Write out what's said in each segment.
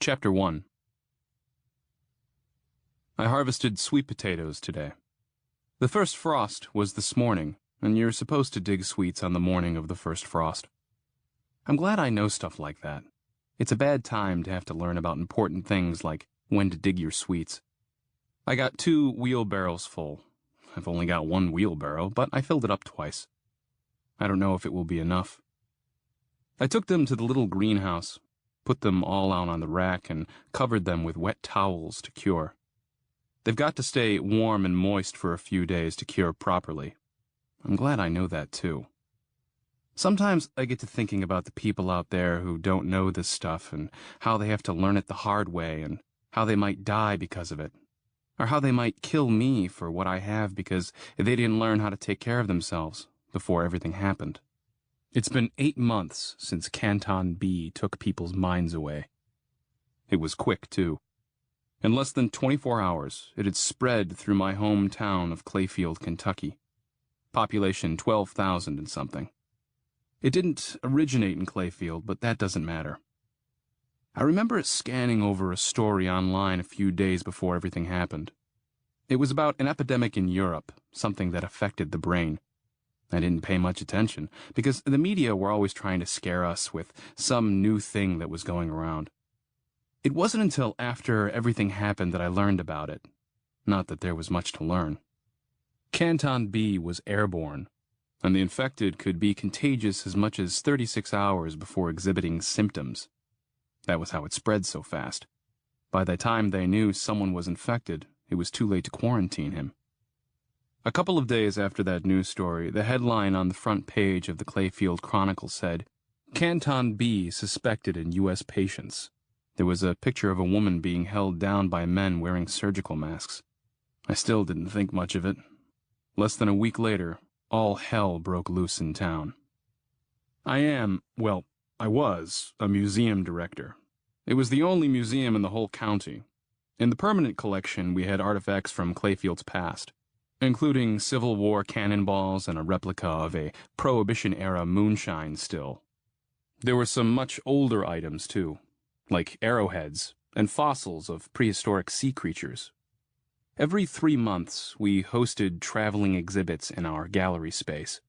Chapter 1. I harvested sweet potatoes today. The first frost was this morning, and you're supposed to dig sweets on the morning of the first frost. I'm glad I know stuff like that. It's a bad time to have to learn about important things like when to dig your sweets. I got 2 wheelbarrows full. I've only got 1 wheelbarrow, but I filled it up twice. I don't know if it will be enough. I took them to the little greenhouse, put them all out on the rack, and covered them with wet towels to cure. They've got to stay warm and moist for a few days to cure properly. I'm glad I know that, too. Sometimes I get to thinking about the people out there who don't know this stuff and how they have to learn it the hard way and how they might die because of it, or how they might kill me for what I have because they didn't learn how to take care of themselves before everything happened. It's been 8 months since Canton B took people's minds away. It was quick, too. In less than 24 hours, it had spread through my hometown of Clayfield, Kentucky. Population 12,000 and something. It didn't originate in Clayfield, but that doesn't matter. I remember scanning over a story online a few days before everything happened. It was about an epidemic in Europe, something that affected the brain. I didn't pay much attention, because the media were always trying to scare us with some new thing that was going around. It wasn't until after everything happened that I learned about it. Not that there was much to learn. Canton B was airborne, and the infected could be contagious as much as 36 hours before exhibiting symptoms. That was how it spread so fast. By the time they knew someone was infected, it was too late to quarantine him. A couple of days after that news story, the headline on the front page of the Clayfield Chronicle said, "Canton B suspected in U.S. patients." There was a picture of a woman being held down by men wearing surgical masks. I still didn't think much of it. Less than a week later, all hell broke loose in town. I was a museum director. It was the only museum in the whole county. In the permanent collection, we had artifacts from Clayfield's past, including Civil War cannonballs and a replica of a Prohibition-era moonshine still. There were some much older items, too, like arrowheads and fossils of prehistoric sea creatures. Every 3 months, we hosted traveling exhibits in our gallery space.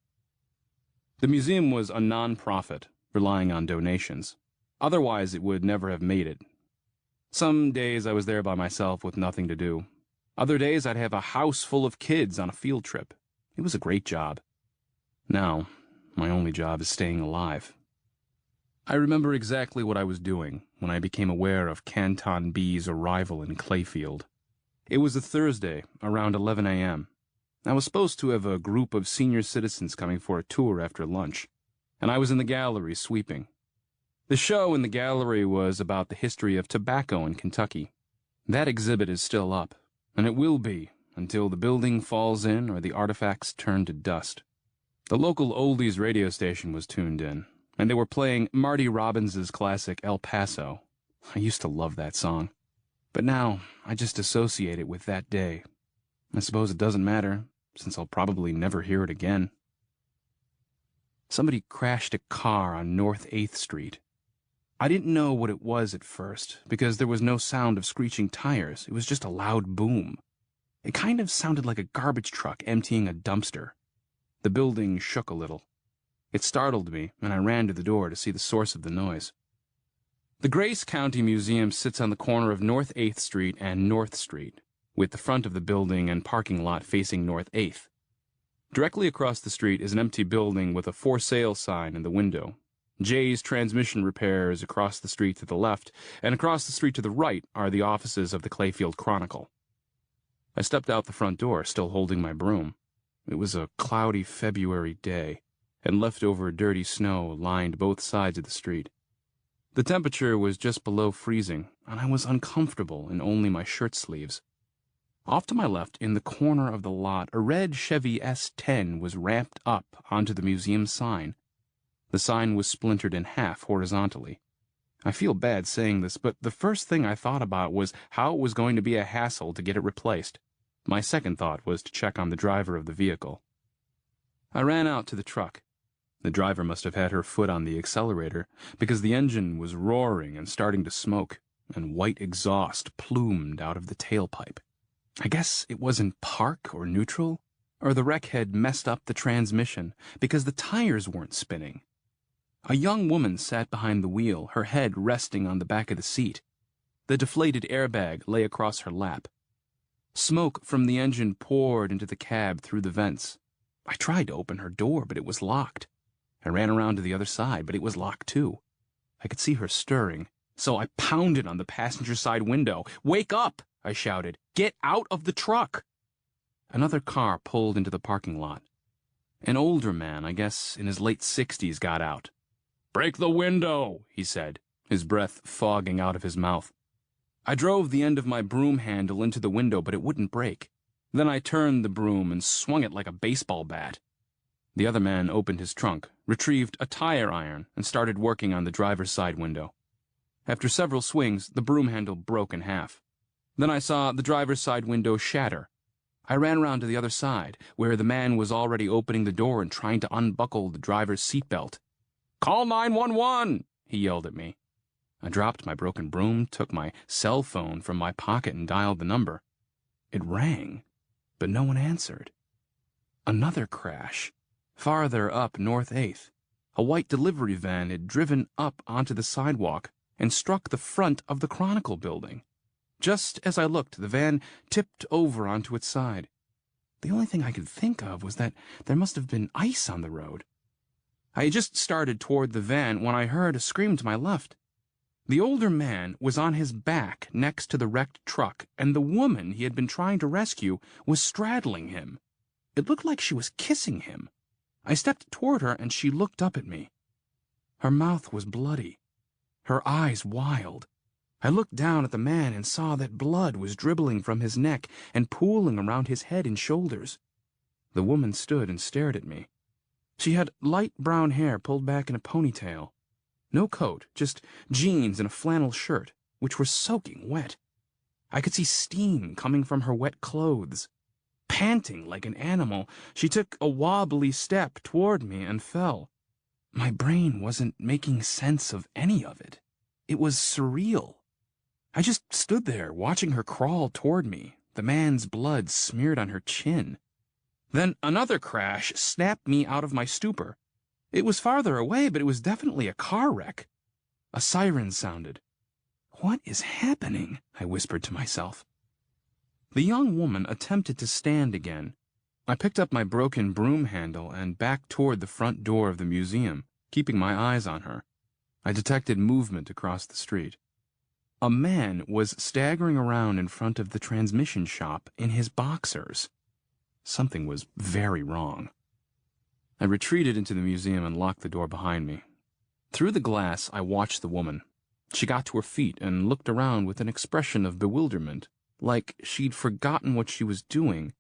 The museum was a non-profit, relying on donations. Otherwise, it would never have made it. Some days I was there by myself with nothing to do. Other days I'd have a house full of kids on a field trip. It was a great job. Now, my only job is staying alive. I remember exactly what I was doing when I became aware of Canton B's arrival in Clayfield. It was a Thursday, around 11 a.m. I was supposed to have a group of senior citizens coming for a tour after lunch, and I was in the gallery sweeping. The show in the gallery was about the history of tobacco in Kentucky. That exhibit is still up, and it will be until the building falls in or the artifacts turn to dust. The local oldies radio station was tuned in, and they were playing Marty Robbins's classic El Paso. I used to love that song. But now, I just associate it with that day. I suppose it doesn't matter, since I'll probably never hear it again. Somebody crashed a car on North 8th Street. I didn't know what it was at first, because there was no sound of screeching tires. It was just a loud boom. It kind of sounded like a garbage truck emptying a dumpster. The building shook a little. It startled me, and I ran to the door to see the source of the noise. The Grace County Museum sits on the corner of North 8th Street and North Street, with the front of the building and parking lot facing North 8th. Directly across the street is an empty building with a for sale sign in the window. Jay's Transmission Repair is across the street to the left, and across the street to the right are the offices of the Clayfield Chronicle. I stepped out the front door, still holding my broom. It was a cloudy February day, and leftover dirty snow lined both sides of the street. The temperature was just below freezing, and I was uncomfortable in only my shirt sleeves. Off to my left, in the corner of the lot, a red Chevy S10 was ramped up onto the museum sign. The sign was splintered in half horizontally. I feel bad saying this, but the first thing I thought about was how it was going to be a hassle to get it replaced. My second thought was to check on the driver of the vehicle. I ran out to the truck. The driver must have had her foot on the accelerator, because the engine was roaring and starting to smoke, and white exhaust plumed out of the tailpipe. I guess it was in park or neutral, or the wreck had messed up the transmission because the tires weren't spinning. A young woman sat behind the wheel, her head resting on the back of the seat. The deflated airbag lay across her lap. Smoke from the engine poured into the cab through the vents. I tried to open her door, but it was locked. I ran around to the other side, but it was locked too. I could see her stirring, so I pounded on the passenger side window. "Wake up!" I shouted. "Get out of the truck!" Another car pulled into the parking lot. An older man, I guess in his late 60s, got out. "Break the window," he said, his breath fogging out of his mouth. I drove the end of my broom handle into the window, but it wouldn't break. Then I turned the broom and swung it like a baseball bat. The other man opened his trunk, retrieved a tire iron, and started working on the driver's side window. After several swings, the broom handle broke in half. Then I saw the driver's side window shatter. I ran around to the other side, where the man was already opening the door and trying to unbuckle the driver's seatbelt. "Call 911!" he yelled at me. I dropped my broken broom, took my cell phone from my pocket, and dialed the number. It rang, but no one answered. Another crash. Farther up North 8th, a white delivery van had driven up onto the sidewalk and struck the front of the Chronicle building. Just as I looked, the van tipped over onto its side. The only thing I could think of was that there must have been ice on the road. I had just started toward the van when I heard a scream to my left. The older man was on his back next to the wrecked truck, and the woman he had been trying to rescue was straddling him. It looked like she was kissing him. I stepped toward her, and she looked up at me. Her mouth was bloody, her eyes wild. I looked down at the man and saw that blood was dribbling from his neck and pooling around his head and shoulders. The woman stood and stared at me. She had light brown hair pulled back in a ponytail. No coat, just jeans and a flannel shirt, which were soaking wet. I could see steam coming from her wet clothes. Panting like an animal, she took a wobbly step toward me and fell. My brain wasn't making sense of any of it. It was surreal. I just stood there watching her crawl toward me, the man's blood smeared on her chin. Then another crash snapped me out of my stupor. It was farther away, but it was definitely a car wreck. A siren sounded. "What is happening?" I whispered to myself. The young woman attempted to stand again. I picked up my broken broom handle and backed toward the front door of the museum, keeping my eyes on her. I detected movement across the street. A man was staggering around in front of the transmission shop in his boxers. Something was very wrong. I retreated into the museum and locked the door behind me. Through the glass, I watched the woman. She got to her feet and looked around with an expression of bewilderment, like she'd forgotten what she was doing,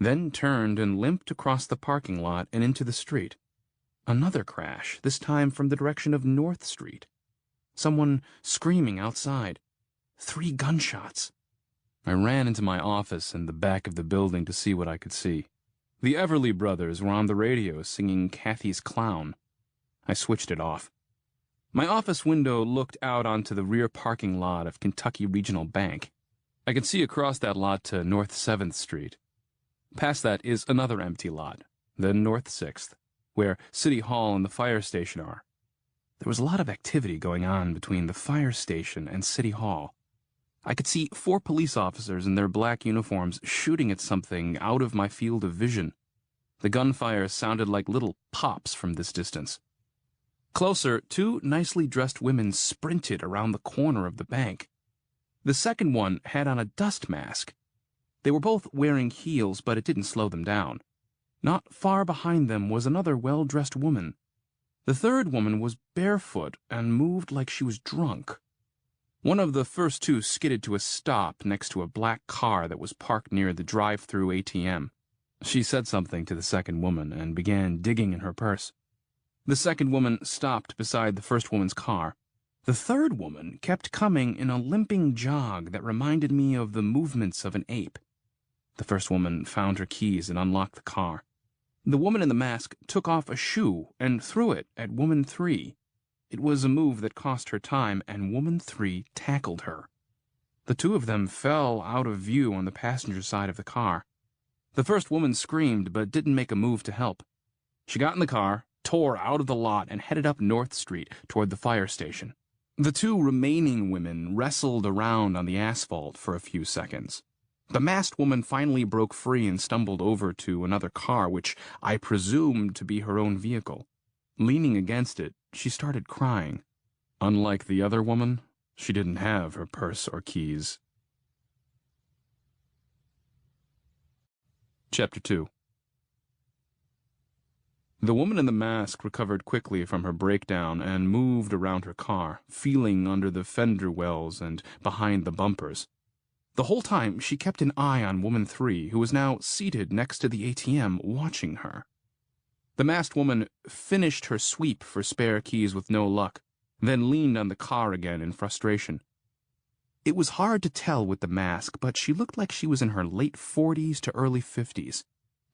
then turned and limped across the parking lot and into the street. Another crash, this time from the direction of North Street. Someone screaming outside. 3 gunshots. I ran into my office in the back of the building to see what I could see. The Everly Brothers were on the radio singing Kathy's Clown. I switched it off. My office window looked out onto the rear parking lot of Kentucky Regional Bank. I could see across that lot to North 7th Street. Past that is another empty lot, then North 6th, where City Hall and the fire station are. There was a lot of activity going on between the fire station and City Hall. I could see 4 police officers in their black uniforms shooting at something out of my field of vision. The gunfire sounded like little pops from this distance. Closer, 2 nicely dressed women sprinted around the corner of the bank. The second one had on a dust mask. They were both wearing heels, but it didn't slow them down. Not far behind them was another well-dressed woman. The third woman was barefoot and moved like she was drunk. One of the first 2 skidded to a stop next to a black car that was parked near the drive-through ATM. She said something to the second woman and began digging in her purse. The second woman stopped beside the first woman's car. The third woman kept coming in a limping jog that reminded me of the movements of an ape. The first woman found her keys and unlocked the car. The woman in the mask took off a shoe and threw it at woman 3. It was a move that cost her time, and Woman 3 tackled her. The two of them fell out of view on the passenger side of the car. The first woman screamed, but didn't make a move to help. She got in the car, tore out of the lot, and headed up North Street toward the fire station. The two remaining women wrestled around on the asphalt for a few seconds. The masked woman finally broke free and stumbled over to another car, which I presumed to be her own vehicle. Leaning against it, she started crying. Unlike the other woman, she didn't have her purse or keys. Chapter 2. The woman in the mask recovered quickly from her breakdown and moved around her car, feeling under the fender wells and behind the bumpers. The whole time, she kept an eye on Woman 3, who was now seated next to the ATM, watching her. The masked woman finished her sweep for spare keys with no luck, then leaned on the car again in frustration. It was hard to tell with the mask, but she looked like she was in her late 40s to early 50s.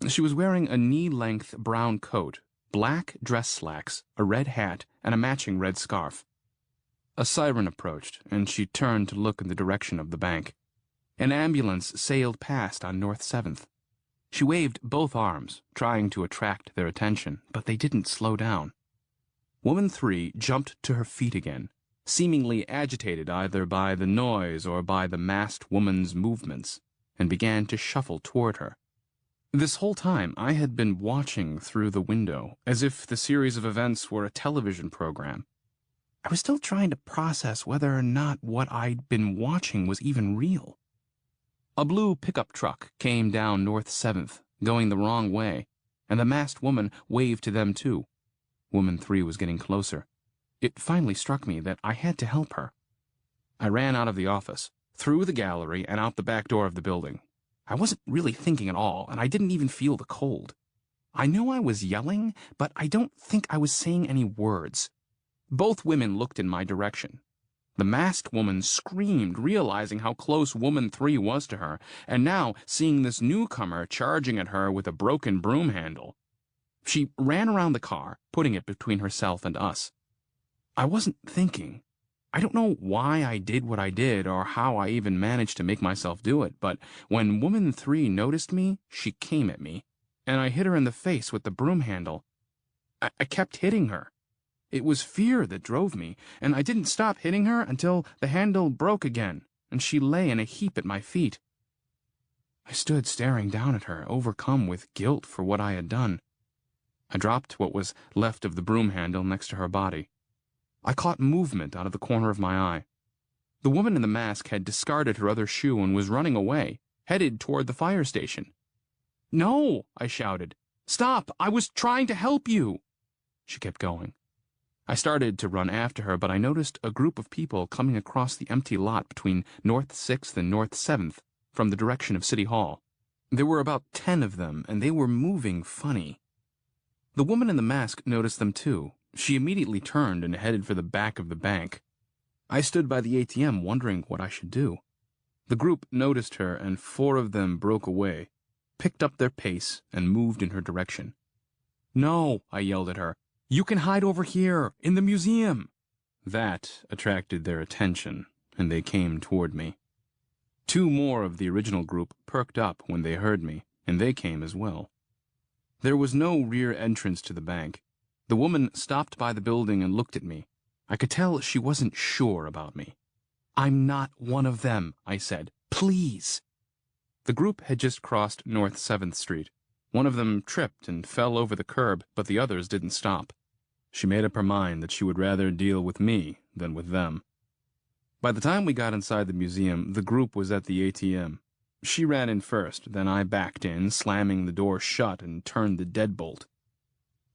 She was wearing a knee-length brown coat, black dress slacks, a red hat, and a matching red scarf. A siren approached, and she turned to look in the direction of the bank. An ambulance sailed past on North 7th. She waved both arms, trying to attract their attention, but they didn't slow down. Woman 3 jumped to her feet again, seemingly agitated either by the noise or by the masked woman's movements, and began to shuffle toward her. This whole time I had been watching through the window, as if the series of events were a television program. I was still trying to process whether or not what I'd been watching was even real. A blue pickup truck came down North 7th, going the wrong way, and the masked woman waved to them too. Woman 3 was getting closer. It finally struck me that I had to help her. I ran out of the office, through the gallery, and out the back door of the building. I wasn't really thinking at all, and I didn't even feel the cold. I knew I was yelling, but I don't think I was saying any words. Both women looked in my direction. The masked woman screamed, realizing how close Woman 3 was to her, and now seeing this newcomer charging at her with a broken broom handle. She ran around the car, putting it between herself and us. I wasn't thinking. I don't know why I did what I did or how I even managed to make myself do it, but when Woman 3 noticed me, she came at me, and I hit her in the face with the broom handle. I kept hitting her. It was fear that drove me, and I didn't stop hitting her until the handle broke again, and she lay in a heap at my feet. I stood staring down at her, overcome with guilt for what I had done. I dropped what was left of the broom handle next to her body. I caught movement out of the corner of my eye. The woman in the mask had discarded her other shoe and was running away, headed toward the fire station. "No!" I shouted. "Stop! I was trying to help you!" She kept going. I started to run after her, but I noticed a group of people coming across the empty lot between North 6th and North 7th from the direction of City Hall. There were about 10 of them, and they were moving funny. The woman in the mask noticed them too. She immediately turned and headed for the back of the bank. I stood by the ATM wondering what I should do. The group noticed her, and 4 of them broke away, picked up their pace, and moved in her direction. "No," I yelled at her. "You can hide over here, in the museum." That attracted their attention, and they came toward me. 2 more of the original group perked up when they heard me, and they came as well. There was no rear entrance to the bank. The woman stopped by the building and looked at me. I could tell she wasn't sure about me. "I'm not one of them," I said. "Please." The group had just crossed North 7th Street. One of them tripped and fell over the curb, but the others didn't stop. She made up her mind that she would rather deal with me than with them. By the time we got inside the museum, the group was at the ATM. She ran in first, then I backed in, slamming the door shut and turned the deadbolt.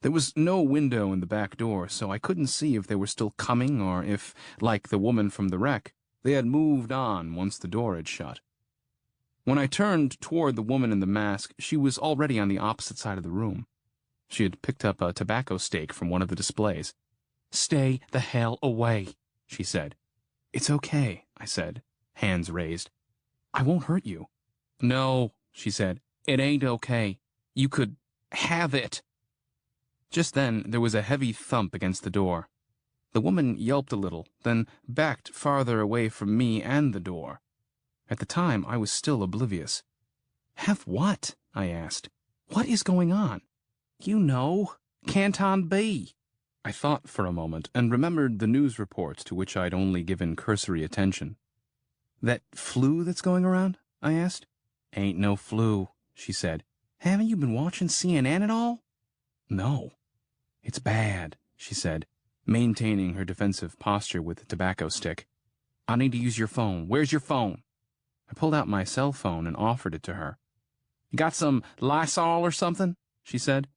There was no window in the back door, so I couldn't see if they were still coming or if, like the woman from the wreck, they had moved on once the door had shut. When I turned toward the woman in the mask, she was already on the opposite side of the room. She had picked up a tobacco stake from one of the displays. "Stay the hell away," she said. "It's okay," I said, hands raised. "I won't hurt you." "No," she said. "It ain't okay. You could have it." Just then, there was a heavy thump against the door. The woman yelped a little, then backed farther away from me and the door. At the time, I was still oblivious. "Have what?" I asked. "What is going on?" "You know, Canton B." I thought for a moment and remembered the news reports to which I'd only given cursory attention. "That flu that's going around?" I asked. "Ain't no flu," she said. "Haven't you been watching CNN at all?" "No." "It's bad," she said, maintaining her defensive posture with the tobacco stick. "I need to use your phone. Where's your phone?" I pulled out my cell phone and offered it to her. "You got some Lysol or something?" she said.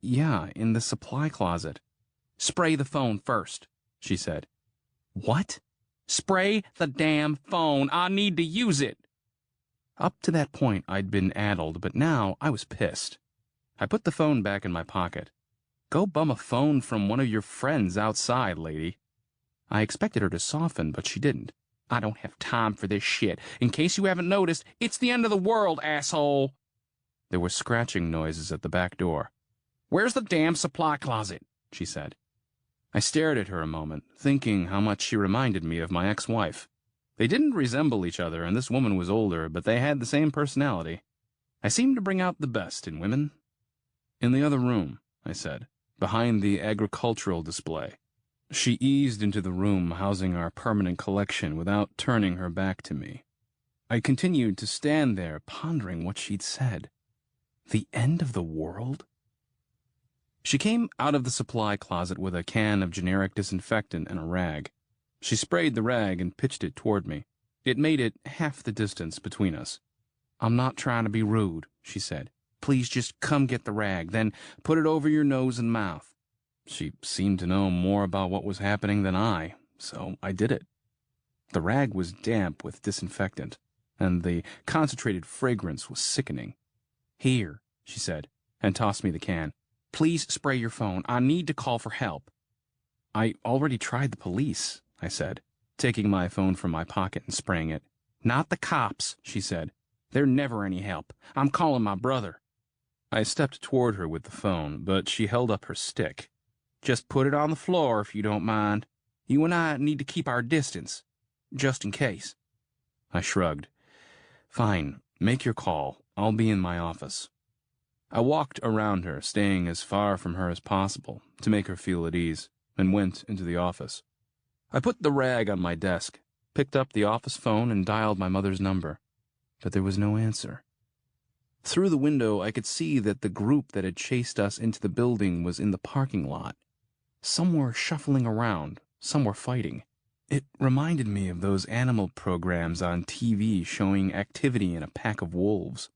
"Yeah, in the supply closet." "Spray the phone first," she said. "What?" "Spray the damn phone. I need to use it." Up to that point, I'd been addled, but now I was pissed. I put the phone back in my pocket. "Go bum a phone from one of your friends outside, lady." I expected her to soften, but she didn't. "I don't have time for this shit. In case you haven't noticed, it's the end of the world, asshole." There were scratching noises at the back door. "Where's the damn supply closet?" she said. I stared at her a moment, thinking how much she reminded me of my ex-wife. They didn't resemble each other, and this woman was older, but they had the same personality. I seemed to bring out the best in women. "In the other room," I said, "behind the agricultural display." She eased into the room housing our permanent collection without turning her back to me. I continued to stand there, pondering what she'd said. The end of the world? She came out of the supply closet with a can of generic disinfectant and a rag. She sprayed the rag and pitched it toward me. It made it half the distance between us. "I'm not trying to be rude," she said. "Please just come get the rag, then put it over your nose and mouth." She seemed to know more about what was happening than I, so I did it. The rag was damp with disinfectant, and the concentrated fragrance was sickening. "Here," she said, and tossed me the can. "Please spray your phone. I need to call for help." "I already tried the police," I said, taking my phone from my pocket and spraying it. "Not the cops," she said. "They're never any help. I'm calling my brother." I stepped toward her with the phone, but she held up her stick. "Just put it on the floor if you don't mind. You and I need to keep our distance, just in case." I shrugged. "Fine, make your call. I'll be in my office." I walked around her, staying as far from her as possible, to make her feel at ease, and went into the office. I put the rag on my desk, picked up the office phone, and dialed my mother's number. But there was no answer. Through the window, I could see that the group that had chased us into the building was in the parking lot. Some were shuffling around, some were fighting. It reminded me of those animal programs on TV showing activity in a pack of wolves.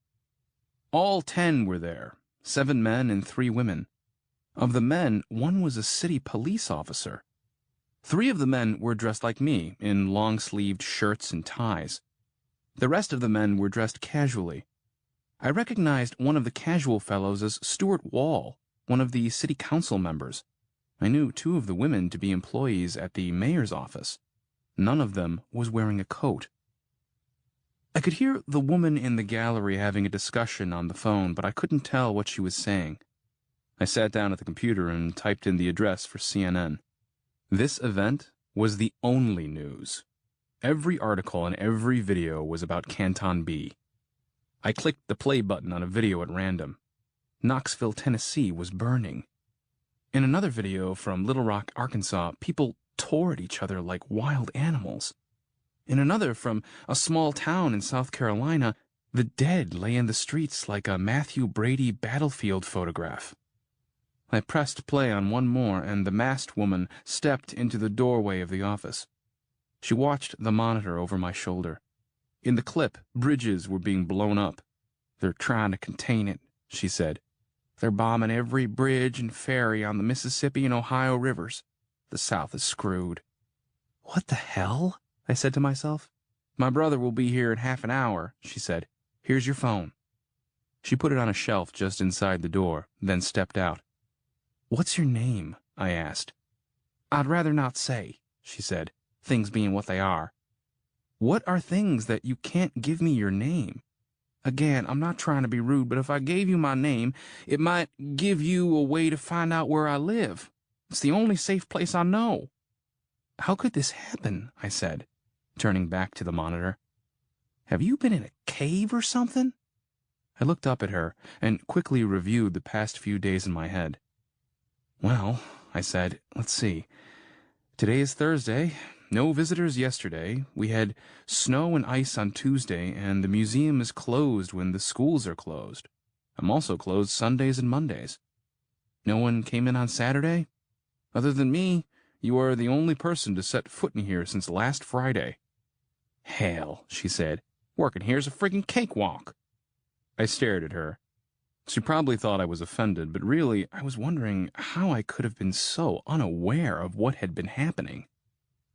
All 10 were there, 7 men and 3 women. Of the men, 1 was a city police officer. 3 of the men were dressed like me, in long-sleeved shirts and ties. The rest of the men were dressed casually. I recognized one of the casual fellows as Stuart Wall, one of the city council members. I knew 2 of the women to be employees at the mayor's office. None of them was wearing a coat. I could hear the woman in the gallery having a discussion on the phone, but I couldn't tell what she was saying. I sat down at the computer and typed in the address for CNN. This event was the only news. Every article and every video was about Canton B. I clicked the play button on a video at random. Knoxville, Tennessee was burning. In another video from Little Rock, Arkansas, people tore at each other like wild animals. In another from a small town in South Carolina, the dead lay in the streets like a Matthew Brady battlefield photograph. I pressed play on one more, and the masked woman stepped into the doorway of the office. She watched the monitor over my shoulder. In the clip, bridges were being blown up. "They're trying to contain it," she said. "They're bombing every bridge and ferry on the Mississippi and Ohio rivers. The South is screwed." "What the hell?" I said to myself. "My brother will be here in half an hour," she said. "Here's your phone." She put it on a shelf just inside the door, then stepped out. "What's your name?" I asked. "I'd rather not say," she said, "things being what they are." "What are things that you can't give me your name? Again, I'm not trying to be rude, but if I gave you my name, it might give you a way to find out where I live. It's the only safe place I know." How could this happen? I said, turning back to the monitor. Have you been in a cave or something? I looked up at her and quickly reviewed the past few days in my head. Well, I said, let's see. Today is Thursday. No visitors yesterday. We had snow and ice on Tuesday, and the museum is closed when the schools are closed. I'm also closed Sundays and Mondays. No one came in on Saturday? Other than me, you are the only person to set foot in here since last Friday. Hell, she said. Working here's a friggin' cakewalk. I stared at her. She probably thought I was offended, but really, I was wondering how I could have been so unaware of what had been happening.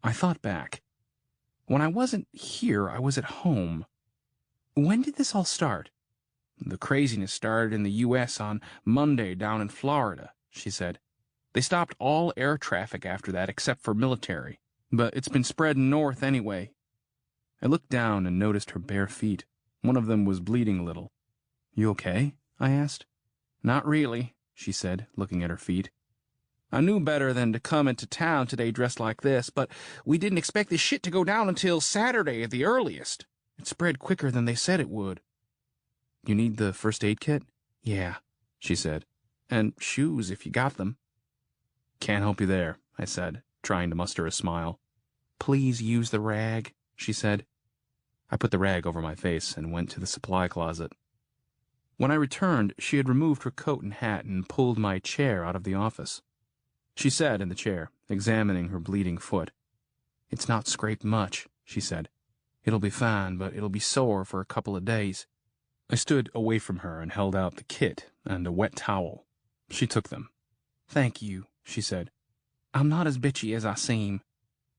I thought back. When I wasn't here, I was at home. When did this all start? The craziness started in the U.S. on Monday down in Florida, she said. They stopped all air traffic after that except for military, but it's been spreading north anyway. I looked down and noticed her bare feet. One of them was bleeding a little. You okay? I asked. Not really, she said, looking at her feet. I knew better than to come into town today dressed like this, but we didn't expect this shit to go down until Saturday at the earliest. It spread quicker than they said it would. You need the first aid kit? Yeah, she said. And shoes if you got them. Can't help you there, I said, trying to muster a smile. Please use the rag, she said. I put the rag over my face and went to the supply closet. When I returned, she had removed her coat and hat and pulled my chair out of the office. She sat in the chair, examining her bleeding foot. It's not scraped much, she said. It'll be fine, but it'll be sore for a couple of days. I stood away from her and held out the kit and a wet towel. She took them. Thank you, she said. I'm not as bitchy as I seem.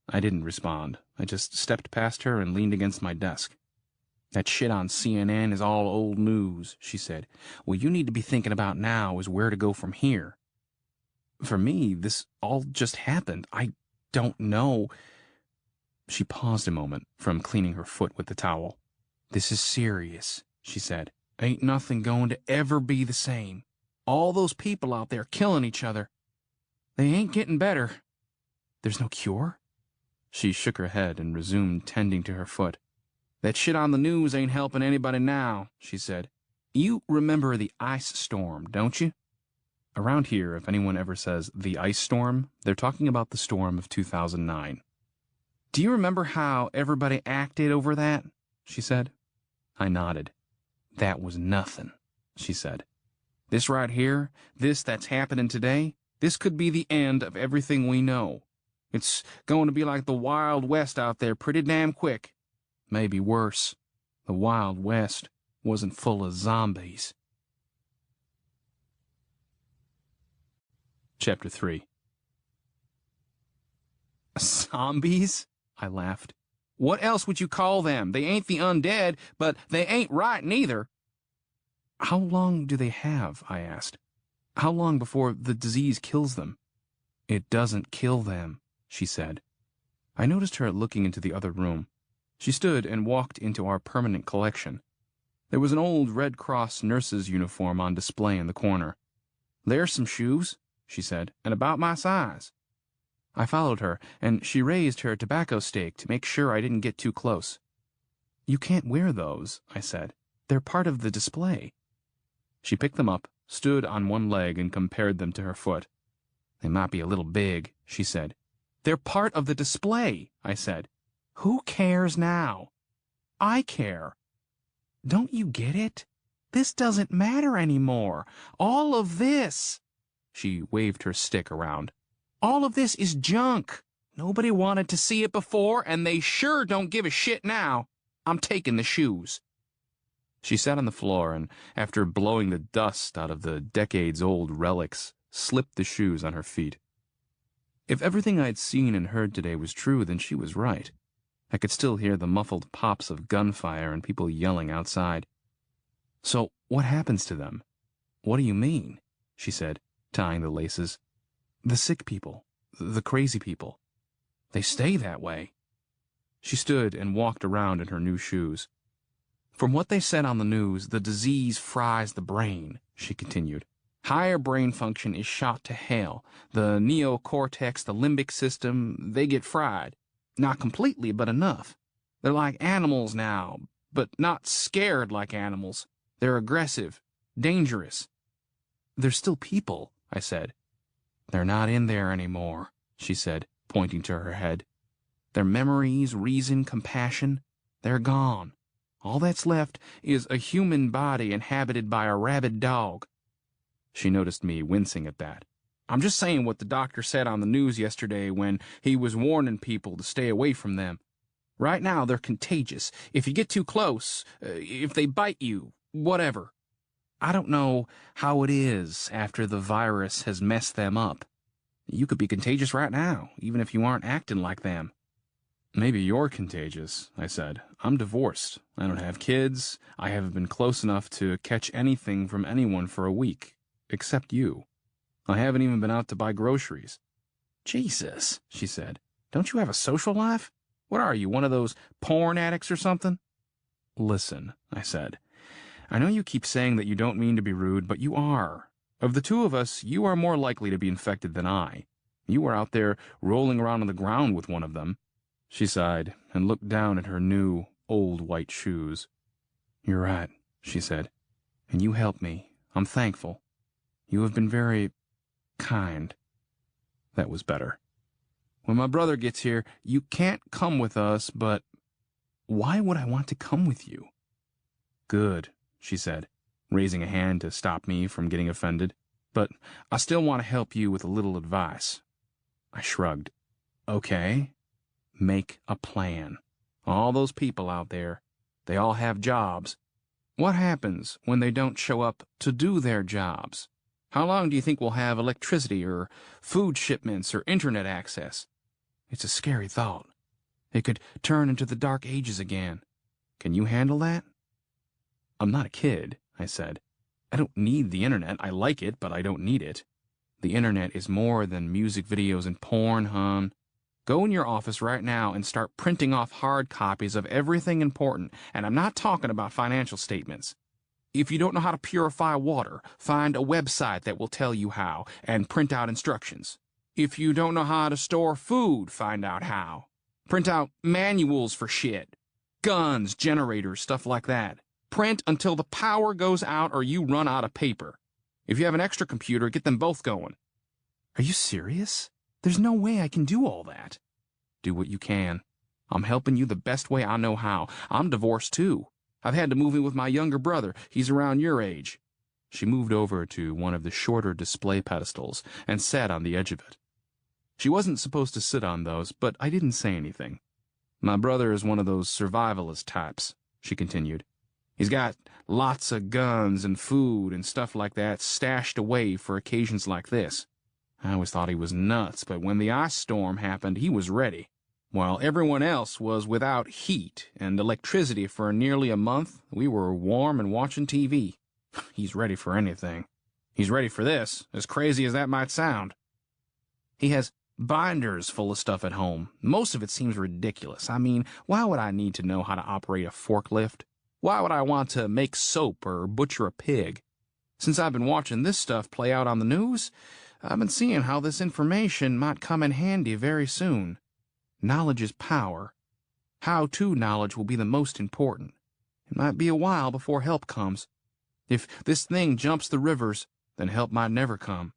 I didn't respond. I just stepped past her and leaned against my desk. That shit on CNN is all old news, she said. What you need to be thinking about now is where to go from here. For me, this all just happened. I don't know. She paused a moment from cleaning her foot with the towel. This is serious, she said. Ain't nothing going to ever be the same. All those people out there killing each other. They ain't getting better. There's no cure? She shook her head and resumed tending to her foot. That shit on the news ain't helping anybody now, she said. You remember the ice storm, don't you? Around here, if anyone ever says the ice storm, they're talking about the storm of 2009. Do you remember how everybody acted over that? She said. I nodded. That was nothing, she said. This right here, this that's happening today, this could be the end of everything we know. It's going to be like the Wild West out there pretty damn quick. Maybe worse. The Wild West wasn't full of zombies. Chapter 3. Zombies? I laughed. What else would you call them? They ain't the undead, but they ain't right neither. How long do they have? I asked. How long before the disease kills them? It doesn't kill them, she said. I noticed her looking into the other room. She stood and walked into our permanent collection. There was an old Red Cross nurse's uniform on display in the corner. There's some shoes, she said, and about my size. I followed her, and she raised her tobacco stake to make sure I didn't get too close. You can't wear those, I said. They're part of the display. She picked them up, stood on one leg, and compared them to her foot. They might be a little big, she said. They're part of the display, I said. Who cares now? I care. Don't you get it? This doesn't matter anymore. All of this. She waved her stick around. All of this is junk. Nobody wanted to see it before, and they sure don't give a shit now. I'm taking the shoes. She sat on the floor and, after blowing the dust out of the decades-old relics, slipped the shoes on her feet. If everything I'd seen and heard today was true, then she was right. I could still hear the muffled pops of gunfire and people yelling outside. So what happens to them? What do you mean? She said, tying the laces. The sick people, the crazy people. They stay that way. She stood and walked around in her new shoes. From what they said on the news, the disease fries the brain, she continued. Higher brain function is shot to hell. The neocortex, the limbic system, they get fried. Not completely, but enough. They're like animals now, but not scared like animals. They're aggressive, dangerous. They're still people, I said. They're not in there anymore, she said, pointing to her head. Their memories, reason, compassion, they're gone. All that's left is a human body inhabited by a rabid dog. She noticed me wincing at that. I'm just saying what the doctor said on the news yesterday when he was warning people to stay away from them. Right now, they're contagious. If you get too close, if they bite you, whatever. I don't know how it is after the virus has messed them up. You could be contagious right now, even if you aren't acting like them. Maybe you're contagious, I said. I'm divorced. I don't have kids. I haven't been close enough to catch anything from anyone for a week. Except you. I haven't even been out to buy groceries. Jesus, she said. Don't you have a social life? What are you, one of those porn addicts or something? Listen, I said. I know you keep saying that you don't mean to be rude, but you are. Of the two of us, you are more likely to be infected than I. You were out there rolling around on the ground with one of them. She sighed and looked down at her new, old white shoes. You're right, she said. And you helped me. I'm thankful. You have been very kind. That was better. When my brother gets here, you can't come with us, but why would I want to come with you? Good, she said, raising a hand to stop me from getting offended. But I still want to help you with a little advice. I shrugged. Okay. Make a plan. All those people out there, they all have jobs. What happens when they don't show up to do their jobs? How long do you think we'll have electricity or food shipments or internet access? It's a scary thought. It could turn into the dark ages again. Can you handle that? I'm not a kid, I said. I don't need the internet. I like it, but I don't need it. The internet is more than music videos and porn, hon. Go in your office right now and start printing off hard copies of everything important, and I'm not talking about financial statements. If you don't know how to purify water, find a website that will tell you how, and print out instructions. If you don't know how to store food, find out how. Print out manuals for shit. Guns, generators, stuff like that. Print until the power goes out or you run out of paper. If you have an extra computer, get them both going. Are you serious? There's no way I can do all that. Do what you can. I'm helping you the best way I know how. I'm divorced too. I've had to move in with my younger brother. He's around your age. She moved over to one of the shorter display pedestals and sat on the edge of it. She wasn't supposed to sit on those, but I didn't say anything. My brother is one of those survivalist types, she continued. He's got lots of guns and food and stuff like that stashed away for occasions like this. I always thought he was nuts, but when the ice storm happened, he was ready. While everyone else was without heat and electricity for nearly a month, we were warm and watching TV. He's ready for anything. He's ready for this, as crazy as that might sound. He has binders full of stuff at home. Most of it seems ridiculous. I mean, why would I need to know how to operate a forklift? Why would I want to make soap or butcher a pig? Since I've been watching this stuff play out on the news, I've been seeing how this information might come in handy very soon. Knowledge is power. How-to knowledge will be the most important. It might be a while before help comes. If this thing jumps the rivers, then help might never come.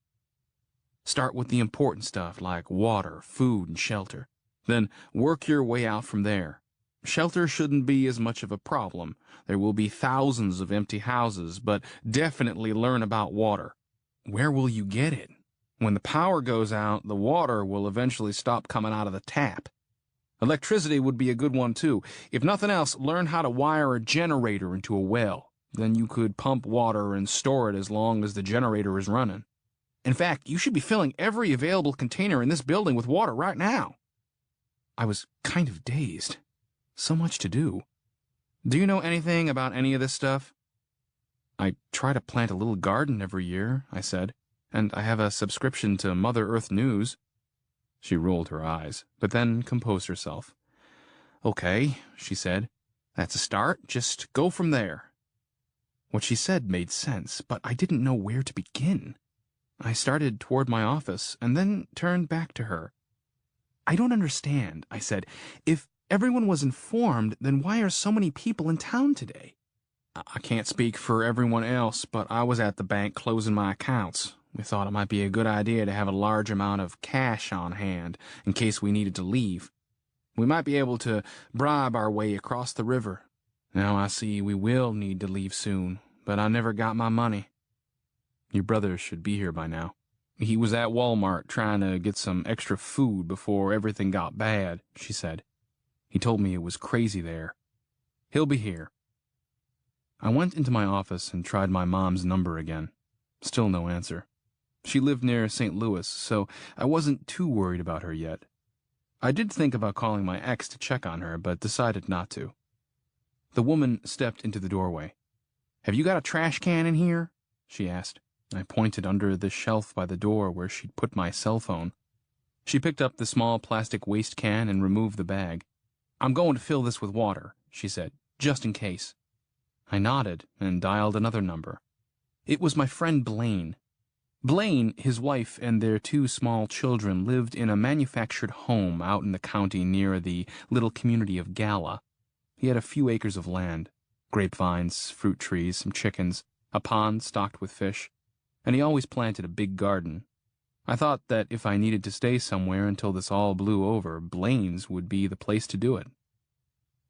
Start with the important stuff like water, food, and shelter. Then work your way out from there. Shelter shouldn't be as much of a problem. There will be thousands of empty houses, but definitely learn about water. Where will you get it? When the power goes out, the water will eventually stop coming out of the tap. Electricity would be a good one, too. If nothing else, learn how to wire a generator into a well. Then you could pump water and store it as long as the generator is running. In fact, you should be filling every available container in this building with water right now. I was kind of dazed. So much to do. Do you know anything about any of this stuff? I try to plant a little garden every year, I said, and I have a subscription to Mother Earth News. She rolled her eyes, but then composed herself. Okay, she said. That's a start. Just go from there. What she said made sense, but I didn't know where to begin. I started toward my office and then turned back to her. "I don't understand," I said. "If everyone was informed, then why are so many people in town today?" "I can't speak for everyone else, but I was at the bank closing my accounts. We thought it might be a good idea to have a large amount of cash on hand in case we needed to leave. We might be able to bribe our way across the river. Now I see we will need to leave soon, but I never got my money." "Your brother should be here by now. He was at Walmart trying to get some extra food before everything got bad," she said. "He told me it was crazy there. He'll be here." I went into my office and tried my mom's number again. Still no answer. She lived near St. Louis, so I wasn't too worried about her yet. I did think about calling my ex to check on her, but decided not to. The woman stepped into the doorway. "Have you got a trash can in here?" she asked. I pointed under the shelf by the door where she'd put my cell phone. She picked up the small plastic waste can and removed the bag. "I'm going to fill this with water," she said, "just in case." I nodded and dialed another number. It was my friend Blaine. Blaine, his wife, and their 2 small children lived in a manufactured home out in the county near the little community of Gala. He had a few acres of land, grapevines, fruit trees, some chickens, a pond stocked with fish, and he always planted a big garden. I thought that if I needed to stay somewhere until this all blew over, Blaine's would be the place to do it.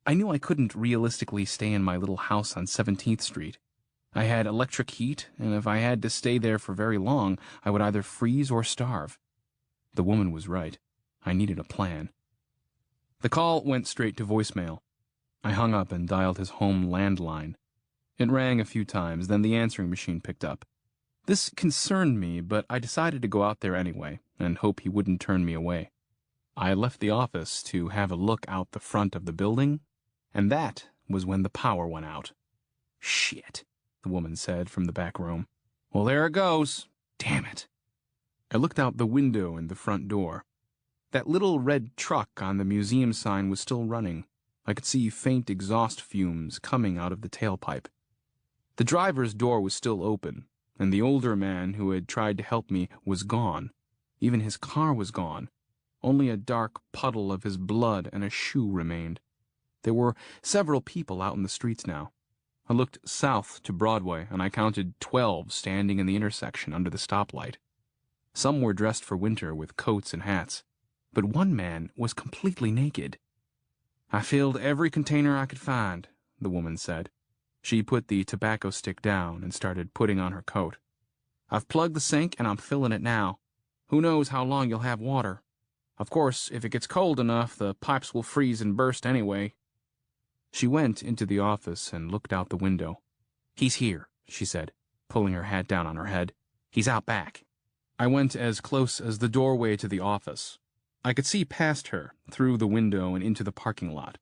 I knew I couldn't realistically stay in my little house on 17th Street. I had electric heat, and if I had to stay there for very long, I would either freeze or starve. The woman was right. I needed a plan. The call went straight to voicemail. I hung up and dialed his home landline. It rang a few times, then the answering machine picked up. This concerned me, but I decided to go out there anyway and hope he wouldn't turn me away. I left the office to have a look out the front of the building, and that was when the power went out. "Shit," the woman said from the back room. "Well, there it goes. Damn it." I looked out the window and the front door. That little red truck on the museum sign was still running. I could see faint exhaust fumes coming out of the tailpipe. The driver's door was still open, and the older man who had tried to help me was gone. Even his car was gone. Only a dark puddle of his blood and a shoe remained. There were several people out in the streets now. I looked south to Broadway, and I counted 12 standing in the intersection under the stoplight. Some were dressed for winter with coats and hats, but one man was completely naked. "I filled every container I could find," the woman said. She put the tobacco stick down and started putting on her coat. "I've plugged the sink, and I'm filling it now. Who knows how long you'll have water? Of course, if it gets cold enough, the pipes will freeze and burst anyway." She went into the office and looked out the window. "He's here," she said, pulling her hat down on her head. "He's out back." I went as close as the doorway to the office. I could see past her, through the window and into the parking lot.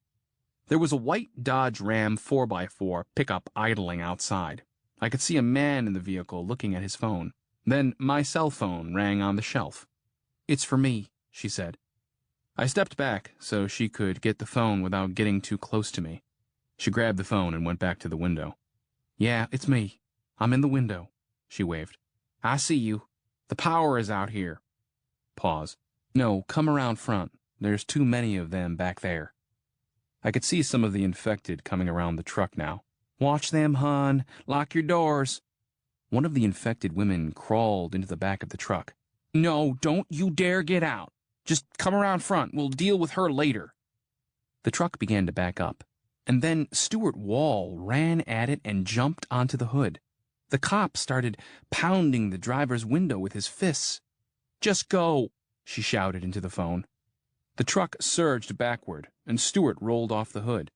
There was a white Dodge Ram 4x4 pickup idling outside. I could see a man in the vehicle looking at his phone. Then my cell phone rang on the shelf. "It's for me," she said. I stepped back so she could get the phone without getting too close to me. She grabbed the phone and went back to the window. "Yeah, it's me. I'm in the window," she waved. "I see you. The power is out here." Pause. "No, come around front. There's too many of them back there." I could see some of the infected coming around the truck now. "Watch them, hon. Lock your doors." One of the infected women crawled into the back of the truck. "No, don't you dare get out. Just come around front. We'll deal with her later." The truck began to back up, and then Stuart Wall ran at it and jumped onto the hood. The cop started pounding the driver's window with his fists. "Just go," she shouted into the phone. The truck surged backward, and Stuart rolled off the hood.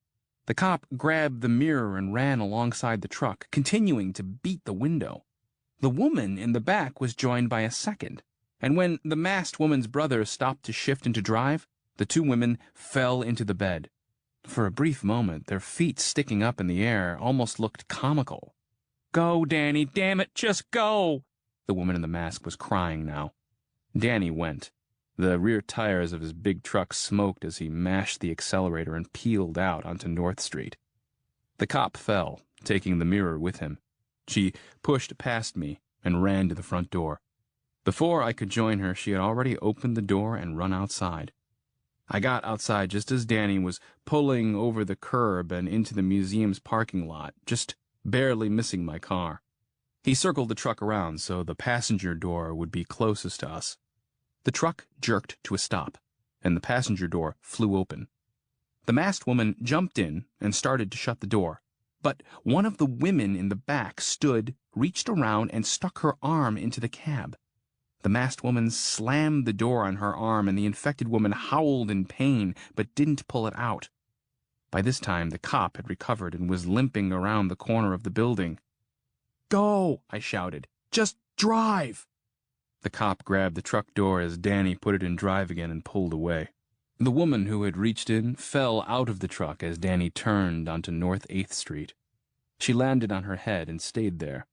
The cop grabbed the mirror and ran alongside the truck, continuing to beat the window. The woman in the back was joined by a second, and when the masked woman's brother stopped to shift into drive, the 2 women fell into the bed. For a brief moment, their feet sticking up in the air almost looked comical. "Go, Danny, damn it, just go!" The woman in the mask was crying now. Danny went. The rear tires of his big truck smoked as he mashed the accelerator and peeled out onto North Street. The cop fell, taking the mirror with him. She pushed past me and ran to the front door. Before I could join her, she had already opened the door and run outside. I got outside just as Danny was pulling over the curb and into the museum's parking lot, just barely missing my car. He circled the truck around so the passenger door would be closest to us. The truck jerked to a stop, and the passenger door flew open. The masked woman jumped in and started to shut the door, but one of the women in the back stood, reached around, and stuck her arm into the cab. The masked woman slammed the door on her arm, and the infected woman howled in pain but didn't pull it out. By this time, the cop had recovered and was limping around the corner of the building. "Go!" I shouted. "Just drive!" The cop grabbed the truck door as Danny put it in drive again and pulled away. The woman who had reached in fell out of the truck as Danny turned onto North 8th Street. She landed on her head and stayed there.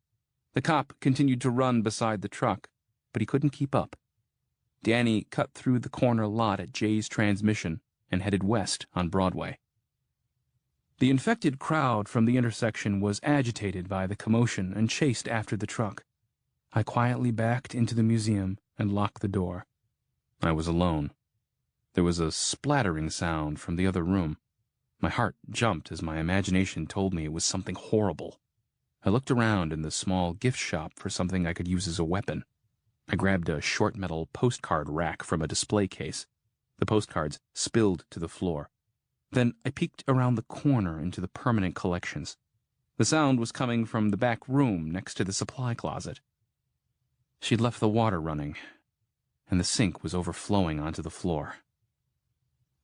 The cop continued to run beside the truck, but he couldn't keep up. Danny cut through the corner lot at Jay's Transmission and headed west on Broadway. The infected crowd from the intersection was agitated by the commotion and chased after the truck. I quietly backed into the museum and locked the door. I was alone. There was a splattering sound from the other room. My heart jumped as my imagination told me it was something horrible. I looked around in the small gift shop for something I could use as a weapon. I grabbed a short metal postcard rack from a display case. The postcards spilled to the floor. Then I peeked around the corner into the permanent collections. The sound was coming from the back room next to the supply closet. She'd left the water running, and the sink was overflowing onto the floor.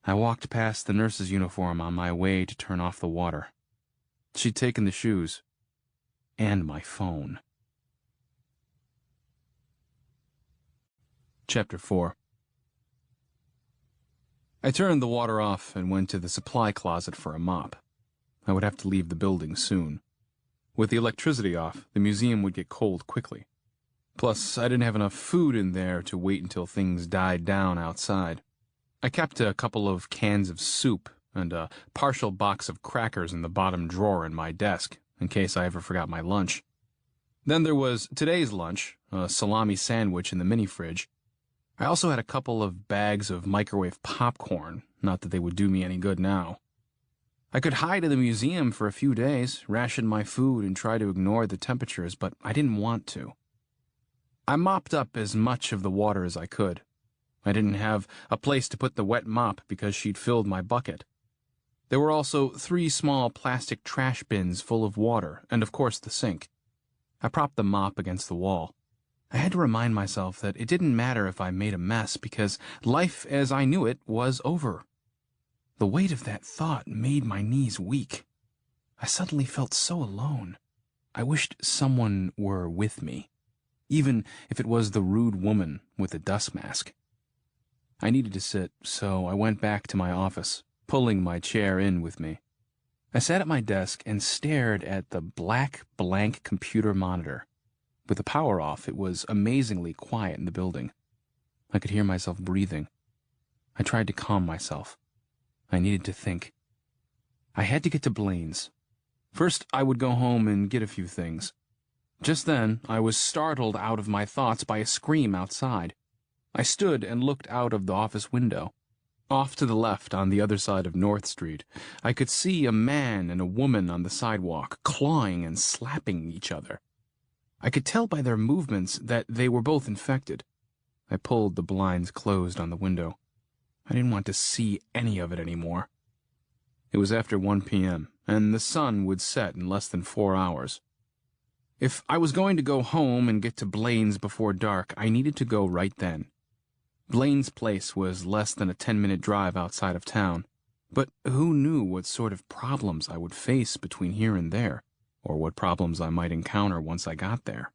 I walked past the nurse's uniform on my way to turn off the water. She'd taken the shoes and my phone. Chapter 4. I turned the water off and went to the supply closet for a mop. I would have to leave the building soon. With the electricity off, the museum would get cold quickly. Plus, I didn't have enough food in there to wait until things died down outside. I kept a couple of cans of soup and a partial box of crackers in the bottom drawer in my desk, in case I ever forgot my lunch. Then there was today's lunch, a salami sandwich in the mini-fridge. I also had a couple of bags of microwave popcorn, not that they would do me any good now. I could hide in the museum for a few days, ration my food, and try to ignore the temperatures, but I didn't want to. I mopped up as much of the water as I could. I didn't have a place to put the wet mop because she'd filled my bucket. There were also 3 small plastic trash bins full of water, and of course the sink. I propped the mop against the wall. I had to remind myself that it didn't matter if I made a mess because life as I knew it was over. The weight of that thought made my knees weak. I suddenly felt so alone. I wished someone were with me, even if it was the rude woman with the dust mask. I needed to sit, so I went back to my office, pulling my chair in with me. I sat at my desk and stared at the black blank computer monitor. With the power off, it was amazingly quiet in the building. I could hear myself breathing. I tried to calm myself. I needed to think. I had to get to Blaine's. First, I would go home and get a few things. Just then, I was startled out of my thoughts by a scream outside. I stood and looked out of the office window. Off to the left, on the other side of North Street, I could see a man and a woman on the sidewalk, clawing and slapping each other. I could tell by their movements that they were both infected. I pulled the blinds closed on the window. I didn't want to see any of it anymore. It was after 1 p.m., and the sun would set in less than 4 hours. If I was going to go home and get to Blaine's before dark, I needed to go right then. Blaine's place was less than a 10-minute drive outside of town, but who knew what sort of problems I would face between here and there, or what problems I might encounter once I got there.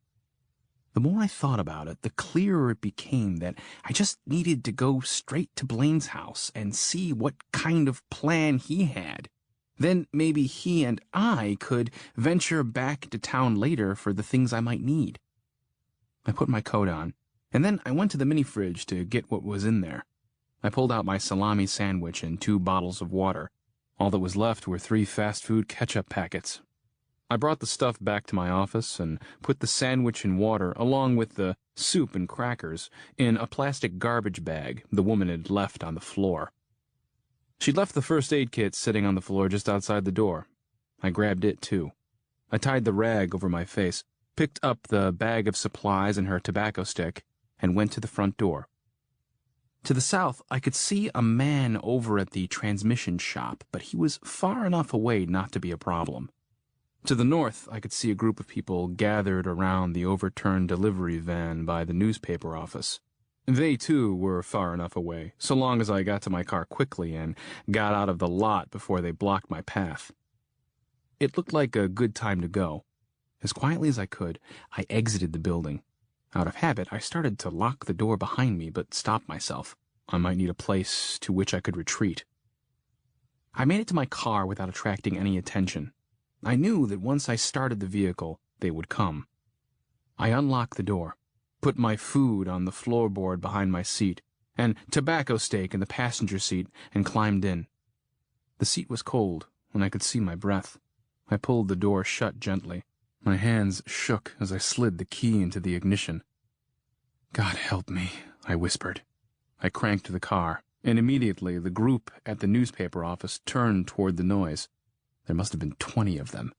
The more I thought about it, the clearer it became that I just needed to go straight to Blaine's house and see what kind of plan he had. Then maybe he and I could venture back to town later for the things I might need. I put my coat on, and then I went to the mini-fridge to get what was in there. I pulled out my salami sandwich and 2 bottles of water. All that was left were 3 fast food ketchup packets. I brought the stuff back to my office and put the sandwich and water, along with the soup and crackers, in a plastic garbage bag the woman had left on the floor. She'd left the first aid kit sitting on the floor just outside the door. I grabbed it, too. I tied the rag over my face, picked up the bag of supplies and her tobacco stick, and went to the front door. To the south, I could see a man over at the transmission shop, but he was far enough away not to be a problem. To the north, I could see a group of people gathered around the overturned delivery van by the newspaper office. They, too, were far enough away, so long as I got to my car quickly and got out of the lot before they blocked my path. It looked like a good time to go. As quietly as I could, I exited the building. Out of habit, I started to lock the door behind me, but stopped myself. I might need a place to which I could retreat. I made it to my car without attracting any attention. I knew that once I started the vehicle, they would come. I unlocked the door, put my food on the floorboard behind my seat, and tobacco stake in the passenger seat, and climbed in. The seat was cold, and I could see my breath. I pulled the door shut gently. My hands shook as I slid the key into the ignition. "God help me," I whispered. I cranked the car, and immediately the group at the newspaper office turned toward the noise. There must have been 20 of them.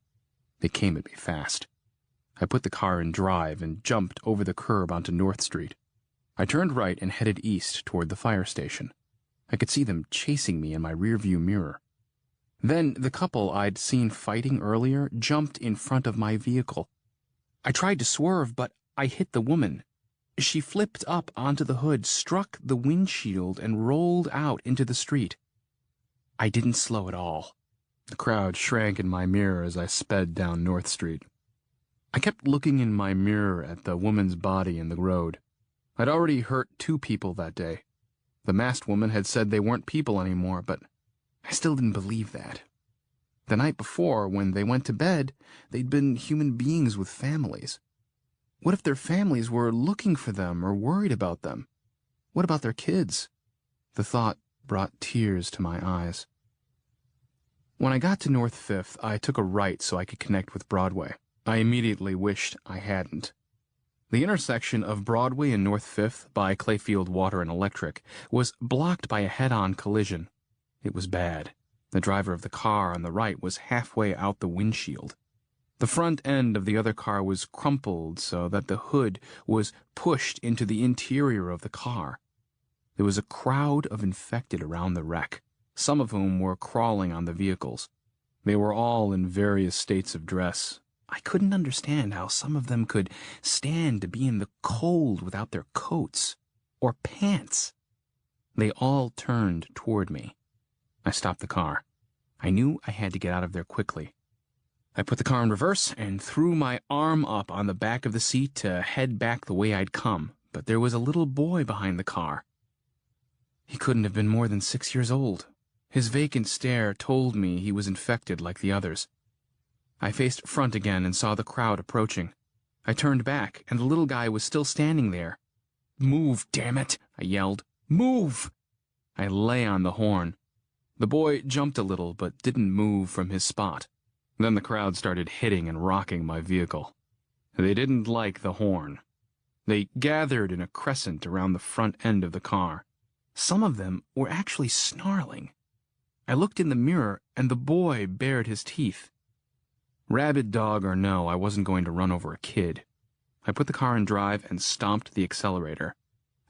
They came at me fast. I put the car in drive and jumped over the curb onto North Street. I turned right and headed east toward the fire station. I could see them chasing me in my rearview mirror. Then the couple I'd seen fighting earlier jumped in front of my vehicle. I tried to swerve, but I hit the woman. She flipped up onto the hood, struck the windshield, and rolled out into the street. I didn't slow at all. The crowd shrank in my mirror as I sped down North Street. I kept looking in my mirror at the woman's body in the road. I'd already hurt 2 people that day. The masked woman had said they weren't people anymore, but I still didn't believe that. The night before, when they went to bed, they'd been human beings with families. What if their families were looking for them or worried about them? What about their kids? The thought brought tears to my eyes. When I got to North Fifth, I took a right so I could connect with Broadway. I immediately wished I hadn't. The intersection of Broadway and North Fifth by Clayfield Water and Electric was blocked by a head-on collision. It was bad. The driver of the car on the right was halfway out the windshield. The front end of the other car was crumpled so that the hood was pushed into the interior of the car. There was a crowd of infected around the wreck, some of whom were crawling on the vehicles. They were all in various states of dress. I couldn't understand how some of them could stand to be in the cold without their coats or pants. They all turned toward me. I stopped the car. I knew I had to get out of there quickly. I put the car in reverse and threw my arm up on the back of the seat to head back the way I'd come, but there was a little boy behind the car. He couldn't have been more than 6 years old. His vacant stare told me he was infected like the others. I faced front again and saw the crowd approaching. I turned back, and the little guy was still standing there. "Move, damn it!" I yelled. "Move!" I lay on the horn. The boy jumped a little, but didn't move from his spot. Then the crowd started hitting and rocking my vehicle. They didn't like the horn. They gathered in a crescent around the front end of the car. Some of them were actually snarling. I looked in the mirror, and the boy bared his teeth. Rabid dog or no, I wasn't going to run over a kid. I put the car in drive and stomped the accelerator.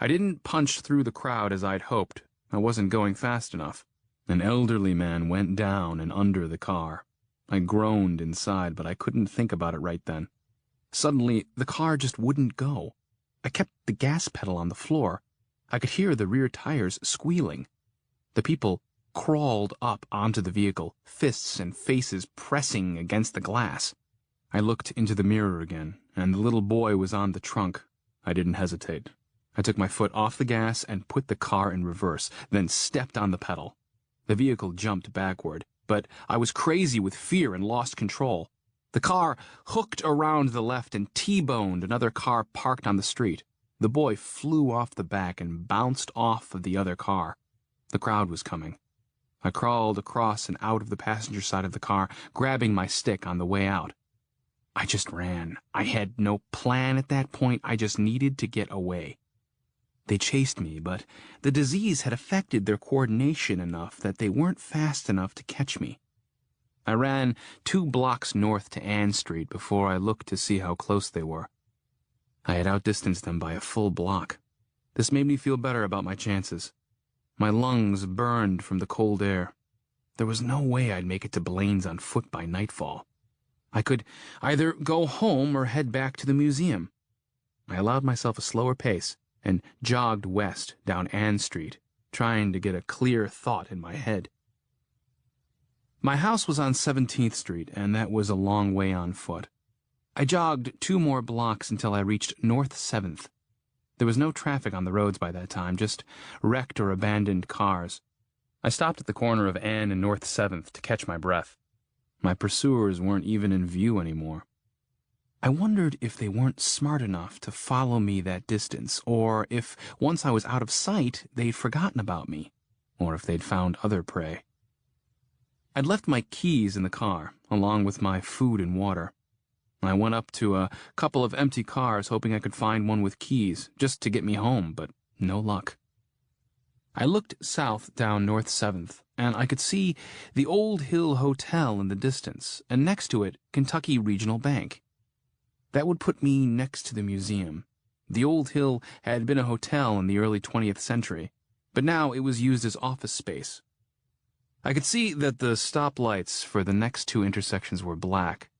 I didn't punch through the crowd as I'd hoped. I wasn't going fast enough. An elderly man went down and under the car. I groaned inside, but I couldn't think about it right then. Suddenly, the car just wouldn't go. I kept the gas pedal on the floor. I could hear the rear tires squealing. The people crawled up onto the vehicle, fists and faces pressing against the glass. I looked into the mirror again, and the little boy was on the trunk. I didn't hesitate. I took my foot off the gas and put the car in reverse, then stepped on the pedal. The vehicle jumped backward, but I was crazy with fear and lost control. The car hooked around the left and T-boned another car parked on the street. The boy flew off the back and bounced off of the other car. The crowd was coming. I crawled across and out of the passenger side of the car, grabbing my stick on the way out. I just ran. I had no plan at that point. I just needed to get away. They chased me, but the disease had affected their coordination enough that they weren't fast enough to catch me. I ran 2 blocks north to Ann Street before I looked to see how close they were. I had outdistanced them by a full block. This made me feel better about my chances. My lungs burned from the cold air. There was no way I'd make it to Blaine's on foot by nightfall. I could either go home or head back to the museum. I allowed myself a slower pace and jogged west down Ann Street, trying to get a clear thought in my head. My house was on 17th Street, and that was a long way on foot. I jogged 2 more blocks until I reached North 7th. There was no traffic on the roads by that time, just wrecked or abandoned cars. I stopped at the corner of Ann and North 7th to catch my breath. My pursuers weren't even in view anymore. I wondered if they weren't smart enough to follow me that distance, or if, once I was out of sight, they'd forgotten about me, or if they'd found other prey. I'd left my keys in the car, along with my food and water. I went up to a couple of empty cars hoping I could find one with keys, just to get me home, but no luck. I looked south down North 7th, and I could see the Old Hill Hotel in the distance, and next to it, Kentucky Regional Bank. That would put me next to the museum. The Old Hill had been a hotel in the early 20th century, but now it was used as office space. I could see that the stoplights for the next 2 intersections were black,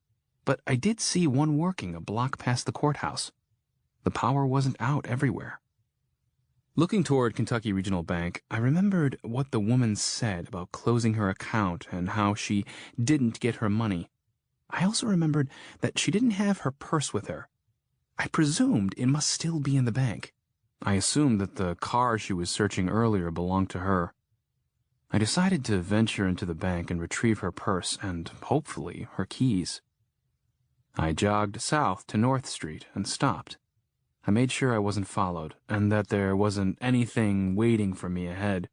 but I did see one working a block past the courthouse. The power wasn't out everywhere. Looking toward Kentucky Regional Bank, I remembered what the woman said about closing her account and how she didn't get her money. I also remembered that she didn't have her purse with her. I presumed it must still be in the bank. I assumed that the car she was searching earlier belonged to her. I decided to venture into the bank and retrieve her purse and, hopefully, her keys. I jogged south to North Street and stopped. I made sure I wasn't followed, and that there wasn't anything waiting for me ahead.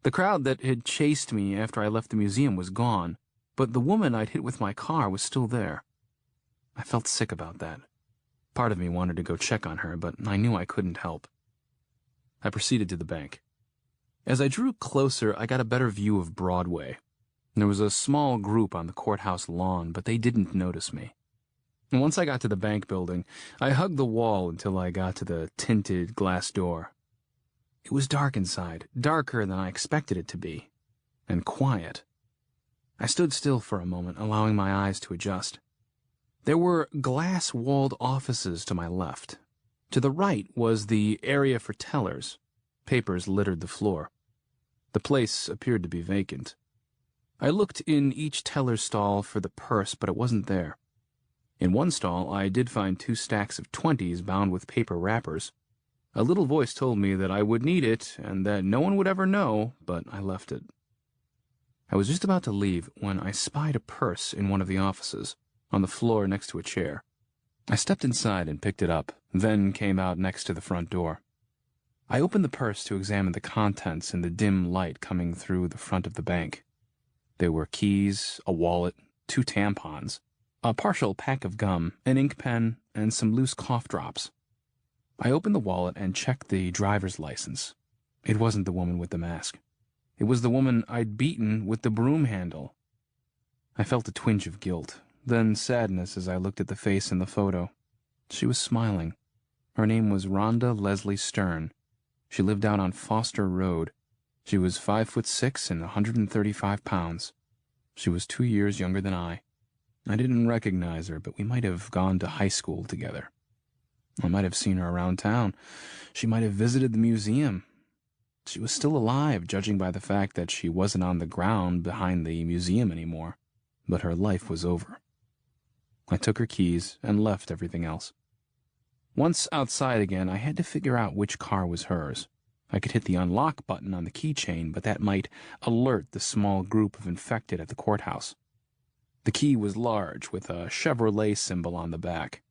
The crowd that had chased me after I left the museum was gone, but the woman I'd hit with my car was still there. I felt sick about that. Part of me wanted to go check on her, but I knew I couldn't help. I proceeded to the bank. As I drew closer, I got a better view of Broadway. There was a small group on the courthouse lawn, but they didn't notice me. And once I got to the bank building, I hugged the wall until I got to the tinted glass door. It was dark inside, darker than I expected it to be, and quiet. I stood still for a moment, allowing my eyes to adjust. There were glass-walled offices to my left. To the right was the area for tellers. Papers littered the floor. The place appeared to be vacant. I looked in each teller's stall for the purse, but it wasn't there. In one stall, I did find 2 stacks of 20s bound with paper wrappers. A little voice told me that I would need it and that no one would ever know, but I left it. I was just about to leave when I spied a purse in one of the offices, on the floor next to a chair. I stepped inside and picked it up, then came out next to the front door. I opened the purse to examine the contents in the dim light coming through the front of the bank. There were keys, a wallet, 2 tampons, a partial pack of gum, an ink pen, and some loose cough drops. I opened the wallet and checked the driver's license. It wasn't the woman with the mask. It was the woman I'd beaten with the broom handle. I felt a twinge of guilt, then sadness as I looked at the face in the photo. She was smiling. Her name was Rhonda Leslie Stern. She lived out on Foster Road. She was 5'6" and 135 pounds. She was 2 years younger than I. I didn't recognize her, but we might have gone to high school together. I might have seen her around town. She might have visited the museum. She was still alive, judging by the fact that she wasn't on the ground behind the museum anymore. But her life was over. I took her keys and left everything else. Once outside again, I had to figure out which car was hers. I could hit the unlock button on the keychain, but that might alert the small group of infected at the courthouse. The key was large, with a Chevrolet symbol on the back.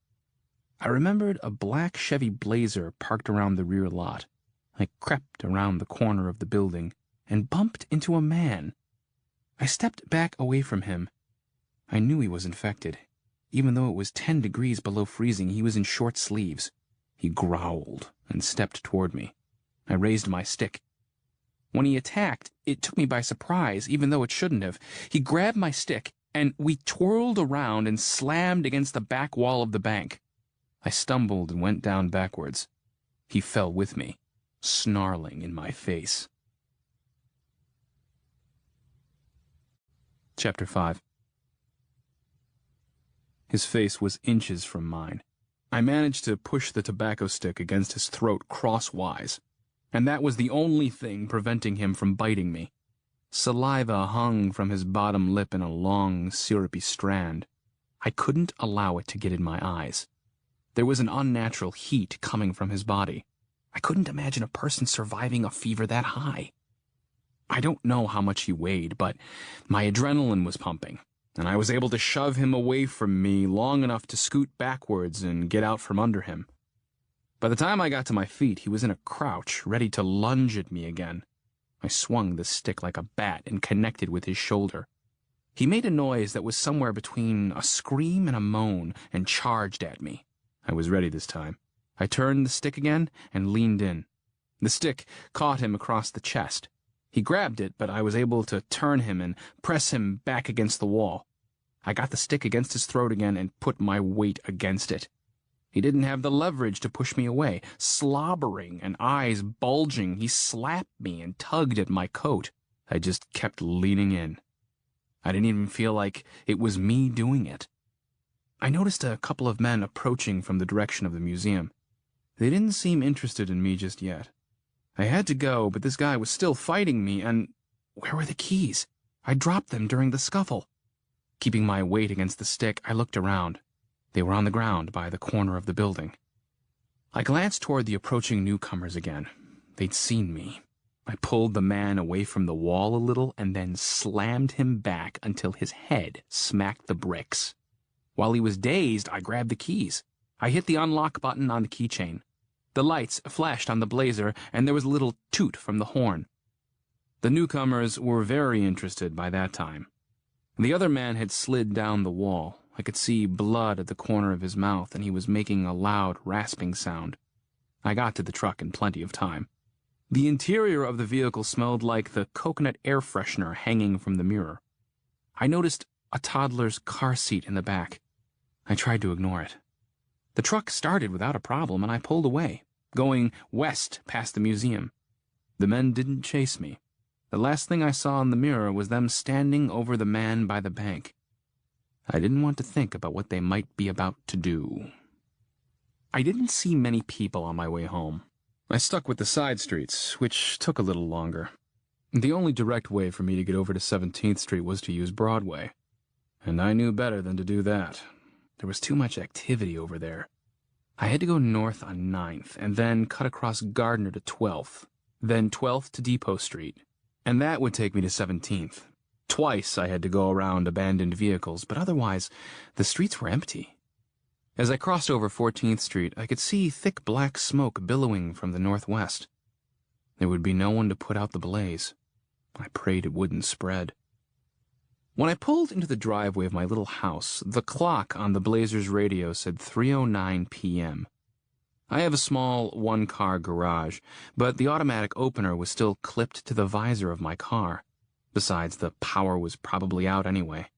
I remembered a black Chevy Blazer parked around the rear lot. I crept around the corner of the building and bumped into a man. I stepped back away from him. I knew he was infected. Even though it was 10 degrees below freezing, he was in short sleeves. He growled and stepped toward me. I raised my stick. When he attacked, it took me by surprise, even though it shouldn't have. He grabbed my stick, and we twirled around and slammed against the back wall of the bank. I stumbled and went down backwards. He fell with me, snarling in my face. Chapter 5. His face was inches from mine. I managed to push the tobacco stick against his throat crosswise, and that was the only thing preventing him from biting me. Saliva hung from his bottom lip in a long, syrupy strand. I couldn't allow it to get in my eyes. There was an unnatural heat coming from his body. I couldn't imagine a person surviving a fever that high. I don't know how much he weighed, but my adrenaline was pumping, and I was able to shove him away from me long enough to scoot backwards and get out from under him. By the time I got to my feet, he was in a crouch, ready to lunge at me again. I swung the stick like a bat and connected with his shoulder. He made a noise that was somewhere between a scream and a moan and charged at me. I was ready this time. I turned the stick again and leaned in. The stick caught him across the chest. He grabbed it, but I was able to turn him and press him back against the wall. I got the stick against his throat again and put my weight against it. He didn't have the leverage to push me away. Slobbering and eyes bulging, he slapped me and tugged at my coat. I just kept leaning in. I didn't even feel like it was me doing it. I noticed a couple of men approaching from the direction of the museum. They didn't seem interested in me just yet. I had to go, but this guy was still fighting me, and where were the keys? I dropped them during the scuffle. Keeping my weight against the stick, I looked around. They were on the ground by the corner of the building. I glanced toward the approaching newcomers again. They'd seen me. I pulled the man away from the wall a little and then slammed him back until his head smacked the bricks. While he was dazed, I grabbed the keys. I hit the unlock button on the keychain. The lights flashed on the blazer, and there was a little toot from the horn. The newcomers were very interested by that time. The other man had slid down the wall. I could see blood at the corner of his mouth, and he was making a loud, rasping sound. I got to the truck in plenty of time. The interior of the vehicle smelled like the coconut air freshener hanging from the mirror. I noticed a toddler's car seat in the back. I tried to ignore it. The truck started without a problem, and I pulled away, going west past the museum. The men didn't chase me. The last thing I saw in the mirror was them standing over the man by the bank. I didn't want to think about what they might be about to do. I didn't see many people on my way home. I stuck with the side streets, which took a little longer. The only direct way for me to get over to 17th Street was to use Broadway, and I knew better than to do that. There was too much activity over there. I had to go north on 9th, and then cut across Gardner to 12th, then 12th to Depot Street, and that would take me to 17th. Twice I had to go around abandoned vehicles, but otherwise the streets were empty. As I crossed over 14th Street, I could see thick black smoke billowing from the northwest. There would be no one to put out the blaze. I prayed it wouldn't spread. When I pulled into the driveway of my little house, the clock on the Blazers radio said 3:09 p.m. I have a small one-car garage, but the automatic opener was still clipped to the visor of my car. Besides, the power was probably out anyway.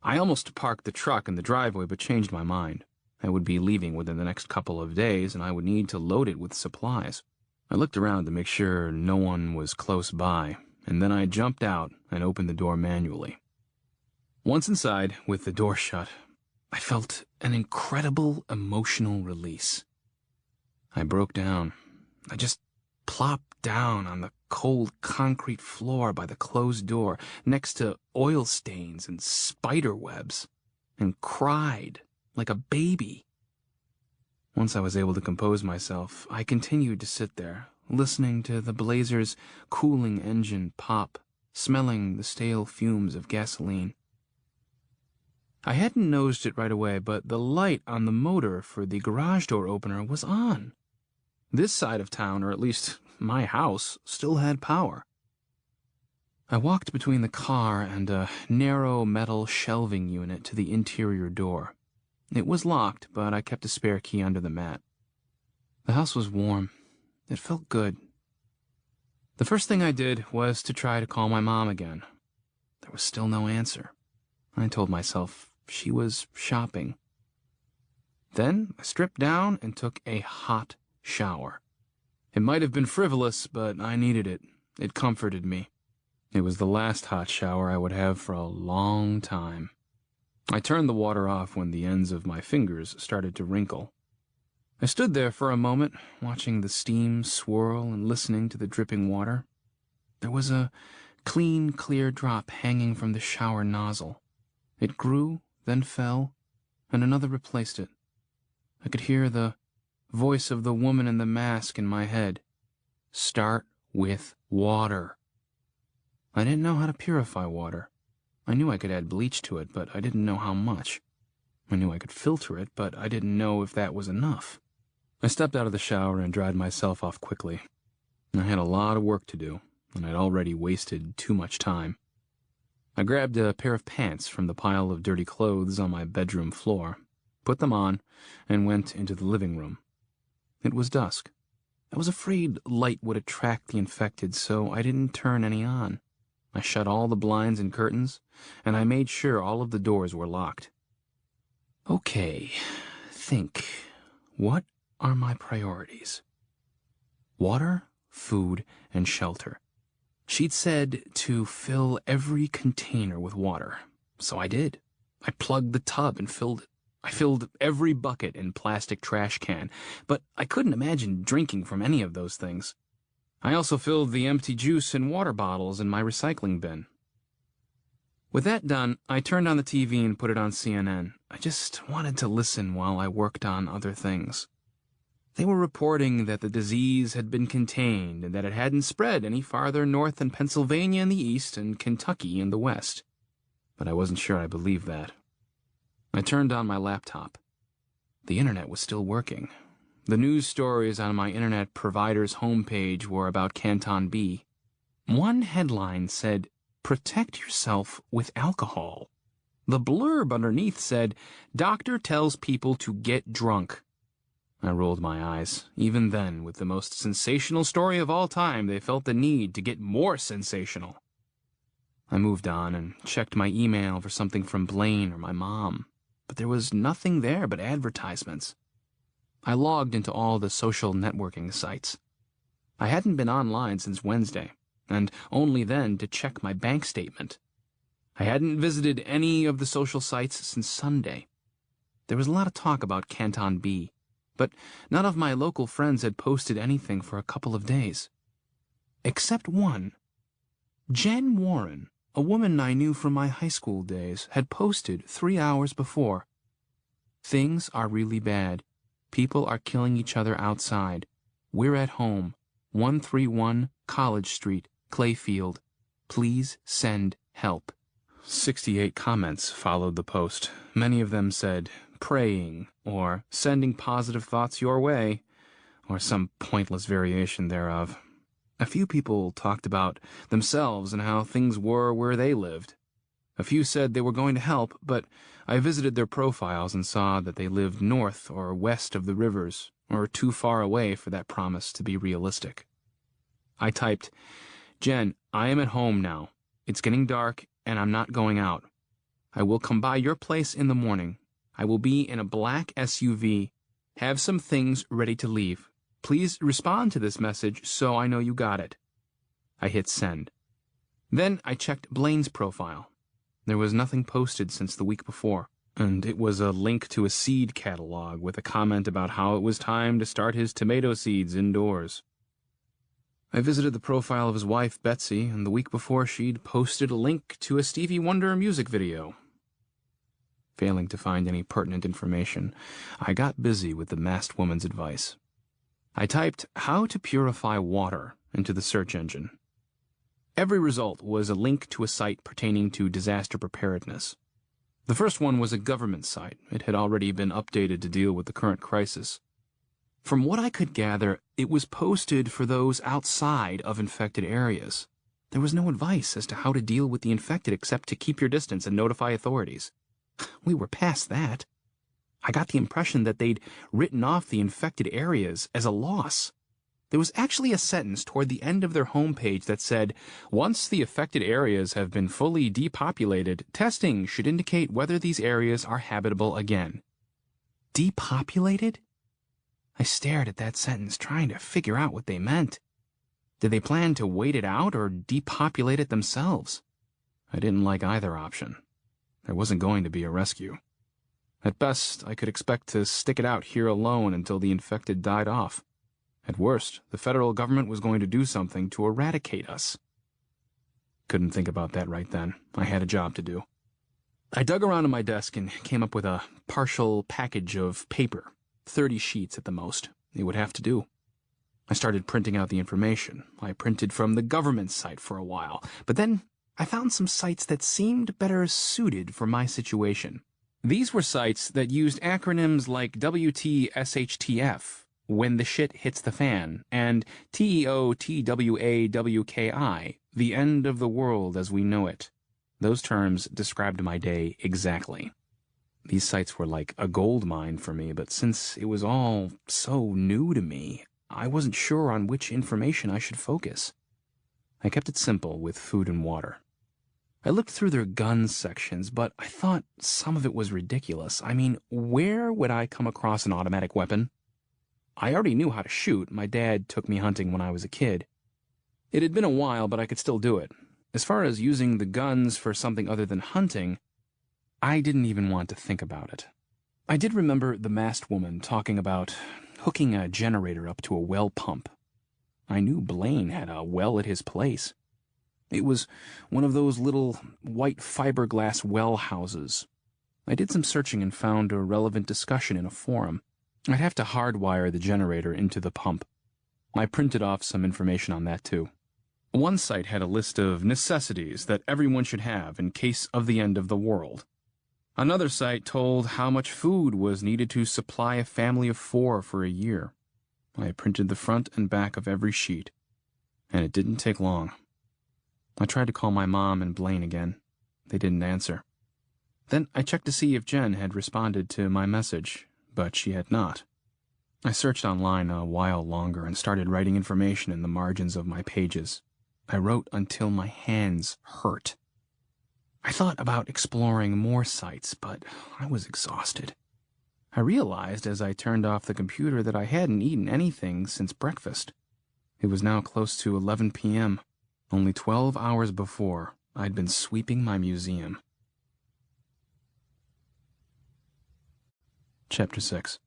I almost parked the truck in the driveway, but changed my mind. I would be leaving within the next couple of days, and I would need to load it with supplies. I looked around to make sure no one was close by, and then I jumped out and opened the door manually. Once inside, with the door shut, I felt an incredible emotional release. I broke down. I just plopped down on the cold concrete floor by the closed door, next to oil stains and spider webs, and cried like a baby. Once I was able to compose myself, I continued to sit there, listening to the Blazer's cooling engine pop, smelling the stale fumes of gasoline. I hadn't noticed it right away, but the light on the motor for the garage door opener was on. This side of town, or at least my house, still had power. I walked between the car and a narrow metal shelving unit to the interior door. It was locked, but I kept a spare key under the mat. The house was warm. It felt good. The first thing I did was to try to call my mom again. There was still no answer. I told myself she was shopping. Then I stripped down and took a hot shower. It might have been frivolous, but I needed it. It comforted me. It was the last hot shower I would have for a long time. I turned the water off when the ends of my fingers started to wrinkle. I stood there for a moment, watching the steam swirl and listening to the dripping water. There was a clean, clear drop hanging from the shower nozzle. It grew, then fell, and another replaced it. I could hear the voice of the woman in the mask in my head. Start with water. I didn't know how to purify water. I knew I could add bleach to it, but I didn't know how much. I knew I could filter it, but I didn't know if that was enough. I stepped out of the shower and dried myself off quickly. I had a lot of work to do, and I'd already wasted too much time. I grabbed a pair of pants from the pile of dirty clothes on my bedroom floor, put them on, and went into the living room. It was dusk. I was afraid light would attract the infected, so I didn't turn any on. I shut all the blinds and curtains, and I made sure all of the doors were locked. Okay, think. What are my priorities? Water, food, and shelter. She'd said to fill every container with water, so I did. I plugged the tub and filled it. I filled every bucket and plastic trash can, but I couldn't imagine drinking from any of those things. I also filled the empty juice and water bottles in my recycling bin. With that done, I turned on the TV and put it on CNN. I just wanted to listen while I worked on other things. They were reporting that the disease had been contained and that it hadn't spread any farther north than Pennsylvania in the east and Kentucky in the west. But I wasn't sure I believed that. I turned on my laptop. The internet was still working. The news stories on my internet provider's homepage were about Canton B. One headline said, "Protect yourself with alcohol." The blurb underneath said, "Doctor tells people to get drunk." I rolled my eyes. Even then, with the most sensational story of all time, they felt the need to get more sensational. I moved on and checked my email for something from Blaine or my mom, but there was nothing there but advertisements. I logged into all the social networking sites. I hadn't been online since Wednesday, and only then to check my bank statement. I hadn't visited any of the social sites since Sunday. There was a lot of talk about Canton B, but none of my local friends had posted anything for a couple of days. Except one. Jen Warren, a woman I knew from my high school days, had posted 3 hours before. "Things are really bad. People are killing each other outside. We're at home. 131 College Street, Clayfield. Please send help." 68 comments followed the post. Many of them said, "praying," or "sending positive thoughts your way," or some pointless variation thereof. A few people talked about themselves and how things were where they lived. A few said they were going to help, but I visited their profiles and saw that they lived north or west of the rivers, or too far away for that promise to be realistic. I typed, "Jen, I am at home now. It's getting dark, and I'm not going out. I will come by your place in the morning. I will be in a black SUV. Have some things ready to leave. Please respond to this message so I know you got it." I hit send. Then I checked Blaine's profile. There was nothing posted since the week before, and it was a link to a seed catalog with a comment about how it was time to start his tomato seeds indoors. I visited the profile of his wife, Betsy, and the week before she'd posted a link to a Stevie Wonder music video. Failing to find any pertinent information, I got busy with the masked woman's advice. I typed "how to purify water" into the search engine. Every result was a link to a site pertaining to disaster preparedness. The first one was a government site. It had already been updated to deal with the current crisis. From what I could gather, it was posted for those outside of infected areas. There was no advice as to how to deal with the infected except to keep your distance and notify authorities. We were past that. I got the impression that they'd written off the infected areas as a loss. There was actually a sentence toward the end of their homepage that said, "Once the affected areas have been fully depopulated, testing should indicate whether these areas are habitable again." Depopulated? I stared at that sentence, trying to figure out what they meant. Did they plan to wait it out or depopulate it themselves? I didn't like either option. There wasn't going to be a rescue. At best, I could expect to stick it out here alone until the infected died off. At worst, the federal government was going to do something to eradicate us. Couldn't think about that right then. I had a job to do. I dug around in my desk and came up with a partial package of paper, 30 sheets at the most. It would have to do. I started printing out the information. I printed from the government site for a while, but then I found some sites that seemed better suited for my situation. These were sites that used acronyms like WTSHTF, when the shit hits the fan, and TEOTWAWKI, the end of the world as we know it. Those terms described my day exactly. These sites were like a gold mine for me, but since it was all so new to me, I wasn't sure on which information I should focus. I kept it simple with food and water. I looked through their gun sections, but I thought some of it was ridiculous. I mean, where would I come across an automatic weapon? I already knew how to shoot. My dad took me hunting when I was a kid. It had been a while, but I could still do it. As far as using the guns for something other than hunting, I didn't even want to think about it. I did remember the masked woman talking about hooking a generator up to a well pump. I knew Blaine had a well at his place. It was one of those little white fiberglass well houses. I did some searching and found a relevant discussion in a forum. I'd have to hardwire the generator into the pump. I printed off some information on that too. One site had a list of necessities that everyone should have in case of the end of the world. Another site told how much food was needed to supply a family of 4 for a year. I printed the front and back of every sheet, and it didn't take long. I tried to call my mom and Blaine again. They didn't answer. Then I checked to see if Jen had responded to my message, but she had not. I searched online a while longer and started writing information in the margins of my pages. I wrote until my hands hurt. I thought about exploring more sites, but I was exhausted. I realized as I turned off the computer that I hadn't eaten anything since breakfast. It was now close to 11 p.m. Only 12 hours before, I'd been sweeping my museum. Chapter 6.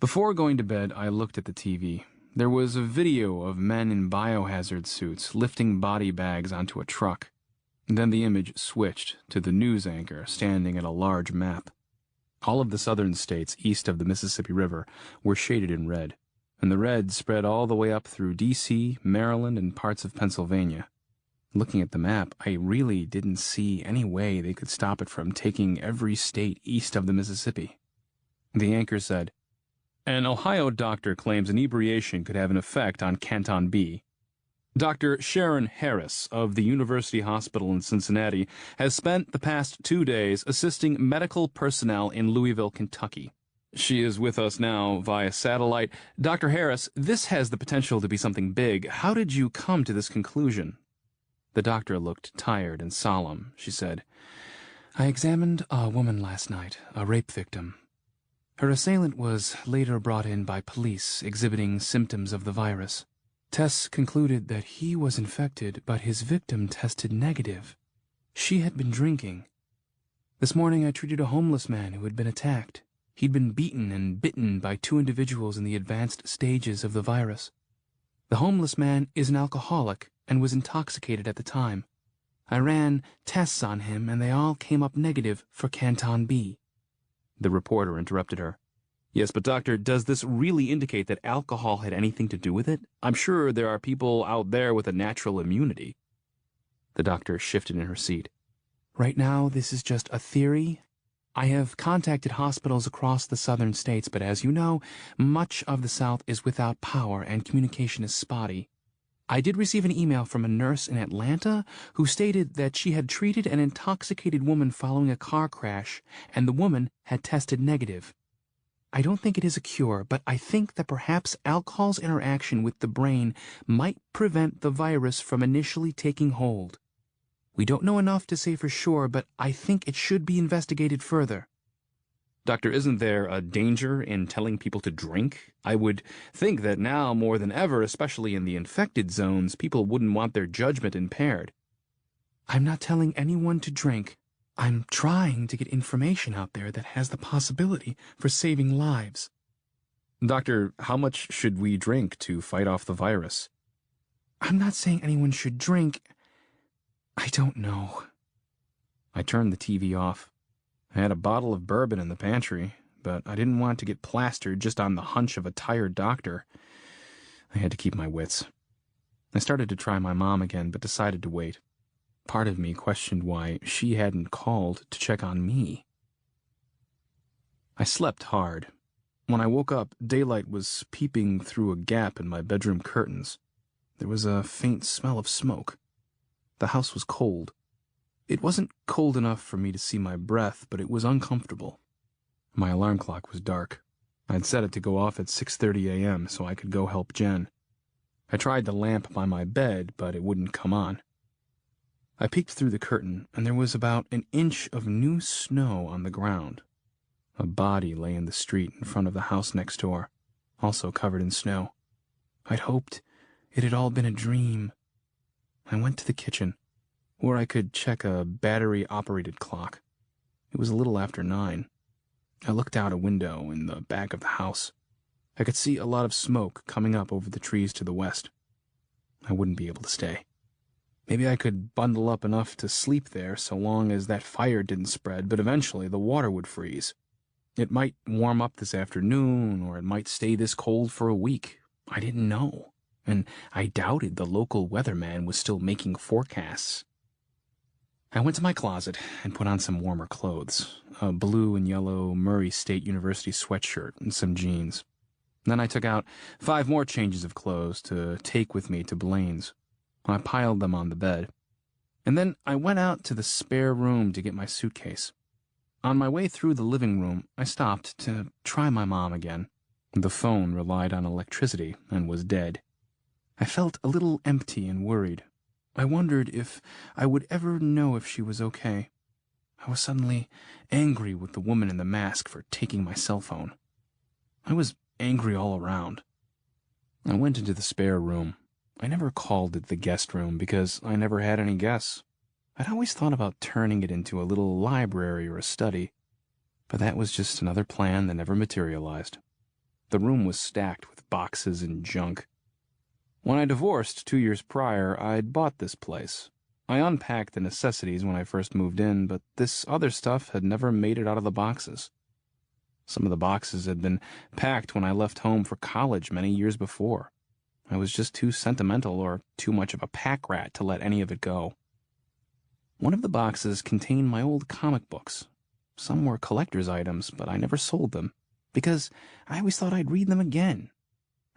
Before going to bed, I looked at the TV. There was a video of men in biohazard suits lifting body bags onto a truck. Then the image switched to the news anchor standing at a large map. All of the southern states east of the Mississippi River were shaded in red, and the red spread all the way up through D.C., Maryland, and parts of Pennsylvania. Looking at the map, I really didn't see any way they could stop it from taking every state east of the Mississippi. The anchor said, "An Ohio doctor claims inebriation could have an effect on Canton B. Dr. Sharon Harris of the University Hospital in Cincinnati has spent the past 2 days assisting medical personnel in Louisville, Kentucky. She is with us now via satellite. Dr. Harris, this has the potential to be something big. How did you come to this conclusion?" The doctor looked tired and solemn. She said, "I examined a woman last night, a rape victim. Her assailant was later brought in by police exhibiting symptoms of the virus. Tests concluded that he was infected, but his victim tested negative. She had been drinking. This morning I treated a homeless man who had been attacked. He'd been beaten and bitten by 2 individuals in the advanced stages of the virus. The homeless man is an alcoholic and was intoxicated at the time. I ran tests on him and they all came up negative for Canton B." The reporter interrupted her. "Yes, but doctor, does this really indicate that alcohol had anything to do with it? I'm sure there are people out there with a natural immunity." The doctor shifted in her seat. "Right now, this is just a theory. I have contacted hospitals across the southern states, but as you know, much of the South is without power and communication is spotty. I did receive an email from a nurse in Atlanta who stated that she had treated an intoxicated woman following a car crash, and the woman had tested negative. I don't think it is a cure, but I think that perhaps alcohol's interaction with the brain might prevent the virus from initially taking hold. We don't know enough to say for sure, but I think it should be investigated further. Doctor, isn't there a danger in telling people to drink? I would think that now more than ever, especially in the infected zones, people wouldn't want their judgment impaired. I'm not telling anyone to drink. I'm trying to get information out there that has the possibility for saving lives. Doctor, how much should we drink to fight off the virus? I'm not saying anyone should drink. I don't know. I turned the TV off. I had a bottle of bourbon in the pantry, but I didn't want to get plastered just on the hunch of a tired doctor. I had to keep my wits. I started to try my mom again, but decided to wait. Part of me questioned why she hadn't called to check on me. I slept hard. When I woke up, daylight was peeping through a gap in my bedroom curtains. There was a faint smell of smoke. The house was cold. It wasn't cold enough for me to see my breath, but it was uncomfortable. My alarm clock was dark. I'd set it to go off at 6:30 a.m. so I could go help Jen. I tried the lamp by my bed, but it wouldn't come on. I peeked through the curtain, and there was about an inch of new snow on the ground. A body lay in the street in front of the house next door, also covered in snow. I'd hoped it had all been a dream. I went to the kitchen, where I could check a battery-operated clock. It was a little after 9. I looked out a window in the back of the house. I could see a lot of smoke coming up over the trees to the west. I wouldn't be able to stay. Maybe I could bundle up enough to sleep there so long as that fire didn't spread, but eventually the water would freeze. It might warm up this afternoon, or it might stay this cold for a week. I didn't know, and I doubted the local weatherman was still making forecasts. I went to my closet and put on some warmer clothes, a blue and yellow Murray State University sweatshirt and some jeans. Then I took out 5 more changes of clothes to take with me to Blaine's. I piled them on the bed. And then I went out to the spare room to get my suitcase. On my way through the living room, I stopped to try my mom again. The phone relied on electricity and was dead. I felt a little empty and worried. I wondered if I would ever know if she was okay. I was suddenly angry with the woman in the mask for taking my cell phone. I was angry all around. I went into the spare room. I never called it the guest room because I never had any guests. I'd always thought about turning it into a little library or a study, but that was just another plan that never materialized. The room was stacked with boxes and junk. When I divorced 2 years prior, I'd bought this place. I unpacked the necessities when I first moved in, but this other stuff had never made it out of the boxes. Some of the boxes had been packed when I left home for college many years before. I was just too sentimental or too much of a pack rat to let any of it go. One of the boxes contained my old comic books. Some were collector's items, but I never sold them, because I always thought I'd read them again.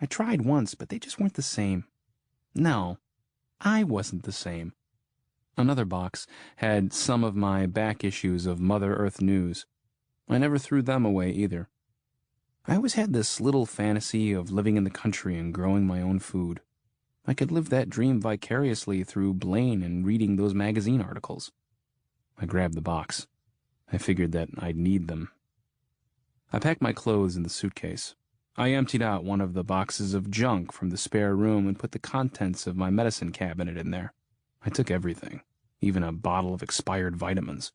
I tried once, but they just weren't the same. No, I wasn't the same. Another box had some of my back issues of Mother Earth News. I never threw them away either. I always had this little fantasy of living in the country and growing my own food. I could live that dream vicariously through Blaine and reading those magazine articles. I grabbed the box. I figured that I'd need them. I packed my clothes in the suitcase. I emptied out one of the boxes of junk from the spare room and put the contents of my medicine cabinet in there. I took everything, even a bottle of expired vitamins.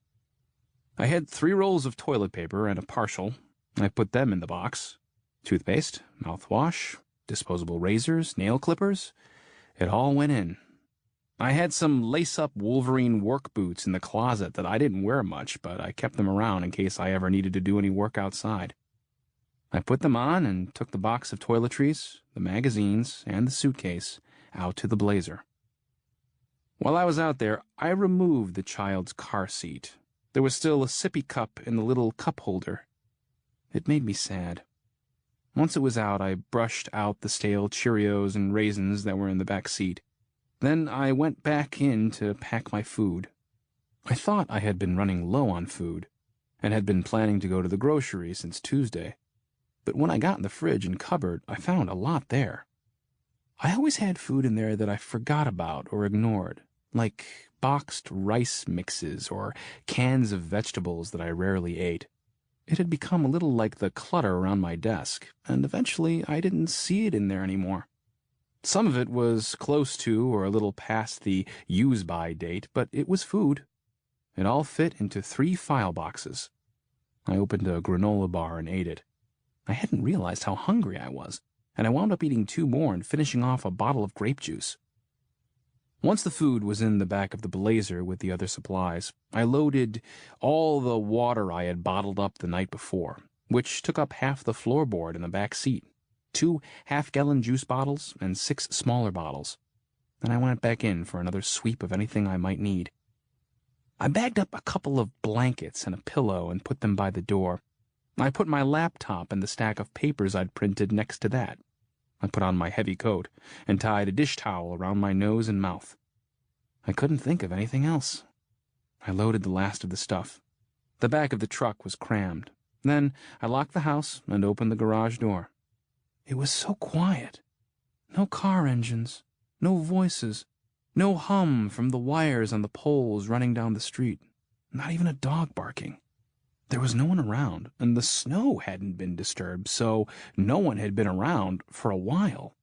I had 3 rolls of toilet paper and a partial. I put them in the box. Toothpaste, mouthwash, disposable razors, nail clippers. It all went in. I had some lace-up Wolverine work boots in the closet that I didn't wear much, but I kept them around in case I ever needed to do any work outside. I put them on and took the box of toiletries, the magazines, and the suitcase out to the Blazer. While I was out there, I removed the child's car seat. There was still a sippy cup in the little cup holder. It made me sad. Once it was out, I brushed out the stale Cheerios and raisins that were in the back seat. Then I went back in to pack my food. I thought I had been running low on food, and had been planning to go to the grocery since Tuesday. But when I got in the fridge and cupboard, I found a lot there. I always had food in there that I forgot about or ignored, like boxed rice mixes or cans of vegetables that I rarely ate. It had become a little like the clutter around my desk, and eventually I didn't see it in there anymore. Some of it was close to or a little past the use-by date, but it was food. It all fit into 3 file boxes. I opened a granola bar and ate it. I hadn't realized how hungry I was, and I wound up eating 2 more and finishing off a bottle of grape juice. Once the food was in the back of the Blazer with the other supplies, I loaded all the water I had bottled up the night before, which took up half the floorboard in the back seat, 2 half-gallon juice bottles and 6 smaller bottles. Then I went back in for another sweep of anything I might need. I bagged up a couple of blankets and a pillow and put them by the door. I put my laptop and the stack of papers I'd printed next to that. I put on my heavy coat and tied a dish towel around my nose and mouth. I couldn't think of anything else. I loaded the last of the stuff. The back of the truck was crammed. Then I locked the house and opened the garage door. It was so quiet. No car engines, no voices, no hum from the wires on the poles running down the street, not even a dog barking. There was no one around, and the snow hadn't been disturbed, so no one had been around for a while.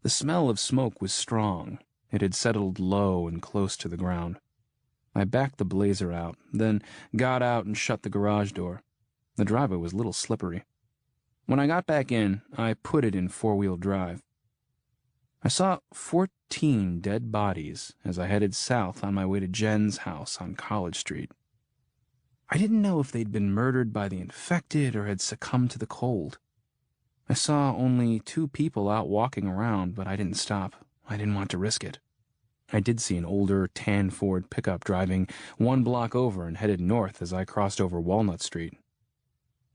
The smell of smoke was strong. It had settled low and close to the ground. I backed the Blazer out, then got out and shut the garage door. The driveway was a little slippery. When I got back in, I put it in 4-wheel drive. I saw 14 dead bodies as I headed south on my way to Jen's house on College Street. I didn't know if they'd been murdered by the infected or had succumbed to the cold. I saw only 2 people out walking around, but I didn't stop. I didn't want to risk it. I did see an older, tan Ford pickup driving 1 block over and headed north as I crossed over Walnut Street.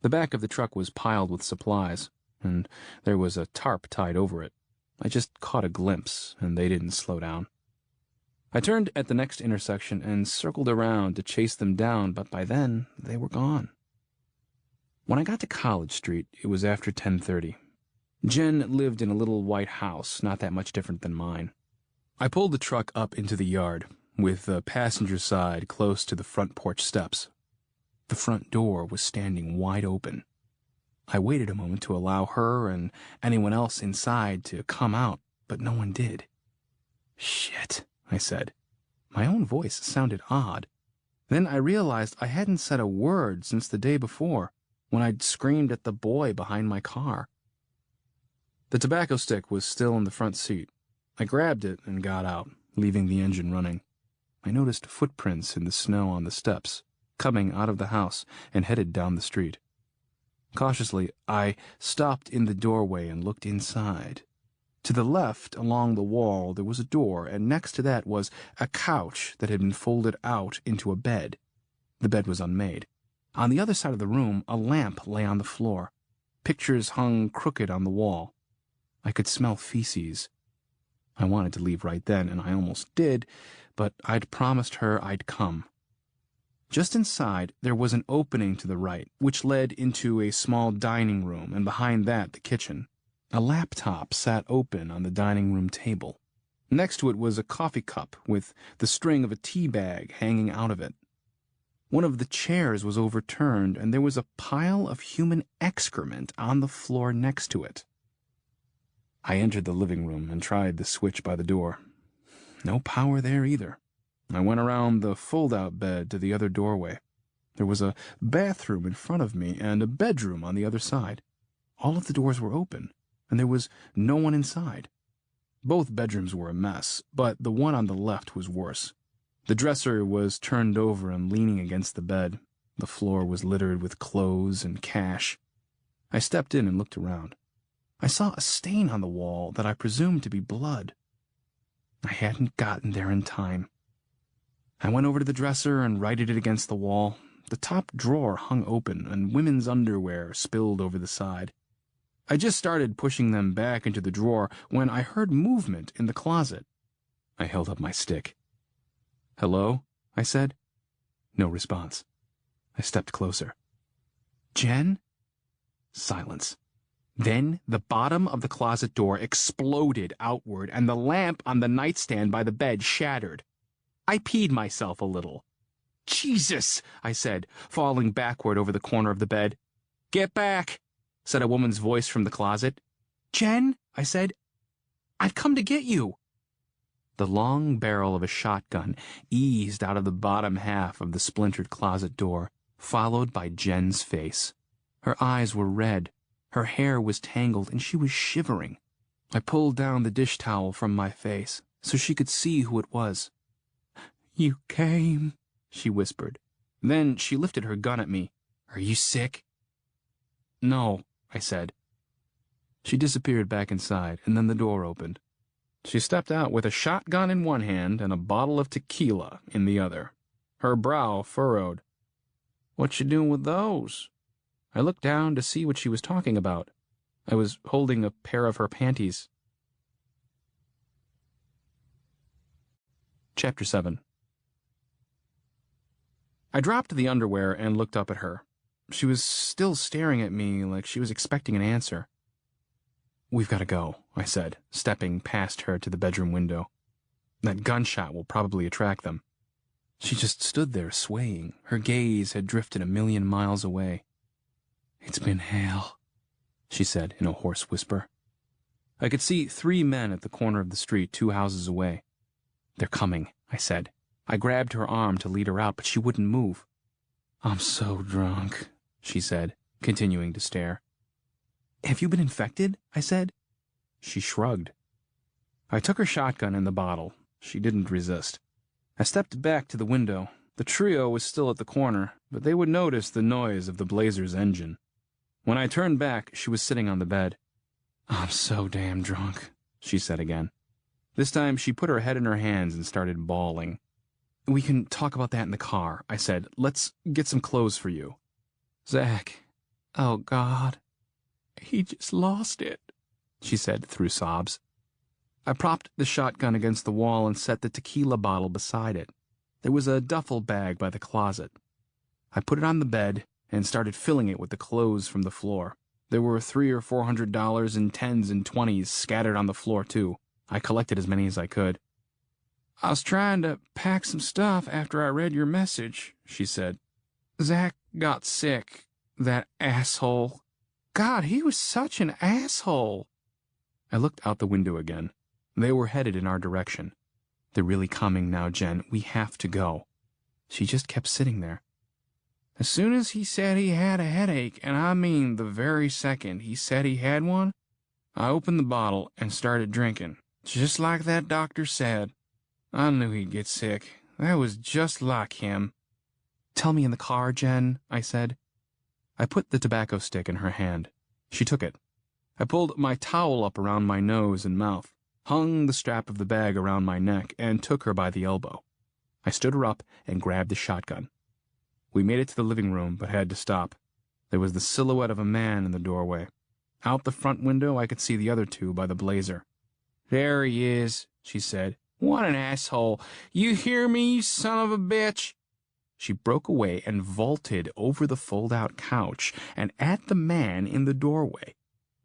The back of the truck was piled with supplies, and there was a tarp tied over it. I just caught a glimpse, and they didn't slow down. I turned at the next intersection and circled around to chase them down, but by then they were gone. When I got to College Street, it was after 10:30. Jen lived in a little white house, not that much different than mine. I pulled the truck up into the yard, with the passenger side close to the front porch steps. The front door was standing wide open. I waited a moment to allow her and anyone else inside to come out, but no one did. "Shit," I said. My own voice sounded odd. Then I realized I hadn't said a word since the day before, when I'd screamed at the boy behind my car. The tobacco stick was still in the front seat. I grabbed it and got out, leaving the engine running. I noticed footprints in the snow on the steps, coming out of the house and headed down the street. Cautiously, I stopped in the doorway and looked inside. To the left, along the wall, there was a door, and next to that was a couch that had been folded out into a bed. The bed was unmade. On the other side of the room, a lamp lay on the floor. Pictures hung crooked on the wall. I could smell feces. I wanted to leave right then, and I almost did, but I'd promised her I'd come. Just inside, there was an opening to the right, which led into a small dining room, and behind that, the kitchen. A laptop sat open on the dining room table. Next to it was a coffee cup with the string of a tea bag hanging out of it. One of the chairs was overturned, and there was a pile of human excrement on the floor next to it. I entered the living room and tried the switch by the door. No power there either. I went around the fold-out bed to the other doorway. There was a bathroom in front of me and a bedroom on the other side. All of the doors were open, and there was no one inside. Both bedrooms were a mess, but the one on the left was worse. The dresser was turned over and leaning against the bed. The floor was littered with clothes and cash. I stepped in and looked around. I saw a stain on the wall that I presumed to be blood. I hadn't gotten there in time. I went over to the dresser and righted it against the wall. The top drawer hung open, and women's underwear spilled over the side. I just started pushing them back into the drawer when I heard movement in the closet. I held up my stick. "Hello?" I said. No response. I stepped closer. "Jen?" Silence. Then the bottom of the closet door exploded outward, and the lamp on the nightstand by the bed shattered. I peed myself a little. "Jesus!" I said, falling backward over the corner of the bed. "Get back!" said a woman's voice from the closet. "Jen?" I said. "I've come to get you." The long barrel of a shotgun eased out of the bottom half of the splintered closet door, followed by Jen's face. Her eyes were red, her hair was tangled, and she was shivering. I pulled down the dish towel from my face so she could see who it was. "You came," she whispered. Then she lifted her gun at me. "Are you sick?" "No," I said. She disappeared back inside, and then the door opened. She stepped out with a shotgun in one hand and a bottle of tequila in the other. Her brow furrowed. "What you doing with those?" I looked down to see what she was talking about. I was holding a pair of her panties. Chapter 7. I dropped the underwear and looked up at her. She was still staring at me like she was expecting an answer. "We've got to go," I said, stepping past her to the bedroom window. "That gunshot will probably attract them." She just stood there swaying. Her gaze had drifted a million miles away. "It's been hell," she said in a hoarse whisper. I could see 3 men at the corner of the street 2 houses away. "They're coming," I said. I grabbed her arm to lead her out, but she wouldn't move. "I'm so drunk," she said, continuing to stare. "Have you been infected?" I said. She shrugged. I took her shotgun and the bottle. She didn't resist. I stepped back to the window. The trio was still at the corner, but they would notice the noise of the Blazer's engine. When I turned back, she was sitting on the bed. "I'm so damn drunk," she said again. This time she put her head in her hands and started bawling. "We can talk about that in the car," I said. "Let's get some clothes for you." "Zach, oh God, he just lost it," she said through sobs. I propped the shotgun against the wall and set the tequila bottle beside it. There was a duffel bag by the closet. I put it on the bed and started filling it with the clothes from the floor. There were $300 or $400 in 10s and 20s scattered on the floor, too. I collected as many as I could. "I was trying to pack some stuff after I read your message," she said. "Zach got sick. That asshole. God, he was such an asshole." I looked out the window again. They were headed in our direction. "They're really coming now, Jen. We have to go." She just kept sitting there. "As soon as he said he had a headache, and I mean the very second he said he had one, I opened the bottle and started drinking. Just like that doctor said. I knew he'd get sick. That was just like him." "Tell me in the car, Jen," I said. I put the tobacco stick in her hand. She took it. I pulled my towel up around my nose and mouth, hung the strap of the bag around my neck, and took her by the elbow. I stood her up and grabbed the shotgun. We made it to the living room, but had to stop. There was the silhouette of a man in the doorway. Out the front window, I could see the other 2 by the Blazer. "There he is," she said. "What an asshole. You hear me, you son of a bitch?" She broke away and vaulted over the fold-out couch and at the man in the doorway.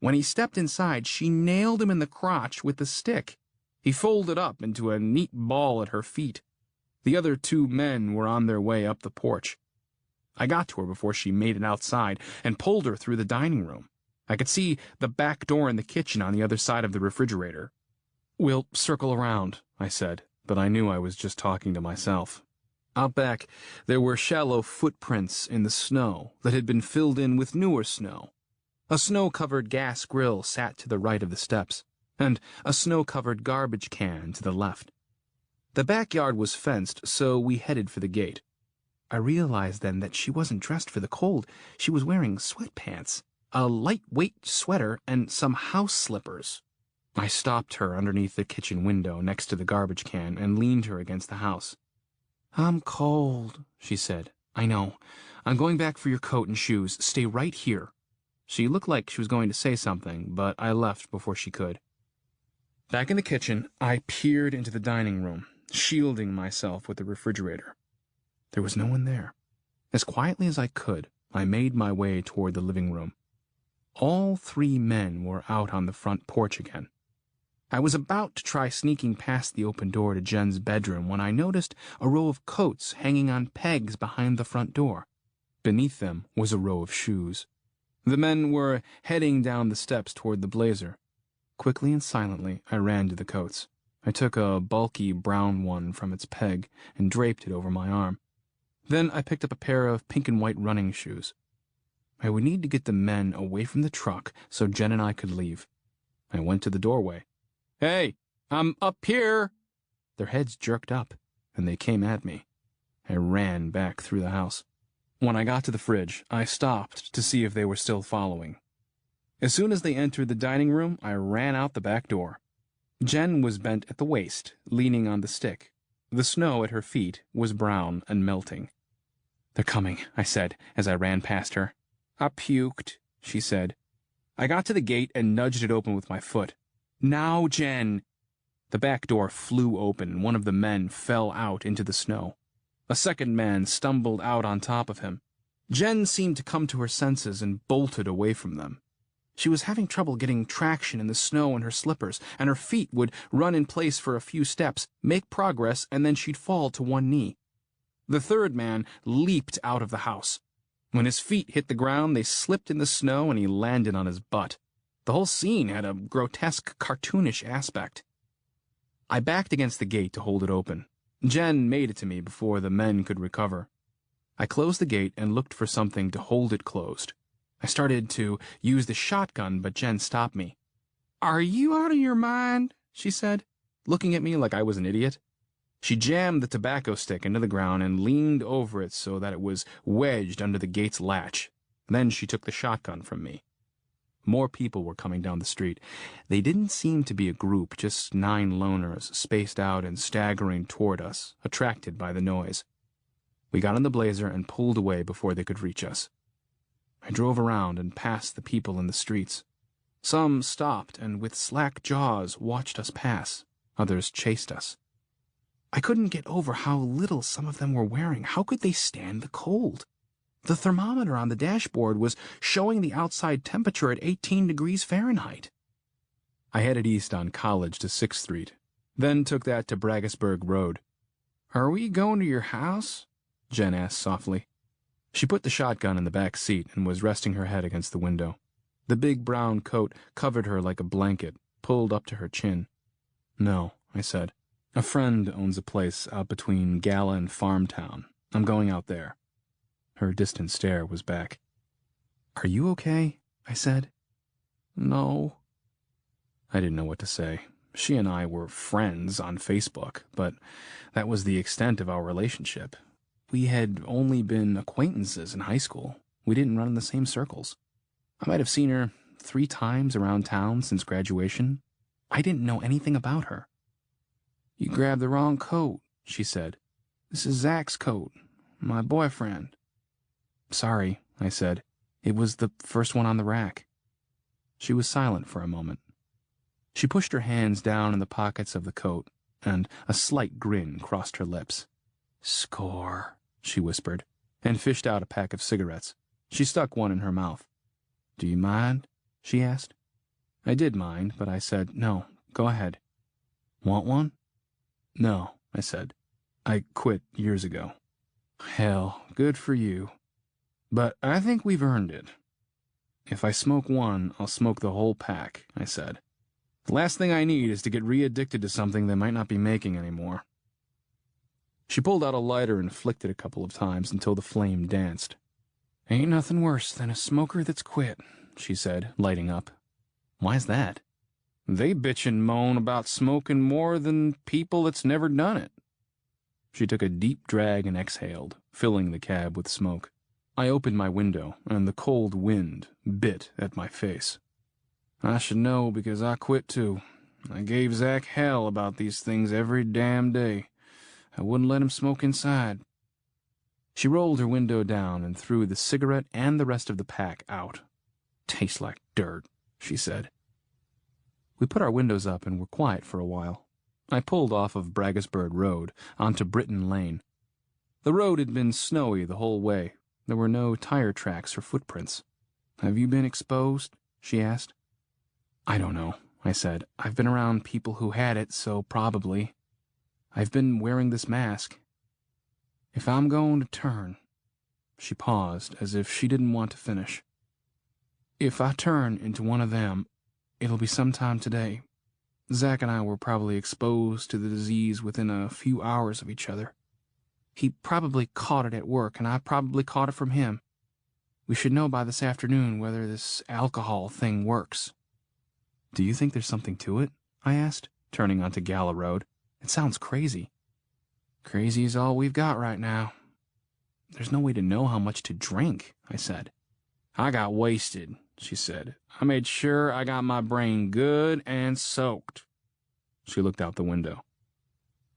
When he stepped inside, she nailed him in the crotch with the stick. He folded up into a neat ball at her feet. The other 2 men were on their way up the porch. I got to her before she made it outside and pulled her through the dining room. I could see the back door in the kitchen on the other side of the refrigerator. "We'll circle around," I said, but I knew I was just talking to myself. Out back, there were shallow footprints in the snow that had been filled in with newer snow. A snow-covered gas grill sat to the right of the steps, and a snow-covered garbage can to the left. The backyard was fenced, so we headed for the gate. I realized then that she wasn't dressed for the cold. She was wearing sweatpants, a lightweight sweater, and some house slippers. I stopped her underneath the kitchen window next to the garbage can and leaned her against the house. "I'm cold," she said. "I know. I'm going back for your coat and shoes. Stay right here." She looked like she was going to say something, but I left before she could. Back in the kitchen, I peered into the dining room, shielding myself with the refrigerator. There was no one there. As quietly as I could, I made my way toward the living room. All three men were out on the front porch again. I was about to try sneaking past the open door to Jen's bedroom when I noticed a row of coats hanging on pegs behind the front door. Beneath them was a row of shoes. The men were heading down the steps toward the blazer. Quickly and silently, I ran to the coats. I took a bulky brown one from its peg and draped it over my arm. Then I picked up a pair of pink and white running shoes. I would need to get the men away from the truck so Jen and I could leave. I went to the doorway. "Hey, I'm up here!" Their heads jerked up, and they came at me. I ran back through the house. When I got to the fridge, I stopped to see if they were still following. As soon as they entered the dining room, I ran out the back door. Jen was bent at the waist, leaning on the stick. The snow at her feet was brown and melting. "They're coming," I said as I ran past her. "I puked," she said. I got to the gate and nudged it open with my foot. "Now, Jen!" The back door flew open and one of the men fell out into the snow. A second man stumbled out on top of him. Jen seemed to come to her senses and bolted away from them. She was having trouble getting traction in the snow in her slippers, and her feet would run in place for a few steps, make progress, and then she'd fall to one knee. The third man leaped out of the house. When his feet hit the ground, they slipped in the snow and he landed on his butt. The whole scene had a grotesque, cartoonish aspect. I backed against the gate to hold it open. Jen made it to me before the men could recover. I closed the gate and looked for something to hold it closed. I started to use the shotgun, but Jen stopped me. "Are you out of your mind?" she said, looking at me like I was an idiot. She jammed the tobacco stick into the ground and leaned over it so that it was wedged under the gate's latch. Then she took the shotgun from me. More people were coming down the street. They didn't seem to be a group, just 9 loners, spaced out and staggering toward us, attracted by the noise. We got in the blazer and pulled away before they could reach us. I drove around and past the people in the streets. Some stopped and with slack jaws watched us pass. Others chased us. I couldn't get over how little some of them were wearing. How could they stand the cold? The thermometer on the dashboard was showing the outside temperature at 18 degrees Fahrenheit. I headed east on College to 6th Street, then took that to Braggisburg Road. "Are we going to your house?" Jen asked softly. She put the shotgun in the back seat and was resting her head against the window. The big brown coat covered her like a blanket, pulled up to her chin. "No," I said. "A friend owns a place out between Gala and Farmtown. I'm going out there." Her distant stare was back. "Are you okay?" I said. "No." I didn't know what to say. She and I were friends on Facebook, but that was the extent of our relationship. We had only been acquaintances in high school. We didn't run in the same circles. I might have seen her 3 times around town since graduation. I didn't know anything about her. "You grabbed the wrong coat," she said. "This is Zach's coat, my boyfriend." "Sorry," I said. "It was the first one on the rack." She was silent for a moment. She pushed her hands down in the pockets of the coat, and a slight grin crossed her lips. "Score," she whispered, and fished out a pack of cigarettes. She stuck one in her mouth. "Do you mind?" she asked. I did mind, but I said, "No, go ahead." "Want one?" "No," I said. "I quit years ago." "Hell, good for you. But I think we've earned it." "If I smoke one, I'll smoke the whole pack," I said. "The last thing I need is to get re-addicted to something they might not be making anymore." She pulled out a lighter and flicked it a couple of times until the flame danced. "Ain't nothing worse than a smoker that's quit," she said, lighting up. "Why's that?" "They bitch and moan about smoking more than people that's never done it." She took a deep drag and exhaled, filling the cab with smoke. I opened my window, and the cold wind bit at my face. "I should know because I quit too. I gave Zach hell about these things every damn day. I wouldn't let him smoke inside." She rolled her window down and threw the cigarette and the rest of the pack out. "Tastes like dirt," she said. We put our windows up and were quiet for a while. I pulled off of Braggisburg Road onto Britton Lane. The road had been snowy the whole way. There were no tire tracks or footprints. "Have you been exposed?" she asked. "I don't know," I said. "I've been around people who had it, so probably. I've been wearing this mask. If I'm going to turn—" She paused, as if she didn't want to finish. "If I turn into one of them, it'll be sometime today. Zach and I were probably exposed to the disease within a few hours of each other. He probably caught it at work, and I probably caught it from him. We should know by this afternoon whether this alcohol thing works." "Do you think there's something to it?" I asked, turning onto Gala Road. "It sounds crazy." "Crazy is all we've got right now." "There's no way to know how much to drink," I said. "I got wasted," she said. "I made sure I got my brain good and soaked." She looked out the window.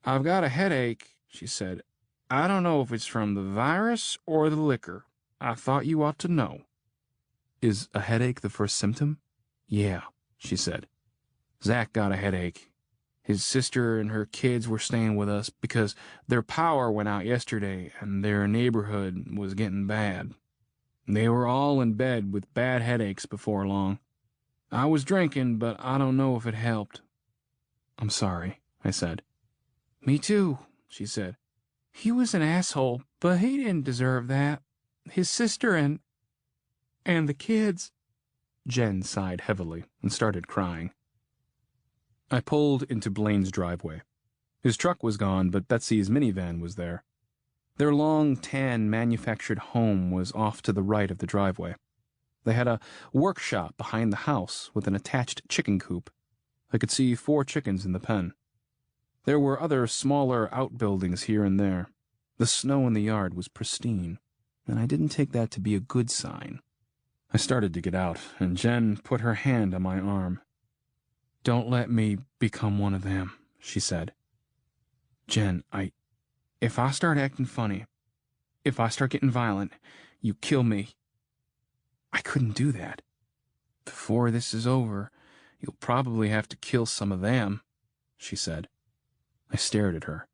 "I've got a headache," she said. "I don't know if it's from the virus or the liquor. I thought you ought to know." "Is a headache the first symptom?" "Yeah," she said. "Zach got a headache. His sister and her kids were staying with us because their power went out yesterday and their neighborhood was getting bad. They were all in bed with bad headaches before long. I was drinking, but I don't know if it helped." "I'm sorry," I said. "Me too," she said. "He was an asshole, but he didn't deserve that. His sister and the kids." Jen sighed heavily and started crying. I pulled into Blaine's driveway. His truck was gone, but Betsy's minivan was there. Their long, tan, manufactured home was off to the right of the driveway. They had a workshop behind the house with an attached chicken coop. I could see 4 chickens in the pen. There were other smaller outbuildings here and there. The snow in the yard was pristine, and I didn't take that to be a good sign. I started to get out, and Jen put her hand on my arm. "Don't let me become one of them," she said. "Jen, if I start acting funny, if I start getting violent, you kill me." "I couldn't do that." "Before this is over, you'll probably have to kill some of them," she said. I stared at her.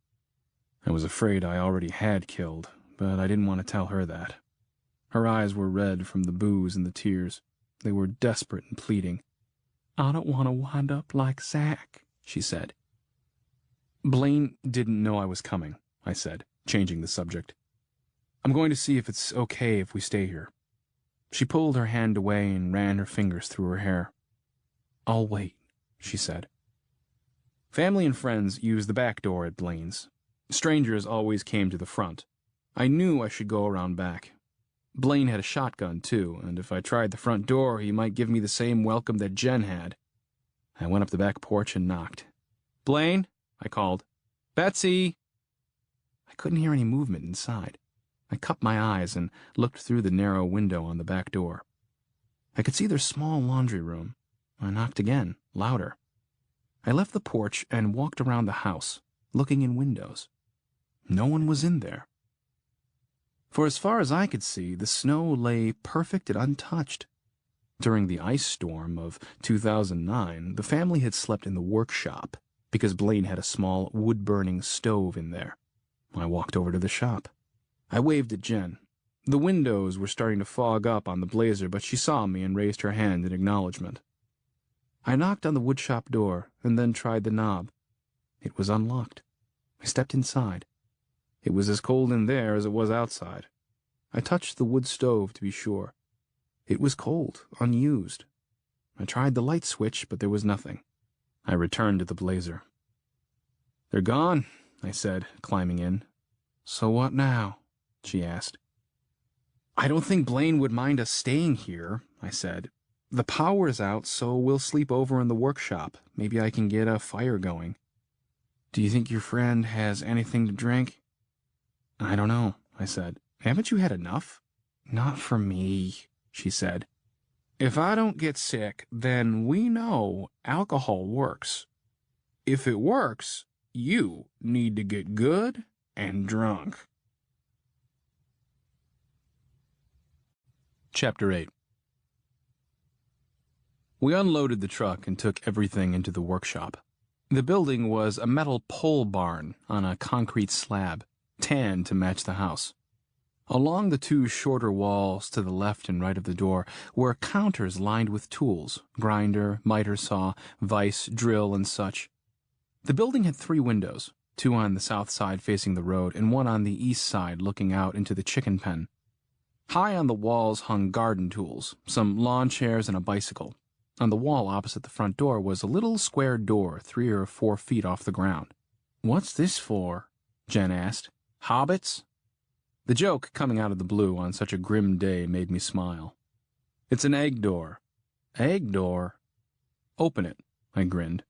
I was afraid I already had killed, but I didn't want to tell her that. Her eyes were red from the booze and the tears. They were desperate and pleading. "I don't want to wind up like Zach," she said. "Blaine didn't know I was coming," I said, changing the subject. "I'm going to see if it's okay if we stay here." She pulled her hand away and ran her fingers through her hair. "I'll wait," she said. Family and friends used the back door at Blaine's. Strangers always came to the front. I knew I should go around back. Blaine had a shotgun, too, and if I tried the front door, he might give me the same welcome that Jen had. I went up the back porch and knocked. "Blaine," I called. "Betsy!" I couldn't hear any movement inside. I cupped my eyes and looked through the narrow window on the back door. I could see their small laundry room. I knocked again, louder. I left the porch and walked around the house, looking in windows. No one was in there. For as far as I could see, the snow lay perfect and untouched. During the ice storm of 2009, the family had slept in the workshop because Blaine had a small wood-burning stove in there. I walked over to the shop. I waved at Jen. The windows were starting to fog up on the blazer, but she saw me and raised her hand in acknowledgement. I knocked on the woodshop door and then tried the knob. It was unlocked. I stepped inside. It was as cold in there as it was outside. I touched the wood stove to be sure. It was cold, unused. I tried the light switch, but there was nothing. I returned to the blazer. "They're gone," I said, climbing in. "So what now?" she asked. "I don't think Blaine would mind us staying here," I said. "The power's out, so we'll sleep over in the workshop. Maybe I can get a fire going." "Do you think your friend has anything to drink?" "I don't know," I said. "Haven't you had enough?" "Not for me," she said. "If I don't get sick, then we know alcohol works. If it works, you need to get good and drunk." Chapter 8. We unloaded the truck and took everything into the workshop. The building was a metal pole barn on a concrete slab, tan to match the house. Along the two shorter walls to the left and right of the door were counters lined with tools, grinder, miter saw, vise, drill, and such. The building had 3 windows, 2 on the south side facing the road and 1 on the east side looking out into the chicken pen. High on the walls hung garden tools, some lawn chairs, and a bicycle. On the wall opposite the front door was a little square door 3 or 4 feet off the ground. "What's this for?" Jen asked. "Hobbits?" The joke coming out of the blue on such a grim day made me smile. "It's an egg door." "Egg door?" "Open it," I grinned.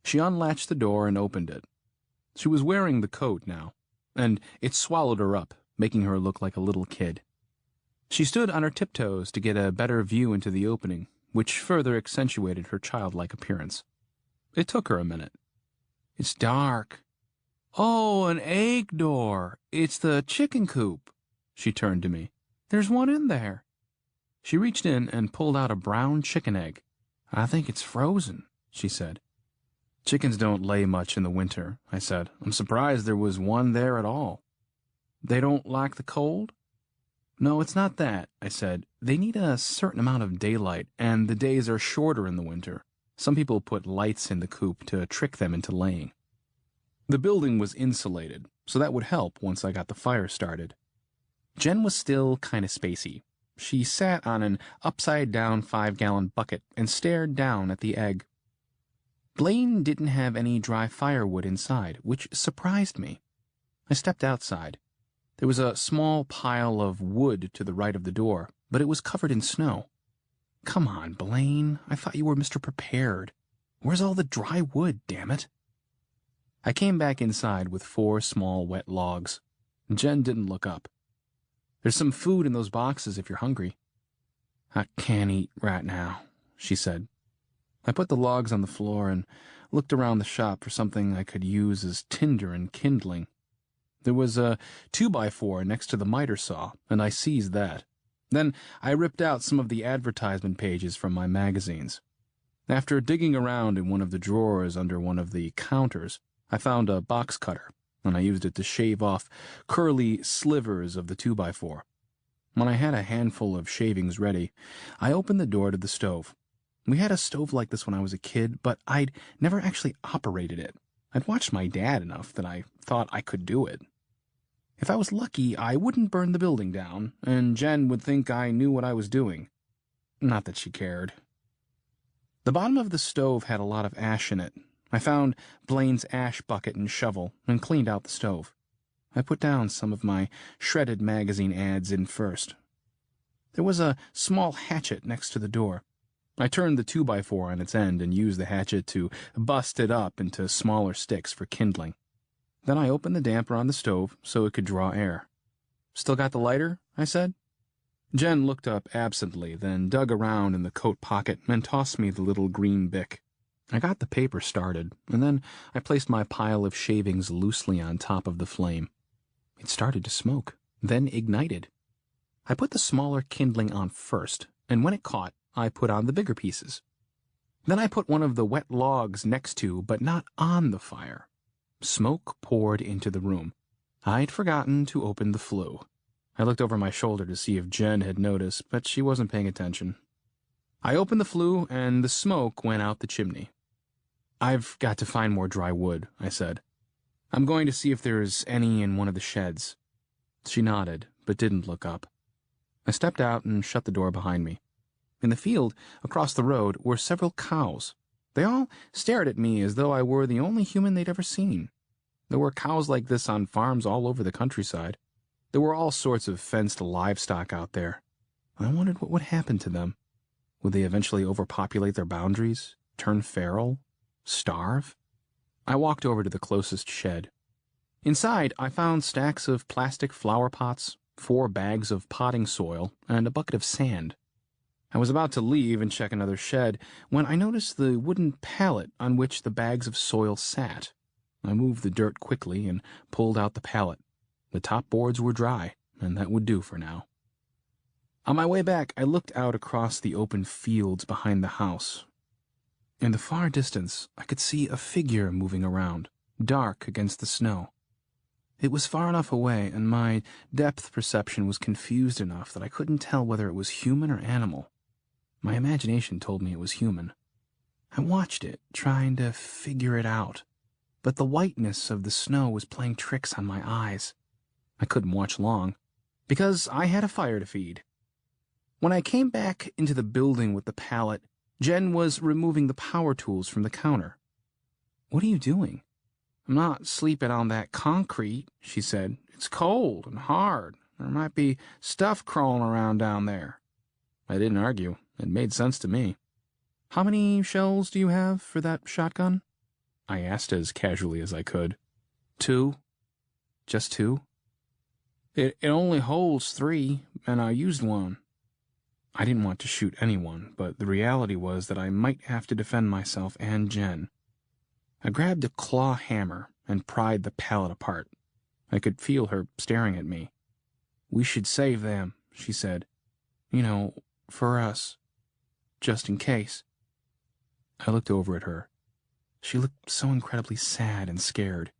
She unlatched the door and opened it. She was wearing the coat now, and it swallowed her up, making her look like a little kid. She stood on her tiptoes to get a better view into the opening, which further accentuated her childlike appearance. It took her a minute. "It's dark." "Oh, an egg door. It's the chicken coop." She turned to me. "There's one in there." She reached in and pulled out a brown chicken egg. "I think it's frozen," she said. "Chickens don't lay much in the winter," I said. "I'm surprised there was one there at all." "They don't like the cold?" "No, it's not that," I said. "They need a certain amount of daylight, and the days are shorter in the winter. Some people put lights in the coop to trick them into laying." The building was insulated, so that would help once I got the fire started. Jen was still kind of spacey. She sat on an upside-down 5-gallon bucket and stared down at the egg. Blaine didn't have any dry firewood inside, which surprised me. I stepped outside. There was a small pile of wood to the right of the door, but it was covered in snow. "Come on, Blaine. I thought you were Mr. Prepared. Where's all the dry wood, damn it?" I came back inside with 4 small wet logs. Jen didn't look up. "There's some food in those boxes if you're hungry." "I can't eat right now," she said. I put the logs on the floor and looked around the shop for something I could use as tinder and kindling. There was a 2x4 next to the miter saw, and I seized that. Then I ripped out some of the advertisement pages from my magazines. After digging around in one of the drawers under one of the counters, I found a box cutter, and I used it to shave off curly slivers of the 2x4. When I had a handful of shavings ready, I opened the door to the stove. We had a stove like this when I was a kid, but I'd never actually operated it. I'd watched my dad enough that I thought I could do it. If I was lucky, I wouldn't burn the building down, and Jen would think I knew what I was doing. Not that she cared. The bottom of the stove had a lot of ash in it. I found Blaine's ash bucket and shovel and cleaned out the stove. I put down some of my shredded magazine ads in first. There was a small hatchet next to the door. I turned the 2x4 on its end and used the hatchet to bust it up into smaller sticks for kindling. Then I opened the damper on the stove so it could draw air. "Still got the lighter?" I said. Jen looked up absently, then dug around in the coat pocket and tossed me the little green Bic. I got the paper started, and then I placed my pile of shavings loosely on top of the flame. It started to smoke, then ignited. I put the smaller kindling on first, and when it caught, I put on the bigger pieces. Then I put one of the wet logs next to, but not on the fire. Smoke poured into the room. I'd forgotten to open the flue. I looked over my shoulder to see if Jen had noticed, but she wasn't paying attention. I opened the flue, and the smoke went out the chimney. "I've got to find more dry wood," I said. "I'm going to see if there's any in one of the sheds." She nodded, but didn't look up. I stepped out and shut the door behind me. In the field, across the road, were several cows. They all stared at me as though I were the only human they'd ever seen. There were cows like this on farms all over the countryside. There were all sorts of fenced livestock out there. I wondered what would happen to them. Would they eventually overpopulate their boundaries, turn feral, starve? I walked over to the closest shed. Inside, I found stacks of plastic flower pots, 4 bags of potting soil, and a bucket of sand. I was about to leave and check another shed when I noticed the wooden pallet on which the bags of soil sat. I moved the dirt quickly and pulled out the pallet. The top boards were dry, and that would do for now. On my way back, I looked out across the open fields behind the house. In the far distance, I could see a figure moving around, dark against the snow. It was far enough away, and my depth perception was confused enough that I couldn't tell whether it was human or animal. My imagination told me it was human. I watched it, trying to figure it out, but the whiteness of the snow was playing tricks on my eyes. I couldn't watch long, because I had a fire to feed. When I came back into the building with the pallet, Jen was removing the power tools from the counter. "What are you doing?" "I'm not sleeping on that concrete," she said. "It's cold and hard. There might be stuff crawling around down there." I didn't argue. It made sense to me. "How many shells do you have for that shotgun?" I asked as casually as I could. "2. Just 2? It only holds 3, and I used 1. I didn't want to shoot anyone, but the reality was that I might have to defend myself and Jen. I grabbed a claw hammer and pried the pallet apart. I could feel her staring at me. "We should save them," she said. "You know, for us. Just in case." I looked over at her. She looked so incredibly sad and scared.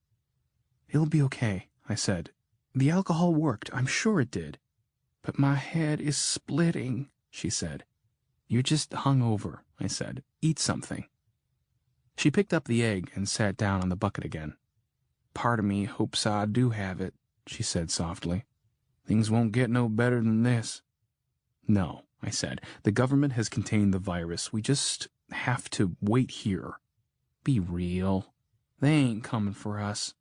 "It'll be okay," I said. "The alcohol worked, I'm sure it did." "But my head is splitting," she said. "You're just hungover," I said. "Eat something." She picked up the egg and sat down on the bucket again. "Part of me hopes I do have it," she said softly. "Things won't get no better than this." "No," I said. "The government has contained the virus. We just have to wait here." "Be real. They ain't coming for us."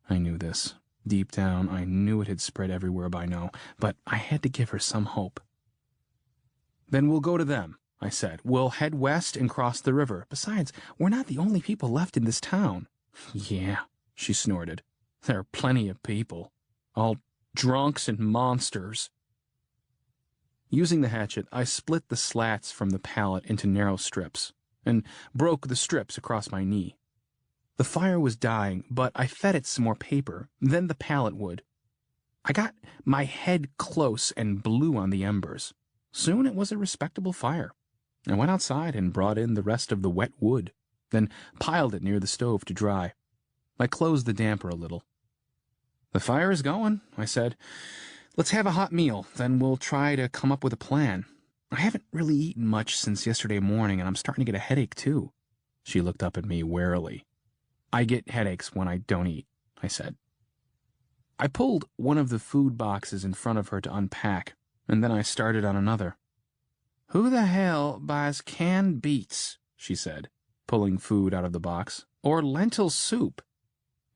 I knew this. Deep down, I knew it had spread everywhere by now, but I had to give her some hope. "Then we'll go to them," I said. "We'll head west and cross the river. Besides, we're not the only people left in this town." "Yeah," she snorted. "There are plenty of people. All drunks and monsters." Using the hatchet, I split the slats from the pallet into narrow strips and broke the strips across my knee. The fire was dying, but I fed it some more paper, then the pallet wood. I got my head close and blew on the embers. Soon it was a respectable fire. I went outside and brought in the rest of the wet wood, then piled it near the stove to dry. I closed the damper a little. "The fire is going," I said. "Let's have a hot meal, then we'll try to come up with a plan. I haven't really eaten much since yesterday morning, and I'm starting to get a headache, too." She looked up at me warily. "I get headaches when I don't eat," I said. I pulled one of the food boxes in front of her to unpack, and then I started on another. "Who the hell buys canned beets?" she said, pulling food out of the box. "Or lentil soup?"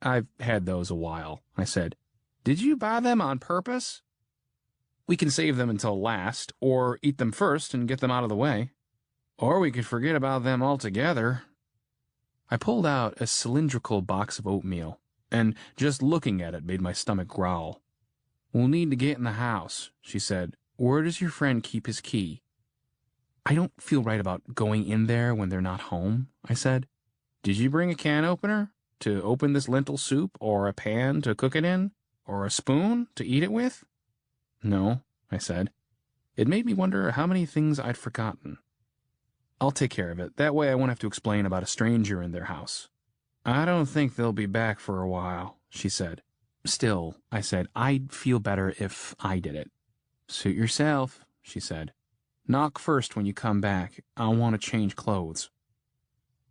"I've had those a while," I said. "Did you buy them on purpose?" "We can save them until last, or eat them first and get them out of the way. Or we could forget about them altogether." I pulled out a cylindrical box of oatmeal, and just looking at it made my stomach growl. "We'll need to get in the house," she said. "Where does your friend keep his key?" "I don't feel right about going in there when they're not home," I said. "Did you bring a can opener to open this lentil soup, or a pan to cook it in, or a spoon to eat it with?" "No," I said. It made me wonder how many things I'd forgotten. "I'll take care of it. That way I won't have to explain about a stranger in their house." "I don't think they'll be back for a while," she said. "Still," I said, "I'd feel better if I did it." "Suit yourself," she said. "Knock first when you come back. I'll want to change clothes."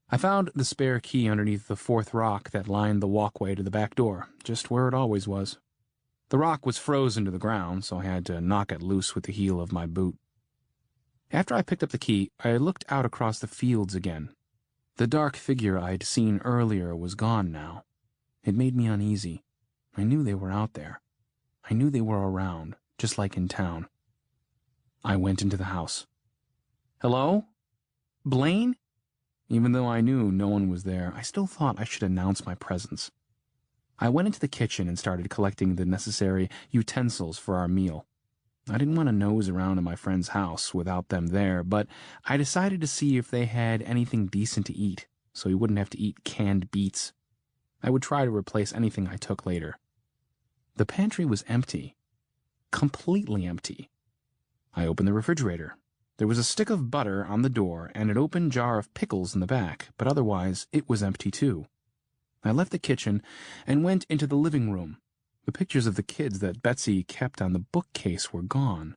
I found the spare key underneath the fourth rock that lined the walkway to the back door, just where it always was. The rock was frozen to the ground, so I had to knock it loose with the heel of my boot. After I picked up the key, I looked out across the fields again. The dark figure I'd seen earlier was gone now. It made me uneasy. I knew they were out there. I knew they were around, just like in town. I went into the house. "Hello? Blaine?" Even though I knew no one was there, I still thought I should announce my presence. I went into the kitchen and started collecting the necessary utensils for our meal. I didn't want to nose around in my friend's house without them there, but I decided to see if they had anything decent to eat, so we wouldn't have to eat canned beets. I would try to replace anything I took later. The pantry was empty. Completely empty. I opened the refrigerator. There was a stick of butter on the door and an open jar of pickles in the back, but otherwise it was empty too. I left the kitchen and went into the living room. The pictures of the kids that Betsy kept on the bookcase were gone.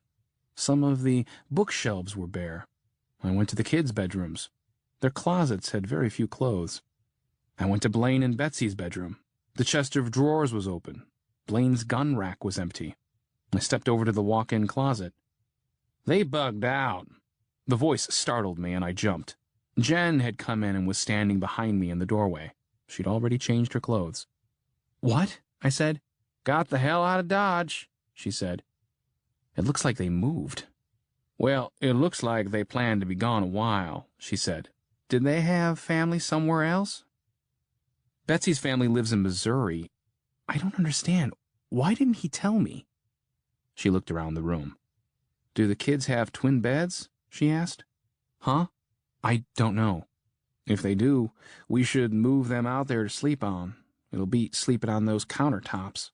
Some of the bookshelves were bare. I went to the kids' bedrooms. Their closets had very few clothes. I went to Blaine and Betsy's bedroom. The chest of drawers was open. Blaine's gun rack was empty. I stepped over to the walk-in closet. "They bugged out." The voice startled me, and I jumped. Jen had come in and was standing behind me in the doorway. She'd already changed her clothes. "What?" I said. "Got the hell out of Dodge," she said. "It looks like they moved." "Well, it looks like they plan to be gone a while," she said. "Did they have family somewhere else?" "Betsy's family lives in Missouri. I don't understand. Why didn't he tell me?" She looked around the room. "Do the kids have twin beds?" she asked. "Huh? I don't know. If they do, we should move them out there to sleep on. It'll beat sleeping on those countertops."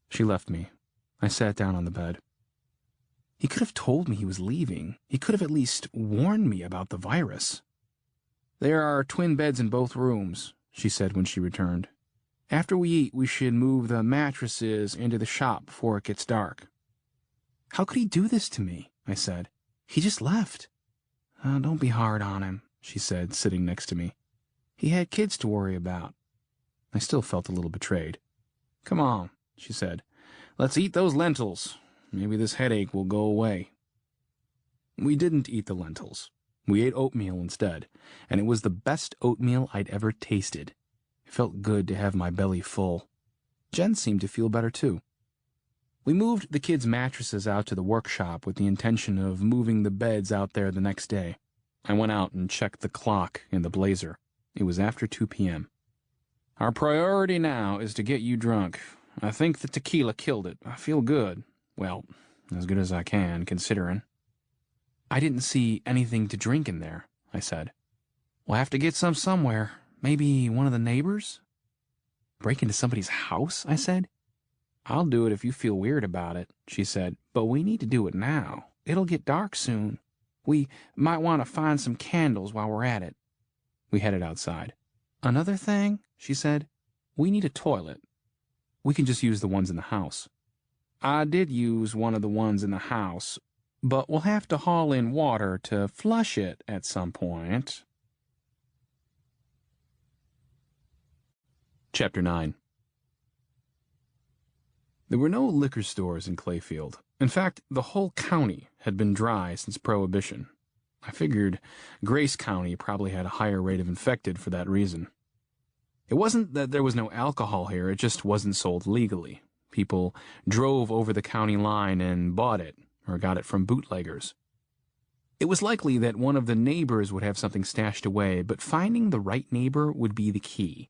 She left me. I sat down on the bed. He could have told me he was leaving. He could have at least warned me about the virus. "There are twin beds in both rooms," she said when she returned. "After we eat, we should move the mattresses into the shop before it gets dark." "How could he do this to me?" I said. "He just left." "Don't be hard on him," she said, sitting next to me. "He had kids to worry about." I still felt a little betrayed. "Come on," she said. "Let's eat those lentils. Maybe this headache will go away." We didn't eat the lentils. We ate oatmeal instead, and it was the best oatmeal I'd ever tasted. It felt good to have my belly full. Jen seemed to feel better too. We moved the kids' mattresses out to the workshop with the intention of moving the beds out there the next day. I went out and checked the clock in the Blazer. It was after 2 p.m. "Our priority now is to get you drunk. I think the tequila killed it. I feel good. Well, as good as I can, considering." "I didn't see anything to drink in there," I said. "We'll have to get some somewhere. Maybe one of the neighbors?" "Break into somebody's house?" I said. "I'll do it if you feel weird about it," she said, "but we need to do it now. It'll get dark soon. We might want to find some candles while we're at it." We headed outside. "Another thing," she said, "we need a toilet. We can just use the ones in the house." "I did use one of the ones in the house, but we'll have to haul in water to flush it at some point." Chapter 9. There were no liquor stores in Clayfield. In fact, the whole county had been dry since Prohibition. I figured Grace County probably had a higher rate of infected for that reason. It wasn't that there was no alcohol here, it just wasn't sold legally. People drove over the county line and bought it, or got it from bootleggers. It was likely that one of the neighbors would have something stashed away, but finding the right neighbor would be the key.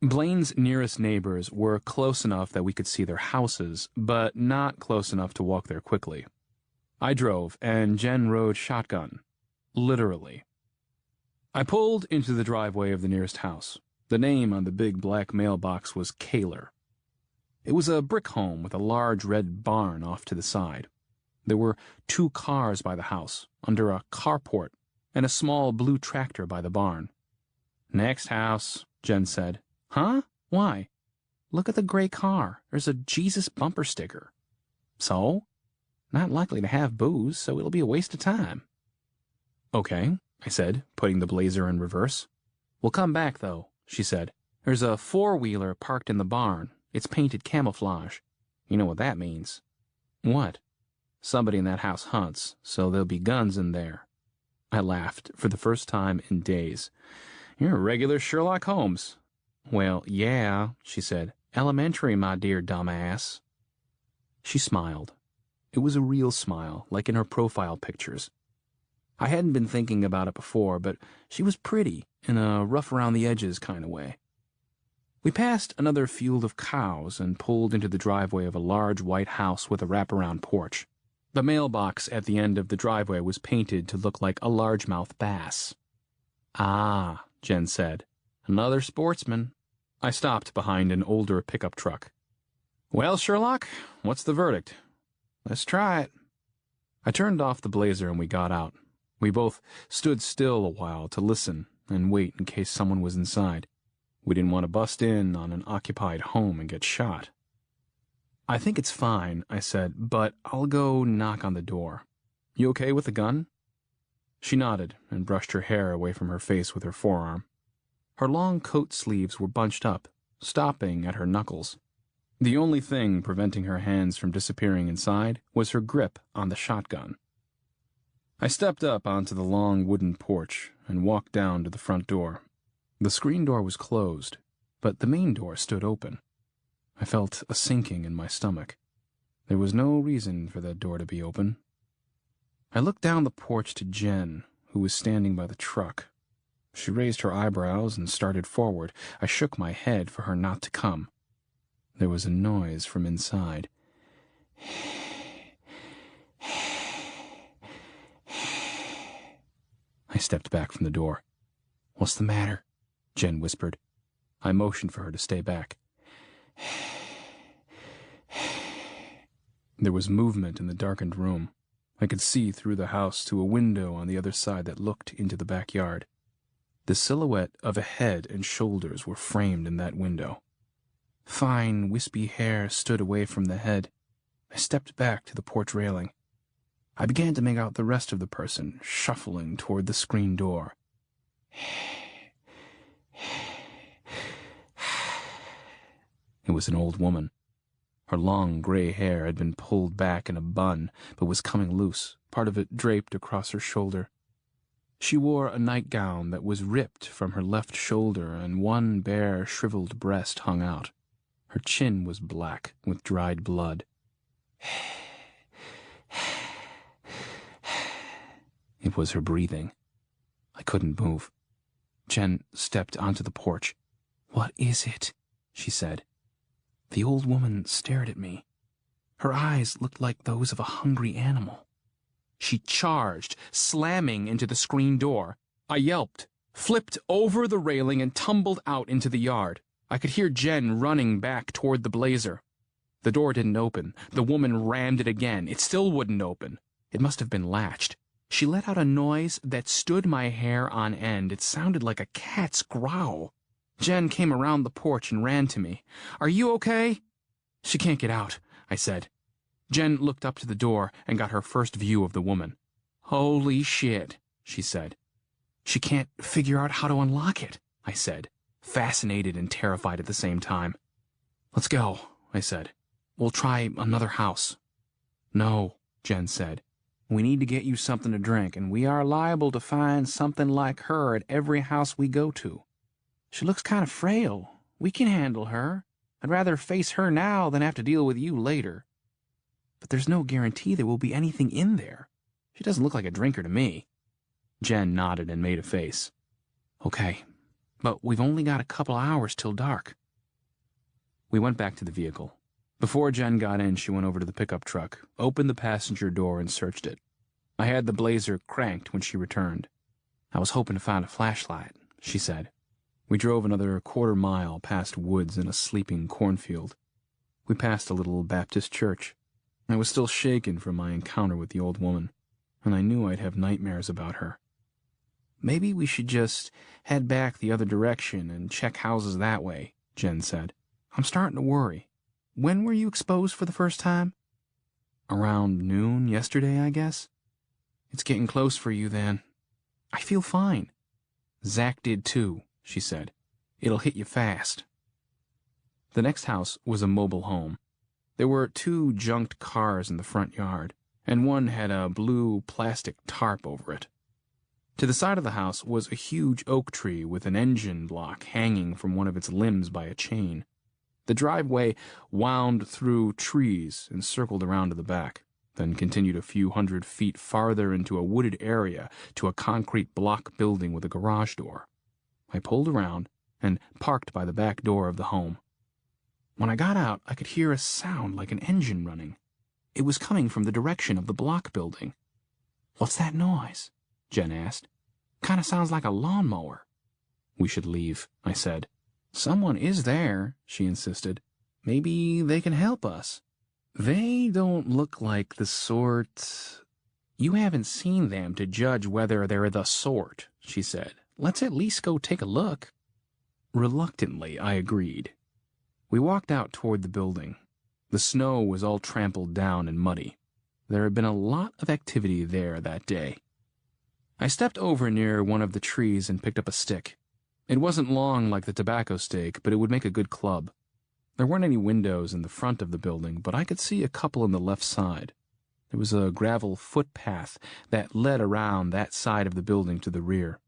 Blaine's nearest neighbors were close enough that we could see their houses, but not close enough to walk there quickly. I drove, and Jen rode shotgun. Literally. I pulled into the driveway of the nearest house. The name on the big black mailbox was Kaler. It was a brick home with a large red barn off to the side. There were 2 cars by the house, under a carport, and a small blue tractor by the barn. "Next house," Jen said. "Huh? Why?" "Look at the gray car. There's a Jesus bumper sticker." "So? Not likely to have booze, so it'll be a waste of time." "Okay," I said, putting the Blazer in reverse. "We'll come back, though," she said. "There's a 4-wheeler parked in the barn. It's painted camouflage. You know what that means." "What?" "Somebody in that house hunts, so there'll be guns in there." I laughed for the first time in days. "You're a regular Sherlock Holmes." "Well, yeah," she said. "Elementary, my dear dumbass." She smiled. It was a real smile, like in her profile pictures. I hadn't been thinking about it before, but she was pretty, in a rough-around-the-edges kind of way. We passed another field of cows and pulled into the driveway of a large white house with a wraparound porch. The mailbox at the end of the driveway was painted to look like a largemouth bass. "Ah," Jen said. "Another sportsman." I stopped behind an older pickup truck. "Well, Sherlock, what's the verdict?" "Let's try it." I turned off the blazer and we got out. We both stood still a while to listen and wait in case someone was inside. We didn't want to bust in on an occupied home and get shot. "I think it's fine," I said, "but I'll go knock on the door. You okay with the gun?" She nodded and brushed her hair away from her face with her forearm. Her long coat sleeves were bunched up, stopping at her knuckles. The only thing preventing her hands from disappearing inside was her grip on the shotgun. I stepped up onto the long wooden porch and walked down to the front door. The screen door was closed, but the main door stood open. I felt a sinking in my stomach. There was no reason for that door to be open. I looked down the porch to Jen, who was standing by the truck. She raised her eyebrows and started forward. I shook my head for her not to come. There was a noise from inside. I stepped back from the door. "What's the matter?" Jen whispered. I motioned for her to stay back. There was movement in the darkened room. I could see through the house to a window on the other side that looked into the backyard. The silhouette of a head and shoulders were framed in that window. Fine, wispy hair stood away from the head. I stepped back to the porch railing. I began to make out the rest of the person shuffling toward the screen door. It was an old woman. Her long gray hair had been pulled back in a bun, but was coming loose, part of it draped across her shoulder. She wore a nightgown that was ripped from her left shoulder, and one bare, shriveled breast hung out. Her chin was black with dried blood. It was her breathing. I couldn't move. Jen stepped onto the porch. "What is it?" she said. The old woman stared at me. Her eyes looked like those of a hungry animal. She charged, slamming into the screen door. I yelped, flipped over the railing, and tumbled out into the yard. I could hear Jen running back toward the blazer. The door didn't open. The woman rammed it again. It still wouldn't open. It must have been latched. She let out a noise that stood my hair on end. It sounded like a cat's growl. Jen came around the porch and ran to me. "Are you okay?" "She can't get out," I said. Jen looked up to the door and got her first view of the woman. "Holy shit," she said. "She can't figure out how to unlock it," I said, fascinated and terrified at the same time. "Let's go," I said. "We'll try another house." "No," Jen said. "We need to get you something to drink, and we are liable to find something like her at every house we go to. She looks kind of frail. We can handle her. I'd rather face her now than have to deal with you later. But there's no guarantee there will be anything in there. She doesn't look like a drinker to me." Jen nodded and made a face. "Okay, but we've only got a couple hours till dark." We went back to the vehicle. Before Jen got in, she went over to the pickup truck, opened the passenger door, and searched it. I had the blazer cranked when she returned. "I was hoping to find a flashlight," she said. We drove another quarter-mile past woods and a sleeping cornfield. We passed a little Baptist church. I was still shaken from my encounter with the old woman, and I knew I'd have nightmares about her. "Maybe we should just head back the other direction and check houses that way," Jen said. "I'm starting to worry. When were you exposed for the first time?" "Around noon yesterday, I guess." "It's getting close for you then." "I feel fine." "Zach did too," she said. "It'll hit you fast." The next house was a mobile home. There were 2 junked cars in the front yard, and one had a blue plastic tarp over it. To the side of the house was a huge oak tree with an engine block hanging from one of its limbs by a chain. The driveway wound through trees and circled around to the back, then continued a few hundred feet farther into a wooded area to a concrete block building with a garage door. I pulled around and parked by the back door of the home. When I got out, I could hear a sound like an engine running. It was coming from the direction of the block building. "What's that noise?" Jen asked. "Kind of sounds like a lawnmower." "We should leave," I said. "Someone is there," she insisted. "Maybe they can help us." "They don't look like the sort..." "You haven't seen them to judge whether they're the sort," she said. "Let's at least go take a look." Reluctantly, I agreed. We walked out toward the building. The snow was all trampled down and muddy. There had been a lot of activity there that day. I stepped over near one of the trees and picked up a stick. It wasn't long like the tobacco stake, but it would make a good club. There weren't any windows in the front of the building, but I could see a couple on the left side. There was a gravel footpath that led around that side of the building to the rear.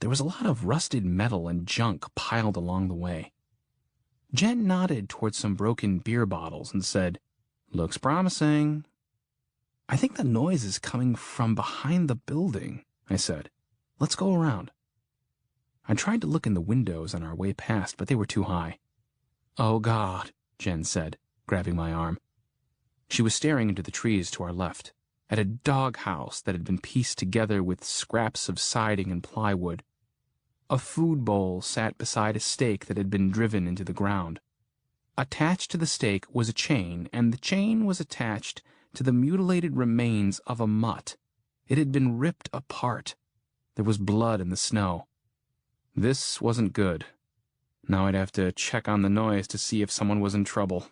There was a lot of rusted metal and junk piled along the way. Jen nodded toward some broken beer bottles and said, "Looks promising." "I think the noise is coming from behind the building," I said. "Let's go around." I tried to look in the windows on our way past, but they were too high. "Oh, God," Jen said, grabbing my arm. She was staring into the trees to our left, at a doghouse that had been pieced together with scraps of siding and plywood. A food bowl sat beside a stake that had been driven into the ground. Attached to the stake was a chain, and the chain was attached to the mutilated remains of a mutt. It had been ripped apart. There was blood in the snow. This wasn't good. Now I'd have to check on the noise to see if someone was in trouble.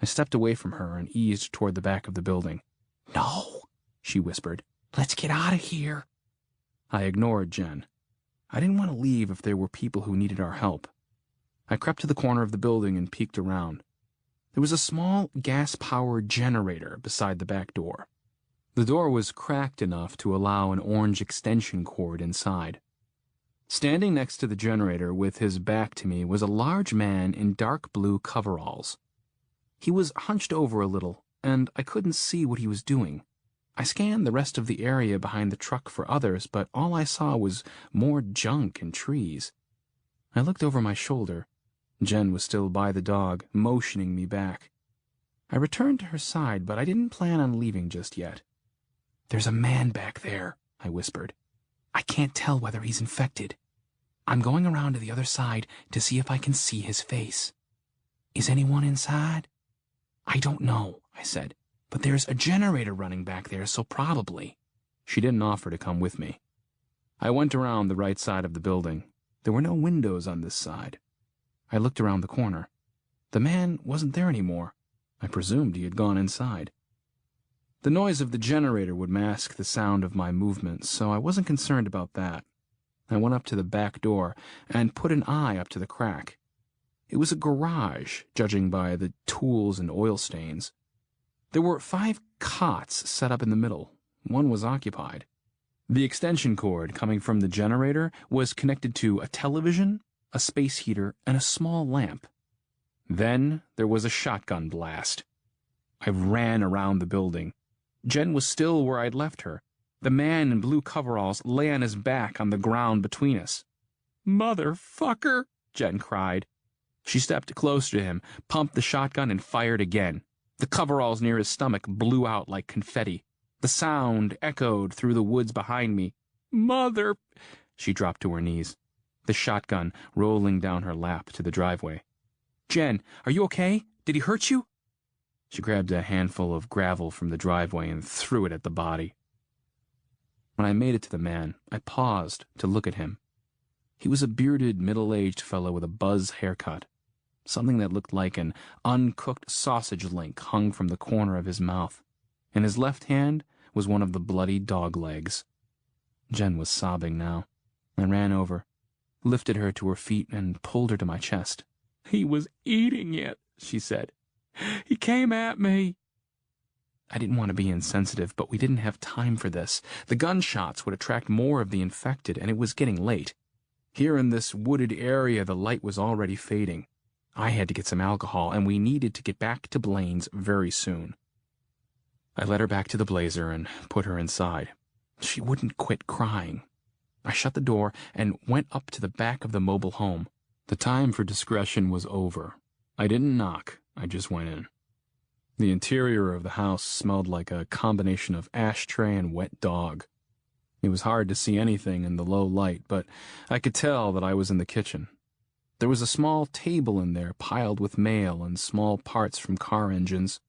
I stepped away from her and eased toward the back of the building. "No," she whispered. "Let's get out of here." I ignored Jen. I didn't want to leave if there were people who needed our help. I crept to the corner of the building and peeked around. There was a small gas-powered generator beside the back door. The door was cracked enough to allow an orange extension cord inside. Standing next to the generator with his back to me was a large man in dark blue coveralls. He was hunched over a little, and I couldn't see what he was doing. I scanned the rest of the area behind the truck for others, but all I saw was more junk and trees. I looked over my shoulder. Jen was still by the dog, motioning me back. I returned to her side, but I didn't plan on leaving just yet. "There's a man back there," I whispered. "I can't tell whether he's infected. I'm going around to the other side to see if I can see his face. Is anyone inside?" "I don't know," I said, "but there's a generator running back there, so probably." She didn't offer to come with me. I went around the right side of the building. There were no windows on this side. I looked around the corner. The man wasn't there anymore. I presumed he had gone inside. The noise of the generator would mask the sound of my movements, so I wasn't concerned about that. I went up to the back door and put an eye up to the crack. It was a garage, judging by the tools and oil stains. There were 5 cots set up in the middle. One was occupied. The extension cord coming from the generator was connected to a television, a space heater, and a small lamp. Then there was a shotgun blast. I ran around the building. Jen was still where I'd left her. The man in blue coveralls lay on his back on the ground between us. "Motherfucker!" Jen cried. She stepped closer to him, pumped the shotgun, and fired again. The coveralls near his stomach blew out like confetti. The sound echoed through the woods behind me. "Mother—" She dropped to her knees, the shotgun rolling down her lap to the driveway. "Jen, are you okay? Did he hurt you?" She grabbed a handful of gravel from the driveway and threw it at the body. When I made it to the man, I paused to look at him. He was a bearded, middle-aged fellow with a buzz haircut. Something that looked like an uncooked sausage link hung from the corner of his mouth. In his left hand was one of the bloody dog legs. Jen was sobbing now. I ran over, lifted her to her feet, and pulled her to my chest. "He was eating it," she said. "He came at me." I didn't want to be insensitive, but we didn't have time for this. The gunshots would attract more of the infected, and it was getting late. Here in this wooded area, the light was already fading. I had to get some alcohol, and we needed to get back to Blaine's very soon. I led her back to the Blazer and put her inside. She wouldn't quit crying. I shut the door and went up to the back of the mobile home. The time for discretion was over. I didn't knock. I just went in. The interior of the house smelled like a combination of ashtray and wet dog. It was hard to see anything in the low light, but I could tell that I was in the kitchen. There was a small table in there piled with mail and small parts from car engines.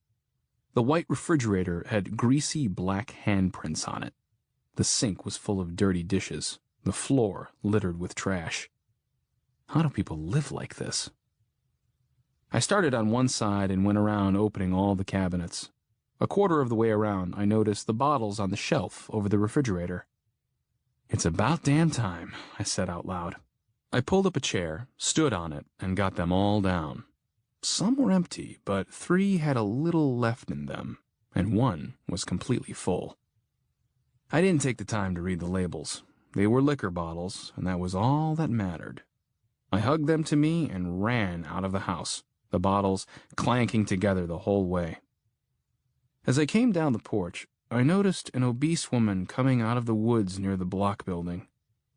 The white refrigerator had greasy black handprints on it. The sink was full of dirty dishes, the floor littered with trash. How do people live like this? I started on one side and went around opening all the cabinets. A quarter of the way around, I noticed the bottles on the shelf over the refrigerator. "It's about damn time," I said out loud. I pulled up a chair, stood on it, and got them all down. Some were empty, but 3 had a little left in them, and 1 was completely full. I didn't take the time to read the labels. They were liquor bottles, and that was all that mattered. I hugged them to me and ran out of the house, the bottles clanking together the whole way. As I came down the porch, I noticed an obese woman coming out of the woods near the block building.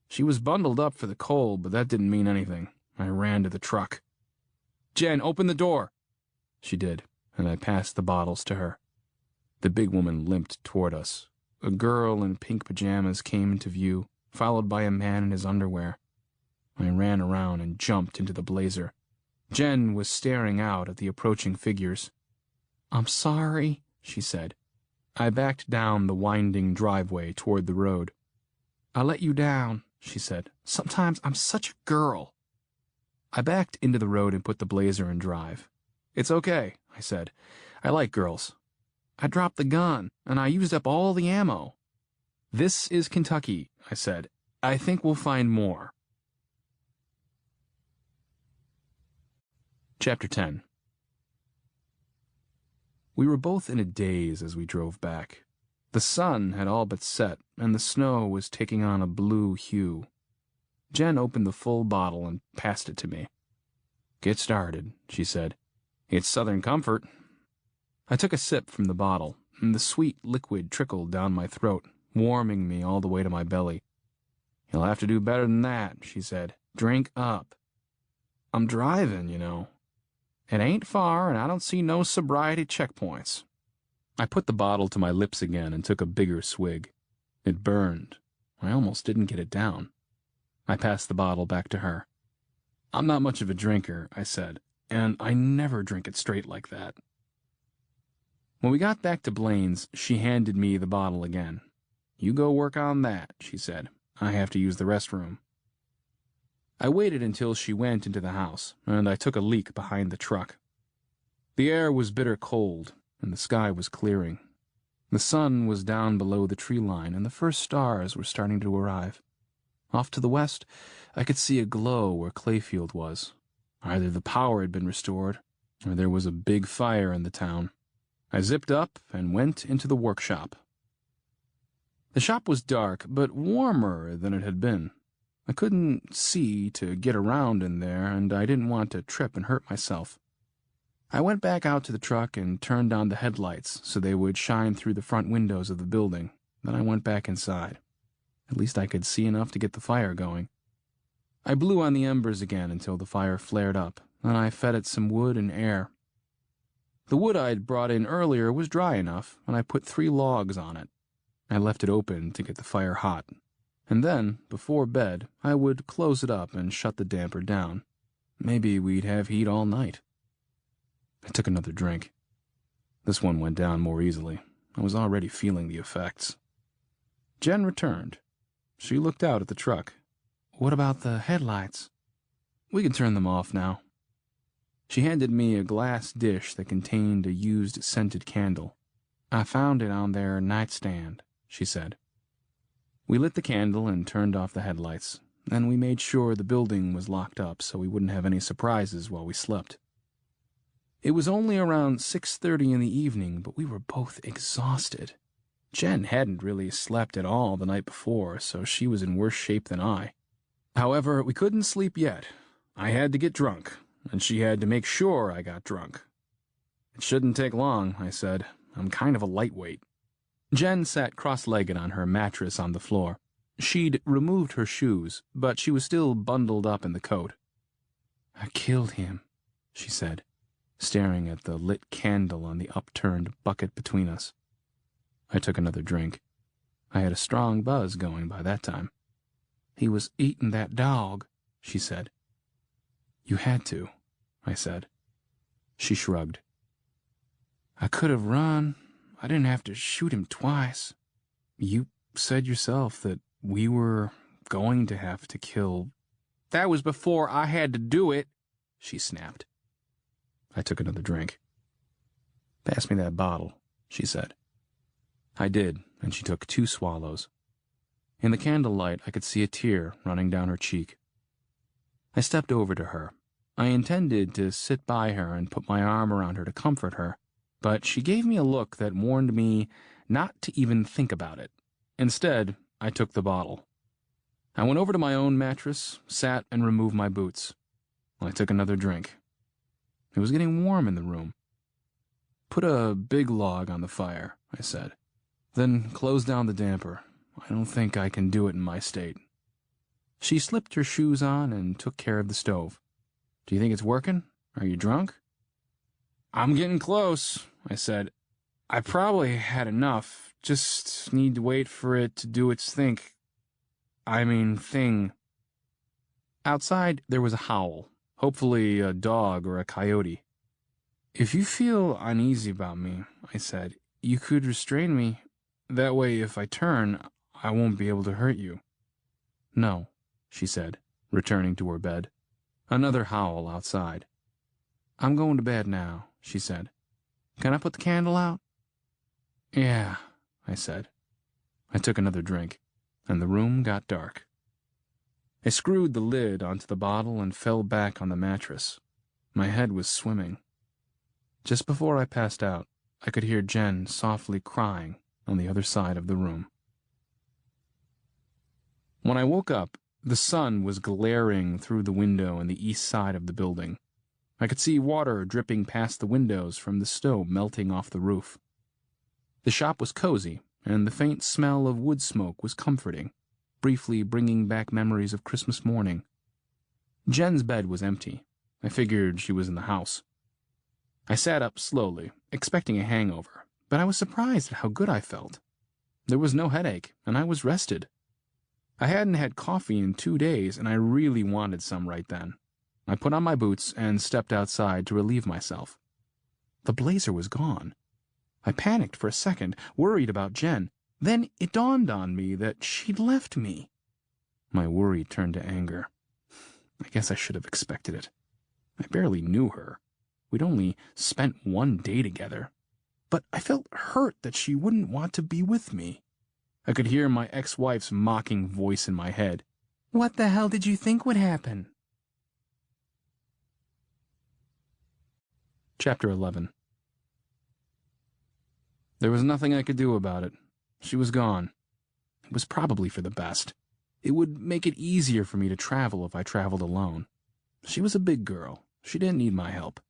She was bundled up for the cold, but that didn't mean anything. I ran to the truck. "Jen, open the door." She did, and I passed the bottles to her. The big woman limped toward us. A girl in pink pajamas came into view, followed by a man in his underwear. I ran around and jumped into the Blazer. Jen was staring out at the approaching figures. "I'm sorry," she said. I backed down the winding driveway toward the road. "I let you down," she said. "Sometimes I'm such a girl." I backed into the road and put the Blazer in drive. "It's okay," I said. "I like girls." "I dropped the gun, and I used up all the ammo." "This is Kentucky," I said. "I think we'll find more." Chapter 10. We were both in a daze as we drove back. The sun had all but set, and the snow was taking on a blue hue. Jen opened the full bottle and passed it to me. "Get started," she said. "It's Southern Comfort." I took a sip from the bottle, and the sweet liquid trickled down my throat, warming me all the way to my belly. "You'll have to do better than that," she said. "Drink up." "I'm driving, you know." "It ain't far, and I don't see no sobriety checkpoints." I put the bottle to my lips again and took a bigger swig. It burned. I almost didn't get it down. I passed the bottle back to her. "I'm not much of a drinker," I said, "and I never drink it straight like that." When we got back to Blaine's, she handed me the bottle again. "You go work on that," she said. "I have to use the restroom." I waited until she went into the house, and I took a leak behind the truck. The air was bitter cold, and the sky was clearing. The sun was down below the tree line, and the first stars were starting to arrive. Off to the west, I could see a glow where Clayfield was. Either the power had been restored, or there was a big fire in the town. I zipped up and went into the workshop. The shop was dark, but warmer than it had been. I couldn't see to get around in there, and I didn't want to trip and hurt myself. I went back out to the truck and turned on the headlights so they would shine through the front windows of the building. Then I went back inside. At least I could see enough to get the fire going. I blew on the embers again until the fire flared up, and I fed it some wood and air. The wood I'd brought in earlier was dry enough, and I put 3 logs on it. I left it open to get the fire hot. And then, before bed, I would close it up and shut the damper down. Maybe we'd have heat all night. I took another drink. This one went down more easily. I was already feeling the effects. Jen returned. She looked out at the truck. "What about the headlights?" "We can turn them off now." She handed me a glass dish that contained a used scented candle. "I found it on their nightstand," she said. We lit the candle and turned off the headlights. Then we made sure the building was locked up so we wouldn't have any surprises while we slept. It was only around 6:30 in the evening, but we were both exhausted. Jen hadn't really slept at all the night before, so she was in worse shape than I. However, we couldn't sleep yet. I had to get drunk, and she had to make sure I got drunk. "It shouldn't take long," I said. "I'm kind of a lightweight." Jen sat cross-legged on her mattress on the floor. She'd removed her shoes, but she was still bundled up in the coat. "I killed him," she said, staring at the lit candle on the upturned bucket between us. I took another drink. I had a strong buzz going by that time. "He was eating that dog," she said. "You had to," I said. She shrugged. I could have run. I didn't have to shoot him twice. You said yourself that we were going to have to kill. That was before I had to do it, she snapped. I took another drink. Pass me that bottle, she said. I did, and she took 2 swallows. In the candlelight, I could see a tear running down her cheek. I stepped over to her. I intended to sit by her and put my arm around her to comfort her, but she gave me a look that warned me not to even think about it. Instead, I took the bottle. I went over to my own mattress, sat, and removed my boots. I took another drink. It was getting warm in the room. Put a big log on the fire, I said. Then close down the damper. I don't think I can do it in my state. She slipped her shoes on and took care of the stove. Do you think it's working? Are you drunk? I'm getting close, I said. I probably had enough. Just need to wait for it to do its thing. Outside, there was a howl. Hopefully a dog or a coyote. If you feel uneasy about me, I said, you could restrain me. That way, if I turn, I won't be able to hurt you. No, she said, returning to her bed. Another howl outside. I'm going to bed now, she said. Can I put the candle out? Yeah, I said. I took another drink, and the room got dark. I screwed the lid onto the bottle and fell back on the mattress. My head was swimming. Just before I passed out, I could hear Jen softly crying on the other side of the room. When I woke up, the sun was glaring through the window on the east side of the building. I could see water dripping past the windows from the snow melting off the roof. The shop was cozy, and the faint smell of wood smoke was comforting, briefly bringing back memories of Christmas morning. Jen's bed was empty. I figured she was in the house. I sat up slowly, expecting a hangover, but I was surprised at how good I felt. There was no headache, and I was rested. I hadn't had coffee in 2 days, and I really wanted some right then. I put on my boots and stepped outside to relieve myself. The blazer was gone. I panicked for a second, worried about Jen. Then it dawned on me that she'd left me. My worry turned to anger. I guess I should have expected it. I barely knew her. We'd only spent 1 day together. But I felt hurt that she wouldn't want to be with me. I could hear my ex-wife's mocking voice in my head. What the hell did you think would happen? Chapter 11. There was nothing I could do about it. She was gone. It was probably for the best. It would make it easier for me to travel if I traveled alone. She was a big girl. She didn't need my help.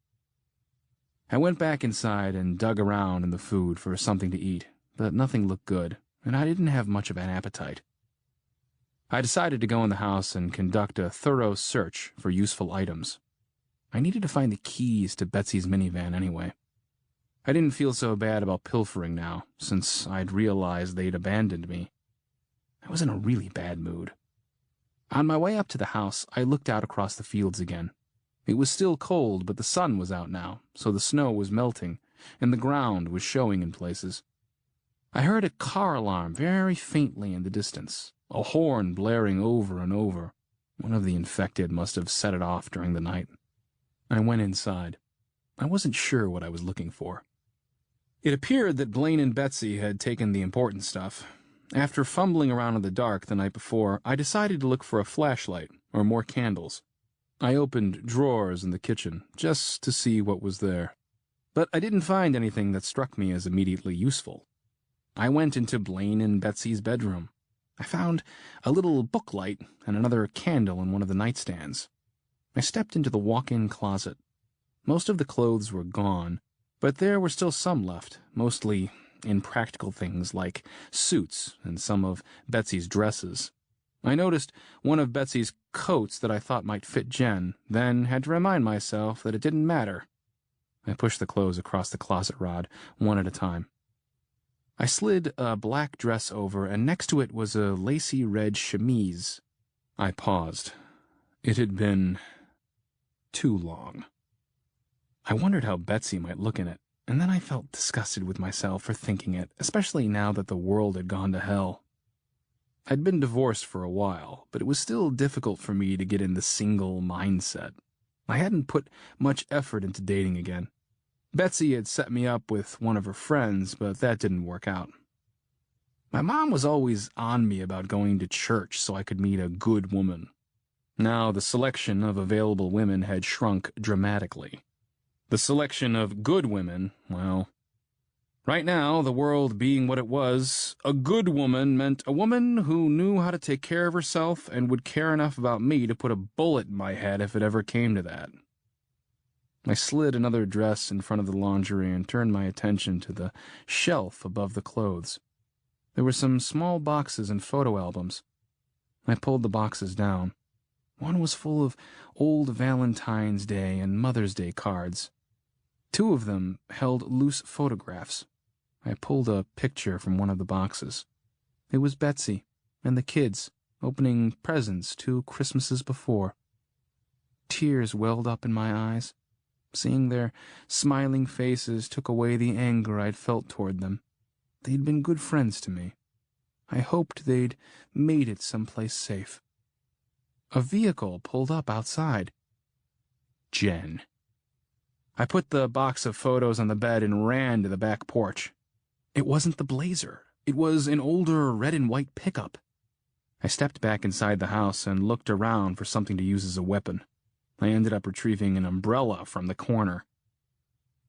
I went back inside and dug around in the food for something to eat, but nothing looked good, and I didn't have much of an appetite. I decided to go in the house and conduct a thorough search for useful items. I needed to find the keys to Betsy's minivan anyway. I didn't feel so bad about pilfering now, since I'd realized they'd abandoned me. I was in a really bad mood. On my way up to the house, I looked out across the fields again. It was still cold, but the sun was out now, so the snow was melting, and the ground was showing in places. I heard a car alarm very faintly in the distance, a horn blaring over and over. One of the infected must have set it off during the night. I went inside. I wasn't sure what I was looking for. It appeared that Blaine and Betsy had taken the important stuff. After fumbling around in the dark the night before, I decided to look for a flashlight or more candles. I opened drawers in the kitchen just to see what was there. But I didn't find anything that struck me as immediately useful. I went into Blaine and Betsy's bedroom. I found a little book light and another candle in one of the nightstands. I stepped into the walk-in closet. Most of the clothes were gone, but there were still some left, mostly impractical things like suits and some of Betsy's dresses. I noticed one of Betsy's coats that I thought might fit Jen, then had to remind myself that it didn't matter. I pushed the clothes across the closet rod, one at a time. I slid a black dress over, and next to it was a lacy red chemise. I paused. It had been too long. I wondered how Betsy might look in it. and then I felt disgusted with myself for thinking it, especially now that the world had gone to hell. I'd been divorced for a while, but it was still difficult for me to get in the single mindset. I hadn't put much effort into dating again. Betsy had set me up with one of her friends, but that didn't work out. My mom was always on me about going to church so I could meet a good woman. Now the selection of available women had shrunk dramatically. The selection of good women, well, right now, the world being what it was, a good woman meant a woman who knew how to take care of herself and would care enough about me to put a bullet in my head if it ever came to that. I slid another dress in front of the laundry and turned my attention to the shelf above the clothes. There were some small boxes and photo albums. I pulled the boxes down. One was full of old Valentine's Day and Mother's Day cards. Two of them held loose photographs. I pulled a picture from one of the boxes. It was Betsy and the kids opening presents 2 Christmases before. Tears welled up in my eyes. Seeing their smiling faces took away the anger I'd felt toward them. They'd been good friends to me. I hoped they'd made it someplace safe. A vehicle pulled up outside. Jen. I put the box of photos on the bed and ran to the back porch. It wasn't the Blazer. It was an older red and white pickup. I stepped back inside the house and looked around for something to use as a weapon. I ended up retrieving an umbrella from the corner.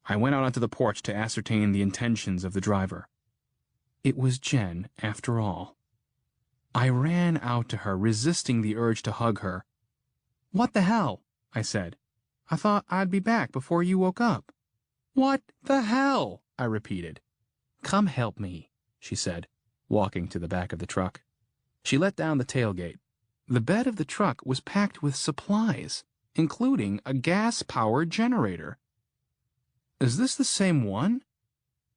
I went out onto the porch to ascertain the intentions of the driver. It was Jen, after all. I ran out to her, resisting the urge to hug her. "What the hell?" I said. "I thought I'd be back before you woke up." "What the hell?" I repeated. "Come help me," she said, walking to the back of the truck. She let down the tailgate. The bed of the truck was packed with supplies, including a gas-powered generator. "Is this the same one?"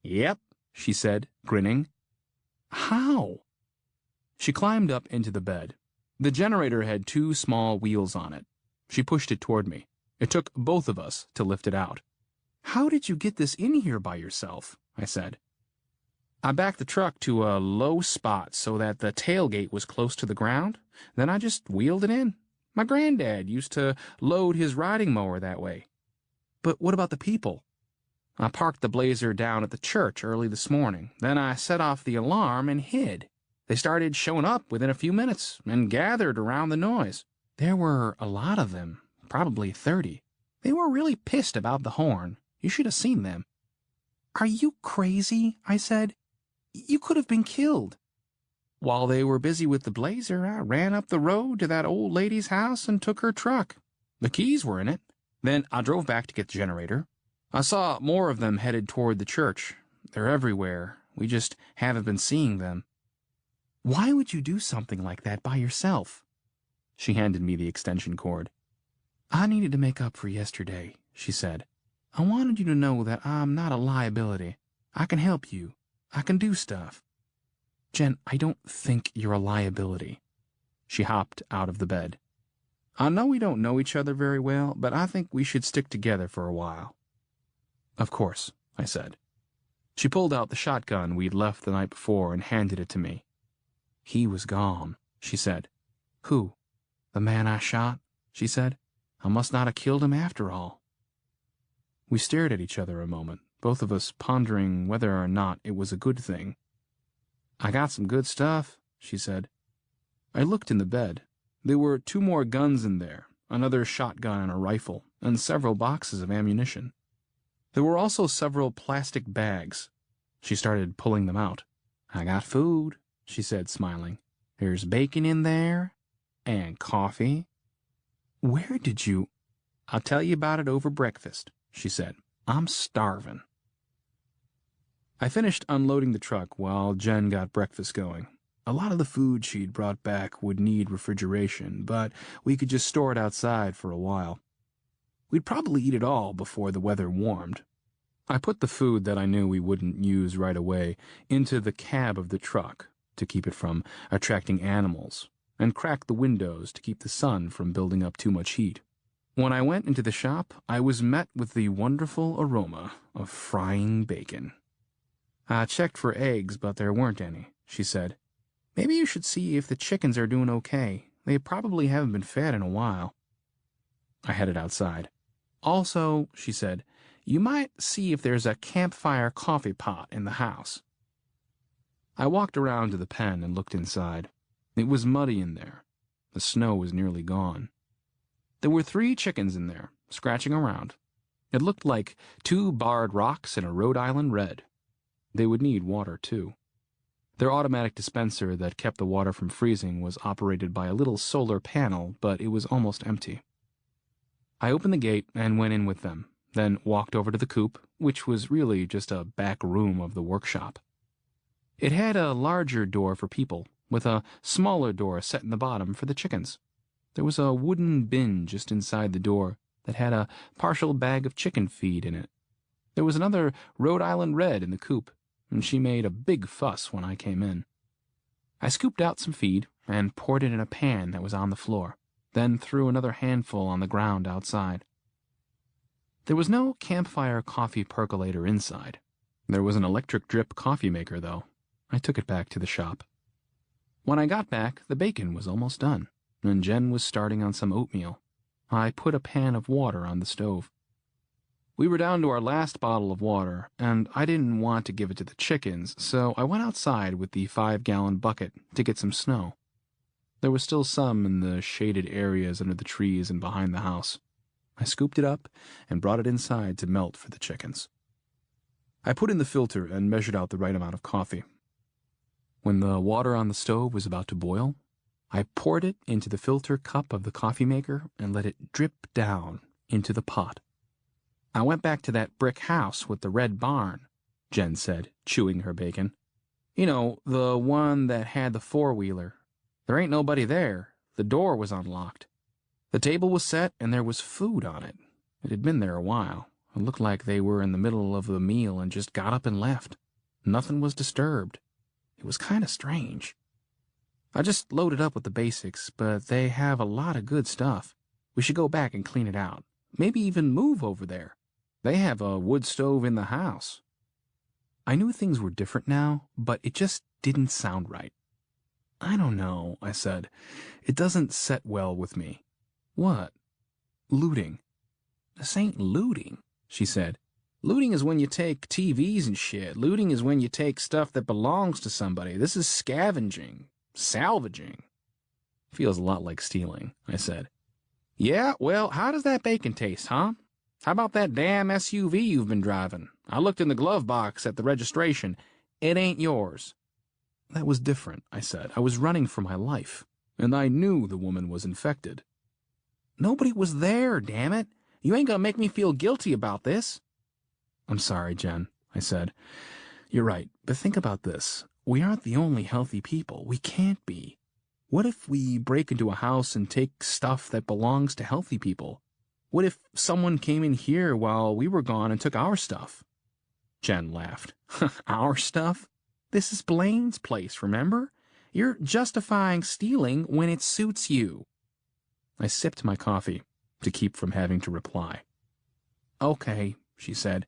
"Yep," she said, grinning. "How?" She climbed up into the bed. The generator had 2 small wheels on it. She pushed it toward me. It took both of us to lift it out. "How did you get this in here by yourself?" I said. "I backed the truck to a low spot so that the tailgate was close to the ground. Then I just wheeled it in. My granddad used to load his riding mower that way." "But what about the people?" "I parked the Blazer down at the church early this morning. Then I set off the alarm and hid. They started showing up within a few minutes and gathered around the noise. There were a lot of them, probably 30. They were really pissed about the horn. You should have seen them." "Are you crazy?" I said. "You could have been killed." "While they were busy with the Blazer, I ran up the road to that old lady's house and took her truck. The keys were in it. Then I drove back to get the generator. I saw more of them headed toward the church. They're everywhere. We just haven't been seeing them." "Why would you do something like that by yourself?" She handed me the extension cord. "I needed to make up for yesterday," she said. "I wanted you to know that I'm not a liability. I can help you. I can do stuff." "Jen, I don't think you're a liability." She hopped out of the bed. "I know we don't know each other very well, but I think we should stick together for a while." "Of course," I said. She pulled out the shotgun we'd left the night before and handed it to me. "He was gone," she said. "Who? The man I shot?" she said. "I must not have killed him after all." We stared at each other a moment, both of us pondering whether or not it was a good thing. "I got some good stuff," she said. I looked in the bed. There were 2 more guns in there, another shotgun and a rifle, and several boxes of ammunition. There were also several plastic bags. She started pulling them out. "I got food," she said, smiling. "There's bacon in there, and coffee." "Where did you—" "I'll tell you about it over breakfast," she said. "I'm starving." I finished unloading the truck while Jen got breakfast going. A lot of the food she'd brought back would need refrigeration, but we could just store it outside for a while. We'd probably eat it all before the weather warmed. I put the food that I knew we wouldn't use right away into the cab of the truck to keep it from attracting animals, and cracked the windows to keep the sun from building up too much heat. When I went into the shop, I was met with the wonderful aroma of frying bacon. I checked for eggs, but there weren't any, she said. Maybe you should see if the chickens are doing okay. They probably haven't been fed in a while. I headed outside. Also, she said, you might see if there's a campfire coffee pot in the house. I walked around to the pen and looked inside. It was muddy in there. The snow was nearly gone. There were 3 chickens in there, scratching around. It looked like 2 barred rocks and a Rhode Island red. They would need water, too. Their automatic dispenser that kept the water from freezing was operated by a little solar panel, but it was almost empty. I opened the gate and went in with them, then walked over to the coop, which was really just a back room of the workshop. It had a larger door for people, with a smaller door set in the bottom for the chickens. There was a wooden bin just inside the door that had a partial bag of chicken feed in it. There was another Rhode Island red in the coop, and she made a big fuss when I came in. I scooped out some feed and poured it in a pan that was on the floor, then threw another handful on the ground outside. There was no campfire coffee percolator inside. There was an electric drip coffee maker, though. I took it back to the shop. When I got back, the bacon was almost done, and Jen was starting on some oatmeal. I put a pan of water on the stove. We were down to our last bottle of water, and I didn't want to give it to the chickens, so I went outside with the 5-gallon bucket to get some snow. There was still some in the shaded areas under the trees and behind the house. I scooped it up and brought it inside to melt for the chickens. I put in the filter and measured out the right amount of coffee. When the water on the stove was about to boil, I poured it into the filter cup of the coffee maker and let it drip down into the pot. I went back to that brick house with the red barn, Jen said, chewing her bacon. You know, the one that had the 4-wheeler. There ain't nobody there. The door was unlocked. The table was set and there was food on it. It had been there a while. It looked like they were in the middle of the meal and just got up and left. Nothing was disturbed. It was kind of strange. I just loaded up with the basics, but they have a lot of good stuff. We should go back and clean it out. Maybe even move over there. They have a wood stove in the house. I knew things were different now, but it just didn't sound right. I don't know, I said. It doesn't set well with me. What? Looting. This ain't looting, she said. Looting is when you take TVs and shit. Looting is when you take stuff that belongs to somebody. This is scavenging. Salvaging. Feels a lot like stealing, I said. Yeah, well, how does that bacon taste, huh? How about that damn SUV you've been driving? I looked in the glove box at the registration. It ain't yours. That was different, I said. I was running for my life, and I knew the woman was infected. Nobody was there, damn it. You ain't gonna make me feel guilty about this. I'm sorry, Jen, I said. You're right, but think about this. We aren't the only healthy people. We can't be. What if we break into a house and take stuff that belongs to healthy people? What if someone came in here while we were gone and took our stuff? Jen laughed. Our stuff? This is Blaine's place, remember? You're justifying stealing when it suits you. I sipped my coffee to keep from having to reply. Okay, she said.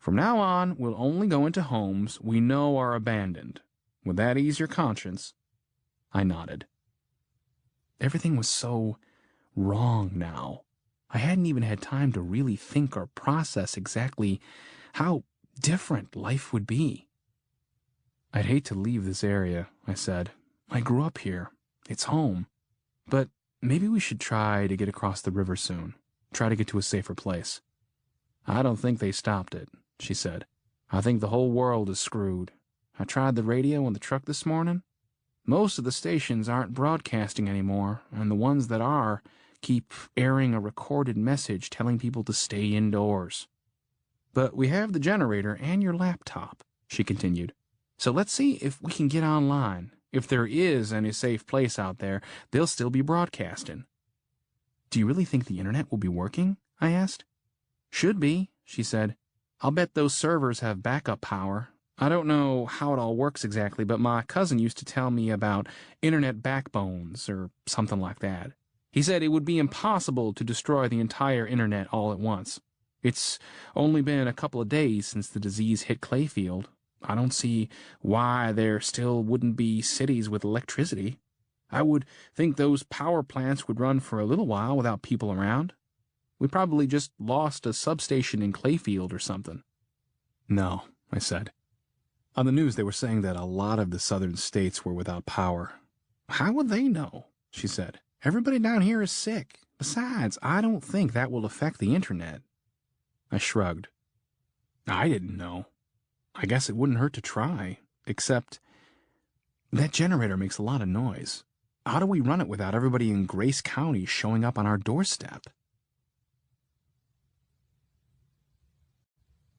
From now on, we'll only go into homes we know are abandoned. Would that ease your conscience? I nodded. Everything was so wrong now. I hadn't even had time to really think or process exactly how different life would be. I'd hate to leave this area, I said. I grew up here. It's home. But maybe we should try to get across the river soon. Try to get to a safer place. I don't think they stopped it, she said. I think the whole world is screwed. I tried the radio in the truck this morning. Most of the stations aren't broadcasting anymore, and the ones that are keep airing a recorded message telling people to stay indoors. But we have the generator and your laptop, she continued. So let's see if we can get online. If there is any safe place out there, they'll still be broadcasting. Do you really think the internet will be working? I asked. Should be, she said. I'll bet those servers have backup power. I don't know how it all works exactly, but my cousin used to tell me about internet backbones or something like that. He said it would be impossible to destroy the entire internet all at once. It's only been a couple of days since the disease hit Clayfield. I don't see why there still wouldn't be cities with electricity. I would think those power plants would run for a little while without people around. We probably just lost a substation in Clayfield or something. No, I said. On the news they were saying that a lot of the southern states were without power. How would they know? She said. Everybody down here is sick. Besides, I don't think that will affect the internet. I shrugged. I didn't know. I guess it wouldn't hurt to try, except that generator makes a lot of noise. How do we run it without everybody in Grace County showing up on our doorstep?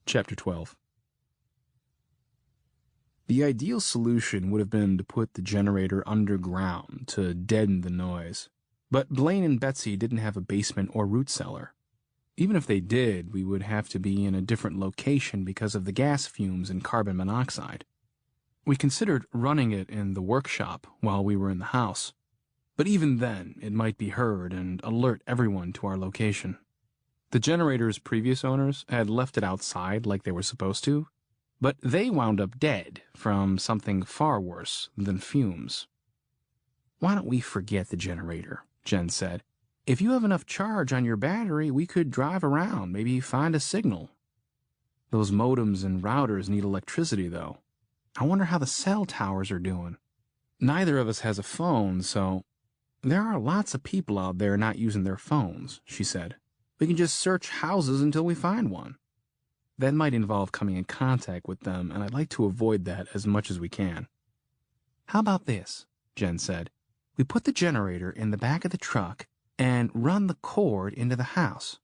Chapter 12. The ideal solution would have been to put the generator underground to deaden the noise. But Blaine and Betsy didn't have a basement or root cellar. Even if they did, we would have to be in a different location because of the gas fumes and carbon monoxide. We considered running it in the workshop while we were in the house. But even then, it might be heard and alert everyone to our location. The generator's previous owners had left it outside like they were supposed to, but they wound up dead from something far worse than fumes. Why don't we forget the generator? Jen said. If you have enough charge on your battery, we could drive around, maybe find a signal. Those modems and routers need electricity, though. I wonder how the cell towers are doing. Neither of us has a phone, so... There are lots of people out there not using their phones, she said. We can just search houses until we find one. That might involve coming in contact with them, and I'd like to avoid that as much as we can. How about this? Jen said. We put the generator in the back of the truck and run the cord into the house.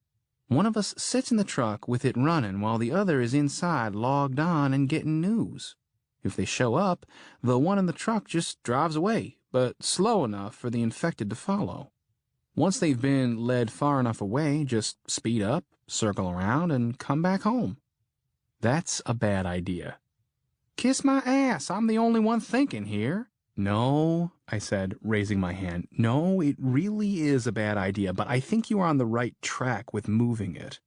One of us sits in the truck with it running while the other is inside logged on and getting news. If they show up, the one in the truck just drives away, but slow enough for the infected to follow. Once they've been led far enough away, just speed up, circle around, and come back home. That's a bad idea. Kiss my ass, I'm the only one thinking here. No, I said, raising my hand. No, it really is a bad idea, but I think you are on the right track with moving it.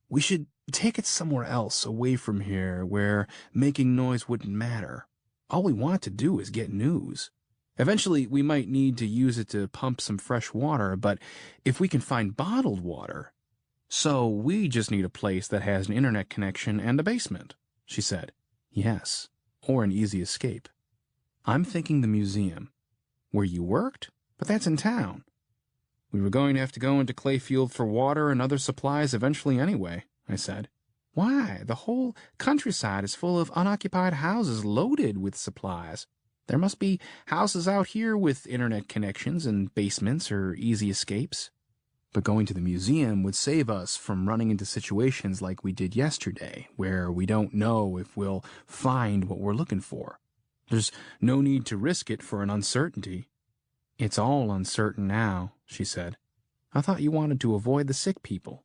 We should take it somewhere else, away from here, where making noise wouldn't matter. All we want to do is get news. Eventually, we might need to use it to pump some fresh water, but if we can find bottled water... So we just need a place that has an internet connection and a basement, she said. Yes, or an easy escape. I'm thinking the museum. Where you worked? But that's in town. We were going to have to go into Clayfield for water and other supplies eventually anyway, I said. Why? The whole countryside is full of unoccupied houses loaded with supplies. There must be houses out here with internet connections and basements or easy escapes. But going to the museum would save us from running into situations like we did yesterday, where we don't know if we'll find what we're looking for. There's no need to risk it for an uncertainty. It's all uncertain now, she said. I thought you wanted to avoid the sick people.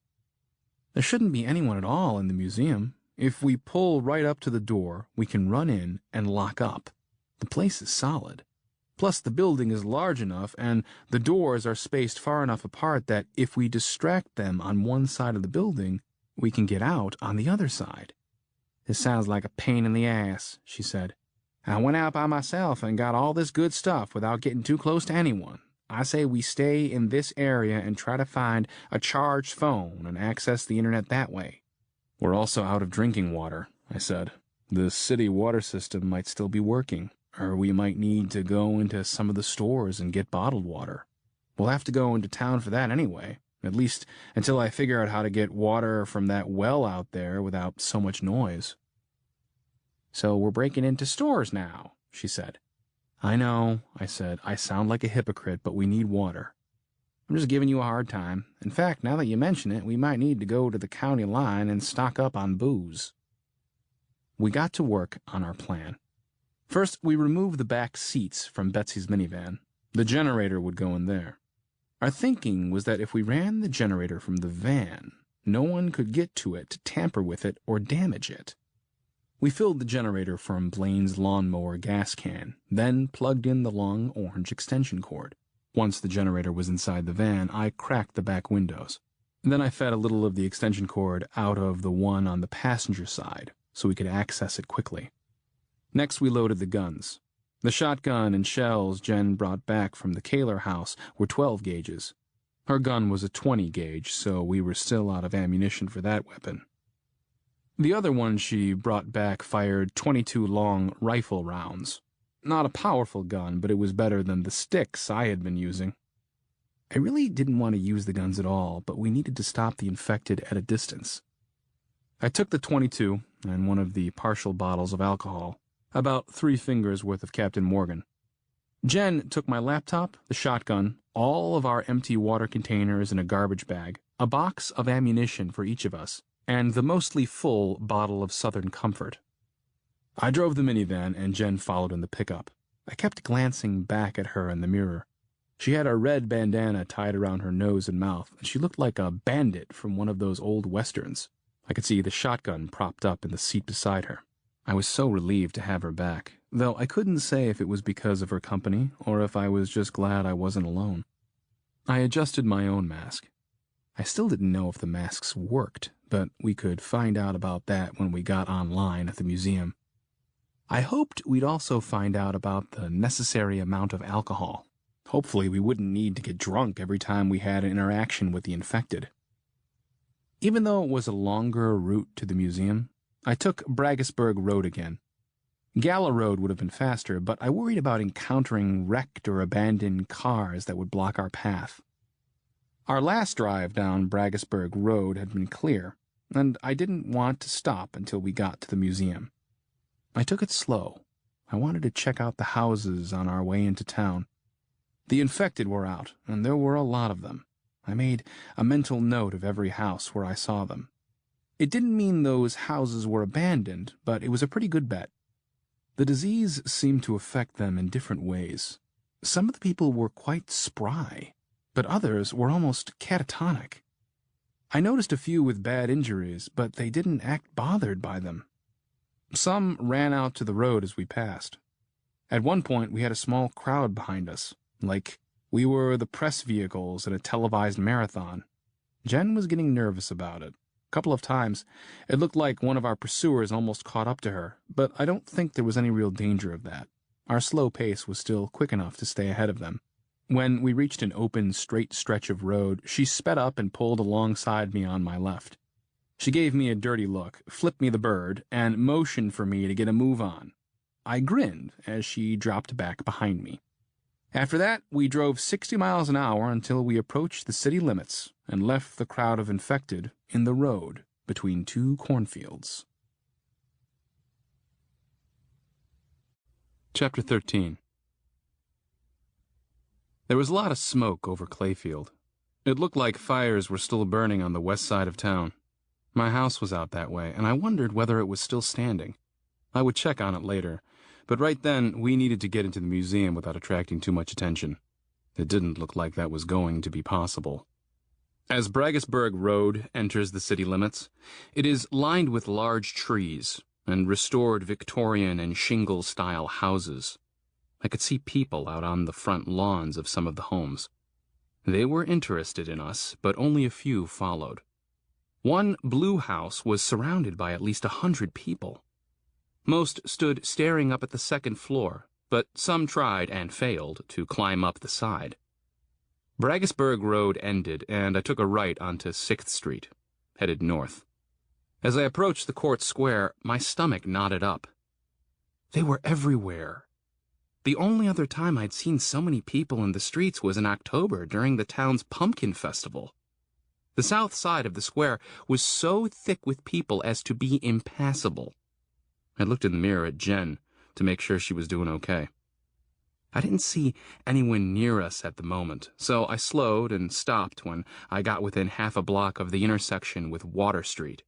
There shouldn't be anyone at all in the museum. If we pull right up to the door, we can run in and lock up. The place is solid. Plus, the building is large enough, and the doors are spaced far enough apart that if we distract them on one side of the building, we can get out on the other side. This sounds like a pain in the ass, she said. I went out by myself and got all this good stuff without getting too close to anyone. I say we stay in this area and try to find a charged phone and access the internet that way. We're also out of drinking water, I said. The city water system might still be working. Or we might need to go into some of the stores and get bottled water. We'll have to go into town for that anyway, at least until I figure out how to get water from that well out there without so much noise. So we're breaking into stores now, she said. I know, I said. I sound like a hypocrite, but we need water. I'm just giving you a hard time. In fact, now that you mention it, we might need to go to the county line and stock up on booze. We got to work on our plan. First, we removed the back seats from Betsy's minivan. The generator would go in there. Our thinking was that if we ran the generator from the van, no one could get to it to tamper with it or damage it. We filled the generator from Blaine's lawnmower gas can, then plugged in the long orange extension cord. Once the generator was inside the van, I cracked the back windows. Then I fed a little of the extension cord out of the one on the passenger side so we could access it quickly. Next, we loaded the guns. The shotgun and shells Jen brought back from the Kaler house were 12 gauges. Her gun was a 20 gauge, so we were still out of ammunition for that weapon. The other one she brought back fired 22 long rifle rounds. Not a powerful gun, but it was better than the sticks I had been using. I really didn't want to use the guns at all, but we needed to stop the infected at a distance. I took the 22 and one of the partial bottles of alcohol, about 3 fingers worth of Captain Morgan. Jen took my laptop, the shotgun, all of our empty water containers in a garbage bag, a box of ammunition for each of us, and the mostly full bottle of Southern Comfort. I drove the minivan and Jen followed in the pickup. I kept glancing back at her in the mirror. She had a red bandana tied around her nose and mouth, and she looked like a bandit from one of those old westerns. I could see the shotgun propped up in the seat beside her. I was so relieved to have her back, though I couldn't say if it was because of her company or if I was just glad I wasn't alone. I adjusted my own mask. I still didn't know if the masks worked, but we could find out about that when we got online at the museum. I hoped we'd also find out about the necessary amount of alcohol. Hopefully we wouldn't need to get drunk every time we had an interaction with the infected. Even though it was a longer route to the museum, I took Braggisburg Road again. Gala Road would have been faster, but I worried about encountering wrecked or abandoned cars that would block our path. Our last drive down Braggisburg Road had been clear, and I didn't want to stop until we got to the museum. I took it slow. I wanted to check out the houses on our way into town. The infected were out, and there were a lot of them. I made a mental note of every house where I saw them. It didn't mean those houses were abandoned, but it was a pretty good bet. The disease seemed to affect them in different ways. Some of the people were quite spry, but others were almost catatonic. I noticed a few with bad injuries, but they didn't act bothered by them. Some ran out to the road as we passed. At one point, we had a small crowd behind us, like we were the press vehicles in a televised marathon. Jen was getting nervous about it. A couple of times, it looked like one of our pursuers almost caught up to her, but I don't think there was any real danger of that. Our slow pace was still quick enough to stay ahead of them. When we reached an open, straight stretch of road, she sped up and pulled alongside me on my left. She gave me a dirty look, flipped me the bird, and motioned for me to get a move on. I grinned as she dropped back behind me. After that, we drove 60 miles an hour until we approached the city limits and left the crowd of infected in the road between 2 cornfields. Chapter 13. There was a lot of smoke over Clayfield. It looked like fires were still burning on the west side of town. My house was out that way, and I wondered whether it was still standing. I would check on it later, but right then we needed to get into the museum without attracting too much attention. It didn't look like that was going to be possible. As Braggisburg Road enters the city limits, it is lined with large trees and restored Victorian and shingle-style houses. I could see people out on the front lawns of some of the homes. They were interested in us, but only a few followed. One blue house was surrounded by at least 100 people. Most stood staring up at the second floor, but some tried and failed to climb up the side. Braggisburg Road ended, and I took a right onto 6th Street, headed north. As I approached the court square, my stomach knotted up. They were everywhere. The only other time I'd seen so many people in the streets was in October during the town's pumpkin festival. The south side of the square was so thick with people as to be impassable. I looked in the mirror at Jen to make sure she was doing okay. I didn't see anyone near us at the moment, so I slowed and stopped when I got within half a block of the intersection with Water Street.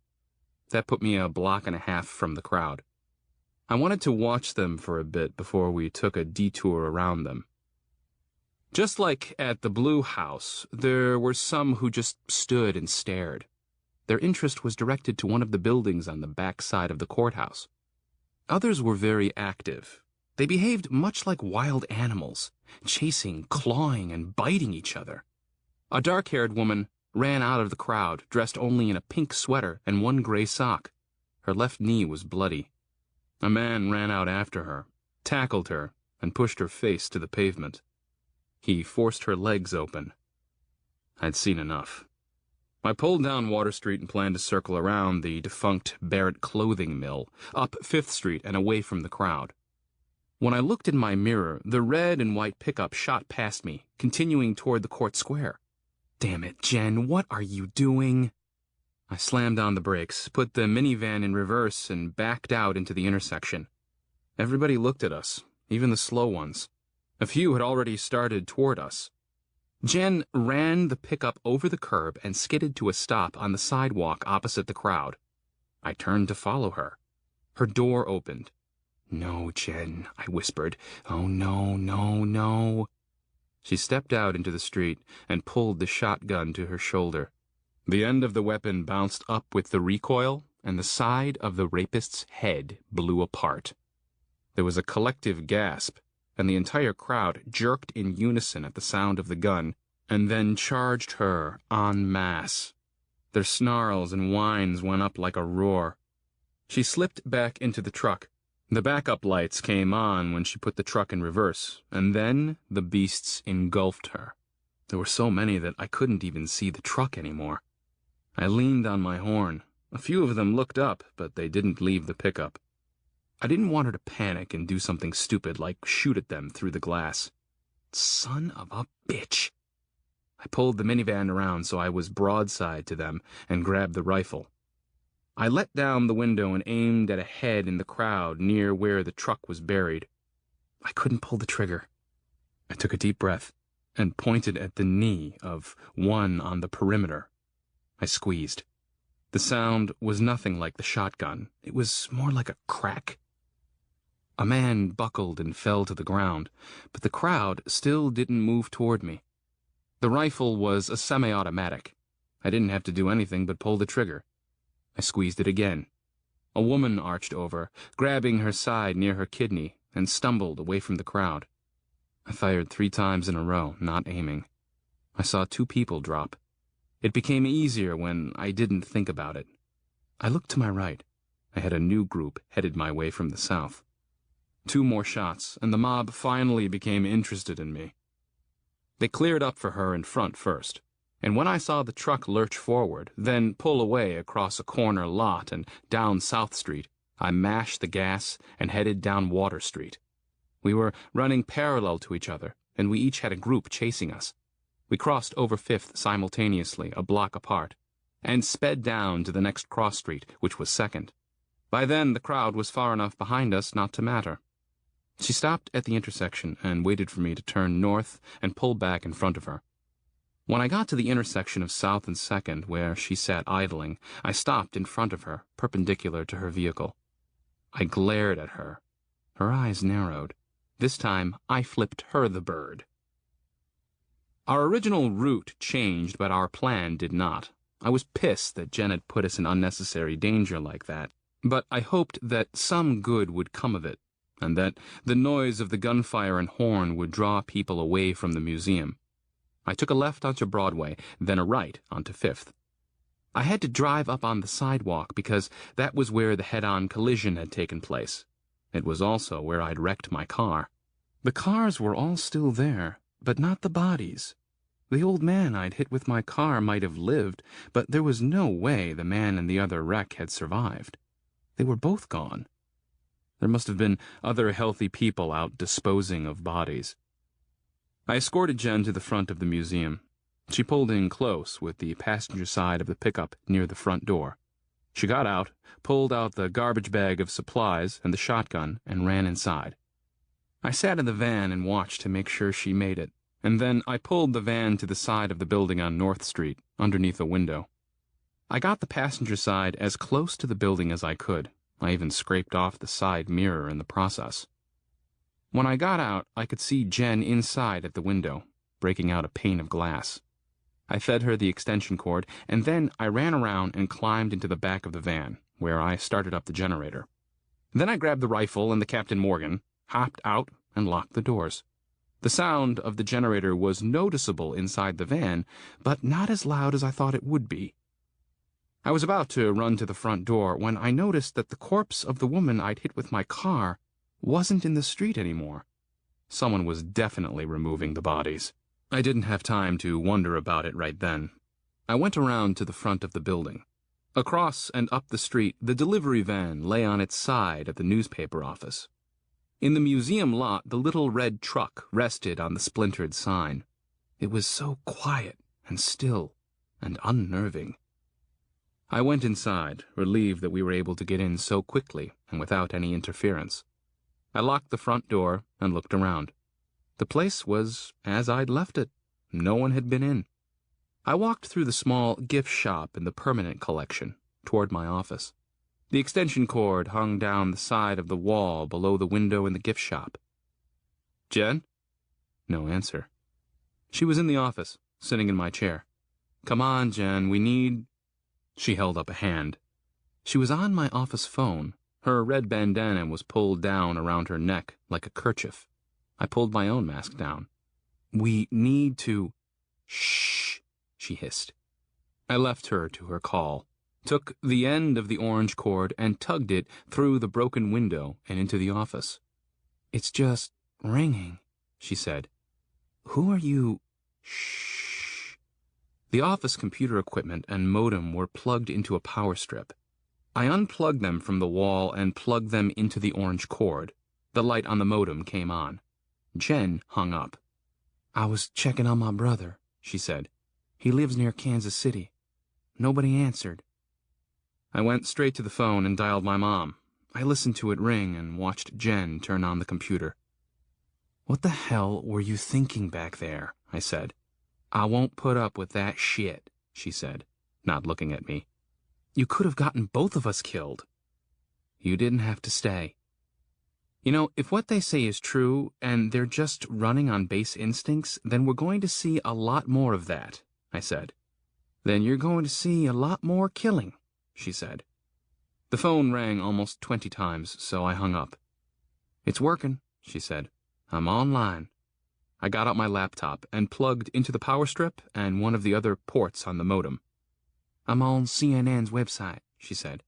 That put me a block and a half from the crowd. I wanted to watch them for a bit before we took a detour around them. Just like at the Blue House, there were some who just stood and stared. Their interest was directed to one of the buildings on the back side of the courthouse. Others were very active. They behaved much like wild animals, chasing, clawing, and biting each other. A dark-haired woman ran out of the crowd, dressed only in a pink sweater and one gray sock. Her left knee was bloody. A man ran out after her, tackled her, and pushed her face to the pavement. He forced her legs open. I'd seen enough. I pulled down Water Street and planned to circle around the defunct Barrett clothing mill, up 5th Street and away from the crowd. When I looked in my mirror, the red and white pickup shot past me, continuing toward the court square. Damn it, Jen, what are you doing? I slammed on the brakes, put the minivan in reverse, and backed out into the intersection. Everybody looked at us, even the slow ones. A few had already started toward us. Jen ran the pickup over the curb and skidded to a stop on the sidewalk opposite the crowd. I turned to follow her. Her door opened. "No, Jen," I whispered. "Oh, no, no, no." She stepped out into the street and pulled the shotgun to her shoulder. The end of the weapon bounced up with the recoil, and the side of the rapist's head blew apart. There was a collective gasp, and the entire crowd jerked in unison at the sound of the gun, and then charged her en masse. Their snarls and whines went up like a roar. She slipped back into the truck. The backup lights came on when she put the truck in reverse, and then the beasts engulfed her. There were so many that I couldn't even see the truck anymore. I leaned on my horn. A few of them looked up, but they didn't leave the pickup. I didn't want her to panic and do something stupid like shoot at them through the glass. Son of a bitch! I pulled the minivan around so I was broadside to them and grabbed the rifle. I let down the window and aimed at a head in the crowd near where the truck was buried. I couldn't pull the trigger. I took a deep breath and pointed at the knee of one on the perimeter. I squeezed. The sound was nothing like the shotgun. It was more like a crack. A man buckled and fell to the ground, but the crowd still didn't move toward me. The rifle was a semi-automatic. I didn't have to do anything but pull the trigger. I squeezed it again. A woman arched over, grabbing her side near her kidney, and stumbled away from the crowd. I fired 3 times in a row, not aiming. I saw 2 people drop. It became easier when I didn't think about it. I looked to my right. I had a new group headed my way from the south. 2 more shots, and the mob finally became interested in me. They cleared up for her in front first, and when I saw the truck lurch forward, then pull away across a corner lot and down South Street, I mashed the gas and headed down Water Street. We were running parallel to each other, and we each had a group chasing us. We crossed over 5th simultaneously, a block apart, and sped down to the next cross street, which was 2nd. By then, the crowd was far enough behind us not to matter. She stopped at the intersection and waited for me to turn north and pull back in front of her. When I got to the intersection of South and 2nd, where she sat idling, I stopped in front of her, perpendicular to her vehicle. I glared at her. Her eyes narrowed. This time, I flipped her the bird. Our original route changed, but our plan did not. I was pissed that Jen had put us in unnecessary danger like that, but I hoped that some good would come of it, and that the noise of the gunfire and horn would draw people away from the museum. I took a left onto Broadway, then a right onto 5th. I had to drive up on the sidewalk because that was where the head-on collision had taken place. It was also where I'd wrecked my car. The cars were all still there, but not the bodies. The old man I'd hit with my car might have lived, but there was no way the man in the other wreck had survived. They were both gone. There must have been other healthy people out disposing of bodies. I escorted Jen to the front of the museum. She pulled in close with the passenger side of the pickup near the front door. She got out, pulled out the garbage bag of supplies and the shotgun, and ran inside. I sat in the van and watched to make sure she made it, and then I pulled the van to the side of the building on North Street, underneath a window. I got the passenger side as close to the building as I could. I even scraped off the side mirror in the process. When I got out, I could see Jen inside at the window, breaking out a pane of glass. I fed her the extension cord, and then I ran around and climbed into the back of the van, where I started up the generator. Then I grabbed the rifle and the Captain Morgan, hopped out, and locked the doors. The sound of the generator was noticeable inside the van, but not as loud as I thought it would be. I was about to run to the front door when I noticed that the corpse of the woman I'd hit with my car wasn't in the street anymore. Someone was definitely removing the bodies. I didn't have time to wonder about it right then. I went around to the front of the building. Across and up the street, the delivery van lay on its side at the newspaper office. In the museum lot, the little red truck rested on the splintered sign. It was so quiet and still and unnerving. I went inside, relieved that we were able to get in so quickly and without any interference. I locked the front door and looked around. The place was as I'd left it. No one had been in. I walked through the small gift shop in the permanent collection, toward my office. The extension cord hung down the side of the wall below the window in the gift shop. "Jen?" No answer. She was in the office, sitting in my chair. "Come on, Jen, we need—" She held up a hand. She was on my office phone. Her red bandana was pulled down around her neck like a kerchief. I pulled my own mask down. "We need to—" "Shh," she hissed. I left her to her call, took the end of the orange cord and tugged it through the broken window and into the office. "It's just ringing," she said. "Who are you—" "Shh." The office computer equipment and modem were plugged into a power strip. I unplugged them from the wall and plugged them into the orange cord. The light on the modem came on. Jen hung up. "I was checking on my brother," she said. "He lives near Kansas City. Nobody answered." I went straight to the phone and dialed my mom. I listened to it ring and watched Jen turn on the computer. "What the hell were you thinking back there?" I said. "I won't put up with that shit," she said, not looking at me. "You could have gotten both of us killed." "You didn't have to stay." "You know, if what they say is true, and they're just running on base instincts, then we're going to see a lot more of that," I said. "Then you're going to see a lot more killing," she said. The phone rang almost 20 times, so I hung up. "It's working," she said. "I'm online." I got out my laptop and plugged into the power strip and one of the other ports on the modem. "I'm on CNN's website," she said.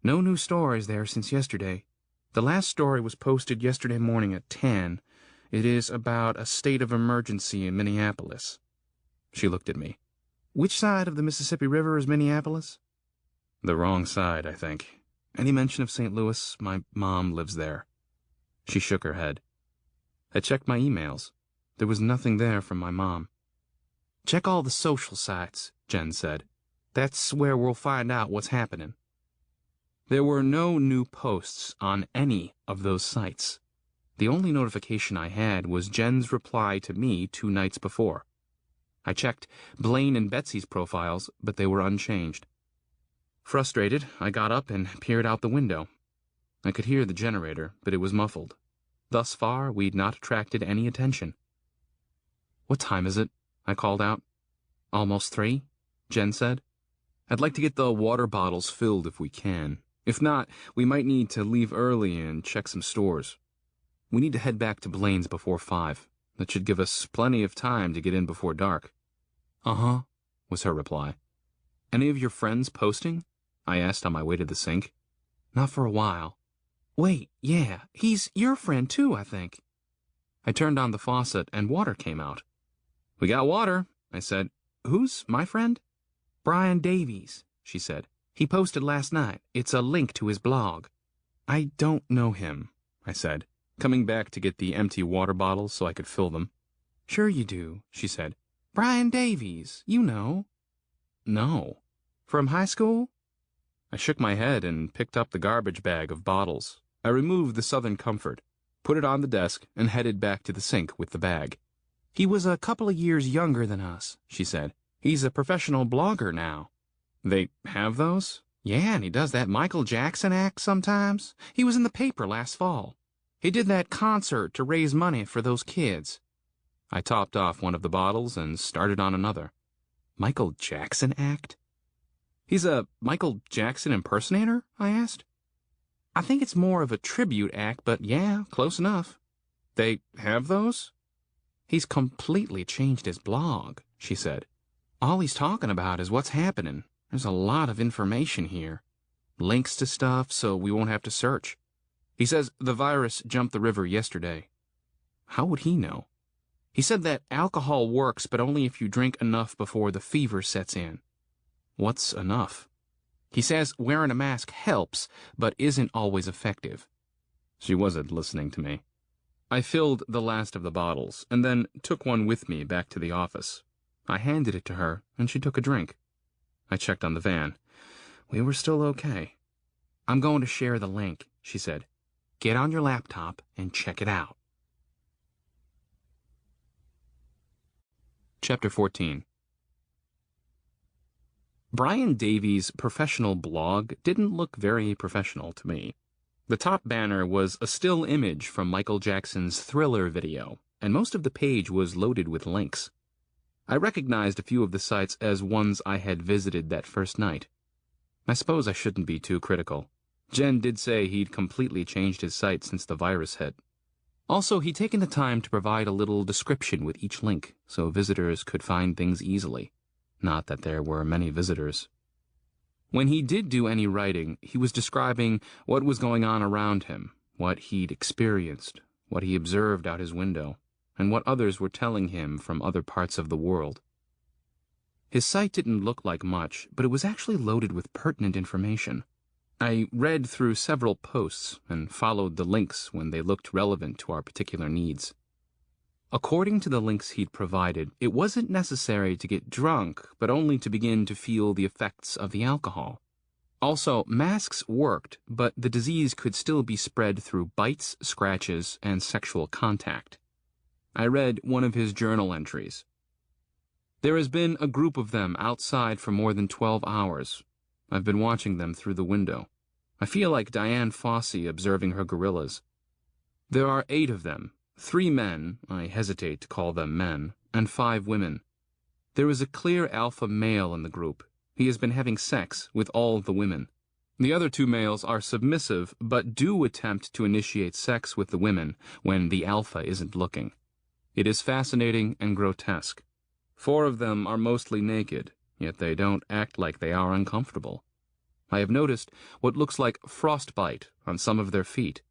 "No new stories there since yesterday. The last story was posted yesterday morning at 10. It is about a state of emergency in Minneapolis." She looked at me. "Which side of the Mississippi River is Minneapolis?" "The wrong side, I think. Any mention of St. Louis? My mom lives there." She shook her head. I checked my emails. There was nothing there from my mom. "Check all the social sites," Jen said. "That's where we'll find out what's happening." There were no new posts on any of those sites. The only notification I had was Jen's reply to me 2 nights before. I checked Blaine and Betsy's profiles, but they were unchanged. Frustrated, I got up and peered out the window. I could hear the generator, but it was muffled. Thus far, we'd not attracted any attention. "What time is it?" I called out. "Almost 3, Jen said. "I'd like to get the water bottles filled if we can. If not, we might need to leave early and check some stores. We need to head back to Blaine's before 5. That should give us plenty of time to get in before dark." "Uh-huh," was her reply. "Any of your friends posting?" I asked on my way to the sink. "Not for a while." "Wait, yeah, he's your friend too, I think." I turned on the faucet and water came out. "We got water," I said. "Who's my friend?" "Brian Davies," she said. "He posted last night. It's a link to his blog." "I don't know him," I said, coming back to get the empty water bottles so I could fill them. "Sure you do," she said. "Brian Davies, you know." "No." "From high school?" I shook my head and picked up the garbage bag of bottles. I removed the Southern Comfort, put it on the desk, and headed back to the sink with the bag. "He was a couple of years younger than us," she said. "He's a professional blogger now." "They have those?" "Yeah, and he does that Michael Jackson act sometimes. He was in the paper last fall. He did that concert to raise money for those kids." I topped off one of the bottles and started on another. "Michael Jackson act?" "He's a Michael Jackson impersonator?" I asked. "I think it's more of a tribute act, but yeah, close enough." They have those? He's completely changed his blog, she said. All he's talking about is what's happening. There's a lot of information here. Links to stuff so we won't have to search. He says the virus jumped the river yesterday. How would he know? He said that alcohol works, but only if you drink enough before the fever sets in. What's enough? He says wearing a mask helps, but isn't always effective. She wasn't listening to me. I filled the last of the bottles, and then took one with me back to the office. I handed it to her, and she took a drink. I checked on the van. We were still okay. I'm going to share the link, she said. Get on your laptop and check it out. Chapter 14. Brian Davies' professional blog didn't look very professional to me. The top banner was a still image from Michael Jackson's Thriller video, and most of the page was loaded with links. I recognized a few of the sites as ones I had visited that first night. I suppose I shouldn't be too critical. Jen did say he'd completely changed his site since the virus hit. Also, he'd taken the time to provide a little description with each link, so visitors could find things easily. Not that there were many visitors. When he did do any writing, he was describing what was going on around him, what he'd experienced, what he observed out his window, and what others were telling him from other parts of the world. His site didn't look like much, but it was actually loaded with pertinent information. I read through several posts and followed the links when they looked relevant to our particular needs. According to the links he'd provided, it wasn't necessary to get drunk, but only to begin to feel the effects of the alcohol. Also, masks worked, but the disease could still be spread through bites, scratches, and sexual contact. I read one of his journal entries. There has been a group of them outside for more than 12 hours. I've been watching them through the window. I feel like Diane Fossey observing her gorillas. There are 8 of them. 3 men, I hesitate to call them men, and 5 women. There is a clear alpha male in the group. He has been having sex with all the women. The other 2 males are submissive, but do attempt to initiate sex with the women when the alpha isn't looking. It is fascinating and grotesque. 4 of them are mostly naked, yet they don't act like they are uncomfortable. I have noticed what looks like frostbite on some of their feet.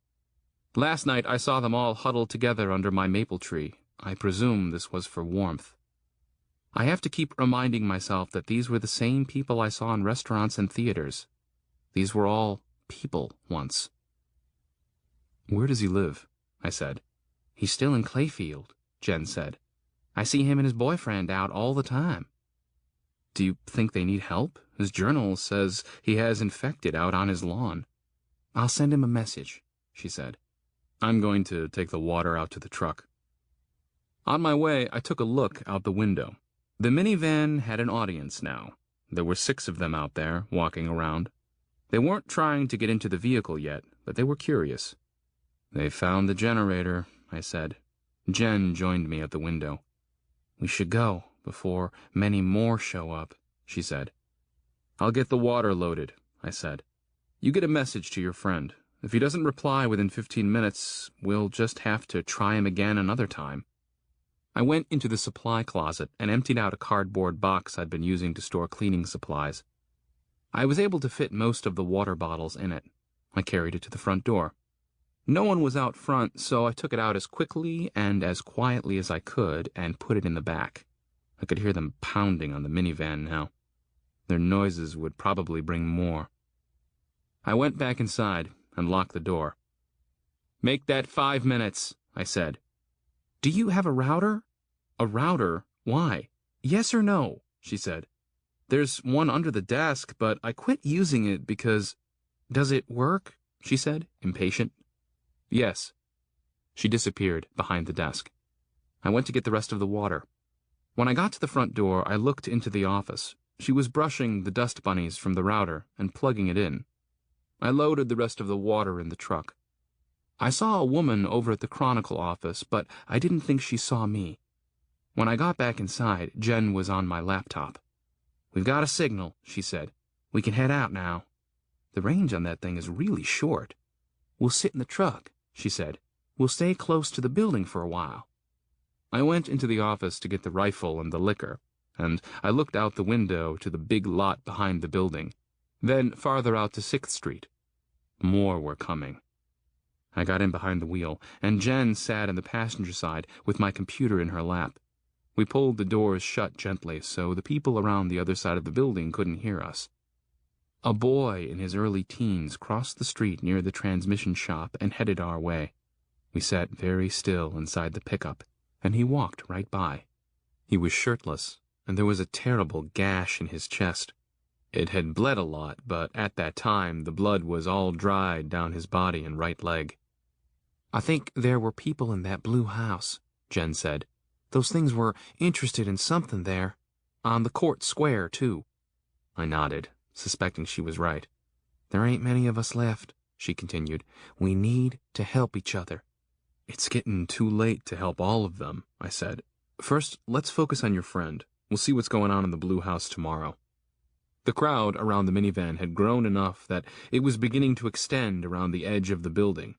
Last night I saw them all huddled together under my maple tree. I presume this was for warmth. I have to keep reminding myself that these were the same people I saw in restaurants and theaters. These were all people once. Where does he live? I said. He's still in Clayfield, Jen said. I see him and his boyfriend out all the time. Do you think they need help? His journal says he has infected out on his lawn. I'll send him a message, she said. I'm going to take the water out to the truck. On my way, I took a look out the window. The minivan had an audience now. There were 6 of them out there, walking around. They weren't trying to get into the vehicle yet, but they were curious. They found the generator, I said. Jen joined me at the window. We should go before many more show up, she said. I'll get the water loaded, I said. You get a message to your friend. If he doesn't reply within 15 minutes, we'll just have to try him again another time. I went into the supply closet and emptied out a cardboard box I'd been using to store cleaning supplies. I was able to fit most of the water bottles in it. I carried it to the front door. No one was out front, so I took it out as quickly and as quietly as I could and put it in the back. I could hear them pounding on the minivan now. Their noises would probably bring more. I went back inside and locked the door. Make that 5 minutes, I said. Do you have a router? A router? Why? Yes or no, she said. There's one under the desk, but I quit using it because... Does it work? She said, impatient. Yes. She disappeared behind the desk. I went to get the rest of the water. When I got to the front door, I looked into the office. She was brushing the dust bunnies from the router and plugging it in. I loaded the rest of the water in the truck. I saw a woman over at the Chronicle office, but I didn't think she saw me. When I got back inside, Jen was on my laptop. We've got a signal, she said. We can head out now. The range on that thing is really short. We'll sit in the truck, she said. We'll stay close to the building for a while." I went into the office to get the rifle and the liquor, and I looked out the window to the big lot behind the building, then farther out to 6th Street. More were coming. I got in behind the wheel, and Jen sat in the passenger side with my computer in her lap. We pulled the doors shut gently so the people around the other side of the building couldn't hear us. A boy in his early teens crossed the street near the transmission shop and headed our way. We sat very still inside the pickup, and he walked right by. He was shirtless, and there was a terrible gash in his chest. It had bled a lot, but at that time the blood was all dried down his body and right leg. "I think there were people in that blue house," Jen said. "Those things were interested in something there. On the court square, too." I nodded, suspecting she was right. "There ain't many of us left," she continued. "We need to help each other." "It's getting too late to help all of them," I said. "First, let's focus on your friend. We'll see what's going on in the blue house tomorrow." The crowd around the minivan had grown enough that it was beginning to extend around the edge of the building.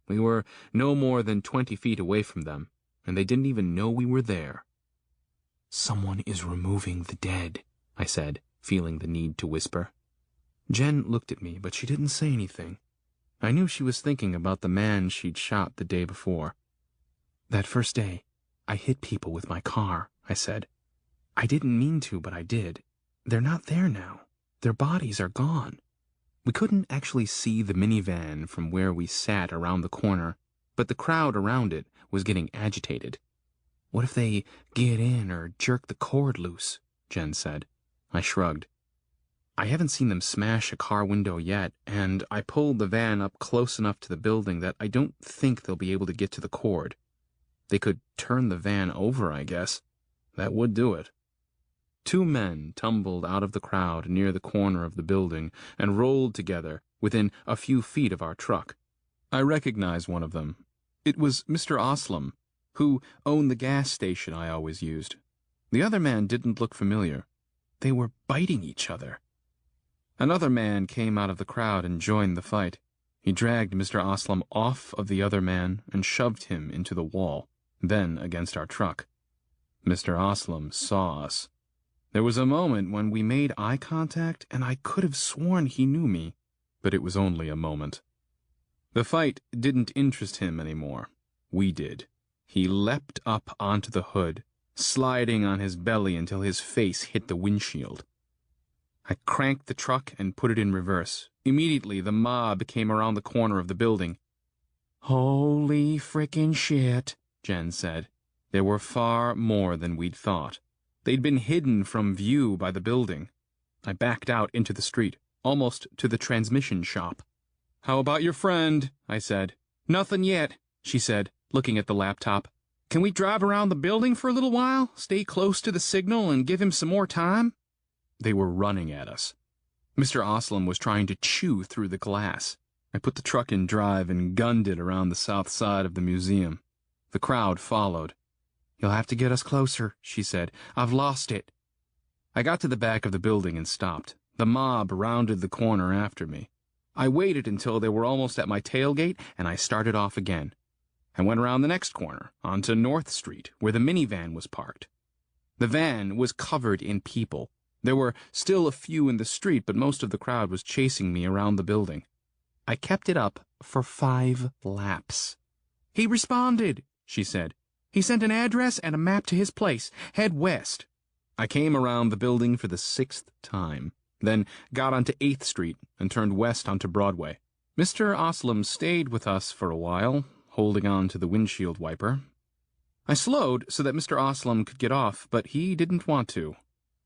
We were no more than 20 feet away from them, and they didn't even know we were there. "Someone is removing the dead," I said, feeling the need to whisper. Jen looked at me, but she didn't say anything. I knew she was thinking about the man she'd shot the day before. "That first day, I hit people with my car," I said. "I didn't mean to, but I did. They're not there now. Their bodies are gone." We couldn't actually see the minivan from where we sat around the corner, but the crowd around it was getting agitated. "What if they get in or jerk the cord loose?" Jen said. I shrugged. "I haven't seen them smash a car window yet, and I pulled the van up close enough to the building that I don't think they'll be able to get to the cord. They could turn the van over, I guess. That would do it." 2 men tumbled out of the crowd near the corner of the building and rolled together within a few feet of our truck. I recognized one of them. It was Mr. Oslam, who owned the gas station I always used. The other man didn't look familiar. They were biting each other. Another man came out of the crowd and joined the fight. He dragged Mr. Oslam off of the other man and shoved him into the wall, then against our truck. Mr. Oslam saw us. There was a moment when we made eye contact, and I could have sworn he knew me, but it was only a moment. The fight didn't interest him anymore. We did. He leapt up onto the hood, sliding on his belly until his face hit the windshield. I cranked the truck and put it in reverse. Immediately, the mob came around the corner of the building. "Holy frickin' shit," Jen said. There were far more than we'd thought. They'd been hidden from view by the building. I backed out into the street, almost to the transmission shop. "How about your friend?" I said. "Nothing yet," she said, looking at the laptop. "Can we drive around the building for a little while, stay close to the signal, and give him some more time?" They were running at us. Mr. Oslam was trying to chew through the glass. I put the truck in drive and gunned it around the south side of the museum. The crowd followed. "You'll have to get us closer," she said. "I've lost it." I got to the back of the building and stopped. The mob rounded the corner after me. I waited until they were almost at my tailgate, and I started off again. I went around the next corner, onto North Street, where the minivan was parked. The van was covered in people. There were still a few in the street, but most of the crowd was chasing me around the building. I kept it up for 5 laps. "He responded," she said. "He sent an address and a map to his place. Head west." I came around the building for the 6th time, then got onto 8th Street and turned west onto Broadway. Mr. Oslam stayed with us for a while, holding on to the windshield wiper. I slowed so that Mr. Oslam could get off, but he didn't want to.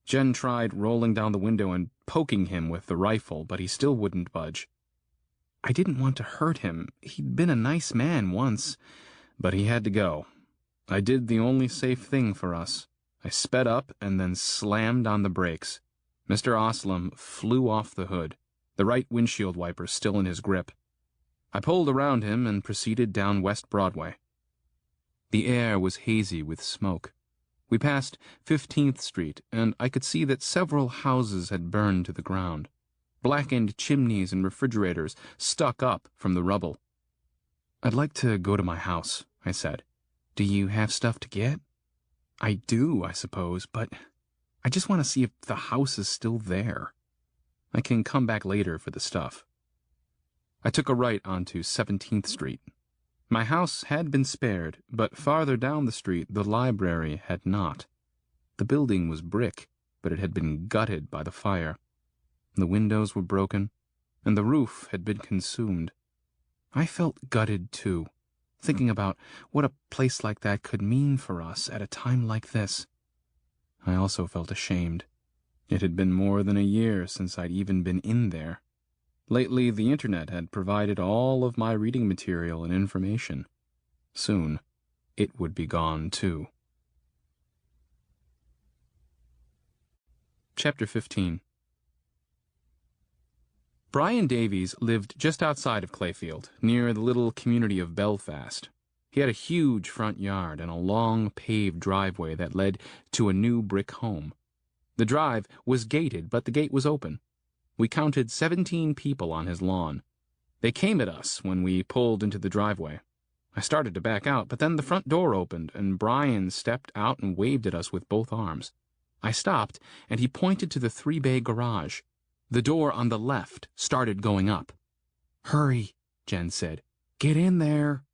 Jen tried rolling down the window and poking him with the rifle, but he still wouldn't budge. I didn't want to hurt him. He'd been a nice man once, but he had to go. I did the only safe thing for us. I sped up and then slammed on the brakes. Mr. Oslam flew off the hood, the right windshield wiper still in his grip. I pulled around him and proceeded down West Broadway. The air was hazy with smoke. We passed 15th Street, and I could see that several houses had burned to the ground. Blackened chimneys and refrigerators stuck up from the rubble. "I'd like to go to my house," I said. "Do you have stuff to get?" "I do, I suppose, but I just want to see if the house is still there. I can come back later for the stuff." I took a right onto 17th Street. My house had been spared, but farther down the street the library had not. The building was brick, but it had been gutted by the fire. The windows were broken, and the roof had been consumed. I felt gutted, too, thinking about what a place like that could mean for us at a time like this. I also felt ashamed. It had been more than a year since I'd even been in there. Lately, the internet had provided all of my reading material and information. Soon, it would be gone, too. Chapter 15. Brian Davies lived just outside of Clayfield, near the little community of Belfast. He had a huge front yard and a long paved driveway that led to a new brick home. The drive was gated, but the gate was open. We counted 17 people on his lawn. They came at us when we pulled into the driveway. I started to back out, but then the front door opened, and Brian stepped out and waved at us with both arms. I stopped, and he pointed to the 3-bay garage. The door on the left started going up. "Hurry," Jen said. "Get in there."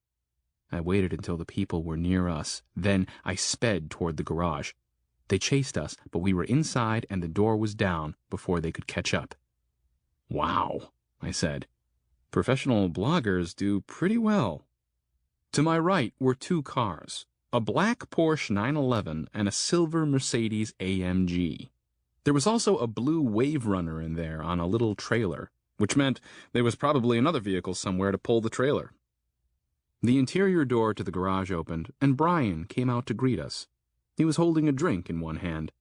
I waited until the people were near us. Then I sped toward the garage. They chased us, but we were inside and the door was down before they could catch up. "Wow," I said. "Professional bloggers do pretty well." To my right were 2 cars, a black Porsche 911 and a silver Mercedes AMG. There was also a blue Wave Runner in there on a little trailer, which meant there was probably another vehicle somewhere to pull the trailer. The interior door to the garage opened, and Brian came out to greet us. He was holding a drink in one hand.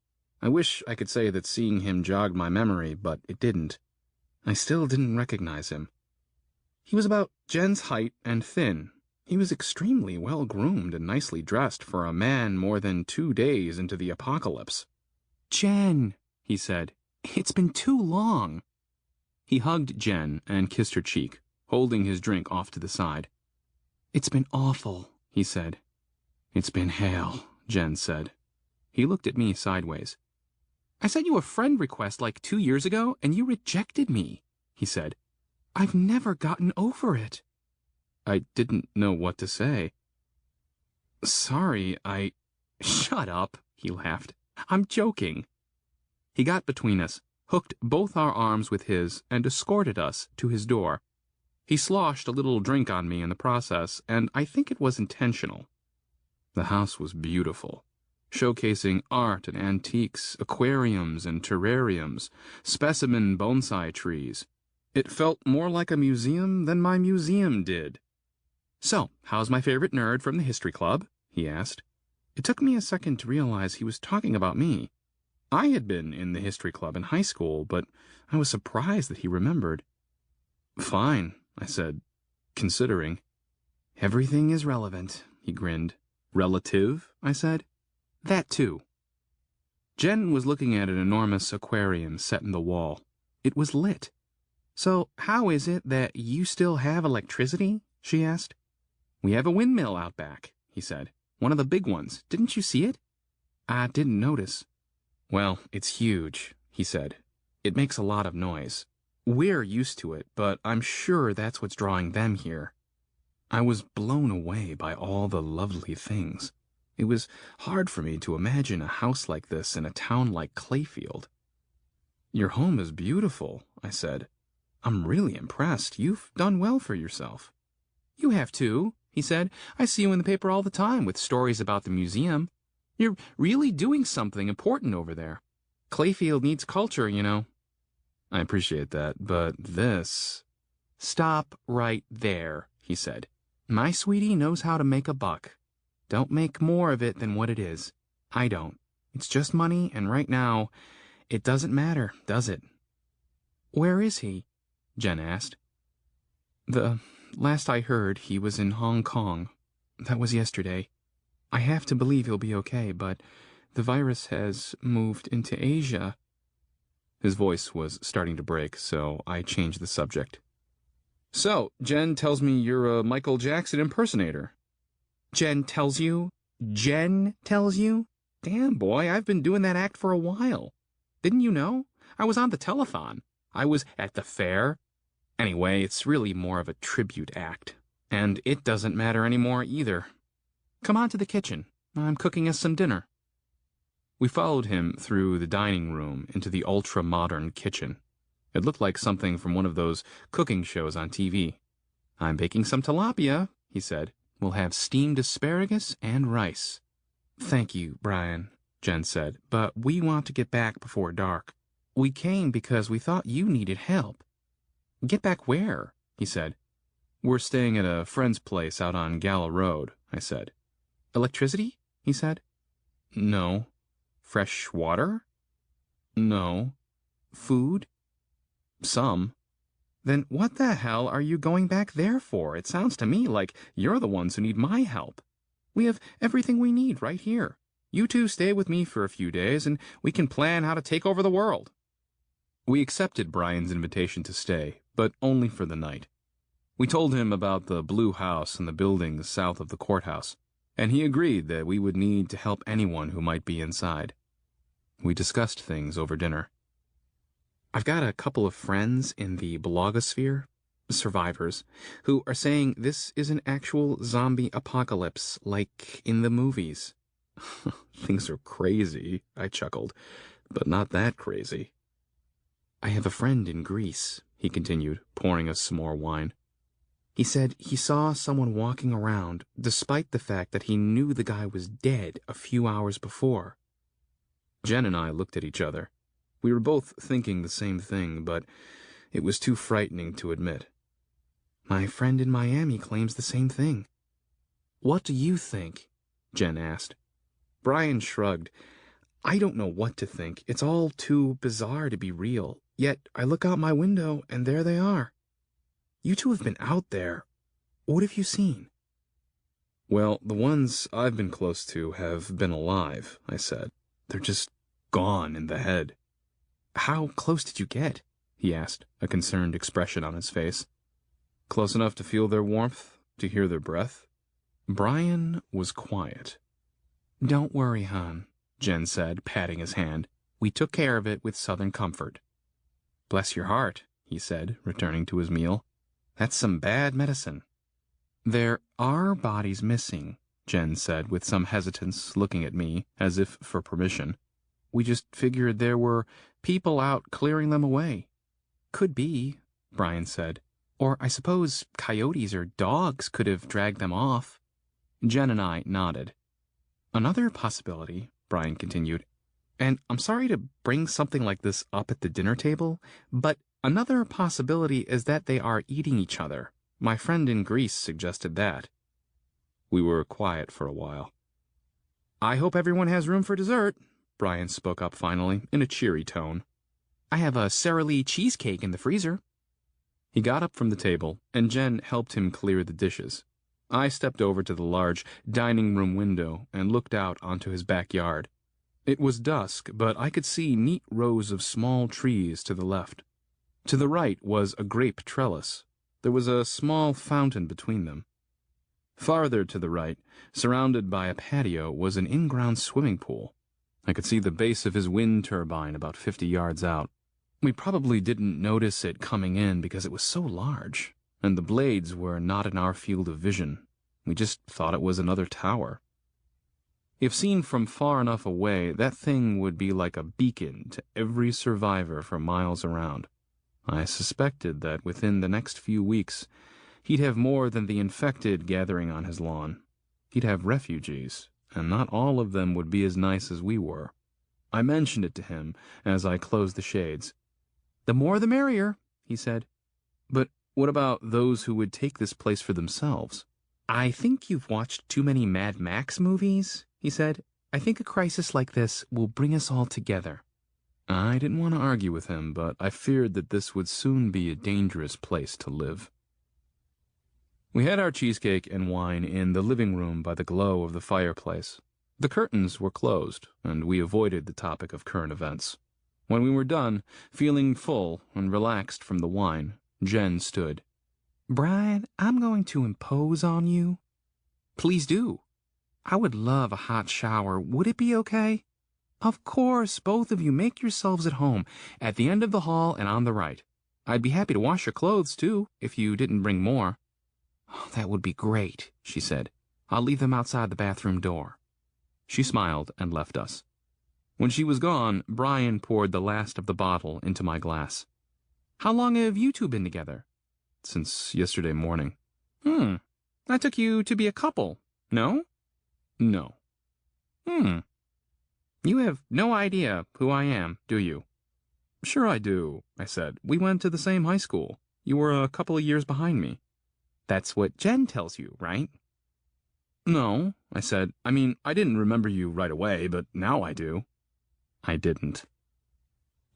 I wish I could say that seeing him jogged my memory, but it didn't. I still didn't recognize him. He was about Jen's height and thin. He was extremely well-groomed and nicely dressed for a man more than 2 days into the apocalypse. "Jen," he said, "it's been too long." He hugged Jen and kissed her cheek, holding his drink off to the side. "It's been awful," he said. "It's been hell," Jen said. He looked at me sideways. "I sent you a friend request like 2 years ago, and you rejected me," he said. "I've never gotten over it." I didn't know what to say. "Sorry, I—" "Shut up," he laughed. "I'm joking." He got between us, hooked both our arms with his, and escorted us to his door. He sloshed a little drink on me in the process, and I think it was intentional. The house was beautiful, showcasing art and antiques, aquariums and terrariums, specimen bonsai trees. It felt more like a museum than my museum did. "So, how's my favorite nerd from the history club?" he asked. It took me a second to realize he was talking about me. I had been in the history club in high school, but I was surprised that he remembered. "Fine," I said, considering. "Everything is relevant," he grinned. "Relative?" I said. "That too." Jen was looking at an enormous aquarium set in the wall. It was lit. "So how is it that you still have electricity?" she asked. "We have a windmill out back," he said. "One of the big ones. Didn't you see it?" "I didn't notice." "Well, it's huge," he said. "It makes a lot of noise. We're used to it, but I'm sure that's what's drawing them here." I was blown away by all the lovely things. It was hard for me to imagine a house like this in a town like Clayfield. "Your home is beautiful," I said. "I'm really impressed. You've done well for yourself." "You have too," he said. "I see you in the paper all the time with stories about the museum. You're really doing something important over there. Clayfield needs culture, you know." "I appreciate that, but this—" "Stop right there," he said. "My sweetie knows how to make a buck. Don't make more of it than what it is. I don't. It's just money, and right now, it doesn't matter, does it?" "Where is he?" Jen asked. "The last I heard, he was in Hong Kong. That was yesterday. I have to believe he'll be okay, but the virus has moved into Asia." His voice was starting to break, so I changed the subject. So, Jen tells me you're a Michael Jackson impersonator. Jen tells you? Jen tells you? Damn, boy, I've been doing that act for a while. Didn't you know? I was on the telethon. I was at the fair. Anyway, it's really more of a tribute act. And it doesn't matter anymore either. Come on to the kitchen. I'm cooking us some dinner. We followed him through the dining room into the ultra-modern kitchen. It looked like something from one of those cooking shows on TV. I'm baking some tilapia, he said. We'll have steamed asparagus and rice. Thank you, Brian, Jen said, but we want to get back before dark. We came because we thought you needed help. Get back where? He said. We're staying at a friend's place out on Gala Road, I said. Electricity? He said. No. Fresh water? No. Food? Some. Then what the hell are you going back there for? It sounds to me like you're the ones who need my help. We have everything we need right here. You two stay with me for a few days, and we can plan how to take over the world. We accepted Brian's invitation to stay, but only for the night. We told him about the blue house and the buildings south of the courthouse, and he agreed that we would need to help anyone who might be inside. We discussed things over dinner. I've got a couple of friends in the blogosphere, survivors, who are saying this is an actual zombie apocalypse, like in the movies. Things are crazy, I chuckled, but not that crazy. I have a friend in Greece, he continued, pouring us some more wine. He said he saw someone walking around, despite the fact that he knew the guy was dead a few hours before. Jen and I looked at each other. We were both thinking the same thing, but it was too frightening to admit. My friend in Miami claims the same thing. What do you think? Jen asked. Brian shrugged. I don't know what to think. It's all too bizarre to be real. Yet I look out my window and there they are. You two have been out there. What have you seen? Well, the ones I've been close to have been alive, I said. They're just gone in the head. How close did you get? He asked, a concerned expression on his face. Close enough to feel their warmth, to hear their breath. Brian was quiet. Don't worry, hon, Jen said, patting his hand. We took care of it with Southern comfort. Bless your heart, he said, returning to his meal. That's some bad medicine. There are bodies missing, Jen said with some hesitance, looking at me, as if for permission. We just figured there were people out clearing them away. Could be, Brian said. Or I suppose coyotes or dogs could have dragged them off. Jen and I nodded. Another possibility, Brian continued, and I'm sorry to bring something like this up at the dinner table, but another possibility is that they are eating each other. My friend in Greece suggested that. We were quiet for a while. I hope everyone has room for dessert, Brian spoke up finally, in a cheery tone. I have a Sara Lee cheesecake in the freezer. He got up from the table, and Jen helped him clear the dishes. I stepped over to the large dining room window and looked out onto his backyard. It was dusk, but I could see neat rows of small trees to the left. To the right was a grape trellis. There was a small fountain between them. Farther to the right, surrounded by a patio, was an in-ground swimming pool. I could see the base of his wind turbine about 50 yards out. We probably didn't notice it coming in because it was so large, and the blades were not in our field of vision. We just thought it was another tower. If seen from far enough away, that thing would be like a beacon to every survivor for miles around. I suspected that within the next few weeks, he'd have more than the infected gathering on his lawn. He'd have refugees, and not all of them would be as nice as we were. I mentioned it to him as I closed the shades. The more the merrier, he said. But what about those who would take this place for themselves? I think you've watched too many Mad Max movies, he said. I think a crisis like this will bring us all together. I didn't want to argue with him, but I feared that this would soon be a dangerous place to live. We had our cheesecake and wine in the living room by the glow of the fireplace. The curtains were closed, and we avoided the topic of current events. When we were done, feeling full and relaxed from the wine, Jen stood. Brian, I'm going to impose on you. Please do. I would love a hot shower. Would it be okay? Of course, both of you make yourselves at home, at the end of the hall and on the right. I'd be happy to wash your clothes, too, if you didn't bring more. Oh, that would be great, she said. I'll leave them outside the bathroom door. She smiled and left us. When she was gone, Brian poured the last of the bottle into my glass. How long have you two been together? Since yesterday morning. I took you to be a couple, no? No. You have no idea who I am, do you? Sure I do, I said. We went to the same high school. You were a couple of years behind me. That's what Jen tells you, right? No, I said. I mean, I didn't remember you right away, but now I do. I didn't.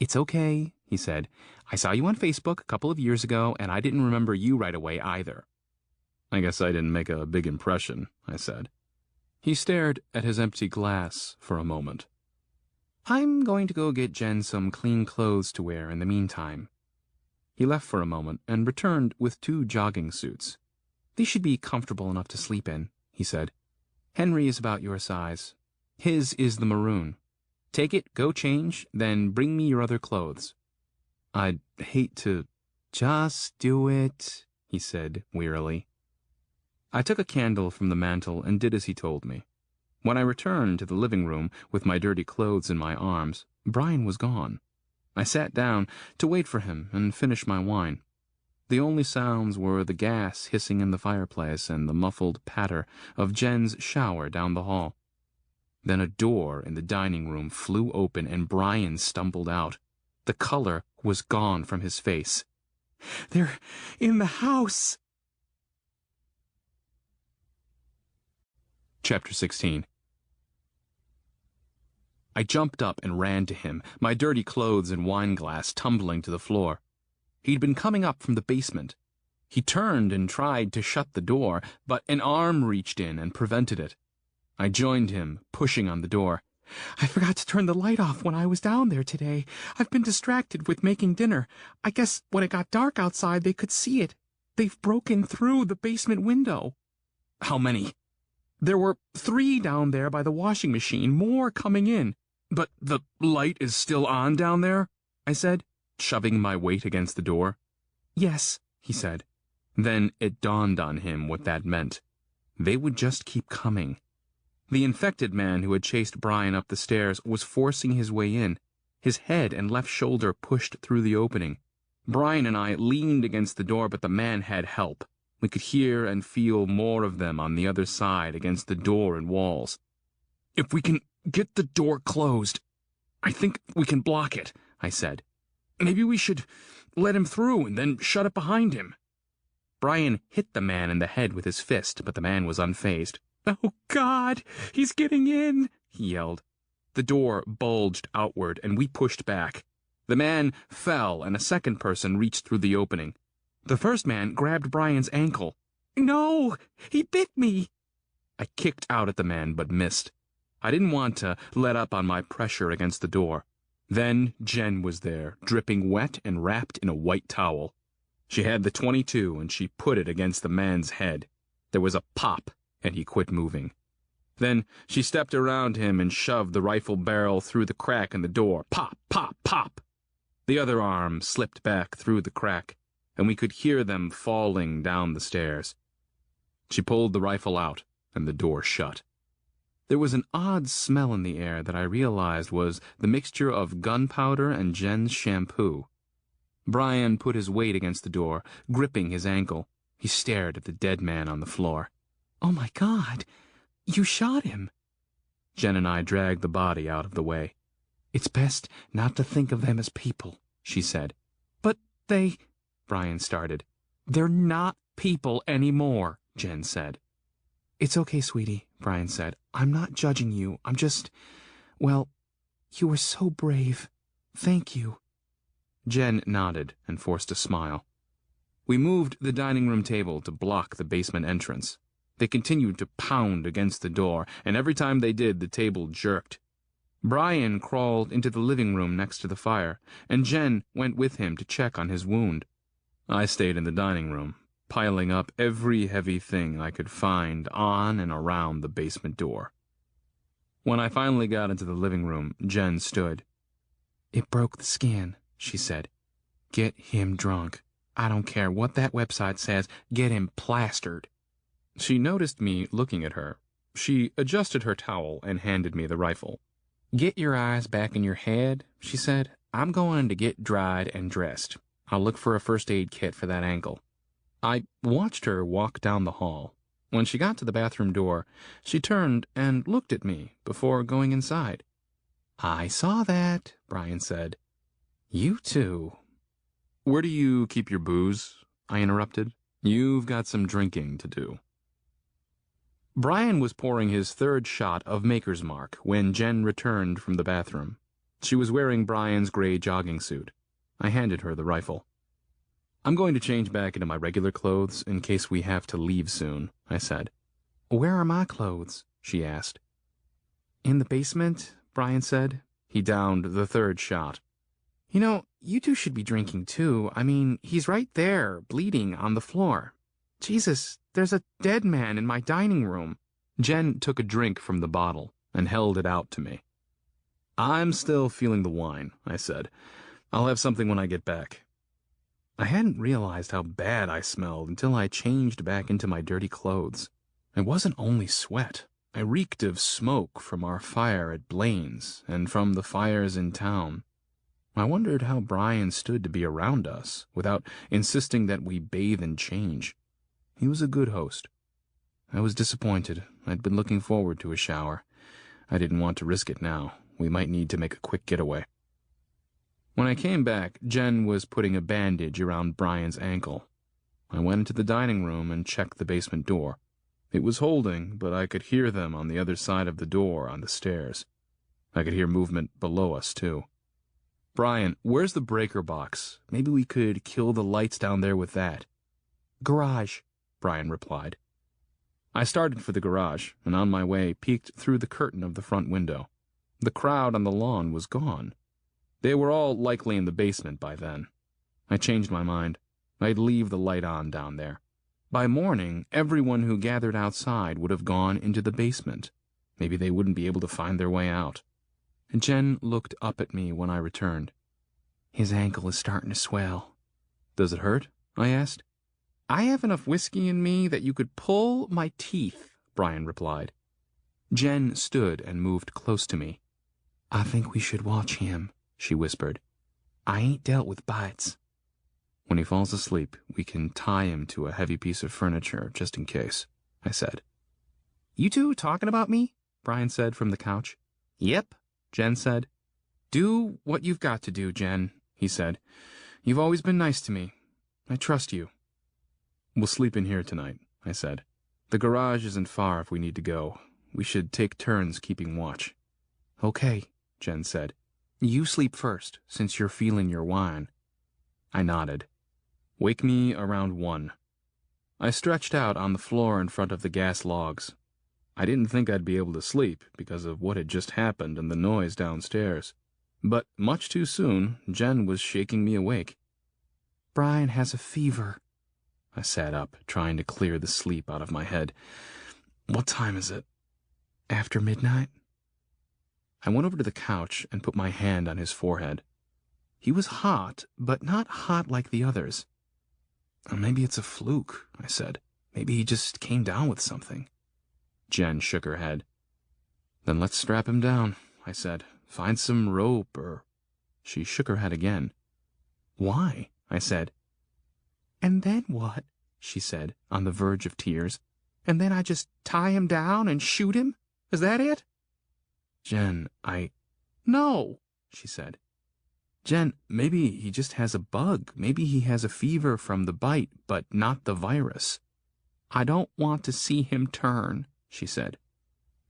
It's okay, he said. I saw you on Facebook a couple of years ago, and I didn't remember you right away either. I guess I didn't make a big impression, I said. He stared at his empty glass for a moment. I'm going to go get Jen some clean clothes to wear in the meantime. He left for a moment and returned with 2 jogging suits. These should be comfortable enough to sleep in, he said. Henry is about your size. His is the maroon. Take it, go change, then bring me your other clothes. I'd hate to... Just do it, he said wearily. I took a candle from the mantel and did as he told me. When I returned to the living room with my dirty clothes in my arms, Brian was gone. I sat down to wait for him and finish my wine. The only sounds were the gas hissing in the fireplace and the muffled patter of Jen's shower down the hall. Then a door in the dining room flew open and Brian stumbled out. The color was gone from his face. They're in the house! Chapter 16. I jumped up and ran to him, my dirty clothes and wine glass tumbling to the floor. He'd been coming up from the basement. He turned and tried to shut the door, but an arm reached in and prevented it. I joined him, pushing on the door. I forgot to turn the light off when I was down there today. I've been distracted with making dinner. I guess when it got dark outside, they could see it. They've broken through the basement window. How many? There were 3 down there by the washing machine, more coming in. But the light is still on down there? I said, shoving my weight against the door. Yes, he said. Then it dawned on him what that meant. They would just keep coming. The infected man who had chased Brian up the stairs was forcing his way in, his head and left shoulder pushed through the opening. Brian and I leaned against the door, but the man had help. We could hear and feel more of them on the other side against the door and walls. If we can get the door closed, I think we can block it, I said. Maybe we should let him through and then shut it behind him. Brian hit the man in the head with his fist, but the man was unfazed. Oh, God, he's getting in, he yelled. The door bulged outward, and we pushed back. The man fell, and a second person reached through the opening. The first man grabbed Brian's ankle. No, he bit me. I kicked out at the man, but missed. I didn't want to let up on my pressure against the door. Then Jen was there, dripping wet and wrapped in a white towel. She had the .22, and she put it against the man's head. There was a pop, and he quit moving. Then she stepped around him and shoved the rifle barrel through the crack in the door. Pop, pop, pop! The other arm slipped back through the crack, and we could hear them falling down the stairs. She pulled the rifle out, and the door shut. There was an odd smell in the air that I realized was the mixture of gunpowder and Jen's shampoo. Brian put his weight against the door, gripping his ankle. He stared at the dead man on the floor. Oh, my God, you shot him. Jen and I dragged the body out of the way. It's best not to think of them as people, she said. But they... Brian started. They're not people anymore, Jen said. It's okay, sweetie, Brian said. I'm not judging you. I'm just... Well, you were so brave. Thank you. Jen nodded and forced a smile. We moved the dining room table to block the basement entrance. They continued to pound against the door, and every time they did, the table jerked. Brian crawled into the living room next to the fire, and Jen went with him to check on his wound. I stayed in the dining room. piling up every heavy thing I could find on and around the basement door. When I finally got into the living room, Jen stood. "It broke the skin," she said. "Get him drunk. I don't care what that website says. Get him plastered." She noticed me looking at her. She adjusted her towel and handed me the rifle. "Get your eyes back in your head," she said. "I'm going to get dried and dressed. I'll look for a first aid kit for that ankle." I watched her walk down the hall. When she got to the bathroom door, she turned and looked at me before going inside. "I saw that," Brian said. "You too." "Where do you keep your booze?" I interrupted. "You've got some drinking to do." Brian was pouring his third shot of Maker's Mark when Jen returned from the bathroom. She was wearing Brian's gray jogging suit. I handed her the rifle. "I'm going to change back into my regular clothes in case we have to leave soon," I said. "Where are my clothes?" she asked. "In the basement," Brian said. He downed the third shot. "You know, you two should be drinking too. I mean, he's right there, bleeding on the floor. Jesus, there's a dead man in my dining room." Jen took a drink from the bottle and held it out to me. "I'm still feeling the wine," I said. "I'll have something when I get back." I hadn't realized how bad I smelled until I changed back into my dirty clothes. It wasn't only sweat. I reeked of smoke from our fire at Blaine's and from the fires in town. I wondered how Brian stood to be around us without insisting that we bathe and change. He was a good host. I was disappointed. I'd been looking forward to a shower. I didn't want to risk it now. We might need to make a quick getaway. When I came back, Jen was putting a bandage around Brian's ankle. I went into the dining room and checked the basement door. It was holding, but I could hear them on the other side of the door on the stairs. I could hear movement below us, too. "Brian, where's the breaker box? Maybe we could kill the lights down there with that." "Garage," Brian replied. I started for the garage, and on my way peeked through the curtain of the front window. The crowd on the lawn was gone. They were all likely in the basement by then. I changed my mind. I'd leave the light on down there. By morning, everyone who gathered outside would have gone into the basement. Maybe they wouldn't be able to find their way out. Jen looked up at me when I returned. "His ankle is starting to swell." "Does it hurt?" I asked. "I have enough whiskey in me that you could pull my teeth," Brian replied. Jen stood and moved close to me. "I think we should watch him," she whispered. "I ain't dealt with bites." "When he falls asleep, we can tie him to a heavy piece of furniture just in case," I said. "You two talking about me?" Brian said from the couch. "Yep," Jen said. "Do what you've got to do, Jen," he said. "You've always been nice to me. I trust you." "We'll sleep in here tonight," I said. "The garage isn't far if we need to go. We should take turns keeping watch." "Okay," Jen said. "You sleep first, since you're feeling your wine." I nodded. "Wake me around 1. I stretched out on the floor in front of the gas logs. I didn't think I'd be able to sleep because of what had just happened and the noise downstairs. But much too soon, Jen was shaking me awake. "Brian has a fever." I sat up, trying to clear the sleep out of my head. "What time is it?" "After midnight." I went over to the couch and put my hand on his forehead. He was hot, but not hot like the others. "Maybe it's a fluke," I said. "Maybe he just came down with something." Jen shook her head. "Then let's strap him down," I said. "Find some rope or—" She shook her head again. "Why?" I said. "And then what?" she said, on the verge of tears. "And then I just tie him down and shoot him? Is that it?" "Jen, "No," she said. Jen, maybe he just has a bug. Maybe he has a fever from the bite, but not the virus." "I don't want to see him turn," she said.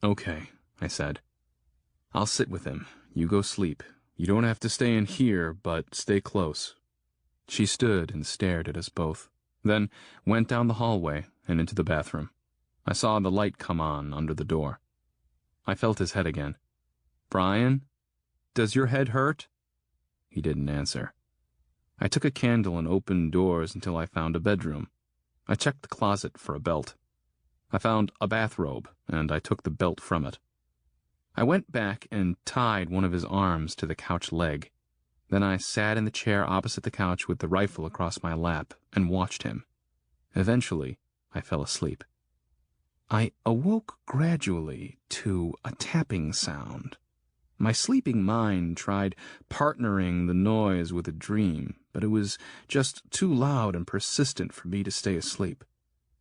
"Okay," I said. "I'll sit with him. You go sleep. You don't have to stay in here, but stay close." She stood and stared at us both, then went down the hallway and into the bathroom. I saw the light come on under the door. I felt his head again. "Brian, does your head hurt?" He didn't answer. I took a candle and opened doors until I found a bedroom. I checked the closet for a belt. I found a bathrobe, and I took the belt from it. I went back and tied one of his arms to the couch leg. Then I sat in the chair opposite the couch with the rifle across my lap and watched him. Eventually, I fell asleep. I awoke gradually to a tapping sound. My sleeping mind tried partnering the noise with a dream, but it was just too loud and persistent for me to stay asleep.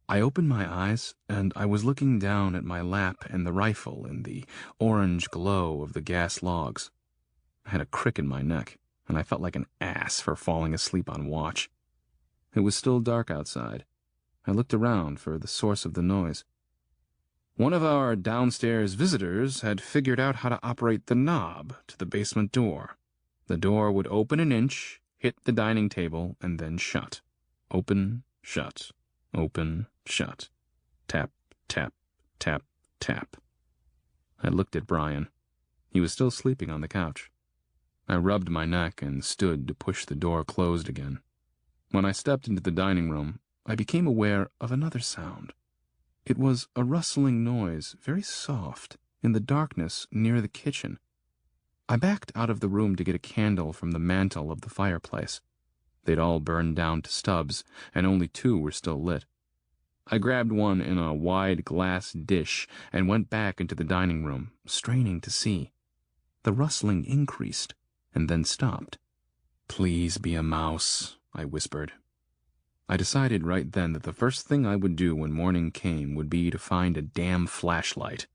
I opened my eyes, and I was looking down at my lap and the rifle in the orange glow of the gas logs. I had a crick in my neck, and I felt like an ass for falling asleep on watch. It was still dark outside. I looked around for the source of the noise. One of our downstairs visitors had figured out how to operate the knob to the basement door. The door would open an inch, hit the dining table, and then shut. Open, shut, open, shut. Tap, tap, tap, tap. I looked at Brian. He was still sleeping on the couch. I rubbed my neck and stood to push the door closed again. When I stepped into the dining room, I became aware of another sound. It was a rustling noise, very soft, in the darkness near the kitchen. I backed out of the room to get a candle from the mantel of the fireplace. They'd all burned down to stubs, and only 2 were still lit. I grabbed one in a wide glass dish and went back into the dining room, straining to see. The rustling increased, and then stopped. "Please be a mouse," I whispered. I decided right then that the first thing I would do when morning came would be to find a damn flashlight.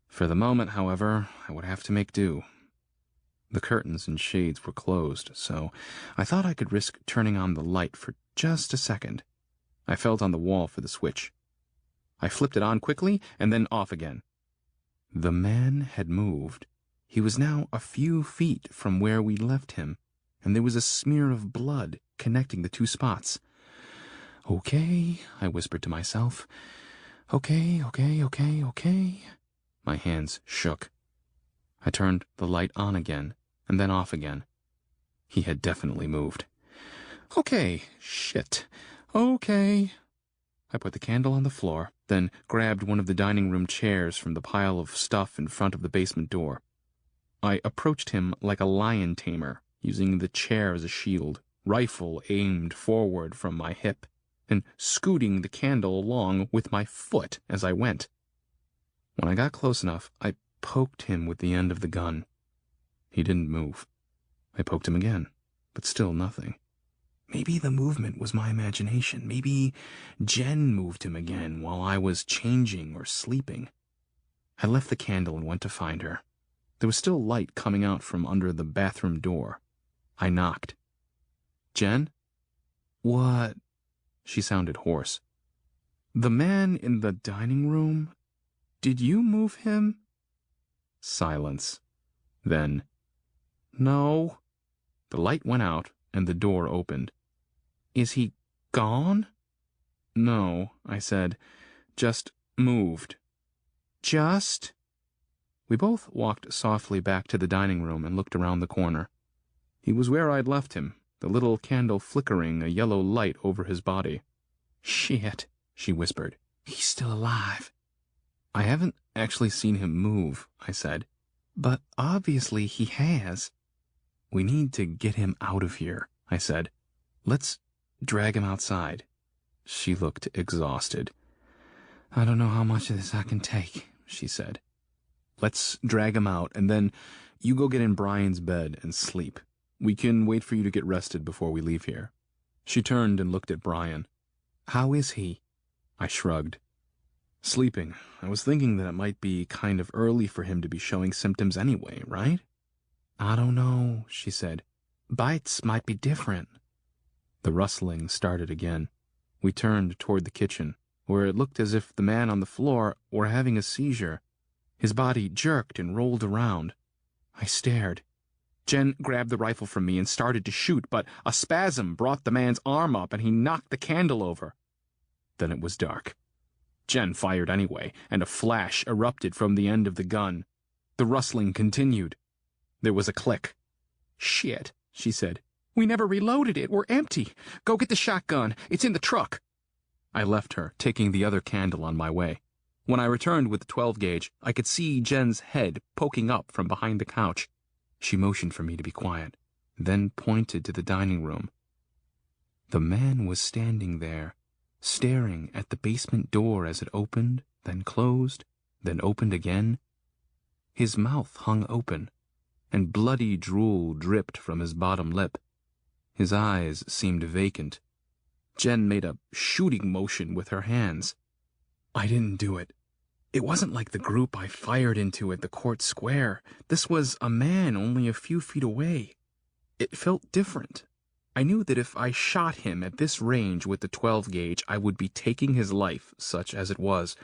For the moment, however, I would have to make do. The curtains and shades were closed, so I thought I could risk turning on the light for just a second. I felt on the wall for the switch. I flipped it on quickly and then off again. The man had moved. He was now a few feet from where we left him, and there was a smear of blood connecting the 2 spots. "Okay," I whispered to myself. "Okay, okay, okay, okay." My hands shook. I turned the light on again, and then off again. He had definitely moved. "Okay, shit. Okay." I put the candle on the floor, then grabbed one of the dining room chairs from the pile of stuff in front of the basement door. I approached him like a lion tamer, using the chair as a shield, rifle aimed forward from my hip, and scooting the candle along with my foot as I went. When I got close enough, I poked him with the end of the gun. He didn't move. I poked him again, but still nothing. Maybe the movement was my imagination. Maybe Jen moved him again while I was changing or sleeping. I left the candle and went to find her. There was still light coming out from under the bathroom door. I knocked. "Jen?" "What?" She sounded hoarse. "The man in the dining room? Did you move him?" Silence. Then, "No." The light went out and the door opened. "Is he gone?" "No," I said. "Just moved." "Just?" We both walked softly back to the dining room and looked around the corner. He was where I'd left him, the little candle flickering a yellow light over his body. "Shit," she whispered. "He's still alive." "I haven't actually seen him move," I said. "But obviously he has." "We need to get him out of here," I said. "Let's drag him outside." She looked exhausted. "I don't know how much of this I can take," she said. "Let's drag him out, and then you go get in Brian's bed and sleep. We can wait for you to get rested before we leave here." She turned and looked at Brian. "How is he?" I shrugged. "Sleeping. I was thinking that it might be kind of early for him to be showing symptoms anyway, right?" "I don't know," she said. "Bites might be different." The rustling started again. We turned toward the kitchen, where it looked as if the man on the floor were having a seizure. His body jerked and rolled around. I stared. Jen grabbed the rifle from me and started to shoot, but a spasm brought the man's arm up and he knocked the candle over. Then it was dark. Jen fired anyway, and a flash erupted from the end of the gun. The rustling continued. There was a click. "Shit," she said. "We never reloaded it. We're empty. Go get the shotgun. It's in the truck." I left her, taking the other candle on my way. When I returned with the 12-gauge, I could see Jen's head poking up from behind the couch. She motioned for me to be quiet, then pointed to the dining room. The man was standing there, staring at the basement door as it opened, then closed, then opened again. His mouth hung open, and bloody drool dripped from his bottom lip. His eyes seemed vacant. Jen made a shooting motion with her hands. I didn't do it. It wasn't like the group I fired into at the court square. This was a man only a few feet away. It felt different. I knew that if I shot him at this range with the 12-gauge, I would be taking his life, such as it was,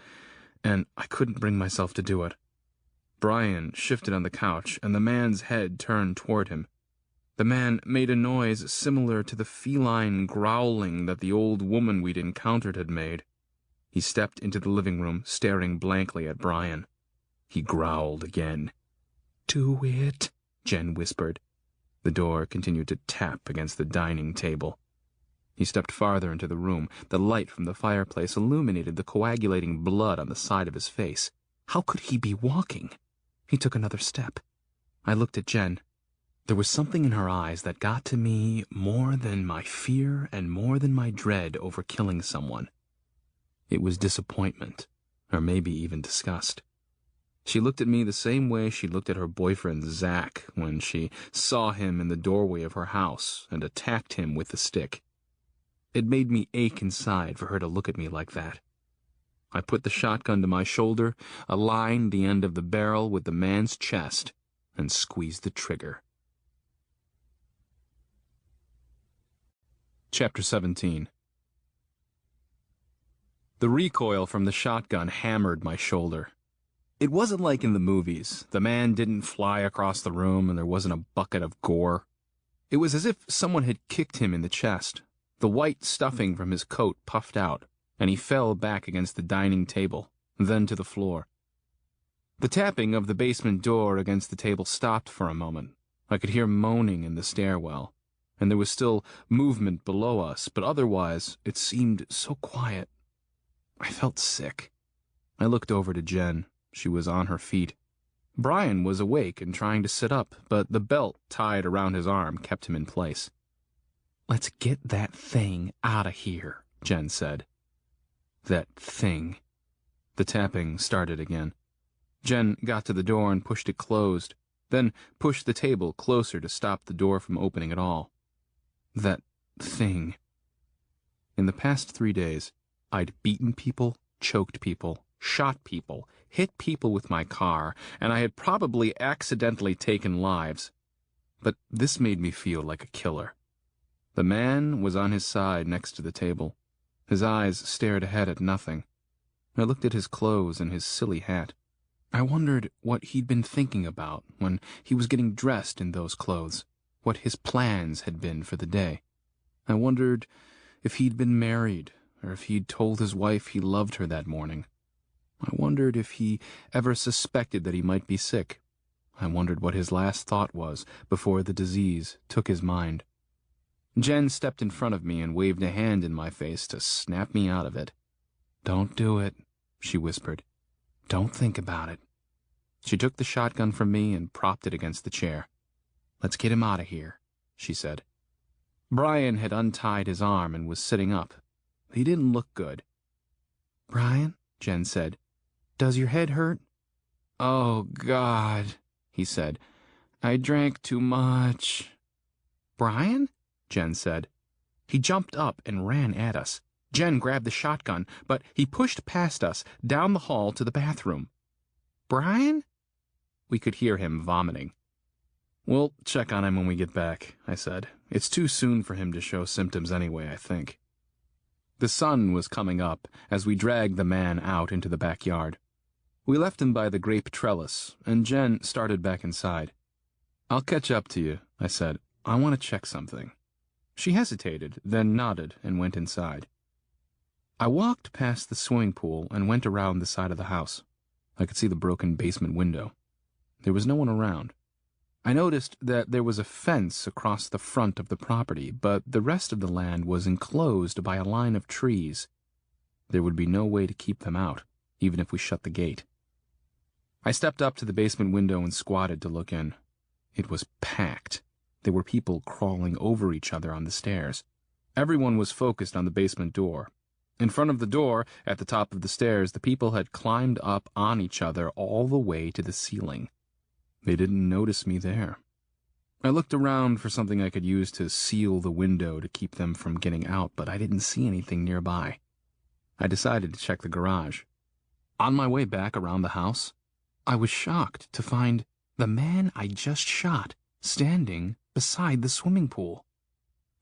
and I couldn't bring myself to do it. Brian shifted on the couch, and the man's head turned toward him. The man made a noise similar to the feline growling that the old woman we'd encountered had made. He stepped into the living room, staring blankly at Brian. He growled again. "Do it," Jen whispered. The door continued to tap against the dining table. He stepped farther into the room. The light from the fireplace illuminated the coagulating blood on the side of his face. How could he be walking? He took another step. I looked at Jen. There was something in her eyes that got to me more than my fear and more than my dread over killing someone. It was disappointment, or maybe even disgust. She looked at me the same way she looked at her boyfriend Zach when she saw him in the doorway of her house and attacked him with the stick. It made me ache inside for her to look at me like that. I put the shotgun to my shoulder, aligned the end of the barrel with the man's chest, and squeezed the trigger. Chapter 17. The recoil from the shotgun hammered my shoulder. It wasn't like in the movies. The man didn't fly across the room and there wasn't a bucket of gore. It was as if someone had kicked him in the chest. The white stuffing from his coat puffed out, and he fell back against the dining table, then to the floor. The tapping of the basement door against the table stopped for a moment. I could hear moaning in the stairwell, and there was still movement below us, but otherwise it seemed so quiet. I felt sick. I looked over to Jen. She was on her feet. Brian was awake and trying to sit up, but the belt tied around his arm kept him in place. "Let's get that thing out of here," Jen said. That thing. The tapping started again. Jen got to the door and pushed it closed, then pushed the table closer to stop the door from opening at all. That thing. In the past 3 days, I'd beaten people, choked people, shot people, hit people with my car, and I had probably accidentally taken lives. But this made me feel like a killer. The man was on his side next to the table. His eyes stared ahead at nothing. I looked at his clothes and his silly hat. I wondered what he'd been thinking about when he was getting dressed in those clothes, what his plans had been for the day. I wondered if he'd been married, or if he'd told his wife he loved her that morning. I wondered if he ever suspected that he might be sick. I wondered what his last thought was before the disease took his mind. Jen stepped in front of me and waved a hand in my face to snap me out of it. "Don't do it," she whispered. "Don't think about it." She took the shotgun from me and propped it against the chair. "Let's get him out of here," she said. Brian had untied his arm and was sitting up. He didn't look good. "Brian," Jen said, "does your head hurt?" "Oh, God," he said. "I drank too much." "Brian?" Jen said. He jumped up and ran at us. Jen grabbed the shotgun, but he pushed past us, down the hall to the bathroom. "Brian?" We could hear him vomiting. "We'll check on him when we get back," I said. "It's too soon for him to show symptoms anyway, I think." The sun was coming up as we dragged the man out into the backyard. We left him by the grape trellis, and Jen started back inside. "I'll catch up to you," I said. "I want to check something." She hesitated, then nodded and went inside. I walked past the swimming pool and went around the side of the house. I could see the broken basement window. There was no one around. I noticed that there was a fence across the front of the property, but the rest of the land was enclosed by a line of trees. There would be no way to keep them out, even if we shut the gate. I stepped up to the basement window and squatted to look in. It was packed. There were people crawling over each other on the stairs. Everyone was focused on the basement door. In front of the door, at the top of the stairs, the people had climbed up on each other all the way to the ceiling. They didn't notice me there. I looked around for something I could use to seal the window to keep them from getting out, but I didn't see anything nearby. I decided to check the garage. On my way back around the house, I was shocked to find the man I just shot standing beside the swimming pool.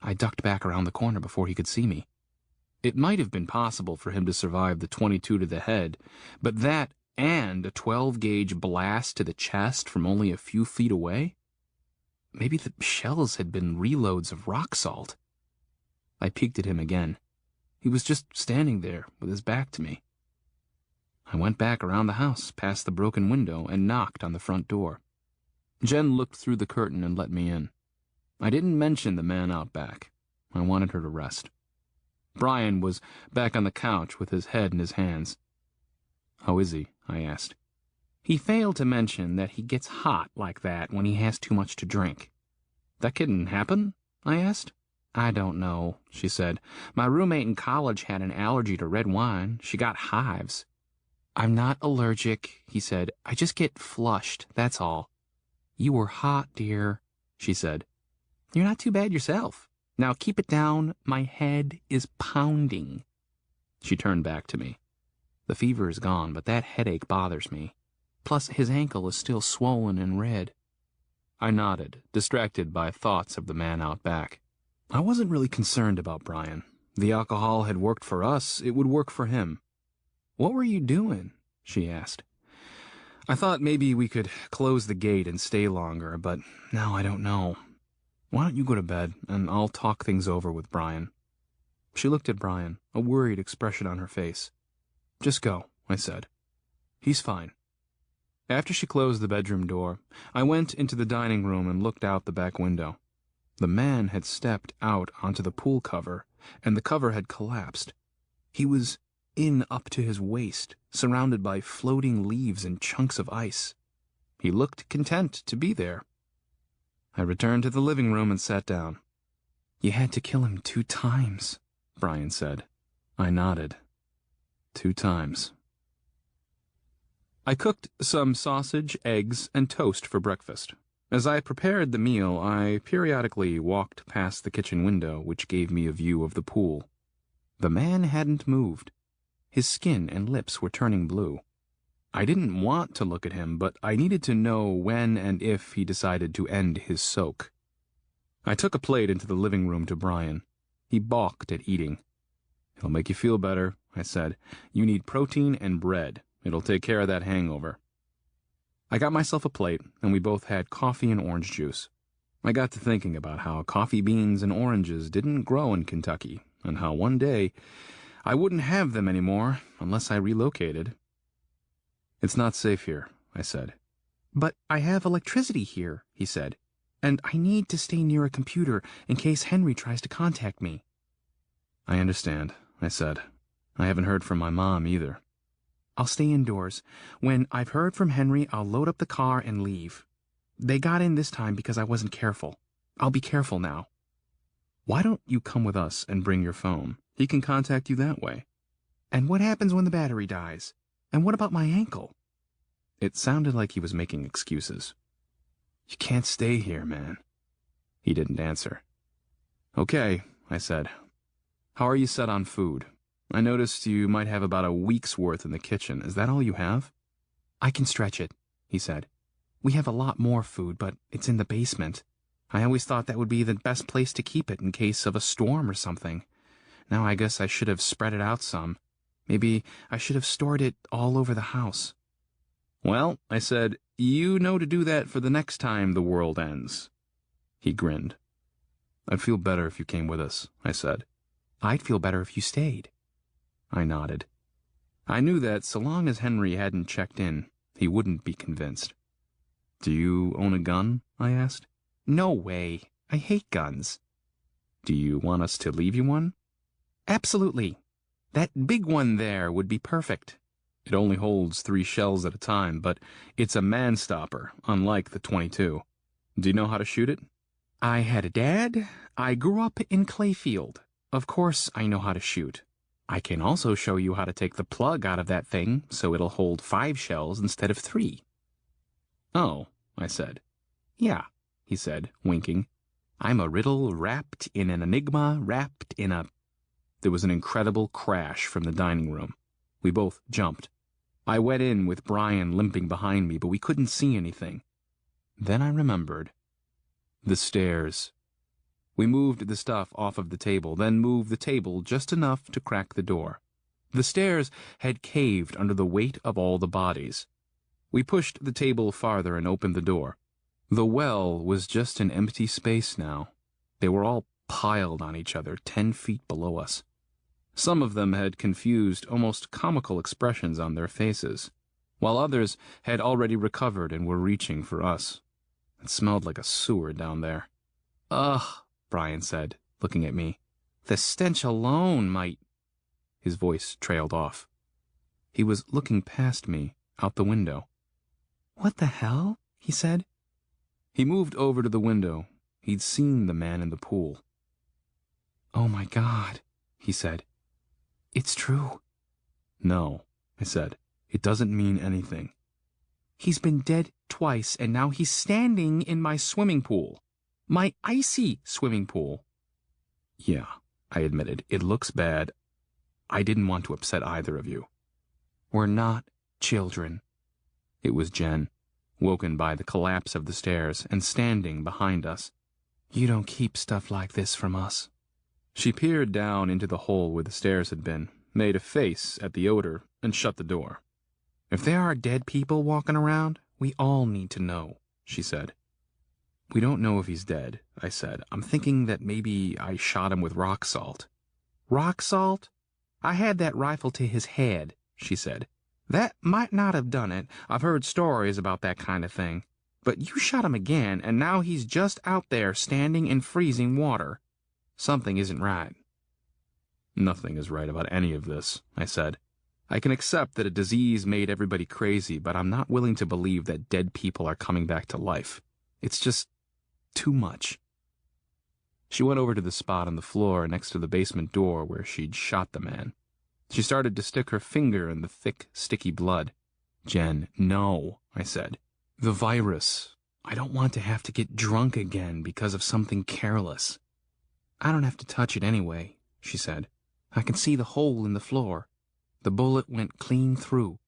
I ducked back around the corner before he could see me. It might have been possible for him to survive the .22 to the head, but that and a 12-gauge blast to the chest from only a few feet away? Maybe the shells had been reloads of rock salt. I peeked at him again. He was just standing there with his back to me. I went back around the house, past the broken window, and knocked on the front door. Jen looked through the curtain and let me in. I didn't mention the man out back. I wanted her to rest. Brian was back on the couch with his head in his hands. "How is he?" I asked. "He failed to mention that he gets hot like that when he has too much to drink." "That couldn't happen?" I asked. "I don't know," she said. "My roommate in college had an allergy to red wine. She got hives." "I'm not allergic," he said. "I just get flushed, that's all." "You were hot, dear," she said. "You're not too bad yourself. Now keep it down. My head is pounding." She turned back to me. "The fever is gone, but that headache bothers me. Plus, his ankle is still swollen and red." I nodded, distracted by thoughts of the man out back. I wasn't really concerned about Brian. The alcohol had worked for us, it would work for him. "What were you doing?" she asked. "I thought maybe we could close the gate and stay longer, but now I don't know. Why don't you go to bed, and I'll talk things over with Brian." She looked at Brian, a worried expression on her face. "Just go," I said. "He's fine." After she closed the bedroom door, I went into the dining room and looked out the back window. The man had stepped out onto the pool cover, and the cover had collapsed. He was in up to his waist, surrounded by floating leaves and chunks of ice. He looked content to be there. I returned to the living room and sat down. "You had to kill him 2 times, Brian said. I nodded. 2 times. I cooked some sausage, eggs, and toast for breakfast. As I prepared the meal, I periodically walked past the kitchen window, which gave me a view of the pool. The man hadn't moved. His skin and lips were turning blue. I didn't want to look at him, but I needed to know when and if he decided to end his soak. I took a plate into the living room to Brian. He balked at eating. "It'll make you feel better," I said. "You need protein and bread. It'll take care of that hangover." I got myself a plate, and we both had coffee and orange juice. I got to thinking about how coffee beans and oranges didn't grow in Kentucky, and how one day I wouldn't have them anymore unless I relocated. "It's not safe here," I said. "But I have electricity here," he said, "and I need to stay near a computer in case Henry tries to contact me." "I understand," I said. "I haven't heard from my mom either." "I'll stay indoors. When I've heard from Henry, I'll load up the car and leave. They got in this time because I wasn't careful. I'll be careful now." "Why don't you come with us and bring your phone? He can contact you that way." "And what happens when the battery dies? And what about my ankle?" It sounded like he was making excuses. "You can't stay here, man." He didn't answer. "Okay," I said. "How are you set on food? I noticed you might have about a week's worth in the kitchen. Is that all you have?" "I can stretch it," he said. "We have a lot more food, but it's in the basement. I always thought that would be the best place to keep it in case of a storm or something. Now I guess I should have spread it out some. Maybe I should have stored it all over the house." "Well," I said, "you know to do that for the next time the world ends." He grinned. "I'd feel better if you came with us," I said. "I'd feel better if you stayed." I nodded. I knew that so long as Henry hadn't checked in, he wouldn't be convinced. "Do you own a gun?" I asked. "No way. I hate guns." "Do you want us to leave you one?" "Absolutely." That big one there would be perfect. It only holds 3 shells at a time, but it's a man-stopper, unlike the .22. Do you know how to shoot it? I had a dad. I grew up in Clayfield. Of course I know how to shoot. I can also show you how to take the plug out of that thing so it'll hold 5 shells instead of 3. Oh, I said. Yeah, he said, winking. I'm a riddle wrapped in an enigma wrapped in a... There was an incredible crash from the dining room. We both jumped. I went in with Brian limping behind me, but we couldn't see anything. Then I remembered. The stairs. We moved the stuff off of the table, then moved the table just enough to crack the door. The stairs had caved under the weight of all the bodies. We pushed the table farther and opened the door. The well was just an empty space now. They were all piled on each other 10 feet below us. Some of them had confused, almost comical expressions on their faces, while others had already recovered and were reaching for us. It smelled like a sewer down there. Ugh, Brian said, looking at me. The stench alone might... His voice trailed off. He was looking past me, out the window. What the hell? He said. He moved over to the window. He'd seen the man in the pool. Oh my God, he said. It's true. No, I said. It doesn't mean anything. He's been dead twice, and now he's standing in my swimming pool. My icy swimming pool. Yeah, I admitted. It looks bad. I didn't want to upset either of you. We're not children. It was Jen, woken by the collapse of the stairs and standing behind us. You don't keep stuff like this from us. She peered down into the hole where the stairs had been, made a face at the odor, and shut the door. If there are dead people walking around, we all need to know, she said. We don't know if he's dead, I said. I'm thinking that maybe I shot him with rock salt. Rock salt? I had that rifle to his head, she said. That might not have done it. I've heard stories about that kind of thing. But you shot him again, and now he's just out there standing in freezing water. Something isn't right. Nothing is right about any of this, I said. I can accept that a disease made everybody crazy, but I'm not willing to believe that dead people are coming back to life. It's just too much. She went over to the spot on the floor next to the basement door where she'd shot the man. She started to stick her finger in the thick, sticky blood. Jen, no, I said. The virus. I don't want to have to get drunk again because of something careless. I don't have to touch it anyway, she said. I can see the hole in the floor. The bullet went clean through.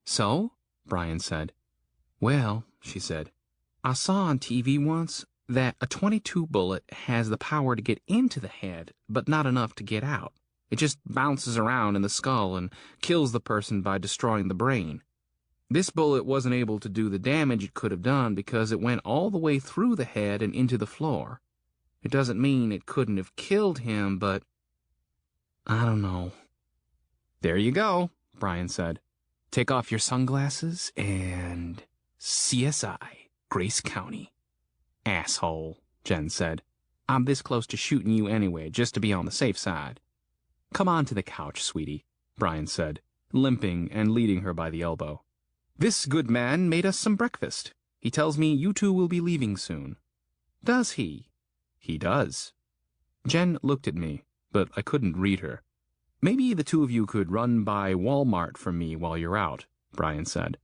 So? Brian said. Well, she said, I saw on TV once that a .22 bullet has the power to get into the head, but not enough to get out. It just bounces around in the skull and kills the person by destroying the brain. This bullet wasn't able to do the damage it could have done because it went all the way through the head and into the floor. It doesn't mean it couldn't have killed him, but... I don't know. There you go, Brian said. Take off your sunglasses and... CSI, Grace County. Asshole, Jen said. I'm this close to shooting you anyway, just to be on the safe side. Come on to the couch, sweetie, Brian said, limping and leading her by the elbow. This good man made us some breakfast. He tells me you two will be leaving soon. Does he? He does. Jen looked at me, but I couldn't read her. Maybe the two of you could run by Walmart for me while you're out, Brian said.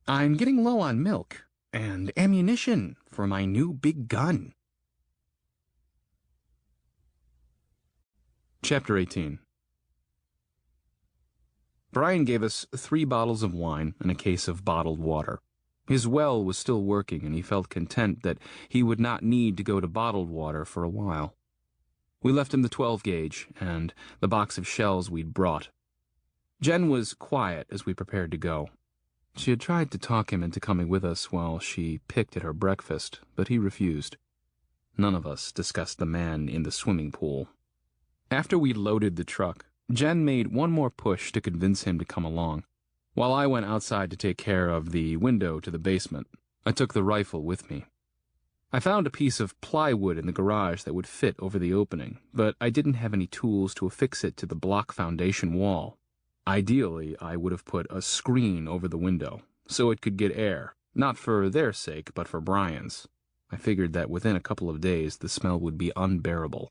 I'm getting low on milk and ammunition for my new big gun. Chapter 18. Brian gave us 3 bottles of wine and a case of bottled water. His well was still working, and he felt content that he would not need to go to bottled water for a while. We left him the 12-gauge and the box of shells we'd brought. Jen was quiet as we prepared to go. She had tried to talk him into coming with us while she picked at her breakfast, but he refused. None of us discussed the man in the swimming pool. After we'd loaded the truck, Jen made one more push to convince him to come along. While I went outside to take care of the window to the basement, I took the rifle with me. I found a piece of plywood in the garage that would fit over the opening, but I didn't have any tools to affix it to the block foundation wall. Ideally, I would have put a screen over the window, so it could get air, not for their sake, but for Brian's. I figured that within a couple of days the smell would be unbearable.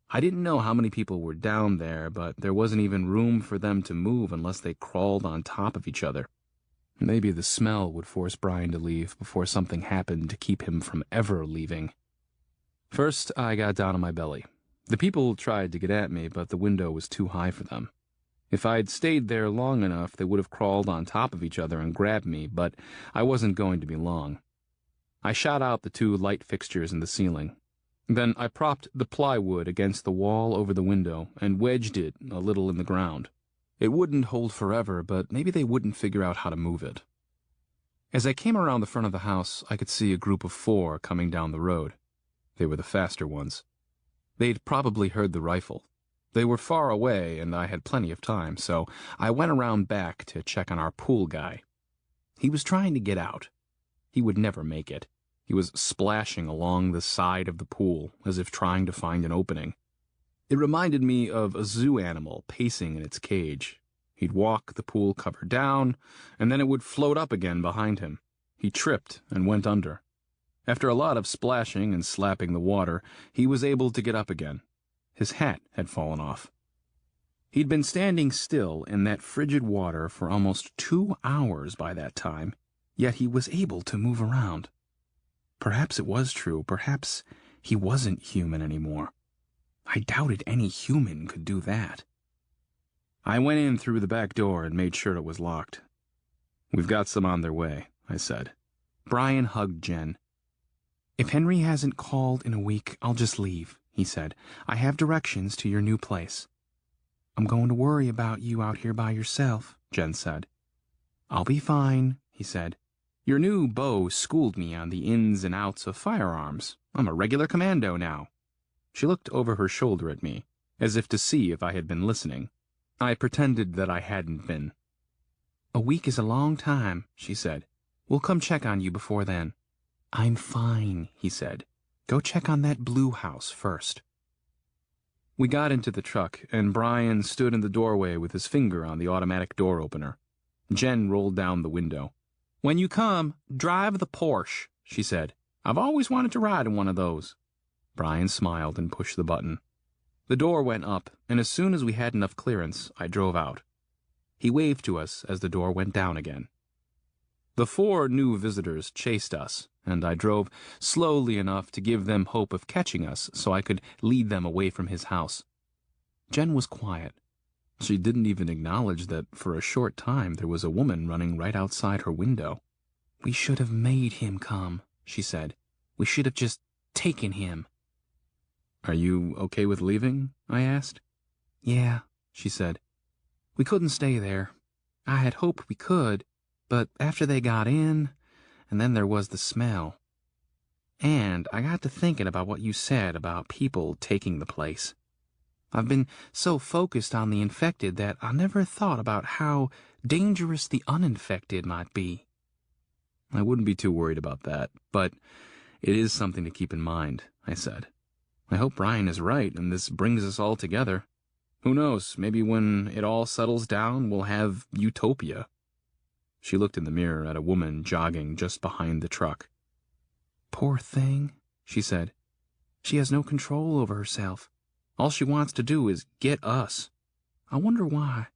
I didn't know how many people were down there, but there wasn't even room for them to move unless they crawled on top of each other. Maybe the smell would force Brian to leave before something happened to keep him from ever leaving. First, I got down on my belly. The people tried to get at me, but the window was too high for them. If I'd stayed there long enough, they would have crawled on top of each other and grabbed me, but I wasn't going to be long. I shot out the 2 light fixtures in the ceiling. Then I propped the plywood against the wall over the window and wedged it a little in the ground. It wouldn't hold forever, but maybe they wouldn't figure out how to move it. As I came around the front of the house, I could see a group of 4 coming down the road. They were the faster ones. They'd probably heard the rifle. They were far away, and I had plenty of time, so I went around back to check on our pool guy. He was trying to get out. He would never make it. He was splashing along the side of the pool, as if trying to find an opening. It reminded me of a zoo animal pacing in its cage. He'd walk the pool cover down, and then it would float up again behind him. He tripped and went under. After a lot of splashing and slapping the water, he was able to get up again. His hat had fallen off. He'd been standing still in that frigid water for almost 2 hours by that time, yet he was able to move around. Perhaps it was true. Perhaps he wasn't human anymore. I doubted any human could do that. I went in through the back door and made sure it was locked. "We've got some on their way," I said. Brian hugged Jen. "If Henry hasn't called in a week, I'll just leave," he said. "I have directions to your new place." "I'm going to worry about you out here by yourself," Jen said. "I'll be fine," he said. "Your new beau schooled me on the ins and outs of firearms. I'm a regular commando now." She looked over her shoulder at me, as if to see if I had been listening. I pretended that I hadn't been. "A week is a long time," she said. "We'll come check on you before then." "I'm fine," he said. "Go check on that blue house first." We got into the truck, and Brian stood in the doorway with his finger on the automatic door opener. Jen rolled down the window. "When you come, drive the Porsche," she said. "I've always wanted to ride in one of those." Brian smiled and pushed the button. The door went up, and as soon as we had enough clearance, I drove out. He waved to us as the door went down again. The 4 new visitors chased us, and I drove slowly enough to give them hope of catching us so I could lead them away from his house. Jen was quiet. She didn't even acknowledge that for a short time there was a woman running right outside her window. "We should have made him come," she said. "We should have just taken him." "Are you okay with leaving?" I asked. "Yeah," she said. "We couldn't stay there. I had hoped we could, but after they got in, and then there was the smell. And I got to thinking about what you said about people taking the place. I've been so focused on the infected that I never thought about how dangerous the uninfected might be." "I wouldn't be too worried about that, but it is something to keep in mind," I said. "I hope Brian is right and this brings us all together. Who knows, maybe when it all settles down, we'll have utopia." She looked in the mirror at a woman jogging just behind the truck. "Poor thing," she said. "She has no control over herself. All she wants to do is get us. I wonder why.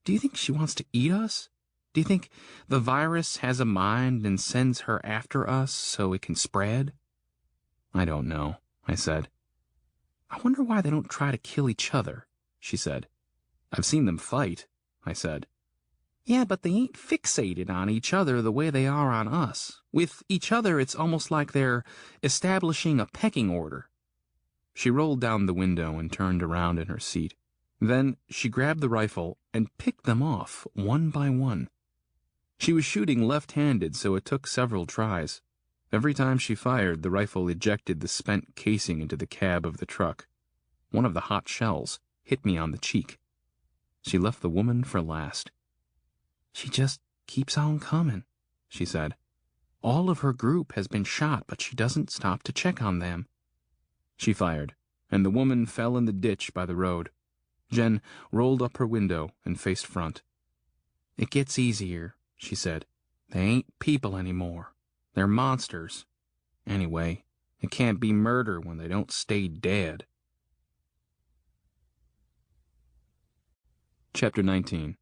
Do you think she wants to eat us? Do you think the virus has a mind and sends her after us so it can spread?" "I don't know," I said. "I wonder why they don't try to kill each other," she said. "I've seen them fight," I said. "Yeah, but they ain't fixated on each other the way they are on us. With each other, it's almost like they're establishing a pecking order." She rolled down the window and turned around in her seat. Then she grabbed the rifle and picked them off one by one. She was shooting left-handed, so it took several tries. Every time she fired, the rifle ejected the spent casing into the cab of the truck. One of the hot shells hit me on the cheek. She left the woman for last. "She just keeps on coming," she said. All of her group has been shot, but she doesn't stop to check on them." She fired, and the woman fell in the ditch by the road. Jen rolled up her window and faced front. "It gets easier," she said. "They ain't people anymore. They're monsters. Anyway, it can't be murder when they don't stay dead." Chapter 19.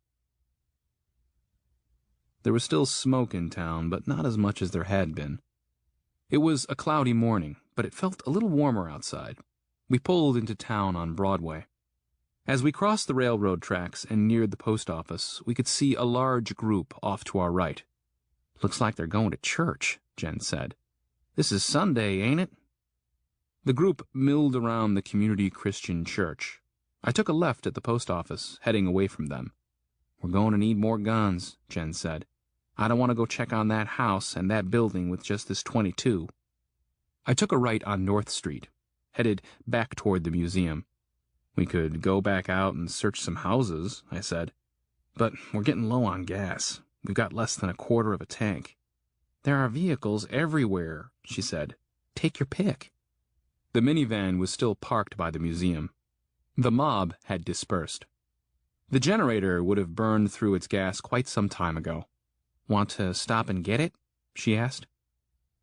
There was still smoke in town, but not as much as there had been. It was a cloudy morning, but it felt a little warmer outside. We pulled into town on Broadway. As we crossed the railroad tracks and neared the post office, we could see a large group off to our right. "Looks like they're going to church," Jen said. "This is Sunday, ain't it?" The group milled around the community Christian church. I took a left at the post office, heading away from them. "We're going to need more guns," Jen said. "I don't want to go check on that house and that building with just this .22. I took a right on North Street, headed back toward the museum. "We could go back out and search some houses," I said. "But we're getting low on gas. We've got less than a quarter of a tank." "There are vehicles everywhere," she said. "Take your pick." The minivan was still parked by the museum. The mob had dispersed. The generator would have burned through its gas quite some time ago. "Want to stop and get it?" she asked.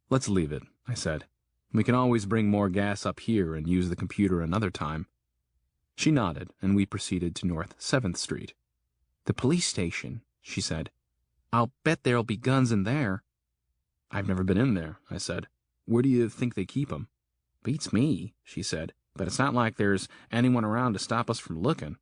"Let's leave it," I said. "We can always bring more gas up here and use the computer another time." She nodded, and we proceeded to North 7th Street. "The police station," she said. "I'll bet there'll be guns in there." "I've never been in there," I said. "Where do you think they keep them?" "Beats me," she said. "But it's not like there's anyone around to stop us from looking."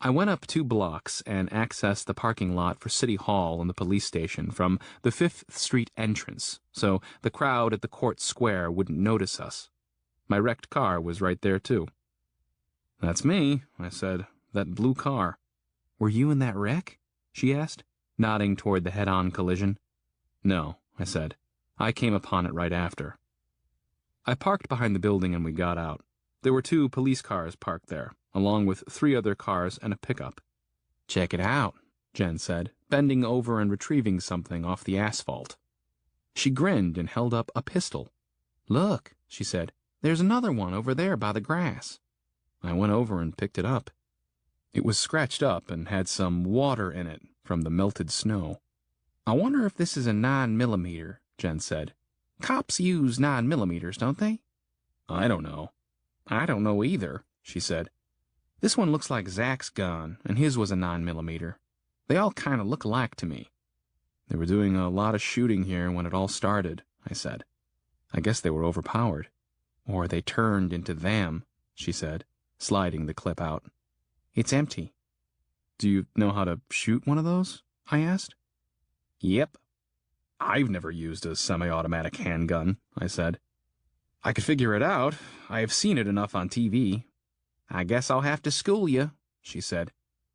I went up 2 blocks and accessed the parking lot for City Hall and the police station from the 5th Street entrance, so the crowd at the Court Square wouldn't notice us. My wrecked car was right there, too. "That's me," I said. "That blue car." "Were you in that wreck?" she asked, nodding toward the head-on collision. "No," I said. "I came upon it right after." I parked behind the building and we got out. There were 2 police cars parked there, along with 3 other cars and a pickup. "Check it out," Jen said, bending over and retrieving something off the asphalt. She grinned and held up a pistol. "Look," she said, "there's another one over there by the grass." I went over and picked it up. It was scratched up and had some water in it from the melted snow. "I wonder if this is a 9mm, Jen said. "Cops use 9mm, don't they?" "I don't know." "I don't know either," she said. "This one looks like Zach's gun, and his was a 9mm. They all kind of look alike to me." "They were doing a lot of shooting here when it all started," I said. "I guess they were overpowered." "Or they turned into them," she said, sliding the clip out. "It's empty." "Do you know how to shoot one of those?" I asked. "Yep." "I've never used a semi-automatic handgun," I said. "I could figure it out. I have seen it enough on TV. "I guess I'll have to school you," she said.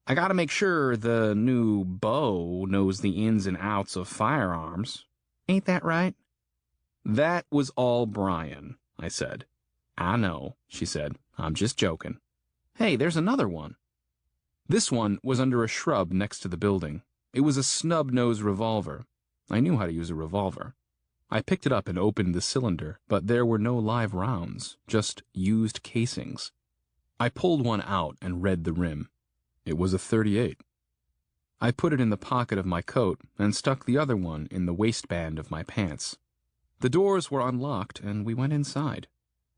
"I gotta make sure the new beau knows the ins and outs of firearms. Ain't that right?" "That was all Brian," I said. "I know," she said. "I'm just joking. Hey, there's another one." This one was under a shrub next to the building. It was a snub-nosed revolver. I knew how to use a revolver. I picked it up and opened the cylinder, but there were no live rounds, just used casings. I pulled one out and read the rim. It was a .38. I put it in the pocket of my coat and stuck the other one in the waistband of my pants. The doors were unlocked, and we went inside.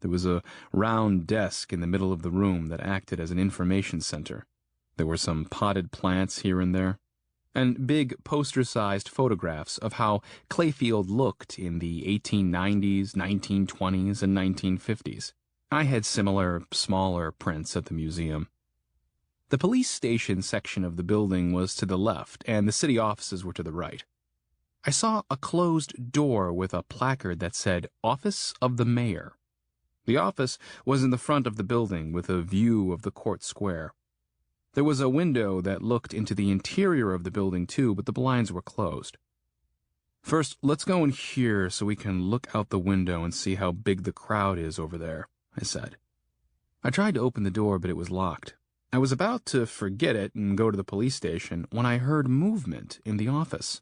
There was a round desk in the middle of the room that acted as an information center. There were some potted plants here and there, and big poster-sized photographs of how Clayfield looked in the 1890s, 1920s, and 1950s. I had similar, smaller prints at the museum. The police station section of the building was to the left, and the city offices were to the right. I saw a closed door with a placard that said, "Office of the Mayor." The office was in the front of the building with a view of the Court Square. There was a window that looked into the interior of the building, too, but the blinds were closed. "First, let's go in here so we can look out the window and see how big the crowd is over there," I said. I tried to open the door, but it was locked. I was about to forget it and go to the police station when I heard movement in the office.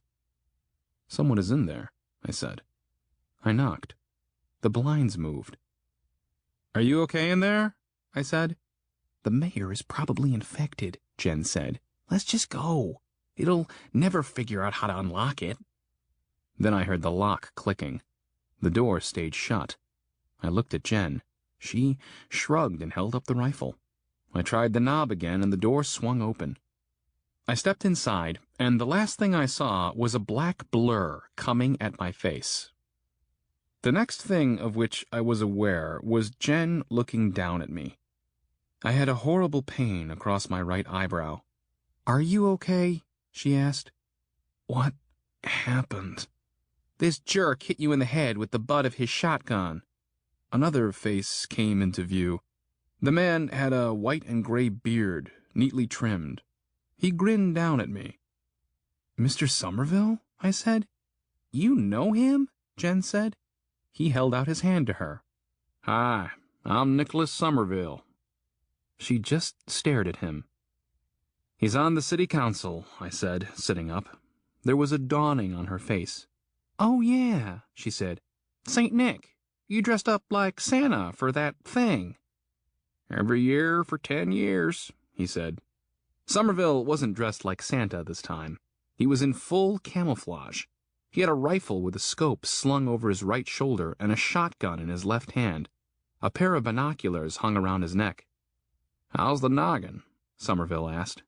Someone is in there, I said. I knocked. The blinds moved. Are you okay in there? I said. The mayor is probably infected, Jen said. Let's just go. It'll never figure out how to unlock it. Then I heard the lock clicking. The door stayed shut. I looked at Jen. She shrugged and held up the rifle. I tried the knob again and the door swung open. I stepped inside, and the last thing I saw was a black blur coming at my face. The next thing of which I was aware was Jen looking down at me. I had a horrible pain across my right eyebrow. Are you okay? She asked. What happened? This jerk hit you in the head with the butt of his shotgun. Another face came into view. The man had a white and gray beard, neatly trimmed. He grinned down at me. Mr. Somerville? I said. You know him? Jen said. He held out his hand to her. Hi, I'm Nicholas Somerville. She just stared at him. He's on the city council, I said, sitting up. There was a dawning on her face. Oh, yeah, she said. St. Nick, you dressed up like Santa for that thing. Every year for 10 years, he said. Somerville wasn't dressed like Santa this time. He was in full camouflage. He had a rifle with a scope slung over his right shoulder and a shotgun in his left hand. A pair of binoculars hung around his neck. How's the noggin? Somerville asked.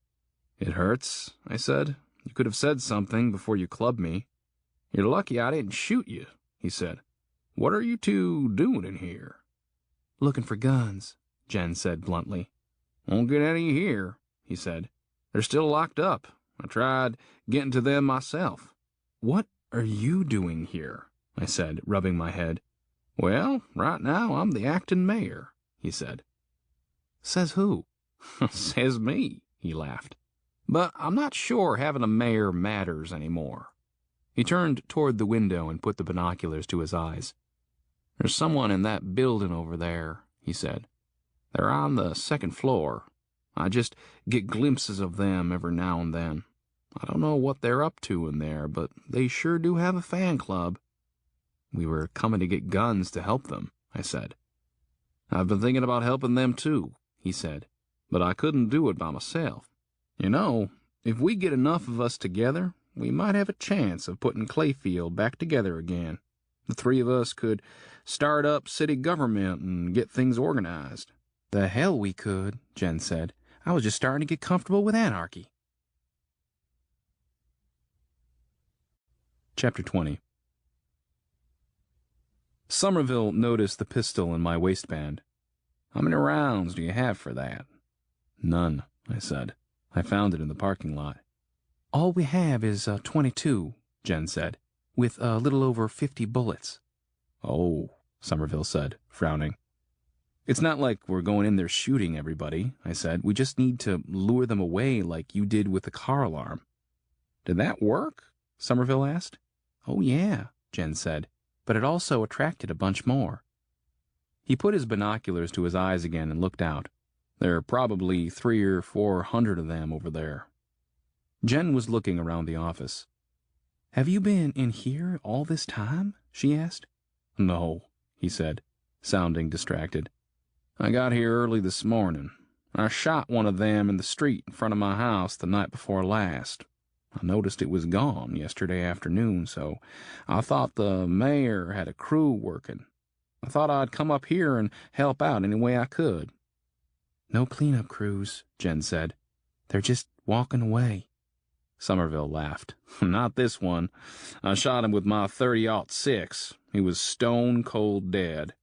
It hurts, I said. You could have said something before you clubbed me. You're lucky I didn't shoot you, he said. What are you two doing in here? Looking for guns, Jen said bluntly. Won't get any here, he said. They're still locked up. I tried getting to them myself. What are you doing here? I said, rubbing my head. Well, right now I'm the acting mayor, he said. Says who? Says me, he laughed. But I'm not sure having a mayor matters anymore. He turned toward the window and put the binoculars to his eyes. There's someone in that building over there, he said. They're on the second floor. I just get glimpses of them every now and then. I don't know what they're up to in there, but they sure do have a fan club. We were coming to get guns to help them, I said. I've been thinking about helping them too, he said, but I couldn't do it by myself. You know, if we get enough of us together, we might have a chance of putting Clayfield back together again. The three of us could start up city government and get things organized. The hell we could, Jen said. I was just starting to get comfortable with anarchy. Chapter 20. Somerville noticed the pistol in my waistband. How many rounds do you have for that? None, I said. I found it in the parking lot. All we have is 22, Jen said, with a little over 50 bullets. Oh, Somerville said, frowning. It's not like we're going in there shooting everybody, I said. We just need to lure them away like you did with the car alarm. Did that work? Somerville asked. Oh, yeah, Jen said, but it also attracted a bunch more. He put his binoculars to his eyes again and looked out. There are probably 300 or 400 of them over there. Jen was looking around the office. Have you been in here all this time? She asked. No, he said, sounding distracted. I got here early this morning. I shot one of them in the street in front of my house the night before last. I noticed it was gone yesterday afternoon, so I thought the mayor had a crew working. I thought I'd come up here and help out any way I could. No cleanup crews, Jen said. They're just walking away. Somerville laughed. Not this one. I shot him with my .30-06. He was stone cold dead.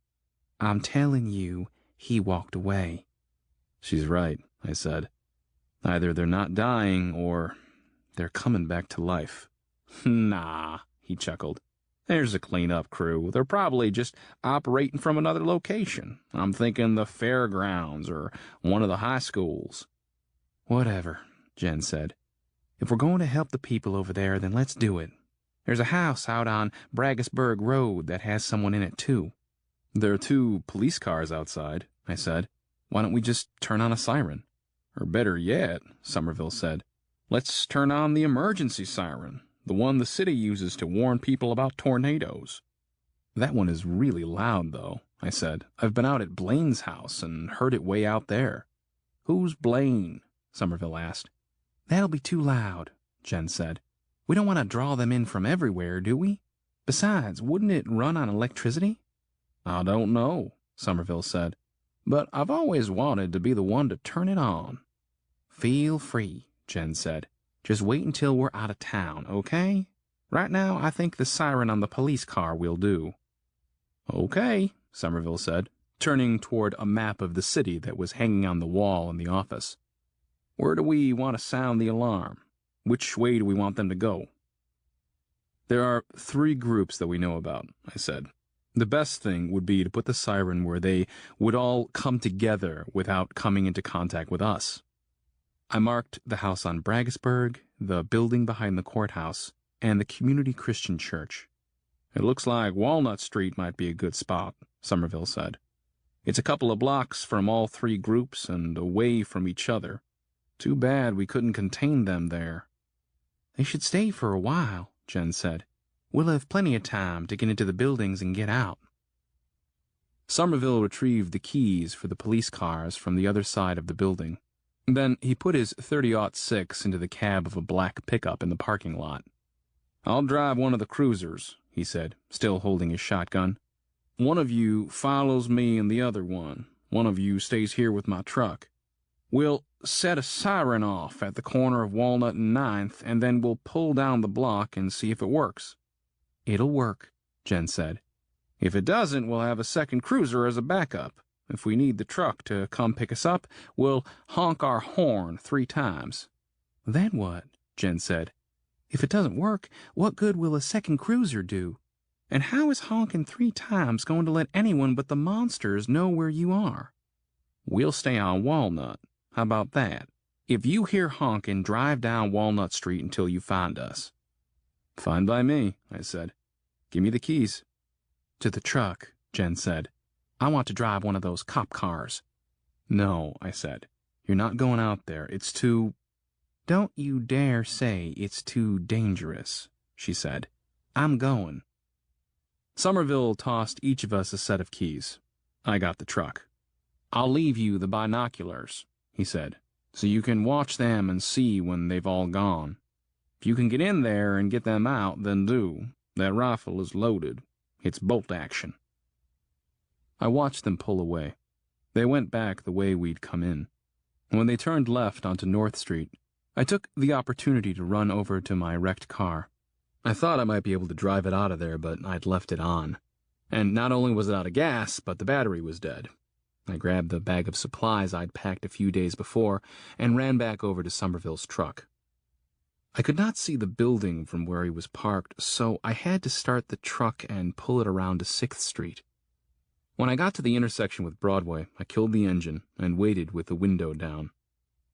I'm telling you, he walked away. She's right, I said. Either they're not dying or they're coming back to life. Nah, he chuckled. There's a cleanup crew. They're probably just operating from another location. I'm thinking the fairgrounds or one of the high schools. Whatever, Jen said. If we're going to help the people over there, then let's do it. There's a house out on Braggisburg Road that has someone in it, too. There are 2 police cars outside, I said. Why don't we just turn on a siren? Or better yet, Somerville said, let's turn on the emergency siren. The one the city uses to warn people about tornadoes. That one is really loud, though, I said. I've been out at Blaine's house and heard it way out there. Who's Blaine? Somerville asked. That'll be too loud, Jen said. We don't want to draw them in from everywhere, do we? Besides, wouldn't it run on electricity? I don't know, Somerville said, but I've always wanted to be the one to turn it on. Feel free, Jen said. Just wait until we're out of town, okay? Right now, I think the siren on the police car will do. Okay, Somerville said, turning toward a map of the city that was hanging on the wall in the office. Where do we want to sound the alarm? Which way do we want them to go? There are 3 groups that we know about, I said. The best thing would be to put the siren where they would all come together without coming into contact with us. I marked the house on Braggsburg, the building behind the courthouse, and the Community Christian Church. It looks like Walnut Street might be a good spot, Somerville said. It's a couple of blocks from all 3 groups and away from each other. Too bad we couldn't contain them there. They should stay for a while, Jen said. We'll have plenty of time to get into the buildings and get out. Somerville retrieved the keys for the police cars from the other side of the building. Then he put his .30-06 into the cab of a black pickup in the parking lot. I'll drive one of the cruisers, he said, still holding his shotgun. One of you follows me in the other one. One of you stays here with my truck. We'll set a siren off at the corner of Walnut and 9th, and then we'll pull down the block and see if it works. It'll work, Jen said. If it doesn't, we'll have a second cruiser as a backup. If we need the truck to come pick us up, we'll honk our horn 3 times. Then what? Jen said. If it doesn't work, what good will a second cruiser do? And how is honking 3 times going to let anyone but the monsters know where you are? We'll stay on Walnut. How about that? If you hear honking, drive down Walnut Street until you find us. Fine by me, I said. Give me the keys. To the truck, Jen said. I want to drive one of those cop cars. No, I said. You're not going out there. It's too... Don't you dare say it's too dangerous, she said. I'm going. Somerville tossed each of us a set of keys. I got the truck. I'll leave you the binoculars, he said, so you can watch them and see when they've all gone. If you can get in there and get them out, then do. That rifle is loaded. It's bolt action. I watched them pull away. They went back the way we'd come in. When they turned left onto North Street, I took the opportunity to run over to my wrecked car. I thought I might be able to drive it out of there, but I'd left it on. And not only was it out of gas, but the battery was dead. I grabbed the bag of supplies I'd packed a few days before and ran back over to Somerville's truck. I could not see the building from where he was parked, so I had to start the truck and pull it around to 6th Street. When I got to the intersection with Broadway, I killed the engine and waited with the window down.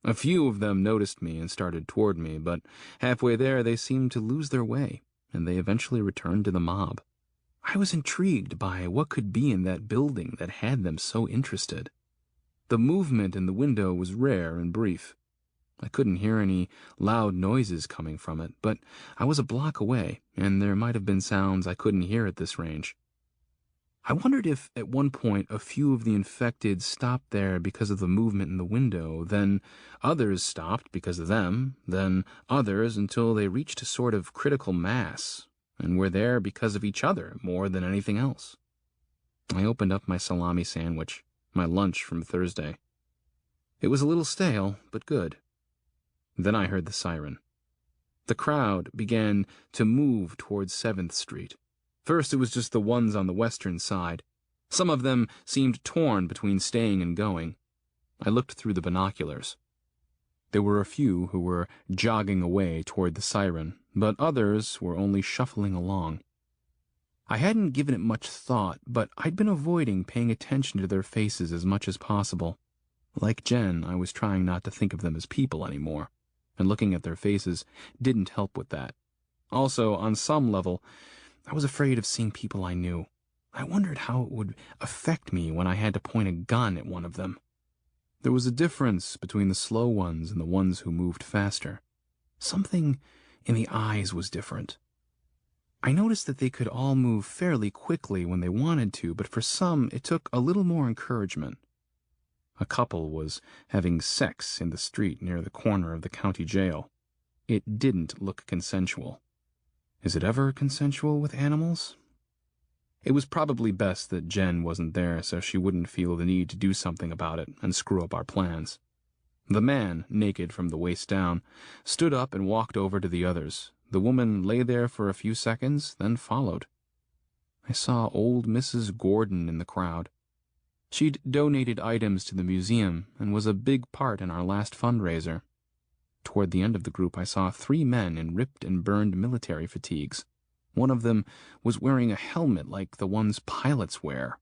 A few of them noticed me and started toward me, but halfway there they seemed to lose their way, and they eventually returned to the mob. I was intrigued by what could be in that building that had them so interested. The movement in the window was rare and brief. I couldn't hear any loud noises coming from it, but I was a block away, and there might have been sounds I couldn't hear at this range. I wondered if, at one point, a few of the infected stopped there because of the movement in the window, then others stopped because of them, then others until they reached a sort of critical mass, and were there because of each other more than anything else. I opened up my salami sandwich, my lunch from Thursday. It was a little stale, but good. Then I heard the siren. The crowd began to move towards 7th Street. First, it was just the ones on the western side. Some of them seemed torn between staying and going. I looked through the binoculars. There were a few who were jogging away toward the siren, but others were only shuffling along. I hadn't given it much thought, but I'd been avoiding paying attention to their faces as much as possible. Like Jen, I was trying not to think of them as people anymore, and looking at their faces didn't help with that. Also, on some level, I was afraid of seeing people I knew. I wondered how it would affect me when I had to point a gun at one of them. There was a difference between the slow ones and the ones who moved faster. Something in the eyes was different. I noticed that they could all move fairly quickly when they wanted to, but for some it took a little more encouragement. A couple was having sex in the street near the corner of the county jail. It didn't look consensual. Is it ever consensual with animals? It was probably best that Jen wasn't there so she wouldn't feel the need to do something about it and screw up our plans. The man, naked from the waist down, stood up and walked over to the others. The woman lay there for a few seconds, then followed. I saw old Mrs. Gordon in the crowd. She'd donated items to the museum and was a big part in our last fundraiser. Toward the end of the group, I saw 3 men in ripped and burned military fatigues. One of them was wearing a helmet like the ones pilots wear.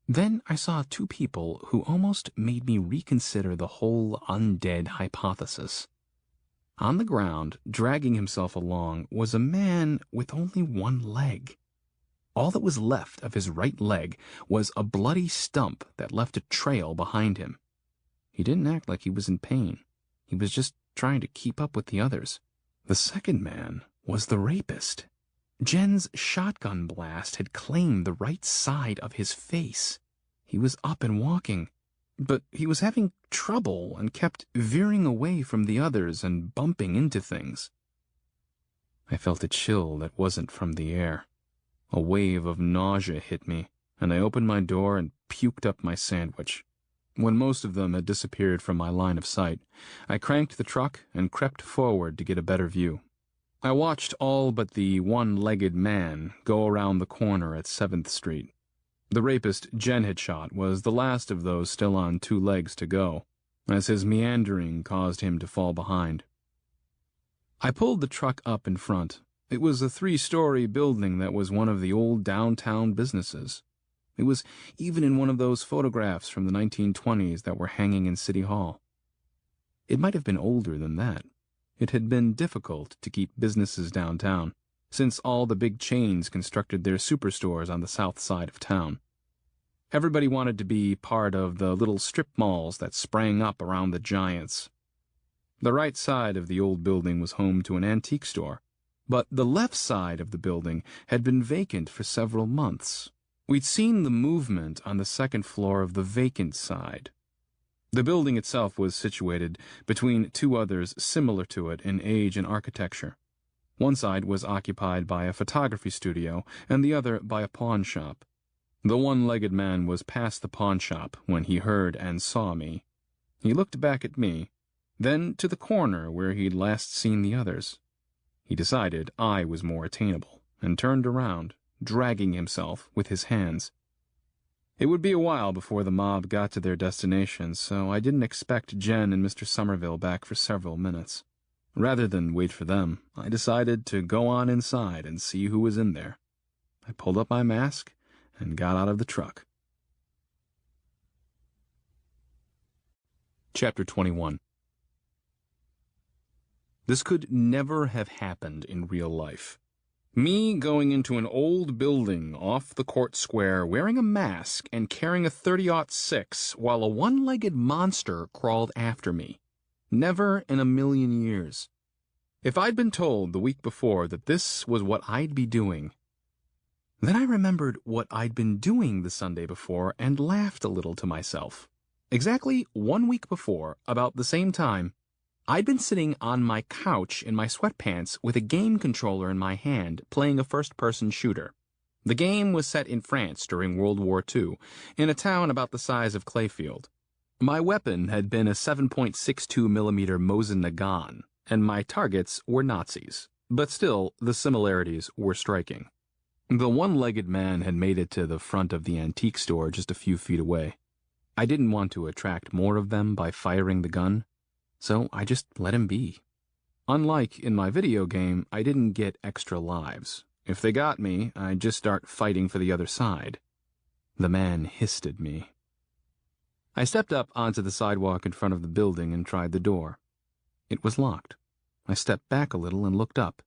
Then I saw 2 people who almost made me reconsider the whole undead hypothesis. On the ground, dragging himself along, was a man with only 1 leg. All that was left of his right leg was a bloody stump that left a trail behind him. He didn't act like he was in pain. He was just trying to keep up with the others. The second man was the rapist. Jen's shotgun blast had claimed the right side of his face. He was up and walking, but he was having trouble and kept veering away from the others and bumping into things. I felt a chill that wasn't from the air. A wave of nausea hit me, and I opened my door and puked up my sandwich. When most of them had disappeared from my line of sight, I cranked the truck and crept forward to get a better view. I watched all but the one-legged man go around the corner at 7th Street. The rapist Jen had shot was the last of those still on 2 legs to go, as his meandering caused him to fall behind. I pulled the truck up in front. It was a 3-story building that was one of the old downtown businesses. It was even in one of those photographs from the 1920s that were hanging in City Hall. It might have been older than that. It had been difficult to keep businesses downtown, since all the big chains constructed their superstores on the south side of town. Everybody wanted to be part of the little strip malls that sprang up around the giants. The right side of the old building was home to an antique store, but the left side of the building had been vacant for several months. We'd seen the movement on the 2nd floor of the vacant side. The building itself was situated between 2 others similar to it in age and architecture. One side was occupied by a photography studio and the other by a pawn shop. The one-legged man was past the pawn shop when he heard and saw me. He looked back at me, then to the corner where he'd last seen the others. He decided I was more attainable and turned around, dragging himself with his hands. It would be a while before the mob got to their destination, so I didn't expect Jen and Mr. Somerville back for several minutes. Rather than wait for them, I decided to go on inside and see who was in there. I pulled up my mask and got out of the truck. Chapter 21. This could never have happened in real life. Me going into an old building off the court square wearing a mask and carrying a .30-06 while a one-legged monster crawled after me. Never in a million years. If I'd been told the week before that this was what I'd be doing. Then I remembered what I'd been doing the Sunday before and laughed a little to myself. Exactly 1 week before, about the same time, I'd been sitting on my couch in my sweatpants with a game controller in my hand, playing a first-person shooter. The game was set in France during World War II, in a town about the size of Clayfield. My weapon had been a 7.62mm Mosin Nagant, and my targets were Nazis. But still, the similarities were striking. The one-legged man had made it to the front of the antique store just a few feet away. I didn't want to attract more of them by firing the gun, so I just let him be. Unlike in my video game, I didn't get extra lives. If they got me, I'd just start fighting for the other side. The man hissed at me. I stepped up onto the sidewalk in front of the building and tried the door. It was locked. I stepped back a little and looked up.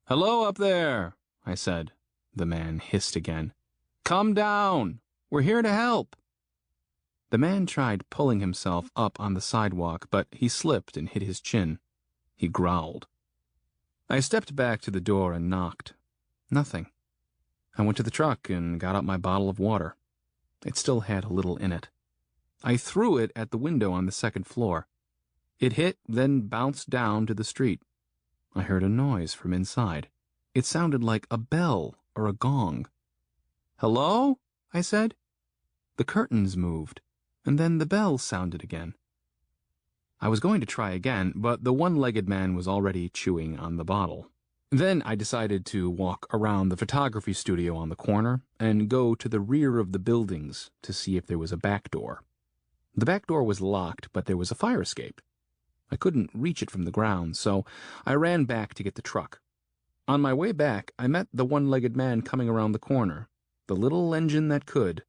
"Hello up there," I said. The man hissed again. "Come down. We're here to help." The man tried pulling himself up on the sidewalk, but he slipped and hit his chin. He growled. I stepped back to the door and knocked. Nothing. I went to the truck and got out my bottle of water. It still had a little in it. I threw it at the window on the second floor. It hit, then bounced down to the street. I heard a noise from inside. It sounded like a bell or a gong. "Hello?" I said. The curtains moved, and then the bell sounded again. I was going to try again, but the one-legged man was already chewing on the bottle. Then I decided to walk around the photography studio on the corner and go to the rear of the buildings to see if there was a back door. The back door was locked, but there was a fire escape. I couldn't reach it from the ground, so I ran back to get the truck. On my way back, I met the one-legged man coming around the corner, the little engine that could.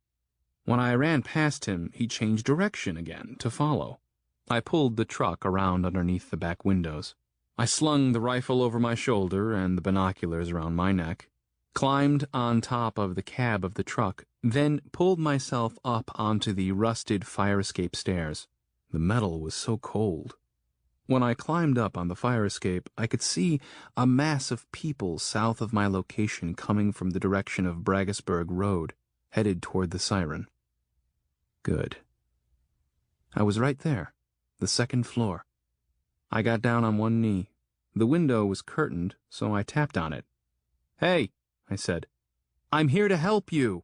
When I ran past him, he changed direction again to follow. I pulled the truck around underneath the back windows. I slung the rifle over my shoulder and the binoculars around my neck, climbed on top of the cab of the truck, then pulled myself up onto the rusted fire escape stairs. The metal was so cold. When I climbed up on the fire escape, I could see a mass of people south of my location coming from the direction of Braggisburg Road, headed toward the siren. Good. I was right there, the second floor. I got down on one knee. The window was curtained, so I tapped on it. "Hey," I said. "I'm here to help you."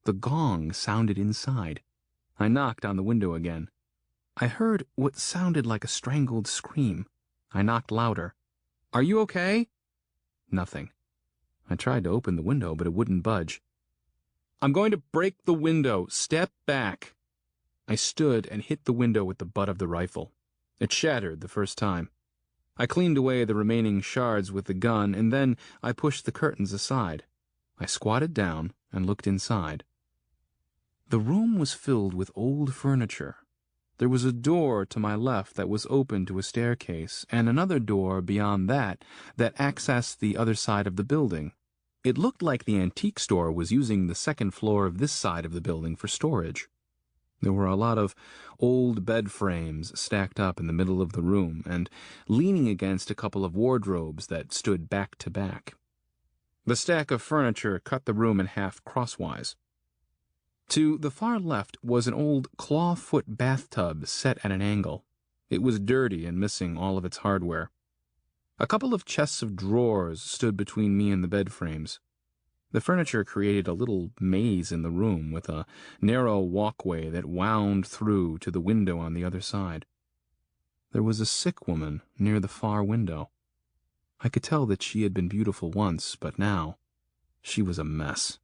The gong sounded inside. I knocked on the window again. I heard what sounded like a strangled scream. I knocked louder. "Are you okay?" Nothing. I tried to open the window, but it wouldn't budge. "I'm going to break the window. Step back." I stood and hit the window with the butt of the rifle. It shattered the first time. I cleaned away the remaining shards with the gun, and then I pushed the curtains aside. I squatted down and looked inside. The room was filled with old furniture. There was a door to my left that was open to a staircase, and another door beyond that accessed the other side of the building. It looked like the antique store was using the second floor of this side of the building for storage. There were a lot of old bed frames stacked up in the middle of the room and leaning against a couple of wardrobes that stood back to back. The stack of furniture cut the room in half crosswise. To the far left was an old clawfoot bathtub set at an angle. It was dirty and missing all of its hardware. A couple of chests of drawers stood between me and the bed frames. The furniture created a little maze in the room with a narrow walkway that wound through to the window on the other side. There was a sick woman near the far window. I could tell that she had been beautiful once, but now she was a mess.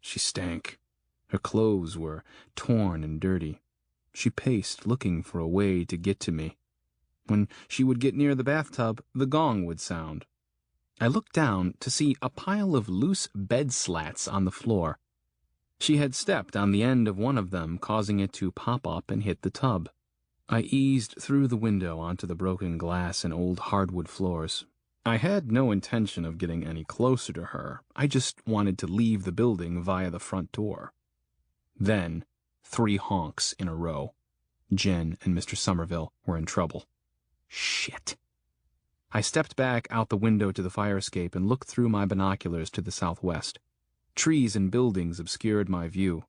She stank. Her clothes were torn and dirty. She paced, looking for a way to get to me. When she would get near the bathtub, the gong would sound. I looked down to see a pile of loose bed slats on the floor. She had stepped on the end of one of them, causing it to pop up and hit the tub. I eased through the window onto the broken glass and old hardwood floors. I had no intention of getting any closer to her. I just wanted to leave the building via the front door. Then, 3 honks in a row. Jen and Mr. Somerville were in trouble. Shit. I stepped back out the window to the fire escape and looked through my binoculars to the southwest. Trees and buildings obscured my view.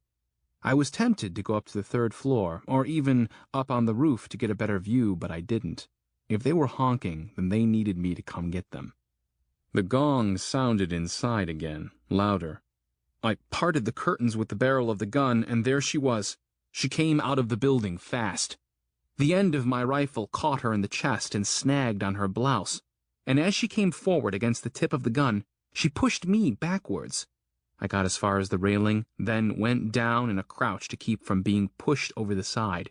I was tempted to go up to the 3rd floor, or even up on the roof to get a better view, but I didn't. If they were honking, then they needed me to come get them. The gong sounded inside again, louder. I parted the curtains with the barrel of the gun, and there she was. She came out of the building fast. The end of my rifle caught her in the chest and snagged on her blouse, and as she came forward against the tip of the gun, she pushed me backwards. I got as far as the railing, then went down in a crouch to keep from being pushed over the side.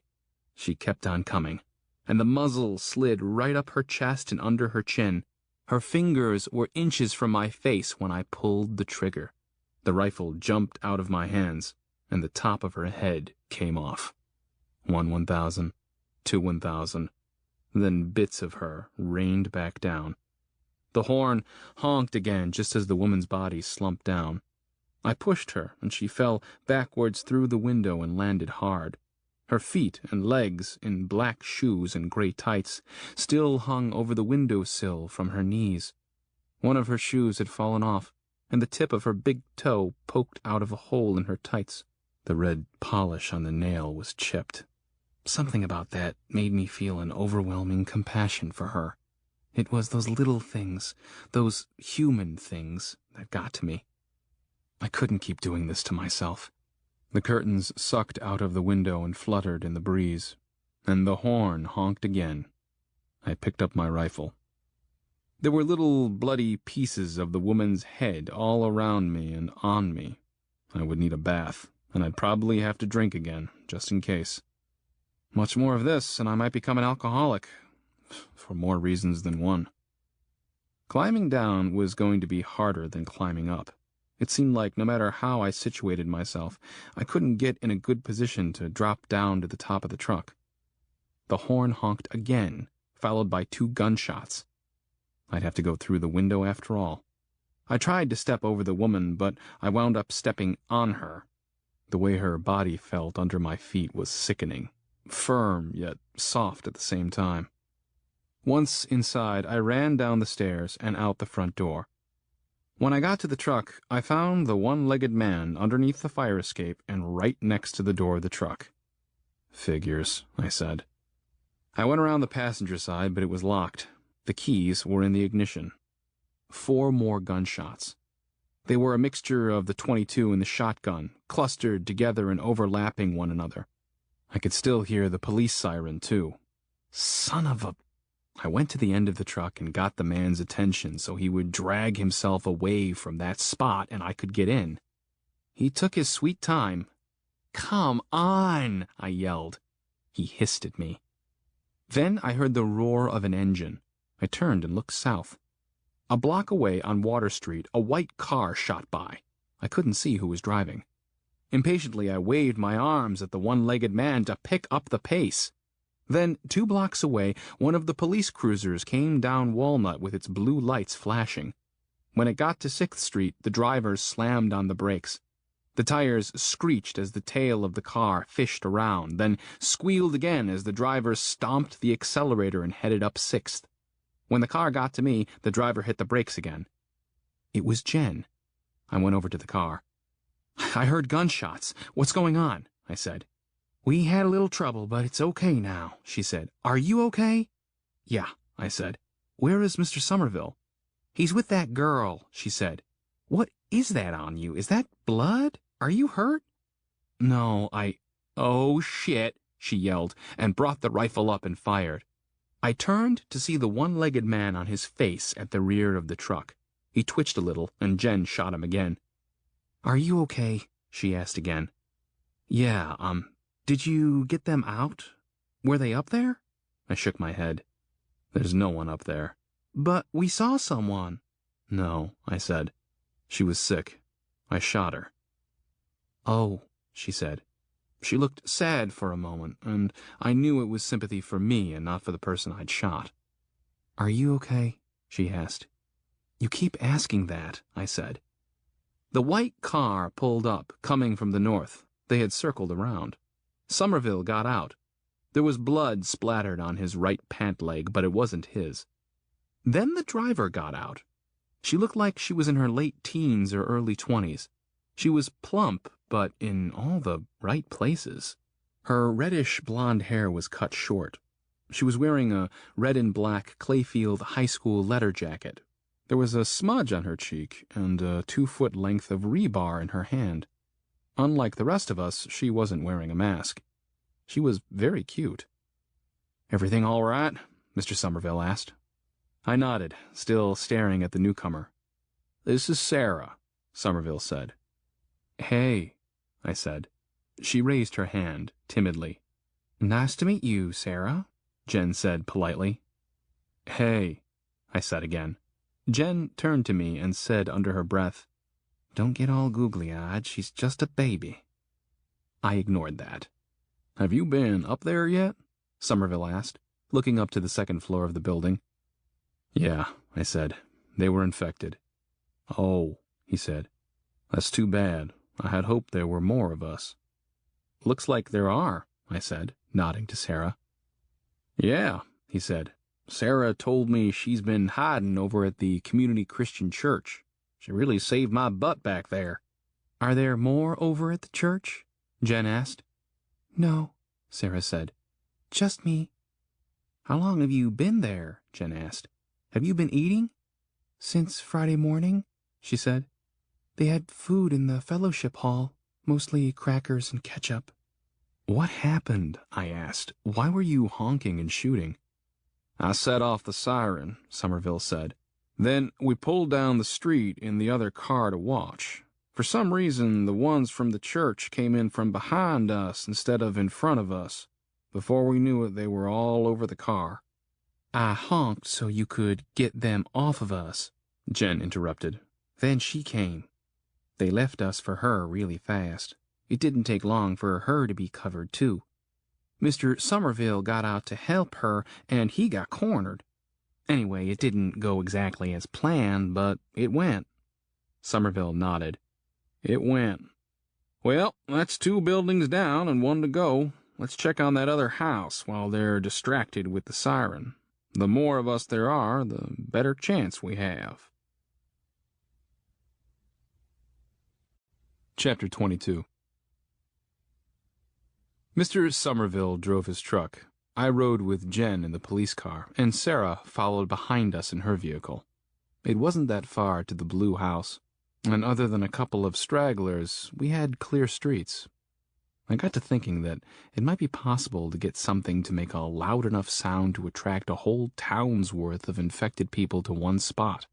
She kept on coming, and the muzzle slid right up her chest and under her chin. Her fingers were inches from my face when I pulled the trigger. The rifle jumped out of my hands, and the top of her head came off. 1,000. 2,000. Then bits of her rained back down. The horn honked again just as the woman's body slumped down. I pushed her, and she fell backwards through the window and landed hard. Her feet and legs, in black shoes and gray tights, still hung over the window sill from her knees. One of her shoes had fallen off, and the tip of her big toe poked out of a hole in her tights. The red polish on the nail was chipped. Something about that made me feel an overwhelming compassion for her. It was those little things, those human things, that got to me. I couldn't keep doing this to myself. The curtains sucked out of the window and fluttered in the breeze, and the horn honked again. I picked up my rifle. There were little bloody pieces of the woman's head all around me and on me. I would need a bath, and I'd probably have to drink again, just in case. Much more of this, and I might become an alcoholic, for more reasons than one. Climbing down was going to be harder than climbing up. It seemed like no matter how I situated myself, I couldn't get in a good position to drop down to the top of the truck. The horn honked again, followed by 2 gunshots. I'd have to go through the window after all. I tried to step over the woman, but I wound up stepping on her. The way her body felt under my feet was sickening, firm yet soft at the same time. Once inside, I ran down the stairs and out the front door. When I got to the truck, I found the one-legged man underneath the fire escape and right next to the door of the truck. Figures, I said. I went around the passenger side, but it was locked. The keys were in the ignition. 4 more gunshots. They were a mixture of the .22 and the shotgun, clustered together and overlapping one another. I could still hear the police siren, too. Son of a... I went to the end of the truck and got the man's attention so he would drag himself away from that spot and I could get in. He took his sweet time. "Come on," I yelled. He hissed at me. Then I heard the roar of an engine. I turned and looked south. A block away on Water Street, a white car shot by. I couldn't see who was driving. Impatiently, I waved my arms at the one-legged man to pick up the pace. Then, 2 blocks away, one of the police cruisers came down Walnut with its blue lights flashing. When it got to 6th Street, the driver slammed on the brakes. The tires screeched as the tail of the car fished around, then squealed again as the driver stomped the accelerator and headed up 6th. When the car got to me, the driver hit the brakes again. It was Jen. I went over to the car. "I heard gunshots. What's going on?" I said. "We had a little trouble, but it's okay now," she said. "Are you okay?" "Yeah," I said. "Where is Mr. Somerville?" "He's with that girl," she said. "What is that on you? Is that blood? Are you hurt?" "No, Oh, shit," she yelled, and brought the rifle up and fired. I turned to see the one-legged man on his face at the rear of the truck. He twitched a little, and Jen shot him again. "Are you okay?" she asked again. "Yeah, did you get them out? Were they up there?" I shook my head. "There's no one up there." "But we saw someone." "No," I said. "She was sick. I shot her." "Oh," she said. She looked sad for a moment, and I knew it was sympathy for me and not for the person I'd shot. "Are you okay?" she asked. "You keep asking that," I said. The white car pulled up, coming from the north. They had circled around. Somerville got out. There was blood splattered on his right pant leg, but it wasn't his. Then the driver got out. She looked like she was in her late teens or early 20s. She was plump, but in all the right places. Her reddish blonde hair was cut short. She was wearing a red and black Clayfield high school letter jacket. There was a smudge on her cheek and a 2-foot length of rebar in her hand. Unlike the rest of us, she wasn't wearing a mask. She was very cute. "Everything all right?" Mr. Somerville asked. I nodded, still staring at the newcomer. "This is Sarah," Somerville said. "Hey," I said. She raised her hand, timidly. "Nice to meet you, Sarah," Jen said politely. "Hey," I said again. Jen turned to me and said under her breath, "Don't get all googly-eyed, she's just a baby." I ignored that. "Have you been up there yet?" Somerville asked, looking up to the 2nd floor of the building. "Yeah," I said. "They were infected." "Oh," he said. "That's too bad. I had hoped there were more of us." "Looks like there are," I said, nodding to Sarah. "Yeah," he said. Sarah told me she's been hiding over at the Community Christian Church. She really saved my butt back there." "Are there more over at the church?" Jen asked. "No," Sarah said. "Just me." "How long have you been there?" Jen asked. "Have you been eating?" "Since Friday morning," she said. "They had food in the fellowship hall, mostly crackers and ketchup." "What happened?" I asked. "Why were you honking and shooting?" "I set off the siren," Somerville said. "Then we pulled down the street in the other car to watch. For some reason, the ones from the church came in from behind us instead of in front of us. Before we knew it, they were all over the car." "I honked so you could get them off of us," Jen interrupted. "Then she came. They left us for her really fast. It didn't take long for her to be covered, too. Mr. Somerville got out to help her, and he got cornered. Anyway, it didn't go exactly as planned, but it went." Somerville nodded. "It went. Well, that's 2 buildings down and 1 to go. Let's check on that other house while they're distracted with the siren. The more of us there are, the better chance we have." Chapter 22. Mr. Somerville drove his truck. I rode with Jen in the police car, and Sarah followed behind us in her vehicle. It wasn't that far to the blue house, and other than a couple of stragglers, we had clear streets. I got to thinking that it might be possible to get something to make a loud enough sound to attract a whole town's worth of infected people to one spot.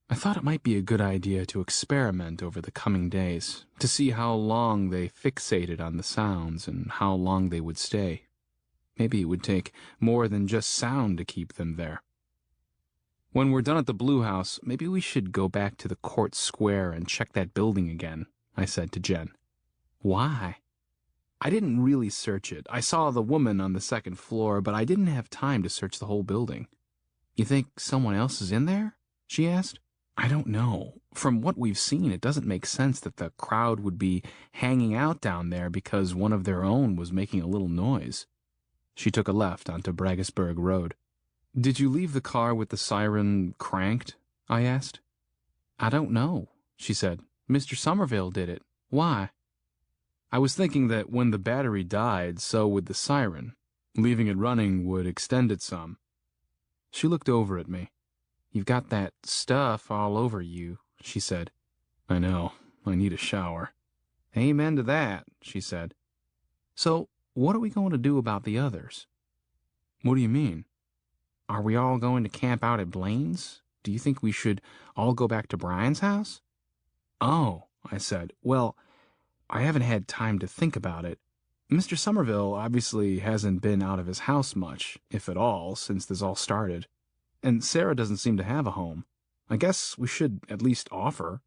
I thought it might be a good idea to experiment over the coming days, to see how long they fixated on the sounds and how long they would stay. Maybe it would take more than just sound to keep them there. "When we're done at the Blue House, maybe we should go back to the Court Square and check that building again," I said to Jen. "Why?" "I didn't really search it. I saw the woman on the 2nd floor, but I didn't have time to search the whole building." "You think someone else is in there?" she asked. "I don't know. From what we've seen, it doesn't make sense that the crowd would be hanging out down there because one of their own was making a little noise." She took a left onto Braggisburg Road. "Did you leave the car with the siren cranked?" I asked. "I don't know," she said. "Mr. Somerville did it. Why?" "I was thinking that when the battery died, so would the siren. Leaving it running would extend it some." She looked over at me. "You've got that stuff all over you," she said. "I know. I need a shower." "Amen to that," she said. "So, what are we going to do about the others?" "What do you mean?" "Are we all going to camp out at Blaine's? Do you think we should all go back to Brian's house?" "Oh," I said. "Well, I haven't had time to think about it. Mr. Somerville obviously hasn't been out of his house much, if at all, since this all started. And Sarah doesn't seem to have a home. I guess we should at least offer."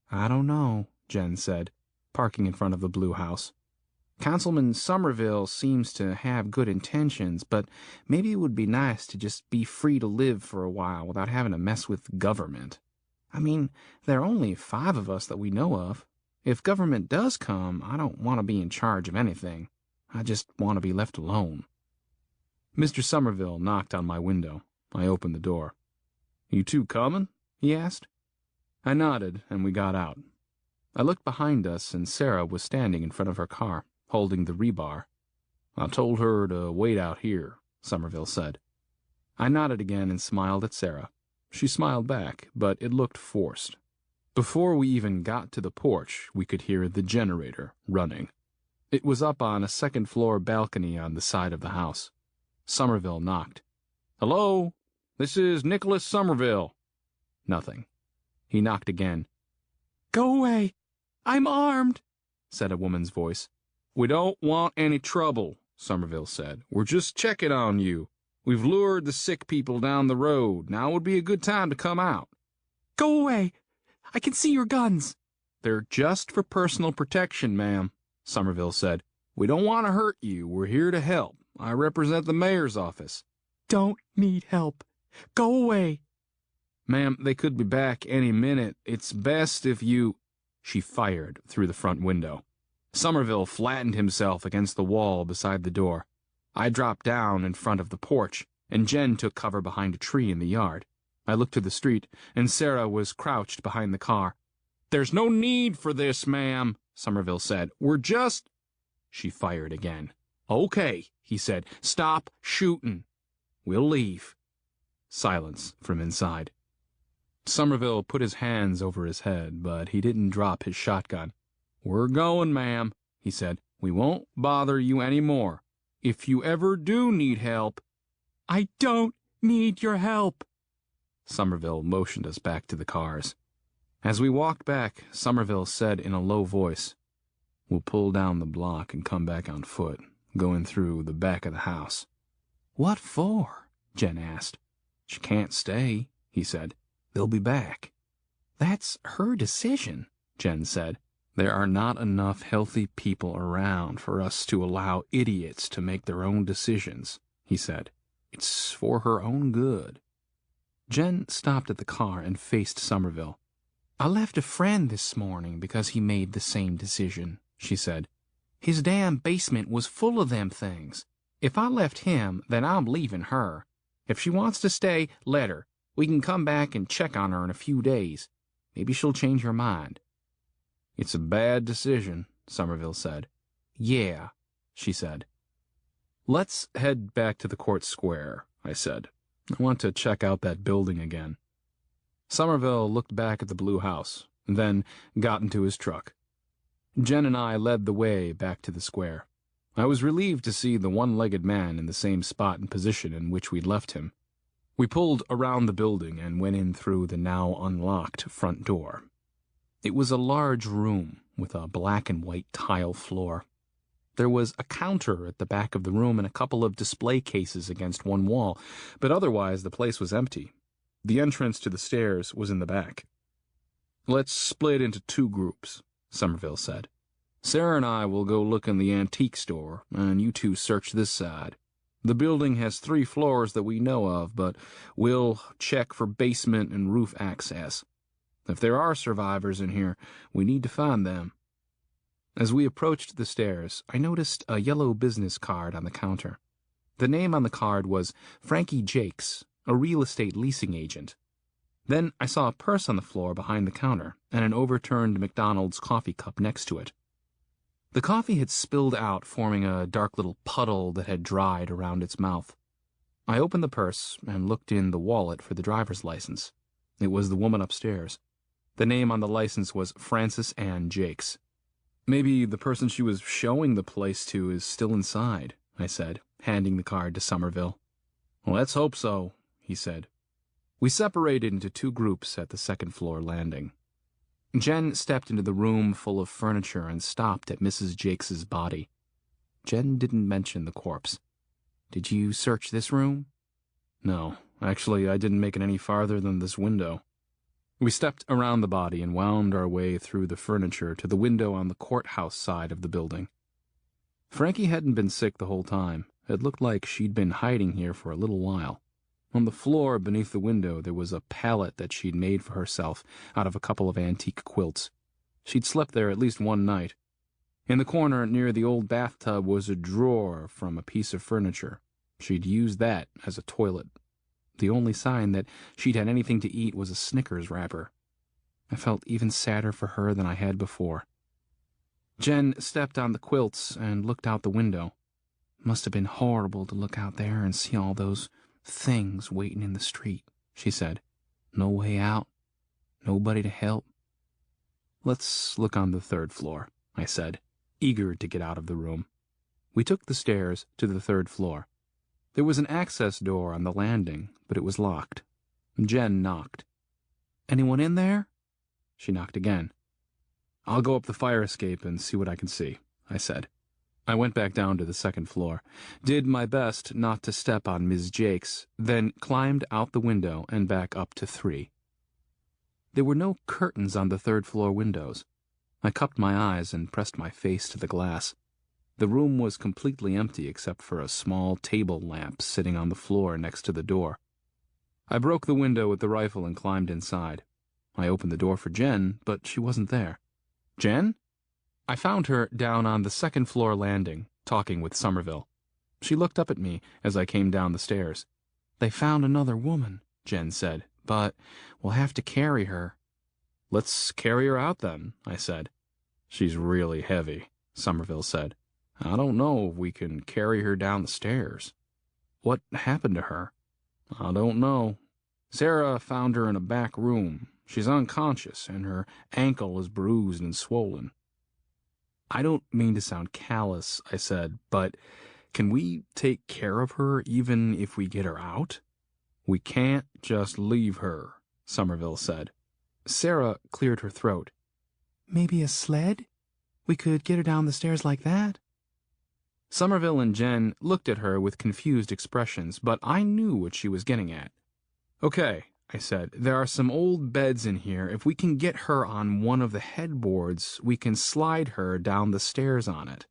"I don't know," Jen said, parking in front of the Blue House. "Councilman Somerville seems to have good intentions, but maybe it would be nice to just be free to live for a while without having to mess with government. I mean, there are only 5 of us that we know of. If government does come, I don't want to be in charge of anything. I just want to be left alone." Mr. Somerville knocked on my window. I opened the door. "You 2 coming?" he asked. I nodded, and we got out. I looked behind us, and Sarah was standing in front of her car, holding the rebar. "I told her to wait out here," Somerville said. I nodded again and smiled at Sarah. She smiled back, but it looked forced. Before we even got to the porch, we could hear the generator running. It was up on a 2nd-floor balcony on the side of the house. Somerville knocked. "Hello? This is Nicholas Somerville." Nothing. He knocked again. "Go away! I'm armed," said a woman's voice. "We don't want any trouble," Somerville said. "We're just checking on you. We've lured the sick people down the road. Now would be a good time to come out." "Go away! I can see your guns." "They're just for personal protection, ma'am," Somerville said. "We don't want to hurt you. We're here to help. I represent the mayor's office." "Don't need help. Go away." "Ma'am, they could be back any minute. It's best if you—" She fired through the front window. Somerville flattened himself against the wall beside the door. I dropped down in front of the porch. and Jen took cover behind a tree in the yard. I looked to the street, and Sarah was crouched behind the car. "There's no need for this, ma'am," Somerville said. "We're just—" She fired again. "Okay," he said. "Stop shooting. We'll leave." Silence from inside. Somerville put his hands over his head, but he didn't drop his shotgun. "We're going, ma'am," he said. "We won't bother you any more. If you ever do need help—" "I don't need your help." Somerville motioned us back to the cars. As we walked back, Somerville said in a low voice, "We'll pull down the block and come back on foot, going through the back of the house." "What for?" Jen asked. "She can't stay," he said. "They'll be back." "That's her decision," Jen said. "There are not enough healthy people around for us to allow idiots to make their own decisions," he said. "It's for her own good." Jen stopped at the car and faced Somerville. "I left a friend this morning because he made the same decision," she said. "His damn basement was full of them things. If I left him, then I'm leaving her. If she wants to stay, let her. We can come back and check on her in a few days. Maybe she'll change her mind." "It's a bad decision," Somerville said. "Yeah," she said. "Let's head back to the court square," I said. "I want to check out that building again." Somerville looked back at the blue house, then got into his truck. Jen and I led the way back to the square. I was relieved to see the one-legged man in the same spot and position in which we'd left him. We pulled around the building and went in through the now unlocked front door. It was a large room with a black and white tile floor. There was a counter at the back of the room and a couple of display cases against one wall, but otherwise the place was empty. The entrance to the stairs was in the back. "Let's split into two groups," Somerville said. "Sarah and I will go look in the antique store, and you two search this side. The building has 3 floors that we know of, but we'll check for basement and roof access. If there are survivors in here, we need to find them." As we approached the stairs, I noticed a yellow business card on the counter. The name on the card was Frankie Jakes, a real estate leasing agent. Then I saw a purse on the floor behind the counter and an overturned McDonald's coffee cup next to it. The coffee had spilled out, forming a dark little puddle that had dried around its mouth. I opened the purse and looked in the wallet for the driver's license. It was the woman upstairs. The name on the license was Frances Ann Jakes. "Maybe the person she was showing the place to is still inside," I said, handing the card to Somerville. "Let's hope so," he said. We separated into 2 groups at the second-floor landing. Jen stepped into the room full of furniture and stopped at Mrs. Jakes's body. Jen didn't mention the corpse. "Did you search this room?" "No, actually, I didn't make it any farther than this window." We stepped around the body and wound our way through the furniture to the window on the courthouse side of the building. Frankie hadn't been sick the whole time. It looked like she'd been hiding here for a little while. On the floor beneath the window there was a pallet that she'd made for herself out of a couple of antique quilts. She'd slept there at least one night. In the corner near the old bathtub was a drawer from a piece of furniture. She'd used that as a toilet. The only sign that she'd had anything to eat was a Snickers wrapper. I felt even sadder for her than I had before. Jen stepped on the quilts and looked out the window. "Must have been horrible to look out there and see all those things waiting in the street," she said. "No way out. Nobody to help." "Let's look on the 3rd floor," I said, eager to get out of the room. We took the stairs to the 3rd floor. There was an access door on the landing, but it was locked. Jen knocked. "Anyone in there?" She knocked again. "I'll go up the fire escape and see what I can see," I said. I went back down to the 2nd floor, did my best not to step on Ms. Jakes, then climbed out the window and back up to 3. There were no curtains on the 3rd floor windows. I cupped my eyes and pressed my face to the glass. The room was completely empty except for a small table lamp sitting on the floor next to the door. I broke the window with the rifle and climbed inside. I opened the door for Jen, but she wasn't there. "Jen?" I found her down on the 2nd floor landing, talking with Somerville. She looked up at me as I came down the stairs. They found another woman, Jen said, but we'll have to carry her. Let's carry her out then, I said. She's really heavy, Somerville said. I don't know if we can carry her down the stairs. What happened to her? I don't know. Sarah found her in a back room. She's unconscious, and her ankle is bruised and swollen. I don't mean to sound callous, I said, but can we take care of her even if we get her out? We can't just leave her, Somerville said. Sarah cleared her throat. Maybe a sled? We could get her down the stairs like that. Somerville and Jen looked at her with confused expressions, but I knew what she was getting at. Okay, I said, there are some old beds in here. If we can get her on one of the headboards, we can slide her down the stairs on it.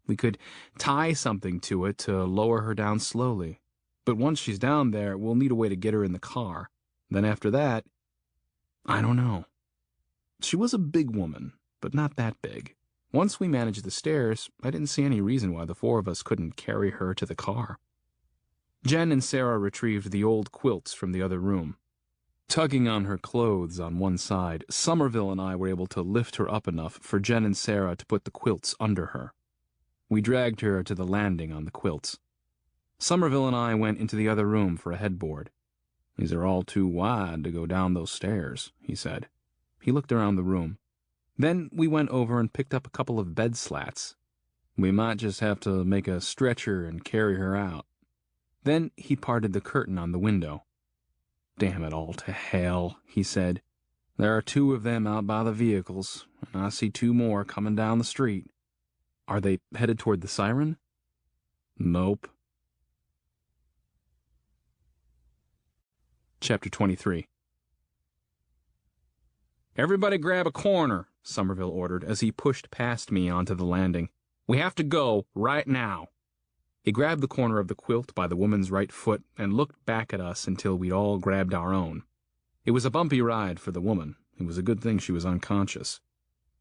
We could tie something to it to lower her down slowly. But once she's down there, we'll need a way to get her in the car. Then after that, I don't know. She was a big woman, but not that big. Once we managed the stairs, I didn't see any reason why the four of us couldn't carry her to the car. Jen and Sarah retrieved the old quilts from the other room. Tugging on her clothes on one side, Somerville and I were able to lift her up enough for Jen and Sarah to put the quilts under her. We dragged her to the landing on the quilts. Somerville and I went into the other room for a headboard. These are all too wide to go down those stairs, he said. He looked around the room. Then we went over and picked up a couple of bed slats. We might just have to make a stretcher and carry her out. Then he parted the curtain on the window. Damn it all to hell, he said. There are 2 of them out by the vehicles, and I see 2 more coming down the street. Are they headed toward the siren? Nope. Chapter 23. Everybody grab a corner, Somerville ordered as he pushed past me onto the landing. We have to go right now. He grabbed the corner of the quilt by the woman's right foot and looked back at us until we'd all grabbed our own. It was a bumpy ride for the woman. It was a good thing she was unconscious.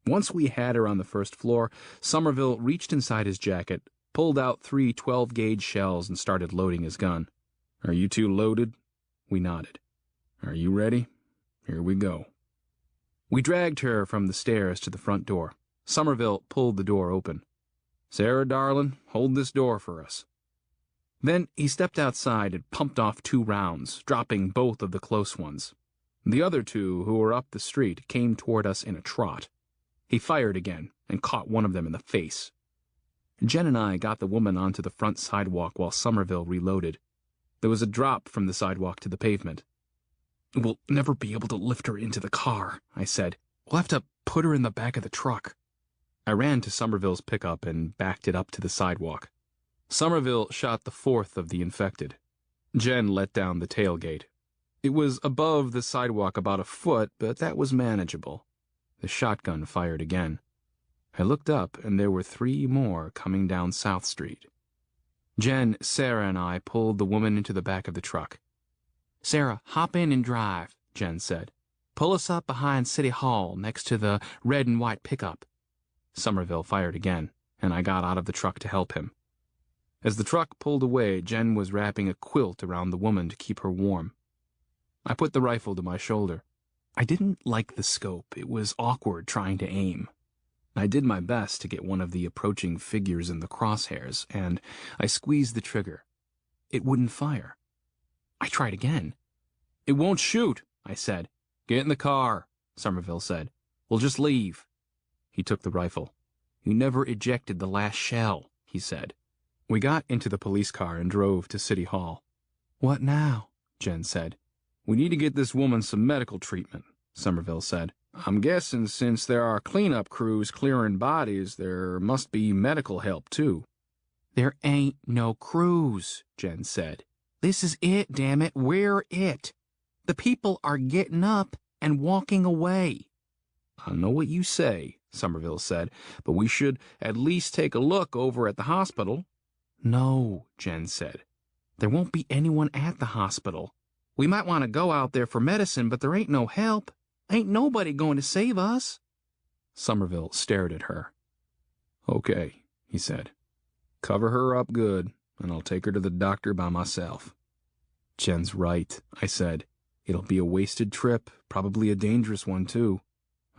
Once we had her on the first floor, Somerville reached inside his jacket, pulled out 3 12-gauge shells and started loading his gun. Are you 2 loaded? We nodded. Are you ready? Here we go. We dragged her from the stairs to the front door. Somerville pulled the door open. Sarah, darling, hold this door for us. Then he stepped outside and pumped off 2 rounds, dropping both of the close ones. The other 2, who were up the street, came toward us in a trot. He fired again and caught one of them in the face. Jen and I got the woman onto the front sidewalk while Somerville reloaded. There was a drop from the sidewalk to the pavement. We'll never be able to lift her into the car, I said. We'll have to put her in the back of the truck. I ran to Somerville's pickup and backed it up to the sidewalk. Somerville shot the 4th of the infected. Jen let down the tailgate. It was above the sidewalk about a foot, but that was manageable. The shotgun fired again. I looked up, and there were 3 more coming down South Street. Jen, Sarah, and I pulled the woman into the back of the truck. Sarah, hop in and drive, Jen said. Pull us up behind City Hall next to the red and white pickup. Somerville fired again, and I got out of the truck to help him. As the truck pulled away, Jen was wrapping a quilt around the woman to keep her warm. I put the rifle to my shoulder. I didn't like the scope. It was awkward trying to aim. I did my best to get one of the approaching figures in the crosshairs, and I squeezed the trigger. It wouldn't fire. I tried again. It won't shoot, I said. Get in the car, Somerville said. We'll just leave. He took the rifle. You never ejected the last shell, he said. We got into the police car and drove to City Hall. What now? Jen said. We need to get this woman some medical treatment, Somerville said. I'm guessing since there are cleanup crews clearing bodies, there must be medical help, too. There ain't no crews, Jen said. This is it, damn it. We're it. The people are getting up and walking away. I know what you say, Somerville said, but we should at least take a look over at the hospital. No, Jen said. There won't be anyone at the hospital. We might want to go out there for medicine, but there ain't no help. Ain't nobody going to save us. Somerville stared at her. Okay, he said. Cover her up good, and I'll take her to the doctor by myself. Jen's right, I said. It'll be a wasted trip, probably a dangerous one, too.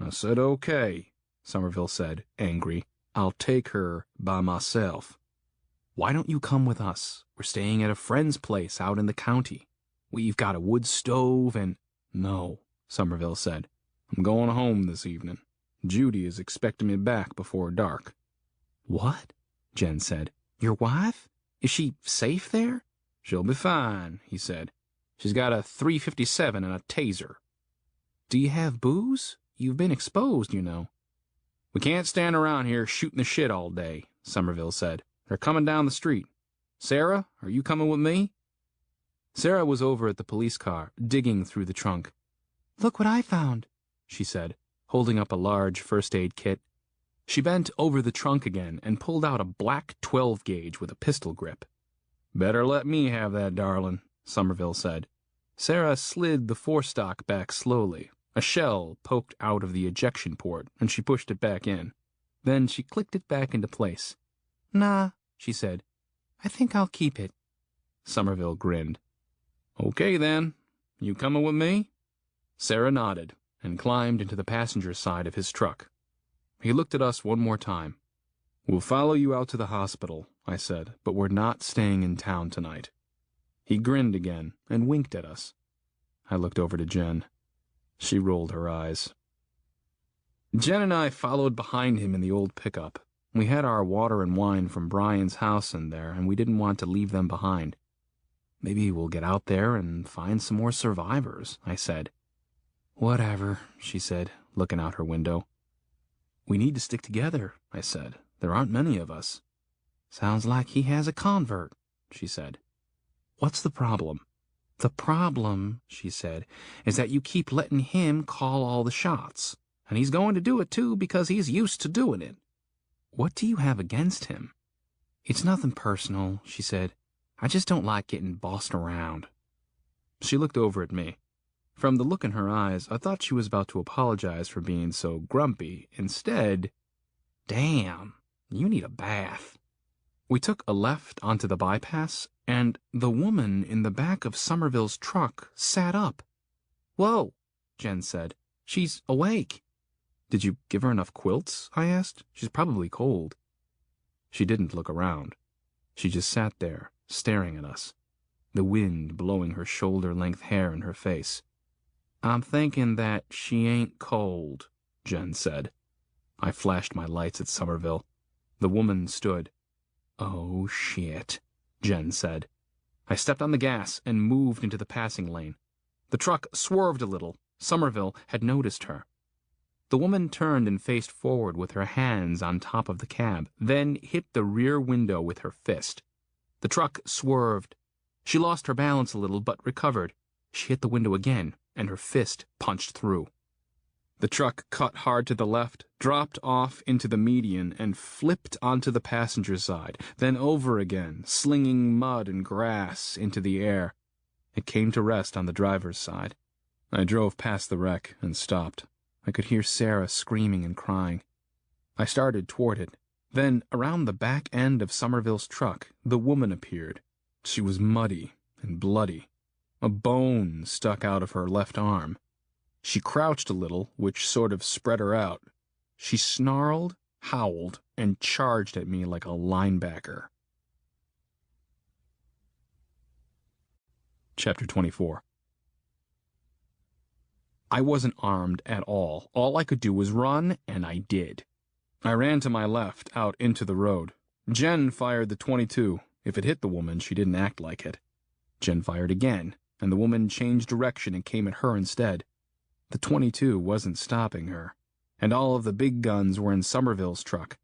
I said okay, Somerville said, angry. I'll take her by myself. Why don't you come with us? We're staying at a friend's place out in the county. We've got a wood stove and... No, Somerville said. I'm going home this evening. Judy is expecting me back before dark. What? Jen said. Your wife? Is she safe there? She'll be fine, he said. She's got a .357 and a taser. Do you have booze? You've been exposed, you know. We can't stand around here shooting the shit all day, Somerville said. They're coming down the street. Sarah, are you coming with me? Sarah was over at the police car, digging through the trunk. Look what I found, she said, holding up a large first aid kit. She bent over the trunk again and pulled out a black 12-gauge with a pistol grip. Better let me have that, darling, Somerville said. Sarah slid the forestock back slowly. A shell poked out of the ejection port, and she pushed it back in. Then she clicked it back into place. Nah, she said. I think I'll keep it. Somerville grinned. Okay, then. You coming with me? Sarah nodded and climbed into the passenger side of his truck. He looked at us one more time. We'll follow you out to the hospital, I said, but we're not staying in town tonight. He grinned again and winked at us. I looked over to Jen. She rolled her eyes. Jen and I followed behind him in the old pickup. We had our water and wine from Brian's house in there, and we didn't want to leave them behind. Maybe we'll get out there and find some more survivors, I said. Whatever, she said, looking out her window. We need to stick together, I said. There aren't many of us. Sounds like he has a convert, she said. What's the problem? The problem, she said, is that you keep letting him call all the shots. And he's going to do it, too, because he's used to doing it. What do you have against him? It's nothing personal, she said. I just don't like getting bossed around. She looked over at me. From the look in her eyes, I thought she was about to apologize for being so grumpy. Instead, damn, you need a bath. We took a left onto the bypass, and the woman in the back of Somerville's truck sat up. Whoa, Jen said. She's awake. Did you give her enough quilts? I asked. She's probably cold. She didn't look around. She just sat there, staring at us, the wind blowing her shoulder-length hair in her face. I'm thinking that she ain't cold, Jen said. I flashed my lights at Somerville. The woman stood. Oh, shit, Jen said. I stepped on the gas and moved into the passing lane. The truck swerved a little. Somerville had noticed her. The woman turned and faced forward with her hands on top of the cab, then hit the rear window with her fist. The truck swerved. She lost her balance a little, but recovered. She hit the window again, and her fist punched through. The truck cut hard to the left, dropped off into the median, and flipped onto the passenger side, then over again, slinging mud and grass into the air. It came to rest on the driver's side. I drove past the wreck and stopped. I could hear Sarah screaming and crying. I started toward it. Then, around the back end of Somerville's truck, the woman appeared. She was muddy and bloody. A bone stuck out of her left arm. She crouched a little, which sort of spread her out. She snarled, howled, and charged at me like a linebacker. Chapter 24. I wasn't armed at all. All I could do was run, and I did. I ran to my left, out into the road. Jen fired the .22. If it hit the woman, she didn't act like it. Jen fired again, and the woman changed direction and came at her instead. The .22 wasn't stopping her, and all of the big guns were in Somerville's truck.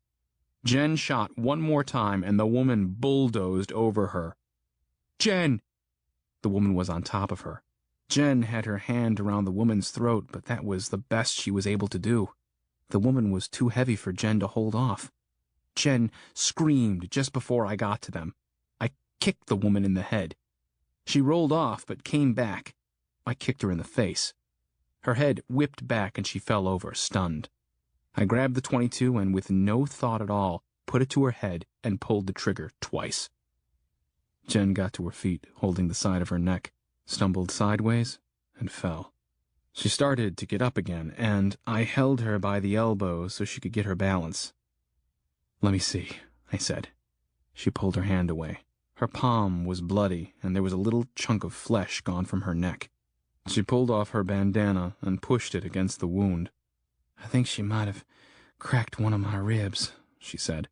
Jen shot one more time, and the woman bulldozed over her. Jen! The woman was on top of her. Jen had her hand around the woman's throat, but that was the best she was able to do. The woman was too heavy for Jen to hold off. Jen screamed just before I got to them. I kicked the woman in the head. She rolled off, but came back. I kicked her in the face. Her head whipped back and she fell over, stunned. I grabbed the .22 and, with no thought at all, put it to her head and pulled the trigger twice. Jen got to her feet, holding the side of her neck. stumbled sideways, and fell. She started to get up again, and I held her by the elbow so she could get her balance. "Let me see," I said. She pulled her hand away. Her palm was bloody, and there was a little chunk of flesh gone from her neck. She pulled off her bandana and pushed it against the wound. "I think she might have cracked one of my ribs," she said.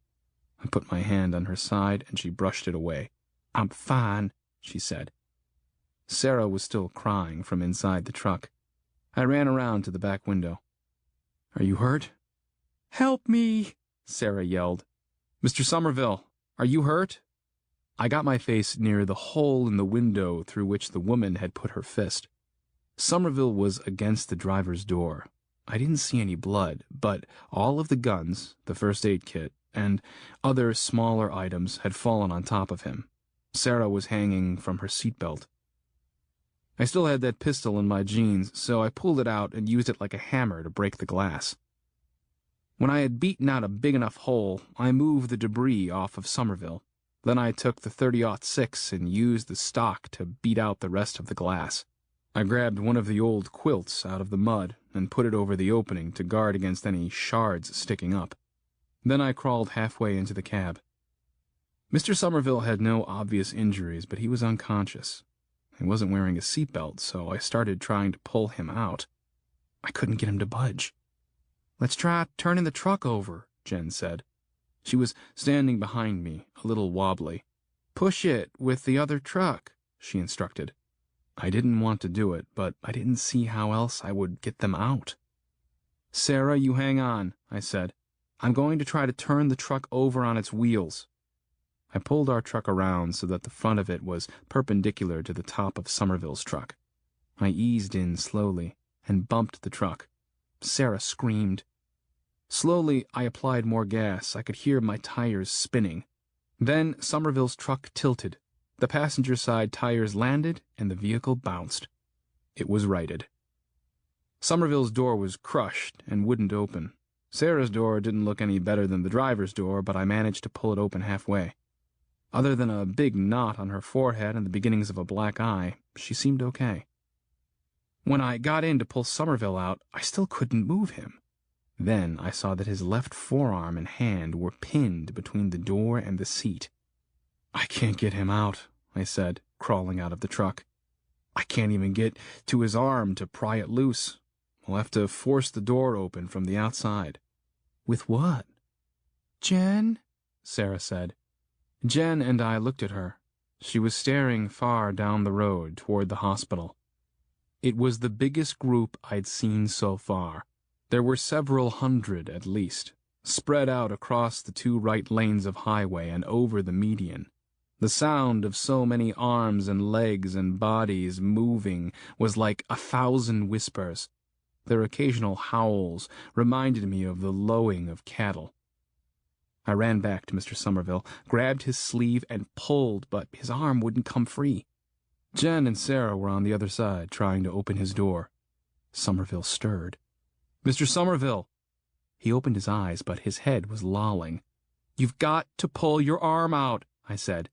I put my hand on her side, and she brushed it away. "I'm fine," she said. Sarah was still crying from inside the truck. I ran around to the back window. "Are you hurt?" "Help me!" Sarah yelled. "Mr. Somerville, are you hurt?" I got my face near the hole in the window through which the woman had put her fist. Somerville was against the driver's door. I didn't see any blood, but all of the guns, the first aid kit, and other smaller items had fallen on top of him. Sarah was hanging from her seatbelt. I still had that pistol in my jeans, so I pulled it out and used it like a hammer to break the glass. When I had beaten out a big enough hole, I moved the debris off of Somerville. Then I took the .30-06 and used the stock to beat out the rest of the glass. I grabbed one of the old quilts out of the mud and put it over the opening to guard against any shards sticking up. Then I crawled halfway into the cab. Mr. Somerville had no obvious injuries, but he was unconscious. He wasn't wearing a seatbelt, so I started trying to pull him out. I couldn't get him to budge. "Let's try turning the truck over," Jen said. She was standing behind me, a little wobbly. "Push it with the other truck," she instructed. I didn't want to do it, but I didn't see how else I would get them out. "Sarah, you hang on," I said. "I'm going to try to turn the truck over on its wheels." I pulled our truck around so that the front of it was perpendicular to the top of Somerville's truck. I eased in slowly and bumped the truck. Sarah screamed. Slowly, I applied more gas. I could hear my tires spinning. Then Somerville's truck tilted. The passenger side tires landed, and the vehicle bounced. It was righted. Somerville's door was crushed and wouldn't open. Sarah's door didn't look any better than the driver's door, but I managed to pull it open halfway. Other than a big knot on her forehead and the beginnings of a black eye, she seemed okay. When I got in to pull Somerville out, I still couldn't move him. Then I saw that his left forearm and hand were pinned between the door and the seat. "I can't get him out," I said, crawling out of the truck. "I can't even get to his arm to pry it loose. I'll have to force the door open from the outside." "With what?" "Jen," Sarah said. Jen and I looked at her. She was staring far down the road toward the hospital. It was the biggest group I'd seen so far. There were several hundred at least, spread out across the two right lanes of highway and over the median. The sound of so many arms and legs and bodies moving was like 1,000 whispers. Their occasional howls reminded me of the lowing of cattle. I ran back to Mr. Somerville, grabbed his sleeve, and pulled, but his arm wouldn't come free. Jen and Sarah were on the other side, trying to open his door. Somerville stirred. "Mr. Somerville!" He opened his eyes, but his head was lolling. "You've got to pull your arm out," I said.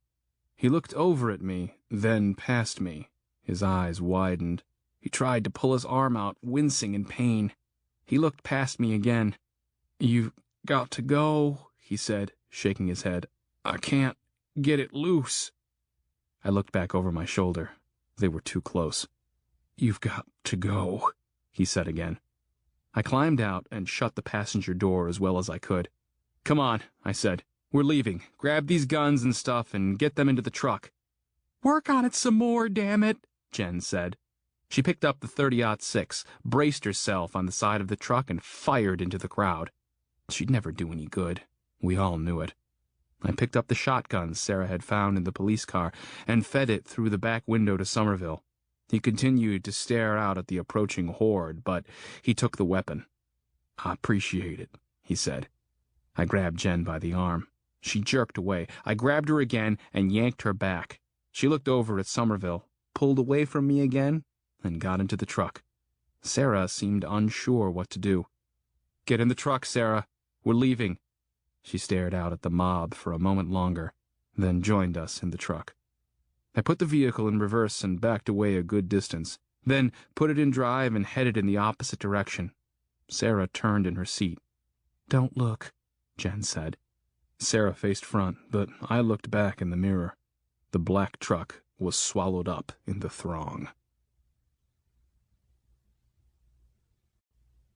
He looked over at me, then past me. His eyes widened. He tried to pull his arm out, wincing in pain. He looked past me again. "You've got to go," he said, shaking his head. "I can't get it loose." I looked back over my shoulder. They were too close. "You've got to go," he said again. I climbed out and shut the passenger door as well as I could. "Come on," I said. "We're leaving. Grab these guns and stuff and get them into the truck." "Work on it some more, damn it," Jen said. She picked up the .30-06, braced herself on the side of the truck, and fired into the crowd. She'd never do any good. We all knew it. I picked up the shotgun Sarah had found in the police car and fed it through the back window to Somerville. He continued to stare out at the approaching horde, but he took the weapon. "I appreciate it," he said. I grabbed Jen by the arm. She jerked away. I grabbed her again and yanked her back. She looked over at Somerville, pulled away from me again, and got into the truck. Sarah seemed unsure what to do. "Get in the truck, Sarah. We're leaving." She stared out at the mob for a moment longer, then joined us in the truck. I put the vehicle in reverse and backed away a good distance, then put it in drive and headed in the opposite direction. Sarah turned in her seat. "Don't look," Jen said. Sarah faced front, but I looked back in the mirror. The black truck was swallowed up in the throng.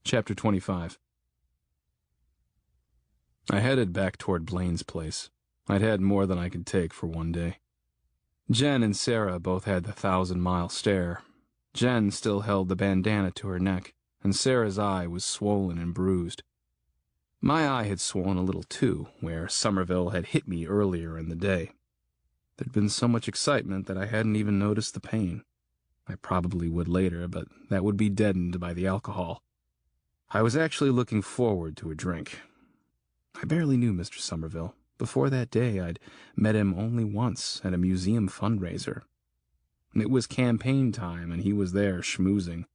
Chapter 25. I headed back toward Blaine's place. I'd had more than I could take for one day. Jen and Sarah both had the 1,000-mile stare. Jen still held the bandana to her neck, and Sarah's eye was swollen and bruised. My eye had swollen a little too, where Somerville had hit me earlier in the day. There'd been so much excitement that I hadn't even noticed the pain. I probably would later, but that would be deadened by the alcohol. I was actually looking forward to a drink. I barely knew Mr. Somerville. Before that day, I'd met him only once at a museum fundraiser. It was campaign time, and he was there schmoozing.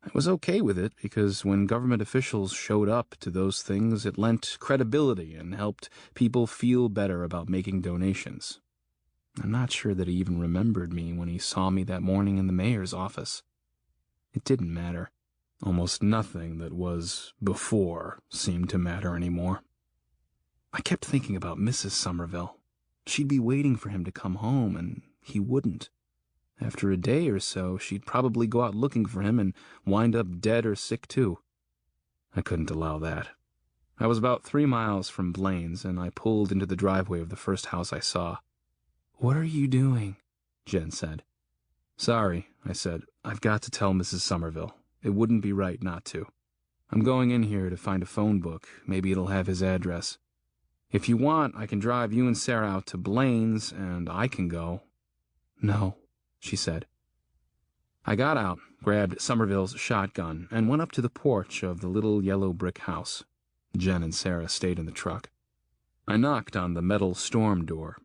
I was okay with it because when government officials showed up to those things, it lent credibility and helped people feel better about making donations. I'm not sure that he even remembered me when he saw me that morning in the mayor's office. It didn't matter. Almost nothing that was before seemed to matter anymore. I kept thinking about Mrs. Somerville. She'd be waiting for him to come home, and he wouldn't. After a day or so, she'd probably go out looking for him and wind up dead or sick too. I couldn't allow that. I was about 3 miles from Blaine's, and I pulled into the driveway of the first house I saw. "What are you doing?" Jen said. "Sorry," I said. "I've got to tell Mrs. Somerville. It wouldn't be right not to. I'm going in here to find a phone book. Maybe it'll have his address. If you want, I can drive you and Sarah out to Blaine's, and I can go." "No," she said. I got out, grabbed Somerville's shotgun, and went up to the porch of the little yellow brick house. Jen and Sarah stayed in the truck. I knocked on the metal storm door.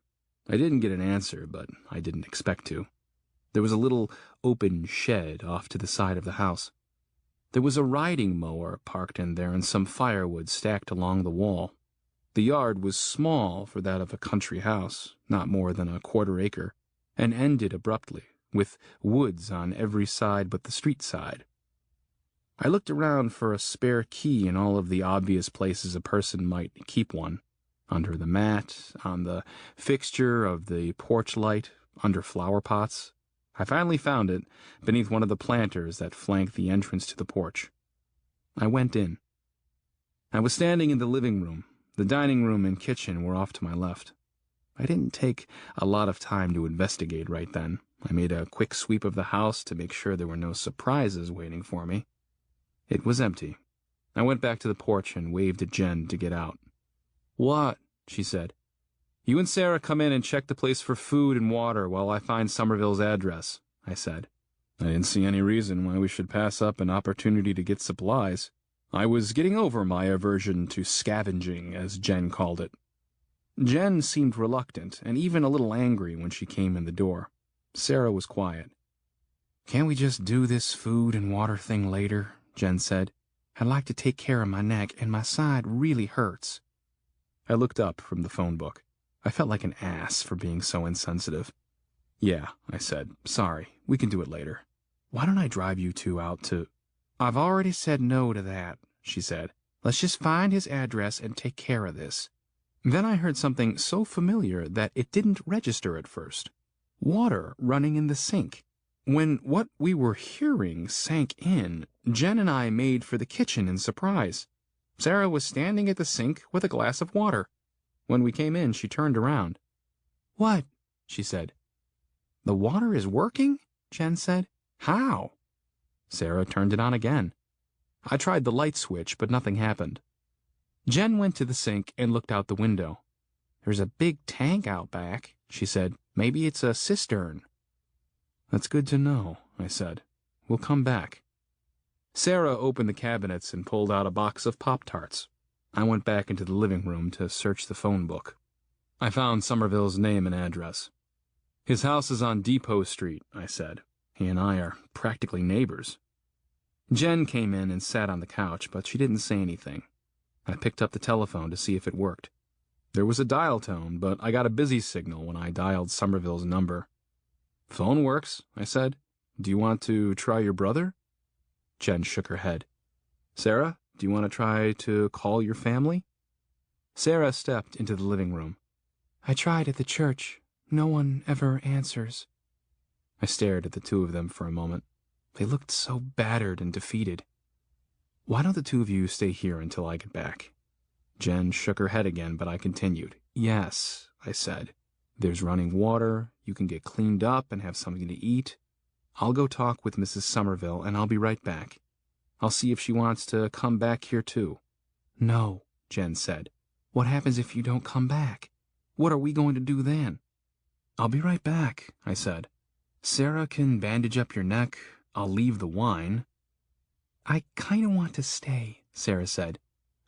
I didn't get an answer, but I didn't expect to. There was a little open shed off to the side of the house. There was a riding mower parked in there and some firewood stacked along the wall. The yard was small for that of a country house, not more than a 1/4 acre, and ended abruptly, with woods on every side but the street side. I looked around for a spare key in all of the obvious places a person might keep one. Under the mat, on the fixture of the porch light, under flower pots. I finally found it beneath one of the planters that flanked the entrance to the porch. I went in. I was standing in the living room. The dining room and kitchen were off to my left. I didn't take a lot of time to investigate right then. I made a quick sweep of the house to make sure there were no surprises waiting for me. It was empty. I went back to the porch and waved at Jen to get out. "What?" she said. "You and Sarah come in and check the place for food and water while I find Somerville's address," I said. I didn't see any reason why we should pass up an opportunity to get supplies. I was getting over my aversion to scavenging, as Jen called it. Jen seemed reluctant and even a little angry when she came in the door. Sarah was quiet. "Can't we just do this food and water thing later?" Jen said. "I'd like to take care of my neck, and my side really hurts." I looked up from the phone book. I felt like an ass for being so insensitive. "Yeah," I said. "Sorry, we can do it later. Why don't I drive you two out to—" "I've already said no to that," she said. "Let's just find his address and take care of this." Then I heard something so familiar that it didn't register at first. Water running in the sink. When what we were hearing sank in, Jen and I made for the kitchen in surprise. Sarah was standing at the sink with a glass of water. When we came in, she turned around. "What?" she said. "The water is working?" Jen said. "How?" Sarah turned it on again. I tried the light switch, but nothing happened. Jen went to the sink and looked out the window. "There's a big tank out back," she said. "Maybe it's a cistern." "That's good to know," I said. "We'll come back." Sarah opened the cabinets and pulled out a box of Pop-Tarts. I went back into the living room to search the phone book. I found Somerville's name and address. "His house is on Depot Street," I said. "He and I are practically neighbors." Jen came in and sat on the couch, but she didn't say anything. I picked up the telephone to see if it worked. There was a dial tone, but I got a busy signal when I dialed Somerville's number. Phone works, I said. Do you want to try your brother? Jen shook her head. Sarah, do you want to try to call your family? Sarah stepped into the living room. I tried at the church. No one ever answers. I stared at the two of them for a moment. They looked so battered and defeated. Why don't the two of you stay here until I get back? Jen shook her head again, but I continued. Yes, I said. There's running water. You can get cleaned up and have something to eat. I'll go talk with Mrs. Somerville, and I'll be right back. I'll see if she wants to come back here, too. No, Jen said. What happens if you don't come back? What are we going to do then? I'll be right back, I said. Sarah can bandage up your neck. I'll leave the wine. I kind of want to stay, Sarah said.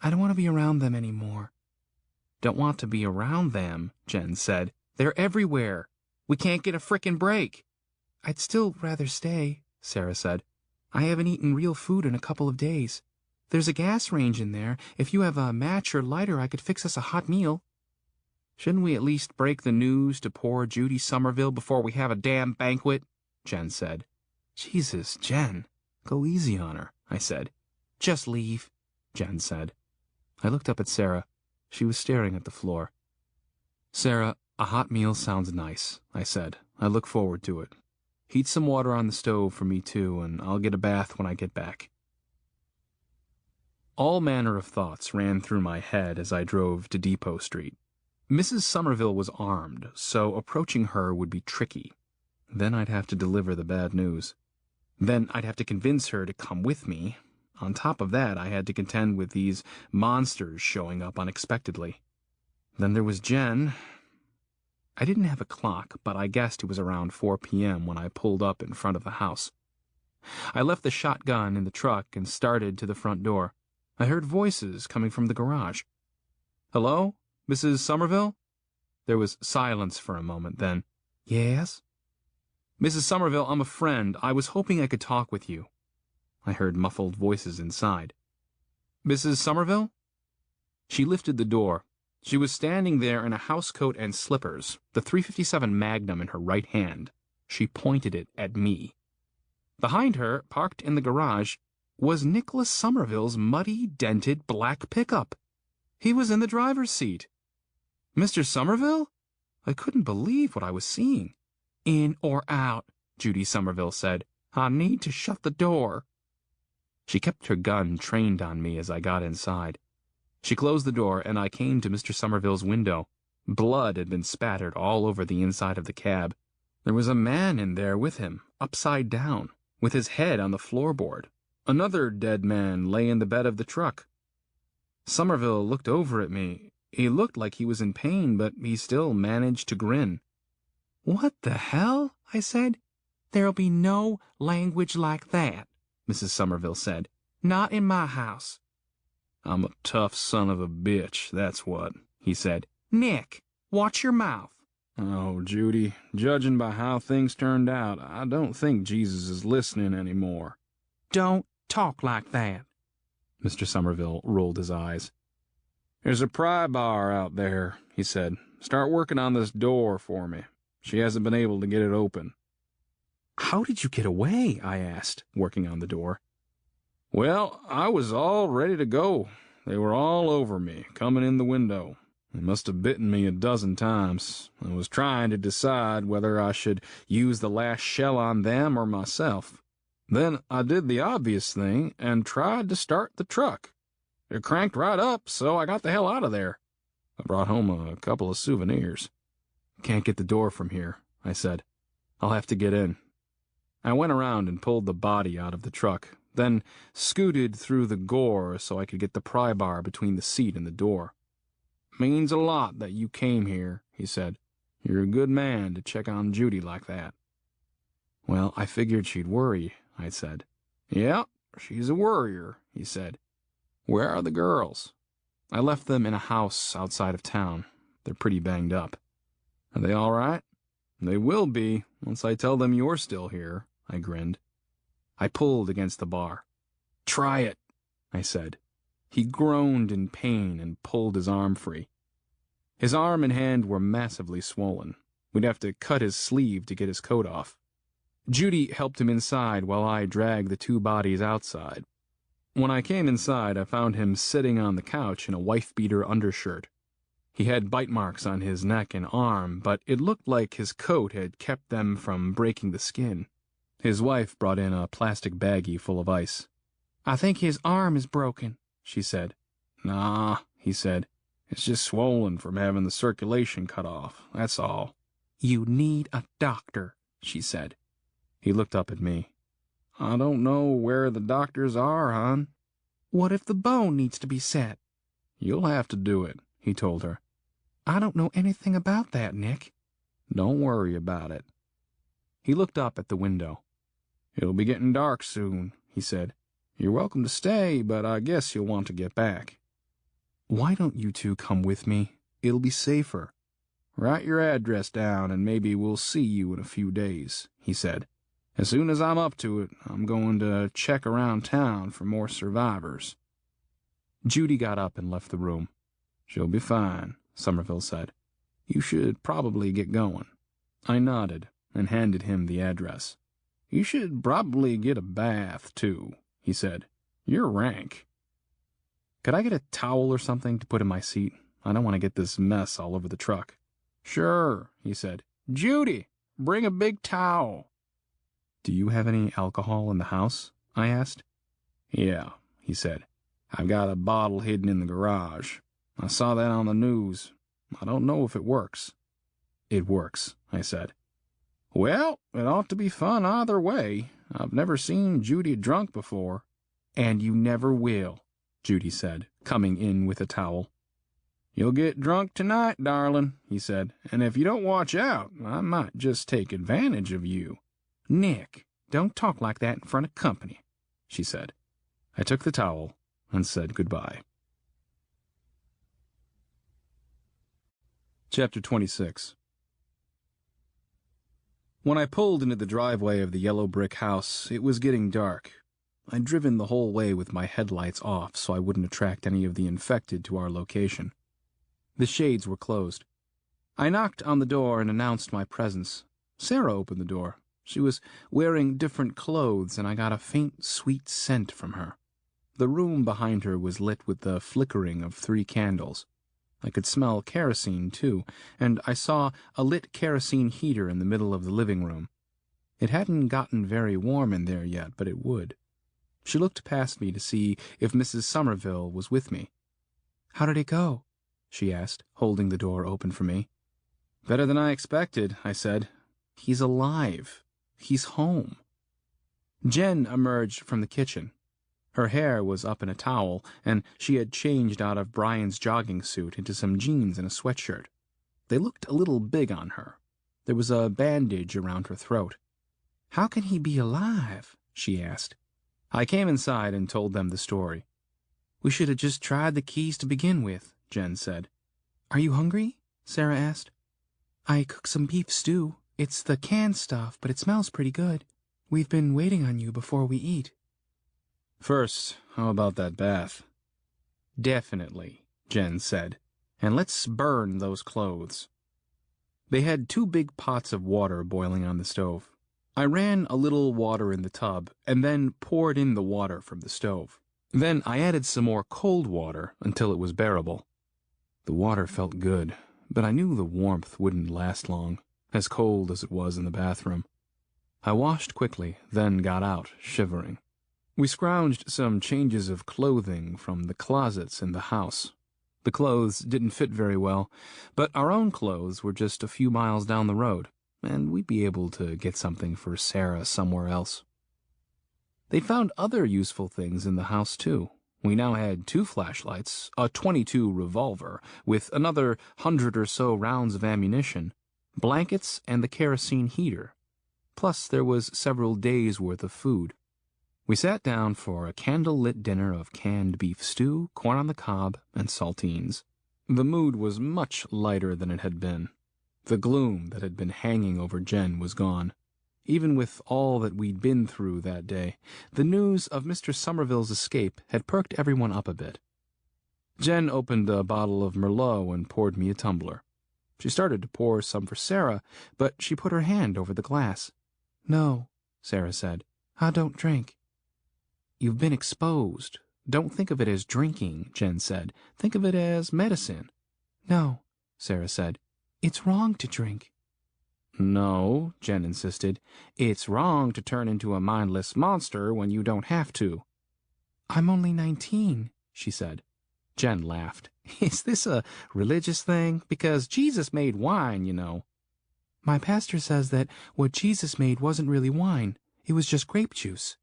I don't want to be around them anymore. Don't want to be around them, Jen said. They're everywhere. We can't get a frickin' break. I'd still rather stay, Sarah said. I haven't eaten real food in a couple of days. There's a gas range in there. If you have a match or lighter, I could fix us a hot meal. Shouldn't we at least break the news to poor Judy Somerville before we have a damn banquet? Jen said. Jesus, Jen. Go easy on her, I said. Just leave, Jen said. I looked up at Sarah. She was staring at the floor. Sarah, a hot meal sounds nice, I said. I look forward to it. Heat some water on the stove for me, too, and I'll get a bath when I get back. All manner of thoughts ran through my head as I drove to Depot Street. Mrs. Somerville was armed, so approaching her would be tricky. Then I'd have to deliver the bad news. Then I'd have to convince her to come with me. On top of that, I had to contend with these monsters showing up unexpectedly. Then there was Jen. I didn't have a clock, but I guessed it was around 4 p.m. when I pulled up in front of the house. I left the shotgun in the truck and started to the front door. I heard voices coming from the garage. Hello, Mrs. Somerville? There was silence for a moment, then, Yes? Mrs. Somerville, I'm a friend. I was hoping I could talk with you. I heard muffled voices inside. Mrs. Somerville? She lifted the door. She was standing there in a housecoat and slippers, the .357 Magnum in her right hand. She pointed it at me. Behind her, parked in the garage, was Nicholas Somerville's muddy, dented black pickup. He was in the driver's seat. Mr. Somerville? I couldn't believe what I was seeing. In or out, Judy Somerville said. I need to shut the door. She kept her gun trained on me as I got inside. She closed the door, and I came to Mr. Somerville's window. Blood had been spattered all over the inside of the cab. There was a man in there with him, upside down, with his head on the floorboard. Another dead man lay in the bed of the truck. Somerville looked over at me. He looked like he was in pain, but he still managed to grin. What the hell? I said. There'll be no language like that, Mrs. Somerville said. Not in my house. I'm a tough son of a bitch, that's what, he said. Nick, watch your mouth. Oh, Judy, judging by how things turned out, I don't think Jesus is listening anymore. Don't talk like that. Mr. Somerville rolled his eyes. There's a pry bar out there, he said. Start working on this door for me. She hasn't been able to get it open. How did you get away? I asked, working on the door. Well, I was all ready to go. They were all over me, coming in the window. They must have bitten me a dozen times. I was trying to decide whether I should use the last shell on them or myself. Then I did the obvious thing and tried to start the truck. It cranked right up, so I got the hell out of there. I brought home a couple of souvenirs. Can't get the door from here, I said. I'll have to get in. I went around and pulled the body out of the truck, then scooted through the gore so I could get the pry bar between the seat and the door. Means a lot that you came here, he said. You're a good man to check on Judy like that. Well, I figured she'd worry, I said. Yeah, she's a worrier, he said. Where are the girls? I left them in a house outside of town. They're pretty banged up. Are they all right? They will be, once I tell them you're still here, I grinned. I pulled against the bar. Try it, I said. He groaned in pain and pulled his arm free. His arm and hand were massively swollen. We'd have to cut his sleeve to get his coat off. Judy helped him inside while I dragged the two bodies outside. When I came inside, I found him sitting on the couch in a wife-beater undershirt. He had bite marks on his neck and arm, but it looked like his coat had kept them from breaking the skin. His wife brought in a plastic baggie full of ice. "I think his arm is broken," she said. "Nah," he said. "It's just swollen from having the circulation cut off, that's all." "You need a doctor," she said. He looked up at me. "I don't know where the doctors are, hon." "What if the bone needs to be set?" "You'll have to do it," he told her. "I don't know anything about that, Nick." "Don't worry about it." He looked up at the window. "It'll be getting dark soon," he said. "You're welcome to stay, but I guess you'll want to get back." "Why don't you two come with me? It'll be safer." "Write your address down and maybe we'll see you in a few days," he said. "As soon as I'm up to it, I'm going to check around town for more survivors." Judy got up and left the room. "She'll be fine," Somerville said. "You should probably get going." I nodded and handed him the address. "You should probably get a bath, too," he said. "You're rank." "Could I get a towel or something to put in my seat? I don't want to get this mess all over the truck." "Sure," he said. "Judy, bring a big towel." "Do you have any alcohol in the house?" I asked. "Yeah," he said. "I've got a bottle hidden in the garage. I saw that on the news. I don't know if it works." "It works," I said. "Well, it ought to be fun either way. I've never seen Judy drunk before." "And you never will," Judy said, coming in with a towel. "You'll get drunk tonight, darling," he said, "and if you don't watch out, I might just take advantage of you." "Nick, don't talk like that in front of company," she said. I took the towel and said goodbye. Chapter 26. When I pulled into the driveway of the yellow brick house, it was getting dark. I'd driven the whole way with my headlights off so I wouldn't attract any of the infected to our location. The shades were closed. I knocked on the door and announced my presence. Sarah opened the door. She was wearing different clothes, and I got a faint, sweet scent from her. The room behind her was lit with the flickering of 3 candles. I could smell kerosene, too, and I saw a lit kerosene heater in the middle of the living room. It hadn't gotten very warm in there yet, but it would. She looked past me to see if Mrs. Somerville was with me. "How did it go?" she asked, holding the door open for me. "Better than I expected," I said. "He's alive. He's home." Jen emerged from the kitchen. Her hair was up in a towel, and she had changed out of Brian's jogging suit into some jeans and a sweatshirt. They looked a little big on her. There was a bandage around her throat. "How can he be alive?" she asked. I came inside and told them the story. "We should have just tried the keys to begin with," Jen said. "Are you hungry?" Sarah asked. "I cooked some beef stew. It's the canned stuff, but it smells pretty good. We've been waiting on you before we eat." "First, how about that bath?" "Definitely," Jen said. "And let's burn those clothes." They had 2 big pots of water boiling on the stove. I ran a little water in the tub and then poured in the water from the stove. Then I added some more cold water until it was bearable. The water felt good, but I knew the warmth wouldn't last long, as cold as it was in the bathroom. I washed quickly, then got out, shivering. We scrounged some changes of clothing from the closets in the house. The clothes didn't fit very well, but our own clothes were just a few miles down the road, and we'd be able to get something for Sarah somewhere else. They found other useful things in the house, too. We now had 2 flashlights, a .22 revolver, with another 100 or so rounds of ammunition, blankets, and the kerosene heater. Plus, there was several days' worth of food. We sat down for a candle-lit dinner of canned beef stew, corn on the cob, and saltines. The mood was much lighter than it had been. The gloom that had been hanging over Jen was gone. Even with all that we'd been through that day, the news of Mr. Somerville's escape had perked everyone up a bit. Jen opened a bottle of Merlot and poured me a tumbler. She started to pour some for Sarah, but she put her hand over the glass. No, Sarah said. I don't drink. You've been exposed. Don't think of it as drinking, Jen said. Think of it as medicine. No, Sarah said. It's wrong to drink. No, Jen insisted. It's wrong to turn into a mindless monster when you don't have to. I'm only 19, she said. Jen laughed. Is this a religious thing? Because Jesus made wine, you know. My pastor says that what Jesus made wasn't really wine. It was just grape juice.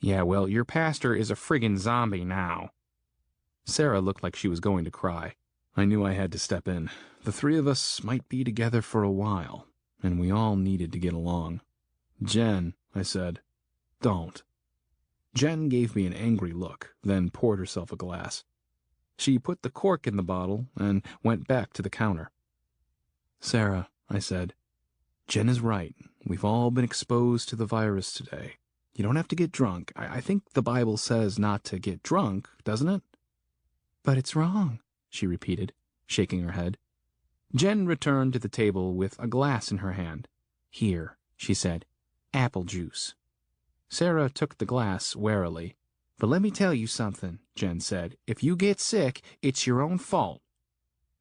Yeah, well, your pastor is a friggin' zombie now. Sarah looked like she was going to cry. I knew I had to step in. The three of us might be together for a while, and we all needed to get along. Jen, I said, don't. Jen gave me an angry look, then poured herself a glass. She put the cork in the bottle and went back to the counter. Sarah, I said, Jen is right. We've all been exposed to the virus today. You don't have to get drunk. I think the Bible says not to get drunk, doesn't it? But it's wrong, she repeated, shaking her head. Jen returned to the table with a glass in her hand. Here, she said, apple juice. Sarah took the glass warily. But let me tell you something, Jen said. If you get sick, it's your own fault.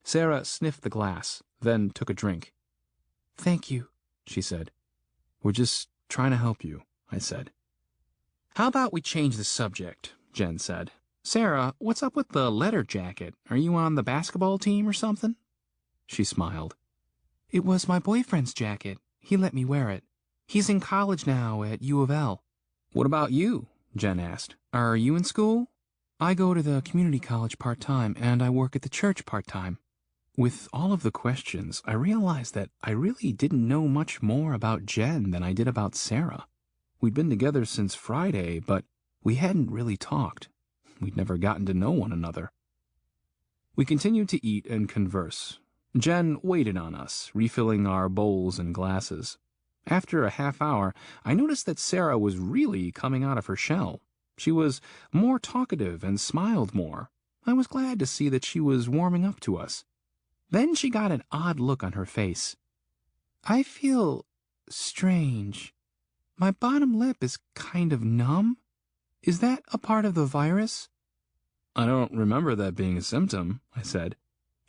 Sarah sniffed the glass, then took a drink. Thank you, she said. We're just trying to help you, I said. How about we change the subject, Jen said. Sarah, what's up with the letter jacket? Are you on the basketball team or something? She smiled. It was my boyfriend's jacket. He let me wear it. He's in college now at U of L. What about you? Jen asked. Are you in school? I go to the community college part-time, and I work at the church part-time. With all of the questions, I realized that I really didn't know much more about Jen than I did about Sarah. We'd been together since Friday, but we hadn't really talked. We'd never gotten to know one another. We continued to eat and converse. Jen waited on us, refilling our bowls and glasses. After a half hour, I noticed that Sarah was really coming out of her shell. She was more talkative and smiled more. I was glad to see that she was warming up to us. Then she got an odd look on her face. I feel strange. My bottom lip is kind of numb. Is that a part of the virus? I don't remember that being a symptom, I said.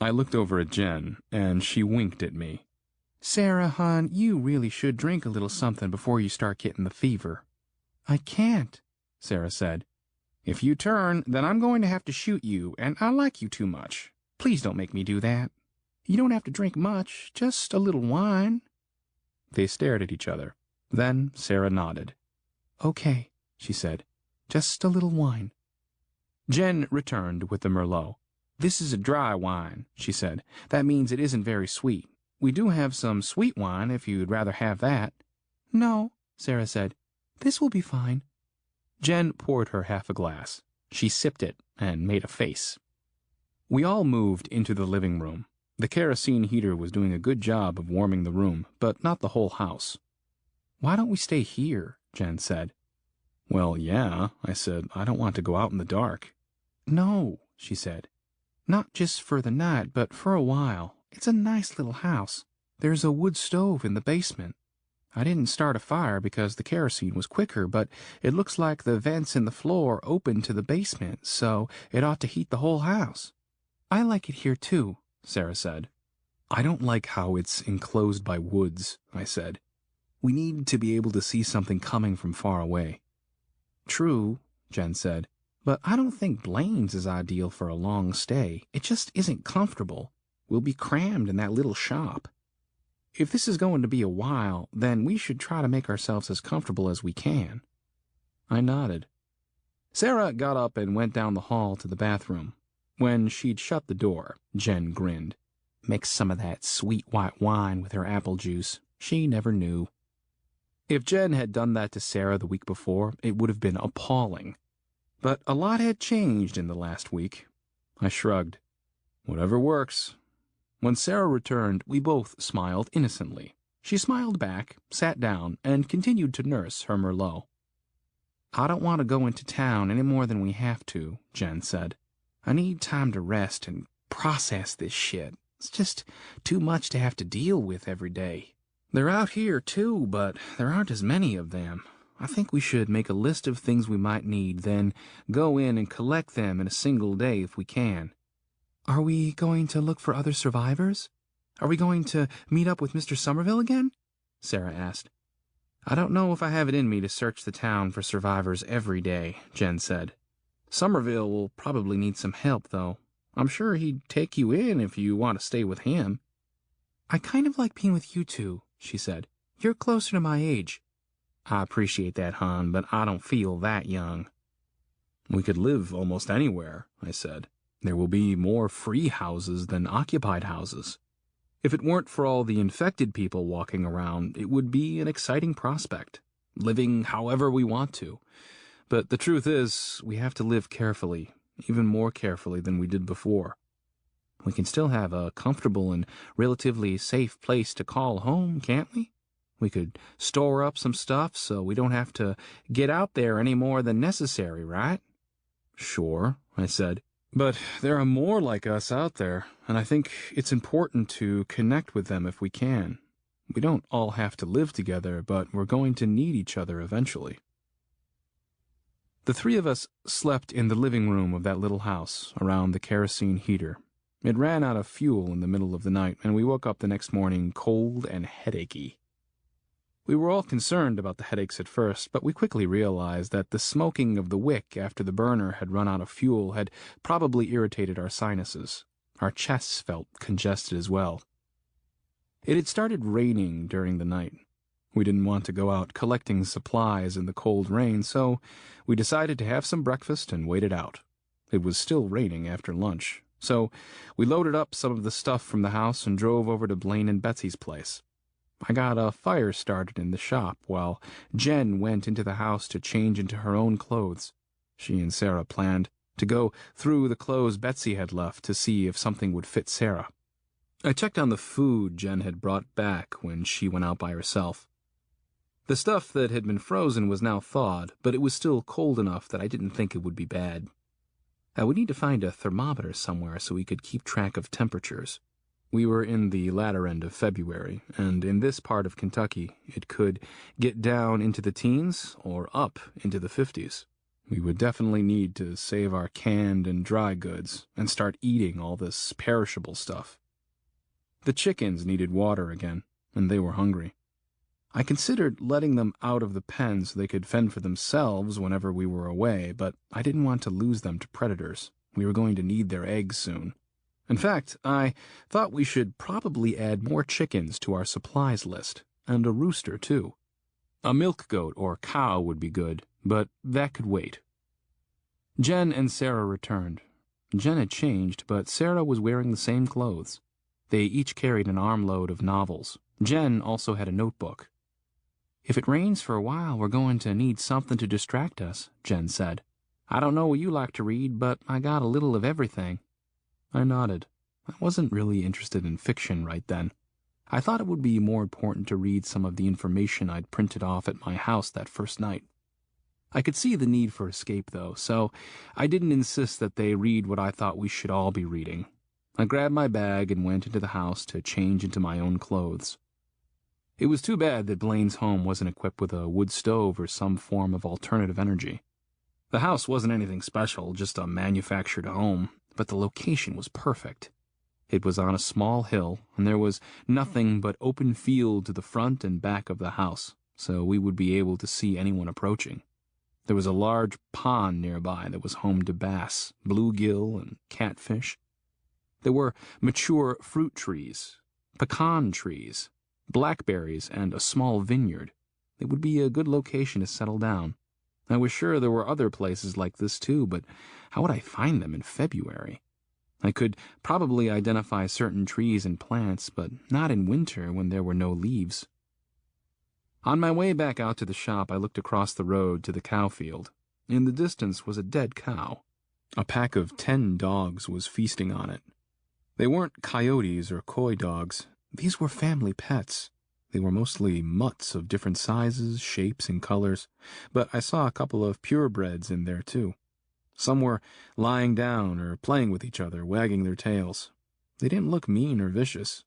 I looked over at Jen, and she winked at me. Sarah, hon, you really should drink a little something before you start getting the fever. I can't, Sarah said. If you turn, then I'm going to have to shoot you, and I like you too much. Please don't make me do that. You don't have to drink much, just a little wine. They stared at each other. Then Sarah nodded. Okay, she said. Just a little wine. Jen returned with the Merlot. This is a dry wine, she said. That means it isn't very sweet. We do have some sweet wine if you'd rather have that. No, Sarah said. This will be fine. Jen poured her half a glass. She sipped it and made a face. We all moved into the living room. The kerosene heater was doing a good job of warming the room, but not the whole house. Why don't we stay here? Jen said. Well, yeah, I said. I don't want to go out in the dark. No, she said. Not just for the night, but for a while. It's a nice little house. There's a wood stove in the basement. I didn't start a fire because the kerosene was quicker, but it looks like the vents in the floor open to the basement, so it ought to heat the whole house. I like it here, too, Sarah said. I don't like how it's enclosed by woods, I said. We need to be able to see something coming from far away. True, Jen said, but I don't think Blaine's is ideal for a long stay. It just isn't comfortable. We'll be crammed in that little shop. If this is going to be a while, then we should try to make ourselves as comfortable as we can. I nodded. Sarah got up and went down the hall to the bathroom. When she'd shut the door, Jen grinned. Mix some of that sweet white wine with her apple juice. She never knew. If Jen had done that to Sarah the week before, it would have been appalling. But a lot had changed in the last week. I shrugged. Whatever works. When Sarah returned, we both smiled innocently. She smiled back, sat down, and continued to nurse her Merlot. I don't want to go into town any more than we have to, Jen said. I need time to rest and process this shit. It's just too much to have to deal with every day. They're out here, too, but there aren't as many of them. I think we should make a list of things we might need, then go in and collect them in a single day if we can. Are we going to look for other survivors? Are we going to meet up with Mr. Somerville again? Sarah asked. I don't know if I have it in me to search the town for survivors every day, Jen said. Somerville will probably need some help, though. I'm sure he'd take you in if you want to stay with him. I kind of like being with you two, she said. You're closer to my age. I appreciate that, hon, but I don't feel that young. We could live almost anywhere, I said. There will be more free houses than occupied houses. If it weren't for all the infected people walking around, it would be an exciting prospect, living however we want to. But the truth is, we have to live carefully, even more carefully than we did before. We can still have a comfortable and relatively safe place to call home, can't we? We could store up some stuff so we don't have to get out there any more than necessary, right? Sure, I said. But there are more like us out there, and I think it's important to connect with them if we can. We don't all have to live together, but we're going to need each other eventually. The three of us slept in the living room of that little house around the kerosene heater. It ran out of fuel in the middle of the night, and we woke up the next morning cold and headachy. We were all concerned about the headaches at first, but we quickly realized that the smoking of the wick after the burner had run out of fuel had probably irritated our sinuses. Our chests felt congested as well. It had started raining during the night. We didn't want to go out collecting supplies in the cold rain, so we decided to have some breakfast and wait it out. It was still raining after lunch, so we loaded up some of the stuff from the house and drove over to Blaine and Betsy's place. I got a fire started in the shop while Jen went into the house to change into her own clothes. She and Sarah planned to go through the clothes Betsy had left to see if something would fit Sarah. I checked on the food Jen had brought back when she went out by herself. The stuff that had been frozen was now thawed, but it was still cold enough that I didn't think it would be bad. I would need to find a thermometer somewhere so we could keep track of temperatures. We were in the latter end of February, and in this part of Kentucky, it could get down into the teens or up into the 50s. We would definitely need to save our canned and dry goods and start eating all this perishable stuff. The chickens needed water again, and they were hungry. I considered letting them out of the pen so they could fend for themselves whenever we were away, but I didn't want to lose them to predators. We were going to need their eggs soon. In fact, I thought we should probably add more chickens to our supplies list, and a rooster, too. A milk goat or cow would be good, but that could wait. Jen and Sarah returned. Jen had changed, but Sarah was wearing the same clothes. They each carried an armload of novels. Jen also had a notebook. If it rains for a while, we're going to need something to distract us, Jen said. I don't know what you like to read, but I got a little of everything. I nodded. I wasn't really interested in fiction right then. I thought it would be more important to read some of the information I'd printed off at my house that first night. I could see the need for escape, though, so I didn't insist that they read what I thought we should all be reading. I grabbed my bag and went into the house to change into my own clothes. It was too bad that Blaine's home wasn't equipped with a wood stove or some form of alternative energy. The house wasn't anything special, just a manufactured home, but the location was perfect. It was on a small hill, and there was nothing but open field to the front and back of the house, so we would be able to see anyone approaching. There was a large pond nearby that was home to bass, bluegill, and catfish. There were mature fruit trees, pecan trees, blackberries, and a small vineyard. It would be a good location to settle down. I was sure there were other places like this too, but how would I find them in February? I could probably identify certain trees and plants, but not in winter when there were no leaves. On my way back out to the shop, I looked across the road to the cow field. In the distance was a dead cow. A pack of 10 dogs was feasting on it. They weren't coyotes or coy dogs. These were family pets. They were mostly mutts of different sizes, shapes, and colors, but I saw a couple of purebreds in there, too. Some were lying down or playing with each other, wagging their tails. They didn't look mean or vicious.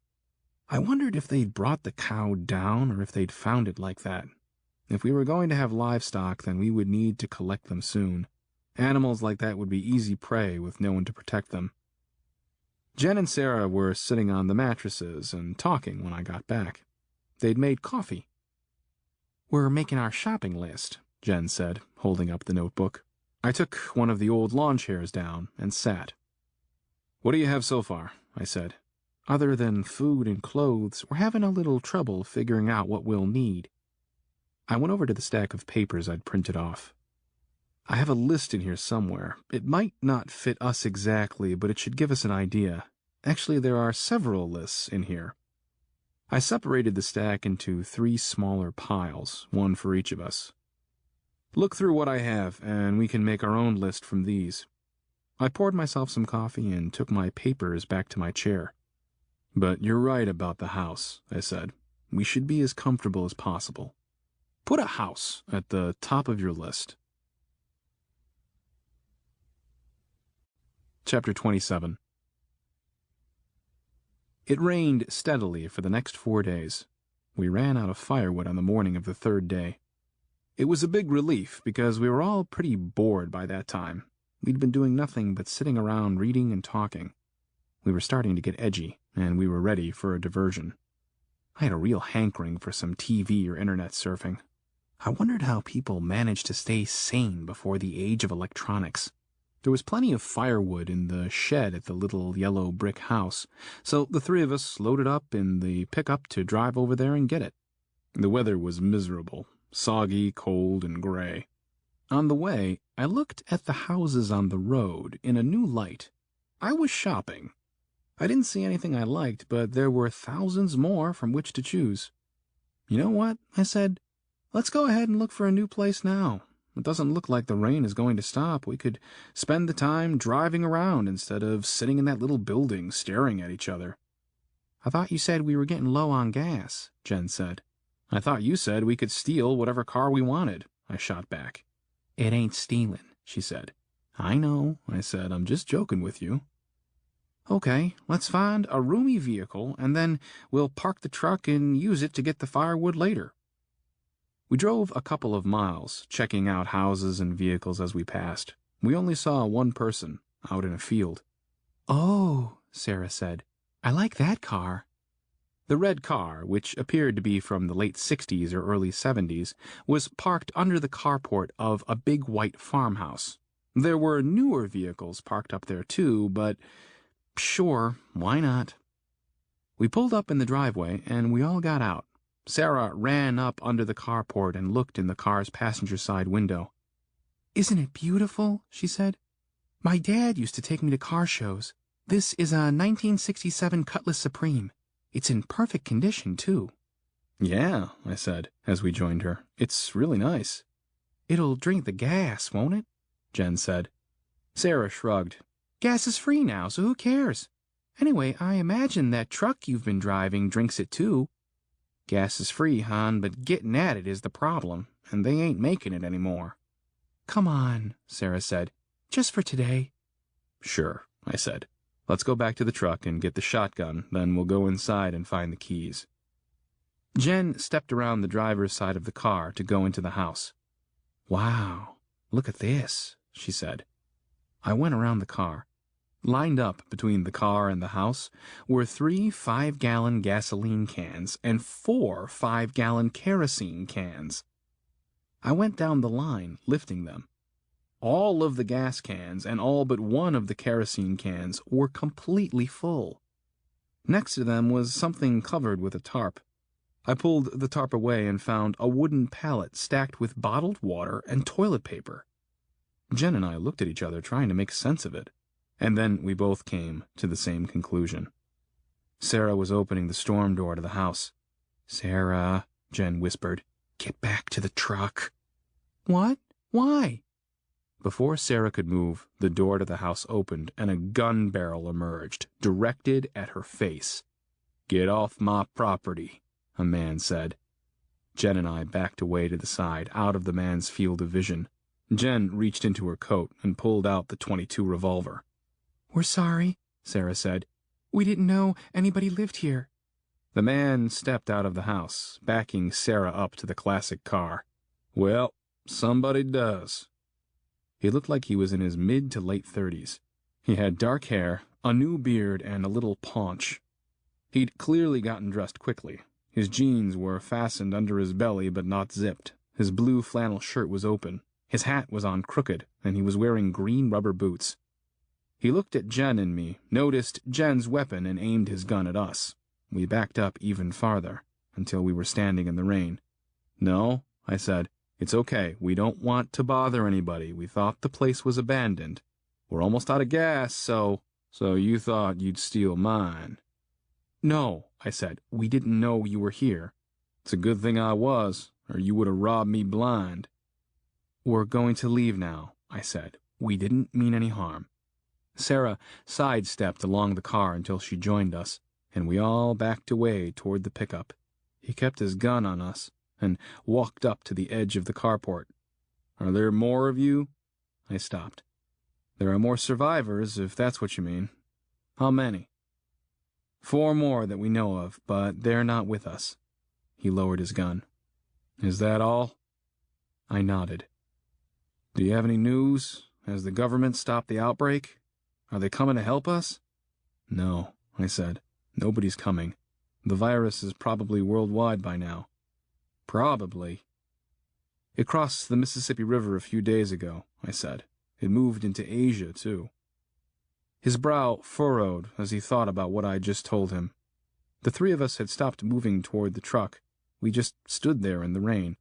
I wondered if they'd brought the cow down or if they'd found it like that. If we were going to have livestock, then we would need to collect them soon. Animals like that would be easy prey with no one to protect them. Jen and Sarah were sitting on the mattresses and talking when I got back. They'd made coffee. "We're making our shopping list," Jen said, holding up the notebook. I took one of the old lawn chairs down and sat. "What do you have so far?" I said. "Other than food and clothes, we're having a little trouble figuring out what we'll need." I went over to the stack of papers I'd printed off. "I have a list in here somewhere. It might not fit us exactly, but it should give us an idea. Actually, there are several lists in here." I separated the stack into 3 smaller piles, one for each of us. "Look through what I have, and we can make our own list from these." I poured myself some coffee and took my papers back to my chair. "But you're right about the house," I said. "We should be as comfortable as possible. Put a house at the top of your list." Chapter 27. It rained steadily for the next 4 days. We ran out of firewood on the morning of the 3rd day. It was a big relief because we were all pretty bored by that time. We'd been doing nothing but sitting around reading and talking. We were starting to get edgy, and we were ready for a diversion. I had a real hankering for some TV or internet surfing. I wondered how people managed to stay sane before the age of electronics. There was plenty of firewood in the shed at the little yellow brick house, so the 3 of us loaded up in the pickup to drive over there and get it. The weather was miserable, soggy, cold, and gray. On the way, I looked at the houses on the road in a new light. I was shopping. I didn't see anything I liked, but there were thousands more from which to choose. "You know what?" I said. "Let's go ahead and look for a new place now. It doesn't look like the rain is going to stop. We could spend the time driving around instead of sitting in that little building staring at each other." "I thought you said we were getting low on gas," Jen said. "I thought you said we could steal whatever car we wanted," I shot back. "It ain't stealing," she said. "I know," I said. "I'm just joking with you." "Okay, let's find a roomy vehicle, and then we'll park the truck and use it to get the firewood later." We drove a couple of miles, checking out houses and vehicles as we passed. We only saw one person, out in a field. "Oh," Sarah said, "I like that car." The red car, which appeared to be from the late 60s or early 70s, was parked under the carport of a big white farmhouse. There were newer vehicles parked up there too, but sure, why not? We pulled up in the driveway, and we all got out. Sarah ran up under the carport and looked in the car's passenger side window. "Isn't it beautiful?" she said. "My dad used to take me to car shows. This is a 1967 Cutlass Supreme. It's in perfect condition, too." "Yeah," I said, as we joined her. "It's really nice." "It'll drink the gas, won't it?" Jen said. Sarah shrugged. "Gas is free now, so who cares? Anyway, I imagine that truck you've been driving drinks it, too." "Gas is free, hon, but getting at it is the problem, and they ain't making it anymore." "Come on," Sarah said. "Just for today." "Sure," I said. "Let's go back to the truck and get the shotgun, then we'll go inside and find the keys." Jen stepped around the driver's side of the car to go into the house. "Wow, look at this," she said. I went around the car. Lined up between the car and the house were 3 5-gallon gasoline cans and 4 5-gallon kerosene cans. I went down the line, lifting them. All of the gas cans and all but one of the kerosene cans were completely full. Next to them was something covered with a tarp. I pulled the tarp away and found a wooden pallet stacked with bottled water and toilet paper. Jen and I looked at each other trying to make sense of it. And then we both came to the same conclusion. Sarah was opening the storm door to the house. "Sarah," Jen whispered, "get back to the truck." "What? Why?" Before Sarah could move, the door to the house opened and a gun barrel emerged, directed at her face. "Get off my property," a man said. Jen and I backed away to the side, out of the man's field of vision. Jen reached into her coat and pulled out the .22 revolver. "We're sorry," Sarah said. We didn't know anybody lived here. The man stepped out of the house, backing Sarah up to the classic car. Well, somebody does. He looked like he was in his mid to late 30s. He had dark hair, a new beard, and a little paunch. He'd clearly gotten dressed quickly. His jeans were fastened under his belly but not zipped. His blue flannel shirt was open. His hat was on crooked, and he was wearing green rubber boots. He looked at Jen and me, noticed Jen's weapon, and aimed his gun at us. We backed up even farther, until we were standing in the rain. No, I said, it's okay. We don't want to bother anybody. We thought the place was abandoned. We're almost out of gas, so you thought you'd steal mine. No, I said, we didn't know you were here. It's a good thing I was, or you would have robbed me blind. We're going to leave now, I said. We didn't mean any harm. Sarah sidestepped along the car until she joined us, and we all backed away toward the pickup. He kept his gun on us and walked up to the edge of the carport. Are there more of you? I stopped. There are more survivors, if that's what you mean. How many? 4 more that we know of, but they're not with us. He lowered his gun. Is that all? I nodded. Do you have any news? Has the government stopped the outbreak? Are they coming to help us? No, I said. Nobody's coming. The virus is probably worldwide by now. Probably. It crossed the Mississippi River a few days ago, I said. It moved into Asia, too. His brow furrowed as he thought about what I just told him. The 3 of us had stopped moving toward the truck. We just stood there in the rain.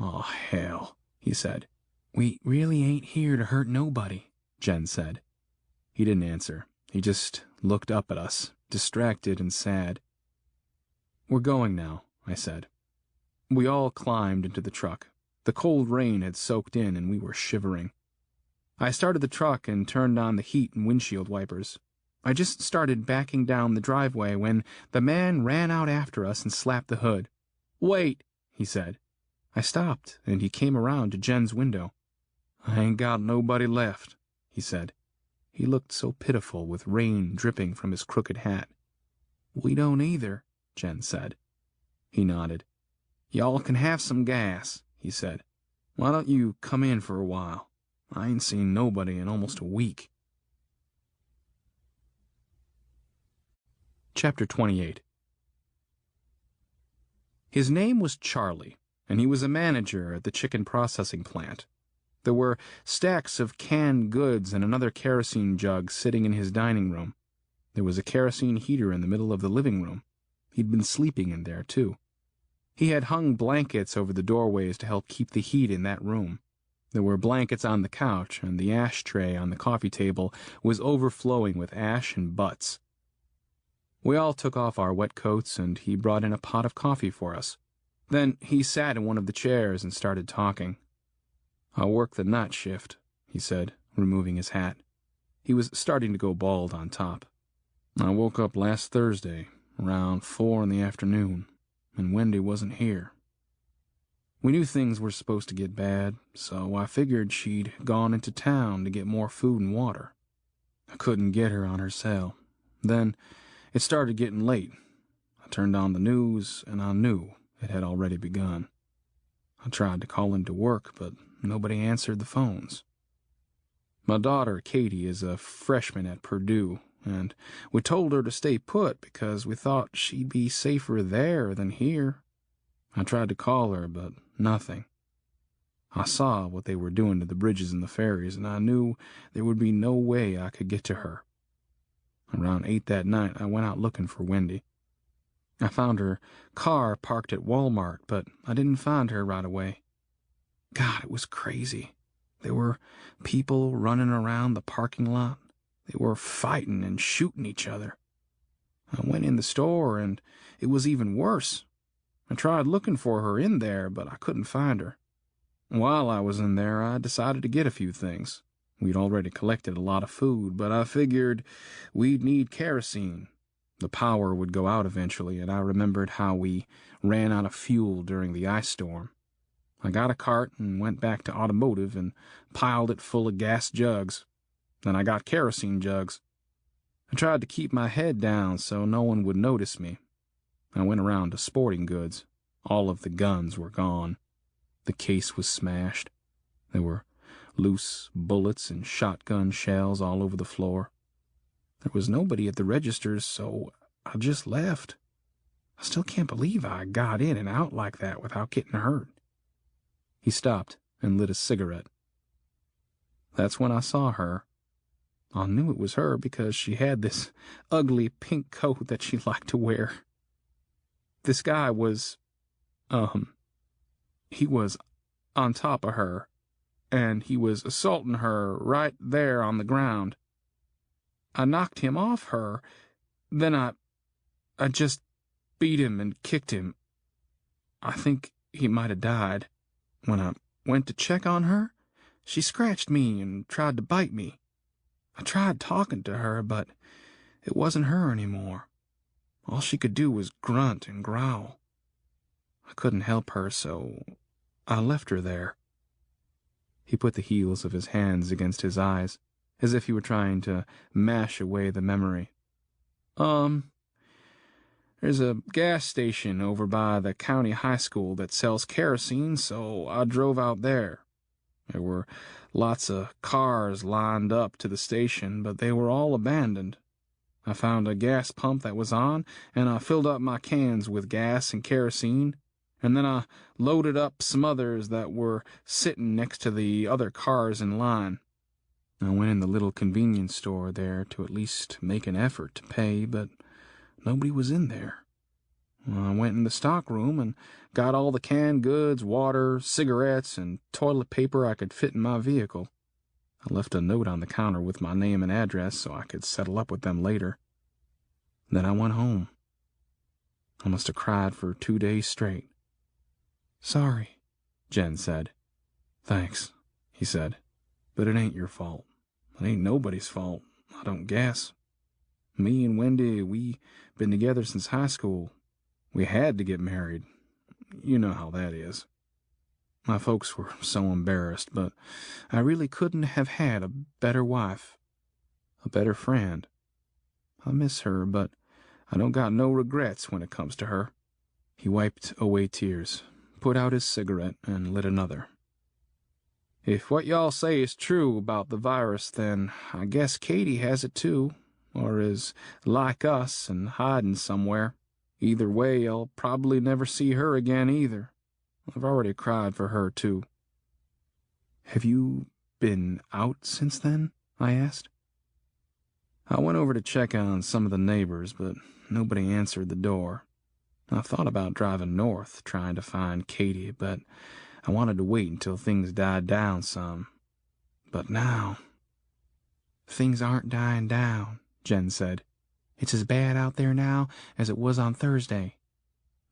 Oh, hell, he said. We really ain't here to hurt nobody, Jen said. He didn't answer. He just looked up at us, distracted and sad. We're going now, I said. We all climbed into the truck. The cold rain had soaked in and we were shivering. I started the truck and turned on the heat and windshield wipers. I just started backing down the driveway when the man ran out after us and slapped the hood. Wait, he said. I stopped, and he came around to Jen's window. I ain't got nobody left, he said. He looked so pitiful with rain dripping from his crooked hat. We don't either, Jen said. He nodded. Y'all can have some gas, he said. Why don't you come in for a while? I ain't seen nobody in almost a week. Chapter 28. His name was Charlie, and he was a manager at the chicken processing plant. There were stacks of canned goods and another kerosene jug sitting in his dining room. There was a kerosene heater in the middle of the living room. He'd been sleeping in there, too. He had hung blankets over the doorways to help keep the heat in that room. There were blankets on the couch, and the ashtray on the coffee table was overflowing with ash and butts. We all took off our wet coats, and he brought in a pot of coffee for us. Then he sat in one of the chairs and started talking. I work the night shift, he said, removing his hat. He was starting to go bald on top. I woke up last Thursday, around 4 in the afternoon, and Wendy wasn't here. We knew things were supposed to get bad, so I figured she'd gone into town to get more food and water. I couldn't get her on her cell. Then it started getting late. I turned on the news, and I knew it had already begun. I tried to call into work, but nobody answered the phones. My daughter, Katie, is a freshman at Purdue, and we told her to stay put because we thought she'd be safer there than here. I tried to call her, but nothing. I saw what they were doing to the bridges and the ferries, and I knew there would be no way I could get to her. Around 8 that night, I went out looking for Wendy. I found her car parked at Walmart, but I didn't find her right away. God, it was crazy. There were people running around the parking lot. They were fighting and shooting each other. I went in the store, and it was even worse. I tried looking for her in there, but I couldn't find her. While I was in there, I decided to get a few things. We'd already collected a lot of food, but I figured we'd need kerosene. The power would go out eventually, and I remembered how we ran out of fuel during the ice storm. I got a cart and went back to Automotive and piled it full of gas jugs. Then I got kerosene jugs. I tried to keep my head down so no one would notice me. I went around to sporting goods. All of the guns were gone. The case was smashed. There were loose bullets and shotgun shells all over the floor. There was nobody at the registers, so I just left. I still can't believe I got in and out like that without getting hurt. He stopped and lit a cigarette. That's when I saw her. I knew it was her because she had this ugly pink coat that she liked to wear. This guy was, he was on top of her, and he was assaulting her right there on the ground. I knocked him off her, then I just beat him and kicked him. I think he might have died. When I went to check on her, she scratched me and tried to bite me. I tried talking to her, but it wasn't her anymore. All she could do was grunt and growl. I couldn't help her, so I left her there. He put the heels of his hands against his eyes, as if he were trying to mash away the memory. There's a gas station over by the county high school that sells kerosene, so I drove out there. There were lots of cars lined up to the station, but they were all abandoned. I found a gas pump that was on, and I filled up my cans with gas and kerosene, and then I loaded up some others that were sitting next to the other cars in line. I went in the little convenience store there to at least make an effort to pay, but nobody was in there. I went in the stock room and got all the canned goods, water, cigarettes, and toilet paper I could fit in my vehicle. I left a note on the counter with my name and address so I could settle up with them later. Then I went home. I must have cried for 2 days straight. "Sorry," Jen said. "Thanks," he said. "But it ain't your fault. It ain't nobody's fault, I don't guess. Me and Wendy, we been together since high school. We had to get married. You know how that is. My folks were so embarrassed, but I really couldn't have had a better wife, a better friend. I miss her, but I don't got no regrets when it comes to her." He wiped away tears, put out his cigarette, and lit another. "If what y'all say is true about the virus, then I guess Katie has it too, or is like us and hiding somewhere. Either way, I'll probably never see her again either. I've already cried for her too." "Have you been out since then?" I asked. "I went over to check on some of the neighbors, but nobody answered the door. I thought about driving north, trying to find Katie, but I wanted to wait until things died down some. But now..." "Things aren't dying down," Jen said. "It's as bad out there now as it was on Thursday."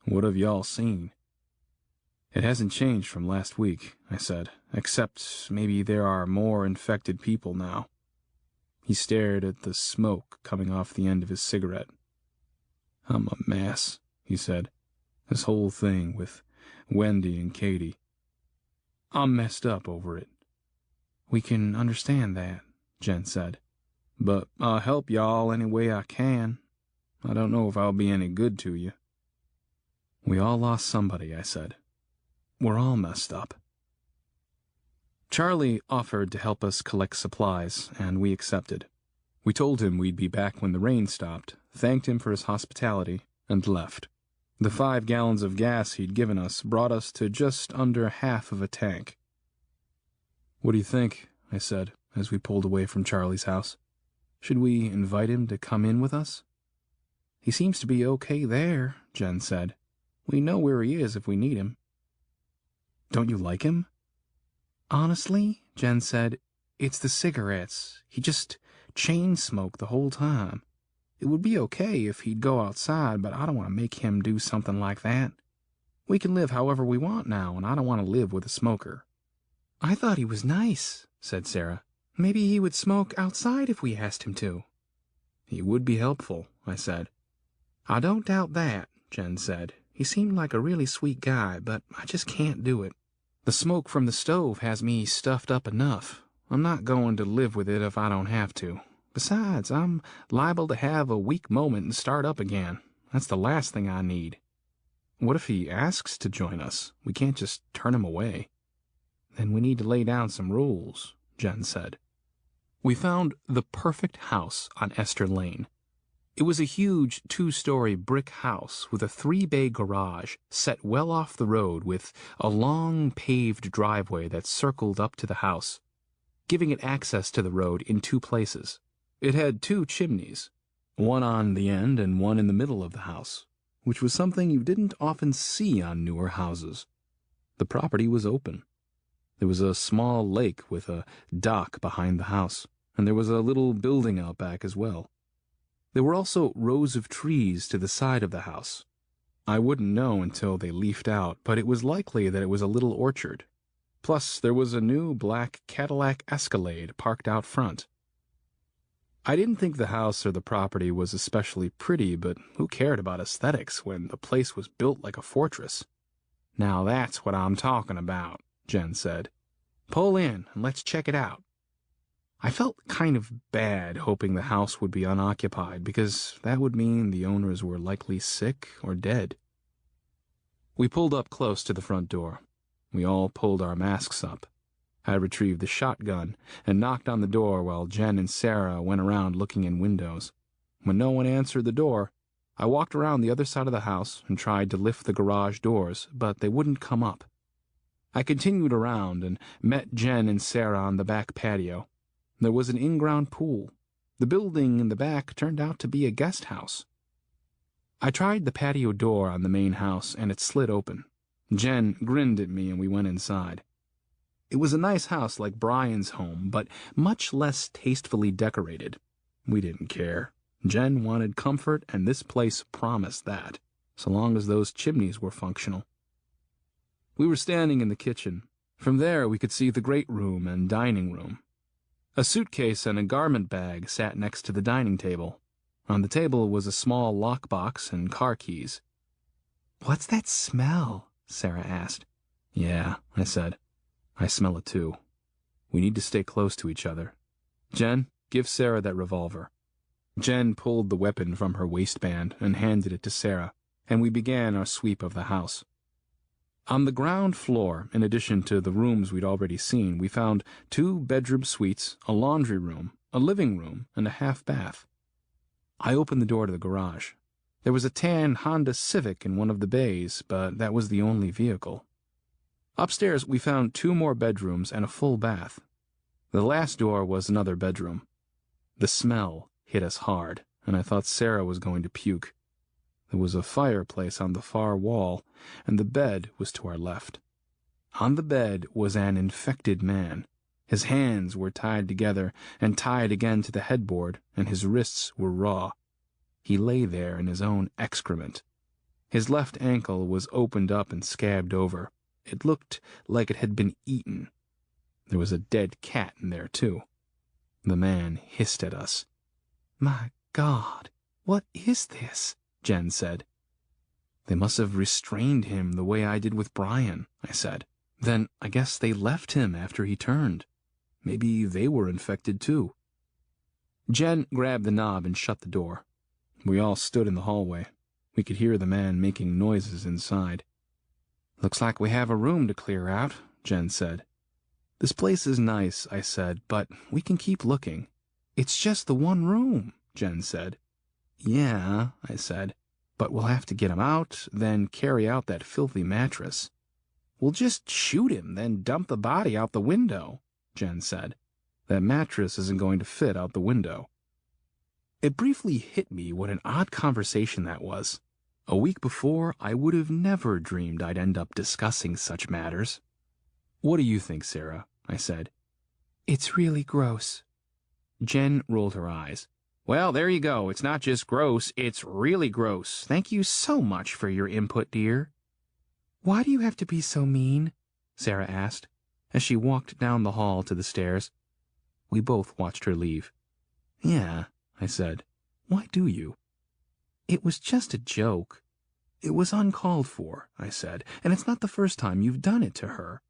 "What have y'all seen?" "It hasn't changed from last week," I said, "except maybe there are more infected people now." He stared at the smoke coming off the end of his cigarette. "I'm a mess," he said. "This whole thing with Wendy and Katie. I'm messed up over it." "We can understand that," Jen said. "But I'll help y'all any way I can. I don't know if I'll be any good to you." "We all lost somebody," I said. "We're all messed up." Charlie offered to help us collect supplies, and we accepted. We told him we'd be back when the rain stopped, thanked him for his hospitality, and left. The 5 gallons of gas he'd given us brought us to just under half of a tank. "What do you think?" I said, as we pulled away from Charlie's house. "Should we invite him to come in with us?" "He seems to be okay there," Jen said. "We know where he is if we need him." "Don't you like him?" "Honestly," Jen said, "it's the cigarettes. He just chain smoked the whole time. It would be okay if he'd go outside, but I don't want to make him do something like that. We can live however we want now, and I don't want to live with a smoker." "I thought he was nice," said Sarah. "Maybe he would smoke outside if we asked him to." "He would be helpful," I said. "I don't doubt that," Jen said. "He seemed like a really sweet guy, but I just can't do it. The smoke from the stove has me stuffed up enough. I'm not going to live with it if I don't have to. Besides, I'm liable to have a weak moment and start up again. That's the last thing I need. What if he asks to join us? We can't just turn him away. Then we need to lay down some rules, Jen said. We found the perfect house on Esther Lane. It was a huge 2-story brick house with a 3-bay garage set well off the road with a long paved driveway that circled up to the house, giving it access to the road in 2 places. It had 2 chimneys, one on the end and one in the middle of the house, which was something you didn't often see on newer houses. The property was open. There was a small lake with a dock behind the house, and there was a little building out back as well. There were also rows of trees to the side of the house. I wouldn't know until they leafed out, but it was likely that it was a little orchard. Plus, there was a new black Cadillac Escalade parked out front. I didn't think the house or the property was especially pretty, but who cared about aesthetics when the place was built like a fortress? Now that's what I'm talking about, Jen said. Pull in and let's check it out. I felt kind of bad hoping the house would be unoccupied because that would mean the owners were likely sick or dead. We pulled up close to the front door. We all pulled our masks up. I retrieved the shotgun and knocked on the door while Jen and Sarah went around looking in windows. When no one answered the door, I walked around the other side of the house and tried to lift the garage doors, but they wouldn't come up. I continued around and met Jen and Sarah on the back patio. There was an in-ground pool. The building in the back turned out to be a guest house. I tried the patio door on the main house, and it slid open. Jen grinned at me, and we went inside. It was a nice house like Brian's home, but much less tastefully decorated. We didn't care. Jen wanted comfort, and this place promised that, so long as those chimneys were functional. We were standing in the kitchen. From there, we could see the great room and dining room. A suitcase and a garment bag sat next to the dining table. On the table was a small lockbox and car keys. "What's that smell?" Sarah asked. "Yeah," I said. "I smell it too. We need to stay close to each other. Jen, give Sarah that revolver." Jen pulled the weapon from her waistband and handed it to Sarah, and we began our sweep of the house. On the ground floor, in addition to the rooms we'd already seen, we found 2 bedroom suites, a laundry room, a living room, and a half bath. I opened the door to the garage. There was a tan Honda Civic in one of the bays, but that was the only vehicle. Upstairs, we found 2 more bedrooms and a full bath. The last door was another bedroom. The smell hit us hard, and I thought Sarah was going to puke. There was a fireplace on the far wall, and the bed was to our left. On the bed was an infected man. His hands were tied together and tied again to the headboard, and his wrists were raw. He lay there in his own excrement. His left ankle was opened up and scabbed over. It looked like it had been eaten. There was a dead cat in there, too. The man hissed at us. "My God, what is this?" Jen said. "They must have restrained him the way I did with Brian," I said. "Then I guess they left him after he turned. Maybe they were infected too." Jen grabbed the knob and shut the door. We all stood in the hallway. We could hear the man making noises inside. "Looks like we have a room to clear out," Jen said. "This place is nice," I said, "but we can keep looking." "It's just the one room," Jen said. "Yeah," I said, "but we'll have to get him out, then carry out that filthy mattress." "We'll just shoot him, then dump the body out the window," Jen said. "That mattress isn't going to fit out the window." It briefly hit me what an odd conversation that was. A week before, I would have never dreamed I'd end up discussing such matters. "What do you think, Sarah?" I said. "It's really gross." Jen rolled her eyes. "Well, there you go. It's not just gross, it's really gross. Thank you so much for your input, dear." "Why do you have to be so mean?" Sarah asked, as she walked down the hall to the stairs. We both watched her leave. "Yeah," I said. "Why do you?" "It was just a joke." "It was uncalled for," I said, "and it's not the first time you've done it to her."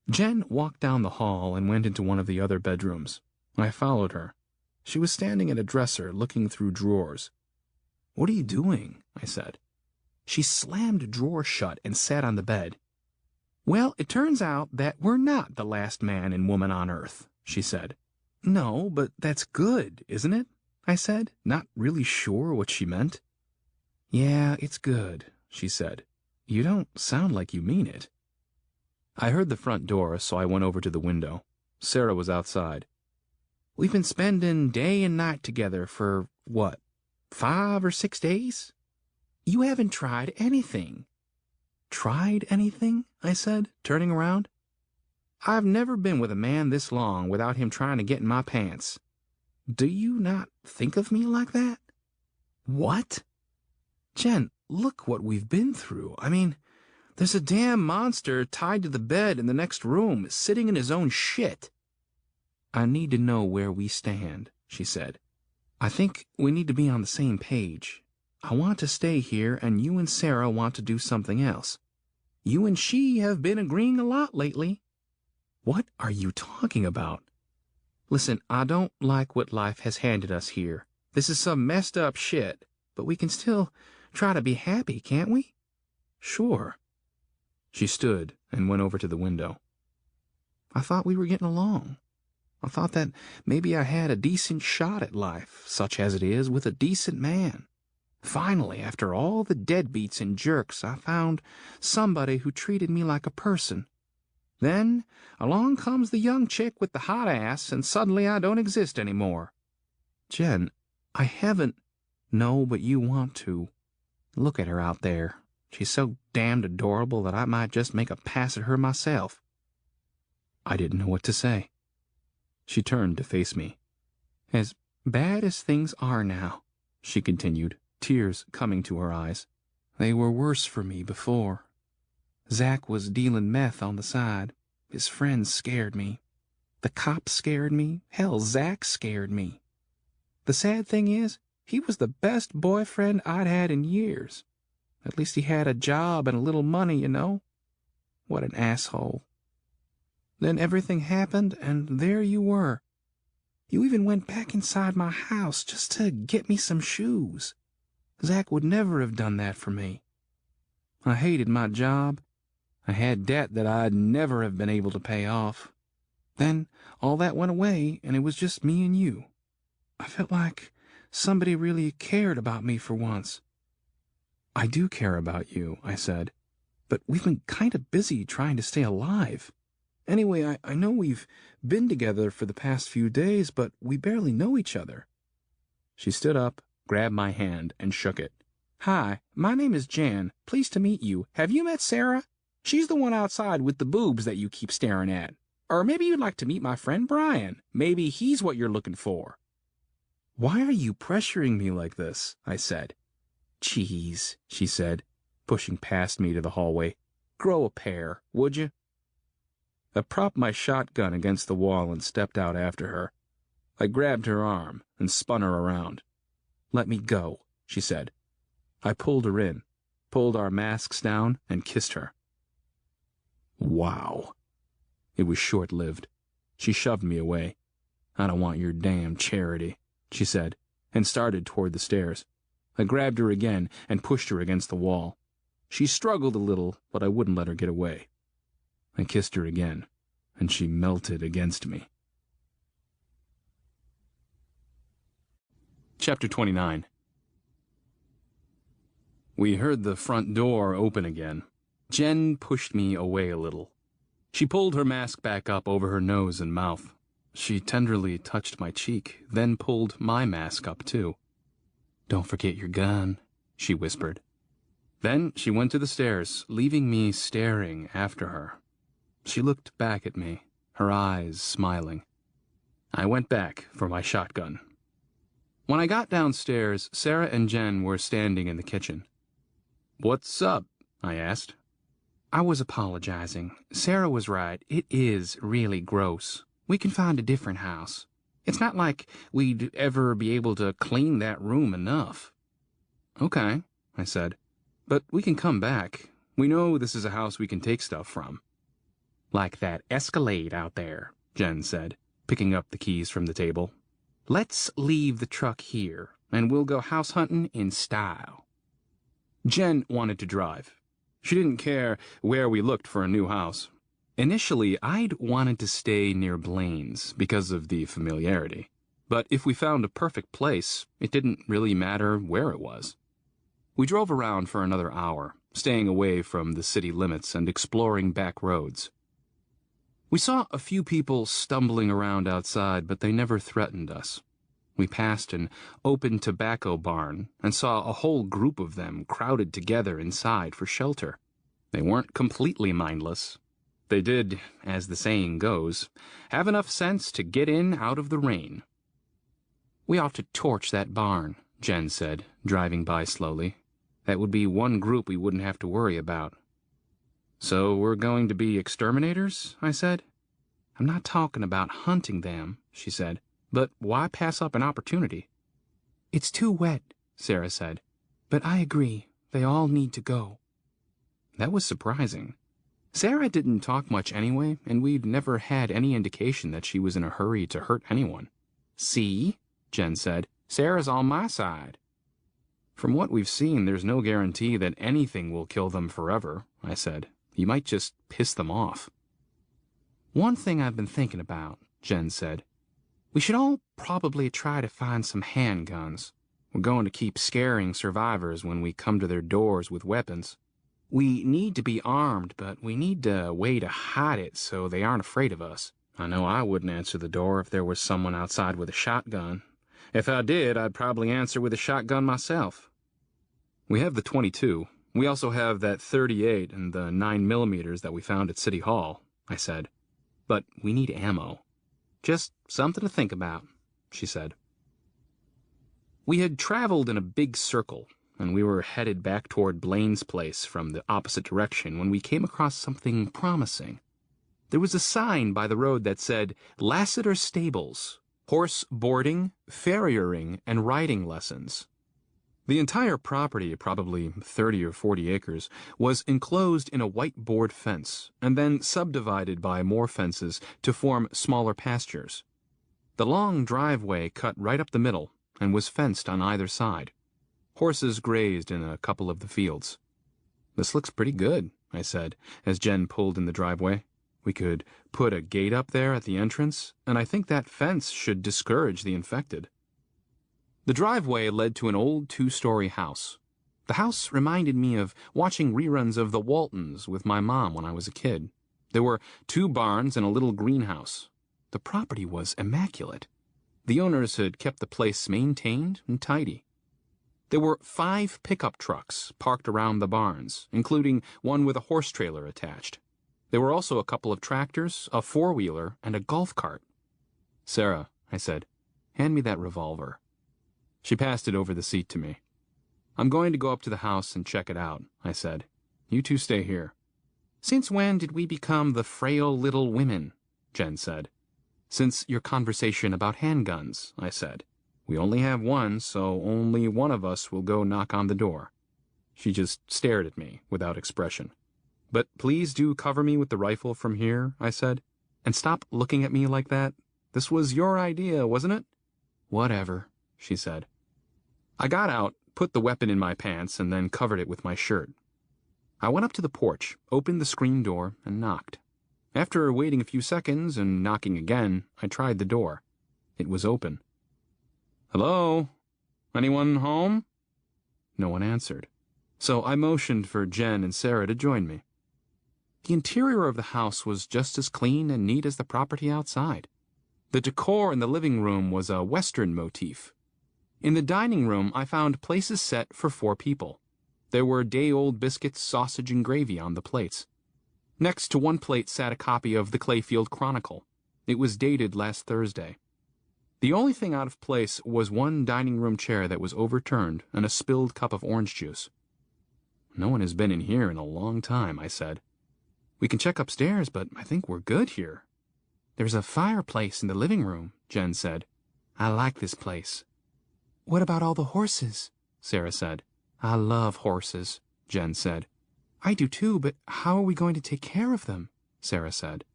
Jen walked down the hall and went into one of the other bedrooms. I followed her. She was standing at a dresser looking through drawers. "What are you doing?" I said. She slammed a drawer shut and sat on the bed. "Well, it turns out that we're not the last man and woman on Earth," she said. "No, but that's good, isn't it?" I said, not really sure what she meant. "Yeah, it's good," she said. "You don't sound like you mean it." I heard the front door, so I went over to the window. Sarah was outside. "We've been spending day and night together for, what, 5 or 6 days? You haven't tried anything." "Tried anything?" I said, turning around. "I've never been with a man this long without him trying to get in my pants. Do you not think of me like that?" "What?" "Jen, look what we've been through. I mean, there's a damn monster tied to the bed in the next room, sitting in his own shit." "I need to know where we stand," she said. "I think we need to be on the same page. I want to stay here, and you and Sarah want to do something else. You and she have been agreeing a lot lately." "What are you talking about?" "Listen, I don't like what life has handed us here. This is some messed up shit, but we can still try to be happy, can't we?" "Sure." She stood and went over to the window. "I thought we were getting along. I thought that maybe I had a decent shot at life, such as it is, with a decent man. Finally, after all the deadbeats and jerks, I found somebody who treated me like a person. Then along comes the young chick with the hot ass, and suddenly I don't exist anymore." "Jen, I haven't—" "No, but you want to. Look at her out there. She's so damned adorable that I might just make a pass at her myself." I didn't know what to say. She turned to face me. "As bad as things are now," she continued, tears coming to her eyes, "they were worse for me before. Zach was dealing meth on the side. His friends scared me. The cops scared me. Hell, Zach scared me. The sad thing is, he was the best boyfriend I'd had in years. At least he had a job and a little money, you know. What an asshole. Then everything happened, and there you were. You even went back inside my house just to get me some shoes. Zach would never have done that for me. I hated my job. I had debt that I'd never have been able to pay off. Then all that went away, and it was just me and you. I felt like somebody really cared about me for once." "I do care about you," I said, "but we've been kind of busy trying to stay alive. Anyway, I know we've been together for the past few days, but we barely know each other." She stood up, grabbed my hand, and shook it. "Hi, my name is Jan. Pleased to meet you. Have you met Sarah? She's the one outside with the boobs that you keep staring at. Or maybe you'd like to meet my friend Brian. Maybe he's what you're looking for." "Why are you pressuring me like this?" I said. "Jeez," she said, pushing past me to the hallway. "Grow a pair, would you?" I propped my shotgun against the wall and stepped out after her. I grabbed her arm and spun her around. "Let me go," she said. I pulled her in, pulled our masks down, and kissed her. Wow. It was short-lived. She shoved me away. "I don't want your damn charity," she said, and started toward the stairs. I grabbed her again and pushed her against the wall. She struggled a little, but I wouldn't let her get away. I kissed her again, and she melted against me. Chapter 29. We heard the front door open again. Jen pushed me away a little. She pulled her mask back up over her nose and mouth. She tenderly touched my cheek, then pulled my mask up too. "Don't forget your gun," she whispered. Then she went to the stairs, leaving me staring after her. She looked back at me, her eyes smiling. I went back for my shotgun. When I got downstairs, Sarah and Jen were standing in the kitchen. "What's up?" I asked. "I was apologizing. Sarah was right. It is really gross. We can find a different house. It's not like we'd ever be able to clean that room enough." "Okay," I said. "But we can come back. We know this is a house we can take stuff from." "Like that Escalade out there," Jen said, picking up the keys from the table. Let's leave the truck here, and we'll go house hunting in style. Jen wanted to drive. She didn't care where we looked for a new house. Initially, I'd wanted to stay near Blaine's because of the familiarity. But if we found a perfect place, it didn't really matter where it was. We drove around for another hour, staying away from the city limits and exploring back roads. We saw a few people stumbling around outside, but they never threatened us. We passed an open tobacco barn and saw a whole group of them crowded together inside for shelter. They weren't completely mindless. They did, as the saying goes, have enough sense to get in out of the rain. We ought to torch that barn, Jen said, driving by slowly. That would be one group we wouldn't have to worry about. So we're going to be exterminators? I said. I'm not talking about hunting them, she said, but why pass up an opportunity? It's too wet, Sarah said, but I agree, they all need to go. That was surprising. Sarah didn't talk much anyway, and we'd never had any indication that she was in a hurry to hurt anyone. See, Jen said, Sarah's on my side. From what we've seen, there's no guarantee that anything will kill them forever, I said. You might just piss them off. One thing I've been thinking about, Jen said. We should all probably try to find some handguns. We're going to keep scaring survivors when we come to their doors with weapons. We need to be armed, but we need a way to hide it so they aren't afraid of us. I know I wouldn't answer the door if there was someone outside with a shotgun. If I did, I'd probably answer with a shotgun myself. We have the .22. We also have that .38 and the 9mm that we found at City Hall, I said. But we need ammo. Just something to think about, she said. We had traveled in a big circle, and we were headed back toward Blaine's place from the opposite direction when we came across something promising. There was a sign by the road that said, Lassiter Stables, horse boarding, farriering, and riding lessons. The entire property, probably 30 or 40 acres, was enclosed in a white board fence and then subdivided by more fences to form smaller pastures. The long driveway cut right up the middle and was fenced on either side. Horses grazed in a couple of the fields. This looks pretty good, I said, as Jen pulled in the driveway. We could put a gate up there at the entrance, and I think that fence should discourage the infected. The driveway led to an old 2-story house. The house reminded me of watching reruns of The Waltons with my mom when I was a kid. There were 2 barns and a little greenhouse. The property was immaculate. The owners had kept the place maintained and tidy. There were 5 pickup trucks parked around the barns, including one with a horse trailer attached. There were also a couple of tractors, a 4-wheeler, and a golf cart. Sarah, I said, hand me that revolver. She passed it over the seat to me. I'm going to go up to the house and check it out, I said. You two stay here. Since when did we become the frail little women? Jen said. Since your conversation about handguns, I said. We only have one, so only one of us will go knock on the door. She just stared at me without expression. But please do cover me with the rifle from here, I said. And stop looking at me like that. This was your idea, wasn't it? Whatever, she said. I got out, put the weapon in my pants, and then covered it with my shirt. I went up to the porch, opened the screen door, and knocked. After waiting a few seconds and knocking again, I tried the door. It was open. Hello? Anyone home? No one answered. So I motioned for Jen and Sarah to join me. The interior of the house was just as clean and neat as the property outside. The decor in the living room was a Western motif. In the dining room, I found places set for 4 people. There were day-old biscuits, sausage, and gravy on the plates. Next to one plate sat a copy of the Clayfield Chronicle. It was dated last Thursday. The only thing out of place was one dining room chair that was overturned and a spilled cup of orange juice. No one has been in here in a long time, I said. We can check upstairs, but I think we're good here. There's a fireplace in the living room, Jen said. I like this place. What about all the horses? Sarah said. I love horses, Jen said. I do too, but how are we going to take care of them? Sarah said.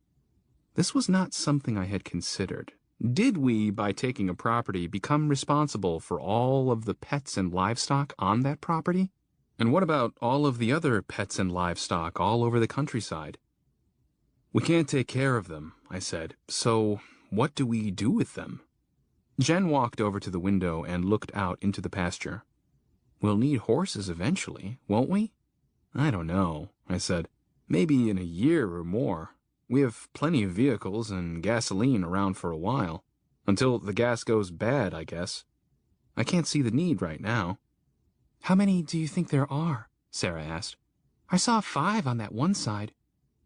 This was not something I had considered. Did we, by taking a property, become responsible for all of the pets and livestock on that property? And what about all of the other pets and livestock all over the countryside? We can't take care of them, I said, so what do we do with them? Jen walked over to the window and looked out into the pasture. We'll need horses eventually, won't we? I don't know, I said. Maybe in a year or more. We have plenty of vehicles and gasoline around for a while. Until the gas goes bad, I guess. I can't see the need right now. How many do you think there are? Sarah asked. I saw 5 on that one side.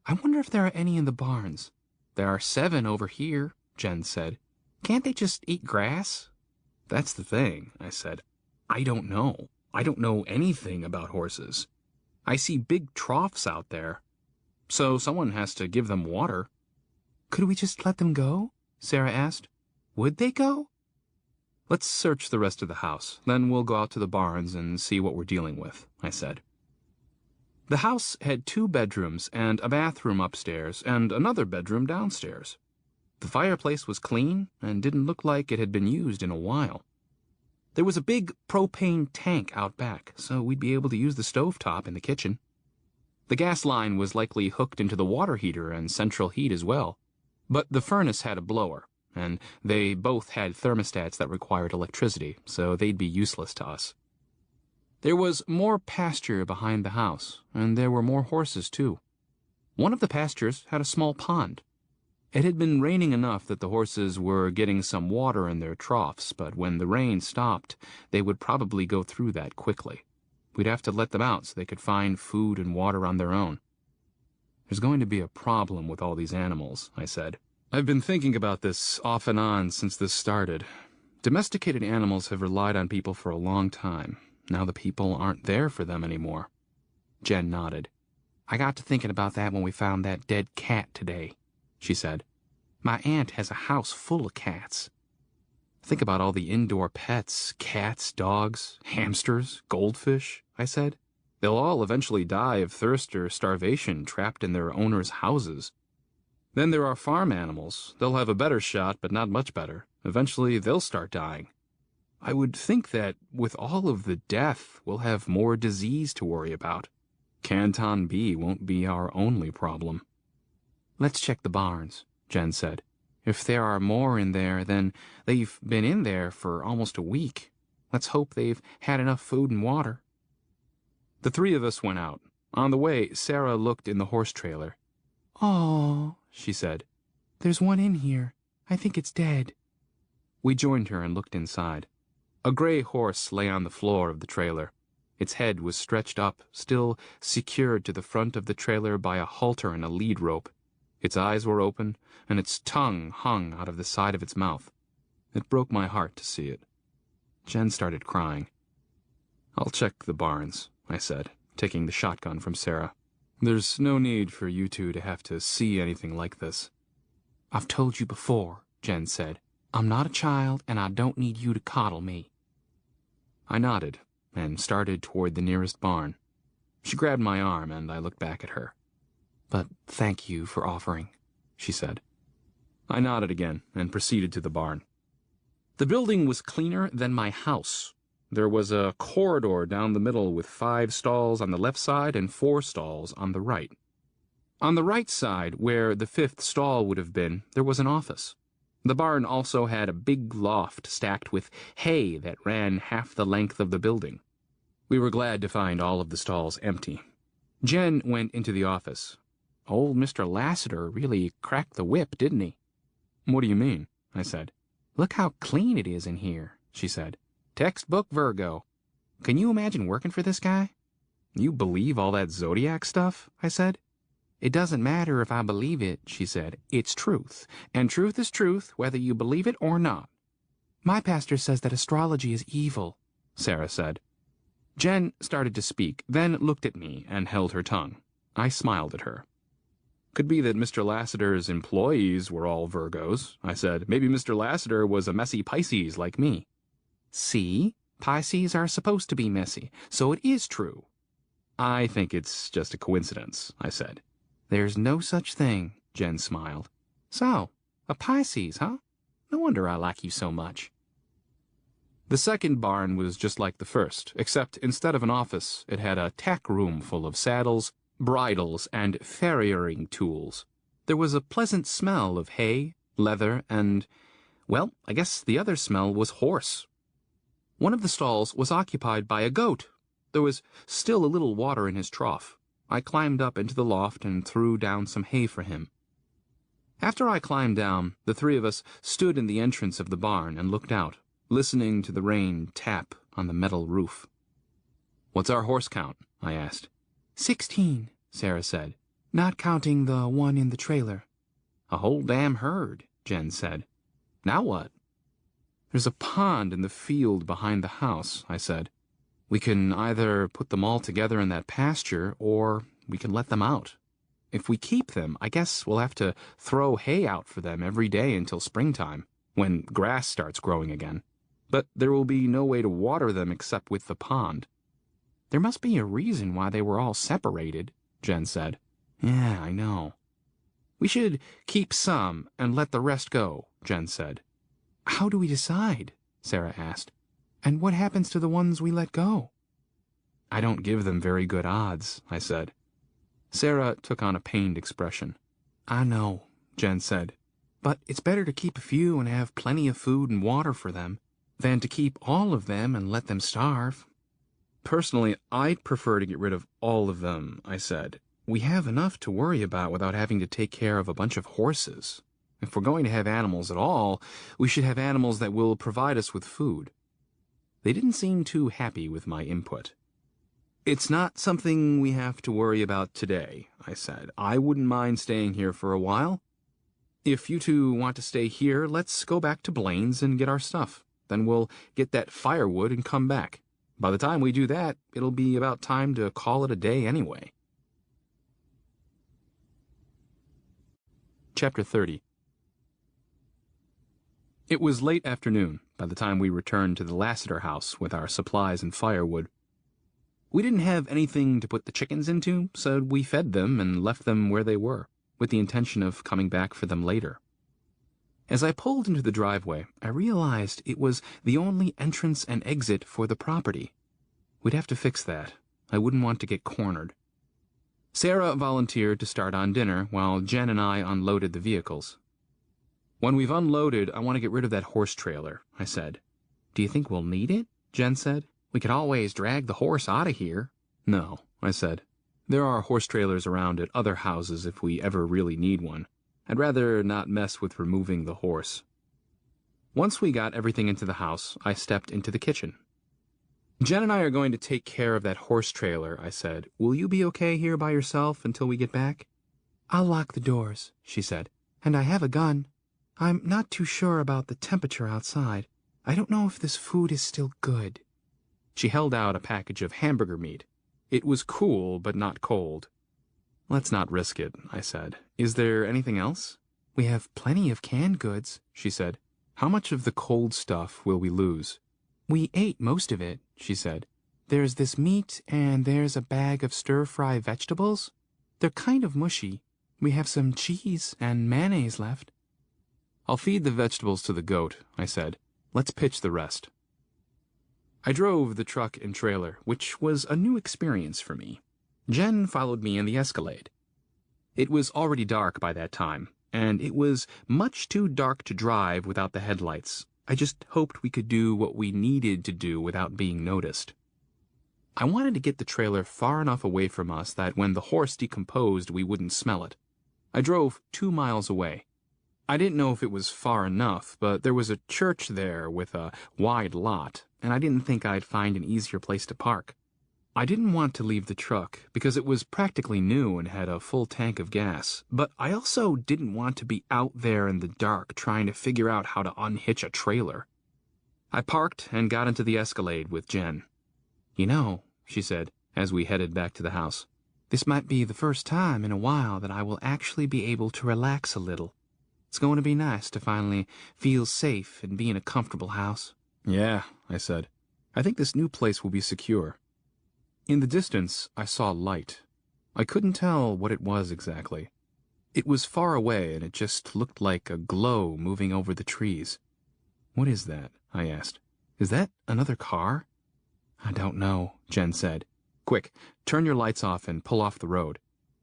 I wonder if there are any in the barns. There are 7 over here, Jen said. Can't they just eat grass? That's the thing, I said. I don't know. I don't know anything about horses. I see big troughs out there. So someone has to give them water. Could we just let them go? Sarah asked. Would they go? Let's search the rest of the house. Then we'll go out to the barns and see what we're dealing with, I said. The house had 2 bedrooms and a bathroom upstairs and another bedroom downstairs. The fireplace was clean and didn't look like it had been used in a while. There was a big propane tank out back, so we'd be able to use the stovetop in the kitchen. The gas line was likely hooked into the water heater and central heat as well, but the furnace had a blower, and they both had thermostats that required electricity, so they'd be useless to us. There was more pasture behind the house, and there were more horses too. One of the pastures had a small pond. It had been raining enough that the horses were getting some water in their troughs, but when the rain stopped, they would probably go through that quickly. We'd have to let them out so they could find food and water on their own. There's going to be a problem with all these animals, I said. I've been thinking about this off and on since this started. Domesticated animals have relied on people for a long time. Now the people aren't there for them anymore. Jen nodded. I got to thinking about that when we found that dead cat today, she said. My aunt has a house full of cats. Think about all the indoor pets, cats, dogs, hamsters, goldfish, I said. They'll all eventually die of thirst or starvation trapped in their owners' houses. Then there are farm animals. They'll have a better shot, but not much better. Eventually they'll start dying. I would think that with all of the death, we'll have more disease to worry about. Canton B won't be our only problem. Let's check the barns, Jen said. If there are more in there, then they've been in there for almost a week. Let's hope they've had enough food and water. The 3 of us went out. On the way, Sarah looked in the horse trailer. Oh, she said. There's one in here. I think it's dead. We joined her and looked inside. A gray horse lay on the floor of the trailer. Its head was stretched up, still secured to the front of the trailer by a halter and a lead rope. Its eyes were open, and its tongue hung out of the side of its mouth. It broke my heart to see it. Jen started crying. I'll check the barns, I said, taking the shotgun from Sarah. There's no need for you 2 to have to see anything like this. I've told you before, Jen said. I'm not a child, and I don't need you to coddle me. I nodded and started toward the nearest barn. She grabbed my arm, and I looked back at her. But thank you for offering, she said. I nodded again and proceeded to the barn. The building was cleaner than my house. There was a corridor down the middle with 5 stalls on the left side and 4 stalls on the right. On the right side, where the 5th stall would have been, there was an office. The barn also had a big loft stacked with hay that ran half the length of the building. We were glad to find all of the stalls empty. Jen went into the office. Old Mr. Lassiter really cracked the whip, didn't he? What do you mean? I said. Look how clean it is in here, she said. Textbook Virgo. Can you imagine working for this guy? You believe all that zodiac stuff? I said. It doesn't matter if I believe it, she said. It's truth. And truth is truth, whether you believe it or not. My pastor says that astrology is evil, Sarah said. Jen started to speak, then looked at me and held her tongue. I smiled at her. Could be that Mr. Lassiter's employees were all Virgos, I said. Maybe Mr. Lassiter was a messy Pisces like me. See? Pisces are supposed to be messy, so it is true. I think it's just a coincidence, I said. There's no such thing, Jen smiled. So, a Pisces, huh? No wonder I like you so much." The second barn was just like the first, except instead of an office, it had a tack room full of saddles, bridles, and farriering tools. There was a pleasant smell of hay, leather, and, well, I guess the other smell was horse. One of the stalls was occupied by a goat. There was still a little water in his trough. I climbed up into the loft and threw down some hay for him. After I climbed down, the three of us stood in the entrance of the barn and looked out, listening to the rain tap on the metal roof. "What's our horse count?" I asked. 16, Sarah said, not counting the one in the trailer. "A whole damn herd," Jen said. "Now what?" "There's a pond in the field behind the house," I said. "We can either put them all together in that pasture, or we can let them out. If we keep them, I guess we'll have to throw hay out for them every day until springtime, when grass starts growing again. But there will be no way to water them except with the pond." "There must be a reason why they were all separated," Jen said. "Yeah, I know." "We should keep some and let the rest go," Jen said. "How do we decide?" Sarah asked. "And what happens to the ones we let go?" "I don't give them very good odds," I said. Sarah took on a pained expression. "I know," Jen said. "But it's better to keep a few and have plenty of food and water for them than to keep all of them and let them starve." "Personally, I'd prefer to get rid of all of them," I said. "We have enough to worry about without having to take care of a bunch of horses. If we're going to have animals at all, we should have animals that will provide us with food." They didn't seem too happy with my input. "It's not something we have to worry about today," I said. "I wouldn't mind staying here for a while. If you two want to stay here, let's go back to Blaine's and get our stuff. Then we'll get that firewood and come back. By the time we do that, it'll be about time to call it a day anyway." Chapter 30. It was late afternoon by the time we returned to the Lassiter house with our supplies and firewood. We didn't have anything to put the chickens into, so we fed them and left them where they were, with the intention of coming back for them later. As I pulled into the driveway, I realized it was the only entrance and exit for the property. We'd have to fix that. I wouldn't want to get cornered. Sarah volunteered to start on dinner while Jen and I unloaded the vehicles. "When we've unloaded, I want to get rid of that horse trailer," I said. "Do you think we'll need it?" Jen said. "We could always drag the horse out of here." "No," I said. "There are horse trailers around at other houses if we ever really need one. I'd rather not mess with removing the horse." Once we got everything into the house, I stepped into the kitchen. "Jen and I are going to take care of that horse trailer," I said. "Will you be okay here by yourself until we get back?" "I'll lock the doors," she said. "And I have a gun. I'm not too sure about the temperature outside. I don't know if this food is still good." She held out a package of hamburger meat. It was cool, but not cold. "Let's not risk it," I said. "Is there anything else?" "We have plenty of canned goods," she said. "How much of the cold stuff will we lose?" "We ate most of it," she said. "There's this meat, and there's a bag of stir-fry vegetables. They're kind of mushy. We have some cheese and mayonnaise left." "I'll feed the vegetables to the goat," I said. "Let's pitch the rest." I drove the truck and trailer, which was a new experience for me. Jen followed me in the Escalade. It was already dark by that time, and it was much too dark to drive without the headlights. I just hoped we could do what we needed to do without being noticed. I wanted to get the trailer far enough away from us that when the horse decomposed, we wouldn't smell it. I drove 2 miles away. I didn't know if it was far enough, but there was a church there with a wide lot, and I didn't think I'd find an easier place to park. I didn't want to leave the truck because it was practically new and had a full tank of gas, but I also didn't want to be out there in the dark trying to figure out how to unhitch a trailer. I parked and got into the Escalade with Jen. "You know," she said, as we headed back to the house, "this might be the first time in a while that I will actually be able to relax a little. It's going to be nice to finally feel safe and be in a comfortable house." "Yeah," I said. "I think this new place will be secure." In the distance, I saw light. I couldn't tell what it was exactly. It was far away, and it just looked like a glow moving over the trees. "What is that?" I asked. "Is that another car?" "I don't know," Jen said. "Quick, turn your lights off and pull off the road."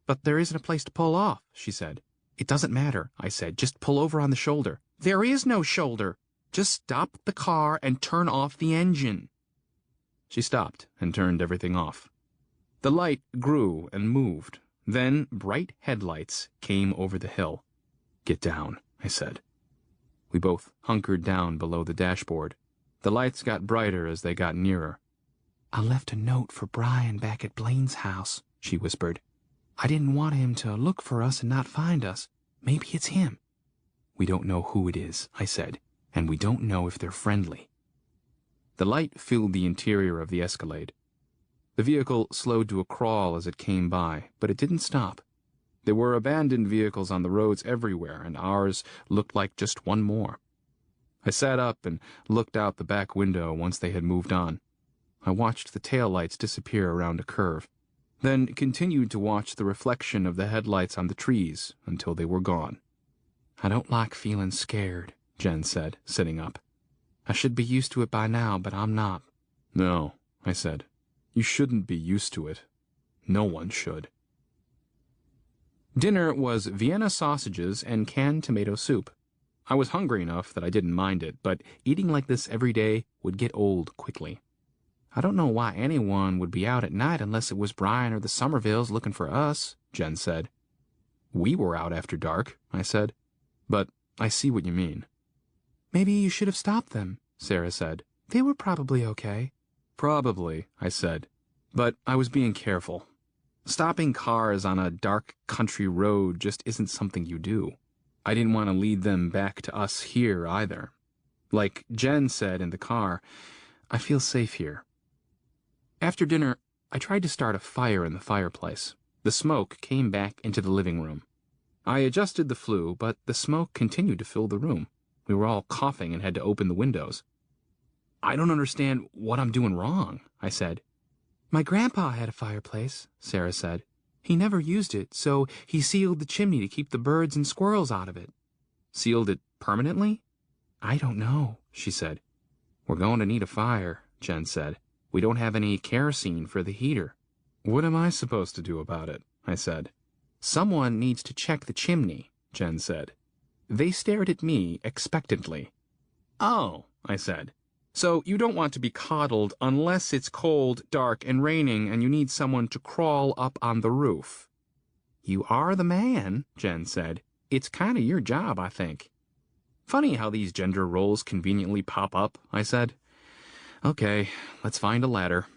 "But there isn't a place to pull off," she said. "It doesn't matter," I said. "Just pull over on the shoulder." "There is no shoulder. Just stop the car and turn off the engine." She stopped and turned everything off. The light grew and moved. Then bright headlights came over the hill. "Get down," I said. We both hunkered down below the dashboard. The lights got brighter as they got nearer. "I left a note for Brian back at Blaine's house," she whispered. "I didn't want him to look for us and not find us. Maybe it's him." "We don't know who it is," I said, "and we don't know if they're friendly." The light filled the interior of the Escalade. The vehicle slowed to a crawl as it came by, but it didn't stop. There were abandoned vehicles on the roads everywhere, and ours looked like just one more. I sat up and looked out the back window once they had moved on. I watched the taillights disappear around a curve, then continued to watch the reflection of the headlights on the trees until they were gone. "I don't like feeling scared," Jen said, sitting up. "I should be used to it by now, but I'm not." "No," I said. "You shouldn't be used to it. No one should." Dinner was Vienna sausages and canned tomato soup. I was hungry enough that I didn't mind it, but eating like this every day would get old quickly. "I don't know why anyone would be out at night unless it was Brian or the Somervilles looking for us," Jen said. "We were out after dark," I said. "But I see what you mean." "Maybe you should have stopped them," Sarah said. "They were probably okay." "Probably," I said. But I was being careful. Stopping cars on a dark country road just isn't something you do. I didn't want to lead them back to us here either. Like Jen said in the car, I feel safe here. After dinner, I tried to start a fire in the fireplace. The smoke came back into the living room. I adjusted the flue, but the smoke continued to fill the room. We were all coughing and had to open the windows. "I don't understand what I'm doing wrong," I said. "My grandpa had a fireplace," Sarah said. "He never used it, so he sealed the chimney to keep the birds and squirrels out of it." "Sealed it permanently?" "I don't know," she said. "We're going to need a fire," Jen said. "We don't have any kerosene for the heater." "What am I supposed to do about it?" I said. "Someone needs to check the chimney," Jen said. They stared at me expectantly. "Oh," I said. "So you don't want to be coddled unless it's cold, dark, and raining and you need someone to crawl up on the roof." "You are the man," Jen said. "It's kind of your job, I think." "Funny how these gender roles conveniently pop up," I said. "Okay, let's find a ladder."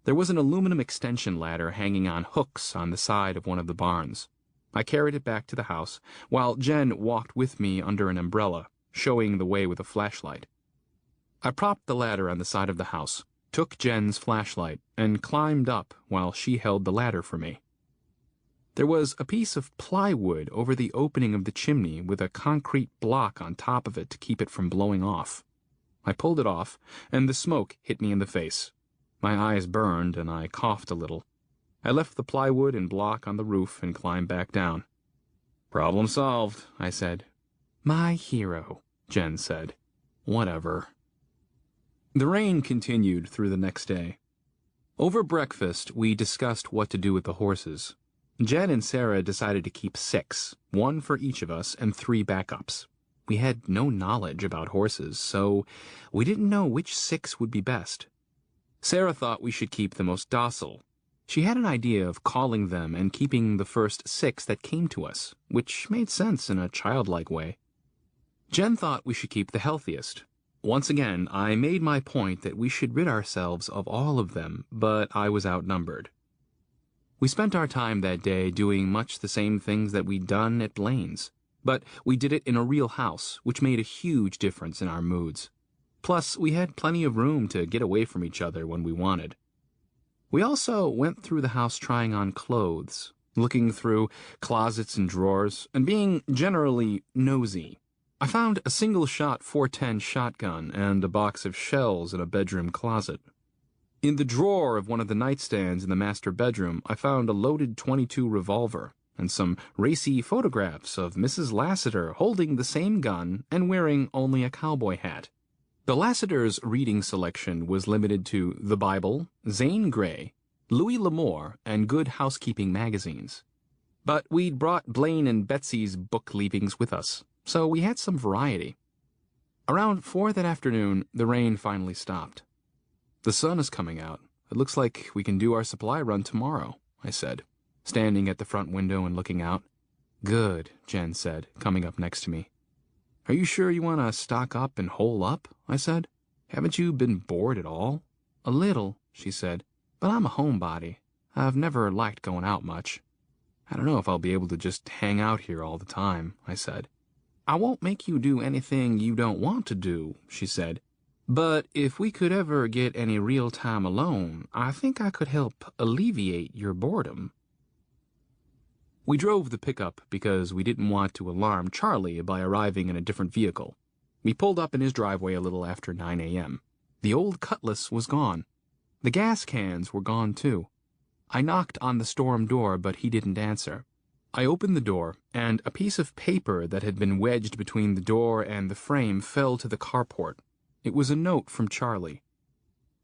There was an aluminum extension ladder hanging on hooks on the side of one of the barns. I carried it back to the house, while Jen walked with me under an umbrella, showing the way with a flashlight. I propped the ladder on the side of the house, took Jen's flashlight, and climbed up while she held the ladder for me. There was a piece of plywood over the opening of the chimney with a concrete block on top of it to keep it from blowing off. I pulled it off, and the smoke hit me in the face. My eyes burned, and I coughed a little. I left the plywood and block on the roof and climbed back down. "Problem solved," I said. "My hero," Jen said. "Whatever." The rain continued through the next day. Over breakfast, we discussed what to do with the horses. Jen and Sarah decided to keep 6, 1 for each of us, and 3 backups. We had no knowledge about horses, so we didn't know which 6 would be best. Sarah thought we should keep the most docile. She had an idea of calling them and keeping the first 6 that came to us, which made sense in a childlike way. Jen thought we should keep the healthiest. Once again, I made my point that we should rid ourselves of all of them, but I was outnumbered. We spent our time that day doing much the same things that we'd done at Blaine's, but we did it in a real house, which made a huge difference in our moods. Plus, we had plenty of room to get away from each other when we wanted. We also went through the house trying on clothes, looking through closets and drawers, and being generally nosy. I found a single-shot .410 shotgun and a box of shells in a bedroom closet. In the drawer of one of the nightstands in the master bedroom, I found a loaded .22 revolver and some racy photographs of Mrs. Lassiter holding the same gun and wearing only a cowboy hat. The Lassiters' reading selection was limited to the Bible, Zane Grey, Louis L'Amour, and Good Housekeeping magazines. But we'd brought Blaine and Betsy's book leavings with us, so we had some variety. Around 4 that afternoon, the rain finally stopped. The sun is coming out. It looks like we can do our supply run tomorrow, I said, standing at the front window and looking out. Good, Jen said, coming up next to me. Are you sure you want to stock up and hole up? I said. Haven't you been bored at all? A little, she said, but I'm a homebody. I've never liked going out much. I don't know if I'll be able to just hang out here all the time, I said. I won't make you do anything you don't want to do, she said. But if we could ever get any real time alone, I think I could help alleviate your boredom. We drove the pickup because we didn't want to alarm Charlie by arriving in a different vehicle. We pulled up in his driveway a little after 9 a.m. The old Cutlass was gone. The gas cans were gone too. I knocked on the storm door, but he didn't answer. I opened the door, and a piece of paper that had been wedged between the door and the frame fell to the carport. It was a note from Charlie.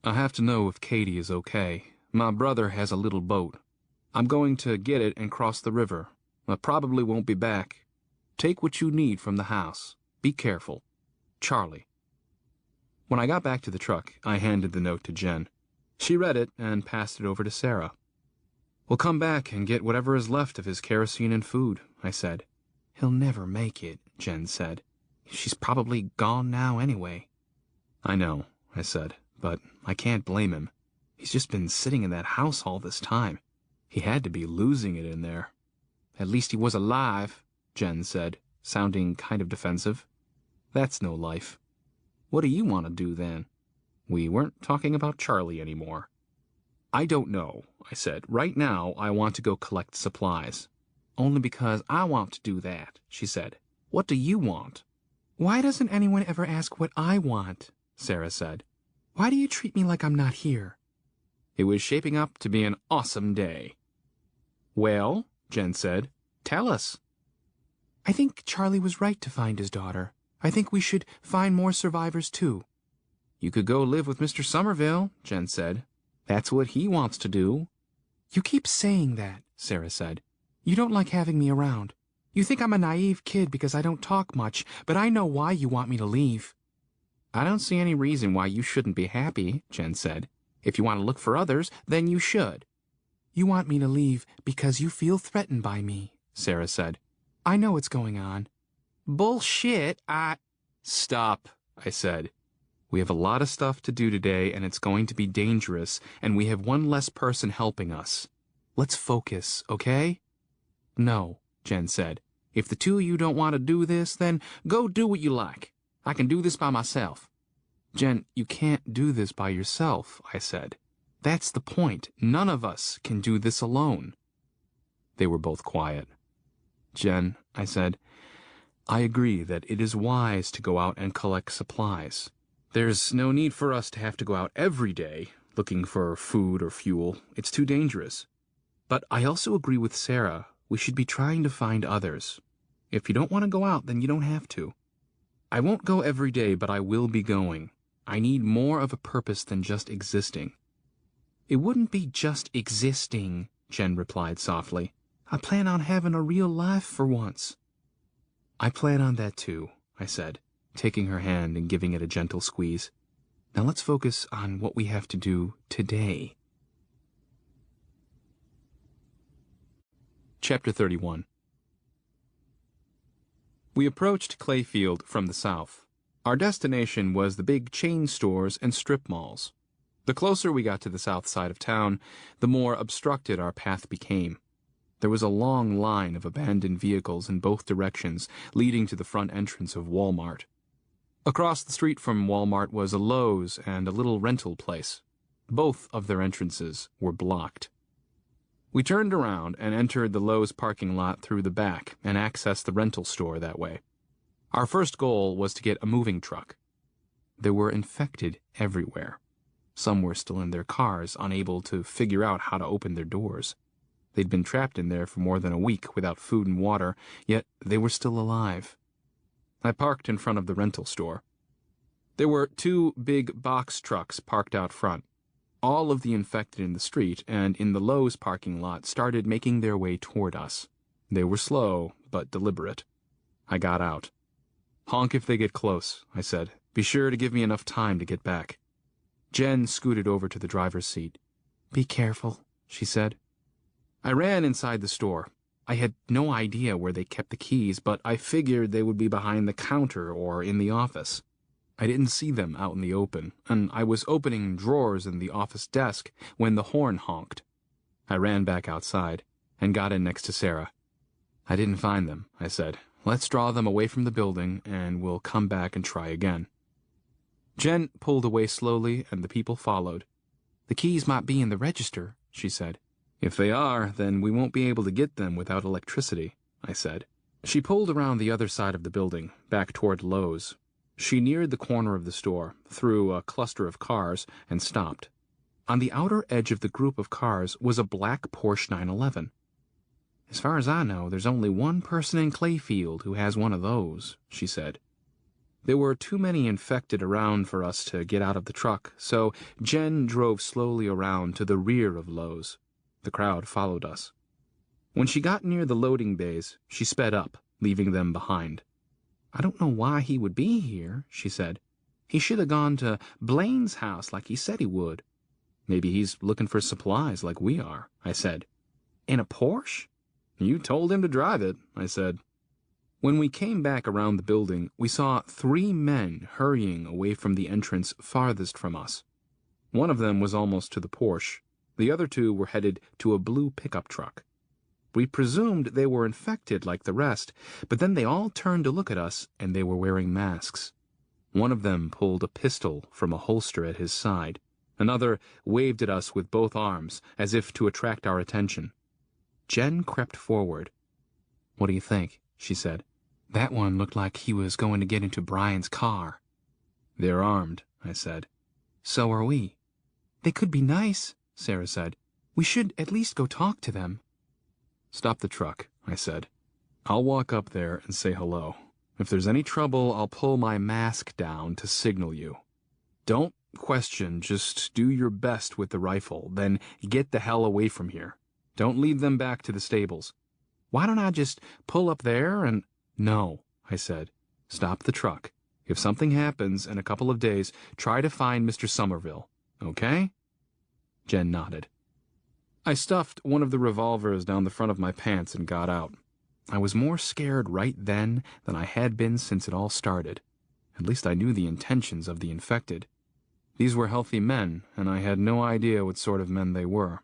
I have to know if Katie is okay. My brother has a little boat. I'm going to get it and cross the river. I probably won't be back. Take what you need from the house. Be careful. Charlie. When I got back to the truck, I handed the note to Jen. She read it and passed it over to Sarah. We'll come back and get whatever is left of his kerosene and food, I said. He'll never make it, Jen said. She's probably gone now anyway. I know, I said, but I can't blame him. He's just been sitting in that house all this time. He had to be losing it in there. At least he was alive, Jen said, sounding kind of defensive. That's no life. What do you want to do then? We weren't talking about Charlie anymore. I don't know, I said. Right now, I want to go collect supplies. Only because I want to do that, she said. What do you want? Why doesn't anyone ever ask what I want? Sarah said. Why do you treat me like I'm not here? It was shaping up to be an awesome day. Well, Jen said, tell us. I think Charlie was right to find his daughter. I think we should find more survivors, too. You could go live with Mr. Somerville, Jen said. That's what he wants to do. You keep saying that, Sarah said. You don't like having me around. You think I'm a naive kid because I don't talk much, but I know why you want me to leave. I don't see any reason why you shouldn't be happy, Jen said. If you want to look for others, then you should. You want me to leave because you feel threatened by me, Sarah said. I know what's going on. Bullshit, Stop, I said. We have a lot of stuff to do today, and it's going to be dangerous, and we have one less person helping us. Let's focus, okay? No, Jen said. If the two of you don't want to do this, then go do what you like. I can do this by myself. Jen, you can't do this by yourself, I said. That's the point. None of us can do this alone. They were both quiet. Jen, I said, I agree that it is wise to go out and collect supplies. There's no need for us to have to go out every day looking for food or fuel. It's too dangerous. But I also agree with Sarah. We should be trying to find others. If you don't want to go out, then you don't have to. I won't go every day, but I will be going. I need more of a purpose than just existing. It wouldn't be just existing, Jen replied softly. I plan on having a real life for once. I plan on that too, I said, taking her hand and giving it a gentle squeeze. Now let's focus on what we have to do today. Chapter 31. We approached Clayfield from the south. Our destination was the big chain stores and strip malls. The closer we got to the south side of town, the more obstructed our path became. There was a long line of abandoned vehicles in both directions, leading to the front entrance of Walmart. Across the street from Walmart was a Lowe's and a little rental place. Both of their entrances were blocked. We turned around and entered the Lowe's parking lot through the back and accessed the rental store that way. Our first goal was to get a moving truck. There were infected everywhere. Some were still in their cars, unable to figure out how to open their doors. They'd been trapped in there for more than a week without food and water, yet they were still alive. I parked in front of the rental store. There were 2 big box trucks parked out front. All of the infected in the street and in the Lowe's parking lot started making their way toward us. They were slow, but deliberate. I got out. "Honk if they get close," I said. "Be sure to give me enough time to get back." Jen scooted over to the driver's seat. "Be careful," she said. I ran inside the store. I had no idea where they kept the keys, but I figured they would be behind the counter or in the office. I didn't see them out in the open, and I was opening drawers in the office desk when the horn honked. I ran back outside and got in next to Sarah. "I didn't find them," I said. "Let's draw them away from the building, and we'll come back and try again." Jen pulled away slowly, and the people followed. "The keys might be in the register," she said. "If they are, then we won't be able to get them without electricity," I said. She pulled around the other side of the building, back toward Lowe's. She neared the corner of the store, through a cluster of cars, and stopped. On the outer edge of the group of cars was a black Porsche 911. "As far as I know, there's only one person in Clayfield who has one of those," she said. There were too many infected around for us to get out of the truck, so Jen drove slowly around to the rear of Lowe's. The crowd followed us. When she got near the loading bays, she sped up, leaving them behind. "I don't know why he would be here," she said. "He should have gone to Blaine's house like he said he would." "Maybe he's looking for supplies like we are," I said. "In a Porsche?" "You told him to drive it," I said. When we came back around the building, we saw 3 men hurrying away from the entrance farthest from us. One of them was almost to the Porsche. The other 2 were headed to a blue pickup truck. We presumed they were infected like the rest, but then they all turned to look at us, and they were wearing masks. One of them pulled a pistol from a holster at his side. Another waved at us with both arms, as if to attract our attention. Jen crept forward. "What do you think?" she said. "That one looked like he was going to get into Brian's car." "They're armed," I said. "So are we." "They could be nice," Sarah said. "We should at least go talk to them." "Stop the truck," I said. "I'll walk up there and say hello. If there's any trouble, I'll pull my mask down to signal you. Don't question, just do your best with the rifle, then get the hell away from here. Don't lead them back to the stables." "Why don't I just pull up there and—" "No," I said. "Stop the truck. If something happens in a couple of days, try to find Mr. Somerville. Okay?" Jen nodded. I stuffed one of the revolvers down the front of my pants and got out. I was more scared right then than I had been since it all started. At least I knew the intentions of the infected. These were healthy men, and I had no idea what sort of men they were.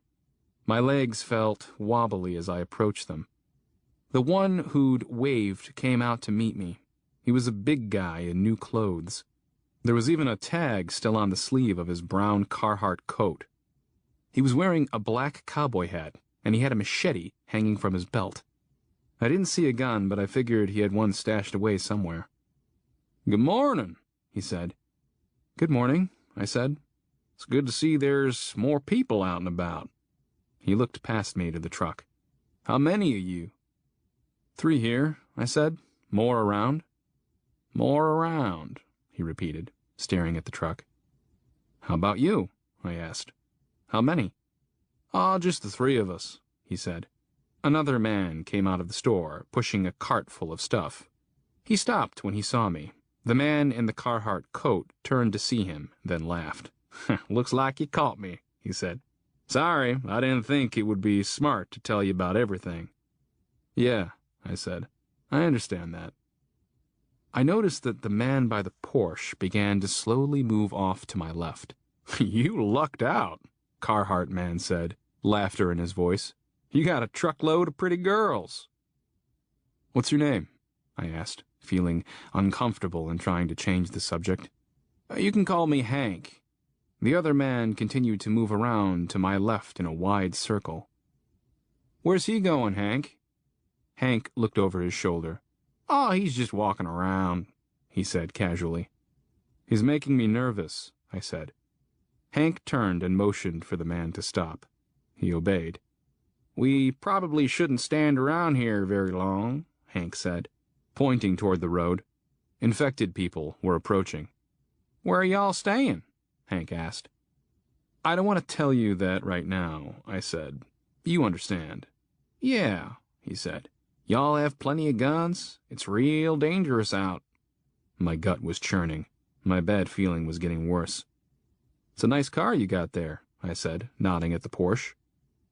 My legs felt wobbly as I approached them. The one who'd waved came out to meet me. He was a big guy in new clothes. There was even a tag still on the sleeve of his brown Carhartt coat. He was wearing a black cowboy hat, and he had a machete hanging from his belt. I didn't see a gun, but I figured he had one stashed away somewhere. "Good morning," he said. "Good morning," I said. "It's good to see there's more people out and about." He looked past me to the truck. "How many of you?" "3 here," I said. "More around?" "More around," he repeated, staring at the truck. "How about you?" I asked. "How many?" "Oh, just the 3 of us," he said. Another man came out of the store, pushing a cart full of stuff. He stopped when he saw me. The man in the Carhartt coat turned to see him, then laughed. "Looks like you caught me," he said. "Sorry, I didn't think it would be smart to tell you about everything." "Yeah," I said. "I understand that." I noticed that the man by the Porsche began to slowly move off to my left. "You lucked out," Carhartt man said, laughter in his voice. "You got a truckload of pretty girls." "What's your name?" I asked, feeling uncomfortable and trying to change the subject. "You can call me Hank." The other man continued to move around to my left in a wide circle. "Where's he going, Hank?" Hank looked over his shoulder. "Oh, he's just walking around," he said casually. "He's making me nervous," I said. Hank turned and motioned for the man to stop. He obeyed. We probably shouldn't stand around here very long, Hank said, pointing toward the road. Infected people were approaching. Where are y'all staying? Hank asked. I don't want to tell you that right now, I said. You understand. Yeah, he said. Y'all have plenty of guns? It's real dangerous out. My gut was churning. My bad feeling was getting worse. It's a nice car you got there, I said, nodding at the Porsche.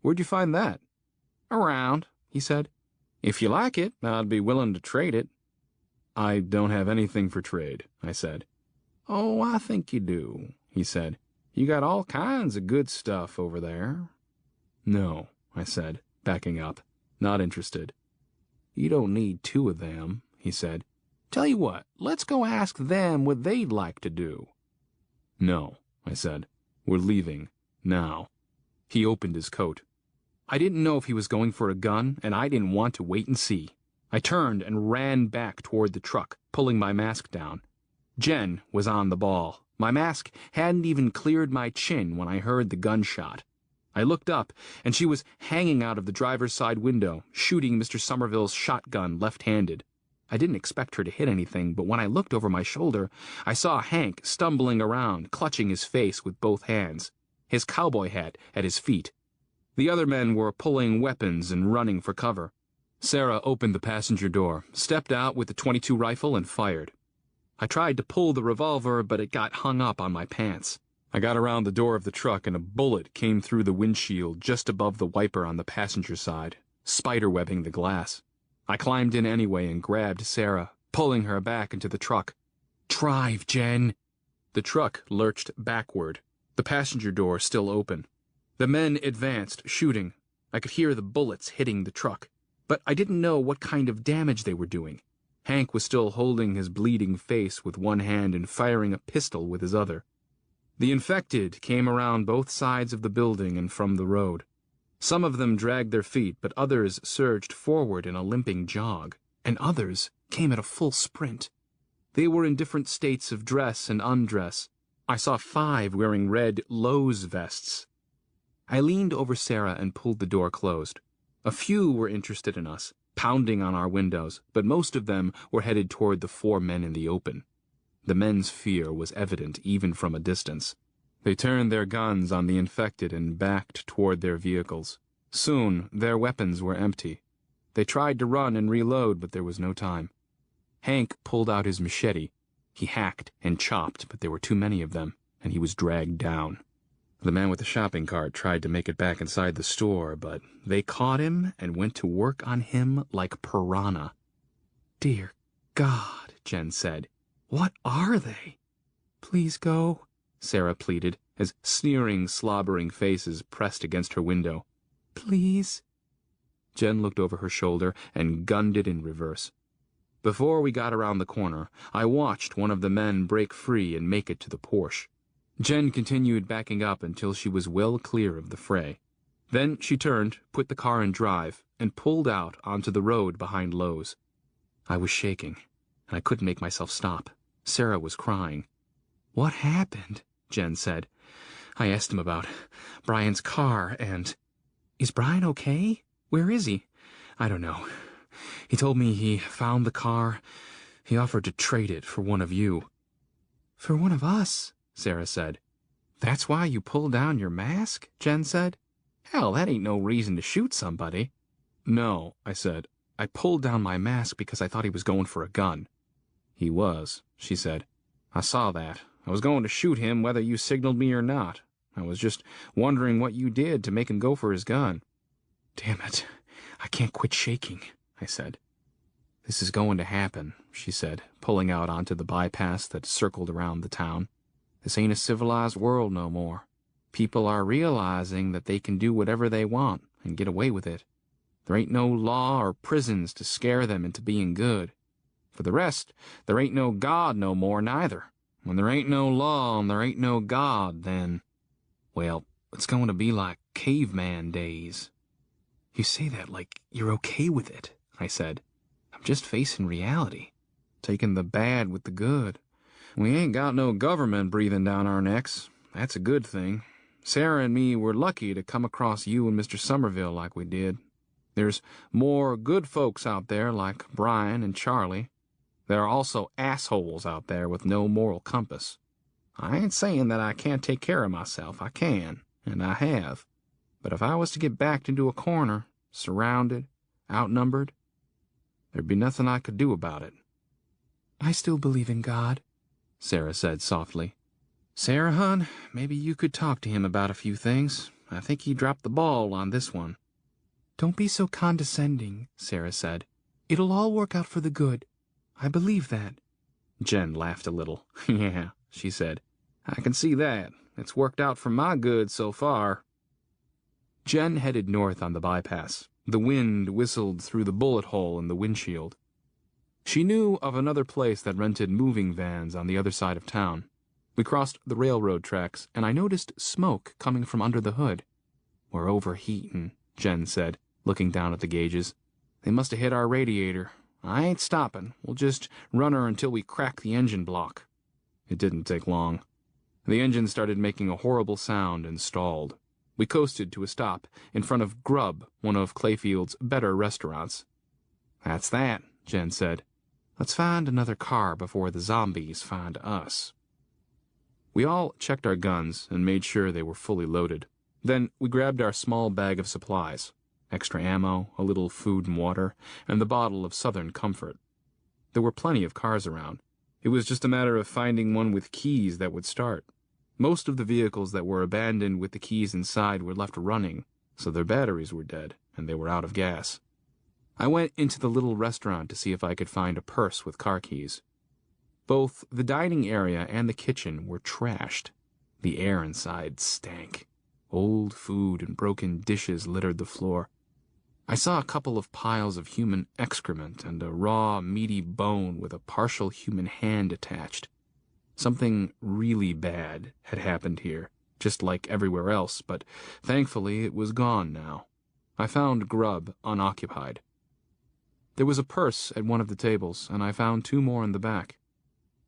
Where'd you find that? Around, he said. If you like it, I'd be willing to trade it. I don't have anything for trade, I said. Oh, I think you do, he said. You got all kinds of good stuff over there. No, I said, backing up, not interested. You don't need two of them, he said. Tell you what, let's go ask them what they'd like to do. No, I said. We're leaving, now. He opened his coat. I didn't know if he was going for a gun, and I didn't want to wait and see. I turned and ran back toward the truck, pulling my mask down. Jen was on the ball. My mask hadn't even cleared my chin when I heard the gunshot. I looked up, and she was hanging out of the driver's side window, shooting Mr. Somerville's shotgun left-handed. I didn't expect her to hit anything, but when I looked over my shoulder, I saw Hank stumbling around, clutching his face with both hands, his cowboy hat at his feet. The other men were pulling weapons and running for cover. Sarah opened the passenger door, stepped out with the .22 rifle, and fired. I tried to pull the revolver, but it got hung up on my pants. I got around the door of the truck, and a bullet came through the windshield just above the wiper on the passenger side, spiderwebbing the glass. I climbed in anyway and grabbed Sarah, pulling her back into the truck. Drive, Jen! The truck lurched backward, the passenger door still open. The men advanced, shooting. I could hear the bullets hitting the truck, but I didn't know what kind of damage they were doing. Hank was still holding his bleeding face with one hand and firing a pistol with his other. The infected came around both sides of the building and from the road. Some of them dragged their feet, but others surged forward in a limping jog, and others came at a full sprint. They were in different states of dress and undress. I saw 5 wearing red Lowe's vests. I leaned over Sarah and pulled the door closed. A few were interested in us, pounding on our windows, but most of them were headed toward the 4 men in the open. The men's fear was evident even from a distance. They turned their guns on the infected and backed toward their vehicles. Soon, their weapons were empty. They tried to run and reload, but there was no time. Hank pulled out his machete. He hacked and chopped, but there were too many of them, and he was dragged down. The man with the shopping cart tried to make it back inside the store, but they caught him and went to work on him like piranha. Dear God, Jen said. What are they? Please go, Sarah pleaded, as sneering, slobbering faces pressed against her window. Please. Jen looked over her shoulder and gunned it in reverse. Before we got around the corner, I watched one of the men break free and make it to the Porsche. Jen continued backing up until she was well clear of the fray. Then she turned, put the car in drive, and pulled out onto the road behind Lowe's. I was shaking, and I couldn't make myself stop. Sarah was crying. What happened? Jen said. I asked him about Brian's car, and... Is Brian okay? Where is he? I don't know. He told me he found the car. He offered to trade it for one of you. For one of us, Sarah said. That's why you pulled down your mask? Jen said. Hell, that ain't no reason to shoot somebody. No, I said. I pulled down my mask because I thought he was going for a gun. He was, she said. I saw that. I was going to shoot him whether you signaled me or not. I was just wondering what you did to make him go for his gun. Damn it. I can't quit shaking, I said. This is going to happen, she said, pulling out onto the bypass that circled around the town. This ain't a civilized world no more. People are realizing that they can do whatever they want and get away with it. There ain't no law or prisons to scare them into being good. For the rest, there ain't no God no more neither. When there ain't no law and there ain't no God, then, well, it's going to be like caveman days. You say that like you're okay with it, I said. I'm just facing reality, taking the bad with the good. We ain't got no government breathing down our necks. That's a good thing. Sarah and me were lucky to come across you and Mr. Somerville like we did. There's more good folks out there like Brian and Charlie. There are also assholes out there with no moral compass. I ain't saying that I can't take care of myself. I can, and I have. But if I was to get backed into a corner, surrounded, outnumbered, there'd be nothing I could do about it. I still believe in God, Sarah said softly. Sarah, hon, maybe you could talk to him about a few things. I think he dropped the ball on this one. Don't be so condescending, Sarah said. It'll all work out for the good. I believe that. Jen laughed a little. Yeah, she said. I can see that. It's worked out for my good so far. Jen headed north on the bypass. The wind whistled through the bullet hole in the windshield. She knew of another place that rented moving vans on the other side of town. We crossed the railroad tracks, and I noticed smoke coming from under the hood. We're overheating, Jen said, looking down at the gauges. They must have hit our radiator. I ain't stopping. We'll just run her until we crack the engine block. It didn't take long. The engine started making a horrible sound and stalled. We coasted to a stop in front of Grub, one of Clayfield's better restaurants. That's that, Jen said. Let's find another car before the zombies find us. We all checked our guns and made sure they were fully loaded. Then we grabbed our small bag of supplies, extra ammo, a little food and water, and the bottle of Southern Comfort. There were plenty of cars around. It was just a matter of finding one with keys that would start. Most of the vehicles that were abandoned with the keys inside were left running, so their batteries were dead, and they were out of gas. I went into the little restaurant to see if I could find a purse with car keys. Both the dining area and the kitchen were trashed. The air inside stank. Old food and broken dishes littered the floor. I saw a couple of piles of human excrement and a raw, meaty bone with a partial human hand attached. Something really bad had happened here, just like everywhere else, but thankfully it was gone now. I found Grub unoccupied. There was a purse at one of the tables, and I found 2 more in the back.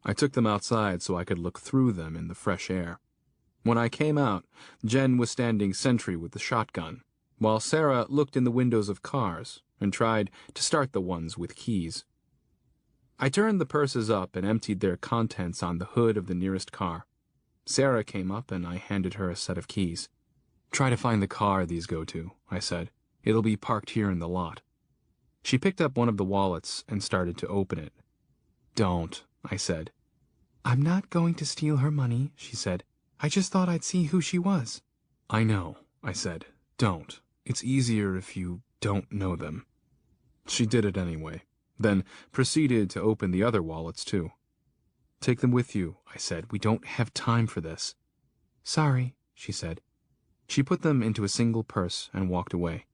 I took them outside so I could look through them in the fresh air. When I came out, Jen was standing sentry with the shotgun, while Sarah looked in the windows of cars and tried to start the ones with keys. I turned the purses up and emptied their contents on the hood of the nearest car. Sarah came up and I handed her a set of keys. Try to find the car these go to, I said. It'll be parked here in the lot. She picked up one of the wallets and started to open it. Don't, I said. I'm not going to steal her money, she said. I just thought I'd see who she was. I know, I said. Don't. It's easier if you don't know them. She did it anyway, then proceeded to open the other wallets too. Take them with you, I said. We don't have time for this. Sorry, she said. She put them into a single purse and walked away.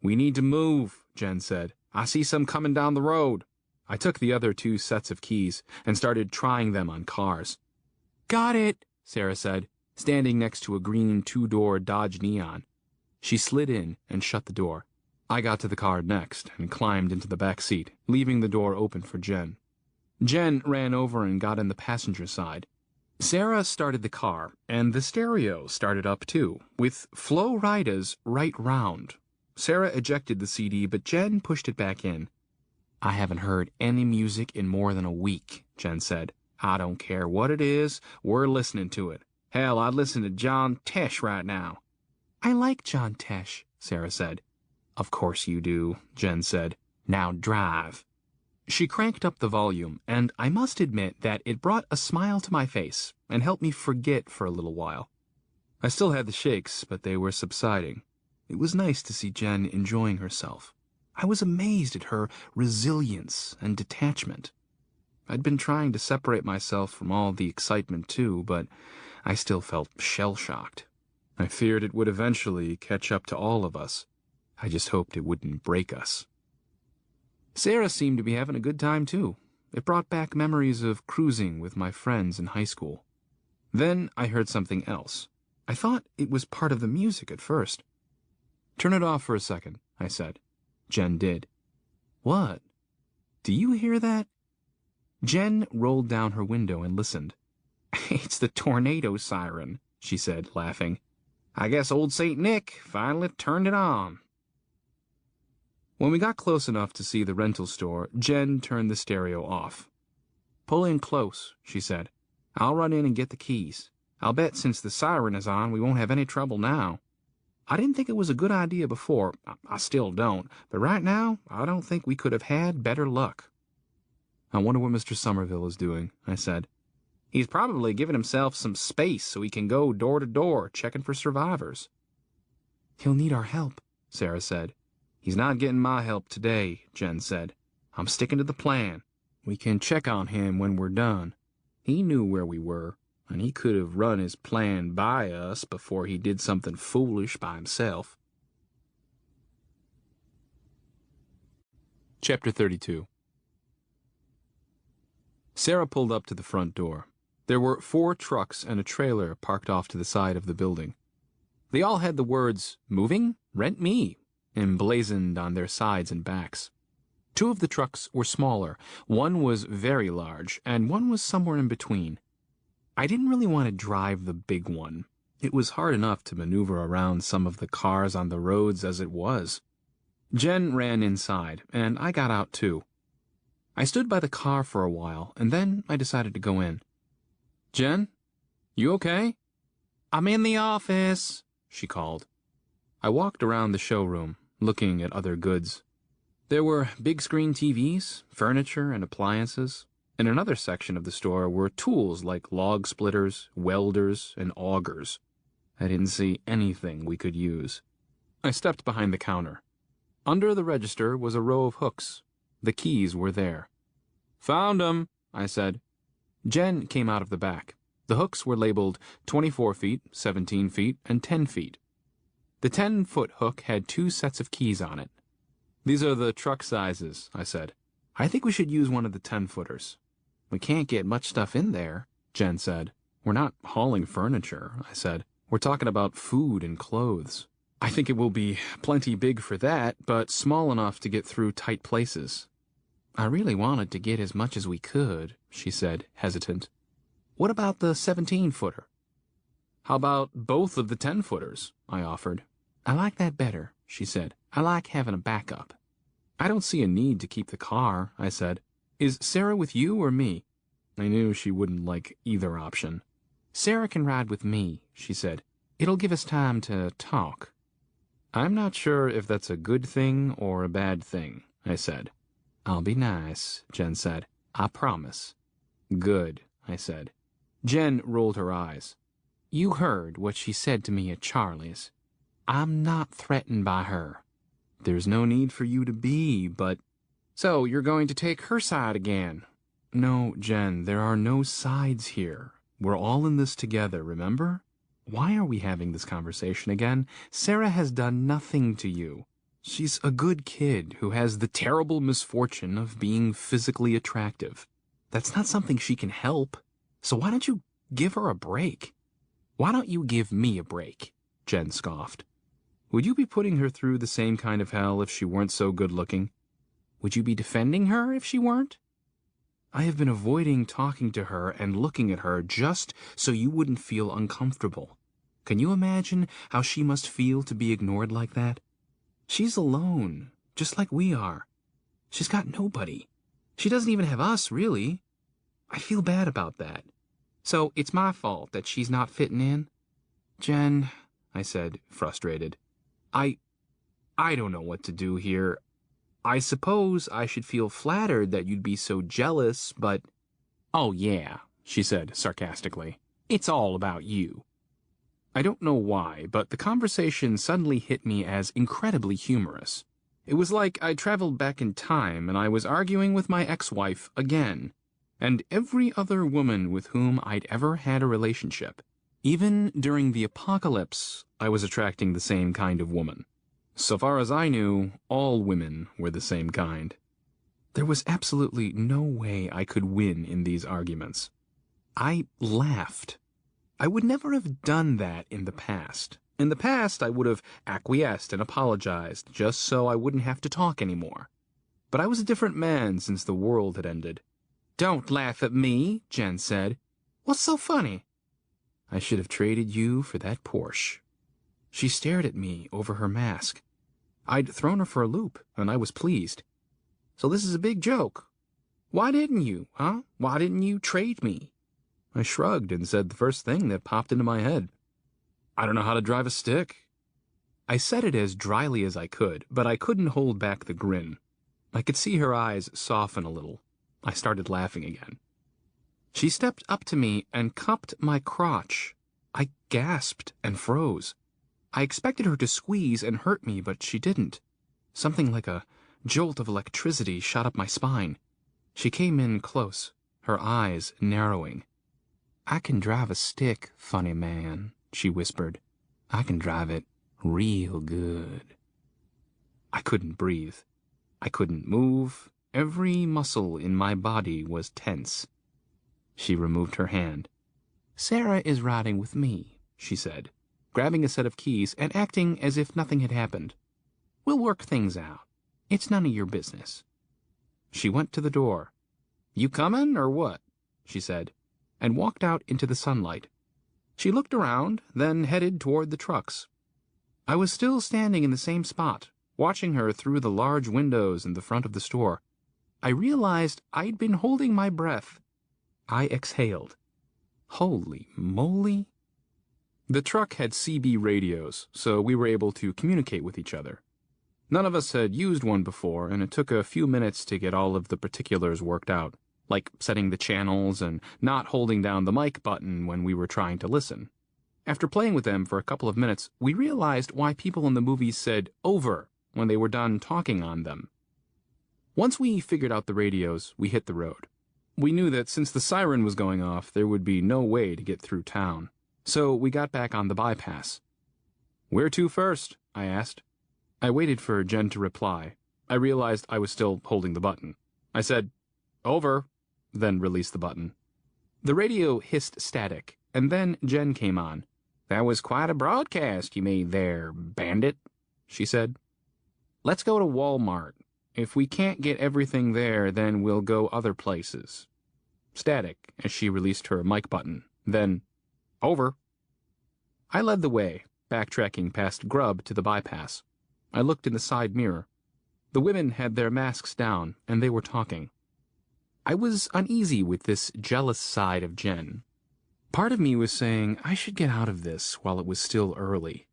We need to move, Jen said. I see some coming down the road. I took the other 2 sets of keys and started trying them on cars. Got it, Sarah said, standing next to a green 2-door Dodge Neon. She slid in and shut the door. I got to the car next and climbed into the back seat, leaving the door open for Jen. Jen ran over and got in the passenger side. Sarah started the car, and the stereo started up too, with Flo Rida's Right Round. Sarah ejected the CD, but Jen pushed it back in. I haven't heard any music in more than a week, Jen said. I don't care what it is, we're listening to it. Hell, I'd listen to John Tesh right now. I like John Tesh, Sarah said. Of course you do, Jen said. Now drive. She cranked up the volume, and I must admit that it brought a smile to my face and helped me forget for a little while. I still had the shakes, but they were subsiding. It was nice to see Jen enjoying herself. I was amazed at her resilience and detachment. I'd been trying to separate myself from all the excitement too, but I still felt shell-shocked. I feared it would eventually catch up to all of us. I just hoped it wouldn't break us. Sarah seemed to be having a good time too. It brought back memories of cruising with my friends in high school. Then I heard something else. I thought it was part of the music at first. Turn it off for a second, I said. Jen did. What? Do you hear that? Jen rolled down her window and listened. It's the tornado siren, she said, laughing. I guess old St. Nick finally turned it on. When we got close enough to see the rental store, Jen turned the stereo off. "Pull in close," she said. "I'll run in and get the keys. I'll bet since the siren is on, we won't have any trouble now. I didn't think it was a good idea before. I still don't. But right now, I don't think we could have had better luck." "I wonder what Mr. Somerville is doing," I said. "He's probably giving himself some space so he can go door to door checking for survivors." "He'll need our help," Sarah said. "He's not getting my help today," Jen said. "I'm sticking to the plan. We can check on him when we're done. He knew where we were, and he could have run his plan by us before he did something foolish by himself." Chapter 32. Sarah pulled up to the front door. There were 4 trucks and a trailer parked off to the side of the building. They all had the words, "Moving? Rent me," emblazoned on their sides and backs. 2 of the trucks were smaller, one was very large, and one was somewhere in between. I didn't really want to drive the big one. It was hard enough to maneuver around some of the cars on the roads as it was. Jen ran inside, and I got out too. I stood by the car for a while, and then I decided to go in. "Jen, you okay?" "I'm in the office," she called. I walked around the showroom, looking at other goods. There were big screen TVs, furniture, and appliances. In another section of the store were tools like log splitters, welders, and augers. I didn't see anything we could use. I stepped behind the counter. Under the register was a row of hooks. The keys were there. "Found 'em," I said. Jen came out of the back. The hooks were labeled 24 feet, 17 feet, and 10 feet. The 10-foot hook had 2 sets of keys on it. "These are the truck sizes," I said. "I think we should use one of the 10-footers. "We can't get much stuff in there," Jen said. "We're not hauling furniture," I said. "We're talking about food and clothes. I think it will be plenty big for that, but small enough to get through tight places." "I really wanted to get as much as we could," she said, hesitant. "What about the 17-footer? "How about both of the 10-footers?" I offered. "I like that better," she said. "I like having a backup." "I don't see a need to keep the car," I said. "Is Sarah with you or me?" I knew she wouldn't like either option. "Sarah can ride with me," she said. "It'll give us time to talk." "I'm not sure if that's a good thing or a bad thing," I said. "I'll be nice," Jen said. "I promise." "Good," I said. Jen rolled her eyes. "You heard what she said to me at Charlie's. I'm not threatened by her." "There's no need for you to be, but—" "So you're going to take her side again?" "No, Jen, there are no sides here. We're all in this together, remember? Why are we having this conversation again? Sarah has done nothing to you. She's a good kid who has the terrible misfortune of being physically attractive. That's not something she can help. So why don't you give her a break?" "Why don't you give me a break?" Jen scoffed. "Would you be putting her through the same kind of hell if she weren't so good-looking?" "Would you be defending her if she weren't?" "I have been avoiding talking to her and looking at her just so you wouldn't feel uncomfortable. Can you imagine how she must feel to be ignored like that? She's alone, just like we are. She's got nobody. She doesn't even have us, really. I feel bad about that." "So it's my fault that she's not fitting in?" "Jen," I said, frustrated, I don't know what to do here. I suppose I should feel flattered that you'd be so jealous, but—" "Oh, yeah," she said sarcastically. "It's all about you." I don't know why, but the conversation suddenly hit me as incredibly humorous. It was like I traveled back in time and I was arguing with my ex-wife again, and every other woman with whom I'd ever had a relationship. Even during the apocalypse, I was attracting the same kind of woman. So far as I knew, all women were the same kind. There was absolutely no way I could win in these arguments. I laughed. I would never have done that in the past. In the past, I would have acquiesced and apologized just so I wouldn't have to talk anymore. But I was a different man since the world had ended. "Don't laugh at me," Jen said. "What's so funny?" "I should have traded you for that Porsche." She stared at me over her mask. I'd thrown her for a loop, and I was pleased. "So this is a big joke. Why didn't you, huh? Why didn't you trade me?" I shrugged and said the first thing that popped into my head. "I don't know how to drive a stick." I said it as dryly as I could, but I couldn't hold back the grin. I could see her eyes soften a little. I started laughing again. She stepped up to me and cupped my crotch. I gasped and froze. I expected her to squeeze and hurt me, but she didn't. Something like a jolt of electricity shot up my spine. She came in close, her eyes narrowing. "I can drive a stick, funny man," she whispered. "I can drive it real good." I couldn't breathe. I couldn't move. Every muscle in my body was tense. She removed her hand. "Sarah is riding with me," she said, grabbing a set of keys and acting as if nothing had happened. "We'll work things out. It's none of your business." She went to the door. "You comin' or what?" she said, and walked out into the sunlight. She looked around, then headed toward the trucks. I was still standing in the same spot, watching her through the large windows in the front of the store. I realized I'd been holding my breath. I exhaled. Holy moly. The truck had CB radios, so we were able to communicate with each other. None of us had used one before, and it took a few minutes to get all of the particulars worked out, like setting the channels and not holding down the mic button when we were trying to listen. After playing with them for a couple of minutes, we realized why people in the movies said "over" when they were done talking on them. Once we figured out the radios, we hit the road. We knew that since the siren was going off, there would be no way to get through town. So we got back on the bypass. "Where to first?" I asked. I waited for Jen to reply. I realized I was still holding the button. I said, "Over," then released the button. The radio hissed static, and then Jen came on. "That was quite a broadcast you made there, bandit," she said. "Let's go to Walmart. If we can't get everything there, then we'll go other places." Static as she released her mic button. Then, "Over." I led the way, backtracking past Grub to the bypass. I looked in the side mirror. The women had their masks down, and they were talking. I was uneasy with this jealous side of Jen. Part of me was saying I should get out of this while it was still early.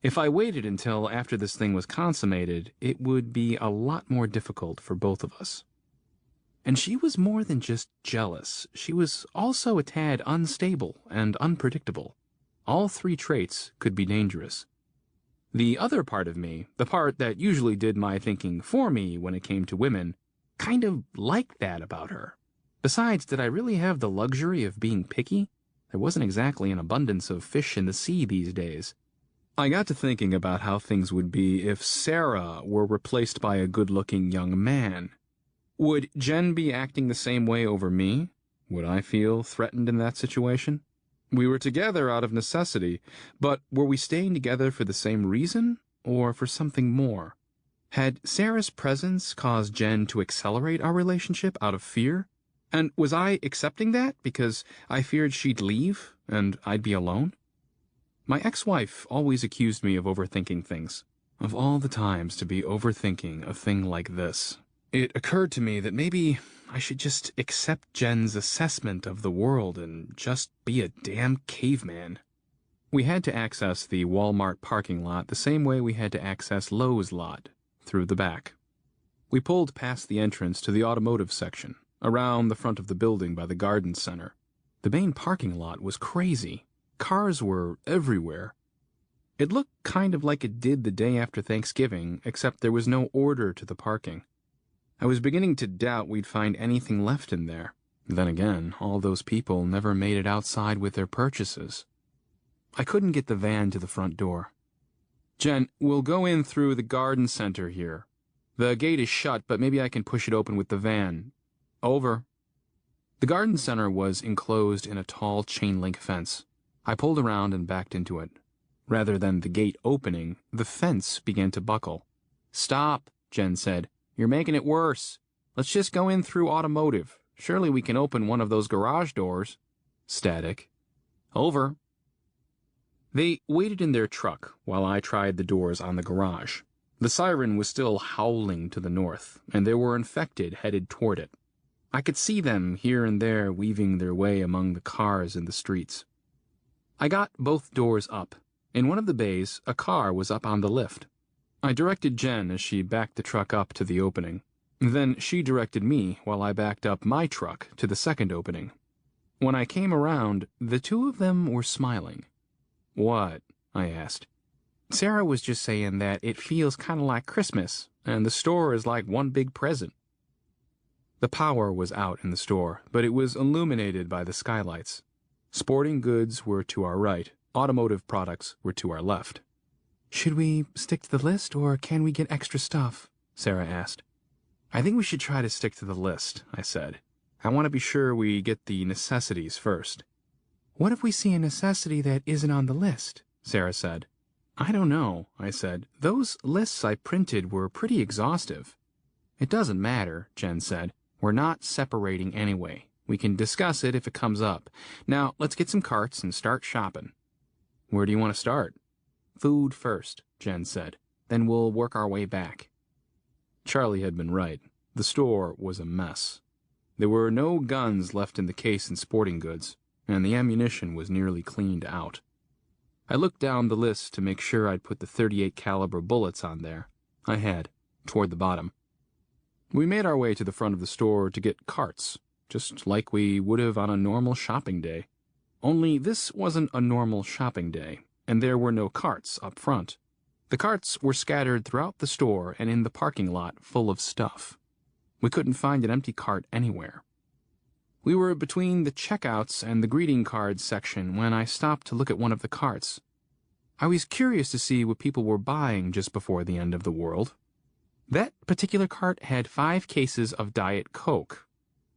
If I waited until after this thing was consummated, it would be a lot more difficult for both of us. And she was more than just jealous. She was also a tad unstable and unpredictable. All three traits could be dangerous. The other part of me, the part that usually did my thinking for me when it came to women, kind of liked that about her. Besides, did I really have the luxury of being picky? There wasn't exactly an abundance of fish in the sea these days. I got to thinking about how things would be if Sarah were replaced by a good-looking young man. Would Jen be acting the same way over me? Would I feel threatened in that situation? We were together out of necessity, but were we staying together for the same reason, or for something more? Had Sarah's presence caused Jen to accelerate our relationship out of fear? And was I accepting that because I feared she'd leave and I'd be alone? My ex-wife always accused me of overthinking things. Of all the times to be overthinking a thing like this, it occurred to me that maybe I should just accept Jen's assessment of the world and just be a damn caveman. We had to access the Walmart parking lot the same way we had to access Lowe's lot, through the back. We pulled past the entrance to the automotive section, around the front of the building by the garden center. The main parking lot was crazy. Cars were everywhere. It looked kind of like it did the day after Thanksgiving, except there was no order to the parking. I was beginning to doubt we'd find anything left in there. Then again, all those people never made it outside with their purchases. I couldn't get the van to the front door. "Jen, we'll go in through the garden center here. The gate is shut, but maybe I can push it open with the van." "Over." The garden center was enclosed in a tall chain-link fence. I pulled around and backed into it. Rather than the gate opening, the fence began to buckle. "Stop," Jen said. "You're making it worse. Let's just go in through automotive. Surely we can open one of those garage doors." Static. "Over." They waited in their truck while I tried the doors on the garage. The siren was still howling to the north, and there were infected headed toward it. I could see them here and there weaving their way among the cars in the streets. I got both doors up. In one of the bays, a car was up on the lift. I directed Jen as she backed the truck up to the opening. Then she directed me while I backed up my truck to the second opening. When I came around, the two of them were smiling. "What?" I asked. "Sarah was just saying that it feels kind of like Christmas, and the store is like one big present." The power was out in the store, but it was illuminated by the skylights. Sporting goods were to our right, automotive products were to our left. "Should we stick to the list, or can we get extra stuff?" Sarah asked. "I think we should try to stick to the list," I said. "I want to be sure we get the necessities first." "What if we see a necessity that isn't on the list?" Sarah said. "I don't know," I said. "Those lists I printed were pretty exhaustive." "It doesn't matter," Jen said. "We're not separating anyway. We can discuss it if it comes up. Now, let's get some carts and start shopping." "Where do you want to start?" "Food first," Jen said. "Then we'll work our way back." Charlie had been right. The store was a mess. There were no guns left in the case and sporting goods, and the ammunition was nearly cleaned out. I looked down the list to make sure I'd put the .38 caliber bullets on there. I had, toward the bottom. We made our way to the front of the store to get carts, just like we would have on a normal shopping day. Only this wasn't a normal shopping day, and there were no carts up front. The carts were scattered throughout the store and in the parking lot full of stuff. We couldn't find an empty cart anywhere. We were between the checkouts and the greeting cards section when I stopped to look at one of the carts. I was curious to see what people were buying just before the end of the world. That particular cart had 5 cases of Diet Coke,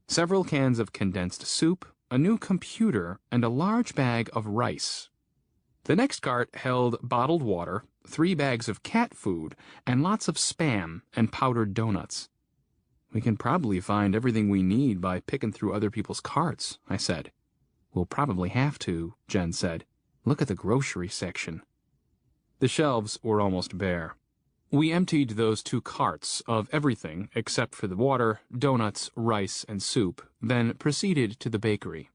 several cans of condensed soup, a new computer, and a large bag of rice. The next cart held bottled water, 3 bags of cat food, and lots of Spam and powdered donuts. "We can probably find everything we need by picking through other people's carts," I said. "We'll probably have to," Jen said. "Look at the grocery section." The shelves were almost bare. We emptied those 2 carts of everything except for the water, donuts, rice, and soup, then proceeded to the bakery.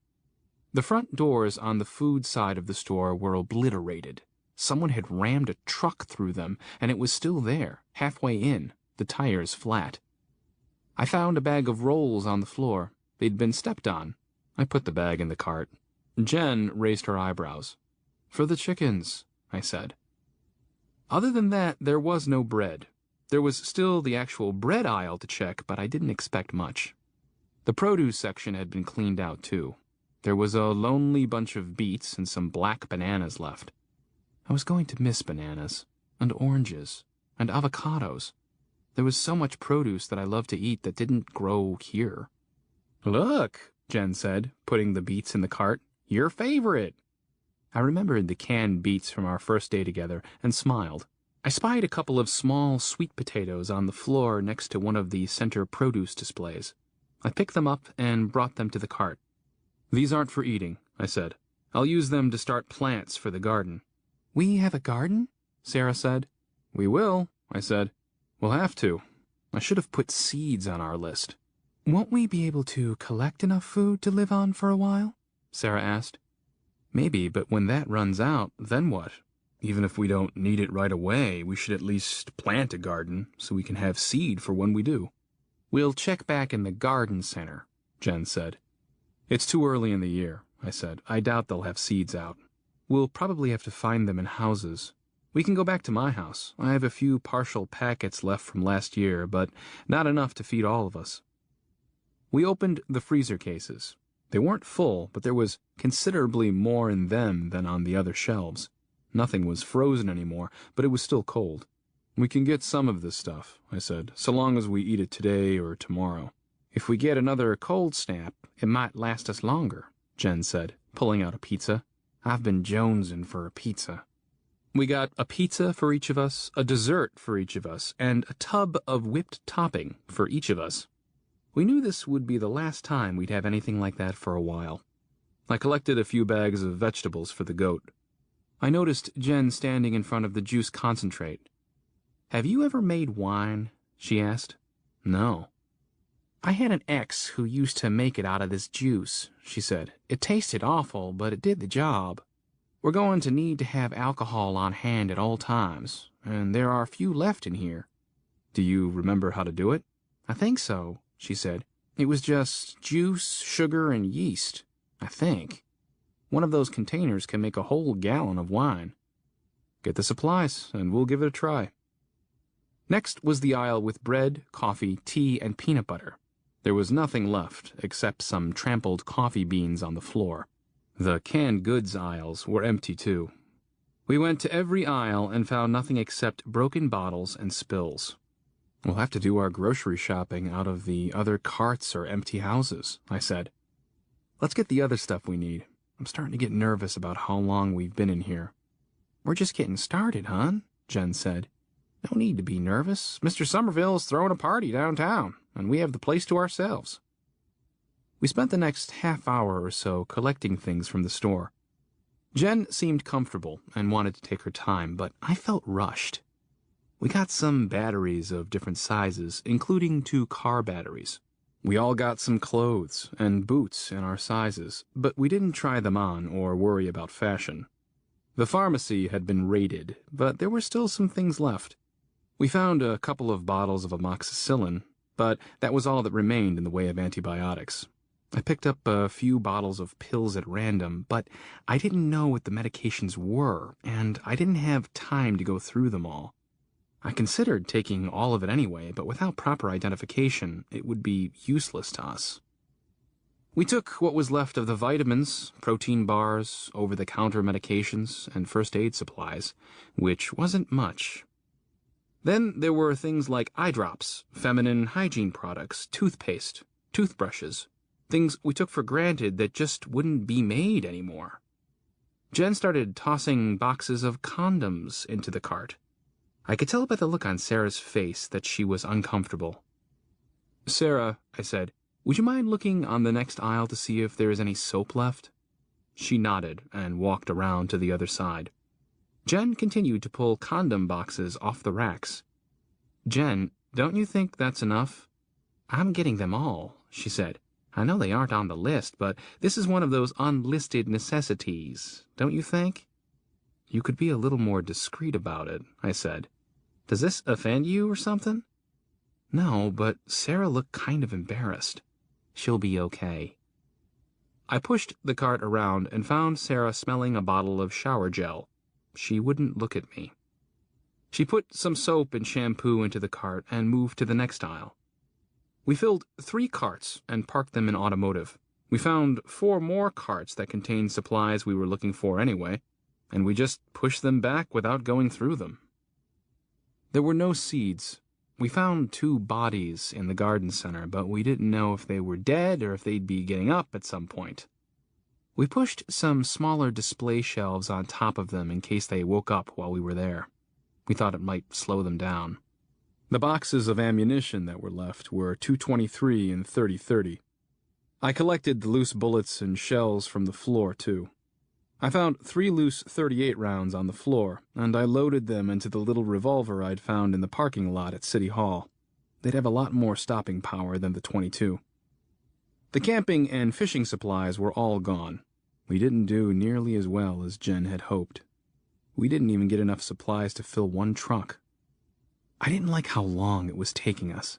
The front doors on the food side of the store were obliterated. Someone had rammed a truck through them, and it was still there, halfway in, the tires flat. I found a bag of rolls on the floor. They'd been stepped on. I put the bag in the cart. Jen raised her eyebrows. "For the chickens," I said. Other than that, there was no bread. There was still the actual bread aisle to check, but I didn't expect much. The produce section had been cleaned out, too. There was a lonely bunch of beets and some black bananas left. I was going to miss bananas, and oranges, and avocados. There was so much produce that I loved to eat that didn't grow here. "Look," Jen said, putting the beets in the cart. "Your favorite." I remembered the canned beets from our first day together and smiled. I spied a couple of small sweet potatoes on the floor next to one of the center produce displays. I picked them up and brought them to the cart. "These aren't for eating," I said. "I'll use them to start plants for the garden." "We have a garden?" Sarah said. "We will," I said. "We'll have to. I should have put seeds on our list." "Won't we be able to collect enough food to live on for a while?" Sarah asked. "Maybe, but when that runs out, then what? Even if we don't need it right away, we should at least plant a garden so we can have seed for when we do." "We'll check back in the garden center," Jen said. "It's too early in the year," I said. "I doubt they'll have seeds out. We'll probably have to find them in houses. We can go back to my house. I have a few partial packets left from last year, but not enough to feed all of us." We opened the freezer cases. They weren't full, but there was considerably more in them than on the other shelves. Nothing was frozen anymore, but it was still cold. "We can get some of this stuff," I said, "so long as we eat it today or tomorrow." "If we get another cold snap, it might last us longer," Jen said, pulling out a pizza. "I've been jonesing for a pizza." We got a pizza for each of us, a dessert for each of us, and a tub of whipped topping for each of us. We knew this would be the last time we'd have anything like that for a while. I collected a few bags of vegetables for the goat. I noticed Jen standing in front of the juice concentrate. "Have you ever made wine?" she asked. "No." "I had an ex who used to make it out of this juice," she said. "It tasted awful, but it did the job. We're going to need to have alcohol on hand at all times, and there are few left in here." "Do you remember how to do it?" "I think so," she said. "It was just juice, sugar, and yeast, I think. One of those containers can make a whole gallon of wine." "Get the supplies, and we'll give it a try." Next was the aisle with bread, coffee, tea, and peanut butter. There was nothing left except some trampled coffee beans on the floor. The canned goods aisles were empty too. We went to every aisle and found nothing except broken bottles and spills. "We'll have to do our grocery shopping out of the other carts or empty houses," I said. "Let's get the other stuff we need. I'm starting to get nervous about how long we've been in here." "We're just getting started, hon," Jen said. "No need to be nervous. Mr. Somerville's throwing a party downtown, and we have the place to ourselves." We spent the next half hour or so collecting things from the store. Jen seemed comfortable and wanted to take her time, but I felt rushed. We got some batteries of different sizes, including 2 car batteries. We all got some clothes and boots in our sizes, but we didn't try them on or worry about fashion. The pharmacy had been raided, but there were still some things left. We found a couple of bottles of amoxicillin, but that was all that remained in the way of antibiotics. I picked up a few bottles of pills at random, but I didn't know what the medications were, and I didn't have time to go through them all. I considered taking all of it anyway, but without proper identification, it would be useless to us. We took what was left of the vitamins, protein bars, over-the-counter medications, and first aid supplies, which wasn't much. Then there were things like eye drops, feminine hygiene products, toothpaste, toothbrushes, things we took for granted that just wouldn't be made anymore. Jen started tossing boxes of condoms into the cart. I could tell by the look on Sarah's face that she was uncomfortable. "Sarah," I said, "would you mind looking on the next aisle to see if there is any soap left?" She nodded and walked around to the other side. Jen continued to pull condom boxes off the racks. "Jen, don't you think that's enough?" "I'm getting them all," she said. "I know they aren't on the list, but this is one of those unlisted necessities, don't you think?" "You could be a little more discreet about it," I said. "Does this offend you or something?" "No, but Sarah looked kind of embarrassed." "She'll be okay." I pushed the cart around and found Sarah smelling a bottle of shower gel. She wouldn't look at me. She put some soap and shampoo into the cart and moved to the next aisle. We filled 3 carts and parked them in automotive. We found 4 more carts that contained supplies we were looking for anyway, and we just pushed them back without going through them. There were no seeds. We found 2 bodies in the garden center, but we didn't know if they were dead or if they'd be getting up at some point. We pushed some smaller display shelves on top of them in case they woke up while we were there. We thought it might slow them down. The boxes of ammunition that were left were .223 and .30-30. I collected the loose bullets and shells from the floor, too. I found 3 loose .38 rounds on the floor, and I loaded them into the little revolver I'd found in the parking lot at City Hall. They'd have a lot more stopping power than the .22. The camping and fishing supplies were all gone. We didn't do nearly as well as Jen had hoped. We didn't even get enough supplies to fill 1 truck. I didn't like how long it was taking us.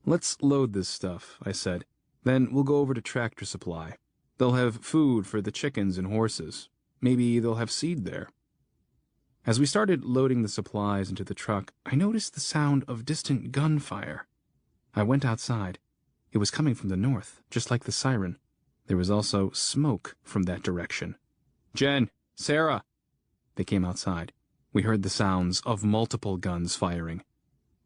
"Let's load this stuff," I said. "Then we'll go over to Tractor Supply. They'll have food for the chickens and horses. Maybe they'll have seed there." As we started loading the supplies into the truck, I noticed the sound of distant gunfire. I went outside. It was coming from the north, just like the siren. There was also smoke from that direction. "Jen! Sarah!" They came outside. We heard the sounds of multiple guns firing.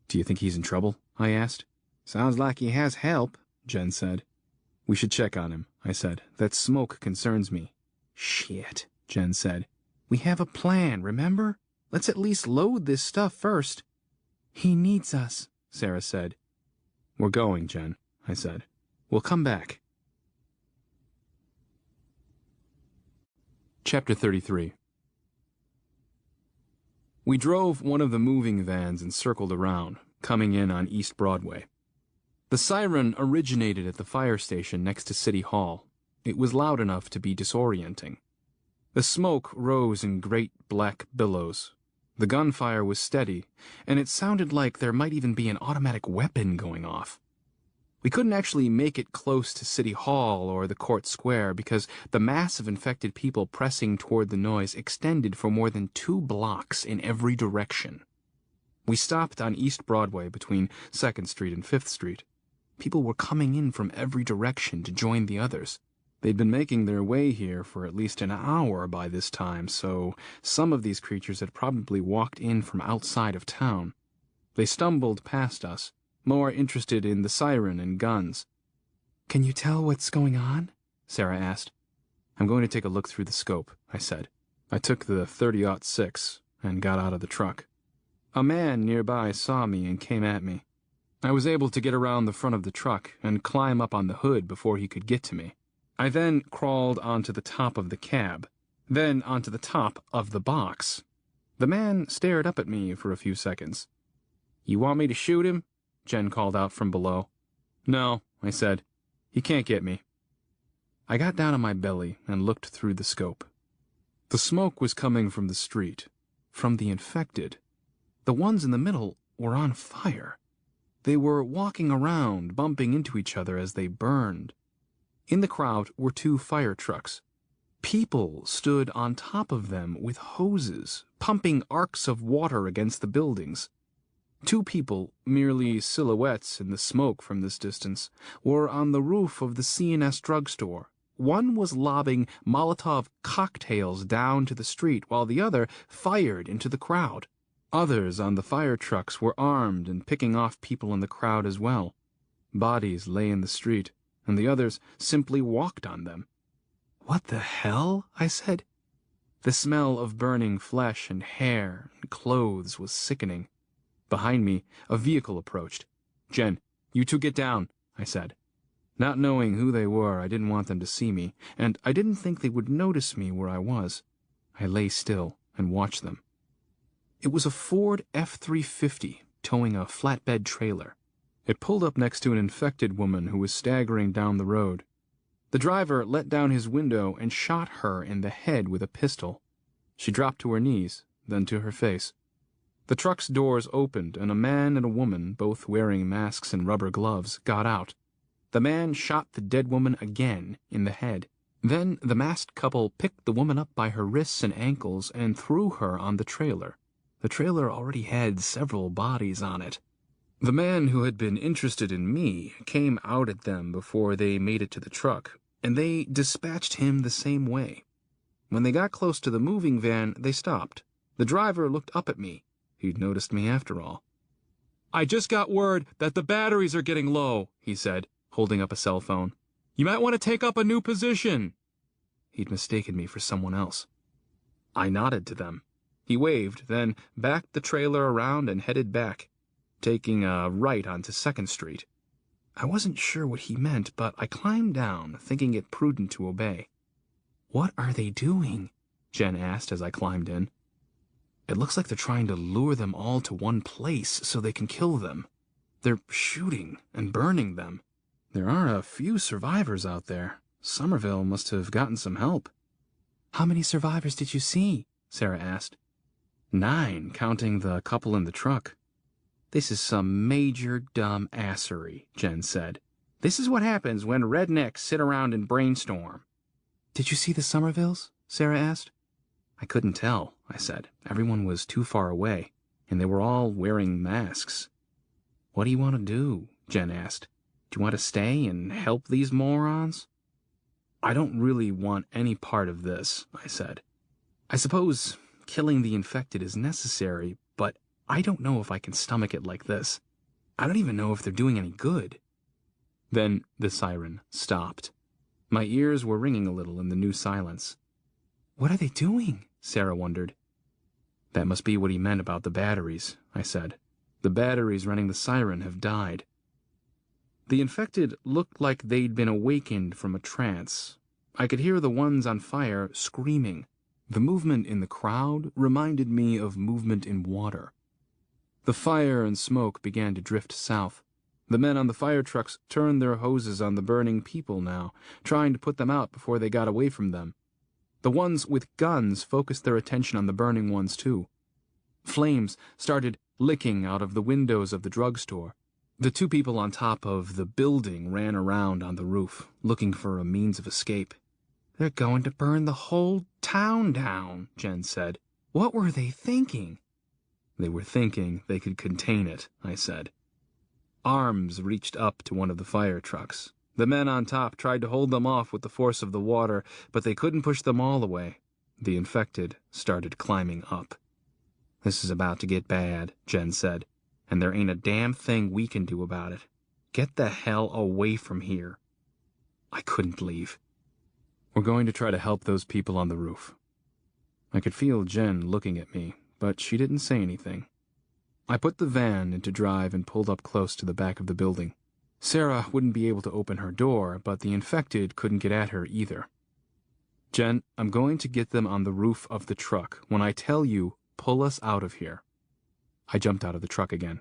"Do you think he's in trouble?" I asked. "Sounds like he has help," Jen said. "We should check on him," I said. "That smoke concerns me." "Shit," Jen said. "We have a plan, remember? Let's at least load this stuff first." "He needs us," Sarah said. "We're going, Jen," I said. "We'll come back." Chapter 33. We drove one of the moving vans and circled around, coming in on East Broadway. The siren originated at the fire station next to City Hall. It was loud enough to be disorienting. The smoke rose in great black billows. The gunfire was steady, and it sounded like there might even be an automatic weapon going off. We couldn't actually make it close to City Hall or the Court Square because the mass of infected people pressing toward the noise extended for more than 2 blocks in every direction. We stopped on East Broadway between 2nd Street and 5th Street. People were coming in from every direction to join the others. They'd been making their way here for at least an hour by this time, so some of these creatures had probably walked in from outside of town. They stumbled past us, more interested in the siren and guns. "Can you tell what's going on?" Sarah asked. "I'm going to take a look through the scope," I said. I took the 30-06 and got out of the truck. A man nearby saw me and came at me. I was able to get around the front of the truck and climb up on the hood before he could get to me. I then crawled onto the top of the cab, then onto the top of the box. The man stared up at me for a few seconds. "You want me to shoot him?" Jen called out from below. "No," I said. "He can't get me." I got down on my belly and looked through the scope. The smoke was coming from the street, from the infected. The ones in the middle were on fire. They were walking around, bumping into each other as they burned. In the crowd were 2 fire trucks. People stood on top of them with hoses, pumping arcs of water against the buildings. 2 people, merely silhouettes in the smoke from this distance, were on the roof of the C&S drugstore. One was lobbing Molotov cocktails down to the street while the other fired into the crowd. Others on the fire trucks were armed and picking off people in the crowd as well. Bodies lay in the street, and the others simply walked on them. "What the hell?" I said. The smell of burning flesh and hair and clothes was sickening. Behind me, a vehicle approached. "Jen, you 2 get down," I said. Not knowing who they were, I didn't want them to see me, and I didn't think they would notice me where I was. I lay still and watched them. It was a Ford F-350 towing a flatbed trailer. It pulled up next to an infected woman who was staggering down the road. The driver let down his window and shot her in the head with a pistol. She dropped to her knees, then to her face. The truck's doors opened, and a man and a woman, both wearing masks and rubber gloves, got out. The man shot the dead woman again in the head. Then the masked couple picked the woman up by her wrists and ankles and threw her on the trailer. The trailer already had several bodies on it. The man who had been interested in me came out at them before they made it to the truck, and they dispatched him the same way. When they got close to the moving van, they stopped. The driver looked up at me. He'd noticed me after all. "I just got word that the batteries are getting low," he said, holding up a cell phone. "You might want to take up a new position." He'd mistaken me for someone else. I nodded to them. He waved, then backed the trailer around and headed back, taking a right onto 2nd Street. I wasn't sure what he meant, but I climbed down, thinking it prudent to obey. "What are they doing?" Jen asked as I climbed in. "It looks like they're trying to lure them all to one place so they can kill them. They're shooting and burning them. There are a few survivors out there. Somerville must have gotten some help." "How many survivors did you see?" Sarah asked. 9, counting the couple in the truck. "This is some major dumb assery," Jen said. "This is what happens when rednecks sit around and brainstorm." "Did you see the Somervilles?" Sarah asked. I couldn't tell, I said. Everyone was too far away, and they were all wearing masks. "What do you want to do?" Jen asked. "Do you want to stay and help these morons?" "I don't really want any part of this," I said. "I suppose killing the infected is necessary, but I don't know if I can stomach it like this. I don't even know if they're doing any good." Then the siren stopped. My ears were ringing a little in the new silence. "What are they doing?" Sarah wondered. "That must be what he meant about the batteries," I said. "The batteries running the siren have died." The infected looked like they'd been awakened from a trance. I could hear the ones on fire screaming. The movement in the crowd reminded me of movement in water. The fire and smoke began to drift south. The men on the fire trucks turned their hoses on the burning people now, trying to put them out before they got away from them. The ones with guns focused their attention on the burning ones too. Flames started licking out of the windows of the drugstore. The two people on top of the building ran around on the roof, looking for a means of escape. "They're going to burn the whole town down," Jen said. "What were they thinking?" "They were thinking they could contain it," I said. Arms reached up to one of the fire trucks. The men on top tried to hold them off with the force of the water, but they couldn't push them all away. The infected started climbing up. "This is about to get bad," Jen said, "and there ain't a damn thing we can do about it. Get the hell away from here." I couldn't leave. "We're going to try to help those people on the roof." I could feel Jen looking at me, but she didn't say anything. I put the van into drive and pulled up close to the back of the building. Sarah wouldn't be able to open her door, but the infected couldn't get at her either. "Jen, I'm going to get them on the roof of the truck. When I tell you, pull us out of here." I jumped out of the truck again.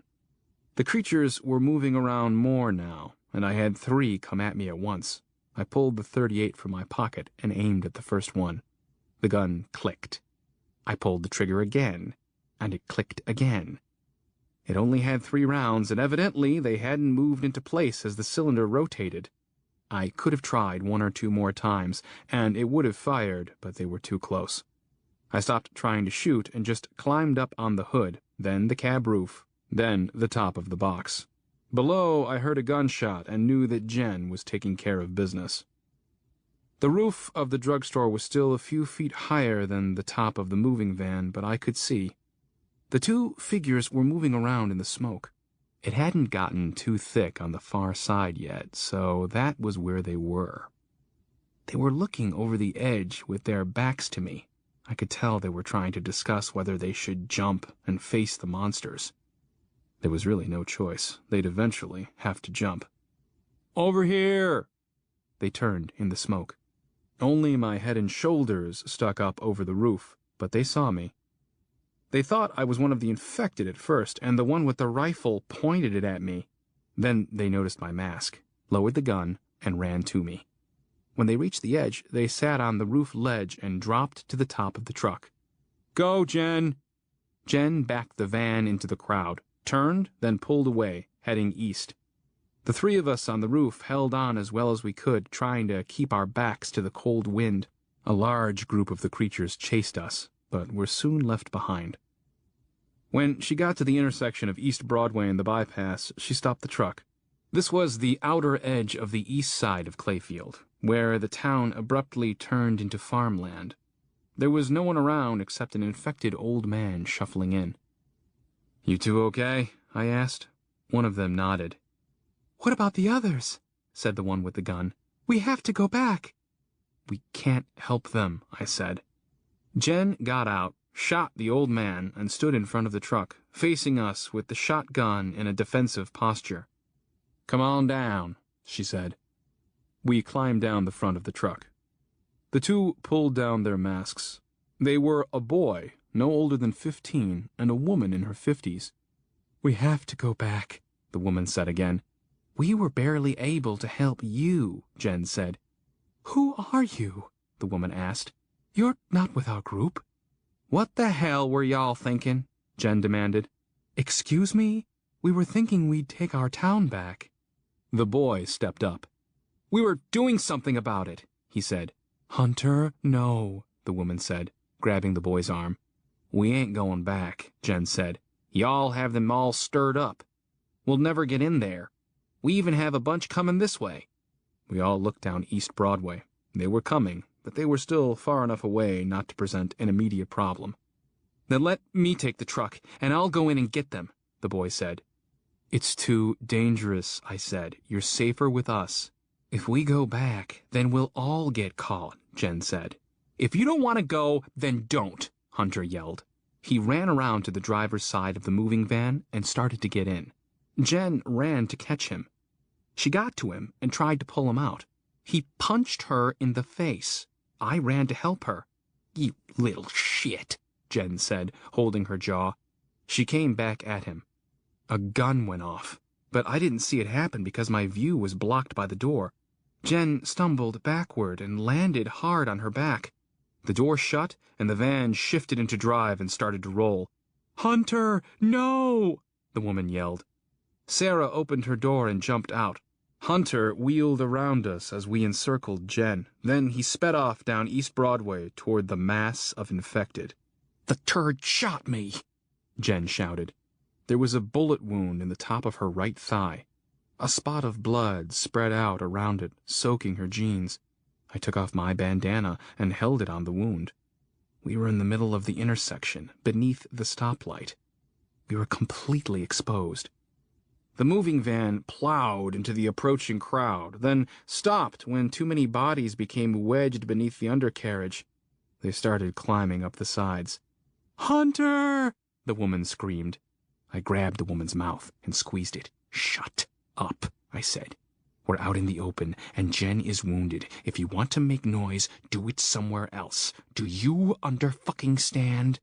The creatures were moving around more now, and I had 3 come at me at once. I pulled the .38 from my pocket and aimed at the first one. The gun clicked. I pulled the trigger again, and it clicked again. It only had 3 rounds, and evidently they hadn't moved into place as the cylinder rotated. I could have tried 1 or 2 more times, and it would have fired, but they were too close. I stopped trying to shoot and just climbed up on the hood, then the cab roof, then the top of the box. Below, I heard a gunshot and knew that Jen was taking care of business. The roof of the drugstore was still a few feet higher than the top of the moving van, but I could see. The 2 figures were moving around in the smoke. It hadn't gotten too thick on the far side yet, so that was where they were. They were looking over the edge with their backs to me. I could tell they were trying to discuss whether they should jump and face the monsters. There was really no choice. They'd eventually have to jump. "Over here!" They turned in the smoke. Only my head and shoulders stuck up over the roof, but they saw me. They thought I was one of the infected at first, and the one with the rifle pointed it at me. Then they noticed my mask, lowered the gun, and ran to me. When they reached the edge, they sat on the roof ledge and dropped to the top of the truck. "Go, Jen!" Jen backed the van into the crowd, turned, then pulled away, heading east. The 3 of us on the roof held on as well as we could, trying to keep our backs to the cold wind. A large group of the creatures chased us, but were soon left behind. When she got to the intersection of East Broadway and the bypass, she stopped the truck. This was the outer edge of the east side of Clayfield, where the town abruptly turned into farmland. There was no one around except an infected old man shuffling in. "You 2 okay?" I asked. One of them nodded. "What about the others?" said the one with the gun. "We have to go back." "We can't help them," I said. Jen got out, shot the old man, and stood in front of the truck, facing us with the shotgun in a defensive posture. "Come on down," she said. We climbed down the front of the truck. The 2 pulled down their masks. They were a boy, no older than 15, and a woman in her 50s. "We have to go back," the woman said again. "We were barely able to help you," Jen said. "Who are you?" the woman asked. "You're not with our group." "What the hell were y'all thinking?" Jen demanded. "Excuse me? We were thinking we'd take our town back." The boy stepped up. "We were doing something about it," he said. "Hunter, no," the woman said, grabbing the boy's arm. "We ain't going back," Jen said. "Y'all have them all stirred up. We'll never get in there. We even have a bunch coming this way." We all looked down East Broadway. They were coming, but they were still far enough away not to present an immediate problem. "Then let me take the truck, and I'll go in and get them," the boy said. "It's too dangerous," I said. "You're safer with us." "If we go back, then we'll all get caught," Jen said. "If you don't want to go, then don't," Hunter yelled. He ran around to the driver's side of the moving van and started to get in. Jen ran to catch him. She got to him and tried to pull him out. He punched her in the face. I ran to help her. You little shit, Jen said, holding her jaw. She came back at him. A gun went off, but I didn't see it happen because my view was blocked by the door. Jen stumbled backward and landed hard on her back. The door shut, and the van shifted into drive and started to roll. "Hunter, no!" the woman yelled. Sarah opened her door and jumped out. Hunter wheeled around us as we encircled Jen. Then he sped off down East Broadway toward the mass of infected. "The turd shot me!" Jen shouted. There was a bullet wound in the top of her right thigh. A spot of blood spread out around it, soaking her jeans. I took off my bandana and held it on the wound. We were in the middle of the intersection, beneath the stoplight. We were completely exposed. The moving van plowed into the approaching crowd, then stopped when too many bodies became wedged beneath the undercarriage. They started climbing up the sides. "Hunter!" the woman screamed. I grabbed the woman's mouth and squeezed it. "Shut up," I said. "We're out in the open, and Jen is wounded. If you want to make noise, do it somewhere else. Do you under-fucking-stand?"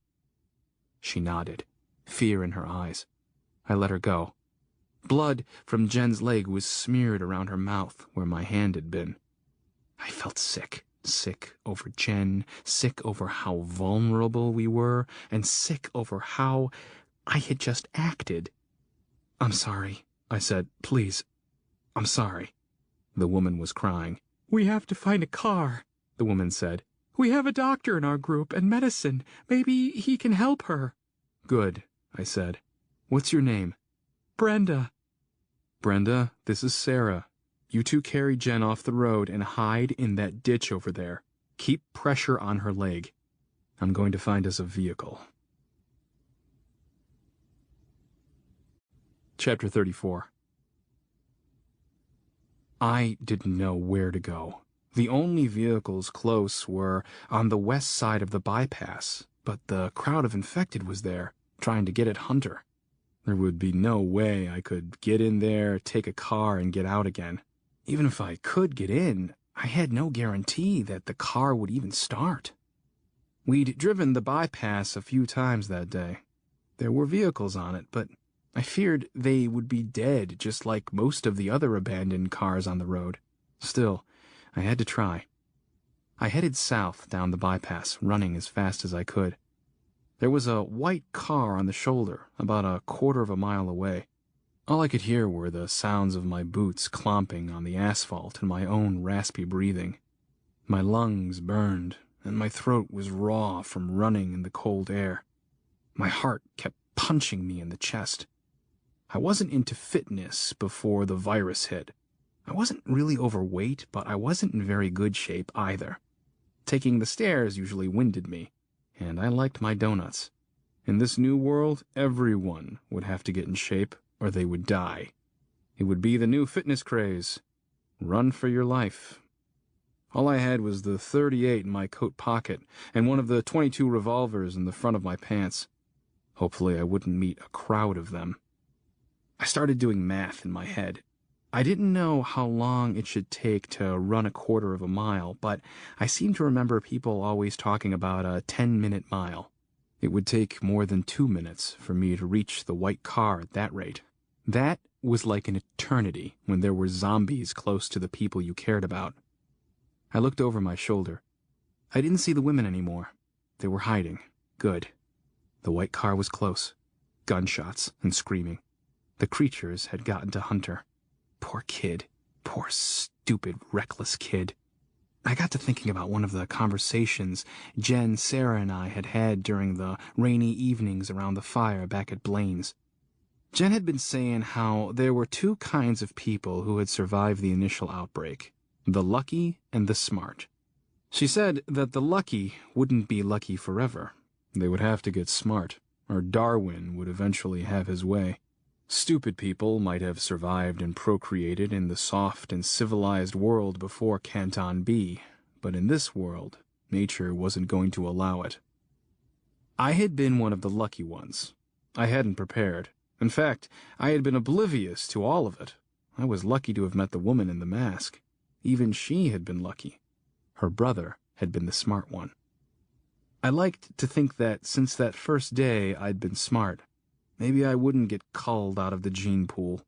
She nodded, fear in her eyes. I let her go. Blood from Jen's leg was smeared around her mouth where my hand had been. I felt sick. Sick over Jen, sick over how vulnerable we were, and sick over how I had just acted. "I'm sorry," I said. "Please, I'm sorry." The woman was crying. "We have to find a car," the woman said. "We have a doctor in our group and medicine. Maybe he can help her." "Good," I said. "What's your name?" "Brenda." "Brenda, this is Sarah. You two carry Jen off the road and hide in that ditch over there. Keep pressure on her leg. I'm going to find us a vehicle." Chapter 34. I didn't know where to go. The only vehicles close were on the west side of the bypass, but the crowd of infected was there, trying to get at Hunter. There would be no way I could get in there, take a car, and get out again. Even if I could get in, I had no guarantee that the car would even start. We'd driven the bypass a few times that day. There were vehicles on it, but I feared they would be dead, just like most of the other abandoned cars on the road. Still, I had to try. I headed south down the bypass, running as fast as I could. There was a white car on the shoulder, about a quarter of a mile away. All I could hear were the sounds of my boots clomping on the asphalt and my own raspy breathing. My lungs burned, and my throat was raw from running in the cold air. My heart kept punching me in the chest. I wasn't into fitness before the virus hit. I wasn't really overweight, but I wasn't in very good shape either. Taking the stairs usually winded me, and I liked my donuts. In this new world, everyone would have to get in shape, or they would die. It would be the new fitness craze. Run for your life. All I had was the .38 in my coat pocket and one of the .22 revolvers in the front of my pants. Hopefully I wouldn't meet a crowd of them. I started doing math in my head. I didn't know how long it should take to run a quarter of a mile, but I seemed to remember people always talking about a 10-minute mile. It would take more than 2 minutes for me to reach the white car at that rate. That was like an eternity when there were zombies close to the people you cared about. I looked over my shoulder. I didn't see the women anymore. They were hiding. Good. The white car was close. Gunshots and screaming. The creatures had gotten to Hunter. Poor kid. Poor stupid, reckless kid. I got to thinking about one of the conversations Jen, Sarah, and I had had during the rainy evenings around the fire back at Blaine's. Jen had been saying how there were two kinds of people who had survived the initial outbreak, the lucky and the smart. She said that the lucky wouldn't be lucky forever. They would have to get smart, or Darwin would eventually have his way. Stupid people might have survived and procreated in the soft and civilized world before Canton B, but in this world, nature wasn't going to allow it. I had been one of the lucky ones. I hadn't prepared. In fact, I had been oblivious to all of it. I was lucky to have met the woman in the mask. Even she had been lucky. Her brother had been the smart one. I liked to think that since that first day I'd been smart. Maybe I wouldn't get culled out of the gene pool.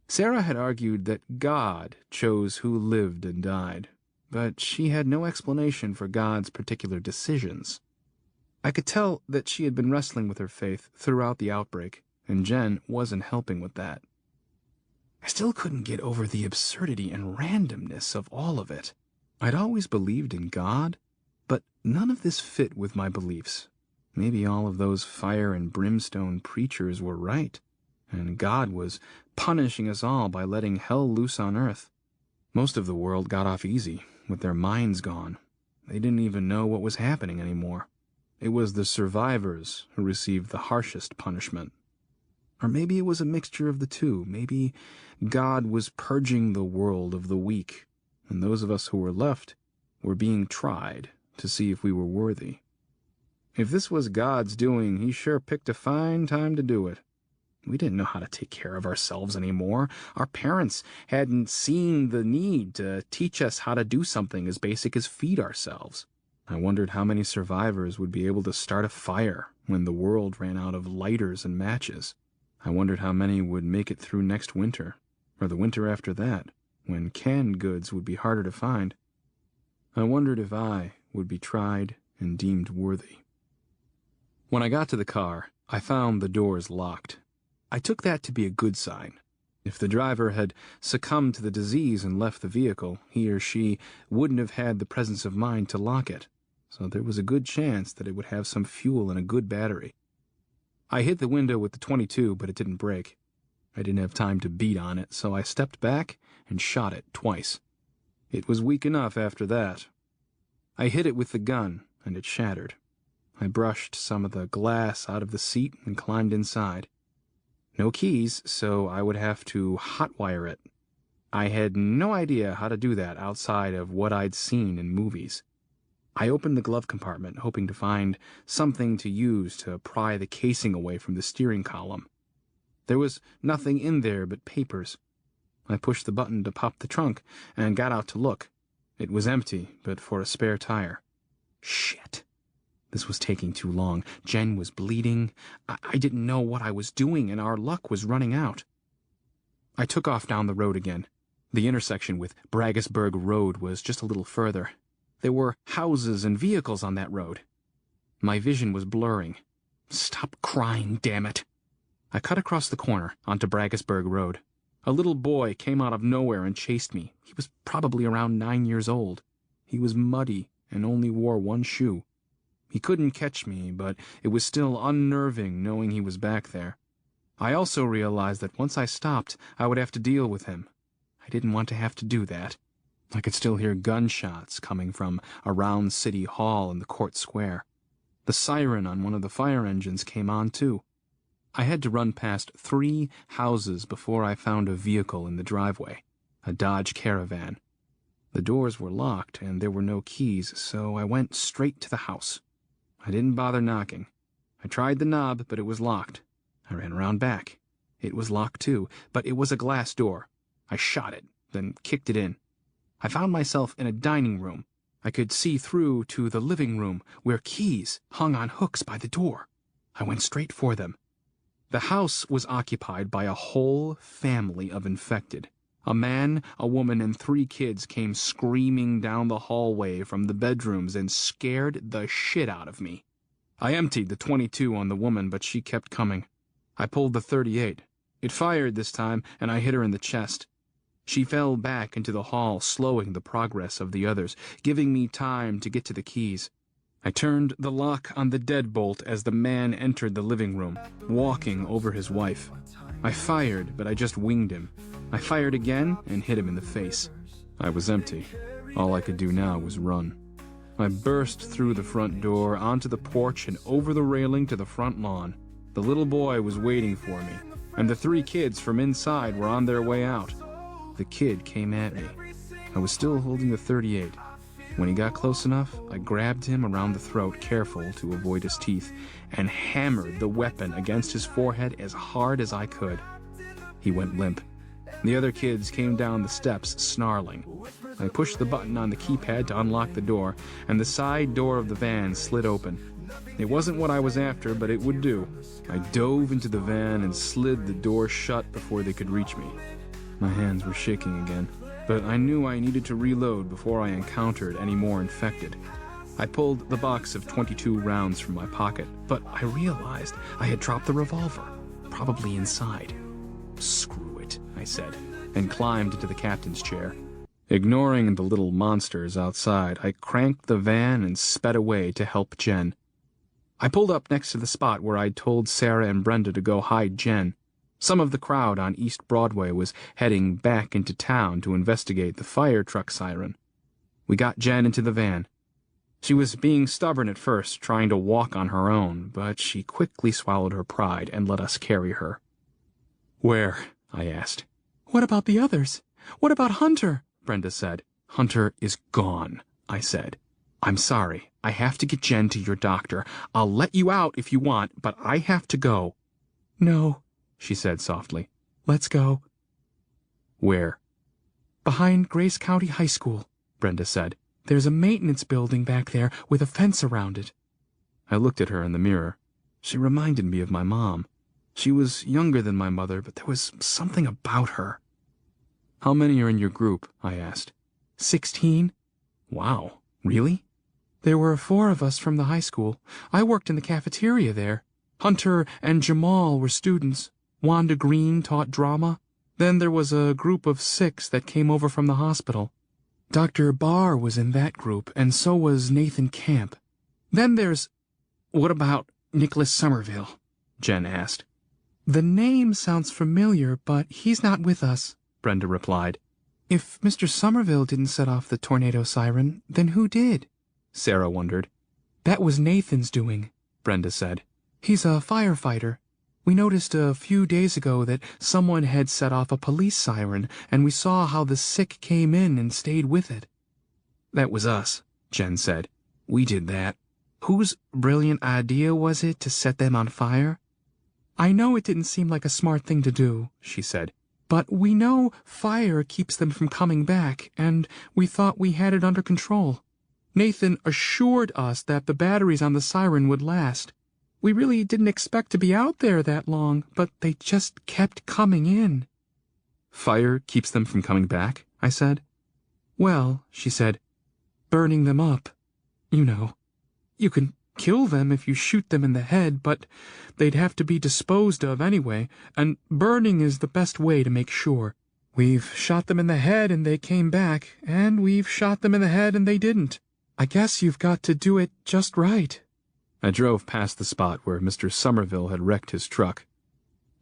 Sarah had argued that God chose who lived and died, but she had no explanation for God's particular decisions. I could tell that she had been wrestling with her faith throughout the outbreak, and Jen wasn't helping with that. I still couldn't get over the absurdity and randomness of all of it. I'd always believed in God, but none of this fit with my beliefs. Maybe all of those fire and brimstone preachers were right, and God was punishing us all by letting hell loose on earth. Most of the world got off easy, with their minds gone. They didn't even know what was happening anymore. It was the survivors who received the harshest punishment. Or maybe it was a mixture of the two. Maybe God was purging the world of the weak, and those of us who were left were being tried to see if we were worthy. If this was God's doing, he sure picked a fine time to do it. We didn't know how to take care of ourselves anymore. Our parents hadn't seen the need to teach us how to do something as basic as feed ourselves. I wondered how many survivors would be able to start a fire when the world ran out of lighters and matches. I wondered how many would make it through next winter, or the winter after that, when canned goods would be harder to find. I wondered if I would be tried and deemed worthy. When I got to the car, I found the doors locked. I took that to be a good sign. If the driver had succumbed to the disease and left the vehicle, he or she wouldn't have had the presence of mind to lock it, so there was a good chance that it would have some fuel and a good battery. I hit the window with the .22, but it didn't break. I didn't have time to beat on it, so I stepped back and shot it twice. It was weak enough after that. I hit it with the gun, and it shattered. I brushed some of the glass out of the seat and climbed inside. No keys, so I would have to hotwire it. I had no idea how to do that outside of what I'd seen in movies. I opened the glove compartment, hoping to find something to use to pry the casing away from the steering column. There was nothing in there but papers. I pushed the button to pop the trunk and got out to look. It was empty, but for a spare tire. Shit. This was taking too long. Jen was bleeding. I didn't know what I was doing, and our luck was running out. I took off down the road again. The intersection with Braggisburg Road was just a little further. There were houses and vehicles on that road. My vision was blurring. Stop crying, damn it. I cut across the corner onto Braggisburg Road. A little boy came out of nowhere and chased me. He was probably around 9 years old. He was muddy and only wore one shoe. He couldn't catch me, but it was still unnerving knowing he was back there. I also realized that once I stopped, I would have to deal with him. I didn't want to have to do that. I could still hear gunshots coming from around City Hall and the Court Square. The siren on one of the fire engines came on, too. I had to run past 3 houses before I found a vehicle in the driveway, a Dodge Caravan. The doors were locked, and there were no keys, so I went straight to the house. I didn't bother knocking. I tried the knob, but it was locked. I ran around back. It was locked too, but it was a glass door. I shot it, then kicked it in. I found myself in a dining room. I could see through to the living room, where keys hung on hooks by the door. I went straight for them. The house was occupied by a whole family of infected. A man, a woman, and 3 kids came screaming down the hallway from the bedrooms and scared the shit out of me. I emptied the .22 on the woman, but she kept coming. I pulled the .38. It fired this time, and I hit her in the chest. She fell back into the hall, slowing the progress of the others, giving me time to get to the keys. I turned the lock on the deadbolt as the man entered the living room, walking over his wife. I fired, but I just winged him. I fired again and hit him in the face. I was empty. All I could do now was run. I burst through the front door, onto the porch, and over the railing to the front lawn. The little boy was waiting for me, and the 3 kids from inside were on their way out. The kid came at me. I was still holding the .38. When he got close enough, I grabbed him around the throat, careful to avoid his teeth, and hammered the weapon against his forehead as hard as I could. He went limp. The other kids came down the steps snarling. I pushed the button on the keypad to unlock the door, and the side door of the van slid open. It wasn't what I was after, but it would do. I dove into the van and slid the door shut before they could reach me. My hands were shaking again, but I knew I needed to reload before I encountered any more infected. I pulled the box of 22 rounds from my pocket, but I realized I had dropped the revolver, probably inside. "Screw it," I said, and climbed into the captain's chair. Ignoring the little monsters outside, I cranked the van and sped away to help Jen. I pulled up next to the spot where I'd told Sarah and Brenda to go hide Jen. Some of the crowd on East Broadway was heading back into town to investigate the fire truck siren. We got Jen into the van. She was being stubborn at first, trying to walk on her own, but she quickly swallowed her pride and let us carry her. "Where?" I asked. "What about the others? What about Hunter?" Brenda said. "Hunter is gone," I said. "I'm sorry. I have to get Jen to your doctor. I'll let you out if you want, but I have to go." "No," she said softly. "Let's go." "Where?" "Behind Grace County High School," Brenda said. "There's a maintenance building back there with a fence around it." I looked at her in the mirror. She reminded me of my mom. She was younger than my mother, but there was something about her. "How many are in your group?" I asked. 16. "Wow, really?" "There were 4 of us from the high school. I worked in the cafeteria there. Hunter and Jamal were students. Wanda Green taught drama. Then there was a group of 6 that came over from the hospital. Dr. Barr was in that group, and so was Nathan Camp. Then there's—" "What about Nicholas Somerville?" Jen asked. "The name sounds familiar, but he's not with us," Brenda replied. "If Mr. Somerville didn't set off the tornado siren, then who did?" Sarah wondered. "That was Nathan's doing," Brenda said. "He's a firefighter. We noticed a few days ago that someone had set off a police siren, and we saw how the sick came in and stayed with it." "That was us," Jen said. "We did that. Whose brilliant idea was it to set them on fire?" "I know it didn't seem like a smart thing to do," she said. "But we know fire keeps them from coming back, and we thought we had it under control. Nathan assured us that the batteries on the siren would last. We really didn't expect to be out there that long, but they just kept coming in." "Fire keeps them from coming back?" I said. "Well," she said, "burning them up. You know. You can kill them if you shoot them in the head, but they'd have to be disposed of anyway, and burning is the best way to make sure. We've shot them in the head and they came back, and we've shot them in the head and they didn't. I guess you've got to do it just right." I drove past the spot where Mr. Somerville had wrecked his truck.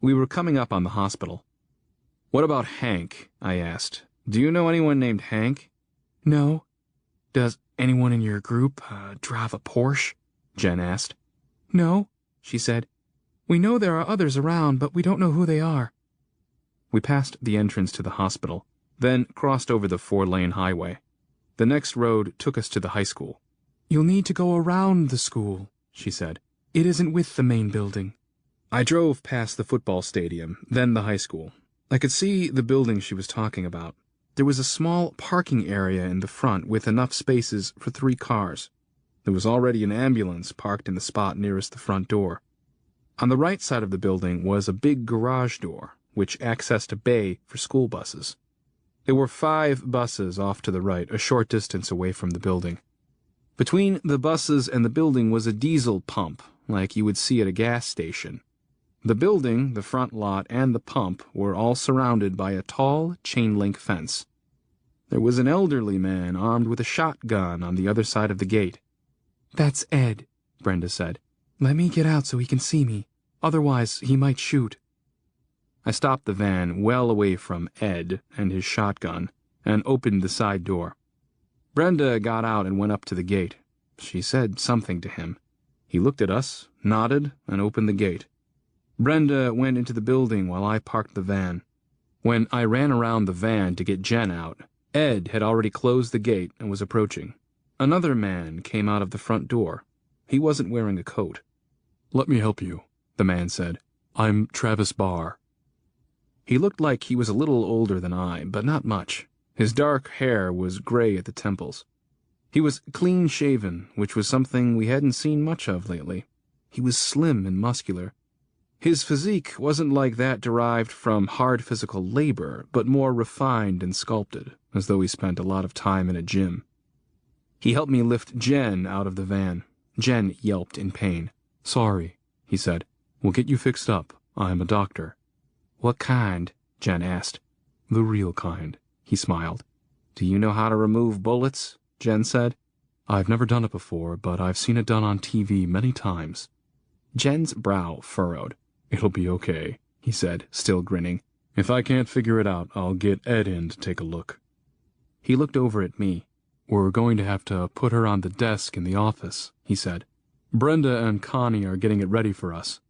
We were coming up on the hospital. "What about Hank?" I asked. "Do you know anyone named Hank?" "No." "Does anyone in your group drive a Porsche?" Jen asked. "No," she said. "We know there are others around, but we don't know who they are." We passed the entrance to the hospital, then crossed over the 4-lane highway. The next road took us to the high school. "You'll need to go around the school," she said. "It isn't with the main building." I drove past the football stadium, then the high school. I could see the building she was talking about. There was a small parking area in the front with enough spaces for 3 cars. There was already an ambulance parked in the spot nearest the front door. On the right side of the building was a big garage door, which accessed a bay for school buses. There were 5 buses off to the right, a short distance away from the building. Between the buses and the building was a diesel pump, like you would see at a gas station. The building, the front lot, and the pump were all surrounded by a tall chain-link fence. There was an elderly man armed with a shotgun on the other side of the gate. "That's Ed," Brenda said. "Let me get out so he can see me. Otherwise, he might shoot." I stopped the van well away from Ed and his shotgun and opened the side door. Brenda got out and went up to the gate. She said something to him. He looked at us, nodded, and opened the gate. Brenda went into the building while I parked the van. When I ran around the van to get Jen out, Ed had already closed the gate and was approaching. Another man came out of the front door. He wasn't wearing a coat. "Let me help you," the man said. "I'm Travis Barr." He looked like he was a little older than I, but not much. His dark hair was gray at the temples. He was clean-shaven, which was something we hadn't seen much of lately. He was slim and muscular. His physique wasn't like that derived from hard physical labor, but more refined and sculpted, as though he spent a lot of time in a gym. He helped me lift Jen out of the van. Jen yelped in pain. "Sorry," he said. "We'll get you fixed up. I'm a doctor." "What kind?" Jen asked. "The real kind," he smiled. "Do you know how to remove bullets?" Jen said. "I've never done it before, but I've seen it done on TV many times." Jen's brow furrowed. "It'll be okay," he said, still grinning. "If I can't figure it out, I'll get Ed in to take a look." He looked over at me. "We're going to have to put her on the desk in the office," he said. "Brenda and Connie are getting it ready for us."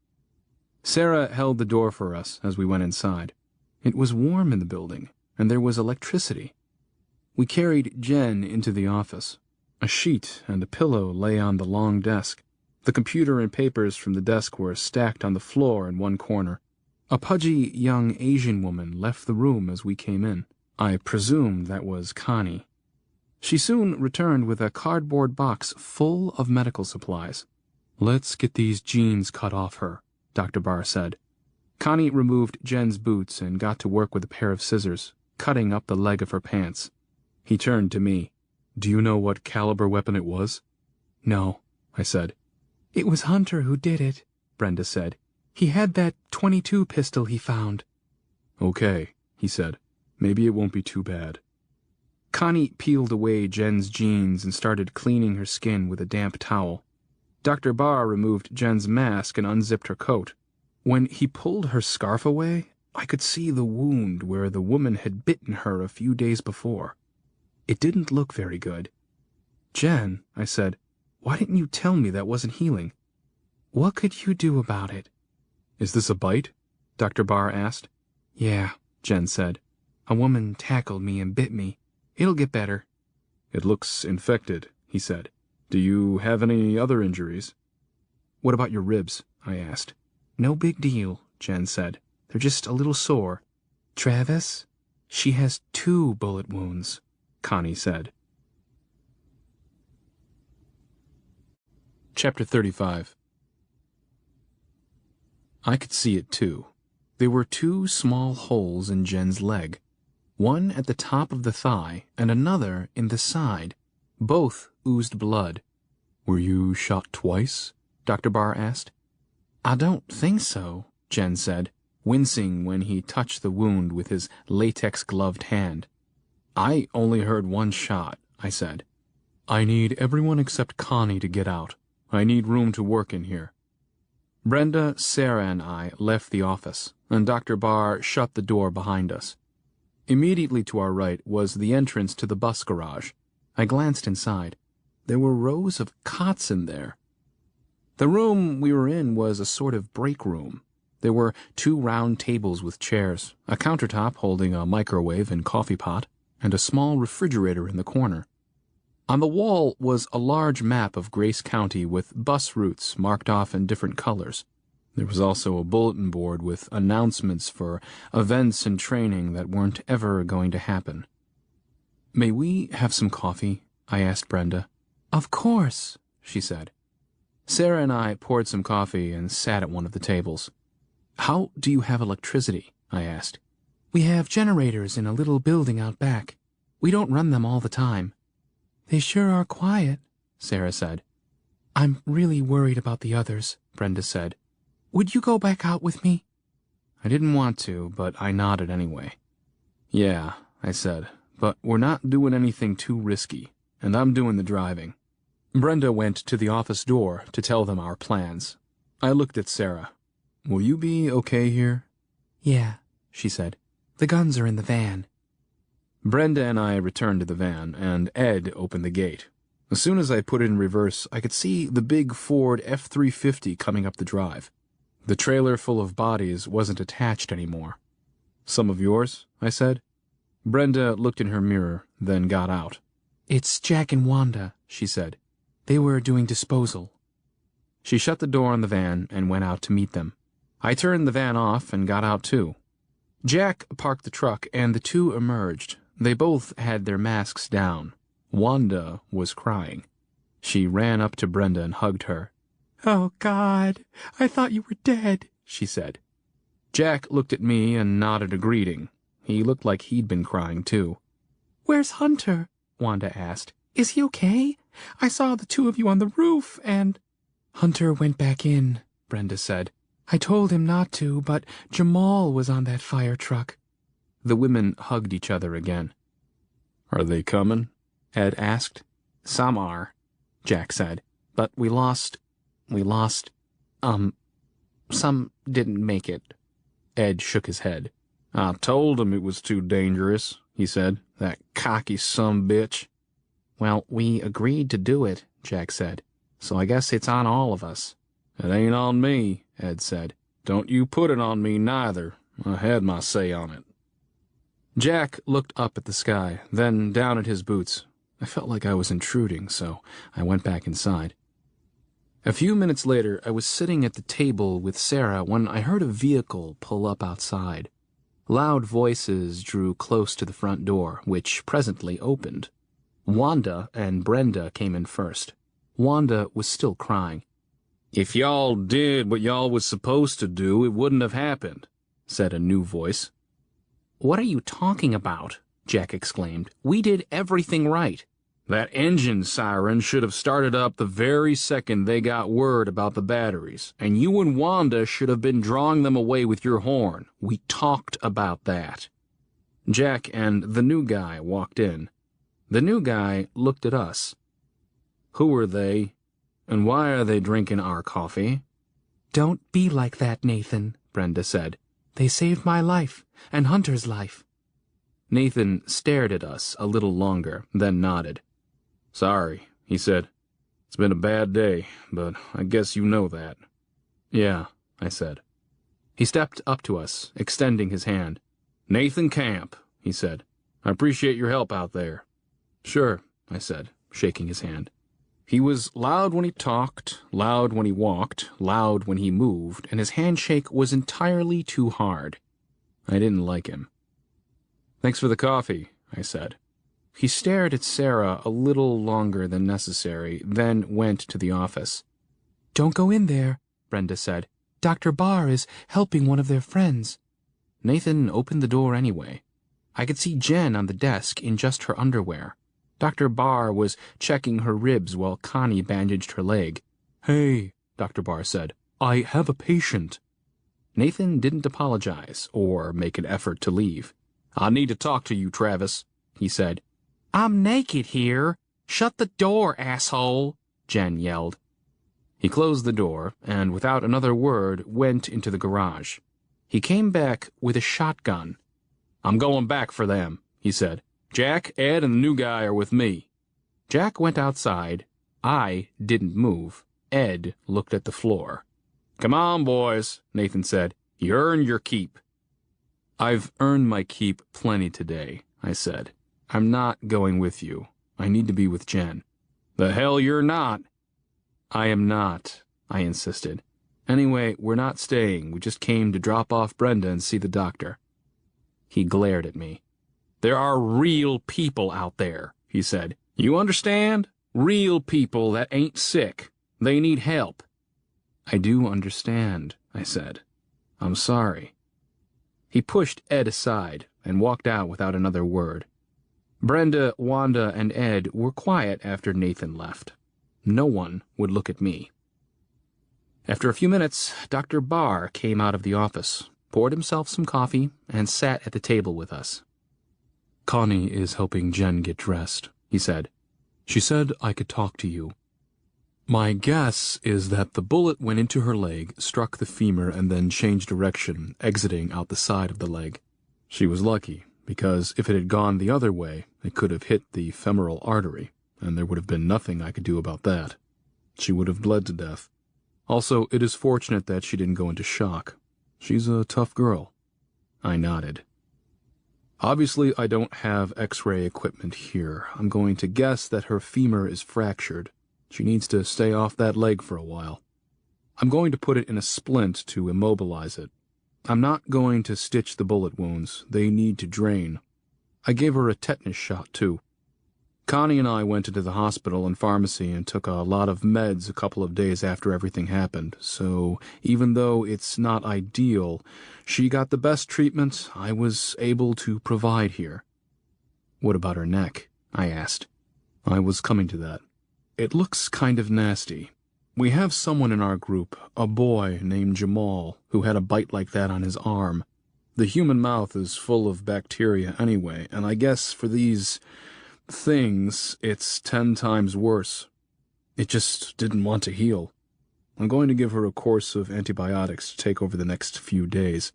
Sarah held the door for us as we went inside. It was warm in the building, and there was electricity. We carried Jen into the office. A sheet and a pillow lay on the long desk. The computer and papers from the desk were stacked on the floor in one corner. A pudgy young Asian woman left the room as we came in. I presumed that was Connie. She soon returned with a cardboard box full of medical supplies. "Let's get these jeans cut off her," Dr. Barr said. Connie removed Jen's boots and got to work with a pair of scissors, cutting up the leg of her pants. He turned to me. "Do you know what caliber weapon it was?" "No," I said. "It was Hunter who did it," Brenda said. "He had that .22 pistol he found." "Okay," he said. "Maybe it won't be too bad." Connie peeled away Jen's jeans and started cleaning her skin with a damp towel. Dr. Barr removed Jen's mask and unzipped her coat. When he pulled her scarf away, I could see the wound where the woman had bitten her a few days before. It didn't look very good. "Jen," I said, "why didn't you tell me that wasn't healing?" "What could you do about it?" "Is this a bite?" Dr. Barr asked. "Yeah," Jen said. "A woman tackled me and bit me. It'll get better." "It looks infected," he said. "Do you have any other injuries?" "What about your ribs?" I asked. "No big deal," Jen said. "They're just a little sore." "Travis? She has 2 bullet wounds," Connie said. Chapter 35. I could see it too. There were 2 small holes in Jen's leg, one at the top of the thigh and another in the side. Both oozed blood. "Were you shot twice?" Dr. Barr asked. "I don't think so," Jen said, wincing when he touched the wound with his latex-gloved hand. "I only heard 1 shot," I said. "I need everyone except Connie to get out. I need room to work in here." Brenda, Sarah, and I left the office, and Dr. Barr shut the door behind us. Immediately to our right was the entrance to the bus garage. I glanced inside. There were rows of cots in there. The room we were in was a sort of break room. There were 2 round tables with chairs, a countertop holding a microwave and coffee pot, and a small refrigerator in the corner. On the wall was a large map of Grace County with bus routes marked off in different colors. There was also a bulletin board with announcements for events and training that weren't ever going to happen. "May we have some coffee?" I asked Brenda. "Of course," she said. Sarah and I poured some coffee and sat at one of the tables. "How do you have electricity?" I asked. "We have generators in a little building out back. We don't run them all the time." "They sure are quiet," Sarah said. "I'm really worried about the others," Brenda said. "Would you go back out with me?" I didn't want to, but I nodded anyway. "Yeah," I said, "but we're not doing anything too risky, and I'm doing the driving." Brenda went to the office door to tell them our plans. I looked at Sarah. "Will you be okay here?" "Yeah," she said. "The guns are in the van." Brenda and I returned to the van, and Ed opened the gate. As soon as I put it in reverse, I could see the big Ford F-350 coming up the drive. The trailer full of bodies wasn't attached anymore. "Some of yours?" I said. Brenda looked in her mirror, then got out. "It's Jack and Wanda," she said. "They were doing disposal." She shut the door on the van and went out to meet them. I turned the van off and got out too. Jack parked the truck, and the two emerged. They both had their masks down. Wanda was crying. She ran up to Brenda and hugged her. "Oh, God, I thought you were dead," she said. Jack looked at me and nodded a greeting. He looked like he'd been crying, too. "Where's Hunter?" Wanda asked. "Is he okay? I saw the two of you on the roof, and—" "Hunter went back in," Brenda said. "I told him not to, but Jamal was on that fire truck." The women hugged each other again. "Are they coming?" Ed asked. "Some are," Jack said. "But we lost, some didn't make it." Ed shook his head. "I told him it was too dangerous," he said. "That cocky sumbitch." "Well, we agreed to do it," Jack said. "So I guess it's on all of us." "It ain't on me," Ed said. "Don't you put it on me, neither. I had my say on it." Jack looked up at the sky, then down at his boots. I felt like I was intruding, so I went back inside. A few minutes later, I was sitting at the table with Sarah when I heard a vehicle pull up outside. Loud voices drew close to the front door, which presently opened. Wanda and Brenda came in first. Wanda was still crying. "If y'all did what y'all was supposed to do, it wouldn't have happened," said a new voice. "What are you talking about?" Jack exclaimed. "We did everything right." "That engine siren should have started up the very second they got word about the batteries, and you and Wanda should have been drawing them away with your horn. We talked about that." Jack and the new guy walked in. The new guy looked at us. "Who are they, and why are they drinking our coffee?" "Don't be like that, Nathan," Brenda said. "They saved my life, and Hunter's life." Nathan stared at us a little longer, then nodded. "Sorry," he said. "It's been a bad day, but I guess you know that." "Yeah," I said. He stepped up to us, extending his hand. "Nathan Camp," he said. "I appreciate your help out there." "Sure," I said, shaking his hand. He was loud when he talked, loud when he walked, loud when he moved, and his handshake was entirely too hard. I didn't like him. "Thanks for the coffee," I said. He stared at Sarah a little longer than necessary, then went to the office. "Don't go in there," Brenda said. "Dr. Barr is helping one of their friends." Nathan opened the door anyway. I could see Jen on the desk in just her underwear. Dr. Barr was checking her ribs while Connie bandaged her leg. "Hey," Dr. Barr said, "I have a patient." Nathan didn't apologize or make an effort to leave. "I need to talk to you, Travis," he said. "I'm naked here. Shut the door, asshole," Jen yelled. He closed the door and, without another word, went into the garage. He came back with a shotgun. "I'm going back for them," he said. "Jack, Ed, and the new guy are with me." Jack went outside. I didn't move. Ed looked at the floor. "Come on, boys," Nathan said. "You earned your keep." "I've earned my keep plenty today," I said. "I'm not going with you. I need to be with Jen." "The hell you're not." "I am not," I insisted. "Anyway, we're not staying. We just came to drop off Brenda and see the doctor." He glared at me. "There are real people out there," he said. "You understand? Real people that ain't sick. They need help." "I do understand," I said. "I'm sorry." He pushed Ed aside and walked out without another word. Brenda, Wanda, and Ed were quiet after Nathan left. No one would look at me. After a few minutes, Dr. Barr came out of the office, poured himself some coffee, and sat at the table with us. "Connie is helping Jen get dressed," he said. "She said I could talk to you. My guess is that the bullet went into her leg, struck the femur, and then changed direction, exiting out the side of the leg. She was lucky, because if it had gone the other way, it could have hit the femoral artery, and there would have been nothing I could do about that. She would have bled to death. Also, it is fortunate that she didn't go into shock. She's a tough girl." I nodded. "Obviously, I don't have X-ray equipment here. I'm going to guess that her femur is fractured. She needs to stay off that leg for a while. I'm going to put it in a splint to immobilize it. I'm not going to stitch the bullet wounds. They need to drain. I gave her a tetanus shot, too. Connie and I went into the hospital and pharmacy and took a lot of meds a couple of days after everything happened, so even though it's not ideal, she got the best treatment I was able to provide here. What about her neck? I asked. I was coming to that. It looks kind of nasty. We have someone in our group, a boy named Jamal, who had a bite like that on his arm. The human mouth is full of bacteria anyway, and I guess for these things, it's 10 times worse. It just didn't want to heal. I'm going to give her a course of antibiotics to take over the next few days.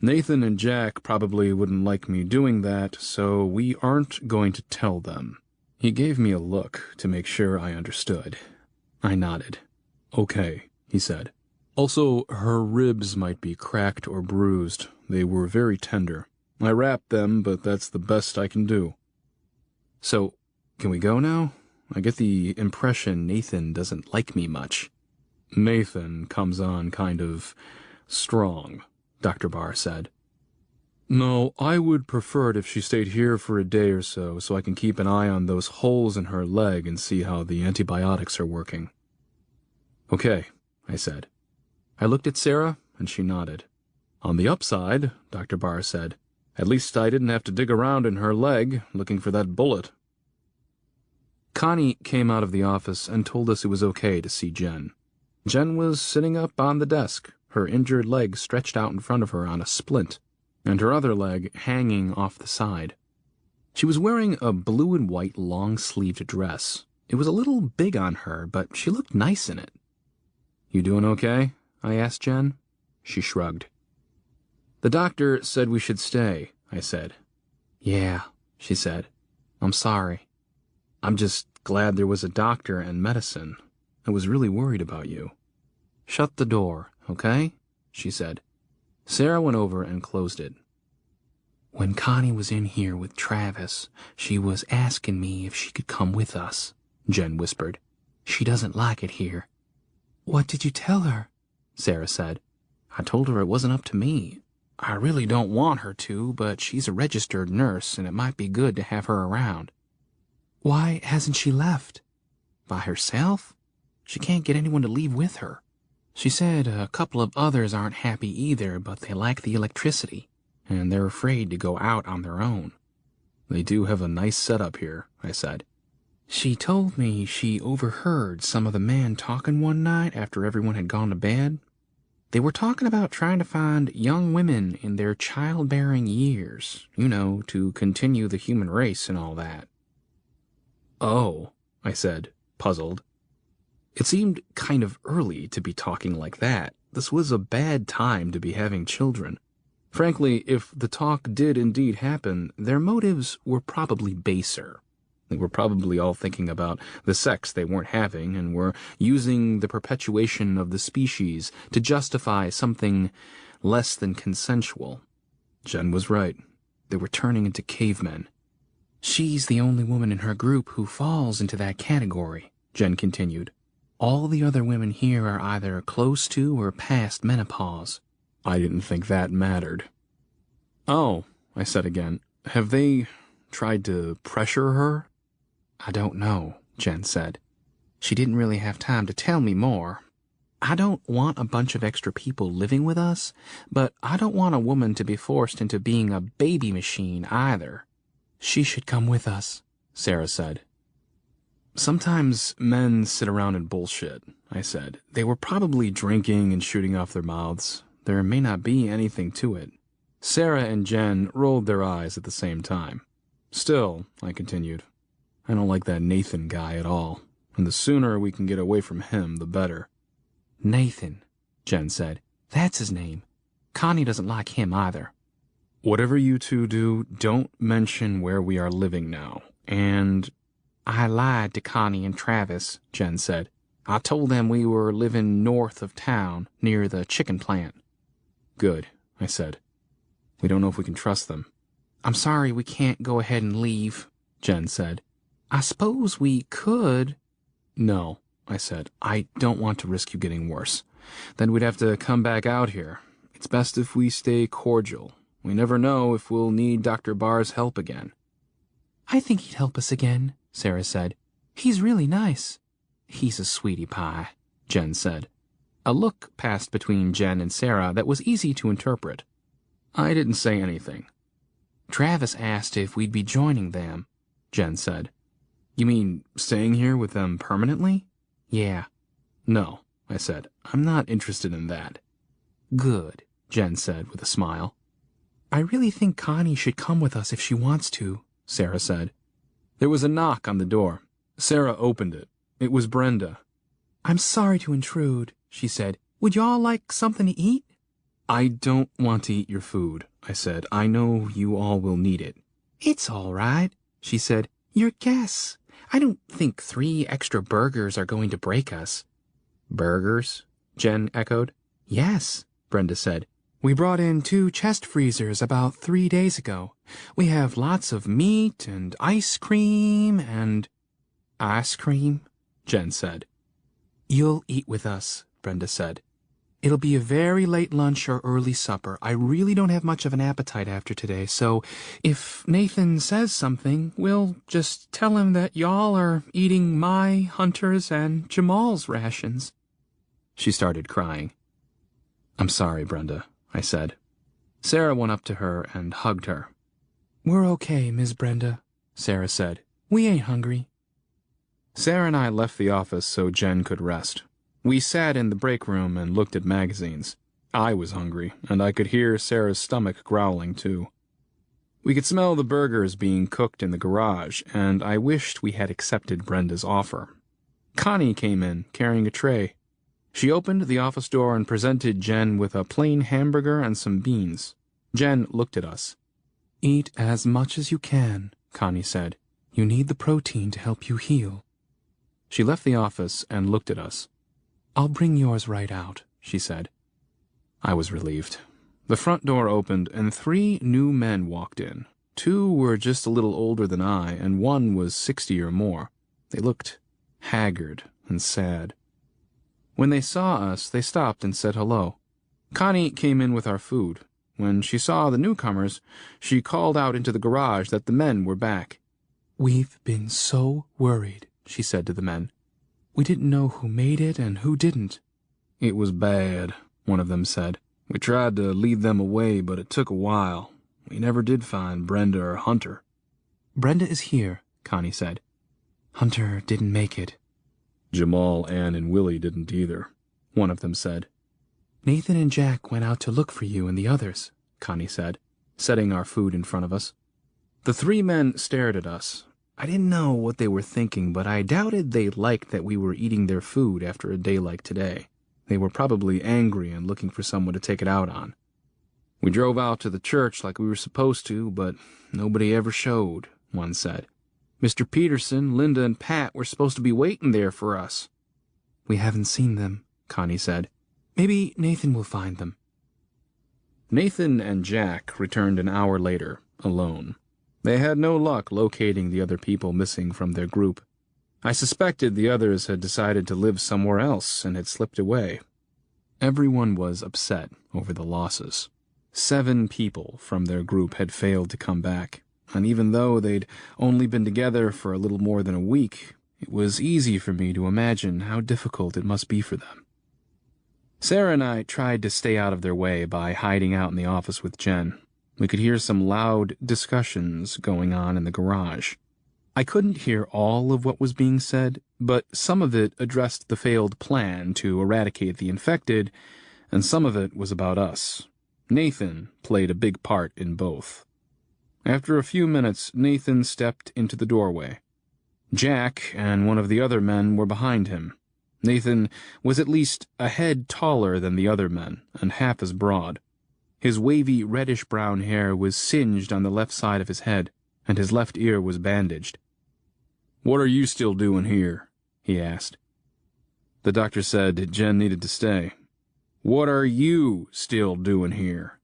Nathan and Jack probably wouldn't like me doing that, so we aren't going to tell them. He gave me a look to make sure I understood. I nodded. Okay, he said. Also, her ribs might be cracked or bruised. They were very tender. I wrapped them, but that's the best I can do. So, can we go now? I get the impression Nathan doesn't like me much. Nathan comes on kind of strong, Dr. Barr said. No, I would prefer it if she stayed here for a day or so I can keep an eye on those holes in her leg and see how the antibiotics are working. Okay, I said. I looked at Sarah, and she nodded. On the upside, Dr. Barr said, at least I didn't have to dig around in her leg looking for that bullet. Connie came out of the office and told us it was okay to see Jen. Jen was sitting up on the desk, her injured leg stretched out in front of her on a splint, and her other leg hanging off the side. She was wearing a blue and white long-sleeved dress. It was a little big on her, but she looked nice in it. You doing okay? I asked Jen. She shrugged. The doctor said we should stay, I said. Yeah, she said. I'm sorry. I'm just glad there was a doctor and medicine. I was really worried about you. Shut the door, okay? She said. Sarah went over and closed it. When Connie was in here with Travis, she was asking me if she could come with us, Jen whispered. She doesn't like it here. What did you tell her? Sarah said. I told her it wasn't up to me. I really don't want her to, but she's a registered nurse, and it might be good to have her around. Why hasn't she left? By herself? She can't get anyone to leave with her. She said a couple of others aren't happy either, but they like the electricity, and they're afraid to go out on their own. They do have a nice setup here, I said. She told me she overheard some of the men talking one night after everyone had gone to bed. They were talking about trying to find young women in their childbearing years, to continue the human race and all that. Oh, I said, puzzled. It seemed kind of early to be talking like that. This was a bad time to be having children. Frankly, if the talk did indeed happen, their motives were probably baser. They were probably all thinking about the sex they weren't having and were using the perpetuation of the species to justify something less than consensual. Jen was right. They were turning into cavemen. She's the only woman in her group who falls into that category, Jen continued. All the other women here are either close to or past menopause. I didn't think that mattered. Oh, I said again, have they tried to pressure her? I don't know, Jen said. She didn't really have time to tell me more. I don't want a bunch of extra people living with us, but I don't want a woman to be forced into being a baby machine either. She should come with us, Sarah said. Sometimes men sit around and bullshit, I said. They were probably drinking and shooting off their mouths. There may not be anything to it. Sarah and Jen rolled their eyes at the same time. Still, I continued, I don't like that Nathan guy at all, and the sooner we can get away from him, the better. Nathan, Jen said. That's his name. Connie doesn't like him either. Whatever you two do, don't mention where we are living now, and... I lied to Connie and Travis, Jen said. I told them we were living north of town, near the chicken plant. Good, I said. We don't know if we can trust them. I'm sorry we can't go ahead and leave, Jen said. I suppose we could. No, I said. I don't want to risk you getting worse. Then we'd have to come back out here. It's best if we stay cordial. We never know if we'll need Dr. Barr's help again." "I think he'd help us again," Sarah said. "He's really nice." "He's a sweetie pie," Jen said. A look passed between Jen and Sarah that was easy to interpret. I didn't say anything. "Travis asked if we'd be joining them," Jen said. "You mean staying here with them permanently?" "Yeah." "No," I said. "I'm not interested in that." "Good," Jen said with a smile. "I really think Connie should come with us if she wants to," Sarah said. There was a knock on the door. Sarah opened it. It was Brenda. "I'm sorry to intrude," she said. "Would y'all like something to eat?" "I don't want to eat your food," I said. "I know you all will need it." "It's all right," she said. "You're guests. I don't think 3 extra burgers are going to break us." "Burgers?" Jen echoed. "Yes," Brenda said. "We brought in 2 chest freezers about 3 days ago. We have lots of meat and ice cream and—" "Ice cream?" Jen said. "You'll eat with us," Brenda said. "It'll be a very late lunch or early supper. I really don't have much of an appetite after today, so if Nathan says something, we'll just tell him that y'all are eating my, Hunter's, and Jamal's rations." She started crying. "I'm sorry, Brenda," I said. Sarah went up to her and hugged her. "We're okay, Miss Brenda," Sarah said. "We ain't hungry." Sarah and I left the office so Jen could rest. We sat in the break room and looked at magazines. I was hungry, and I could hear Sarah's stomach growling too. We could smell the burgers being cooked in the garage, and I wished we had accepted Brenda's offer. Connie came in, carrying a tray. She opened the office door and presented Jen with a plain hamburger and some beans. Jen looked at us. "Eat as much as you can," Connie said. "You need the protein to help you heal." She left the office and looked at us. "I'll bring yours right out," she said. I was relieved. The front door opened, and 3 new men walked in. 2 were just a little older than I, and 1 was 60 or more. They looked haggard and sad. When they saw us, they stopped and said hello. Connie came in with our food. When she saw the newcomers, she called out into the garage that the men were back. "We've been so worried," she said to the men. "We didn't know who made it and who didn't." "It was bad," one of them said. "We tried to lead them away, but it took a while. We never did find Brenda or Hunter." "Brenda is here," Connie said. "Hunter didn't make it." "Jamal, Ann, and Willie didn't either," one of them said. "Nathan and Jack went out to look for you and the others," Connie said, setting our food in front of us. The 3 men stared at us. I didn't know what they were thinking, but I doubted they liked that we were eating their food after a day like today. They were probably angry and looking for someone to take it out on. "We drove out to the church like we were supposed to, but nobody ever showed," one said. "Mr. Peterson, Linda, and Pat were supposed to be waiting there for us." "We haven't seen them," Connie said. "Maybe Nathan will find them." Nathan and Jack returned an hour later, alone. They had no luck locating the other people missing from their group. I suspected the others had decided to live somewhere else and had slipped away. Everyone was upset over the losses. 7 people from their group had failed to come back, and even though they'd only been together for a little more than a week, it was easy for me to imagine how difficult it must be for them. Sarah and I tried to stay out of their way by hiding out in the office with Jen. We could hear some loud discussions going on in the garage. I couldn't hear all of what was being said, but some of it addressed the failed plan to eradicate the infected, and some of it was about us. Nathan played a big part in both. After a few minutes, Nathan stepped into the doorway. Jack and one of the other men were behind him. Nathan was at least a head taller than the other men, and half as broad. His wavy reddish-brown hair was singed on the left side of his head, and his left ear was bandaged. "What are you still doing here?" he asked. The doctor said Jen needed to stay. "What are you still doing here?"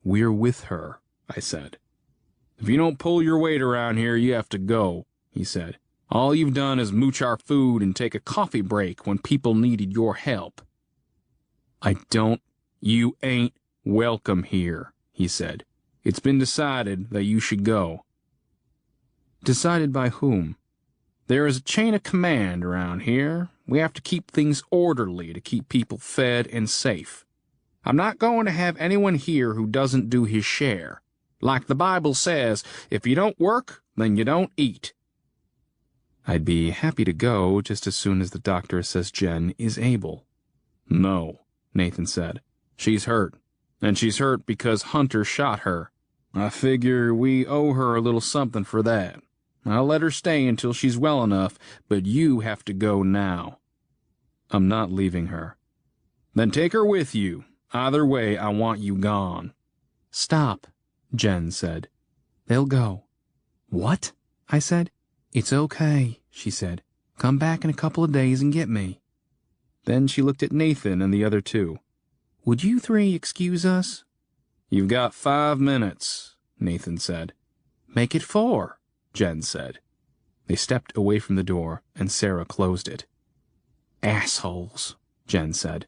"We're with her," I said. "If you don't pull your weight around here, you have to go," he said. "All you've done is mooch our food and take a coffee break when people needed your help." "You ain't Welcome here, he said. It's been decided that you should go. Decided by whom? There is a chain of command around here. We have to keep things orderly to keep people fed and safe. I'm not going to have anyone here who doesn't do his share. Like the Bible says, if you don't work, then you don't eat. I'd be happy to go just as soon as the doctor says Jen is able. No, Nathan said. She's hurt, and she's hurt because Hunter shot her. I figure we owe her a little something for that. I'll let her stay until she's well enough, but you have to go now. I'm not leaving her. Then take her with you. Either way, I want you gone. Stop, Jen said. They'll go. What? I said. It's okay, she said. Come back in a couple of days and get me. Then she looked at Nathan and the other two. Would you three excuse us? You've got 5 minutes, Nathan said. Make it 4, Jen said. They stepped away from the door, and Sarah closed it. Assholes, Jen said.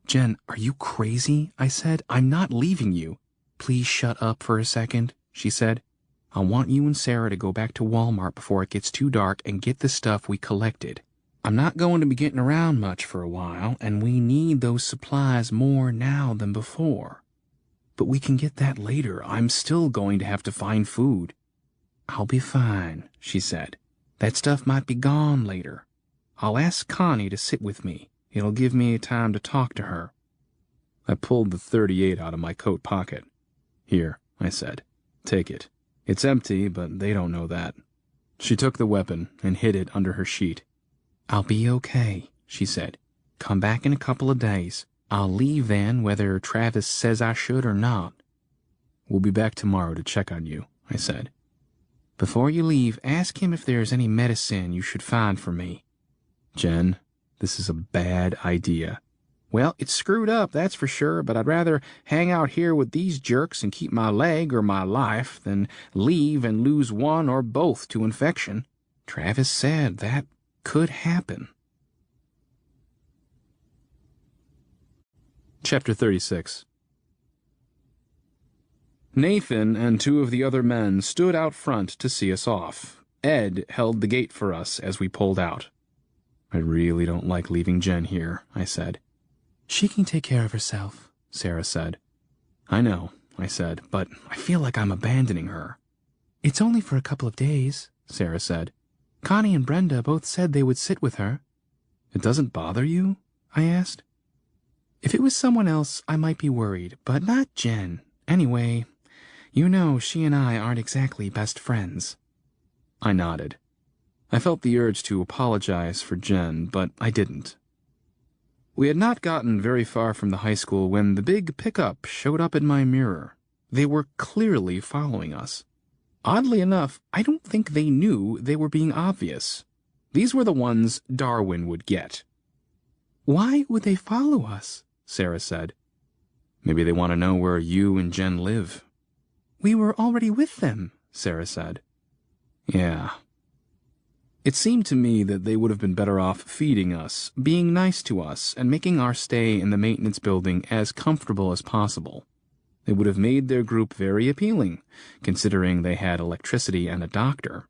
Jen, are you crazy? I said. I'm not leaving you. Please shut up for a second, she said. I want you and Sarah to go back to Walmart before it gets too dark and get the stuff we collected. I'm not going to be getting around much for a while, and we need those supplies more now than before. But we can get that later. I'm still going to have to find food. I'll be fine, she said. That stuff might be gone later. I'll ask Connie to sit with me. It'll give me time to talk to her. I pulled the .38 out of my coat pocket. Here, I said. Take it. It's empty, but they don't know that. She took the weapon and hid it under her sheet. I'll be okay, she said. Come back in a couple of days. I'll leave then whether Travis says I should or not. We'll be back tomorrow to check on you, I said. Before you leave, ask him if there's any medicine you should find for me. Jen, this is a bad idea. Well, it's screwed up, that's for sure, but I'd rather hang out here with these jerks and keep my leg or my life than leave and lose one or both to infection. Travis said that could happen. Chapter 36. Nathan and 2 of the other men stood out front to see us off. Ed held the gate for us as we pulled out. I really don't like leaving Jen here, I said. She can take care of herself, Sarah said. I know, I said, but I feel like I'm abandoning her. It's only for a couple of days, Sarah said. Connie and Brenda both said they would sit with her. It doesn't bother you? I asked. If it was someone else, I might be worried, but not Jen. Anyway, you know she and I aren't exactly best friends. I nodded. I felt the urge to apologize for Jen, but I didn't. We had not gotten very far from the high school when the big pickup showed up in my mirror. They were clearly following us. Oddly enough, I don't think they knew they were being obvious. These were the ones Darwin would get. Why would they follow us? Sarah said. Maybe they want to know where you and Jen live. We were already with them, Sarah said. Yeah. It seemed to me that they would have been better off feeding us, being nice to us, and making our stay in the maintenance building as comfortable as possible. It would have made their group very appealing, considering they had electricity and a doctor.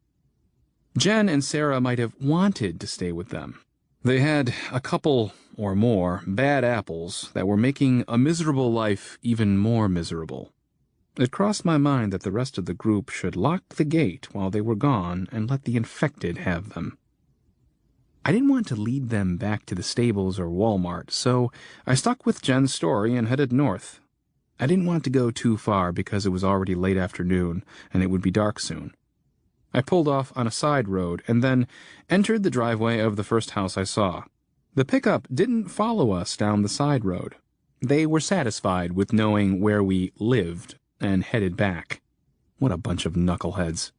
Jen and Sarah might have wanted to stay with them. They had a couple, or more, bad apples that were making a miserable life even more miserable. It crossed my mind that the rest of the group should lock the gate while they were gone and let the infected have them. I didn't want to lead them back to the stables or Walmart, so I stuck with Jen's story and headed north. I didn't want to go too far because it was already late afternoon and it would be dark soon. I pulled off on a side road and then entered the driveway of the first house I saw. The pickup didn't follow us down the side road. They were satisfied with knowing where we lived and headed back. What a bunch of knuckleheads.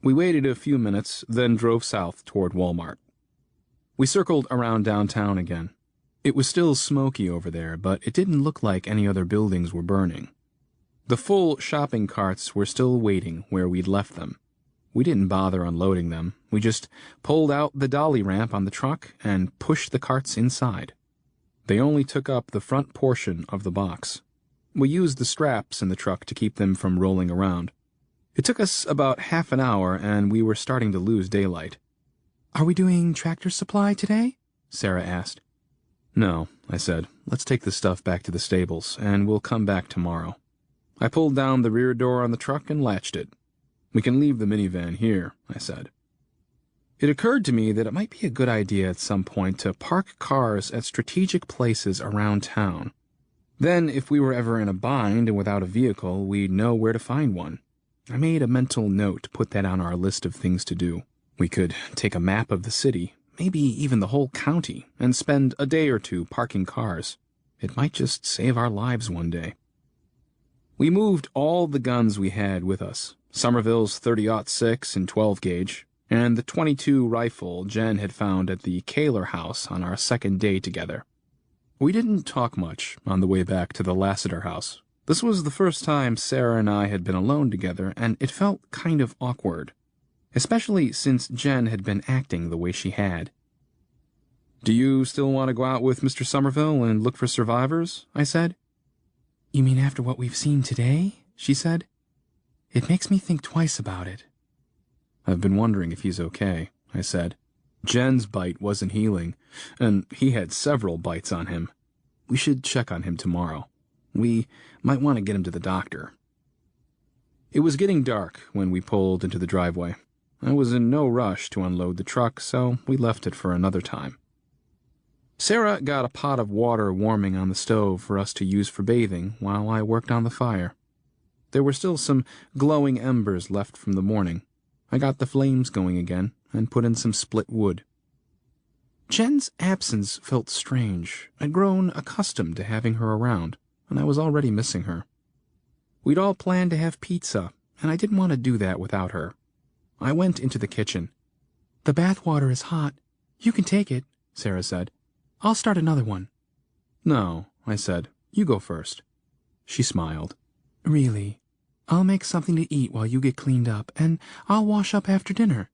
We waited a few minutes, then drove south toward Walmart. We circled around downtown again. It was still smoky over there, but it didn't look like any other buildings were burning. The full shopping carts were still waiting where we'd left them. We didn't bother unloading them. We just pulled out the dolly ramp on the truck and pushed the carts inside. They only took up the front portion of the box. We used the straps in the truck to keep them from rolling around. It took us about half an hour, and we were starting to lose daylight. "Are we doing Tractor Supply today?" Sarah asked. "No," I said. "Let's take the stuff back to the stables, and we'll come back tomorrow." I pulled down the rear door on the truck and latched it. "We can leave the minivan here," I said. It occurred to me that it might be a good idea at some point to park cars at strategic places around town. Then, if we were ever in a bind and without a vehicle, we'd know where to find one. I made a mental note to put that on our list of things to do. We could take a map of the city, maybe even the whole county, and spend a day or two parking cars. It might just save our lives one day. We moved all the guns we had with us, Somerville's .30-06 and 12-gauge, and the .22 rifle Jen had found at the Kaler house on our second day together. We didn't talk much on the way back to the Lassiter house. This was the first time Sarah and I had been alone together, and it felt kind of awkward, especially since Jen had been acting the way she had. "Do you still want to go out with Mr. Somerville and look for survivors?" I said. "You mean after what we've seen today?" she said. "It makes me think twice about it." "I've been wondering if he's okay," I said. Jen's bite wasn't healing, and he had several bites on him. We should check on him tomorrow. We might want to get him to the doctor. It was getting dark when we pulled into the driveway. I was in no rush to unload the truck, so we left it for another time. Sarah got a pot of water warming on the stove for us to use for bathing while I worked on the fire. There were still some glowing embers left from the morning. I got the flames going again and put in some split wood. Jen's absence felt strange. I'd grown accustomed to having her around, and I was already missing her. We'd all planned to have pizza, and I didn't want to do that without her. I went into the kitchen. "The bath water is hot. You can take it," Sarah said. "I'll start another one." "No," I said. "You go first." She smiled. "Really? I'll make something to eat while you get cleaned up, and I'll wash up after dinner."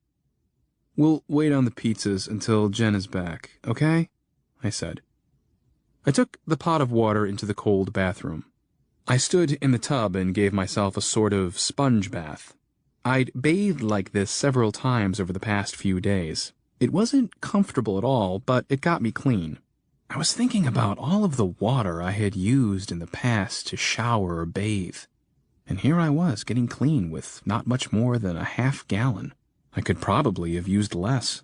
"We'll wait on the pizzas until Jen is back, okay?" I said. I took the pot of water into the cold bathroom. I stood in the tub and gave myself a sort of sponge bath. I'd bathed like this several times over the past few days. It wasn't comfortable at all, but it got me clean. I was thinking about all of the water I had used in the past to shower or bathe. And here I was getting clean with not much more than a half-gallon. I could probably have used less.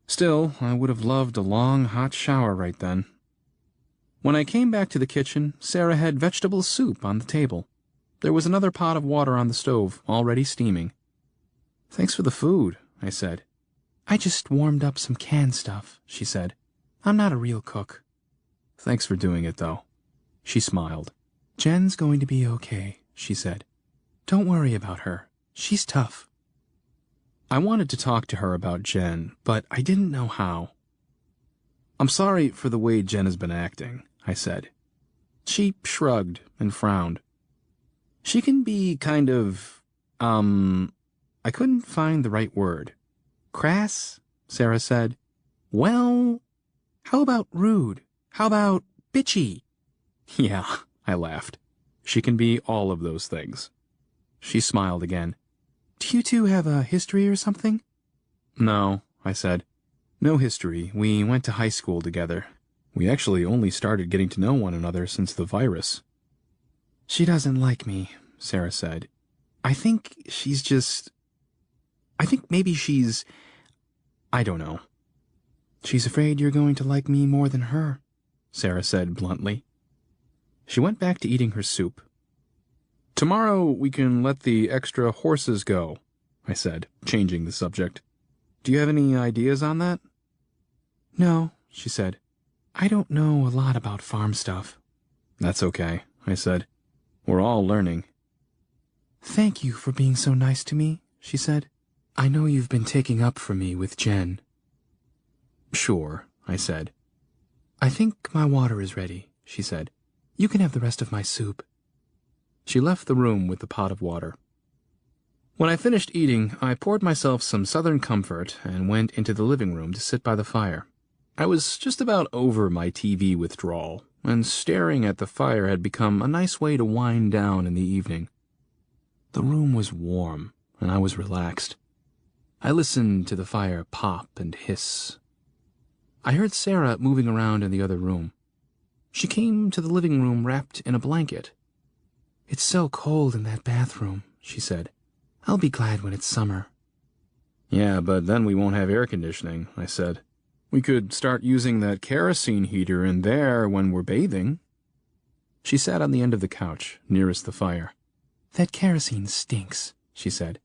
Still, I would have loved a long, hot shower right then. When I came back to the kitchen, Sarah had vegetable soup on the table. There was another pot of water on the stove, already steaming. "Thanks for the food," I said. "I just warmed up some canned stuff," she said. "I'm not a real cook." "Thanks for doing it, though." She smiled. "Jen's going to be okay," she said. "Don't worry about her. She's tough." I wanted to talk to her about Jen, but I didn't know how. "I'm sorry for the way Jen has been acting," I said. She shrugged and frowned. "She can be kind of, I couldn't find the right word." "Crass?" Sarah said. "Well, how about rude? How about bitchy?" "Yeah," I laughed. "She can be all of those things." She smiled again. "Do you two have a history or something?" "No," I said. "No history. We went to high school together. We actually only started getting to know one another since the virus." "She doesn't like me," Sarah said. I think maybe she's... I don't know." "She's afraid you're going to like me more than her," Sarah said bluntly. She went back to eating her soup. "Tomorrow we can let the extra horses go," I said, changing the subject. "Do you have any ideas on that?" "No," she said. "I don't know a lot about farm stuff." "That's okay," I said. "We're all learning." "Thank you for being so nice to me," she said. "I know you've been taking up for me with Jen." "Sure," I said. "I think my water is ready," she said. "You can have the rest of my soup." She left the room with the pot of water. When I finished eating, I poured myself some Southern Comfort and went into the living room to sit by the fire. I was just about over my TV withdrawal, and staring at the fire had become a nice way to wind down in the evening. The room was warm, and I was relaxed. I listened to the fire pop and hiss. I heard Sarah moving around in the other room. She came to the living room wrapped in a blanket. "It's so cold in that bathroom," she said. "I'll be glad when it's summer." "Yeah, but then we won't have air conditioning," I said. "We could start using that kerosene heater in there when we're bathing." She sat on the end of the couch, nearest the fire. "That kerosene stinks," she said.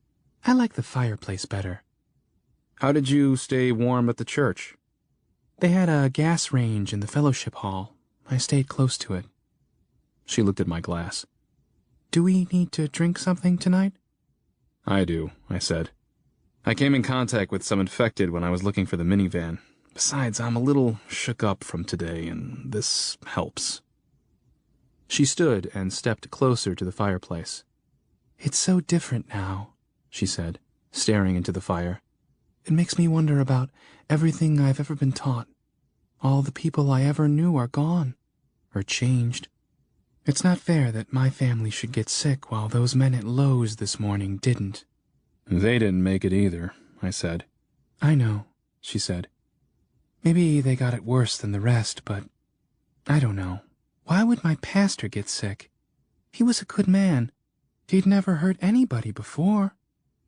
"I like the fireplace better." "How did you stay warm at the church?" "They had a gas range in the fellowship hall. I stayed close to it." She looked at my glass. "Do we need to drink something tonight?" "I do," I said. "I came in contact with some infected when I was looking for the minivan. Besides, I'm a little shook up from today, and this helps." She stood and stepped closer to the fireplace. "It's so different now," she said, staring into the fire. "It makes me wonder about everything I've ever been taught. All the people I ever knew are gone, or changed. It's not fair that my family should get sick while those men at Lowe's this morning didn't." "They didn't make it either," I said. "I know," she said. "Maybe they got it worse than the rest, but I don't know. Why would my pastor get sick? He was a good man. He'd never hurt anybody before,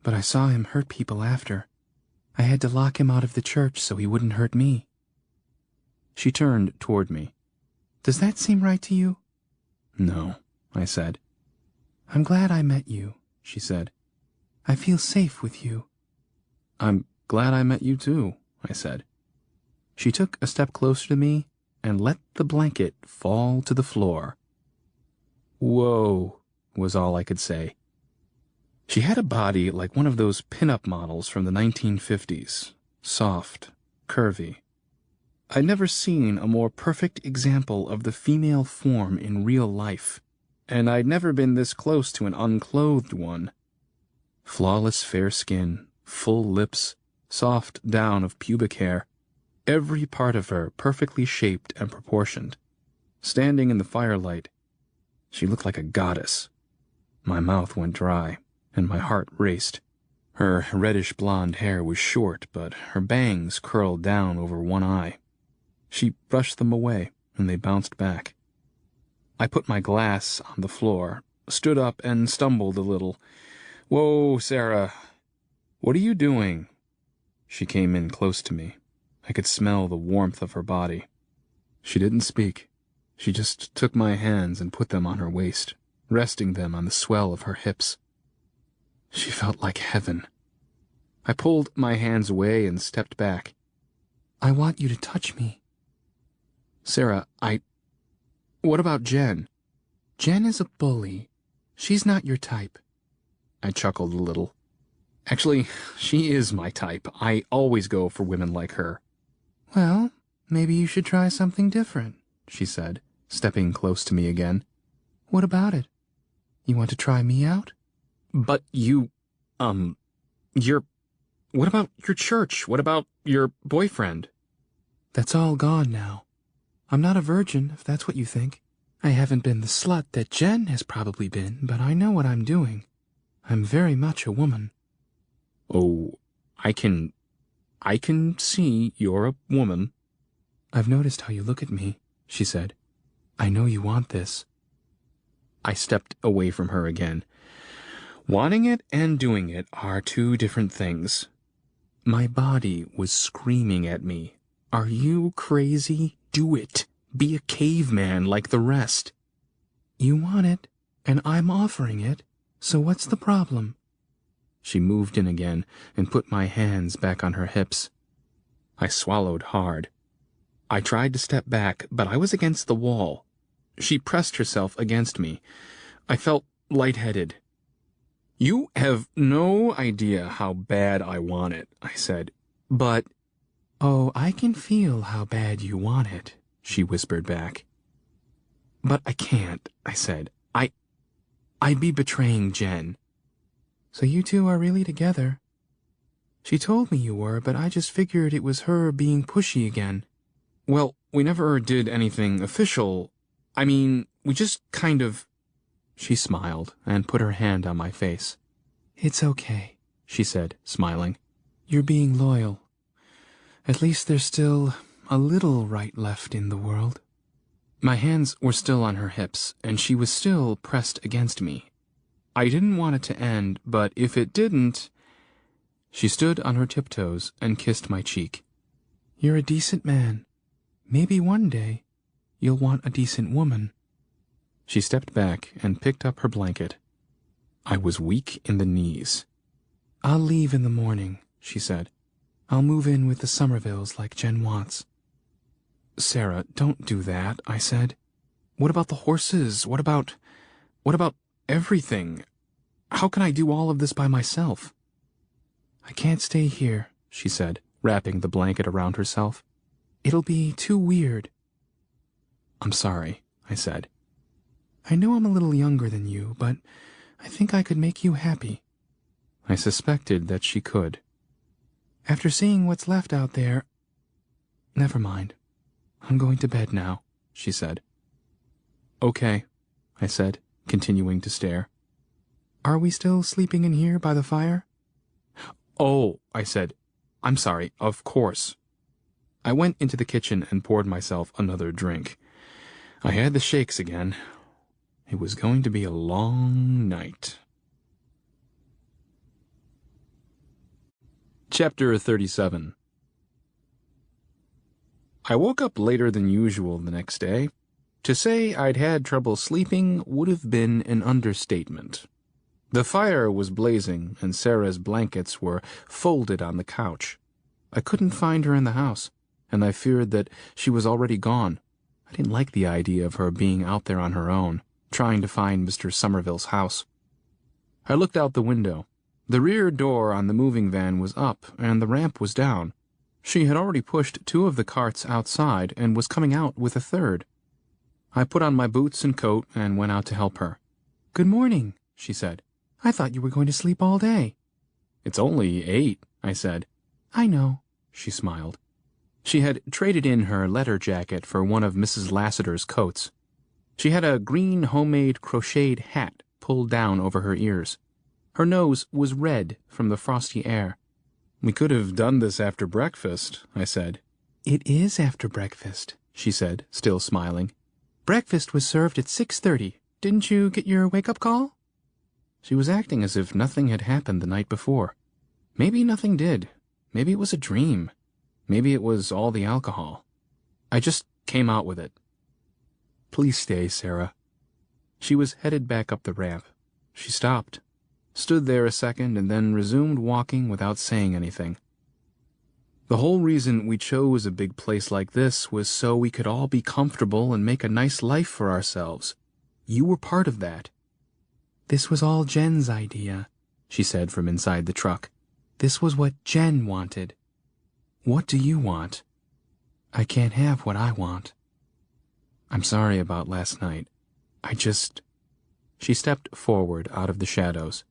but I saw him hurt people after. I had to lock him out of the church so he wouldn't hurt me." She turned toward me. "Does that seem right to you?" "No," I said. "I'm glad I met you," she said. "I feel safe with you." "I'm glad I met you too," I said. She took a step closer to me and let the blanket fall to the floor. "Whoa," was all I could say. She had a body like one of those pin-up models from the 1950s. Soft, curvy. I'd never seen a more perfect example of the female form in real life, and I'd never been this close to an unclothed one. Flawless fair skin, full lips, soft down of pubic hair, every part of her perfectly shaped and proportioned. Standing in the firelight, she looked like a goddess. My mouth went dry, and my heart raced. Her reddish blonde hair was short, but her bangs curled down over one eye. She brushed them away, and they bounced back. I put my glass on the floor, stood up, and stumbled a little. "Whoa, Sarah. What are you doing?" She came in close to me. I could smell the warmth of her body. She didn't speak. She just took my hands and put them on her waist, resting them on the swell of her hips. She felt like heaven. I pulled my hands away and stepped back. "I want you to touch me." "Sarah, What about Jen?" "Jen is a bully. She's not your type." I chuckled a little. "Actually, she is my type. I always go for women like her." "Well, maybe you should try something different," she said, stepping close to me again. "What about it? You want to try me out?" "But what about your church? What about your boyfriend?" "That's all gone now. I'm not a virgin, if that's what you think. I haven't been the slut that Jen has probably been, but I know what I'm doing. I'm very much a woman." "Oh, I can see you're a woman." "I've noticed how you look at me," she said. "I know you want this." I stepped away from her again. Wanting it and doing it are two different things. My body was screaming at me. "Are you crazy? Do it. Be a caveman like the rest." "You want it, and I'm offering it, so what's the problem?" She moved in again and put my hands back on her hips. I swallowed hard. I tried to step back, but I was against the wall. She pressed herself against me. I felt lightheaded. "You have no idea how bad I want it," I said. "But—" "Oh, I can feel how bad you want it," she whispered back. "But I can't," I said. I'd be betraying Jen." "So you two are really together?" "She told me you were, but I just figured it was her being pushy again." Well, we never did anything official. I mean, we just kind of... She smiled and put her hand on my face. It's okay, she said, smiling. You're being loyal. At least there's still a little right left in the world. My hands were still on her hips, and she was still pressed against me. I didn't want it to end, but if it didn't... She stood on her tiptoes and kissed my cheek. You're a decent man. Maybe one day you'll want a decent woman. She stepped back and picked up her blanket. I was weak in the knees. I'll leave in the morning, she said. I'll move in with the Somervilles like Jen wants. Sarah, don't do that, I said. What about the horses? What about everything? How can I do all of this by myself? I can't stay here, she said, wrapping the blanket around herself. It'll be too weird. I'm sorry, I said. I know I'm a little younger than you, but I think I could make you happy. I suspected that she could. After seeing what's left out there... Never mind. I'm going to bed now, she said. Okay, I said, continuing to stare. Are we still sleeping in here by the fire? Oh, I said. I'm sorry, of course. I went into the kitchen and poured myself another drink. I had the shakes again. It was going to be a long night. Chapter 37. I woke up later than usual the next day. To say I'd had trouble sleeping would have been an understatement. The fire was blazing, and Sarah's blankets were folded on the couch. I couldn't find her in the house, and I feared that she was already gone. I didn't like the idea of her being out there on her own, trying to find Mr. Somerville's house. I looked out the window. The rear door on the moving van was up, and the ramp was down. She had already pushed 2 of the carts outside and was coming out with a 3rd. I put on my boots and coat and went out to help her. Good morning, she said. I thought you were going to sleep all day. It's only 8, I said. I know, she smiled. She had traded in her letter jacket for one of Mrs. Lassiter's coats. She had a green homemade crocheted hat pulled down over her ears. Her nose was red from the frosty air. We could have done this after breakfast, I said. It is after breakfast, she said, still smiling. Breakfast was served at 6:30. Didn't you get your wake-up call? She was acting as if nothing had happened the night before. Maybe nothing did. Maybe it was a dream. Maybe it was all the alcohol. I just came out with it. Please stay, Sarah. She was headed back up the ramp. She stopped, stood there a second, and then resumed walking without saying anything. The whole reason we chose a big place like this was so we could all be comfortable and make a nice life for ourselves. You were part of that. This was all Jen's idea, she said from inside the truck. This was what Jen wanted. What do you want? I can't have what I want. I'm sorry about last night. She stepped forward out of the shadows.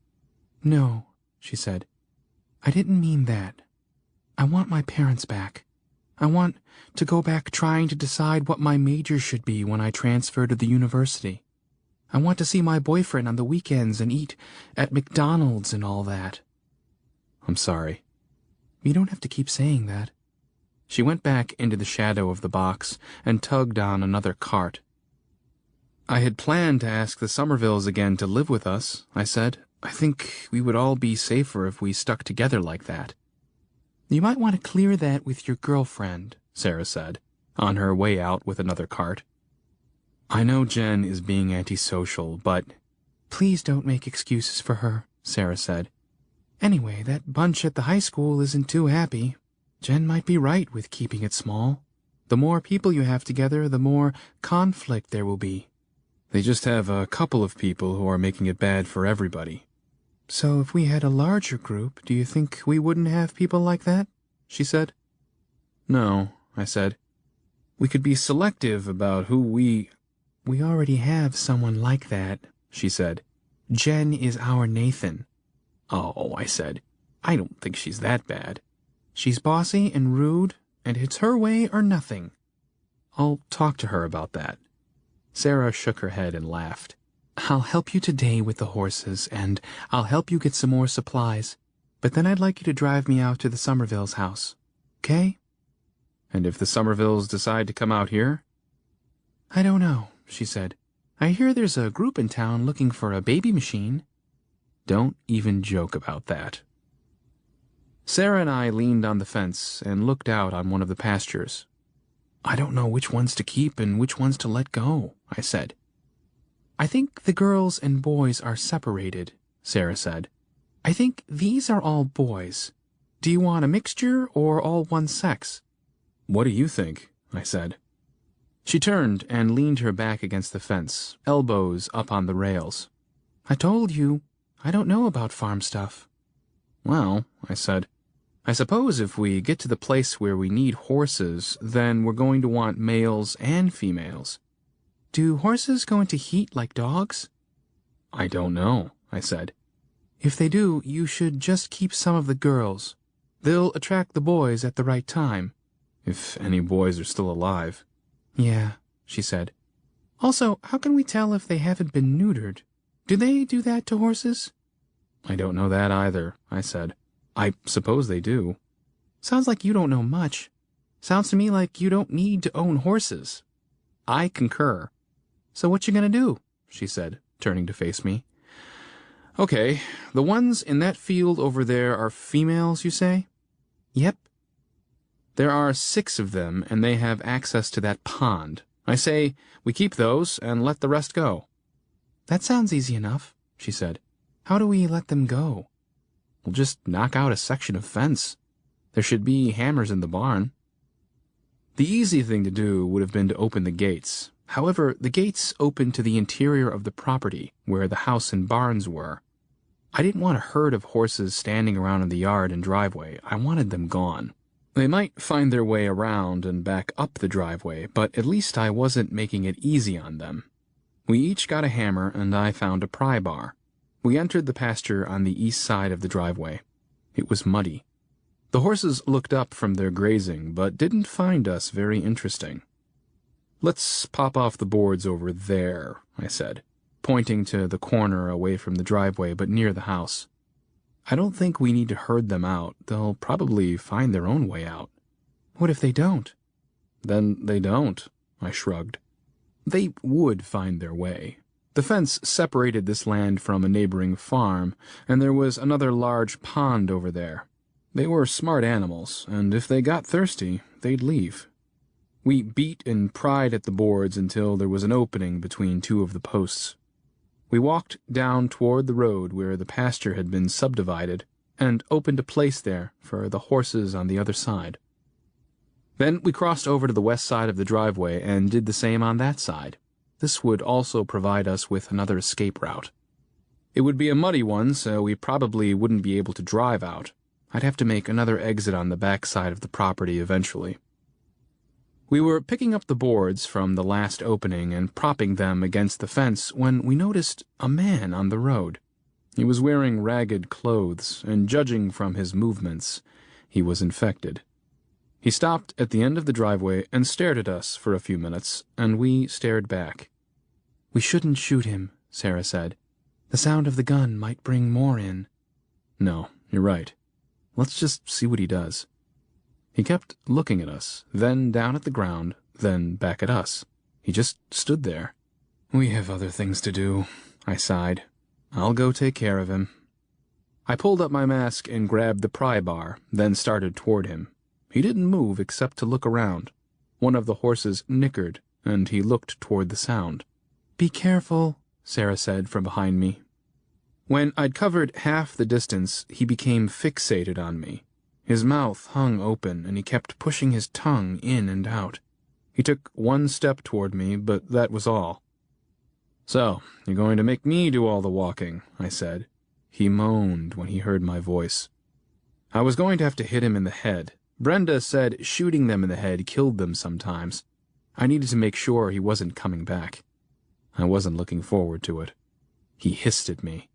No, she said. I didn't mean that. I want my parents back. I want to go back trying to decide what my major should be when I transfer to the university. I want to see my boyfriend on the weekends and eat at McDonald's and all that. I'm sorry. You don't have to keep saying that. She went back into the shadow of the box and tugged on another cart. I had planned to ask the Somervilles again to live with us, I said. I think we would all be safer if we stuck together like that. You might want to clear that with your girlfriend, Sarah said, on her way out with another cart. I know Jen is being antisocial, but... Please don't make excuses for her, Sarah said. Anyway, that bunch at the high school isn't too happy. Jen might be right with keeping it small. The more people you have together, the more conflict there will be. They just have a couple of people who are making it bad for everybody. So if we had a larger group, do you think we wouldn't have people like that? She said. No, I said. We could be selective about who we... We already have someone like that, she said. Jen is our Nathan. Oh, I said. I don't think she's that bad. She's bossy and rude, and it's her way or nothing. I'll talk to her about that." Sarah shook her head and laughed. "I'll help you today with the horses, and I'll help you get some more supplies. But then I'd like you to drive me out to the Somervilles' house. 'Kay?" "And if the Somervilles decide to come out here?" "I don't know," she said. "I hear there's a group in town looking for a baby machine." Don't even joke about that. Sarah and I leaned on the fence and looked out on one of the pastures. "I don't know which ones to keep and which ones to let go," I said. "I think the girls and boys are separated," Sarah said. "I think these are all boys. Do you want a mixture or all one sex?" "What do you think?" I said. She turned and leaned her back against the fence, elbows up on the rails. "I told you, I don't know about farm stuff." "Well," I said, "I suppose if we get to the place where we need horses, then we're going to want males and females." "Do horses go into heat like dogs?" "I don't know," I said. "If they do, you should just keep some of the girls. They'll attract the boys at the right time." "If any boys are still alive." "Yeah," she said. "Also, how can we tell if they haven't been neutered? Do they do that to horses?" "I don't know that either," I said. "I suppose they do." "Sounds like you don't know much. Sounds to me like you don't need to own horses." "I concur." "So what you gonna do?" she said, turning to face me. "Okay, the ones in that field over there are females, you say?" "Yep." "There are 6 of them, and they have access to that pond. I say we keep those and let the rest go." "That sounds easy enough," she said. "How do we let them go?" "We'll just knock out a section of fence. There should be hammers in the barn." The easy thing to do would have been to open the gates. However, the gates opened to the interior of the property, where the house and barns were. I didn't want a herd of horses standing around in the yard and driveway. I wanted them gone. They might find their way around and back up the driveway, but at least I wasn't making it easy on them. We each got a hammer, and I found a pry bar. We entered the pasture on the east side of the driveway. It was muddy. The horses looked up from their grazing, but didn't find us very interesting. "Let's pop off the boards over there," I said, pointing to the corner away from the driveway but near the house. "I don't think we need to herd them out. They'll probably find their own way out." "What if they don't?" "Then they don't," I shrugged. They would find their way. The fence separated this land from a neighboring farm, and there was another large pond over there. They were smart animals, and if they got thirsty, they'd leave. We beat and pried at the boards until there was an opening between 2 of the posts. We walked down toward the road where the pasture had been subdivided and opened a place there for the horses on the other side. Then we crossed over to the west side of the driveway and did the same on that side. This would also provide us with another escape route. It would be a muddy one, so we probably wouldn't be able to drive out. I'd have to make another exit on the back side of the property eventually. We were picking up the boards from the last opening and propping them against the fence when we noticed a man on the road. He was wearing ragged clothes, and judging from his movements, he was infected. He stopped at the end of the driveway and stared at us for a few minutes, and we stared back. "We shouldn't shoot him," Sarah said. "The sound of the gun might bring more in." "No, you're right. Let's just see what he does." He kept looking at us, then down at the ground, then back at us. He just stood there. "We have other things to do," I sighed. "I'll go take care of him." I pulled up my mask and grabbed the pry bar, then started toward him. He didn't move except to look around. One of the horses nickered, and he looked toward the sound. "Be careful," Sarah said from behind me. When I'd covered half the distance, he became fixated on me. His mouth hung open, and he kept pushing his tongue in and out. He took one step toward me, but that was all. "So, you're going to make me do all the walking," I said. He moaned when he heard my voice. I was going to have to hit him in the head. Brenda said shooting them in the head killed them sometimes. I needed to make sure he wasn't coming back. I wasn't looking forward to it. He hissed at me.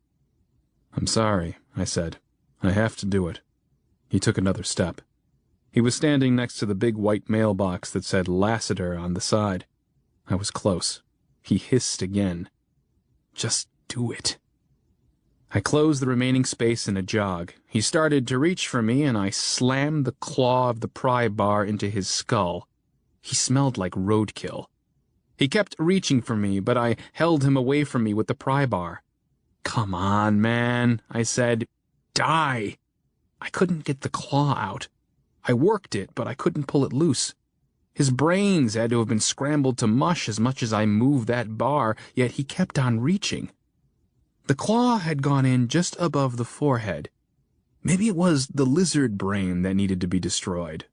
"I'm sorry," I said. "I have to do it." He took another step. He was standing next to the big white mailbox that said Lassiter on the side. I was close. He hissed again. "Just do it." I closed the remaining space in a jog. He started to reach for me, and I slammed the claw of the pry bar into his skull. He smelled like roadkill. He kept reaching for me, but I held him away from me with the pry bar. "Come on, man," I said. "Die." I couldn't get the claw out. I worked it, but I couldn't pull it loose. His brains had to have been scrambled to mush as much as I moved that bar, yet he kept on reaching. The claw had gone in just above the forehead. Maybe it was the lizard brain that needed to be destroyed.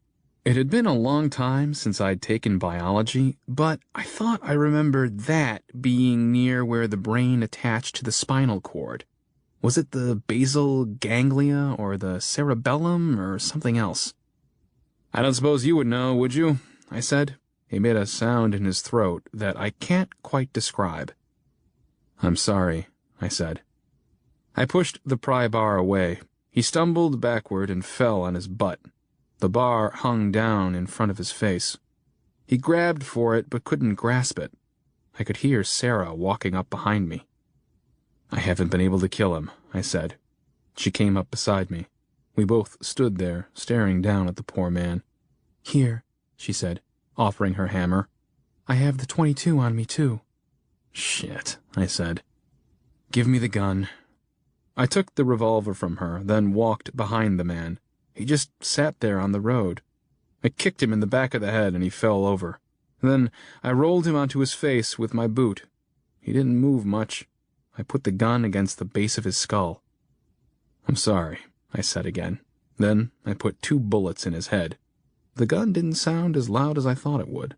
It had been a long time since I'd taken biology, but I thought I remembered that being near where the brain attached to the spinal cord. Was it the basal ganglia or the cerebellum or something else? "I don't suppose you would know, would you?" I said. He made a sound in his throat that I can't quite describe. "I'm sorry," I said. I pushed the pry bar away. He stumbled backward and fell on his butt. The bar hung down in front of his face. He grabbed for it but couldn't grasp it. I could hear Sarah walking up behind me. "I haven't been able to kill him," I said. She came up beside me. We both stood there, staring down at the poor man. "Here," she said, offering her hammer. "I have the .22 on me, too." "Shit," I said. "Give me the gun." I took the revolver from her, then walked behind the man. He just sat there on the road. I kicked him in the back of the head and he fell over. Then I rolled him onto his face with my boot. He didn't move much. I put the gun against the base of his skull. "I'm sorry," I said again. Then I put 2 bullets in his head. The gun didn't sound as loud as I thought it would.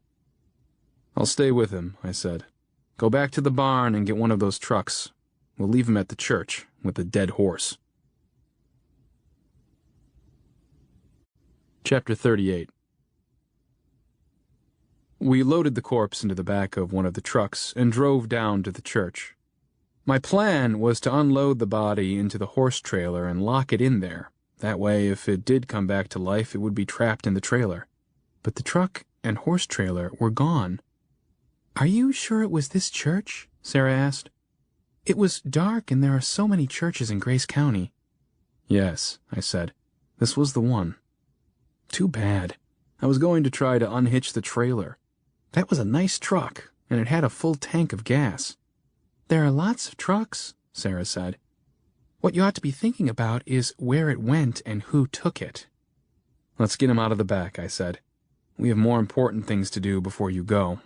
"I'll stay with him," I said. "Go back to the barn and get one of those trucks. We'll leave him at the church with the dead horse." Chapter 38. We loaded the corpse into the back of one of the trucks and drove down to the church. My plan was to unload the body into the horse trailer and lock it in there. That way, if it did come back to life, it would be trapped in the trailer. But the truck and horse trailer were gone. "Are you sure it was this church?" Sarah asked. "It was dark and there are so many churches in Grace County." "Yes," I said. "This was the one." Too bad. I was going to try to unhitch the trailer. That was a nice truck, and it had a full tank of gas. "There are lots of trucks," Sarah said. "What you ought to be thinking about is where it went and who took it." "Let's get him out of the back," I said. "We have more important things to do before you go."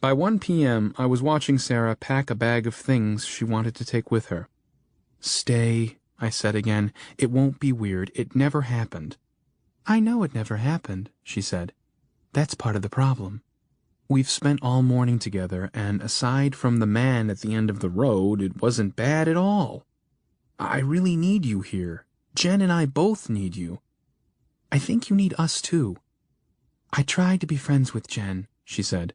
By 1 p.m., I was watching Sarah pack a bag of things she wanted to take with her. "Stay," I said again. "It won't be weird. It never happened." "I know it never happened," she said. "That's part of the problem. We've spent all morning together, and aside from the man at the end of the road, it wasn't bad at all. I really need you here. Jen and I both need you. I think you need us too." "I tried to be friends with Jen," she said,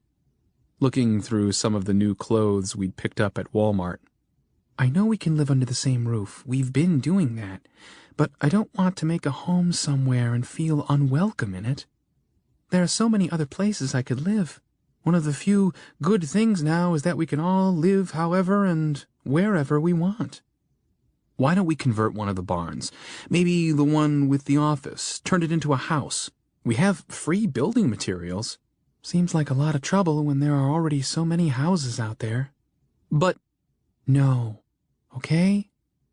looking through some of the new clothes we'd picked up at Walmart. "I know we can live under the same roof. We've been doing that. But I don't want to make a home somewhere and feel unwelcome in it. There are so many other places I could live. One of the few good things now is that we can all live however and wherever we want." "Why don't we convert one of the barns? Maybe the one with the office. Turn it into a house. We have free building materials." "Seems like a lot of trouble when there are already so many houses out there." "But—" "No. Okay?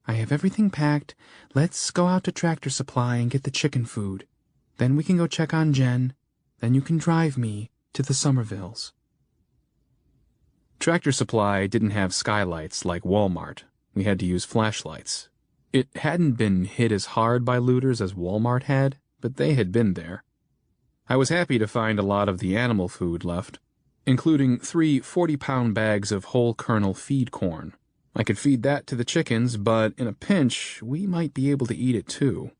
I have everything packed. Let's go out to Tractor Supply and get the chicken food. Then we can go check on Jen. Then you can drive me to the Somervilles." Tractor Supply didn't have skylights like Walmart. We had to use flashlights. It hadn't been hit as hard by looters as Walmart had, but they had been there. I was happy to find a lot of the animal food left, including 3 40-pound bags of whole kernel feed corn. I could feed that to the chickens, but in a pinch, we might be able to eat it too.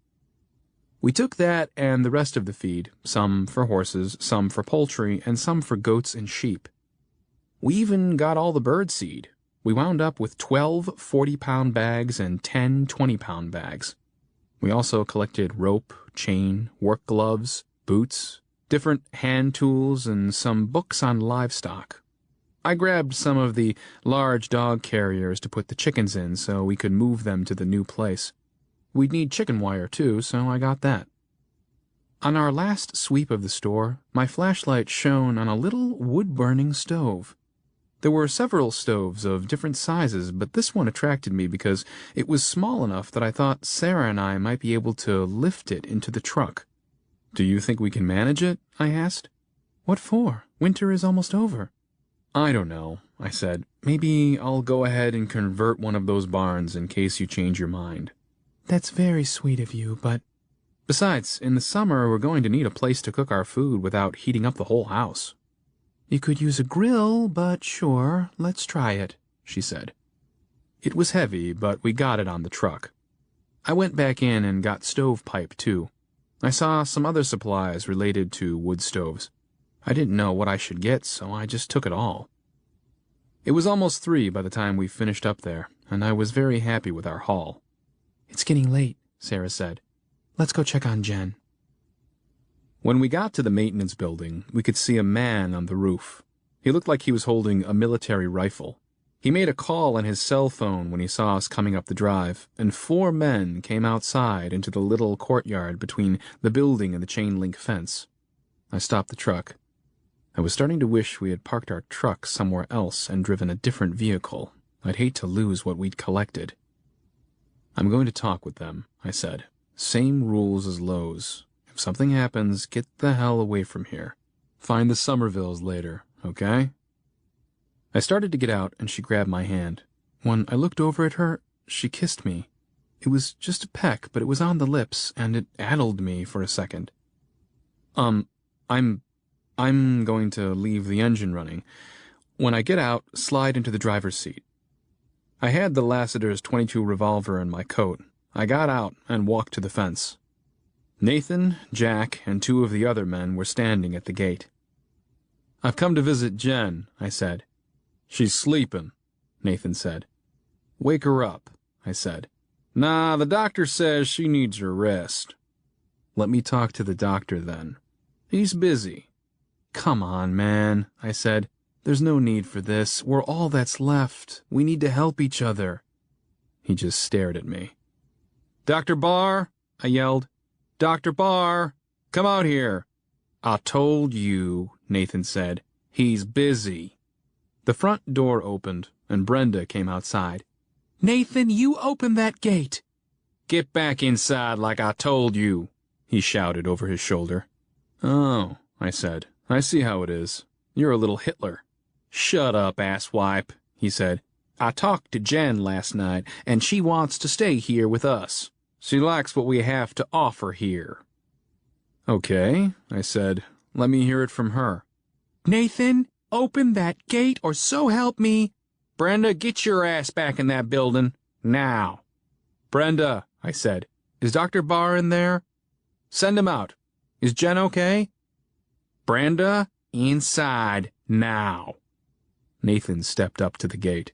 We took that and the rest of the feed, some for horses, some for poultry, and some for goats and sheep. We even got all the bird seed. We wound up with 12 40-pound bags and 10 20-pound bags. We also collected rope, chain, work gloves, boots, different hand tools, and some books on livestock. I grabbed some of the large dog carriers to put the chickens in so we could move them to the new place. We'd need chicken wire too, so I got that. On our last sweep of the store, my flashlight shone on a little wood-burning stove. There were several stoves of different sizes, but this one attracted me because it was small enough that I thought Sarah and I might be able to lift it into the truck. "Do you think we can manage it?" I asked. "What for? Winter is almost over." "I don't know," I said. "Maybe I'll go ahead and convert one of those barns in case you change your mind." "That's very sweet of you, but—" "Besides, in the summer we're going to need a place to cook our food without heating up the whole house." "You could use a grill, but sure, let's try it," she said. It was heavy, but we got it on the truck. I went back in and got stovepipe too. I saw some other supplies related to wood stoves. I didn't know what I should get, so I just took it all. It was almost 3 by the time we finished up there, and I was very happy with our haul. "It's getting late," Sarah said. "Let's go check on Jen." When we got to the maintenance building, we could see a man on the roof. He looked like he was holding a military rifle. He made a call on his cell phone when he saw us coming up the drive, and 4 men came outside into the little courtyard between the building and the chain-link fence. I stopped the truck. I was starting to wish we had parked our truck somewhere else and driven a different vehicle. I'd hate to lose what we'd collected. "I'm going to talk with them," I said. "Same rules as Lowe's. If something happens, get the hell away from here. Find the Somervilles later, okay?" I started to get out, and she grabbed my hand. When I looked over at her, she kissed me. It was just a peck, but it was on the lips, and it addled me for a second. I'm going to leave the engine running. When I get out, slide into the driver's seat." I had the Lassiter's .22 revolver in my coat. I got out and walked to the fence. Nathan, Jack, and 2 of the other men were standing at the gate. "I've come to visit Jen," I said. "She's sleeping," Nathan said. "Wake her up," I said. "Nah, the doctor says she needs her rest." "Let me talk to the doctor then." "He's busy." "Come on, man," I said. "There's no need for this. We're all that's left. We need to help each other." He just stared at me. "Dr. Barr," I yelled. "Dr. Barr, come out here." "I told you," Nathan said. "He's busy." The front door opened, and Brenda came outside. "Nathan, you open that gate." "Get back inside like I told you," he shouted over his shoulder. "Oh," I said. "I see how it is. You're a little Hitler." "Shut up, asswipe," he said. "I talked to Jen last night, and she wants to stay here with us. She likes what we have to offer here." "Okay," I said. "Let me hear it from her." "Nathan, open that gate, or so help me." "Brenda, get your ass back in that building, now." "Brenda," I said, "is Dr. Barr in there? Send him out. Is Jen okay?" "Brenda, inside, now." Nathan stepped up to the gate.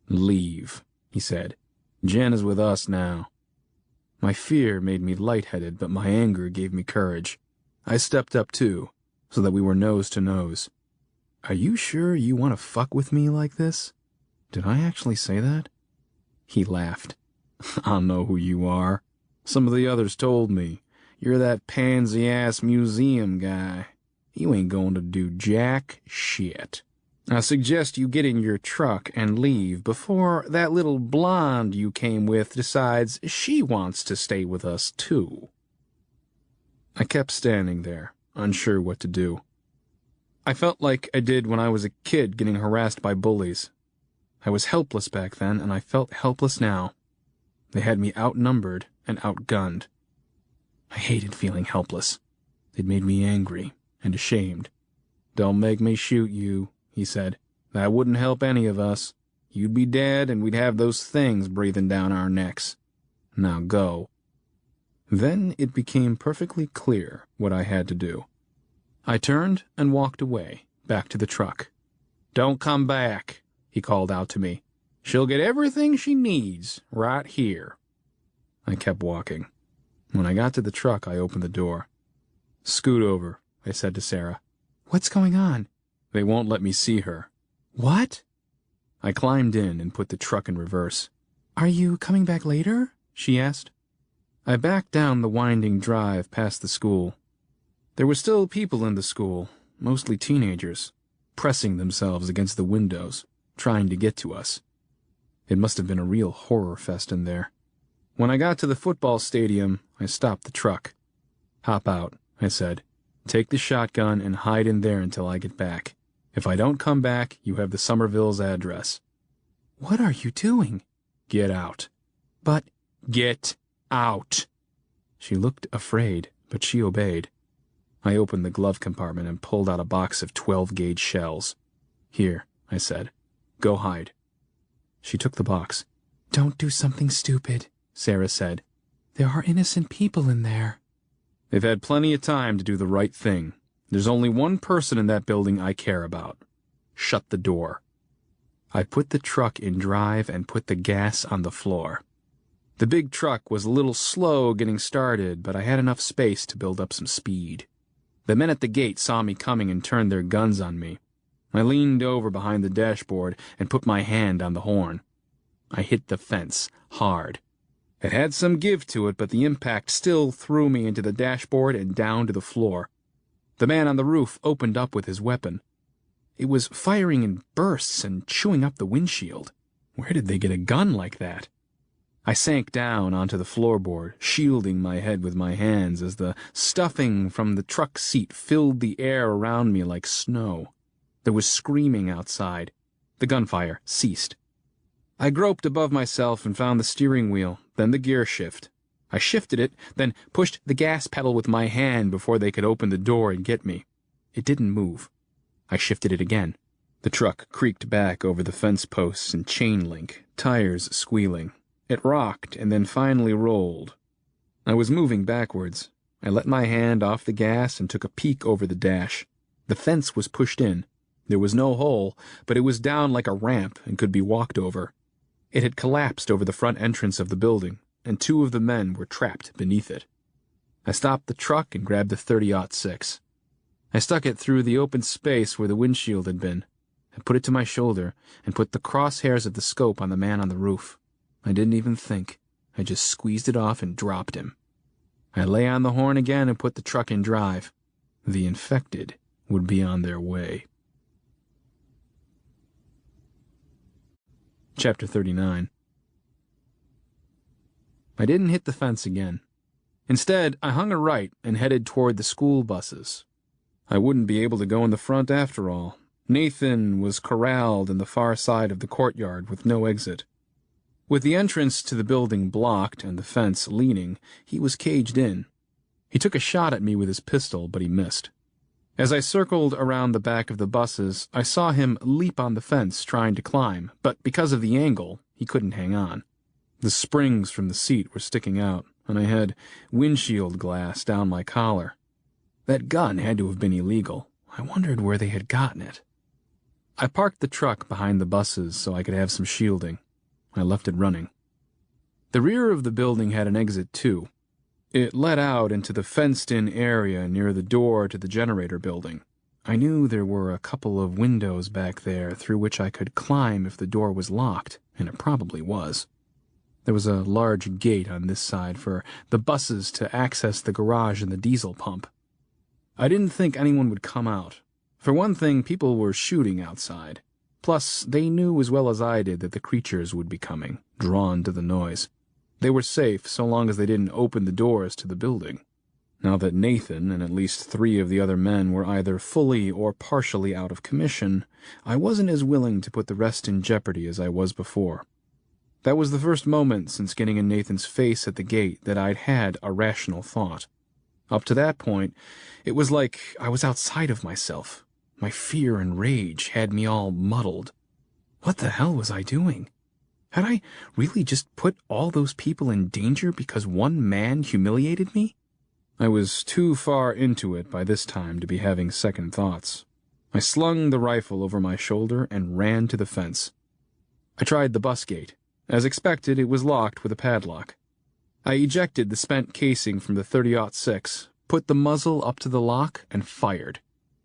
"Leave," he said. "Jen is with us now." My fear made me lightheaded, but my anger gave me courage. I stepped up too, so that we were nose to nose. "Are you sure you want to fuck with me like this?" Did I actually say that? He laughed. "I know who you are. Some of the others told me. You're that pansy-ass museum guy. You ain't going to do jack shit. I suggest you get in your truck and leave before that little blonde you came with decides she wants to stay with us too." I kept standing there, unsure what to do. I felt like I did when I was a kid getting harassed by bullies. I was helpless back then, and I felt helpless now. They had me outnumbered and outgunned. I hated feeling helpless. It made me angry and ashamed. "Don't make me shoot you," he said. "That wouldn't help any of us. You'd be dead, and we'd have those things breathing down our necks. Now go." Then it became perfectly clear what I had to do. I turned and walked away, back to the truck. "Don't come back," he called out to me. "She'll get everything she needs right here." I kept walking. When I got to the truck, I opened the door. "Scoot over," I said to Sarah. "What's going on?" "They won't let me see her." "What?" I climbed in and put the truck in reverse. "Are you coming back later?" she asked. I backed down the winding drive past the school. There were still people in the school, mostly teenagers, pressing themselves against the windows, trying to get to us. It must have been a real horror fest in there. When I got to the football stadium, I stopped the truck. "Hop out," I said. "Take the shotgun and hide in there until I get back. If I don't come back, you have the Somerville's address." "What are you doing?" "Get out." "But—" "Get out." She looked afraid, but she obeyed. I opened the glove compartment and pulled out a box of 12-gauge shells. "Here," I said. "Go hide." She took the box. "Don't do something stupid," Sarah said. "There are innocent people in there." "They've had plenty of time to do the right thing. There's only one person in that building I care about. Shut the door." I put the truck in drive and put the gas on the floor. The big truck was a little slow getting started, but I had enough space to build up some speed. The men at the gate saw me coming and turned their guns on me. I leaned over behind the dashboard and put my hand on the horn. I hit the fence hard. It had some give to it, but the impact still threw me into the dashboard and down to the floor. The man on the roof opened up with his weapon. It was firing in bursts and chewing up the windshield. Where did they get a gun like that? I sank down onto the floorboard, shielding my head with my hands as the stuffing from the truck seat filled the air around me like snow. There was screaming outside. The gunfire ceased. I groped above myself and found the steering wheel, then the gear shift. I shifted it, then pushed the gas pedal with my hand before they could open the door and get me. It didn't move. I shifted it again. The truck creaked back over the fence posts and chain link, tires squealing. It rocked and then finally rolled. I was moving backwards. I let my hand off the gas and took a peek over the dash. The fence was pushed in. There was no hole, but it was down like a ramp and could be walked over. It had collapsed over the front entrance of the building, and 2 of the men were trapped beneath it. I stopped the truck and grabbed the .30-06. I stuck it through the open space where the windshield had been. I put it to my shoulder and put the crosshairs of the scope on the man on the roof. I didn't even think. I just squeezed it off and dropped him. I lay on the horn again and put the truck in drive. The infected would be on their way. Chapter 39. I didn't hit the fence again. Instead, I hung a right and headed toward the school buses. I wouldn't be able to go in the front after all. Nathan was corralled in the far side of the courtyard with no exit. With the entrance to the building blocked and the fence leaning, he was caged in. He took a shot at me with his pistol, but he missed. As I circled around the back of the buses, I saw him leap on the fence trying to climb, but because of the angle, he couldn't hang on. The springs from the seat were sticking out, and I had windshield glass down my collar. That gun had to have been illegal. I wondered where they had gotten it. I parked the truck behind the buses so I could have some shielding. I left it running. The rear of the building had an exit, too. It led out into the fenced-in area near the door to the generator building. I knew there were a couple of windows back there through which I could climb if the door was locked, and it probably was. There was a large gate on this side for the buses to access the garage and the diesel pump. I didn't think anyone would come out. For one thing, people were shooting outside. Plus, they knew as well as I did that the creatures would be coming, drawn to the noise. They were safe so long as they didn't open the doors to the building. Now that Nathan and at least 3 of the other men were either fully or partially out of commission, I wasn't as willing to put the rest in jeopardy as I was before. That was the first moment since getting in Nathan's face at the gate that I'd had a rational thought. Up to that point, it was like I was outside of myself. My fear and rage had me all muddled. What the hell was I doing? Had I really just put all those people in danger because one man humiliated me? I was too far into it by this time to be having second thoughts. I slung the rifle over my shoulder and ran to the fence. I tried the bus gate. As expected, it was locked with a padlock. I ejected the spent casing from the 30-06, put the muzzle up to the lock, and fired.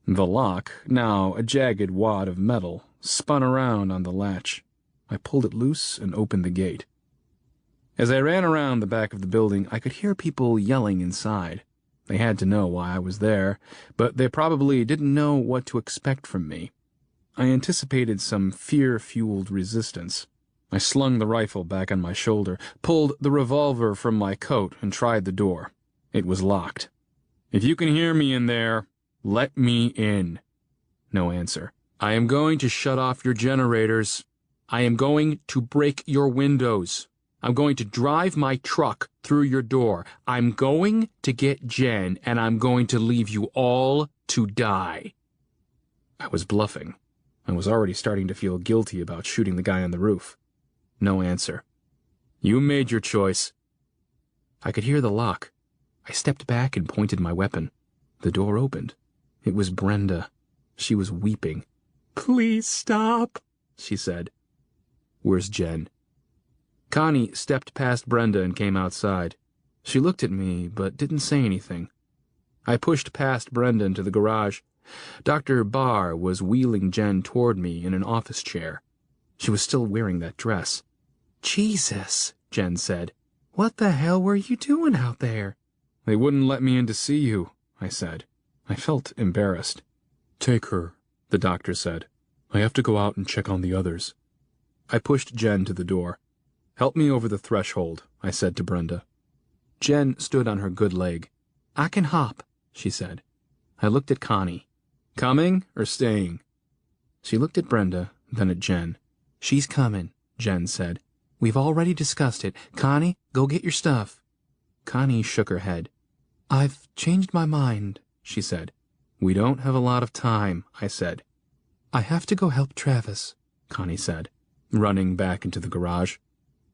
The lock, now a jagged wad of metal, spun around on the latch. I pulled it loose and opened the gate. As I ran around the back of the building, I could hear people yelling inside. They had to know why I was there, but they probably didn't know what to expect from me. I anticipated some fear-fueled resistance. I slung the rifle back on my shoulder, pulled the revolver from my coat, and tried the door. It was locked. "If you can hear me in there, let me in." No answer. "I am going to shut off your generators. I am going to break your windows. I'm going to drive my truck through your door. I'm going to get Jen, and I'm going to leave you all to die." I was bluffing. I was already starting to feel guilty about shooting the guy on the roof. No answer. "You made your choice." I could hear the lock. I stepped back and pointed my weapon. The door opened. It was Brenda. She was weeping. "Please stop," she said. "Where's Jen?" Connie stepped past Brenda and came outside. She looked at me, but didn't say anything. I pushed past Brenda into the garage. Dr. Barr was wheeling Jen toward me in an office chair. She was still wearing that dress. "Jesus," Jen said. "What the hell were you doing out there?" "They wouldn't let me in to see you," I said. I felt embarrassed. "Take her," the doctor said. "I have to go out and check on the others." I pushed Jen to the door. "Help me over the threshold," I said to Brenda. Jen stood on her good leg. "I can hop," she said. I looked at Connie. "Coming or staying?" She looked at Brenda, then at Jen. "She's coming," Jen said. "We've already discussed it. Connie, go get your stuff." Connie shook her head. "I've changed my mind," she said. "We don't have a lot of time," I said. "I have to go help Travis," Connie said, running back into the garage.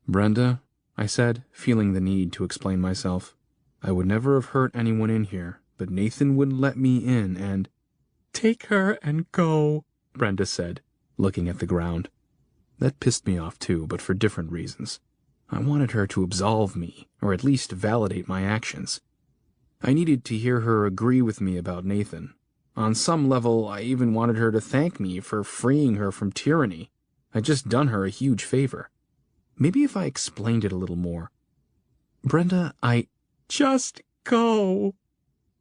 "Brenda," I said, feeling the need to explain myself. "I would never have hurt anyone in here, but Nathan wouldn't let me in and—" "Take her and go," Brenda said, looking at the ground. That pissed me off too, but for different reasons. I wanted her to absolve me, or at least validate my actions. I needed to hear her agree with me about Nathan. On some level, I even wanted her to thank me for freeing her from tyranny. I'd just done her a huge favor. Maybe if I explained it a little more. "Brenda, Just go."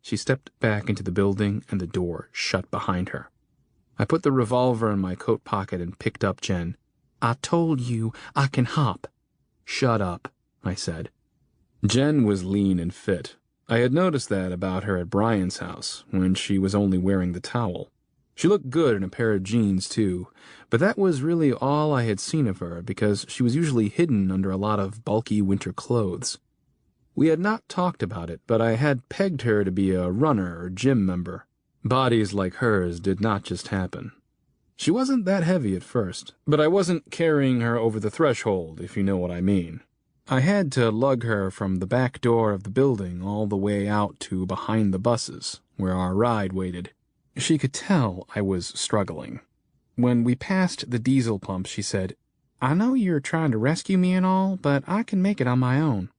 She stepped back into the building, and the door shut behind her. I put the revolver in my coat pocket and picked up Jen. "I told you I can hop." "Shut up," I said. Jen was lean and fit. I had noticed that about her at Brian's house, when she was only wearing the towel. She looked good in a pair of jeans, too, but that was really all I had seen of her because she was usually hidden under a lot of bulky winter clothes. We had not talked about it, but I had pegged her to be a runner or gym member. Bodies like hers did not just happen. She wasn't that heavy at first, but I wasn't carrying her over the threshold, if you know what I mean. I had to lug her from the back door of the building all the way out to behind the buses, where our ride waited. She could tell I was struggling. When we passed the diesel pump, she said, "I know you're trying to rescue me and all, but I can make it on my own."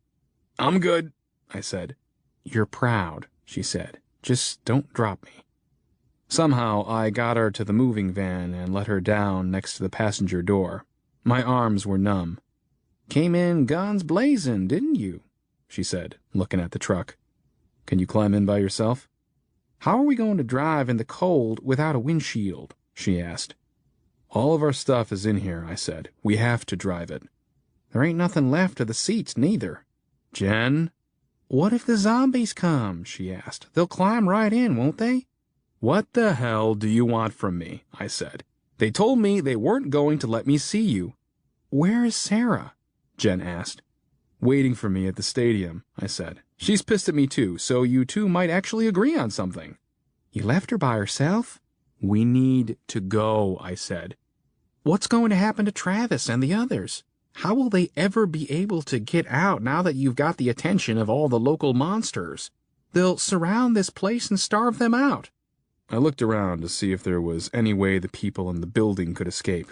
"I'm good," I said. "You're proud," she said. "Just don't drop me." Somehow I got her to the moving van and let her down next to the passenger door. My arms were numb. "Came in guns blazing, didn't you?" she said, looking at the truck. "Can you climb in by yourself?" "How are we going to drive in the cold without a windshield?" she asked. "All of our stuff is in here," I said. "We have to drive it." "There ain't nothing left of the seats, neither." "Jen?" "What if the zombies come?" she asked. "They'll climb right in, won't they?" "What the hell do you want from me?" I said. "They told me they weren't going to let me see you." "Where is Sarah?" Jen asked. "Waiting for me at the stadium," I said. "She's pissed at me too, so you two might actually agree on something." "You left her by herself?" "We need to go," I said. "What's going to happen to Travis and the others? How will they ever be able to get out now that you've got the attention of all the local monsters? They'll surround this place and starve them out." I looked around to see if there was any way the people in the building could escape.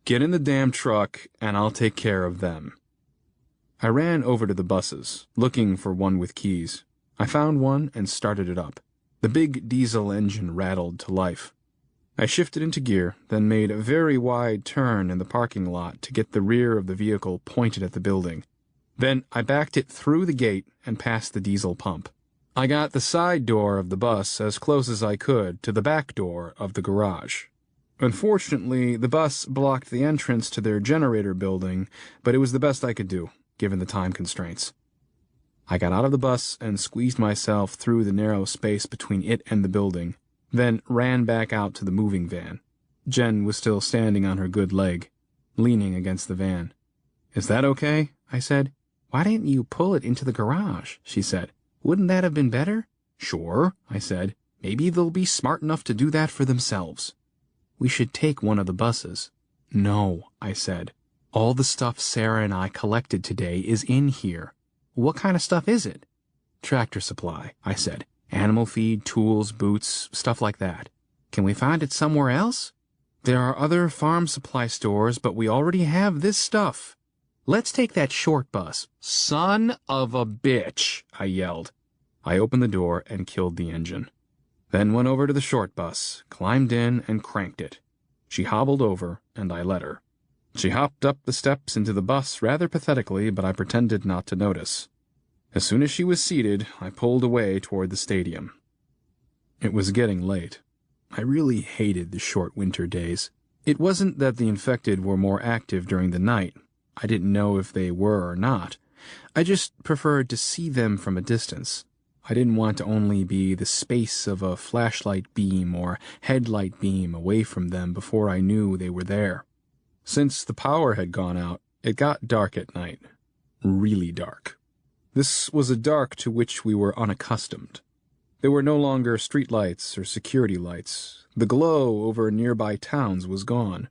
"Get in the damn truck, and I'll take care of them." I ran over to the buses, looking for one with keys. I found one and started it up. The big diesel engine rattled to life. I shifted into gear, then made a very wide turn in the parking lot to get the rear of the vehicle pointed at the building. Then I backed it through the gate and past the diesel pump. I got the side door of the bus as close as I could to the back door of the garage. Unfortunately, the bus blocked the entrance to their generator building, but it was the best I could do, given the time constraints. I got out of the bus and squeezed myself through the narrow space between it and the building, then ran back out to the moving van. Jen was still standing on her good leg, leaning against the van. "Is that okay?" I said. "Why didn't you pull it into the garage?" she said. "Wouldn't that have been better?" "Sure," I said. "Maybe they'll be smart enough to do that for themselves." "We should take one of the buses." "No," I said. "All the stuff Sarah and I collected today is in here." "What kind of stuff is it?" "Tractor supply," I said. "Animal feed, tools, boots, stuff like that." "Can we find it somewhere else?" "There are other farm supply stores, but we already have this stuff." "Let's take that short bus." "Son of a bitch," I yelled. I opened the door and killed the engine. Then went over to the short bus, climbed in, and cranked it. She hobbled over, and I let her. She hopped up the steps into the bus rather pathetically, but I pretended not to notice. As soon as she was seated, I pulled away toward the stadium. It was getting late. I really hated the short winter days. It wasn't that the infected were more active during the night. I didn't know if they were or not. I just preferred to see them from a distance. I didn't want to only be the space of a flashlight beam or headlight beam away from them before I knew they were there. Since the power had gone out, it got dark at night. Really dark. This was a dark to which we were unaccustomed. There were no longer streetlights or security lights. The glow over nearby towns was gone.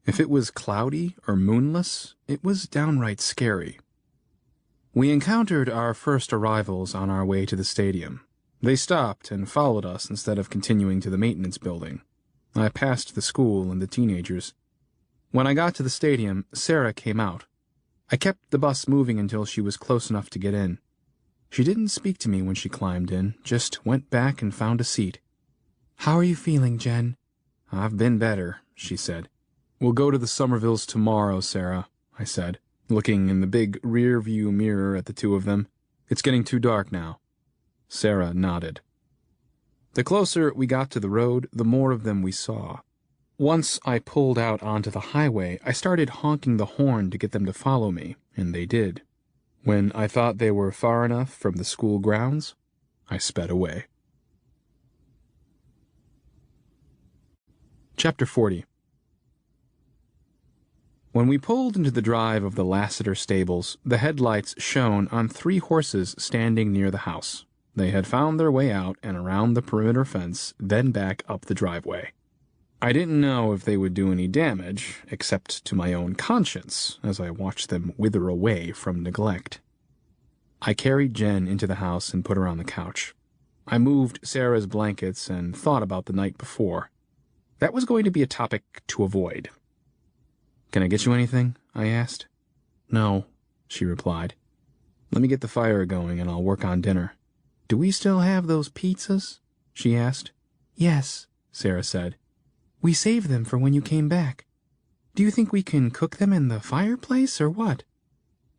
If it was cloudy or moonless, it was downright scary. We encountered our first arrivals on our way to the stadium. They stopped and followed us instead of continuing to the maintenance building. I passed the school and the teenagers. When I got to the stadium, Sarah came out. I kept the bus moving until she was close enough to get in. She didn't speak to me when she climbed in, just went back and found a seat. "How are you feeling, Jen?" "I've been better," she said. "We'll go to the Somervilles tomorrow, Sarah," I said, looking in the big rear-view mirror at the two of them. "It's getting too dark now." Sarah nodded. The closer we got to the road, the more of them we saw. Once I pulled out onto the highway, I started honking the horn to get them to follow me, and they did. When I thought they were far enough from the school grounds, I sped away. Chapter 40. When we pulled into the drive of the Lassiter stables, the headlights shone on 3 horses standing near the house. They had found their way out and around the perimeter fence, then back up the driveway. I didn't know if they would do any damage, except to my own conscience, as I watched them wither away from neglect. I carried Jen into the house and put her on the couch. I moved Sarah's blankets and thought about the night before. That was going to be a topic to avoid. "Can I get you anything?" I asked. "No," she replied. "Let me get the fire going and I'll work on dinner." "Do we still have those pizzas?" she asked. "Yes," Sarah said. "We saved them for when you came back. Do you think we can cook them in the fireplace or what?"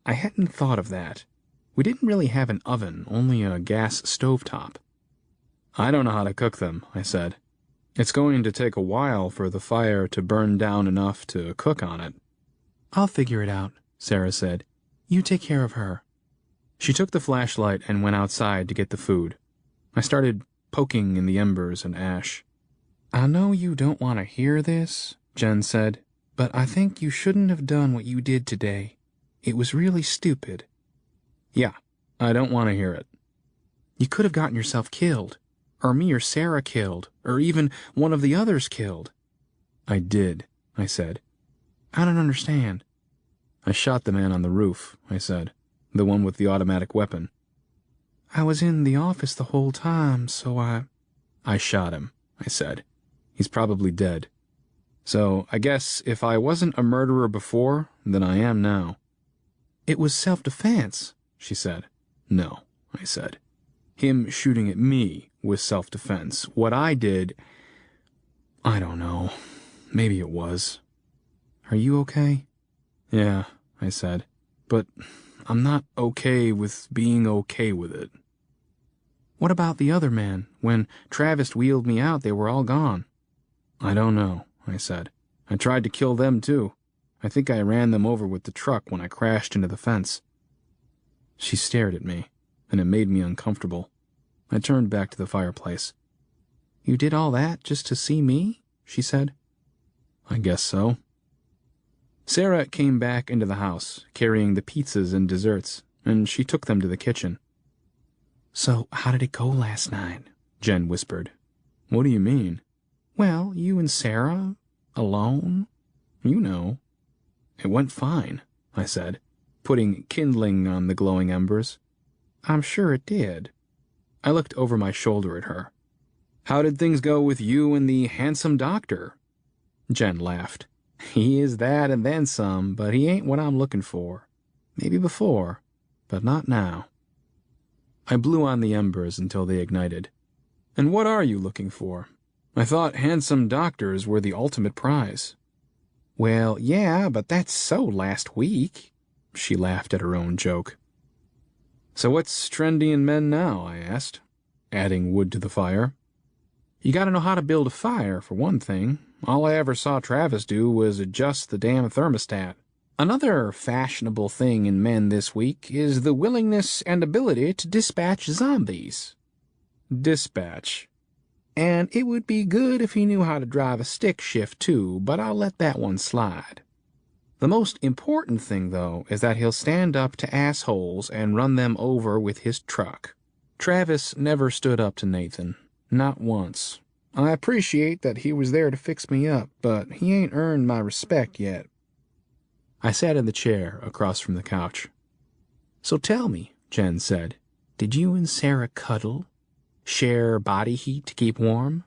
I hadn't thought of that. We didn't really have an oven, only a gas stovetop. "I don't know how to cook them," I said. "It's going to take a while for the fire to burn down enough to cook on it." "I'll figure it out," Sarah said. "You take care of her." She took the flashlight and went outside to get the food. I started poking in the embers and ash. "I know you don't want to hear this," Jen said, "but I think you shouldn't have done what you did today. It was really stupid." "Yeah, I don't want to hear it." "You could have gotten yourself killed, or me or Sarah killed, or even one of the others killed." "I did," I said. "I don't understand." "I shot the man on the roof," I said, "the one with the automatic weapon." "I was in the office the whole time, so I shot him," I said. "He's probably dead. So I guess if I wasn't a murderer before, then I am now." It was self-defense, she said. No, I said. Him shooting at me was self-defense. What I did, I don't know. Maybe it was. Are you okay? Yeah, I said. But I'm not okay with being okay with it. What about the other man? When Travis wheeled me out, they were all gone. I don't know, I said. I tried to kill them too. I think I ran them over with the truck when I crashed into the fence. She stared at me, and it made me uncomfortable. I turned back to the fireplace. You did all that just to see me? She said. I guess so. Sarah came back into the house, carrying the pizzas and desserts, and she took them to the kitchen. So, how did it go last night? Jen whispered. What do you mean? Well, you and Sarah, alone. You know. It went fine, I said, putting kindling on the glowing embers. I'm sure it did. I looked over my shoulder at her. How did things go with you and the handsome doctor? Jen laughed. He is that and then some, but he ain't what I'm looking for. Maybe before, but not now. I blew on the embers until they ignited. And what are you looking for? I thought handsome doctors were the ultimate prize. Well, yeah, but that's so last week. She laughed at her own joke. So what's trendy in men now? I asked, adding wood to the fire. You gotta know how to build a fire, for one thing. All I ever saw Travis do was adjust the damn thermostat. Another fashionable thing in men this week is the willingness and ability to dispatch zombies. Dispatch. And it would be good if he knew how to drive a stick shift too, but I'll let that one slide. The most important thing, though, is that he'll stand up to assholes and run them over with his truck. Travis never stood up to Nathan. Not once. I appreciate that he was there to fix me up, but he ain't earned my respect yet. I sat in the chair across from the couch. So tell me, Jen said, did you and Sarah cuddle? Share body heat to keep warm?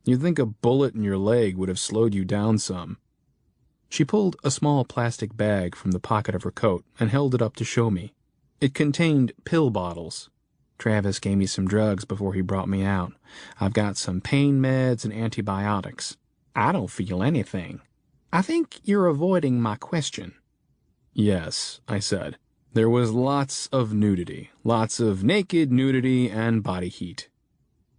You'd think a bullet in your leg would have slowed you down some. She pulled a small plastic bag from the pocket of her coat and held it up to show me. It contained pill bottles. Travis gave me some drugs before he brought me out. I've got some pain meds and antibiotics. I don't feel anything. I think you're avoiding my question. Yes, I said. There was lots of nudity, lots of naked nudity and body heat.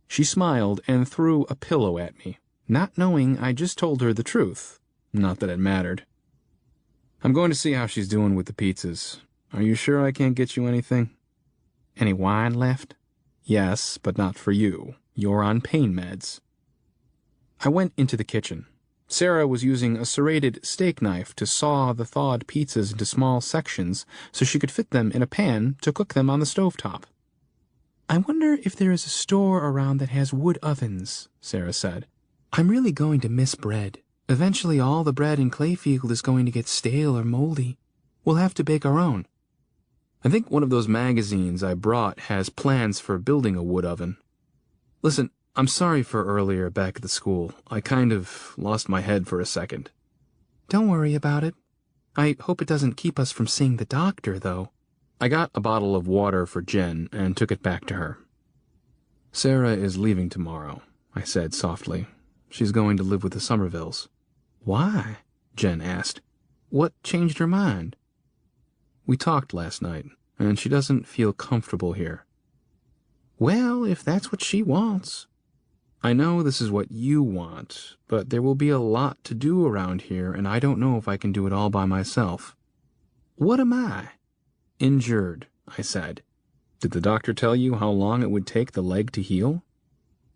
She smiled and threw a pillow at me, not knowing I just told her the truth. Not that it mattered. I'm going to see how she's doing with the pizzas. Are you sure I can't get you anything? Any wine left? Yes, but not for you. You're on pain meds. I went into the kitchen. Sarah was using a serrated steak knife to saw the thawed pizzas into small sections so she could fit them in a pan to cook them on the stovetop. I wonder if there is a store around that has wood ovens, Sarah said. I'm really going to miss bread. Eventually all the bread in Clayfield is going to get stale or moldy. We'll have to bake our own. I think one of those magazines I brought has plans for building a wood oven. Listen, I'm sorry for earlier back at the school. I kind of lost my head for a second. Don't worry about it. I hope it doesn't keep us from seeing the doctor, though. I got a bottle of water for Jen and took it back to her. Sarah is leaving tomorrow, I said softly. She's going to live with the Somervilles. Why? Jen asked. What changed her mind? We talked last night, and she doesn't feel comfortable here. Well, if that's what she wants. I know this is what you want, but there will be a lot to do around here, and I don't know if I can do it all by myself. What am I? Injured, I said. Did the doctor tell you how long it would take the leg to heal?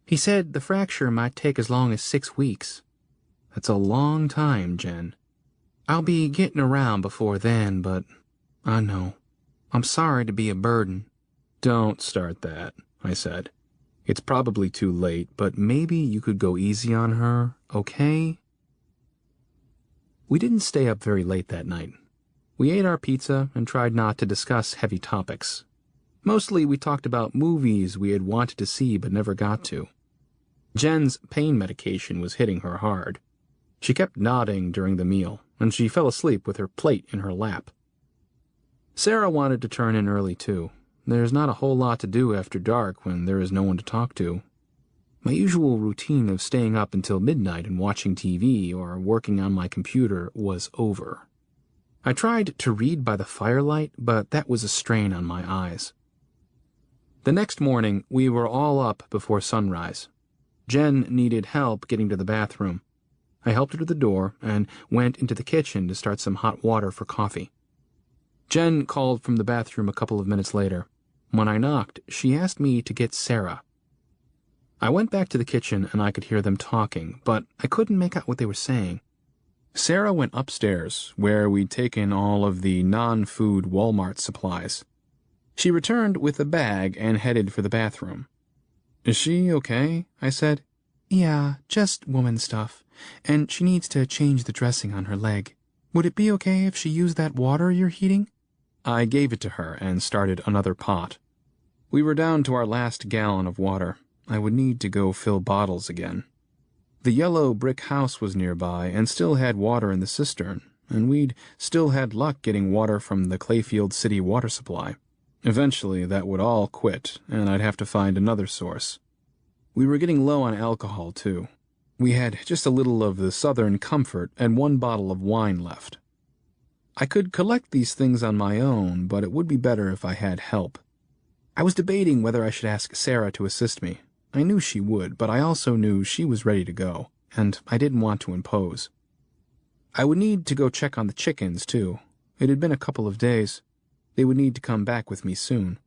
He said the fracture might take as long as 6 weeks. That's a long time, Jen. I'll be getting around before then, but I know. I'm sorry to be a burden. Don't start that, I said. It's probably too late, but maybe you could go easy on her, okay? We didn't stay up very late that night. We ate our pizza and tried not to discuss heavy topics. Mostly we talked about movies we had wanted to see but never got to. Jen's pain medication was hitting her hard. She kept nodding during the meal, and she fell asleep with her plate in her lap. Sarah wanted to turn in early, too. There's not a whole lot to do after dark when there is no one to talk to. My usual routine of staying up until midnight and watching TV or working on my computer was over. I tried to read by the firelight, but that was a strain on my eyes. The next morning, we were all up before sunrise. Jen needed help getting to the bathroom. I helped her to the door and went into the kitchen to start some hot water for coffee. Jen called from the bathroom a couple of minutes later. When I knocked, she asked me to get Sarah. I went back to the kitchen and I could hear them talking, but I couldn't make out what they were saying. Sarah went upstairs, where we'd taken all of the non-food Walmart supplies. She returned with a bag and headed for the bathroom. "Is she okay?" I said. "Yeah, just woman stuff, and she needs to change the dressing on her leg. Would it be okay if she used that water you're heating?" I gave it to her and started another pot. We were down to our last gallon of water. I would need to go fill bottles again. The yellow brick house was nearby and still had water in the cistern, and we'd still had luck getting water from the Clayfield city water supply. Eventually, that would all quit, and I'd have to find another source. We were getting low on alcohol, too. We had just a little of the Southern Comfort and one bottle of wine left. I could collect these things on my own, but it would be better if I had help. I was debating whether I should ask Sarah to assist me. I knew she would, but I also knew she was ready to go, and I didn't want to impose. I would need to go check on the chickens, too. It had been a couple of days. They would need to come back with me soon.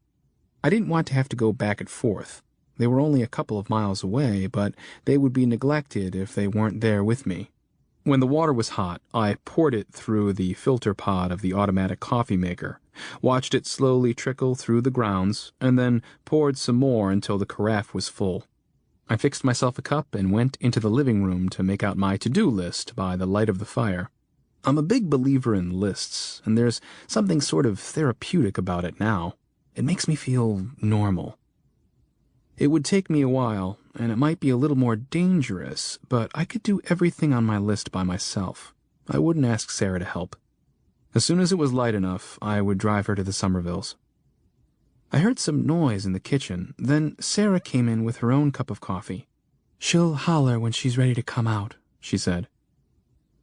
I didn't want to have to go back and forth. They were only a couple of miles away, but they would be neglected if they weren't there with me. When the water was hot, I poured it through the filter pod of the automatic coffee maker, watched it slowly trickle through the grounds, and then poured some more until the carafe was full. I fixed myself a cup and went into the living room to make out my to-do list by the light of the fire. I'm a big believer in lists, and there's something sort of therapeutic about it now. It makes me feel normal. It would take me a while, and it might be a little more dangerous, but I could do everything on my list by myself. I wouldn't ask Sarah to help. As soon as it was light enough, I would drive her to the Somervilles. I heard some noise in the kitchen, then Sarah came in with her own cup of coffee. "She'll holler when she's ready to come out," she said.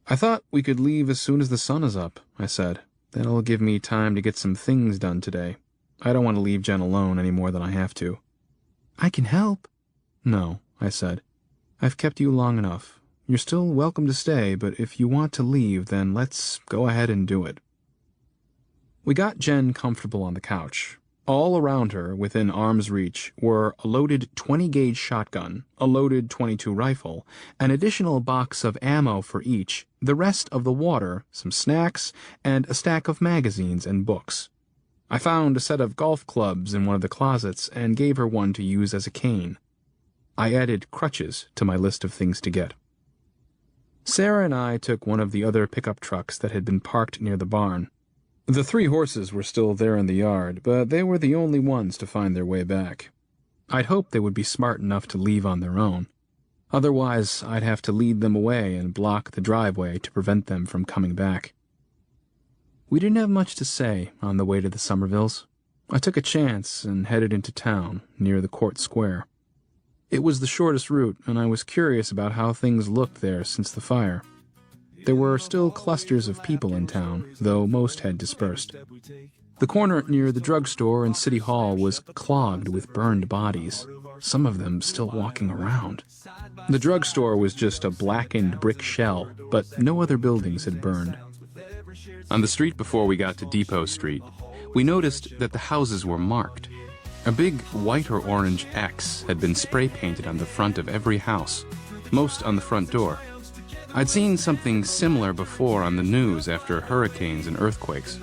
"I thought we could leave as soon as the sun is up," I said. "That'll give me time to get some things done today. I don't want to leave Jen alone any more than I have to." "I can help." "No," I said. "I've kept you long enough. You're still welcome to stay, but if you want to leave, then let's go ahead and do it." We got Jen comfortable on the couch. All around her, within arm's reach, were a loaded 20-gauge shotgun, a loaded .22 rifle, an additional box of ammo for each, the rest of the water, some snacks, and a stack of magazines and books. I found a set of golf clubs in one of the closets and gave her one to use as a cane. I added crutches to my list of things to get. Sarah and I took one of the other pickup trucks that had been parked near the barn. The 3 horses were still there in the yard, but they were the only ones to find their way back. I'd hoped they would be smart enough to leave on their own. Otherwise, I'd have to lead them away and block the driveway to prevent them from coming back. We didn't have much to say on the way to the Somervilles. I took a chance and headed into town, near the Court Square. It was the shortest route, and I was curious about how things looked there since the fire. There were still clusters of people in town, though most had dispersed. The corner near the drugstore and City Hall was clogged with burned bodies, some of them still walking around. The drugstore was just a blackened brick shell, but no other buildings had burned. On the street before we got to Depot Street, we noticed that the houses were marked. A big white or orange X had been spray-painted on the front of every house, most on the front door. I'd seen something similar before on the news after hurricanes and earthquakes.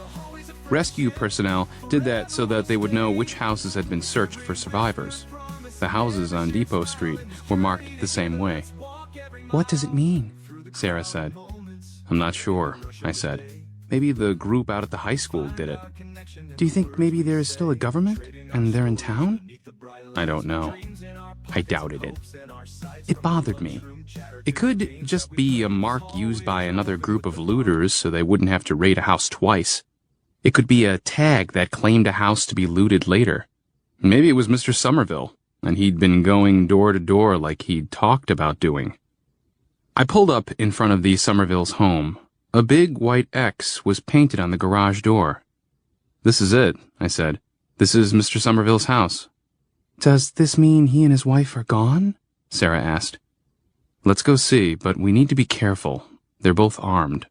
Rescue personnel did that so that they would know which houses had been searched for survivors. The houses on Depot Street were marked the same way. "What does it mean?" Sarah said. "I'm not sure," I said. "Maybe the group out at the high school did it." "Do you think maybe there is still a government, and they're in town?" "I don't know. I doubted it. It bothered me. It could just be a mark used by another group of looters so they wouldn't have to raid a house twice. It could be a tag that claimed a house to be looted later. Maybe it was Mr. Somerville, and he'd been going door to door like he'd talked about doing. I pulled up in front of the Somerville's home. A big white X was painted on the garage door. "This is it," I said. "This is Mr. Somerville's house." Does this mean he and his wife are gone? Sarah asked. "Let's go see, but we need to be careful. They're both armed."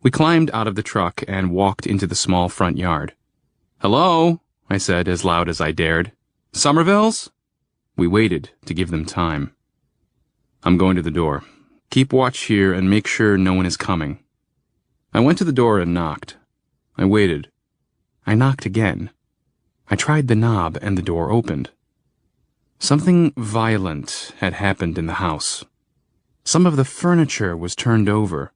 We climbed out of the truck and walked into the small front yard. "Hello," I said as loud as I dared. "Somerville's?" We waited to give them time. "I'm going to the door. Keep watch here and make sure no one is coming." I went to the door and knocked. I waited. I knocked again. I tried the knob and the door opened. Something violent had happened in the house. Some of the furniture was turned over.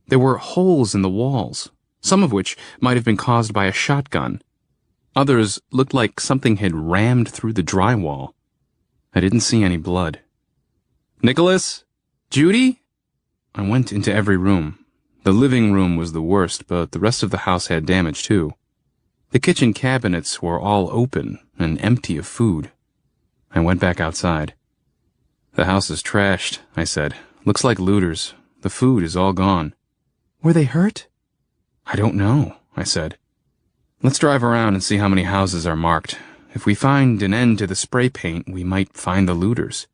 There were holes in the walls, some of which might have been caused by a shotgun. Others looked like something had rammed through the drywall. I didn't see any blood. "Nicholas? Judy?" I went into every room. The living room was the worst, but the rest of the house had damage too. The kitchen cabinets were all open and empty of food. I went back outside. "The house is trashed," I said. "Looks like looters. The food is all gone." Were they hurt? "I don't know," I said. "Let's drive around and see how many houses are marked. If we find an end to the spray paint, we might find the looters."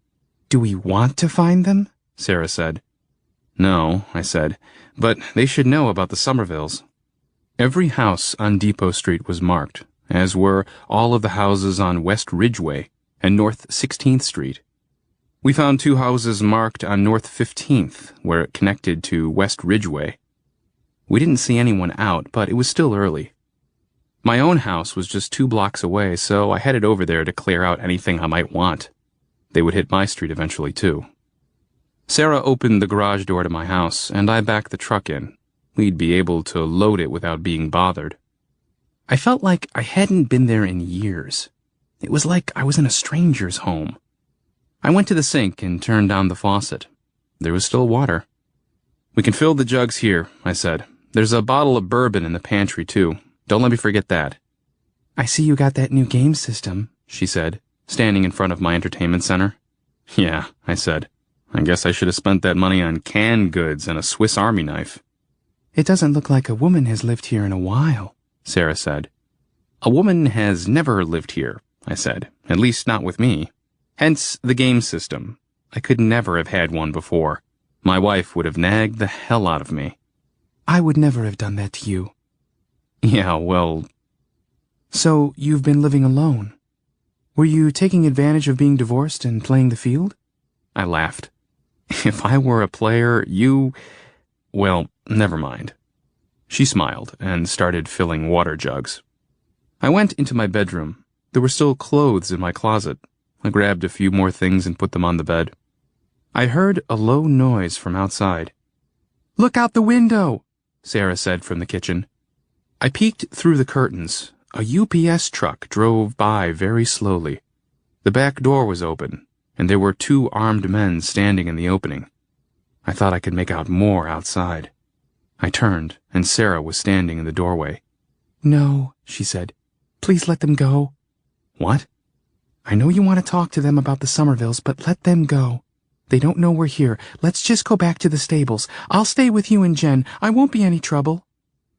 Do we want to find them? Sarah said. "No," I said, "but they should know about the Somervilles." Every house on Depot Street was marked, as were all of the houses on West Ridgeway and North 16th Street. We found 2 houses marked on North 15th, where it connected to West Ridgeway. We didn't see anyone out, but it was still early. My own house was just 2 blocks away, so I headed over there to clear out anything I might want. They would hit my street eventually, too. Sarah opened the garage door to my house, and I backed the truck in. We'd be able to load it without being bothered. I felt like I hadn't been there in years. It was like I was in a stranger's home. I went to the sink and turned on the faucet. There was still water. "We can fill the jugs here," I said. "There's a bottle of bourbon in the pantry, too. Don't let me forget that." I see you got that new game system, she said, standing in front of my entertainment center. "Yeah," I said. "I guess I should have spent that money on canned goods and a Swiss Army knife." It doesn't look like a woman has lived here in a while, Sarah said. "A woman has never lived here," I said. "At least not with me. Hence the game system. I could never have had one before. My wife would have nagged the hell out of me." I would never have done that to you. "Yeah, well..." So you've been living alone. Were you taking advantage of being divorced and playing the field? I laughed. "If I were a player, well, never mind." She smiled and started filling water jugs. I went into my bedroom. There were still clothes in my closet. I grabbed a few more things and put them on the bed. I heard a low noise from outside. "Look out the window," Sarah said from the kitchen. I peeked through the curtains. A UPS truck drove by very slowly. The back door was open, and there were 2 armed men standing in the opening. I thought I could make out more outside. I turned, and Sarah was standing in the doorway. "No," she said. "Please let them go." "What?" "I know you want to talk to them about the Somervilles, but let them go. They don't know we're here. Let's just go back to the stables. I'll stay with you and Jen. I won't be any trouble."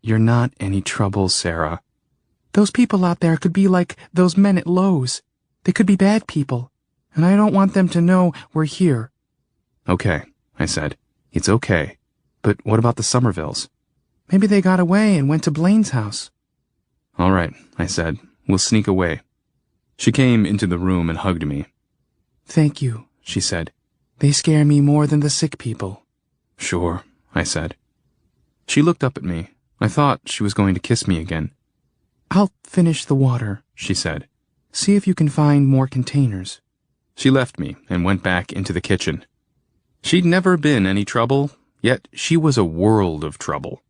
"You're not any trouble, Sarah." "Those people out there could be like those men at Lowe's. They could be bad people, and I don't want them to know we're here." "Okay," I said. "It's okay. But what about the Somervilles?" "Maybe they got away and went to Blaine's house." "All right," I said. "We'll sneak away." She came into the room and hugged me. "Thank you," she said. "They scare me more than the sick people." "Sure," I said. She looked up at me. I thought she was going to kiss me again. "I'll finish the water," she said. "See if you can find more containers." She left me and went back into the kitchen. She'd never been any trouble, yet she was a world of trouble.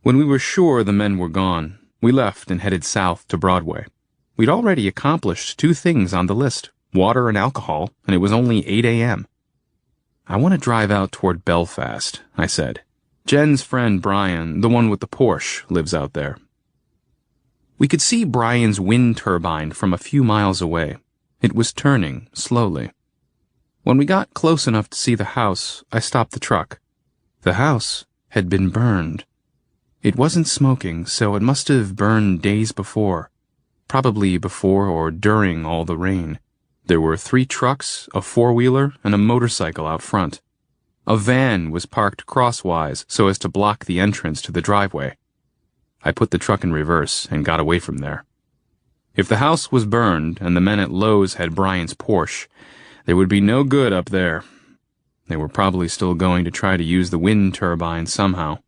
When we were sure the men were gone, we left and headed south to Broadway. We'd already accomplished 2 things on the list, water and alcohol, and it was only 8 a.m. "I want to drive out toward Belfast," I said. Jen's friend Brian, the one with the Porsche, lives out there. We could see Brian's wind turbine from a few miles away. It was turning slowly. When we got close enough to see the house, I stopped the truck. The house had been burned. It wasn't smoking, so it must have burned days before, probably before or during all the rain. There were 3 trucks, a 4-wheeler, and a motorcycle out front. A van was parked crosswise so as to block the entrance to the driveway. I put the truck in reverse and got away from there. If the house was burned and the men at Lowe's had Brian's Porsche, there would be no good up there. They were probably still going to try to use the wind turbine somehow.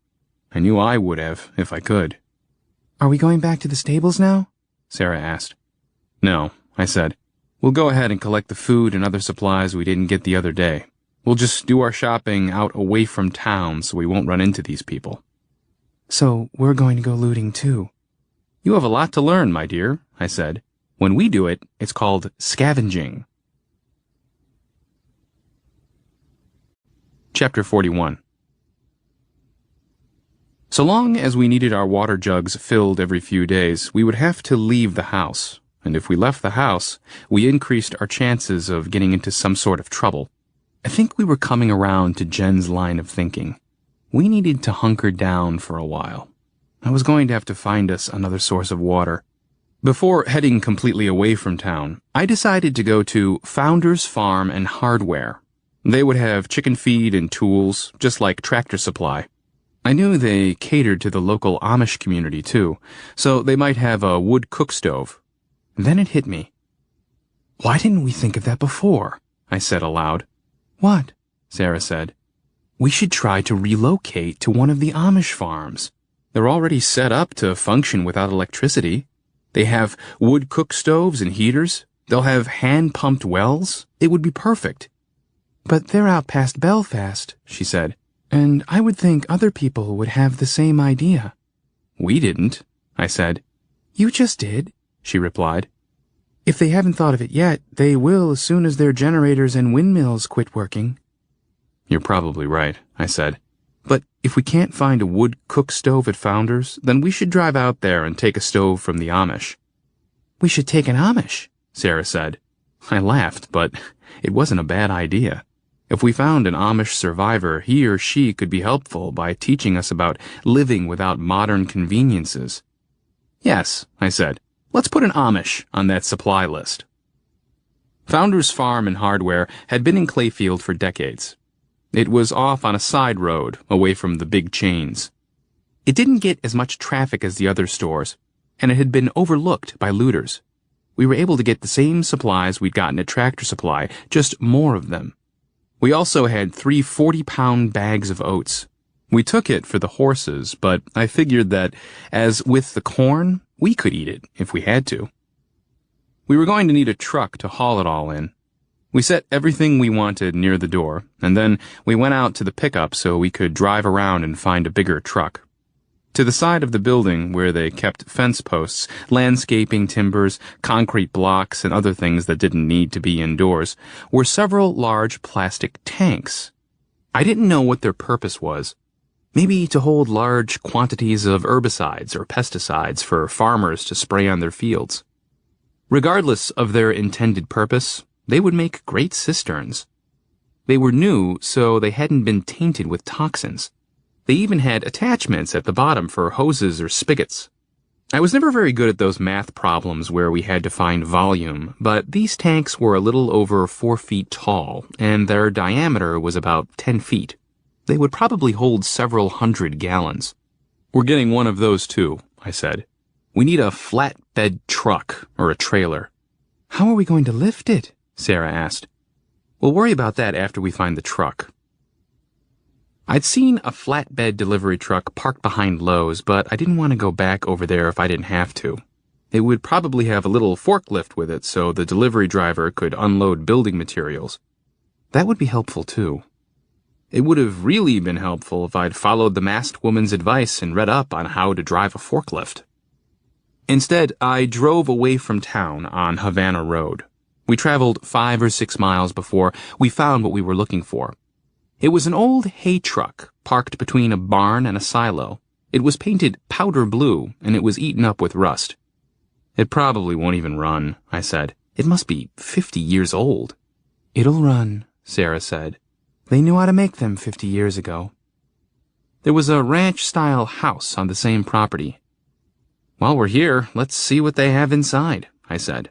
I knew I would have, if I could. Are we going back to the stables now? Sarah asked. No, I said. We'll go ahead and collect the food and other supplies we didn't get the other day. We'll just do our shopping out away from town so we won't run into these people. So we're going to go looting too. You have a lot to learn, my dear, I said. When we do it, it's called scavenging. Chapter 41. So long as we needed our water jugs filled every few days, we would have to leave the house. And if we left the house, we increased our chances of getting into some sort of trouble. I think we were coming around to Jen's line of thinking. We needed to hunker down for a while. I was going to have to find us another source of water. Before heading completely away from town, I decided to go to Founders Farm and Hardware. They would have chicken feed and tools, just like Tractor Supply. I knew they catered to the local Amish community too, so they might have a wood cook stove. Then it hit me. Why didn't we think of that before? I said aloud. What? Sarah said. We should try to relocate to one of the Amish farms. They're already set up to function without electricity. They have wood cook stoves and heaters. They'll have hand-pumped wells. It would be perfect. But they're out past Belfast, she said, and I would think other people would have the same idea. We didn't, I said. You just did, she replied. If they haven't thought of it yet, they will as soon as their generators and windmills quit working. You're probably right, I said. But if we can't find a wood cook stove at Founders, then we should drive out there and take a stove from the Amish. We should take an Amish, Sarah said. I laughed, but it wasn't a bad idea. If we found an Amish survivor, he or she could be helpful by teaching us about living without modern conveniences. Yes, I said. Let's put an Amish on that supply list. Founders Farm and Hardware had been in Clayfield for decades. It was off on a side road, away from the big chains. It didn't get as much traffic as the other stores, and it had been overlooked by looters. We were able to get the same supplies we'd gotten at Tractor Supply, just more of them. We also had 3 40-pound bags of oats. We took it for the horses, but I figured that, as with the corn, we could eat it if we had to. We were going to need a truck to haul it all in. We set everything we wanted near the door, and then we went out to the pickup so we could drive around and find a bigger truck. To the side of the building where they kept fence posts, landscaping timbers, concrete blocks, and other things that didn't need to be indoors, were several large plastic tanks. I didn't know what their purpose was. Maybe to hold large quantities of herbicides or pesticides for farmers to spray on their fields. Regardless of their intended purpose, they would make great cisterns. They were new, so they hadn't been tainted with toxins. They even had attachments at the bottom for hoses or spigots. I was never very good at those math problems where we had to find volume, but these tanks were a little over 4 feet tall, and their diameter was about 10 feet. They would probably hold several hundred gallons. We're getting one of those too, I said. We need a flatbed truck or a trailer. How are we going to lift it? Sarah asked. We'll worry about that after we find the truck. I'd seen a flatbed delivery truck parked behind Lowe's, but I didn't want to go back over there if I didn't have to. It would probably have a little forklift with it so the delivery driver could unload building materials. That would be helpful too. It would have really been helpful if I'd followed the masked woman's advice and read up on how to drive a forklift. Instead, I drove away from town on Havana Road. We traveled 5 or 6 miles before we found what we were looking for. It was an old hay truck parked between a barn and a silo. It was painted powder blue, and it was eaten up with rust. "It probably won't even run," I said. "It must be 50 years old." "It'll run," Sarah said. "They knew how to make them 50 years ago." There was a ranch-style house on the same property. "While we're here, let's see what they have inside," I said.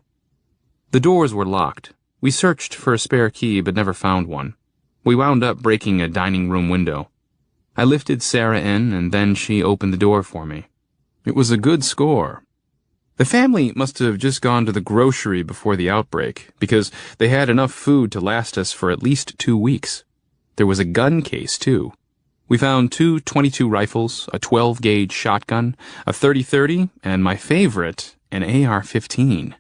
The doors were locked. We searched for a spare key but never found one. We wound up breaking a dining room window. I lifted Sarah in, and then she opened the door for me. It was a good score. The family must have just gone to the grocery before the outbreak, because they had enough food to last us for at least 2 weeks. There was a gun case, too. We found 2 .22 rifles, a 12-gauge shotgun, a 30-30, and my favorite, an AR-15.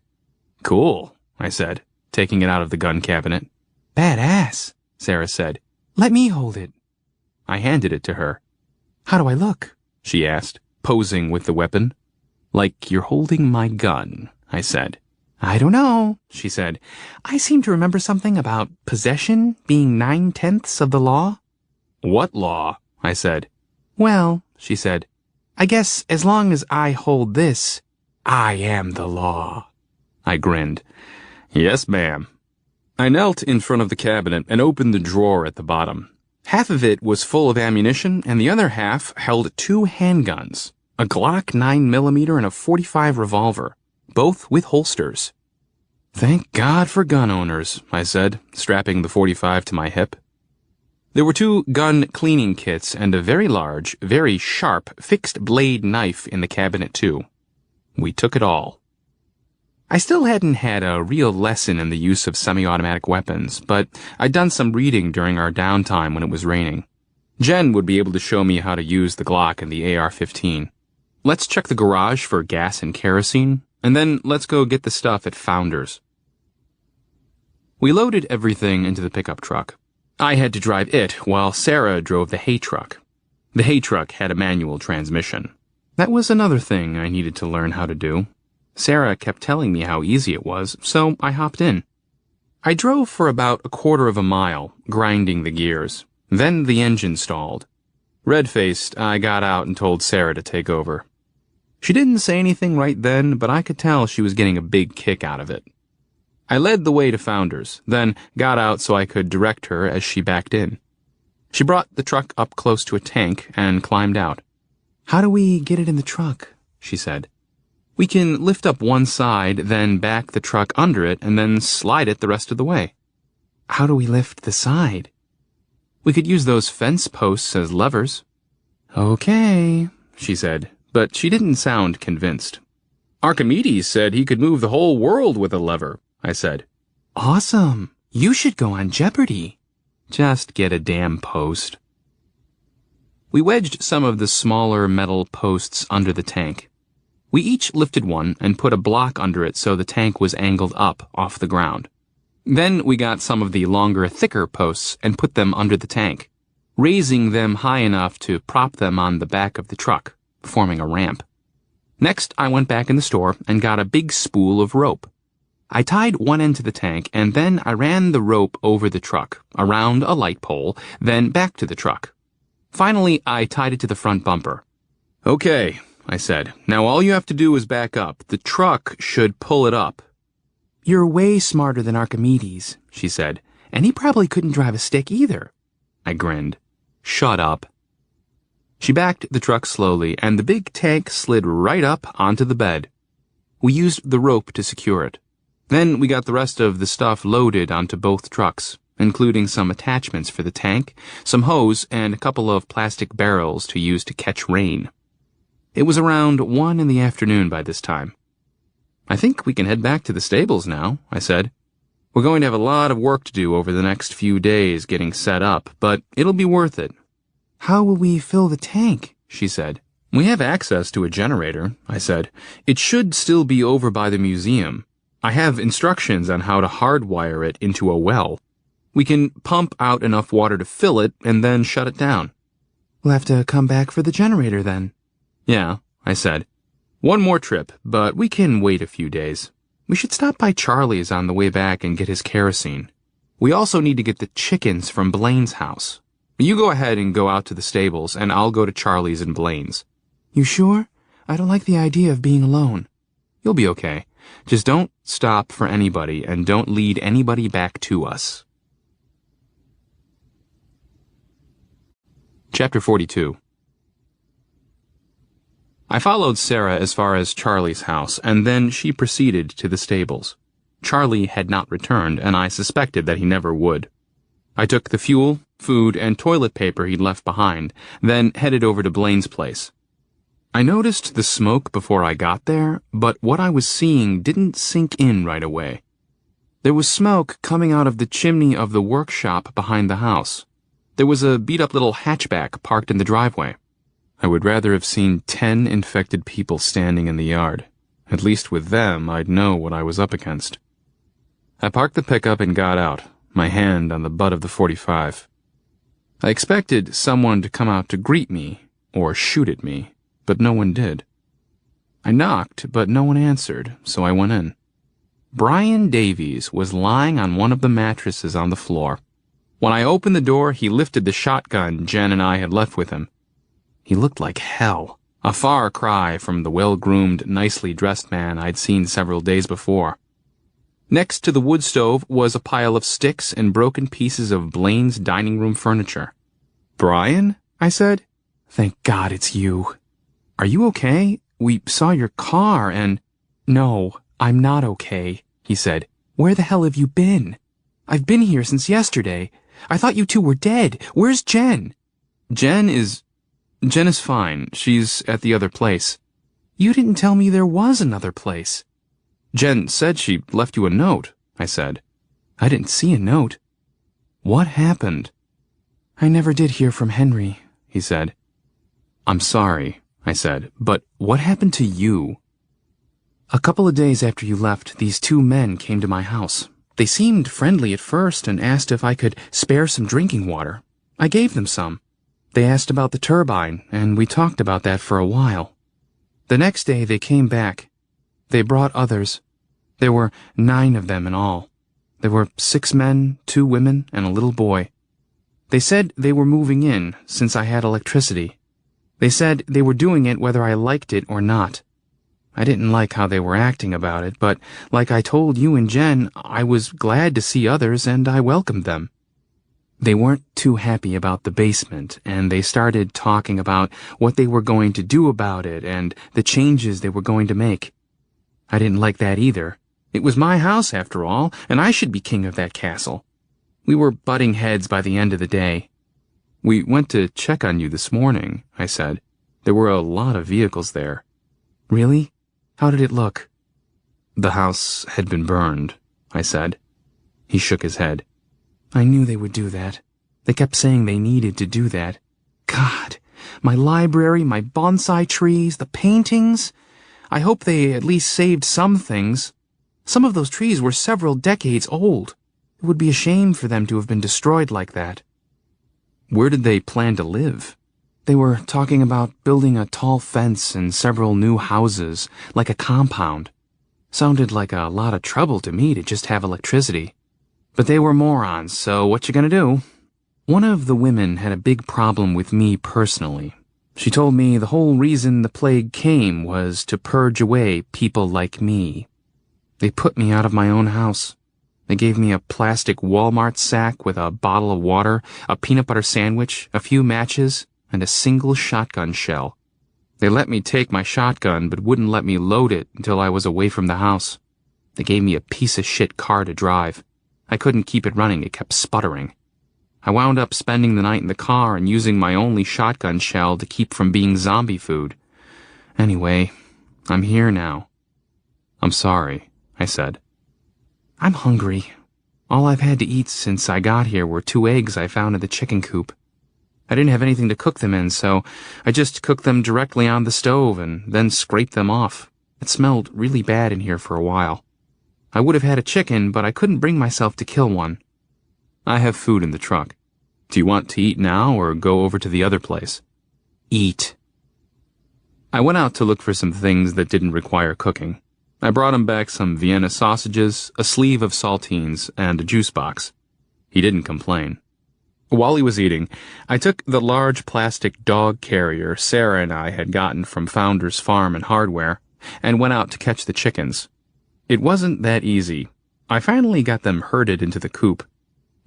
"Cool," I said, taking it out of the gun cabinet. "Badass," Sarah said. "Let me hold it." I handed it to her. "How do I look?" she asked, posing with the weapon. "Like you're holding my gun," I said. "I don't know," she said. "I seem to remember something about possession being 9/10 of the law." "What law?" I said. "Well," she said, "I guess as long as I hold this, I am the law." I grinned. "Yes, ma'am." I knelt in front of the cabinet and opened the drawer at the bottom. Half of it was full of ammunition, and the other half held 2 handguns, a Glock 9mm and a .45 revolver, both with holsters. "Thank God for gun owners," I said, strapping the .45 to my hip. There were 2 gun cleaning kits and a very large, very sharp, fixed-blade knife in the cabinet, too. We took it all. I still hadn't had a real lesson in the use of semi-automatic weapons, but I'd done some reading during our downtime when it was raining. Jen would be able to show me how to use the Glock and the AR-15. Let's check the garage for gas and kerosene, and then let's go get the stuff at Founders. We loaded everything into the pickup truck. I had to drive it while Sarah drove the hay truck. The hay truck had a manual transmission. That was another thing I needed to learn how to do. Sarah kept telling me how easy it was, so I hopped in. I drove for about a quarter of a mile, grinding the gears. Then the engine stalled. Red-faced, I got out and told Sarah to take over. She didn't say anything right then, but I could tell she was getting a big kick out of it. I led the way to Founders, then got out so I could direct her as she backed in. She brought the truck up close to a tank and climbed out. "How do we get it in the truck?" she said. "We can lift up one side, then back the truck under it, and then slide it the rest of the way." "How do we lift the side?" "We could use those fence posts as levers." "Okay," she said, but she didn't sound convinced. "Archimedes said he could move the whole world with a lever," I said. "Awesome. You should go on Jeopardy!" "Just get a damn post." We wedged some of the smaller metal posts under the tank. We each lifted one and put a block under it so the tank was angled up off the ground. Then we got some of the longer, thicker posts and put them under the tank, raising them high enough to prop them on the back of the truck, forming a ramp. Next, I went back in the store and got a big spool of rope. I tied one end to the tank, and then I ran the rope over the truck, around a light pole, then back to the truck. Finally, I tied it to the front bumper. "Okay," I said. "Now all you have to do is back up. The truck should pull it up." "You're way smarter than Archimedes," she said, "and he probably couldn't drive a stick either." I grinned. "Shut up." She backed the truck slowly, and the big tank slid right up onto the bed. We used the rope to secure it. Then we got the rest of the stuff loaded onto both trucks, including some attachments for the tank, some hose, and a couple of plastic barrels to use to catch rain. It was around 1 in the afternoon by this time. "I think we can head back to the stables now," I said. "We're going to have a lot of work to do over the next few days getting set up, but it'll be worth it." "How will we fill the tank?" she said. "We have access to a generator," I said. "It should still be over by the museum. I have instructions on how to hardwire it into a well. We can pump out enough water to fill it and then shut it down." "We'll have to come back for the generator then." "Yeah," I said. "One more trip, but we can wait a few days. We should stop by Charlie's on the way back and get his kerosene. We also need to get the chickens from Blaine's house. You go ahead and go out to the stables, and I'll go to Charlie's and Blaine's. You sure? I don't like the idea of being alone. You'll be okay. Just don't stop for anybody, and don't lead anybody back to us. Chapter 42. I followed Sarah as far as Charlie's house, and then she proceeded to the stables. Charlie had not returned, and I suspected that he never would. I took the fuel, food, and toilet paper he'd left behind, then headed over to Blaine's place. I noticed the smoke before I got there, but what I was seeing didn't sink in right away. There was smoke coming out of the chimney of the workshop behind the house. There was a beat-up little hatchback parked in the driveway. I would rather have seen 10 infected people standing in the yard. At least with them, I'd know what I was up against. I parked the pickup and got out, my hand on the butt of the .45. I expected someone to come out to greet me, or shoot at me, but no one did. I knocked, but no one answered, so I went in. Brian Davies was lying on one of the mattresses on the floor. When I opened the door, he lifted the shotgun Jen and I had left with him. He looked like hell, a far cry from the well-groomed, nicely dressed man I'd seen several days before. Next to the wood stove was a pile of sticks and broken pieces of Blaine's dining room furniture. "Brian?" I said. "Thank God it's you. Are you okay? We saw your car and—" "No, I'm not okay," he said. "Where the hell have you been? I've been here since yesterday. I thought you two were dead. Where's Jen?" Jen is fine. She's at the other place." "You didn't tell me there was another place." "Jen said she left you a note," I said. "I didn't see a note." "What happened?" "I never did hear from Henry," he said. "I'm sorry," I said, "but what happened to you?" "A couple of days after you left, these two men came to my house. They seemed friendly at first and asked if I could spare some drinking water. I gave them some. They asked about the turbine, and we talked about that for a while. The next day they came back. They brought others. There were 9 of them in all. There were 6 men, 2 women, and a little boy. They said they were moving in, since I had electricity. They said they were doing it whether I liked it or not. I didn't like how they were acting about it, but like I told you and Jen, I was glad to see others and I welcomed them. They weren't too happy about the basement, and they started talking about what they were going to do about it and the changes they were going to make. I didn't like that either. It was my house, after all, and I should be king of that castle. We were butting heads by the end of the day. "We went to check on you this morning," I said. "There were a lot of vehicles there." "Really? How did it look?" "The house had been burned," I said. He shook his head. "I knew they would do that. They kept saying they needed to do that. God, my library, my bonsai trees, the paintings. I hope they at least saved some things. Some of those trees were several decades old. It would be a shame for them to have been destroyed like that." "Where did they plan to live?" "They were talking about building a tall fence and several new houses, like a compound. Sounded like a lot of trouble to me to just have electricity. But they were morons, so what you gonna do?" One of the women had a big problem with me personally. She told me the whole reason the plague came was to purge away people like me. They put me out of my own house. They gave me a plastic Walmart sack with a bottle of water, a peanut butter sandwich, a few matches, and a single shotgun shell. They let me take my shotgun but wouldn't let me load it until I was away from the house. They gave me a piece of shit car to drive. I couldn't keep it running, it kept sputtering. I wound up spending the night in the car and using my only shotgun shell to keep from being zombie food. Anyway, I'm here now. "I'm sorry," I said. "I'm hungry. All I've had to eat since I got here were 2 eggs I found in the chicken coop. I didn't have anything to cook them in, so I just cooked them directly on the stove and then scraped them off. It smelled really bad in here for a while. I would have had a chicken, but I couldn't bring myself to kill one. I have food in the truck. Do you want to eat now or go over to the other place?" "Eat." I went out to look for some things that didn't require cooking. I brought him back some Vienna sausages, a sleeve of saltines, and a juice box. He didn't complain. While he was eating, I took the large plastic dog carrier Sarah and I had gotten from Founder's Farm and Hardware and went out to catch the chickens. It wasn't that easy. I finally got them herded into the coop.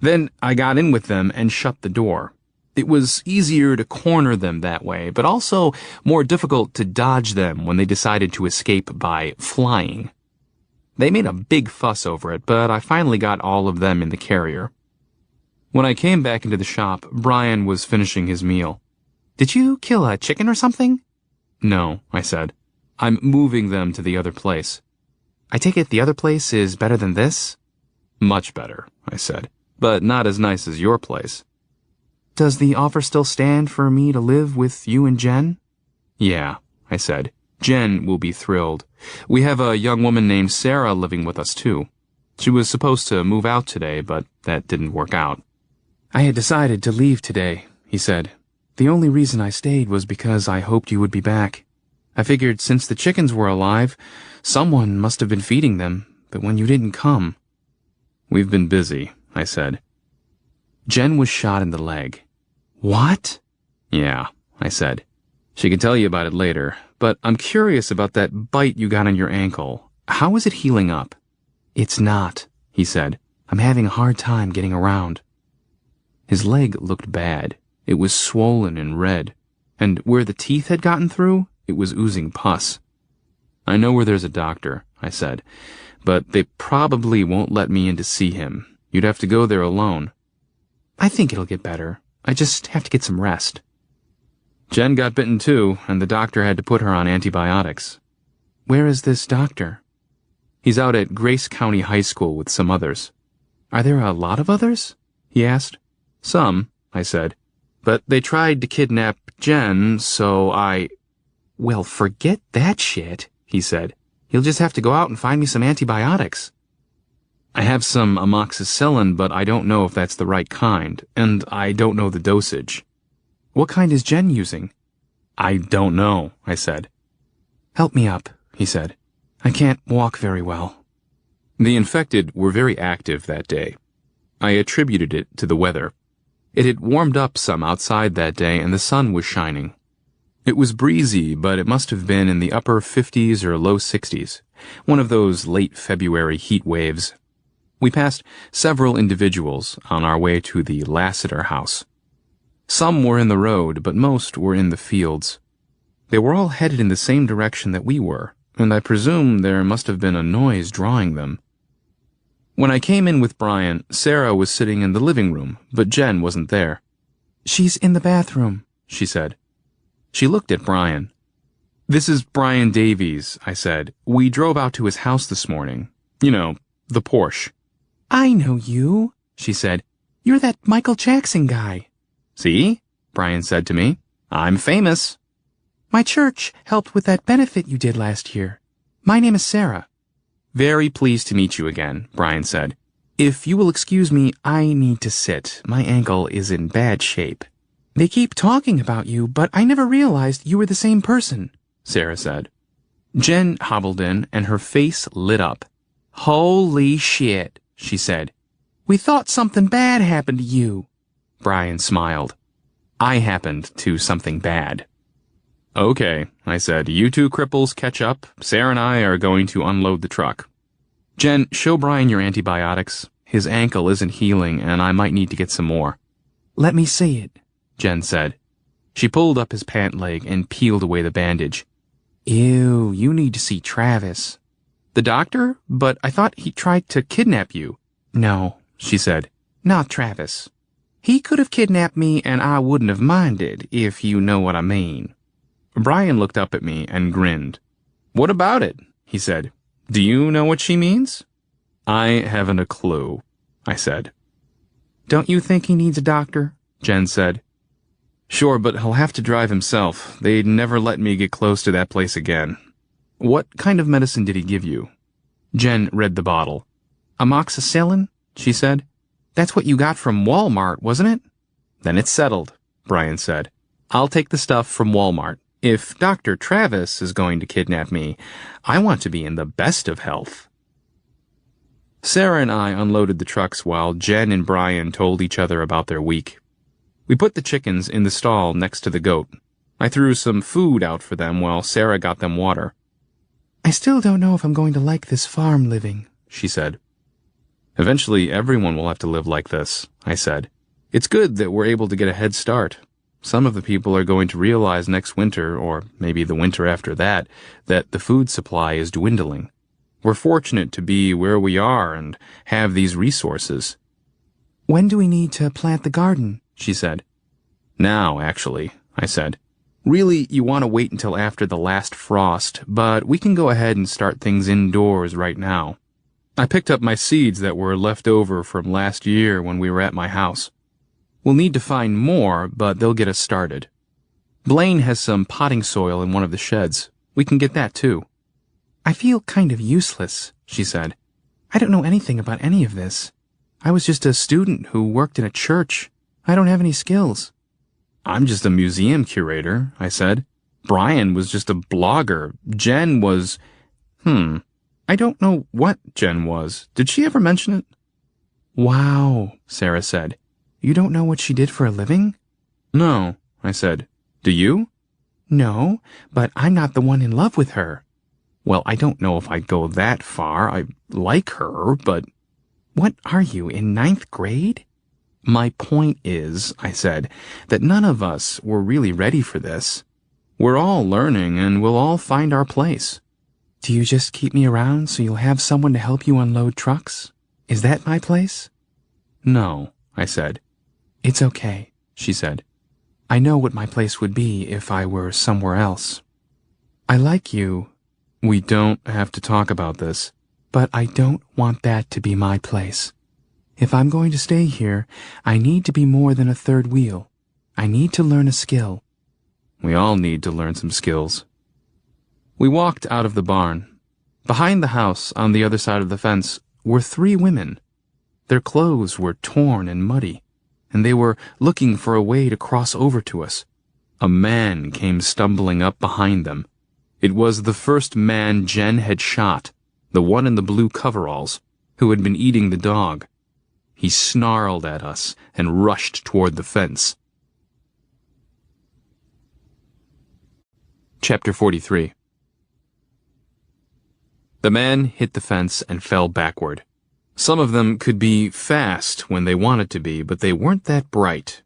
Then I got in with them and shut the door. It was easier to corner them that way, but also more difficult to dodge them when they decided to escape by flying. They made a big fuss over it, but I finally got all of them in the carrier. When I came back into the shop, Brian was finishing his meal. "Did you kill a chicken or something?" "No," I said. "I'm moving them to the other place." "I take it the other place is better than this?" "Much better," I said, "but not as nice as your place." "Does the offer still stand for me to live with you and Jen?" "Yeah," I said. "Jen will be thrilled. We have a young woman named Sarah living with us, too. She was supposed to move out today, but that didn't work out." "I had decided to leave today," he said. "The only reason I stayed was because I hoped you would be back. I figured since the chickens were alive, someone must have been feeding them, but when you didn't come—" "We've been busy," I said. "Jen was shot in the leg." "What?" "Yeah," I said. "She can tell you about it later, but I'm curious about that bite you got on your ankle. How is it healing up?" "It's not," he said. "I'm having a hard time getting around." His leg looked bad. It was swollen and red, and where the teeth had gotten through, it was oozing pus. "I know where there's a doctor," I said, "but they probably won't let me in to see him. You'd have to go there alone." "I think it'll get better. I just have to get some rest." Jen got bitten too, and the doctor had to put her on antibiotics. "Where is this doctor?" "He's out at Grace County High School with some others." "Are there a lot of others?" he asked. "Some," I said. "But they tried to kidnap Jen, so I—" "Well, forget that shit," he said. "You'll just have to go out and find me some antibiotics." "I have some amoxicillin, but I don't know if that's the right kind, and I don't know the dosage." "What kind is Jen using?" "I don't know," I said. "Help me up," he said. "I can't walk very well." The infected were very active that day. I attributed it to the weather. It had warmed up some outside that day, and the sun was shining. It was breezy, but it must have been in the upper 50s or low 60s, one of those late February heat waves. We passed several individuals on our way to the Lassiter house. Some were in the road, but most were in the fields. They were all headed in the same direction that we were, and I presume there must have been a noise drawing them. When I came in with Brian, Sarah was sitting in the living room, but Jen wasn't there. "She's in the bathroom," she said. She looked at Brian. "This is Brian Davies," I said. "We drove out to his house this morning. You know, the Porsche." "I know you," she said. "You're that Michael Jackson guy." "See?" Brian said to me. "I'm famous." "My church helped with that benefit you did last year. My name is Sarah." "Very pleased to meet you again," Brian said. "If you will excuse me, I need to sit. My ankle is in bad shape." "They keep talking about you, but I never realized you were the same person," Sarah said. Jen hobbled in, and her face lit up. "Holy shit," she said. "We thought something bad happened to you." Brian smiled. "I happened to something bad." "Okay," I said. "You two cripples catch up. Sarah and I are going to unload the truck. Jen, show Brian your antibiotics. His ankle isn't healing, and I might need to get some more." "Let me see it," Jen said. She pulled up his pant leg and peeled away the bandage. "Ew, you need to see Travis." "The doctor? But I thought he tried to kidnap you." "No," she said. "Not Travis. He could have kidnapped me, and I wouldn't have minded, if you know what I mean." Brian looked up at me and grinned. "What about it?" he said. "Do you know what she means?" "I haven't a clue," I said. "Don't you think he needs a doctor?" Jen said. "Sure, but he'll have to drive himself. They'd never let me get close to that place again." "What kind of medicine did he give you?" Jen read the bottle. "Amoxicillin," she said. "That's what you got from Walmart, wasn't it?" "Then it's settled," Brian said. "I'll take the stuff from Walmart. If Dr. Travis is going to kidnap me, I want to be in the best of health." Sarah and I unloaded the trucks while Jen and Brian told each other about their week. We put the chickens in the stall next to the goat. I threw some food out for them while Sarah got them water. I still don't know if I'm going to like this farm living, she said. Eventually, everyone will have to live like this, I said. It's good that we're able to get a head start. Some of the people are going to realize next winter, or maybe the winter after that the food supply is dwindling. We're fortunate to be where we are and have these resources. When do we need to plant the garden? She said. Now, actually, I said. Really, you want to wait until after the last frost, but we can go ahead and start things indoors right now. I picked up my seeds that were left over from last year when we were at my house. We'll need to find more, but they'll get us started. Blaine has some potting soil in one of the sheds. We can get that too. I feel kind of useless, she said. I don't know anything about any of this. I was just a student who worked in a church. I don't have any skills. I'm just a museum curator, I said. Brian was just a blogger. Jen was... I don't know what Jen was. Did she ever mention it? Wow, Sarah said. You don't know what she did for a living? No, I said. Do you? No, but I'm not the one in love with her. Well, I don't know if I'd go that far. I like her, but... What are you, in 9th grade? My point is, I said, that none of us were really ready for this. We're all learning, and we'll all find our place. Do you just keep me around so you'll have someone to help you unload trucks? Is that my place? No, I said. It's okay, she said. I know what my place would be if I were somewhere else. I like you. We don't have to talk about this. But I don't want that to be my place. If I'm going to stay here, I need to be more than a third wheel. I need to learn a skill. We all need to learn some skills. We walked out of the barn. Behind the house, on the other side of the fence, were 3 women. Their clothes were torn and muddy, and they were looking for a way to cross over to us. A man came stumbling up behind them. It was the first man Jen had shot, the one in the blue coveralls, who had been eating the dog. He snarled at us and rushed toward the fence. Chapter 43. The man hit the fence and fell backward. Some of them could be fast when they wanted to be, but they weren't that bright.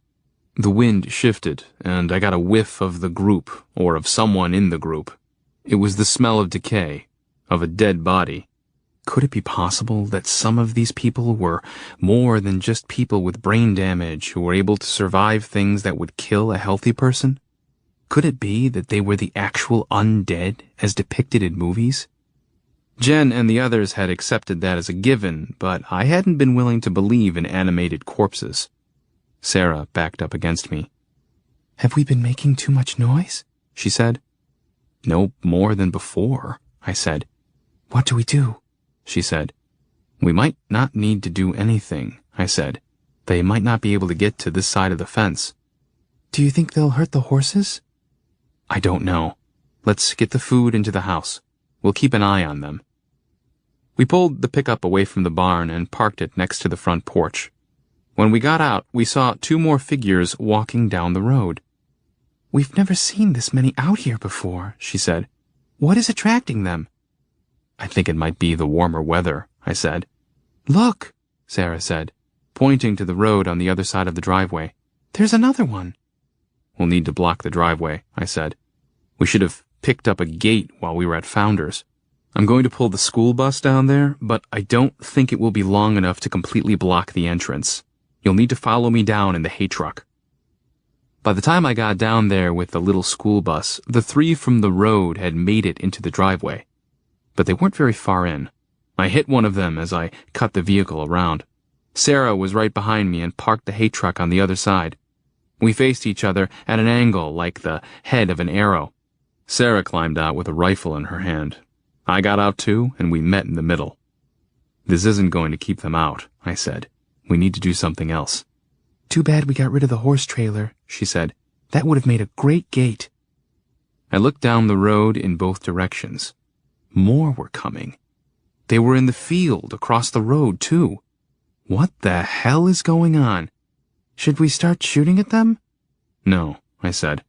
The wind shifted, and I got a whiff of the group, or of someone in the group. It was the smell of decay, of a dead body. Could it be possible that some of these people were more than just people with brain damage who were able to survive things that would kill a healthy person? Could it be that they were the actual undead as depicted in movies? Jen and the others had accepted that as a given, but I hadn't been willing to believe in animated corpses. Sarah backed up against me. Have we been making too much noise? She said. No more than before, I said. What do we do? She said. We might not need to do anything, I said. They might not be able to get to this side of the fence. Do you think they'll hurt the horses? I don't know. Let's get the food into the house. We'll keep an eye on them. We pulled the pickup away from the barn and parked it next to the front porch. When we got out, we saw 2 more figures walking down the road. We've never seen this many out here before, she said. What is attracting them? I think it might be the warmer weather, I said. Look, Sarah said, pointing to the road on the other side of the driveway. There's another one. We'll need to block the driveway, I said. We should have picked up a gate while we were at Founders. I'm going to pull the school bus down there, but I don't think it will be long enough to completely block the entrance. You'll need to follow me down in the hay truck. By the time I got down there with the little school bus, the 3 from the road had made it into the driveway. But they weren't very far in. I hit one of them as I cut the vehicle around. Sarah was right behind me and parked the hay truck on the other side. We faced each other at an angle like the head of an arrow. Sarah climbed out with a rifle in her hand. I got out too, and we met in the middle. This isn't going to keep them out, I said. We need to do something else. Too bad we got rid of the horse trailer, she said. That would have made a great gate. I looked down the road in both directions. More were coming. They were in the field across the road, too. What the hell is going on? Should we start shooting at them? No, I said.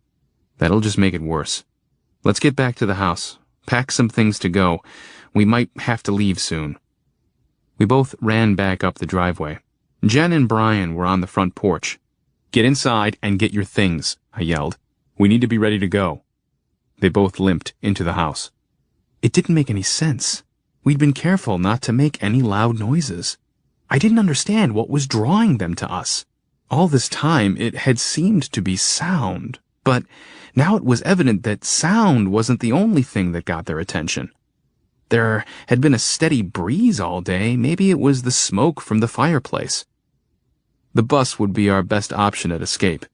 That'll just make it worse. Let's get back to the house. Pack some things to go. We might have to leave soon. We both ran back up the driveway. Jen and Brian were on the front porch. Get inside and get your things, I yelled. We need to be ready to go. They both limped into the house. It didn't make any sense. We'd been careful not to make any loud noises. I didn't understand what was drawing them to us. All this time it had seemed to be sound, but now it was evident that sound wasn't the only thing that got their attention. There had been a steady breeze all day. Maybe it was the smoke from the fireplace. The bus would be our best option at escape.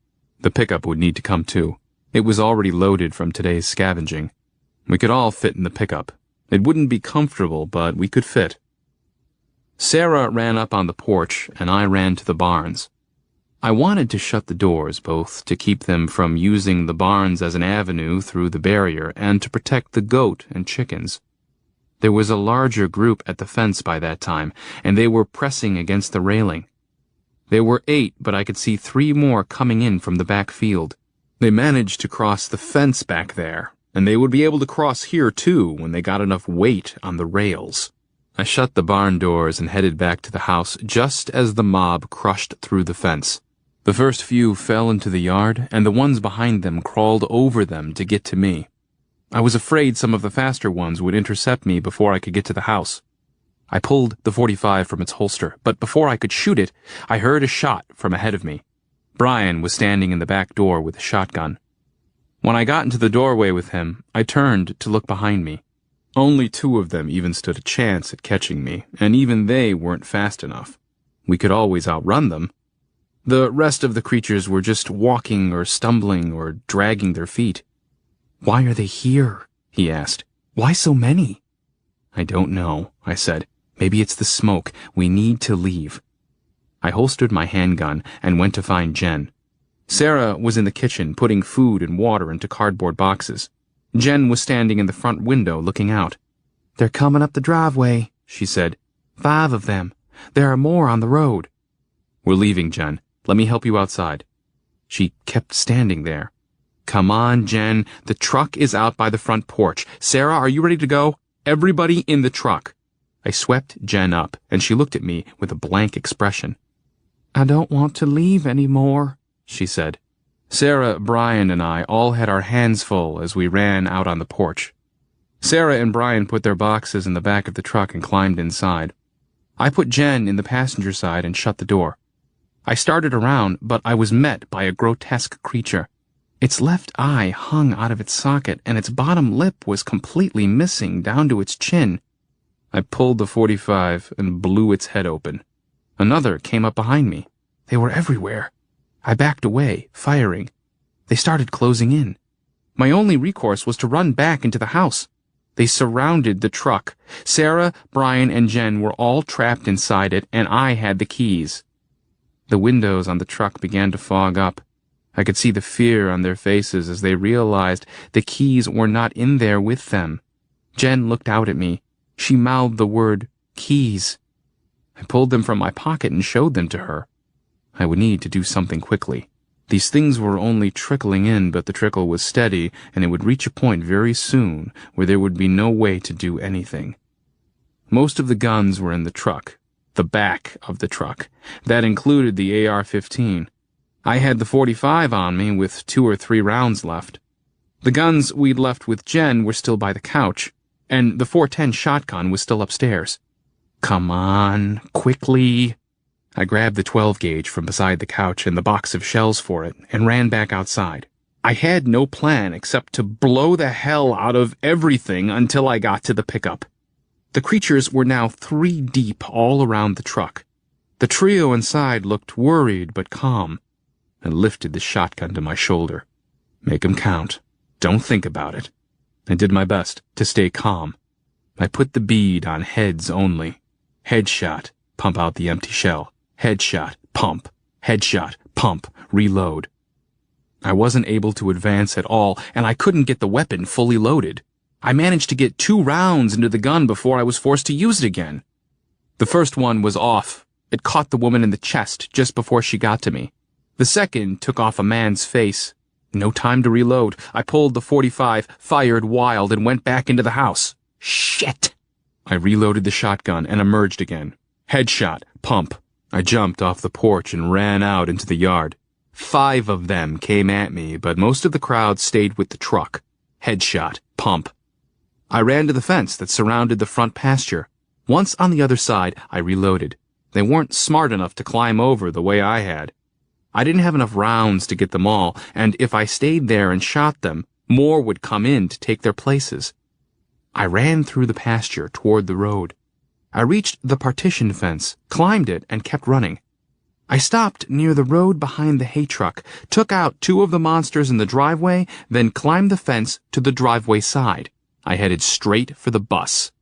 The pickup would need to come too. It was already loaded from today's scavenging. We could all fit in the pickup. It wouldn't be comfortable, but we could fit. Sarah ran up on the porch, and I ran to the barns. I wanted to shut the doors, both to keep them from using the barns as an avenue through the barrier and to protect the goat and chickens. There was a larger group at the fence by that time, and they were pressing against the railing. There were 8, but I could see 3 more coming in from the back field. They managed to cross the fence back there, and they would be able to cross here too when they got enough weight on the rails. I shut the barn doors and headed back to the house just as the mob crushed through the fence. The first few fell into the yard, and the ones behind them crawled over them to get to me. I was afraid some of the faster ones would intercept me before I could get to the house. I pulled the .45 from its holster, but before I could shoot it, I heard a shot from ahead of me. Brian was standing in the back door with a shotgun. When I got into the doorway with him, I turned to look behind me. Only 2 of them even stood a chance at catching me, and even they weren't fast enough. We could always outrun them. The rest of the creatures were just walking or stumbling or dragging their feet. Why are they here? He asked. Why so many? I don't know, I said. Maybe it's the smoke. We need to leave. I holstered my handgun and went to find Jen. Sarah was in the kitchen putting food and water into cardboard boxes. Jen was standing in the front window looking out. They're coming up the driveway, she said. 5 of them. There are more on the road. We're leaving, Jen. Let me help you outside. She kept standing there. Come on, Jen. The truck is out by the front porch. Sarah, are you ready to go? Everybody in the truck. I swept Jen up, and she looked at me with a blank expression. I don't want to leave anymore, she said. Sarah, Brian, and I all had our hands full as we ran out on the porch. Sarah and Brian put their boxes in the back of the truck and climbed inside. I put Jen in the passenger side and shut the door. I started around, but I was met by a grotesque creature. Its left eye hung out of its socket, and its bottom lip was completely missing down to its chin. I pulled the .45 and blew its head open. Another came up behind me. They were everywhere. I backed away, firing. They started closing in. My only recourse was to run back into the house. They surrounded the truck. Sarah, Brian, and Jen were all trapped inside it, and I had the keys. The windows on the truck began to fog up. I could see the fear on their faces as they realized the keys were not in there with them. Jen looked out at me. She mouthed the word, keys. I pulled them from my pocket and showed them to her. I would need to do something quickly. These things were only trickling in, but the trickle was steady, and it would reach a point very soon where there would be no way to do anything. Most of the guns were in the truck, the back of the truck. That included the AR-15. I had the .45 on me with 2 or 3 rounds left. The guns we'd left with Jen were still by the couch, and the .410 shotgun was still upstairs. Come on, quickly. I grabbed the 12-gauge from beside the couch and the box of shells for it and ran back outside. I had no plan except to blow the hell out of everything until I got to the pickup. The creatures were now 3 deep all around the truck. The trio inside looked worried but calm. I lifted the shotgun to my shoulder. Make 'em count. Don't think about it. I did my best to stay calm. I put the bead on heads only. Headshot, pump out the empty shell. Headshot, pump. Headshot, pump, reload. I wasn't able to advance at all, and I couldn't get the weapon fully loaded. I managed to get 2 rounds into the gun before I was forced to use it again. The first one was off. It caught the woman in the chest just before she got to me. The second took off a man's face. No time to reload. I pulled the .45, fired wild, and went back into the house. Shit! I reloaded the shotgun and emerged again. Headshot, pump. I jumped off the porch and ran out into the yard. 5 of them came at me, but most of the crowd stayed with the truck. Headshot, pump. I ran to the fence that surrounded the front pasture. Once on the other side, I reloaded. They weren't smart enough to climb over the way I had. I didn't have enough rounds to get them all, and if I stayed there and shot them, more would come in to take their places. I ran through the pasture toward the road. I reached the partition fence, climbed it, and kept running. I stopped near the road behind the hay truck, took out 2 of the monsters in the driveway, then climbed the fence to the driveway side. I headed straight for the bus.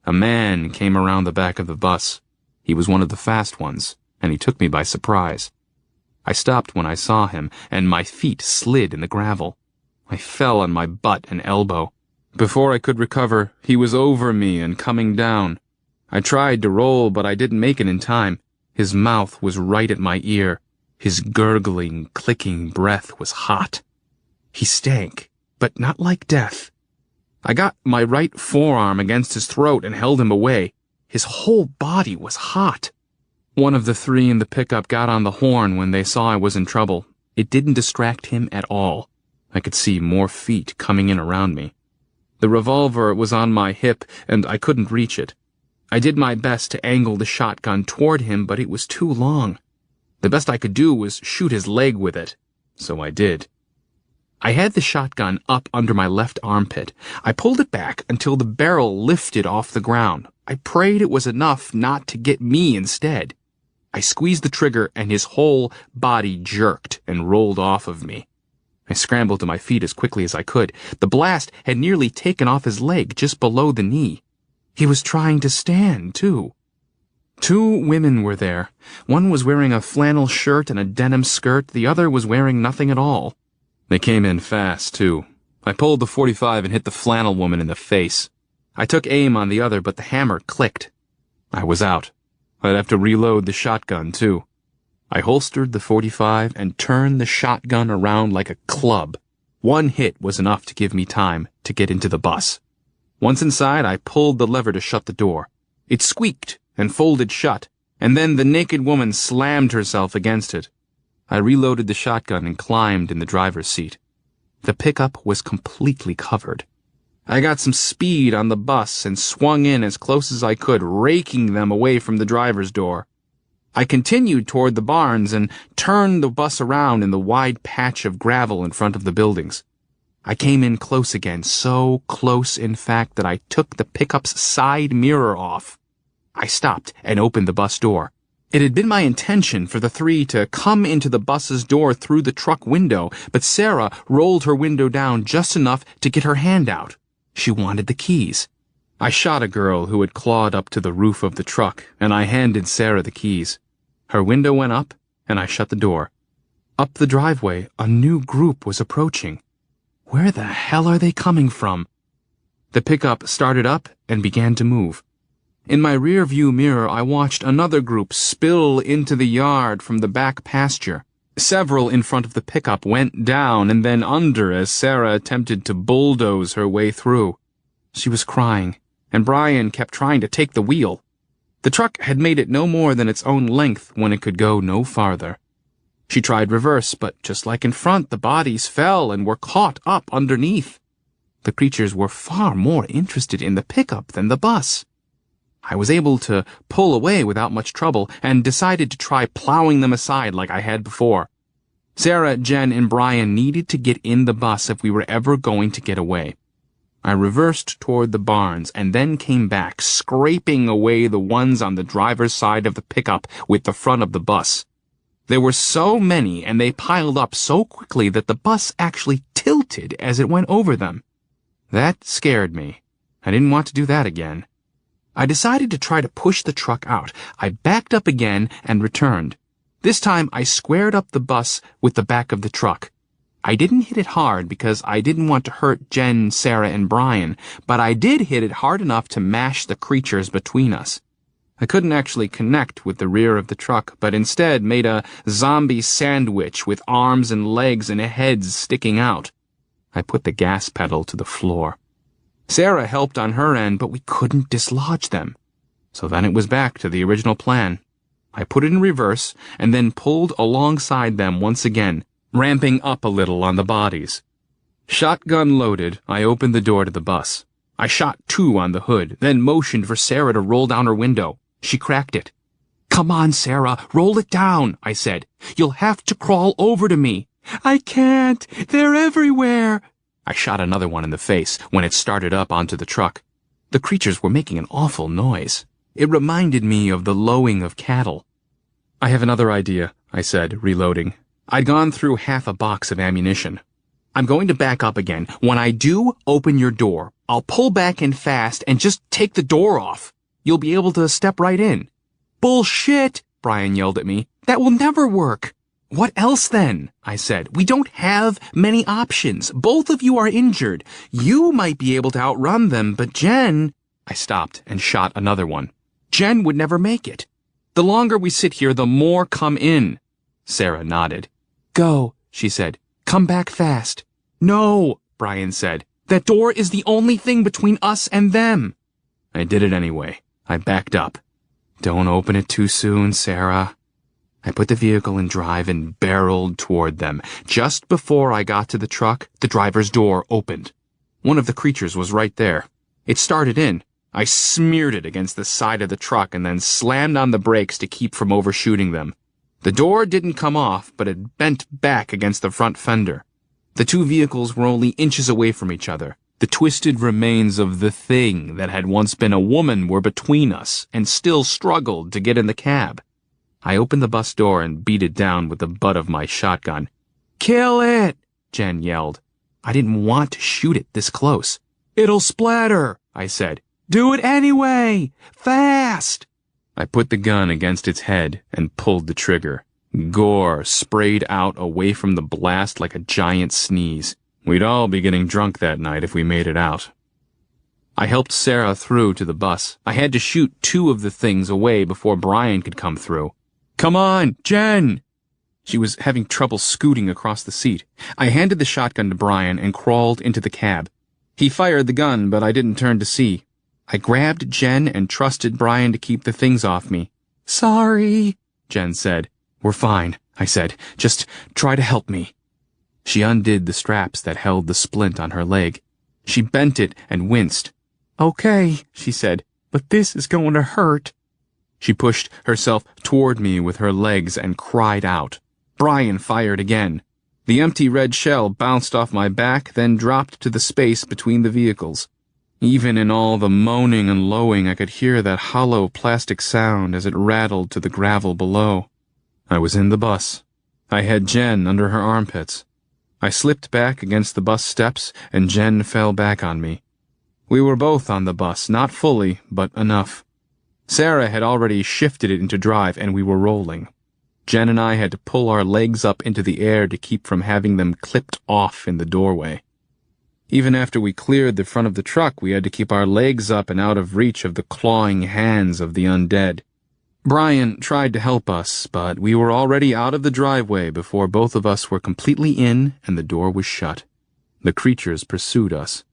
A man came around the back of the bus. He was one of the fast ones, and he took me by surprise. I stopped when I saw him, and my feet slid in the gravel. I fell on my butt and elbow. Before I could recover, he was over me and coming down. I tried to roll, but I didn't make it in time. His mouth was right at my ear. His gurgling, clicking breath was hot. He stank, but not like death. I got my right forearm against his throat and held him away. His whole body was hot. One of the 3 in the pickup got on the horn when they saw I was in trouble. It didn't distract him at all. I could see more feet coming in around me. The revolver was on my hip, and I couldn't reach it. I did my best to angle the shotgun toward him, but it was too long. The best I could do was shoot his leg with it, so I did. I had the shotgun up under my left armpit. I pulled it back until the barrel lifted off the ground. I prayed it was enough not to get me instead. I squeezed the trigger, and his whole body jerked and rolled off of me. I scrambled to my feet as quickly as I could. The blast had nearly taken off his leg just below the knee. He was trying to stand, too. 2 women were there. One was wearing a flannel shirt and a denim skirt. The other was wearing nothing at all. They came in fast, too. I pulled the .45 and hit the flannel woman in the face. I took aim on the other, but the hammer clicked. I was out. I'd have to reload the shotgun, too. I holstered the .45 and turned the shotgun around like a club. 1 hit was enough to give me time to get into the bus. Once inside, I pulled the lever to shut the door. It squeaked and folded shut, and then the naked woman slammed herself against it. I reloaded the shotgun and climbed in the driver's seat. The pickup was completely covered. I got some speed on the bus and swung in as close as I could, raking them away from the driver's door. I continued toward the barns and turned the bus around in the wide patch of gravel in front of the buildings. I came in close again, so close, in fact, that I took the pickup's side mirror off. I stopped and opened the bus door. It had been my intention for the 3 to come into the bus's door through the truck window, but Sarah rolled her window down just enough to get her hand out. She wanted the keys. I shot a girl who had clawed up to the roof of the truck, and I handed Sarah the keys. Her window went up, and I shut the door. Up the driveway, a new group was approaching. Where the hell are they coming from? The pickup started up and began to move. In my rear-view mirror, I watched another group spill into the yard from the back pasture. Several in front of the pickup went down and then under as Sarah attempted to bulldoze her way through. She was crying, and Brian kept trying to take the wheel. The truck had made it no more than its own length when it could go no farther. She tried reverse, but just like in front, the bodies fell and were caught up underneath. The creatures were far more interested in the pickup than the bus. I was able to pull away without much trouble and decided to try plowing them aside like I had before. Sarah, Jen, and Brian needed to get in the bus if we were ever going to get away. I reversed toward the barns and then came back, scraping away the ones on the driver's side of the pickup with the front of the bus. There were so many, and they piled up so quickly that the bus actually tilted as it went over them. That scared me. I didn't want to do that again. I decided to try to push the truck out. I backed up again and returned. This time I squared up the bus with the back of the truck. I didn't hit it hard because I didn't want to hurt Jen, Sarah, and Brian, but I did hit it hard enough to mash the creatures between us. I couldn't actually connect with the rear of the truck, but instead made a zombie sandwich with arms and legs and heads sticking out. I put the gas pedal to the floor. Sarah helped on her end, but we couldn't dislodge them. So then it was back to the original plan. I put it in reverse and then pulled alongside them once again, ramping up a little on the bodies. Shotgun loaded, I opened the door to the bus. I shot 2 on the hood, then motioned for Sarah to roll down her window. She cracked it. "Come on, Sarah, roll it down," I said. "You'll have to crawl over to me." "I can't. They're everywhere." I shot another one in the face when it started up onto the truck. The creatures were making an awful noise. It reminded me of the lowing of cattle. "I have another idea," I said, reloading. I'd gone through half a box of ammunition. "I'm going to back up again. When I do, open your door. I'll pull back in fast and just take the door off. You'll be able to step right in." "Bullshit!" Brian yelled at me. "That will never work." "What else then?" I said. "We don't have many options. Both of you are injured. You might be able to outrun them, but Jen—" I stopped and shot another one. "Jen would never make it. The longer we sit here, the more come in." Sarah nodded. "Go," she said. "Come back fast." "No," Brian said. "That door is the only thing between us and them." I did it anyway. I backed up. "Don't open it too soon, Sarah." I put the vehicle in drive and barreled toward them. Just before I got to the truck, the driver's door opened. One of the creatures was right there. It started in. I smeared it against the side of the truck and then slammed on the brakes to keep from overshooting them. The door didn't come off, but it bent back against the front fender. The 2 vehicles were only inches away from each other. The twisted remains of the thing that had once been a woman were between us and still struggled to get in the cab. I opened the bus door and beat it down with the butt of my shotgun. "Kill it!" Jen yelled. I didn't want to shoot it this close. "It'll splatter," I said. "Do it anyway! Fast!" I put the gun against its head and pulled the trigger. Gore sprayed out away from the blast like a giant sneeze. We'd all be getting drunk that night if we made it out. I helped Sarah through to the bus. I had to shoot 2 of the things away before Brian could come through. "Come on, Jen!" She was having trouble scooting across the seat. I handed the shotgun to Brian and crawled into the cab. He fired the gun, but I didn't turn to see. I grabbed Jen and trusted Brian to keep the things off me. "Sorry," Jen said. "We're fine," I said. "Just try to help me." She undid the straps that held the splint on her leg. She bent it and winced. "Okay," she said, "but this is going to hurt." She pushed herself toward me with her legs and cried out. Brian fired again. The empty red shell bounced off my back, then dropped to the space between the vehicles. Even in all the moaning and lowing, I could hear that hollow plastic sound as it rattled to the gravel below. I was in the bus. I had Jen under her armpits. I slipped back against the bus steps, and Jen fell back on me. We were both on the bus, not fully, but enough. Sarah had already shifted it into drive, and we were rolling. Jen and I had to pull our legs up into the air to keep from having them clipped off in the doorway. Even after we cleared the front of the truck, we had to keep our legs up and out of reach of the clawing hands of the undead. Brian tried to help us, but we were already out of the driveway before both of us were completely in and the door was shut. The creatures pursued us.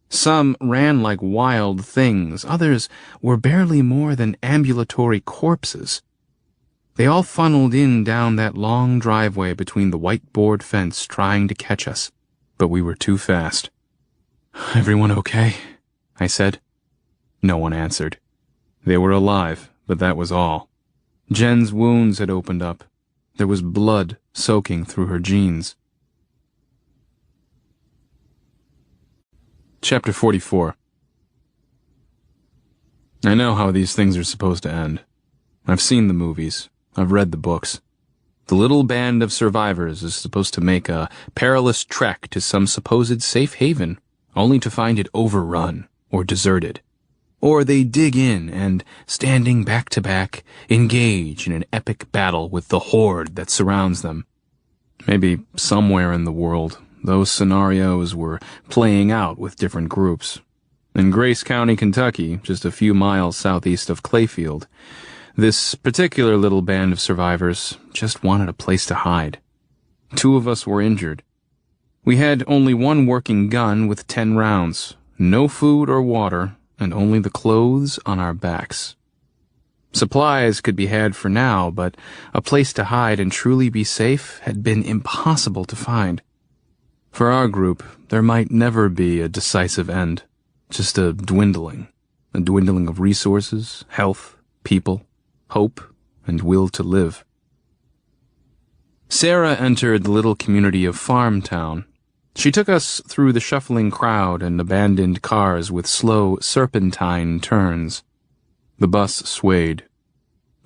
Some ran like wild things, others were barely more than ambulatory corpses. They all funneled in down that long driveway between the white board fence trying to catch us, but we were too fast. "Everyone okay?" I said. No one answered. They were alive, but that was all. Jen's wounds had opened up. There was blood soaking through her jeans. Chapter 44. I know how these things are supposed to end. I've seen the movies. I've read the books. The little band of survivors is supposed to make a perilous trek to some supposed safe haven, only to find it overrun or deserted. Or they dig in and, standing back to back, engage in an epic battle with the horde that surrounds them. Maybe somewhere in the world, those scenarios were playing out with different groups. In Grace County, Kentucky, just a few miles southeast of Clayfield, this particular little band of survivors just wanted a place to hide. 2 of us were injured. We had only one working gun with 10 rounds, no food or water, and only the clothes on our backs. Supplies could be had for now, but a place to hide and truly be safe had been impossible to find. For our group, there might never be a decisive end, just a dwindling of resources, health, people, hope, and will to live. Sarah entered the little community of Farm Town. She took us through the shuffling crowd and abandoned cars with slow, serpentine turns. The bus swayed.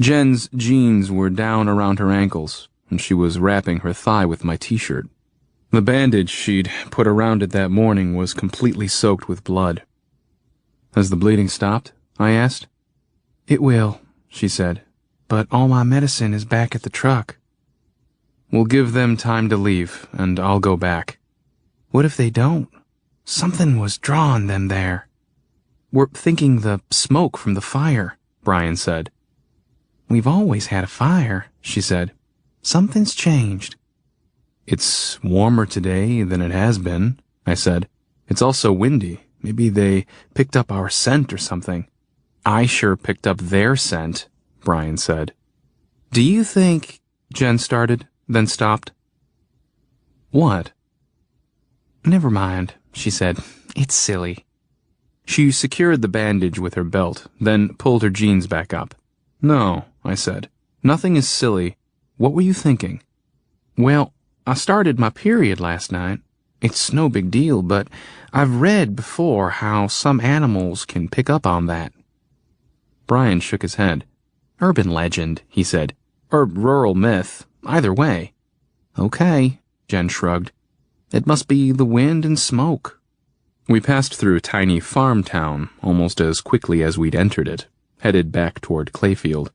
Jen's jeans were down around her ankles, and she was wrapping her thigh with my t-shirt. The bandage she'd put around it that morning was completely soaked with blood. Has the bleeding stopped? I asked. It will, she said, but all my medicine is back at the truck. We'll give them time to leave, and I'll go back. What if they don't? Something was drawing them there. We're thinking the smoke from the fire, Brian said. We've always had a fire, she said. Something's changed. It's warmer today than it has been, I said. It's also windy. Maybe they picked up our scent or something. I sure picked up their scent, Brian said. Do you think... Jen started, then stopped. What? Never mind, she said. It's silly. She secured the bandage with her belt, then pulled her jeans back up. No, I said. Nothing is silly. What were you thinking? Well, I started my period last night. It's no big deal, but I've read before how some animals can pick up on that. Brian shook his head. Urban legend, he said. Or rural myth. Either way. Okay, Jen shrugged. It must be the wind and smoke. We passed through a tiny farm town almost as quickly as we'd entered it, headed back toward Clayfield.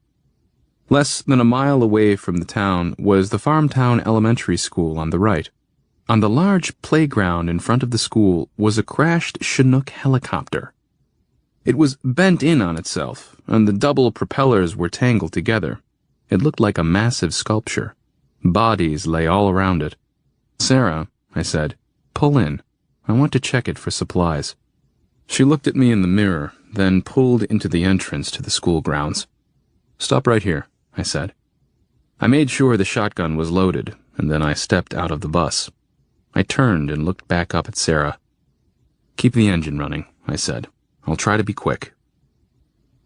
Less than a mile away from the town was the Farmtown Elementary School on the right. On the large playground in front of the school was a crashed Chinook helicopter. It was bent in on itself, and the double propellers were tangled together. It looked like a massive sculpture. Bodies lay all around it. Sarah, I said, pull in. I want to check it for supplies. She looked at me in the mirror, then pulled into the entrance to the school grounds. Stop right here, I said. I made sure the shotgun was loaded, and then I stepped out of the bus. I turned and looked back up at Sarah. Keep the engine running, I said. I'll try to be quick.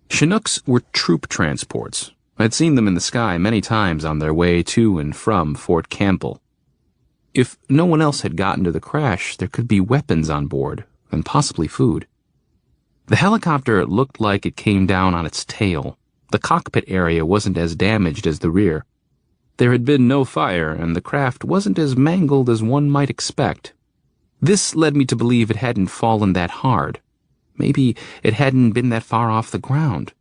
Chinooks were troop transports. I'd seen them in the sky many times on their way to and from Fort Campbell. If no one else had gotten to the crash, there could be weapons on board, and possibly food. The helicopter looked like it came down on its tail. The cockpit area wasn't as damaged as the rear. There had been no fire, and the craft wasn't as mangled as one might expect. This led me to believe it hadn't fallen that hard. Maybe it hadn't been that far off the ground.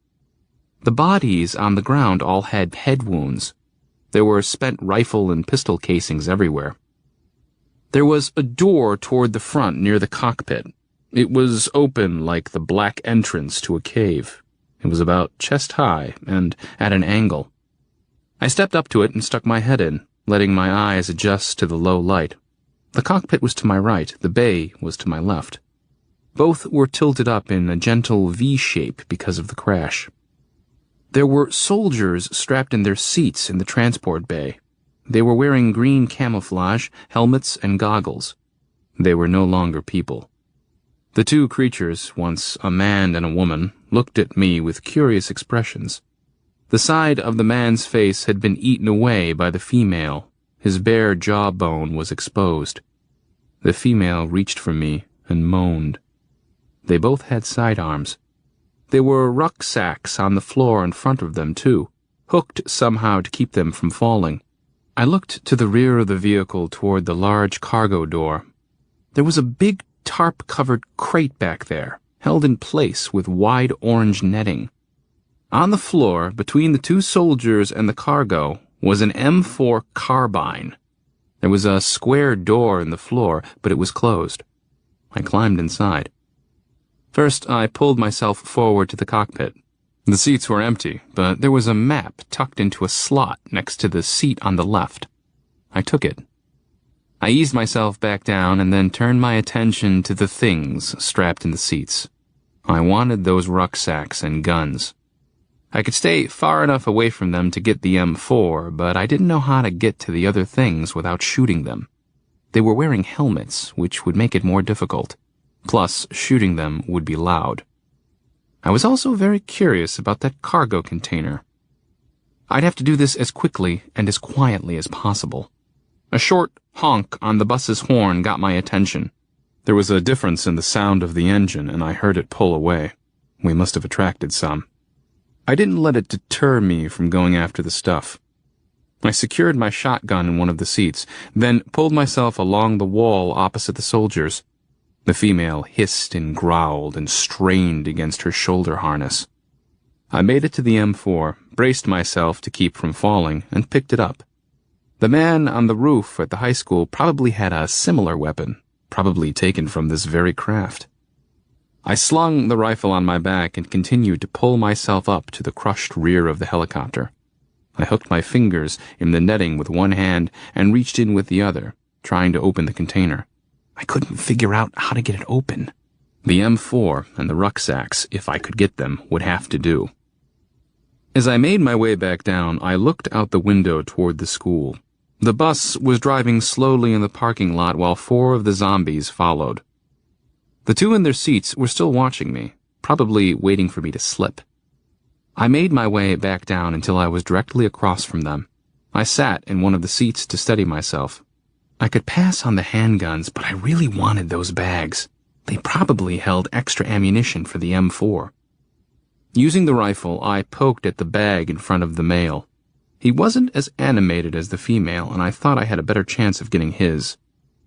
The bodies on the ground all had head wounds. There were spent rifle and pistol casings everywhere. There was a door toward the front near the cockpit. It was open like the black entrance to a cave. It was about chest high and at an angle. I stepped up to it and stuck my head in, letting my eyes adjust to the low light. The cockpit was to my right, the bay was to my left. Both were tilted up in a gentle V shape because of the crash. There were soldiers strapped in their seats in the transport bay. They were wearing green camouflage, helmets, and goggles. They were no longer people. The two creatures, once a man and a woman, looked at me with curious expressions. The side of the man's face had been eaten away by the female. His bare jawbone was exposed. The female reached for me and moaned. They both had sidearms. There were rucksacks on the floor in front of them, too, hooked somehow to keep them from falling. I looked to the rear of the vehicle toward the large cargo door. There was a big tarp-covered crate back there, held in place with wide orange netting. On the floor, between the two soldiers and the cargo, was an M4 carbine. There was a square door in the floor, but it was closed. I climbed inside. First, I pulled myself forward to the cockpit. The seats were empty, but there was a map tucked into a slot next to the seat on the left. I took it. I eased myself back down and then turned my attention to the things strapped in the seats. I wanted those rucksacks and guns. I could stay far enough away from them to get the M4, but I didn't know how to get to the other things without shooting them. They were wearing helmets, which would make it more difficult. Plus, shooting them would be loud. I was also very curious about that cargo container. I'd have to do this as quickly and as quietly as possible. A short honk on the bus's horn got my attention. There was a difference in the sound of the engine, and I heard it pull away. We must have attracted some. I didn't let it deter me from going after the stuff. I secured my shotgun in one of the seats, then pulled myself along the wall opposite the soldiers. The female hissed and growled and strained against her shoulder harness. I made it to the M4, braced myself to keep from falling, and picked it up. The man on the roof at the high school probably had a similar weapon, probably taken from this very craft. I slung the rifle on my back and continued to pull myself up to the crushed rear of the helicopter. I hooked my fingers in the netting with one hand and reached in with the other, trying to open the container. I couldn't figure out how to get it open. The M4 and the rucksacks, if I could get them, would have to do. As I made my way back down, I looked out the window toward the school. The bus was driving slowly in the parking lot while 4 of the zombies followed. The 2 in their seats were still watching me, probably waiting for me to slip. I made my way back down until I was directly across from them. I sat in one of the seats to steady myself. I could pass on the handguns, but I really wanted those bags. They probably held extra ammunition for the M4. Using the rifle, I poked at the bag in front of the male. He wasn't as animated as the female, and I thought I had a better chance of getting his.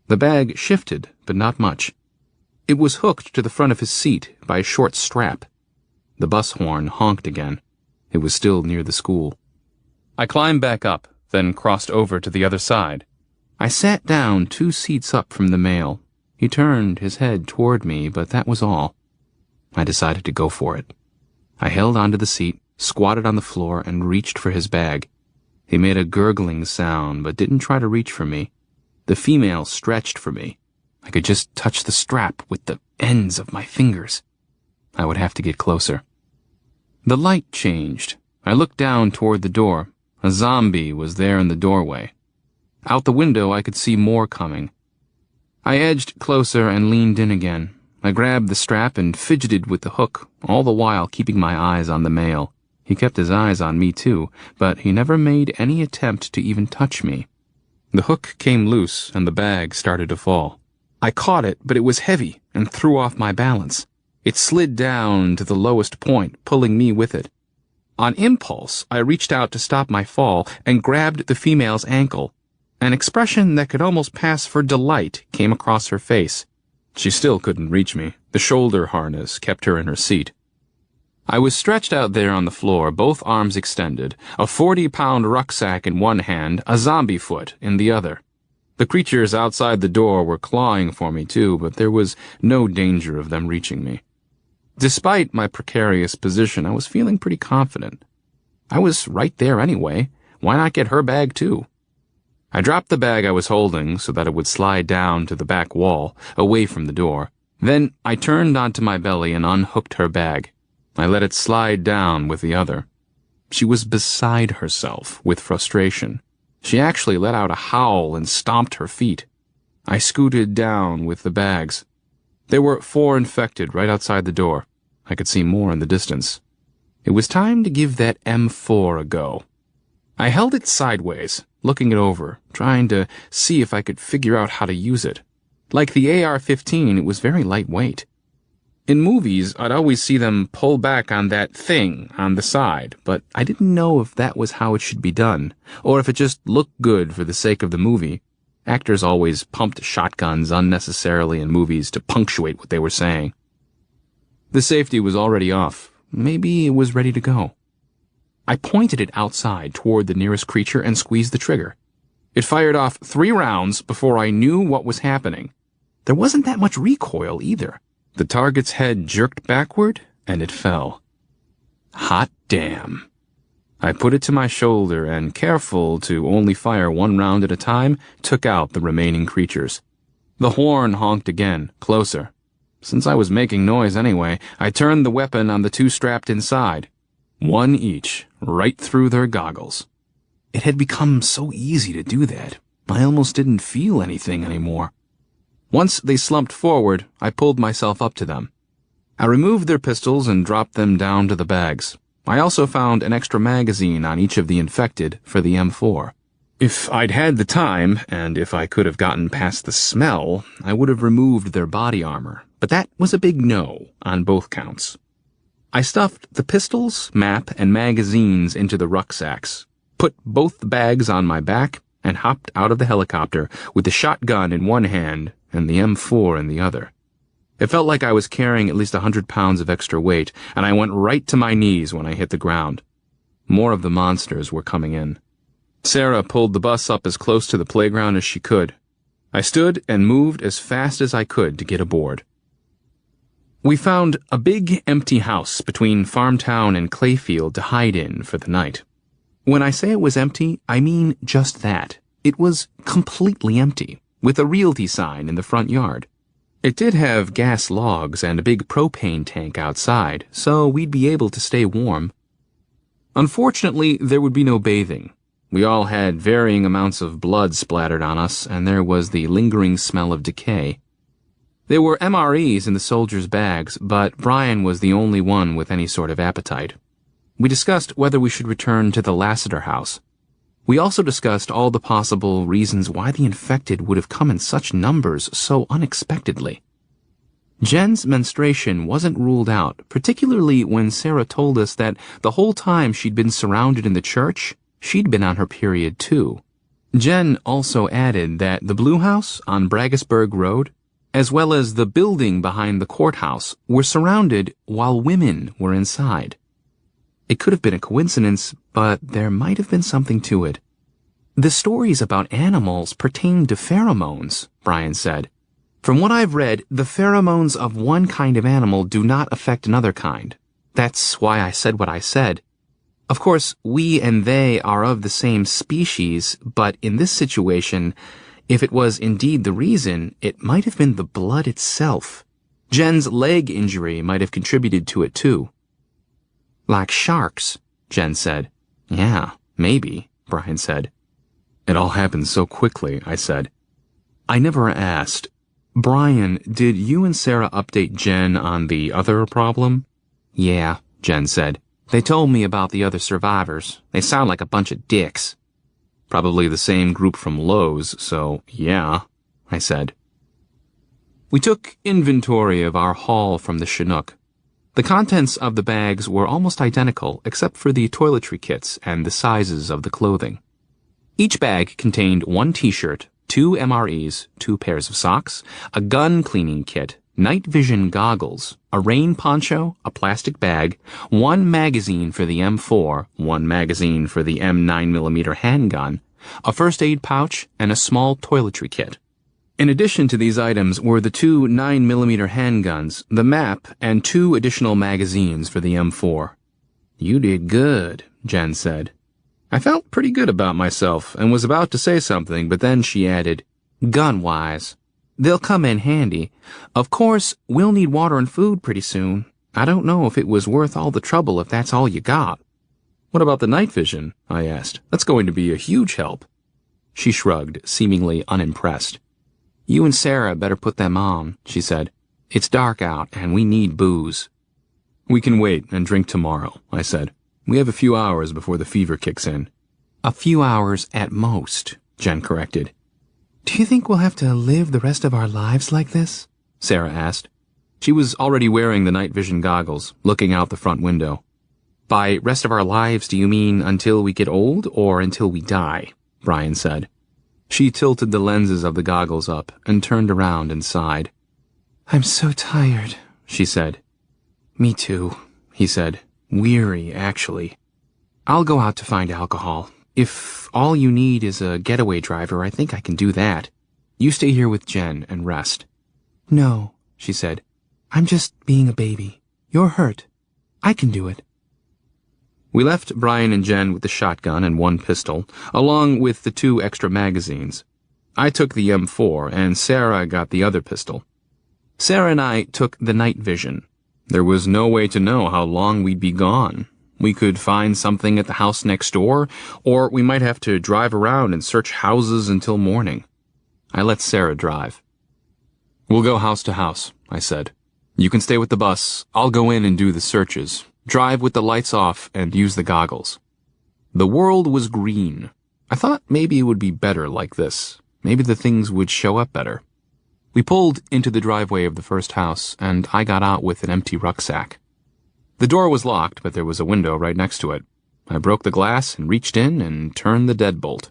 The bag shifted, but not much. It was hooked to the front of his seat by a short strap. The bus horn honked again. It was still near the school. I climbed back up, then crossed over to the other side. I sat down 2 seats up from the male. He turned his head toward me, but that was all. I decided to go for it. I held onto the seat, squatted on the floor, and reached for his bag. He made a gurgling sound, but didn't try to reach for me. The female stretched for me. I could just touch the strap with the ends of my fingers. I would have to get closer. The light changed. I looked down toward the door. A zombie was there in the doorway. Out the window, I could see more coming. I edged closer and leaned in again. I grabbed the strap and fidgeted with the hook, all the while keeping my eyes on the male. He kept his eyes on me too, but he never made any attempt to even touch me. The hook came loose and the bag started to fall. I caught it, but it was heavy and threw off my balance. It slid down to the lowest point, pulling me with it. On impulse, I reached out to stop my fall and grabbed the female's ankle. An expression that could almost pass for delight came across her face. She still couldn't reach me. The shoulder harness kept her in her seat. I was stretched out there on the floor, both arms extended, a 40-pound rucksack in one hand, a zombie foot in the other. The creatures outside the door were clawing for me too, but there was no danger of them reaching me. Despite my precarious position, I was feeling pretty confident. I was right there anyway. Why not get her bag too? I dropped the bag I was holding so that it would slide down to the back wall, away from the door. Then I turned onto my belly and unhooked her bag. I let it slide down with the other. She was beside herself with frustration. She actually let out a howl and stomped her feet. I scooted down with the bags. There were 4 infected right outside the door. I could see more in the distance. It was time to give that M4 a go. I held it sideways, looking it over, trying to see if I could figure out how to use it. Like the AR-15, it was very lightweight. In movies, I'd always see them pull back on that thing on the side, but I didn't know if that was how it should be done, or if it just looked good for the sake of the movie. Actors always pumped shotguns unnecessarily in movies to punctuate what they were saying. The safety was already off. Maybe it was ready to go. I pointed it outside toward the nearest creature and squeezed the trigger. It fired off 3 rounds before I knew what was happening. There wasn't that much recoil either. The target's head jerked backward, and it fell. Hot damn. I put it to my shoulder and, careful to only fire one round at a time, took out the remaining creatures. The horn honked again, closer. Since I was making noise anyway, I turned the weapon on the two strapped inside. One each, right through their goggles. It had become so easy to do that, I almost didn't feel anything anymore. Once they slumped forward, I pulled myself up to them. I removed their pistols and dropped them down to the bags. I also found an extra magazine on each of the infected for the M4. If I'd had the time, and if I could have gotten past the smell, I would have removed their body armor, but that was a big no on both counts. I stuffed the pistols, map, and magazines into the rucksacks, put both the bags on my back, and hopped out of the helicopter with the shotgun in one hand and the M4 in the other. It felt like I was carrying at least 100 pounds of extra weight, and I went right to my knees when I hit the ground. More of the monsters were coming in. Sarah pulled the bus up as close to the playground as she could. I stood and moved as fast as I could to get aboard. We found a big, empty house between Farmtown and Clayfield to hide in for the night. When I say it was empty, I mean just that. It was completely empty, with a realty sign in the front yard. It did have gas logs and a big propane tank outside, so we'd be able to stay warm. Unfortunately, there would be no bathing. We all had varying amounts of blood splattered on us, and there was the lingering smell of decay. There were MREs in the soldiers' bags, but Brian was the only one with any sort of appetite. We discussed whether we should return to the Lassiter house. We also discussed all the possible reasons why the infected would have come in such numbers so unexpectedly. Jen's menstruation wasn't ruled out, particularly when Sarah told us that the whole time she'd been surrounded in the church, she'd been on her period too. Jen also added that the Blue House on Braggisburg Road, as well as the building behind the courthouse, were surrounded while women were inside. It could have been a coincidence, but there might have been something to it. The stories about animals pertain to pheromones, Brian said. From what I've read, the pheromones of one kind of animal do not affect another kind. That's why I said what I said. Of course, we and they are of the same species, but in this situation, if it was indeed the reason, it might have been the blood itself. Jen's leg injury might have contributed to it too. Like sharks, Jen said. Yeah, maybe, Brian said. It all happened so quickly, I said. I never asked. Brian, did you and Sarah update Jen on the other problem? Yeah, Jen said. They told me about the other survivors. They sound like a bunch of dicks. Probably the same group from Lowe's, so yeah, I said. We took inventory of our haul from the Chinook. The contents of the bags were almost identical except for the toiletry kits and the sizes of the clothing. Each bag contained one t-shirt, 2 MREs, 2 pairs of socks, a gun cleaning kit, night vision goggles, a rain poncho, a plastic bag, 1 magazine for the M4, 1 magazine for the M9mm handgun, a first aid pouch, and a small toiletry kit. In addition to these items were the 2 9mm handguns, the map, and 2 additional magazines for the M4. You did good, Jen said. I felt pretty good about myself and was about to say something, but then she added, gun-wise. They'll come in handy. Of course, we'll need water and food pretty soon. I don't know if it was worth all the trouble if that's all you got. What about the night vision? I asked. That's going to be a huge help. She shrugged, seemingly unimpressed. You and Sarah better put them on, she said. It's dark out, and we need booze. We can wait and drink tomorrow, I said. We have a few hours before the fever kicks in. A few hours at most, Jen corrected. Do you think we'll have to live the rest of our lives like this? Sarah asked. She was already wearing the night vision goggles, looking out the front window. By rest of our lives, do you mean until we get old or until we die? Brian said. She tilted the lenses of the goggles up and turned around and sighed. I'm so tired, she said. Me too, he said. Weary, actually. I'll go out to find alcohol. If all you need is a getaway driver, I think I can do that. You stay here with Jen and rest. No, she said. I'm just being a baby. You're hurt. I can do it. We left Brian and Jen with the shotgun and one pistol, along with the 2 extra magazines. I took the M4, and Sarah got the other pistol. Sarah and I took the night vision. There was no way to know how long we'd be gone. We could find something at the house next door, or we might have to drive around and search houses until morning. I let Sarah drive. "We'll go house to house," I said. "You can stay with the bus. I'll go in and do the searches. Drive with the lights off and use the goggles." The world was green. I thought maybe it would be better like this. Maybe the things would show up better. We pulled into the driveway of the first house, and I got out with an empty rucksack. The door was locked, but there was a window right next to it. I broke the glass and reached in and turned the deadbolt.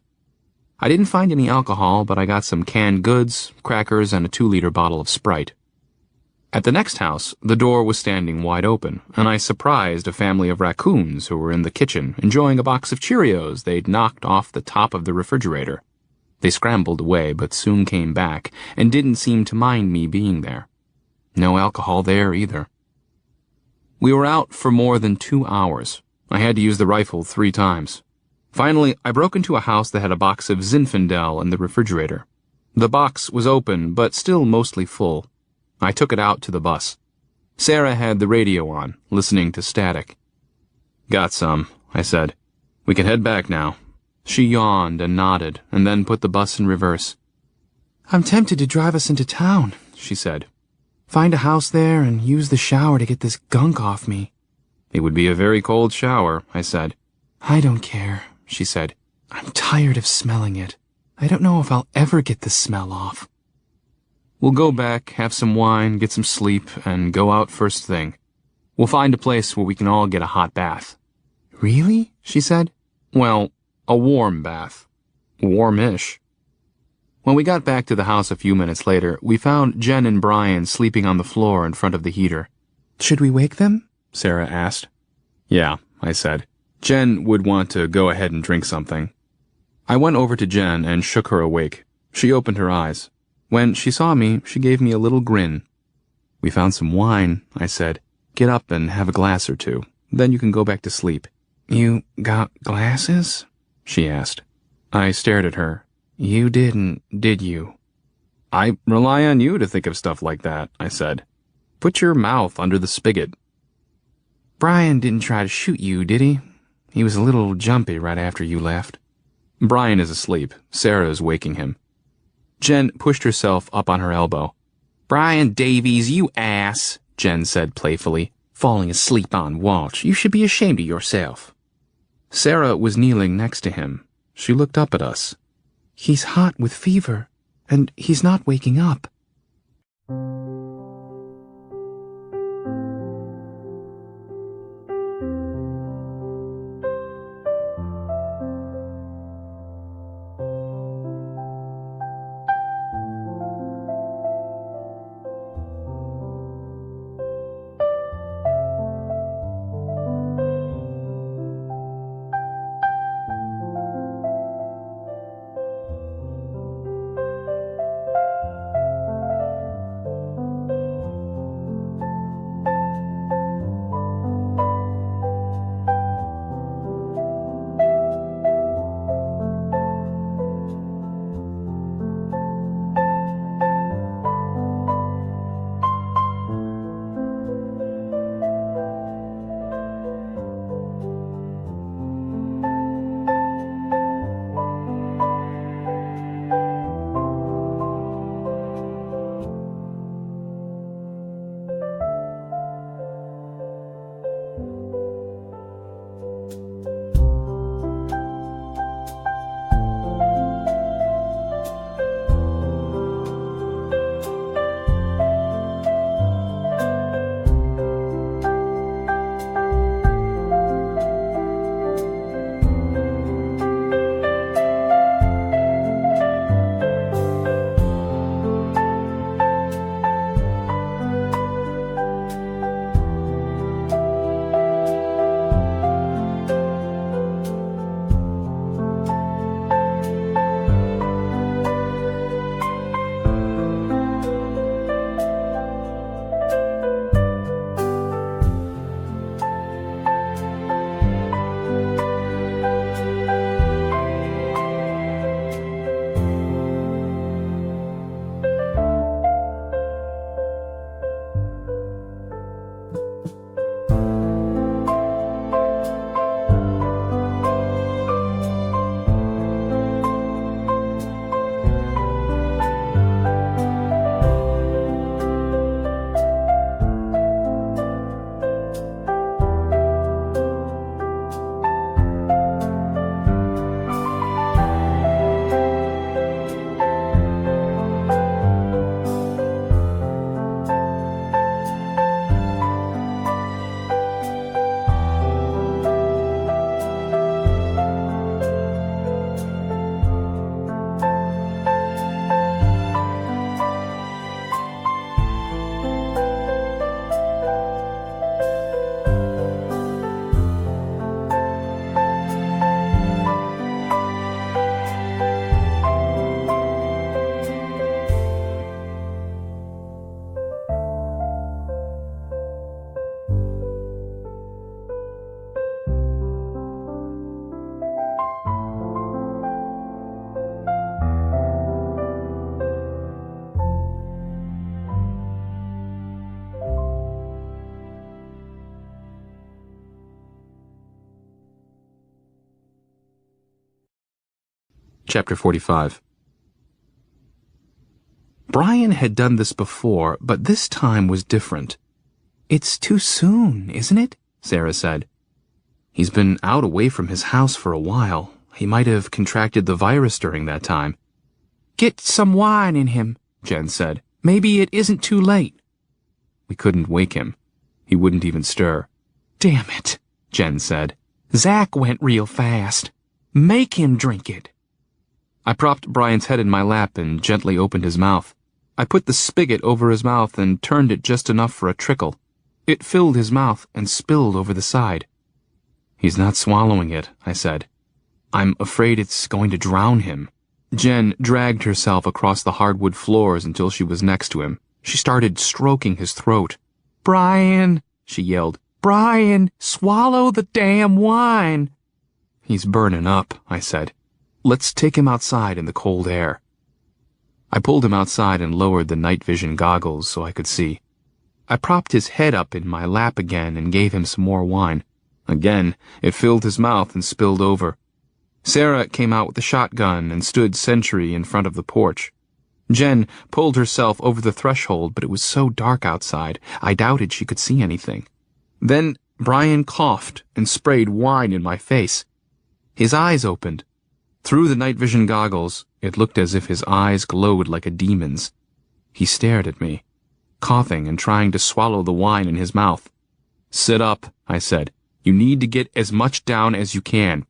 I didn't find any alcohol, but I got some canned goods, crackers, and a 2-liter bottle of Sprite. At the next house, the door was standing wide open, and I surprised a family of raccoons who were in the kitchen enjoying a box of Cheerios they'd knocked off the top of the refrigerator. They scrambled away, but soon came back and didn't seem to mind me being there. No alcohol there either. We were out for more than 2 hours. I had to use the rifle 3 times. Finally, I broke into a house that had a box of Zinfandel in the refrigerator. The box was open, but still mostly full. I took it out to the bus. Sarah had the radio on, listening to static. "Got some," I said. "We can head back now." She yawned and nodded, and then put the bus in reverse. I'm tempted to drive us into town, she said. Find a house there and use the shower to get this gunk off me. "It would be a very cold shower," I said. I don't care, she said. I'm tired of smelling it. I don't know if I'll ever get the smell off. "We'll go back, have some wine, get some sleep, and go out first thing. We'll find a place where we can all get a hot bath." Really? She said. "Well, a warm bath. Warmish." When we got back to the house a few minutes later, we found Jen and Brian sleeping on the floor in front of the heater. Should we wake them? Sarah asked. "Yeah," I said. Jen would want to go ahead and drink something. I went over to Jen and shook her awake. She opened her eyes. When she saw me, she gave me a little grin. "We found some wine," I said. "Get up and have a glass or two. Then you can go back to sleep." You got glasses? She asked. I stared at her. You didn't, did you? "I rely on you to think of stuff like that," I said. "Put your mouth under the spigot." Brian didn't try to shoot you, did he? He was a little jumpy right after you left. Brian is asleep. Sarah is waking him. Jen pushed herself up on her elbow. Brian Davies, you ass, Jen said playfully. Falling asleep on watch. You should be ashamed of yourself. Sarah was kneeling next to him. She looked up at us. He's hot with fever, and he's not waking up. Chapter 45. Brian had done this before, but this time was different. "It's too soon, isn't it?" Sarah said. "He's been out away from his house for a while. He might have contracted the virus during that time." "Get some wine in him," Jen said. "Maybe it isn't too late." We couldn't wake him. He wouldn't even stir. "Damn it," Jen said. "Zach went real fast. Make him drink it." I propped Brian's head in my lap and gently opened his mouth. I put the spigot over his mouth and turned it just enough for a trickle. It filled his mouth and spilled over the side. "He's not swallowing it," I said. "I'm afraid it's going to drown him." Jen dragged herself across the hardwood floors until she was next to him. She started stroking his throat. "Brian," she yelled. "Brian, swallow the damn wine." "He's burning up," I said. "Let's take him outside in the cold air." I pulled him outside and lowered the night vision goggles so I could see. I propped his head up in my lap again and gave him some more wine. Again, it filled his mouth and spilled over. Sarah came out with the shotgun and stood sentry in front of the porch. Jen pulled herself over the threshold, but it was so dark outside, I doubted she could see anything. Then Brian coughed and sprayed wine in my face. His eyes opened. Through the night vision goggles, it looked as if his eyes glowed like a demon's. He stared at me, coughing and trying to swallow the wine in his mouth. "Sit up," I said. "You need to get as much down as you can."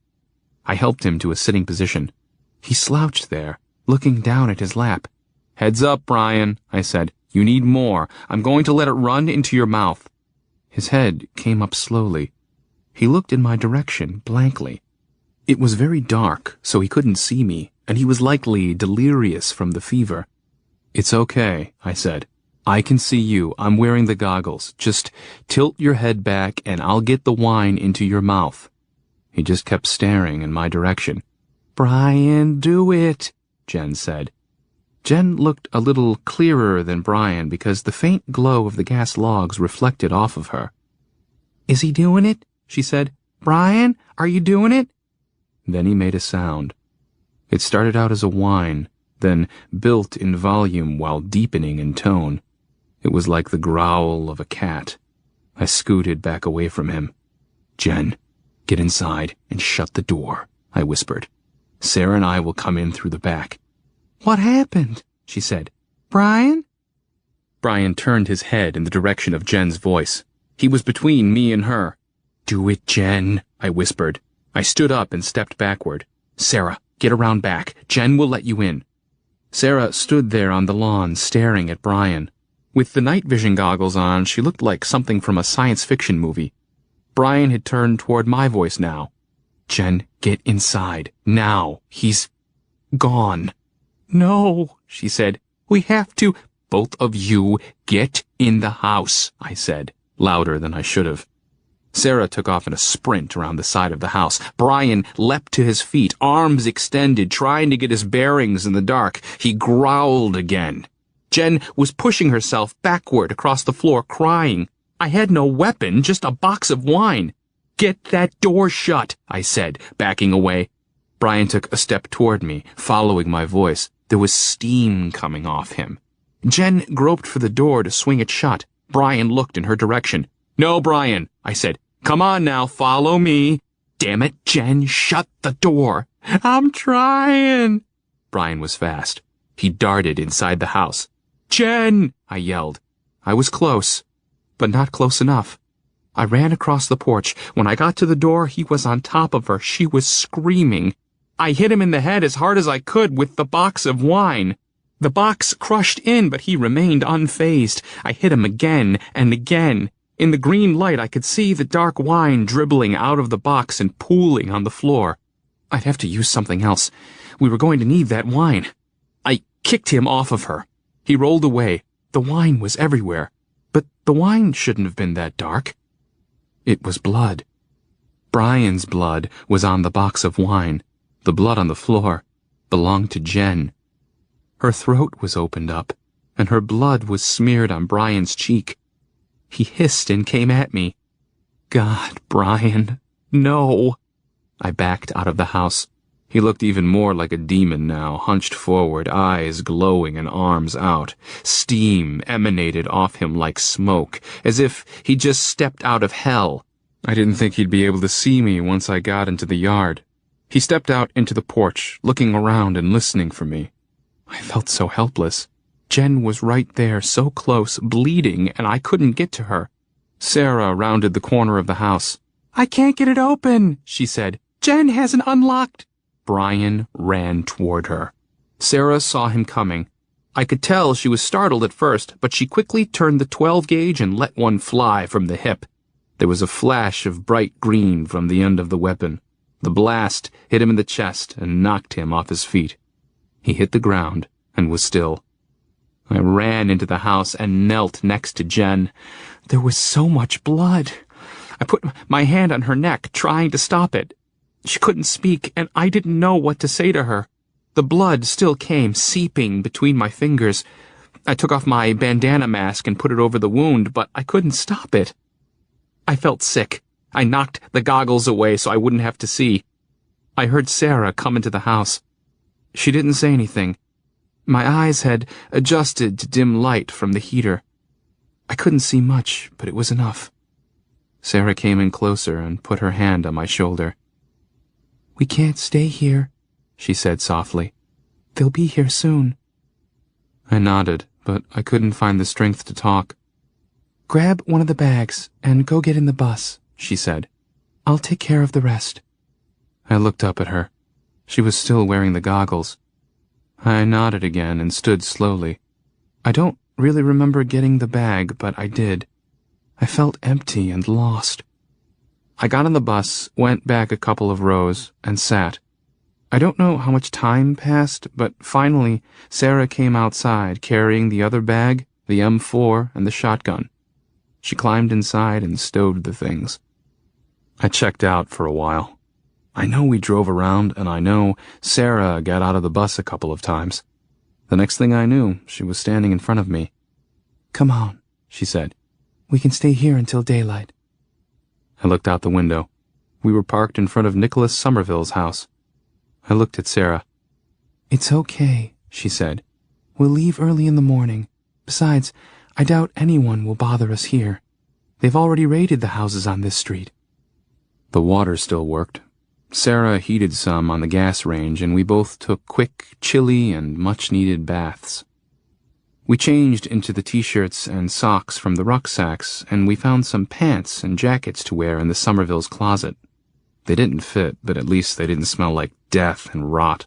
I helped him to a sitting position. He slouched there, looking down at his lap. "Heads up, Brian," I said. "You need more. I'm going to let it run into your mouth." His head came up slowly. He looked in my direction blankly. It was very dark, so he couldn't see me, and he was likely delirious from the fever. "It's okay," I said. "I can see you. I'm wearing the goggles. Just tilt your head back and I'll get the wine into your mouth." He just kept staring in my direction. "Brian, do it," Jen said. Jen looked a little clearer than Brian because the faint glow of the gas logs reflected off of her. "Is he doing it?" she said. "Brian, are you doing it?" Then he made a sound. It started out as a whine, then built in volume while deepening in tone. It was like the growl of a cat. I scooted back away from him. "Jen, get inside and shut the door," I whispered. "Sarah and I will come in through the back." "What happened?" she said. "Brian?" Brian turned his head in the direction of Jen's voice. He was between me and her. "Do it, Jen," I whispered. I stood up and stepped backward. "Sarah, get around back. Jen will let you in." Sarah stood there on the lawn staring at Brian. With the night vision goggles on, she looked like something from a science fiction movie. Brian had turned toward my voice now. "Jen, get inside. Now. He's gone." "No," she said. "We have to—" "Both of you, get in the house," I said, louder than I should have. Sarah took off in a sprint around the side of the house. Brian leapt to his feet, arms extended, trying to get his bearings in the dark. He growled again. Jen was pushing herself backward across the floor, crying. I had no weapon, just a box of wine. "Get that door shut," I said, backing away. Brian took a step toward me, following my voice. There was steam coming off him. Jen groped for the door to swing it shut. Brian looked in her direction. "No, Brian," I said. "Come on now, follow me." "Damn it, Jen, shut the door." "I'm trying." Brian was fast. He darted inside the house. "Jen!" I yelled. I was close, but not close enough. I ran across the porch. When I got to the door, he was on top of her. She was screaming. I hit him in the head as hard as I could with the box of wine. The box crushed in, but he remained unfazed. I hit him again and again. In the green light, I could see the dark wine dribbling out of the box and pooling on the floor. I'd have to use something else. We were going to need that wine. I kicked him off of her. He rolled away. The wine was everywhere. But the wine shouldn't have been that dark. It was blood. Brian's blood was on the box of wine. The blood on the floor belonged to Jen. Her throat was opened up, and her blood was smeared on Brian's cheek. He hissed and came at me. "God, Brian, no." I backed out of the house. He looked even more like a demon now, hunched forward, eyes glowing and arms out. Steam emanated off him like smoke, as if he'd just stepped out of hell. I didn't think he'd be able to see me once I got into the yard. He stepped out into the porch, looking around and listening for me. I felt so helpless. Jen was right there, so close, bleeding, and I couldn't get to her. Sarah rounded the corner of the house. "I can't get it open," she said. "Jen hasn't unlocked." Brian ran toward her. Sarah saw him coming. I could tell she was startled at first, but she quickly turned the 12-gauge and let one fly from the hip. There was a flash of bright green from the end of the weapon. The blast hit him in the chest and knocked him off his feet. He hit the ground and was still. I ran into the house and knelt next to Jen. There was so much blood. I put my hand on her neck, trying to stop it. She couldn't speak, and I didn't know what to say to her. The blood still came seeping between my fingers. I took off my bandana mask and put it over the wound, but I couldn't stop it. I felt sick. I knocked the goggles away so I wouldn't have to see. I heard Sarah come into the house. She didn't say anything. My eyes had adjusted to dim light from the heater. I couldn't see much, but it was enough. Sarah came in closer and put her hand on my shoulder. "We can't stay here," she said softly. "They'll be here soon." I nodded, but I couldn't find the strength to talk. "Grab one of the bags and go get in the bus," she said. "I'll take care of the rest." I looked up at her. She was still wearing the goggles. I nodded again and stood slowly. I don't really remember getting the bag, but I did. I felt empty and lost. I got on the bus, went back a couple of rows, and sat. I don't know how much time passed, but finally Sarah came outside carrying the other bag, the M4, and the shotgun. She climbed inside and stowed the things. I checked out for a while. I know we drove around, and I know Sarah got out of the bus a couple of times. The next thing I knew, she was standing in front of me. "Come on," she said. "We can stay here until daylight." I looked out the window. We were parked in front of Nicholas Somerville's house. I looked at Sarah. "It's okay," she said. "We'll leave early in the morning. Besides, I doubt anyone will bother us here. They've already raided the houses on this street." The water still worked. Sarah heated some on the gas range, and we both took quick, chilly, and much-needed baths. We changed into the t-shirts and socks from the rucksacks, and we found some pants and jackets to wear in the Somerville's closet. They didn't fit, but at least they didn't smell like death and rot.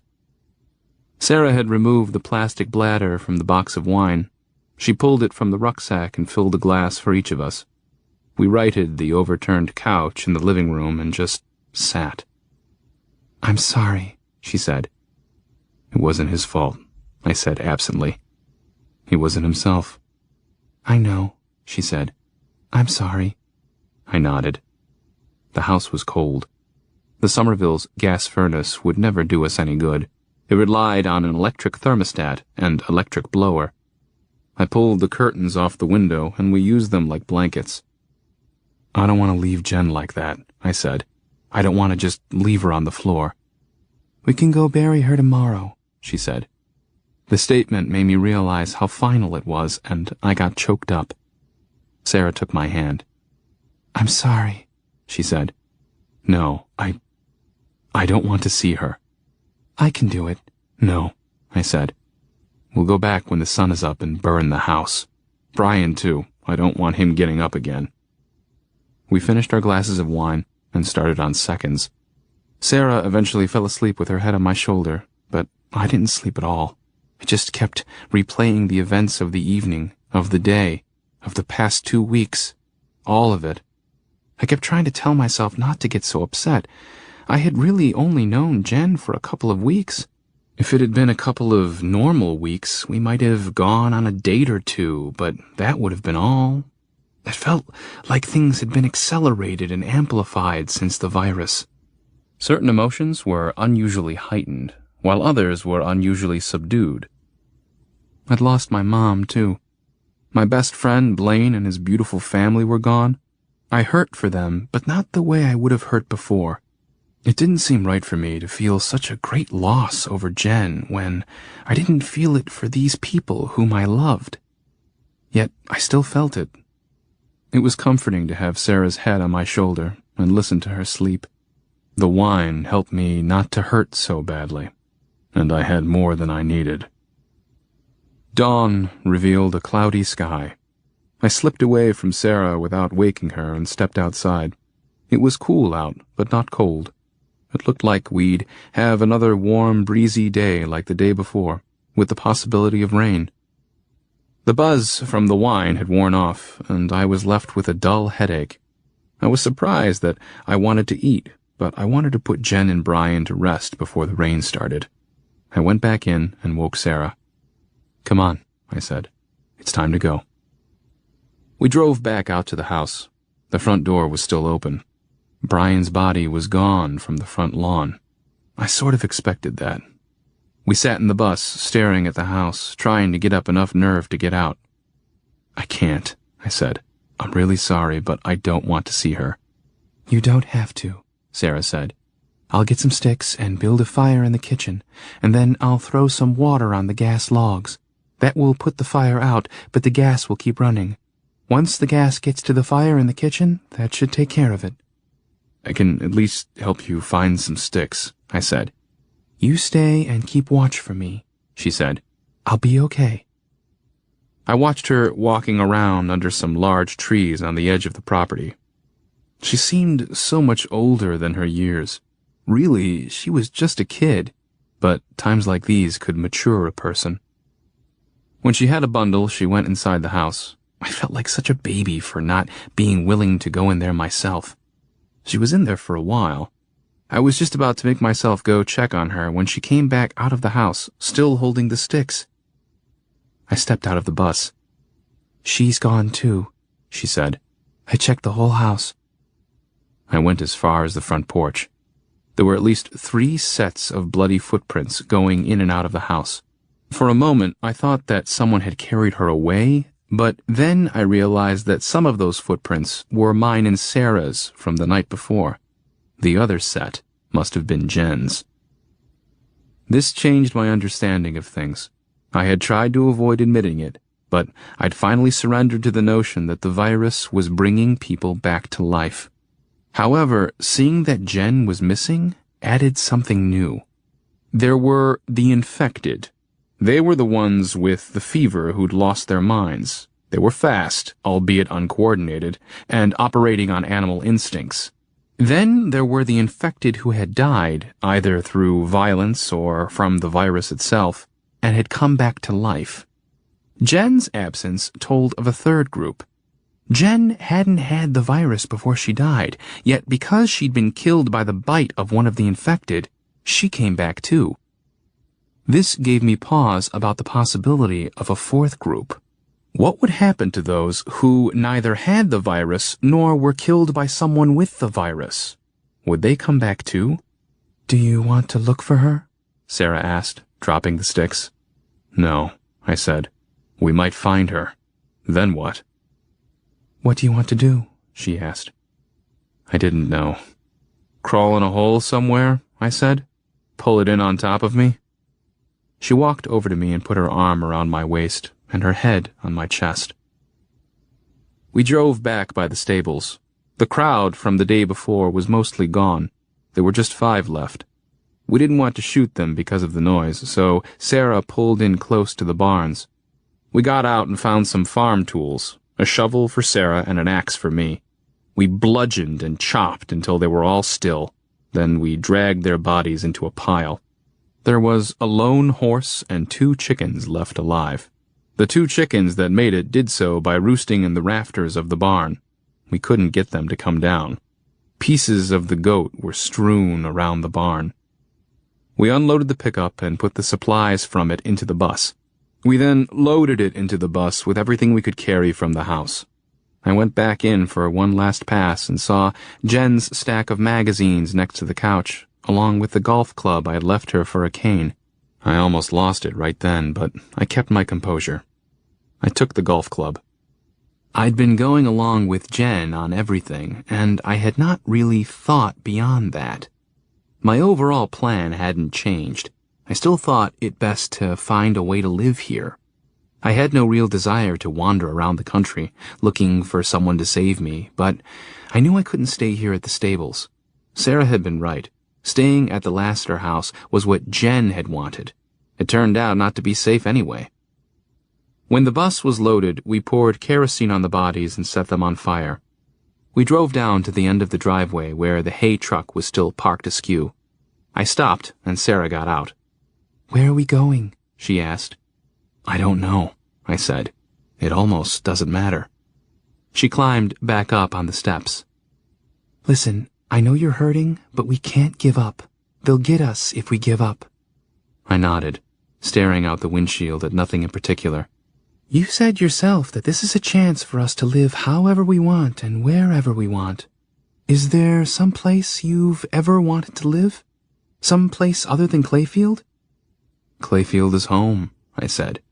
Sarah had removed the plastic bladder from the box of wine. She pulled it from the rucksack and filled a glass for each of us. We righted the overturned couch in the living room and just sat. "I'm sorry," she said. "It wasn't his fault," I said absently. "He wasn't himself." "I know," she said. "I'm sorry." I nodded. The house was cold. The Somerville's gas furnace would never do us any good. It relied on an electric thermostat and electric blower. I pulled the curtains off the window, and we used them like blankets. "I don't want to leave Jen like that," I said. "I don't want to just leave her on the floor." "We can go bury her tomorrow," she said. The statement made me realize how final it was, and I got choked up. Sarah took my hand. "I'm sorry," she said. "No, I don't want to see her." "I can do it." "No," I said. "We'll go back when the sun is up and burn the house. Brian, too. I don't want him getting up again." We finished our glasses of wine and started on seconds. Sarah eventually fell asleep with her head on my shoulder, but I didn't sleep at all. I just kept replaying the events of the evening, of the day, of the past 2 weeks. All of it. I kept trying to tell myself not to get so upset. I had really only known Jen for a couple of weeks. If it had been a couple of normal weeks, we might have gone on a date or two, but that would have been all. It felt like things had been accelerated and amplified since the virus. Certain emotions were unusually heightened, while others were unusually subdued. I'd lost my mom, too. My best friend, Blaine, and his beautiful family were gone. I hurt for them, but not the way I would have hurt before. It didn't seem right for me to feel such a great loss over Jen when I didn't feel it for these people whom I loved. Yet I still felt it. It was comforting to have Sarah's head on my shoulder and listen to her sleep. The wine helped me not to hurt so badly, and I had more than I needed. Dawn revealed a cloudy sky. I slipped away from Sarah without waking her and stepped outside. It was cool out, but not cold. It looked like we'd have another warm, breezy day like the day before, with the possibility of rain. The buzz from the wine had worn off, and I was left with a dull headache. I was surprised that I wanted to eat, but I wanted to put Jen and Brian to rest before the rain started. I went back in and woke Sarah. "Come on," I said. "It's time to go." We drove back out to the house. The front door was still open. Brian's body was gone from the front lawn. I sort of expected that. We sat in the bus, staring at the house, trying to get up enough nerve to get out. "I can't," I said. "I'm really sorry, but I don't want to see her." "You don't have to," Sarah said. "I'll get some sticks and build a fire in the kitchen, and then I'll throw some water on the gas logs. That will put the fire out, but the gas will keep running. Once the gas gets to the fire in the kitchen, that should take care of it." "I can at least help you find some sticks," I said. "You stay and keep watch for me," she said. "I'll be okay." I watched her walking around under some large trees on the edge of the property. She seemed so much older than her years. Really, she was just a kid, but times like these could mature a person. When she had a bundle, she went inside the house. I felt like such a baby for not being willing to go in there myself. She was in there for a while. I was just about to make myself go check on her when she came back out of the house, still holding the sticks. I stepped out of the bus. "She's gone too," she said. "I checked the whole house." I went as far as the front porch. There were at least 3 sets of bloody footprints going in and out of the house. For a moment, I thought that someone had carried her away, but then I realized that some of those footprints were mine and Sarah's from the night before. The other set must have been Jen's. This changed my understanding of things. I had tried to avoid admitting it, but I'd finally surrendered to the notion that the virus was bringing people back to life. However, seeing that Jen was missing added something new. There were the infected. They were the ones with the fever who'd lost their minds. They were fast, albeit uncoordinated, and operating on animal instincts. Then there were the infected who had died, either through violence or from the virus itself, and had come back to life. Jen's absence told of a third group. Jen hadn't had the virus before she died, yet because she'd been killed by the bite of one of the infected, she came back too. This gave me pause about the possibility of a fourth group. What would happen to those who neither had the virus nor were killed by someone with the virus? Would they come back too? "Do you want to look for her?" Sarah asked, dropping the sticks. "No," I said. "We might find her. Then what?" "What do you want to do?" she asked. I didn't know. "Crawl in a hole somewhere," I said. "Pull it in on top of me." She walked over to me and put her arm around my waist and her head on my chest. We drove back by the stables. The crowd from the day before was mostly gone. There were just 5 left. We didn't want to shoot them because of the noise, so Sarah pulled in close to the barns. We got out and found some farm tools, a shovel for Sarah and an axe for me. We bludgeoned and chopped until they were all still. Then we dragged their bodies into a pile. There was a lone horse and 2 chickens left alive. The 2 chickens that made it did so by roosting in the rafters of the barn. We couldn't get them to come down. Pieces of the goat were strewn around the barn. We unloaded the pickup and put the supplies from it into the bus. We then loaded it into the bus with everything we could carry from the house. I went back in for one last pass and saw Jen's stack of magazines next to the couch, along with the golf club I had left her for a cane. I almost lost it right then, but I kept my composure. I took the golf club. I'd been going along with Jen on everything, and I had not really thought beyond that. My overall plan hadn't changed. I still thought it best to find a way to live here. I had no real desire to wander around the country, looking for someone to save me, but I knew I couldn't stay here at the stables. Sarah had been right. Staying at the Lassiter house was what Jen had wanted. It turned out not to be safe anyway. When the bus was loaded, we poured kerosene on the bodies and set them on fire. We drove down to the end of the driveway where the hay truck was still parked askew. I stopped, and Sarah got out. "Where are we going?" she asked. "I don't know," I said. "It almost doesn't matter." She climbed back up on the steps. "Listen, I know you're hurting, but we can't give up. They'll get us if we give up." I nodded, staring out the windshield at nothing in particular. "You said yourself that this is a chance for us to live however we want and wherever we want. Is there some place you've ever wanted to live? Some place other than Clayfield?" "Clayfield is home," I said.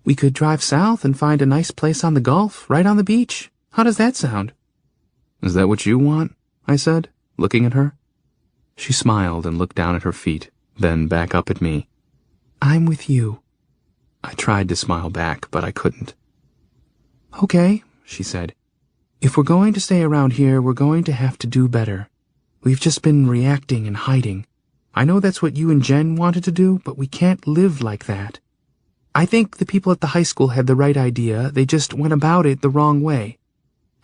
"We could drive south and find a nice place on the Gulf, right on the beach. How does that sound?" "Is that what you want?" I said, looking at her. She smiled and looked down at her feet, then back up at me. "I'm with you." I tried to smile back, but I couldn't. "Okay," she said. "If we're going to stay around here, we're going to have to do better. We've just been reacting and hiding. I know that's what you and Jen wanted to do, but we can't live like that. I think the people at the high school had the right idea, they just went about it the wrong way.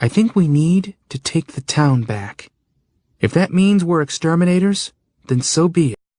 I think we need to take the town back. If that means we're exterminators, then so be it."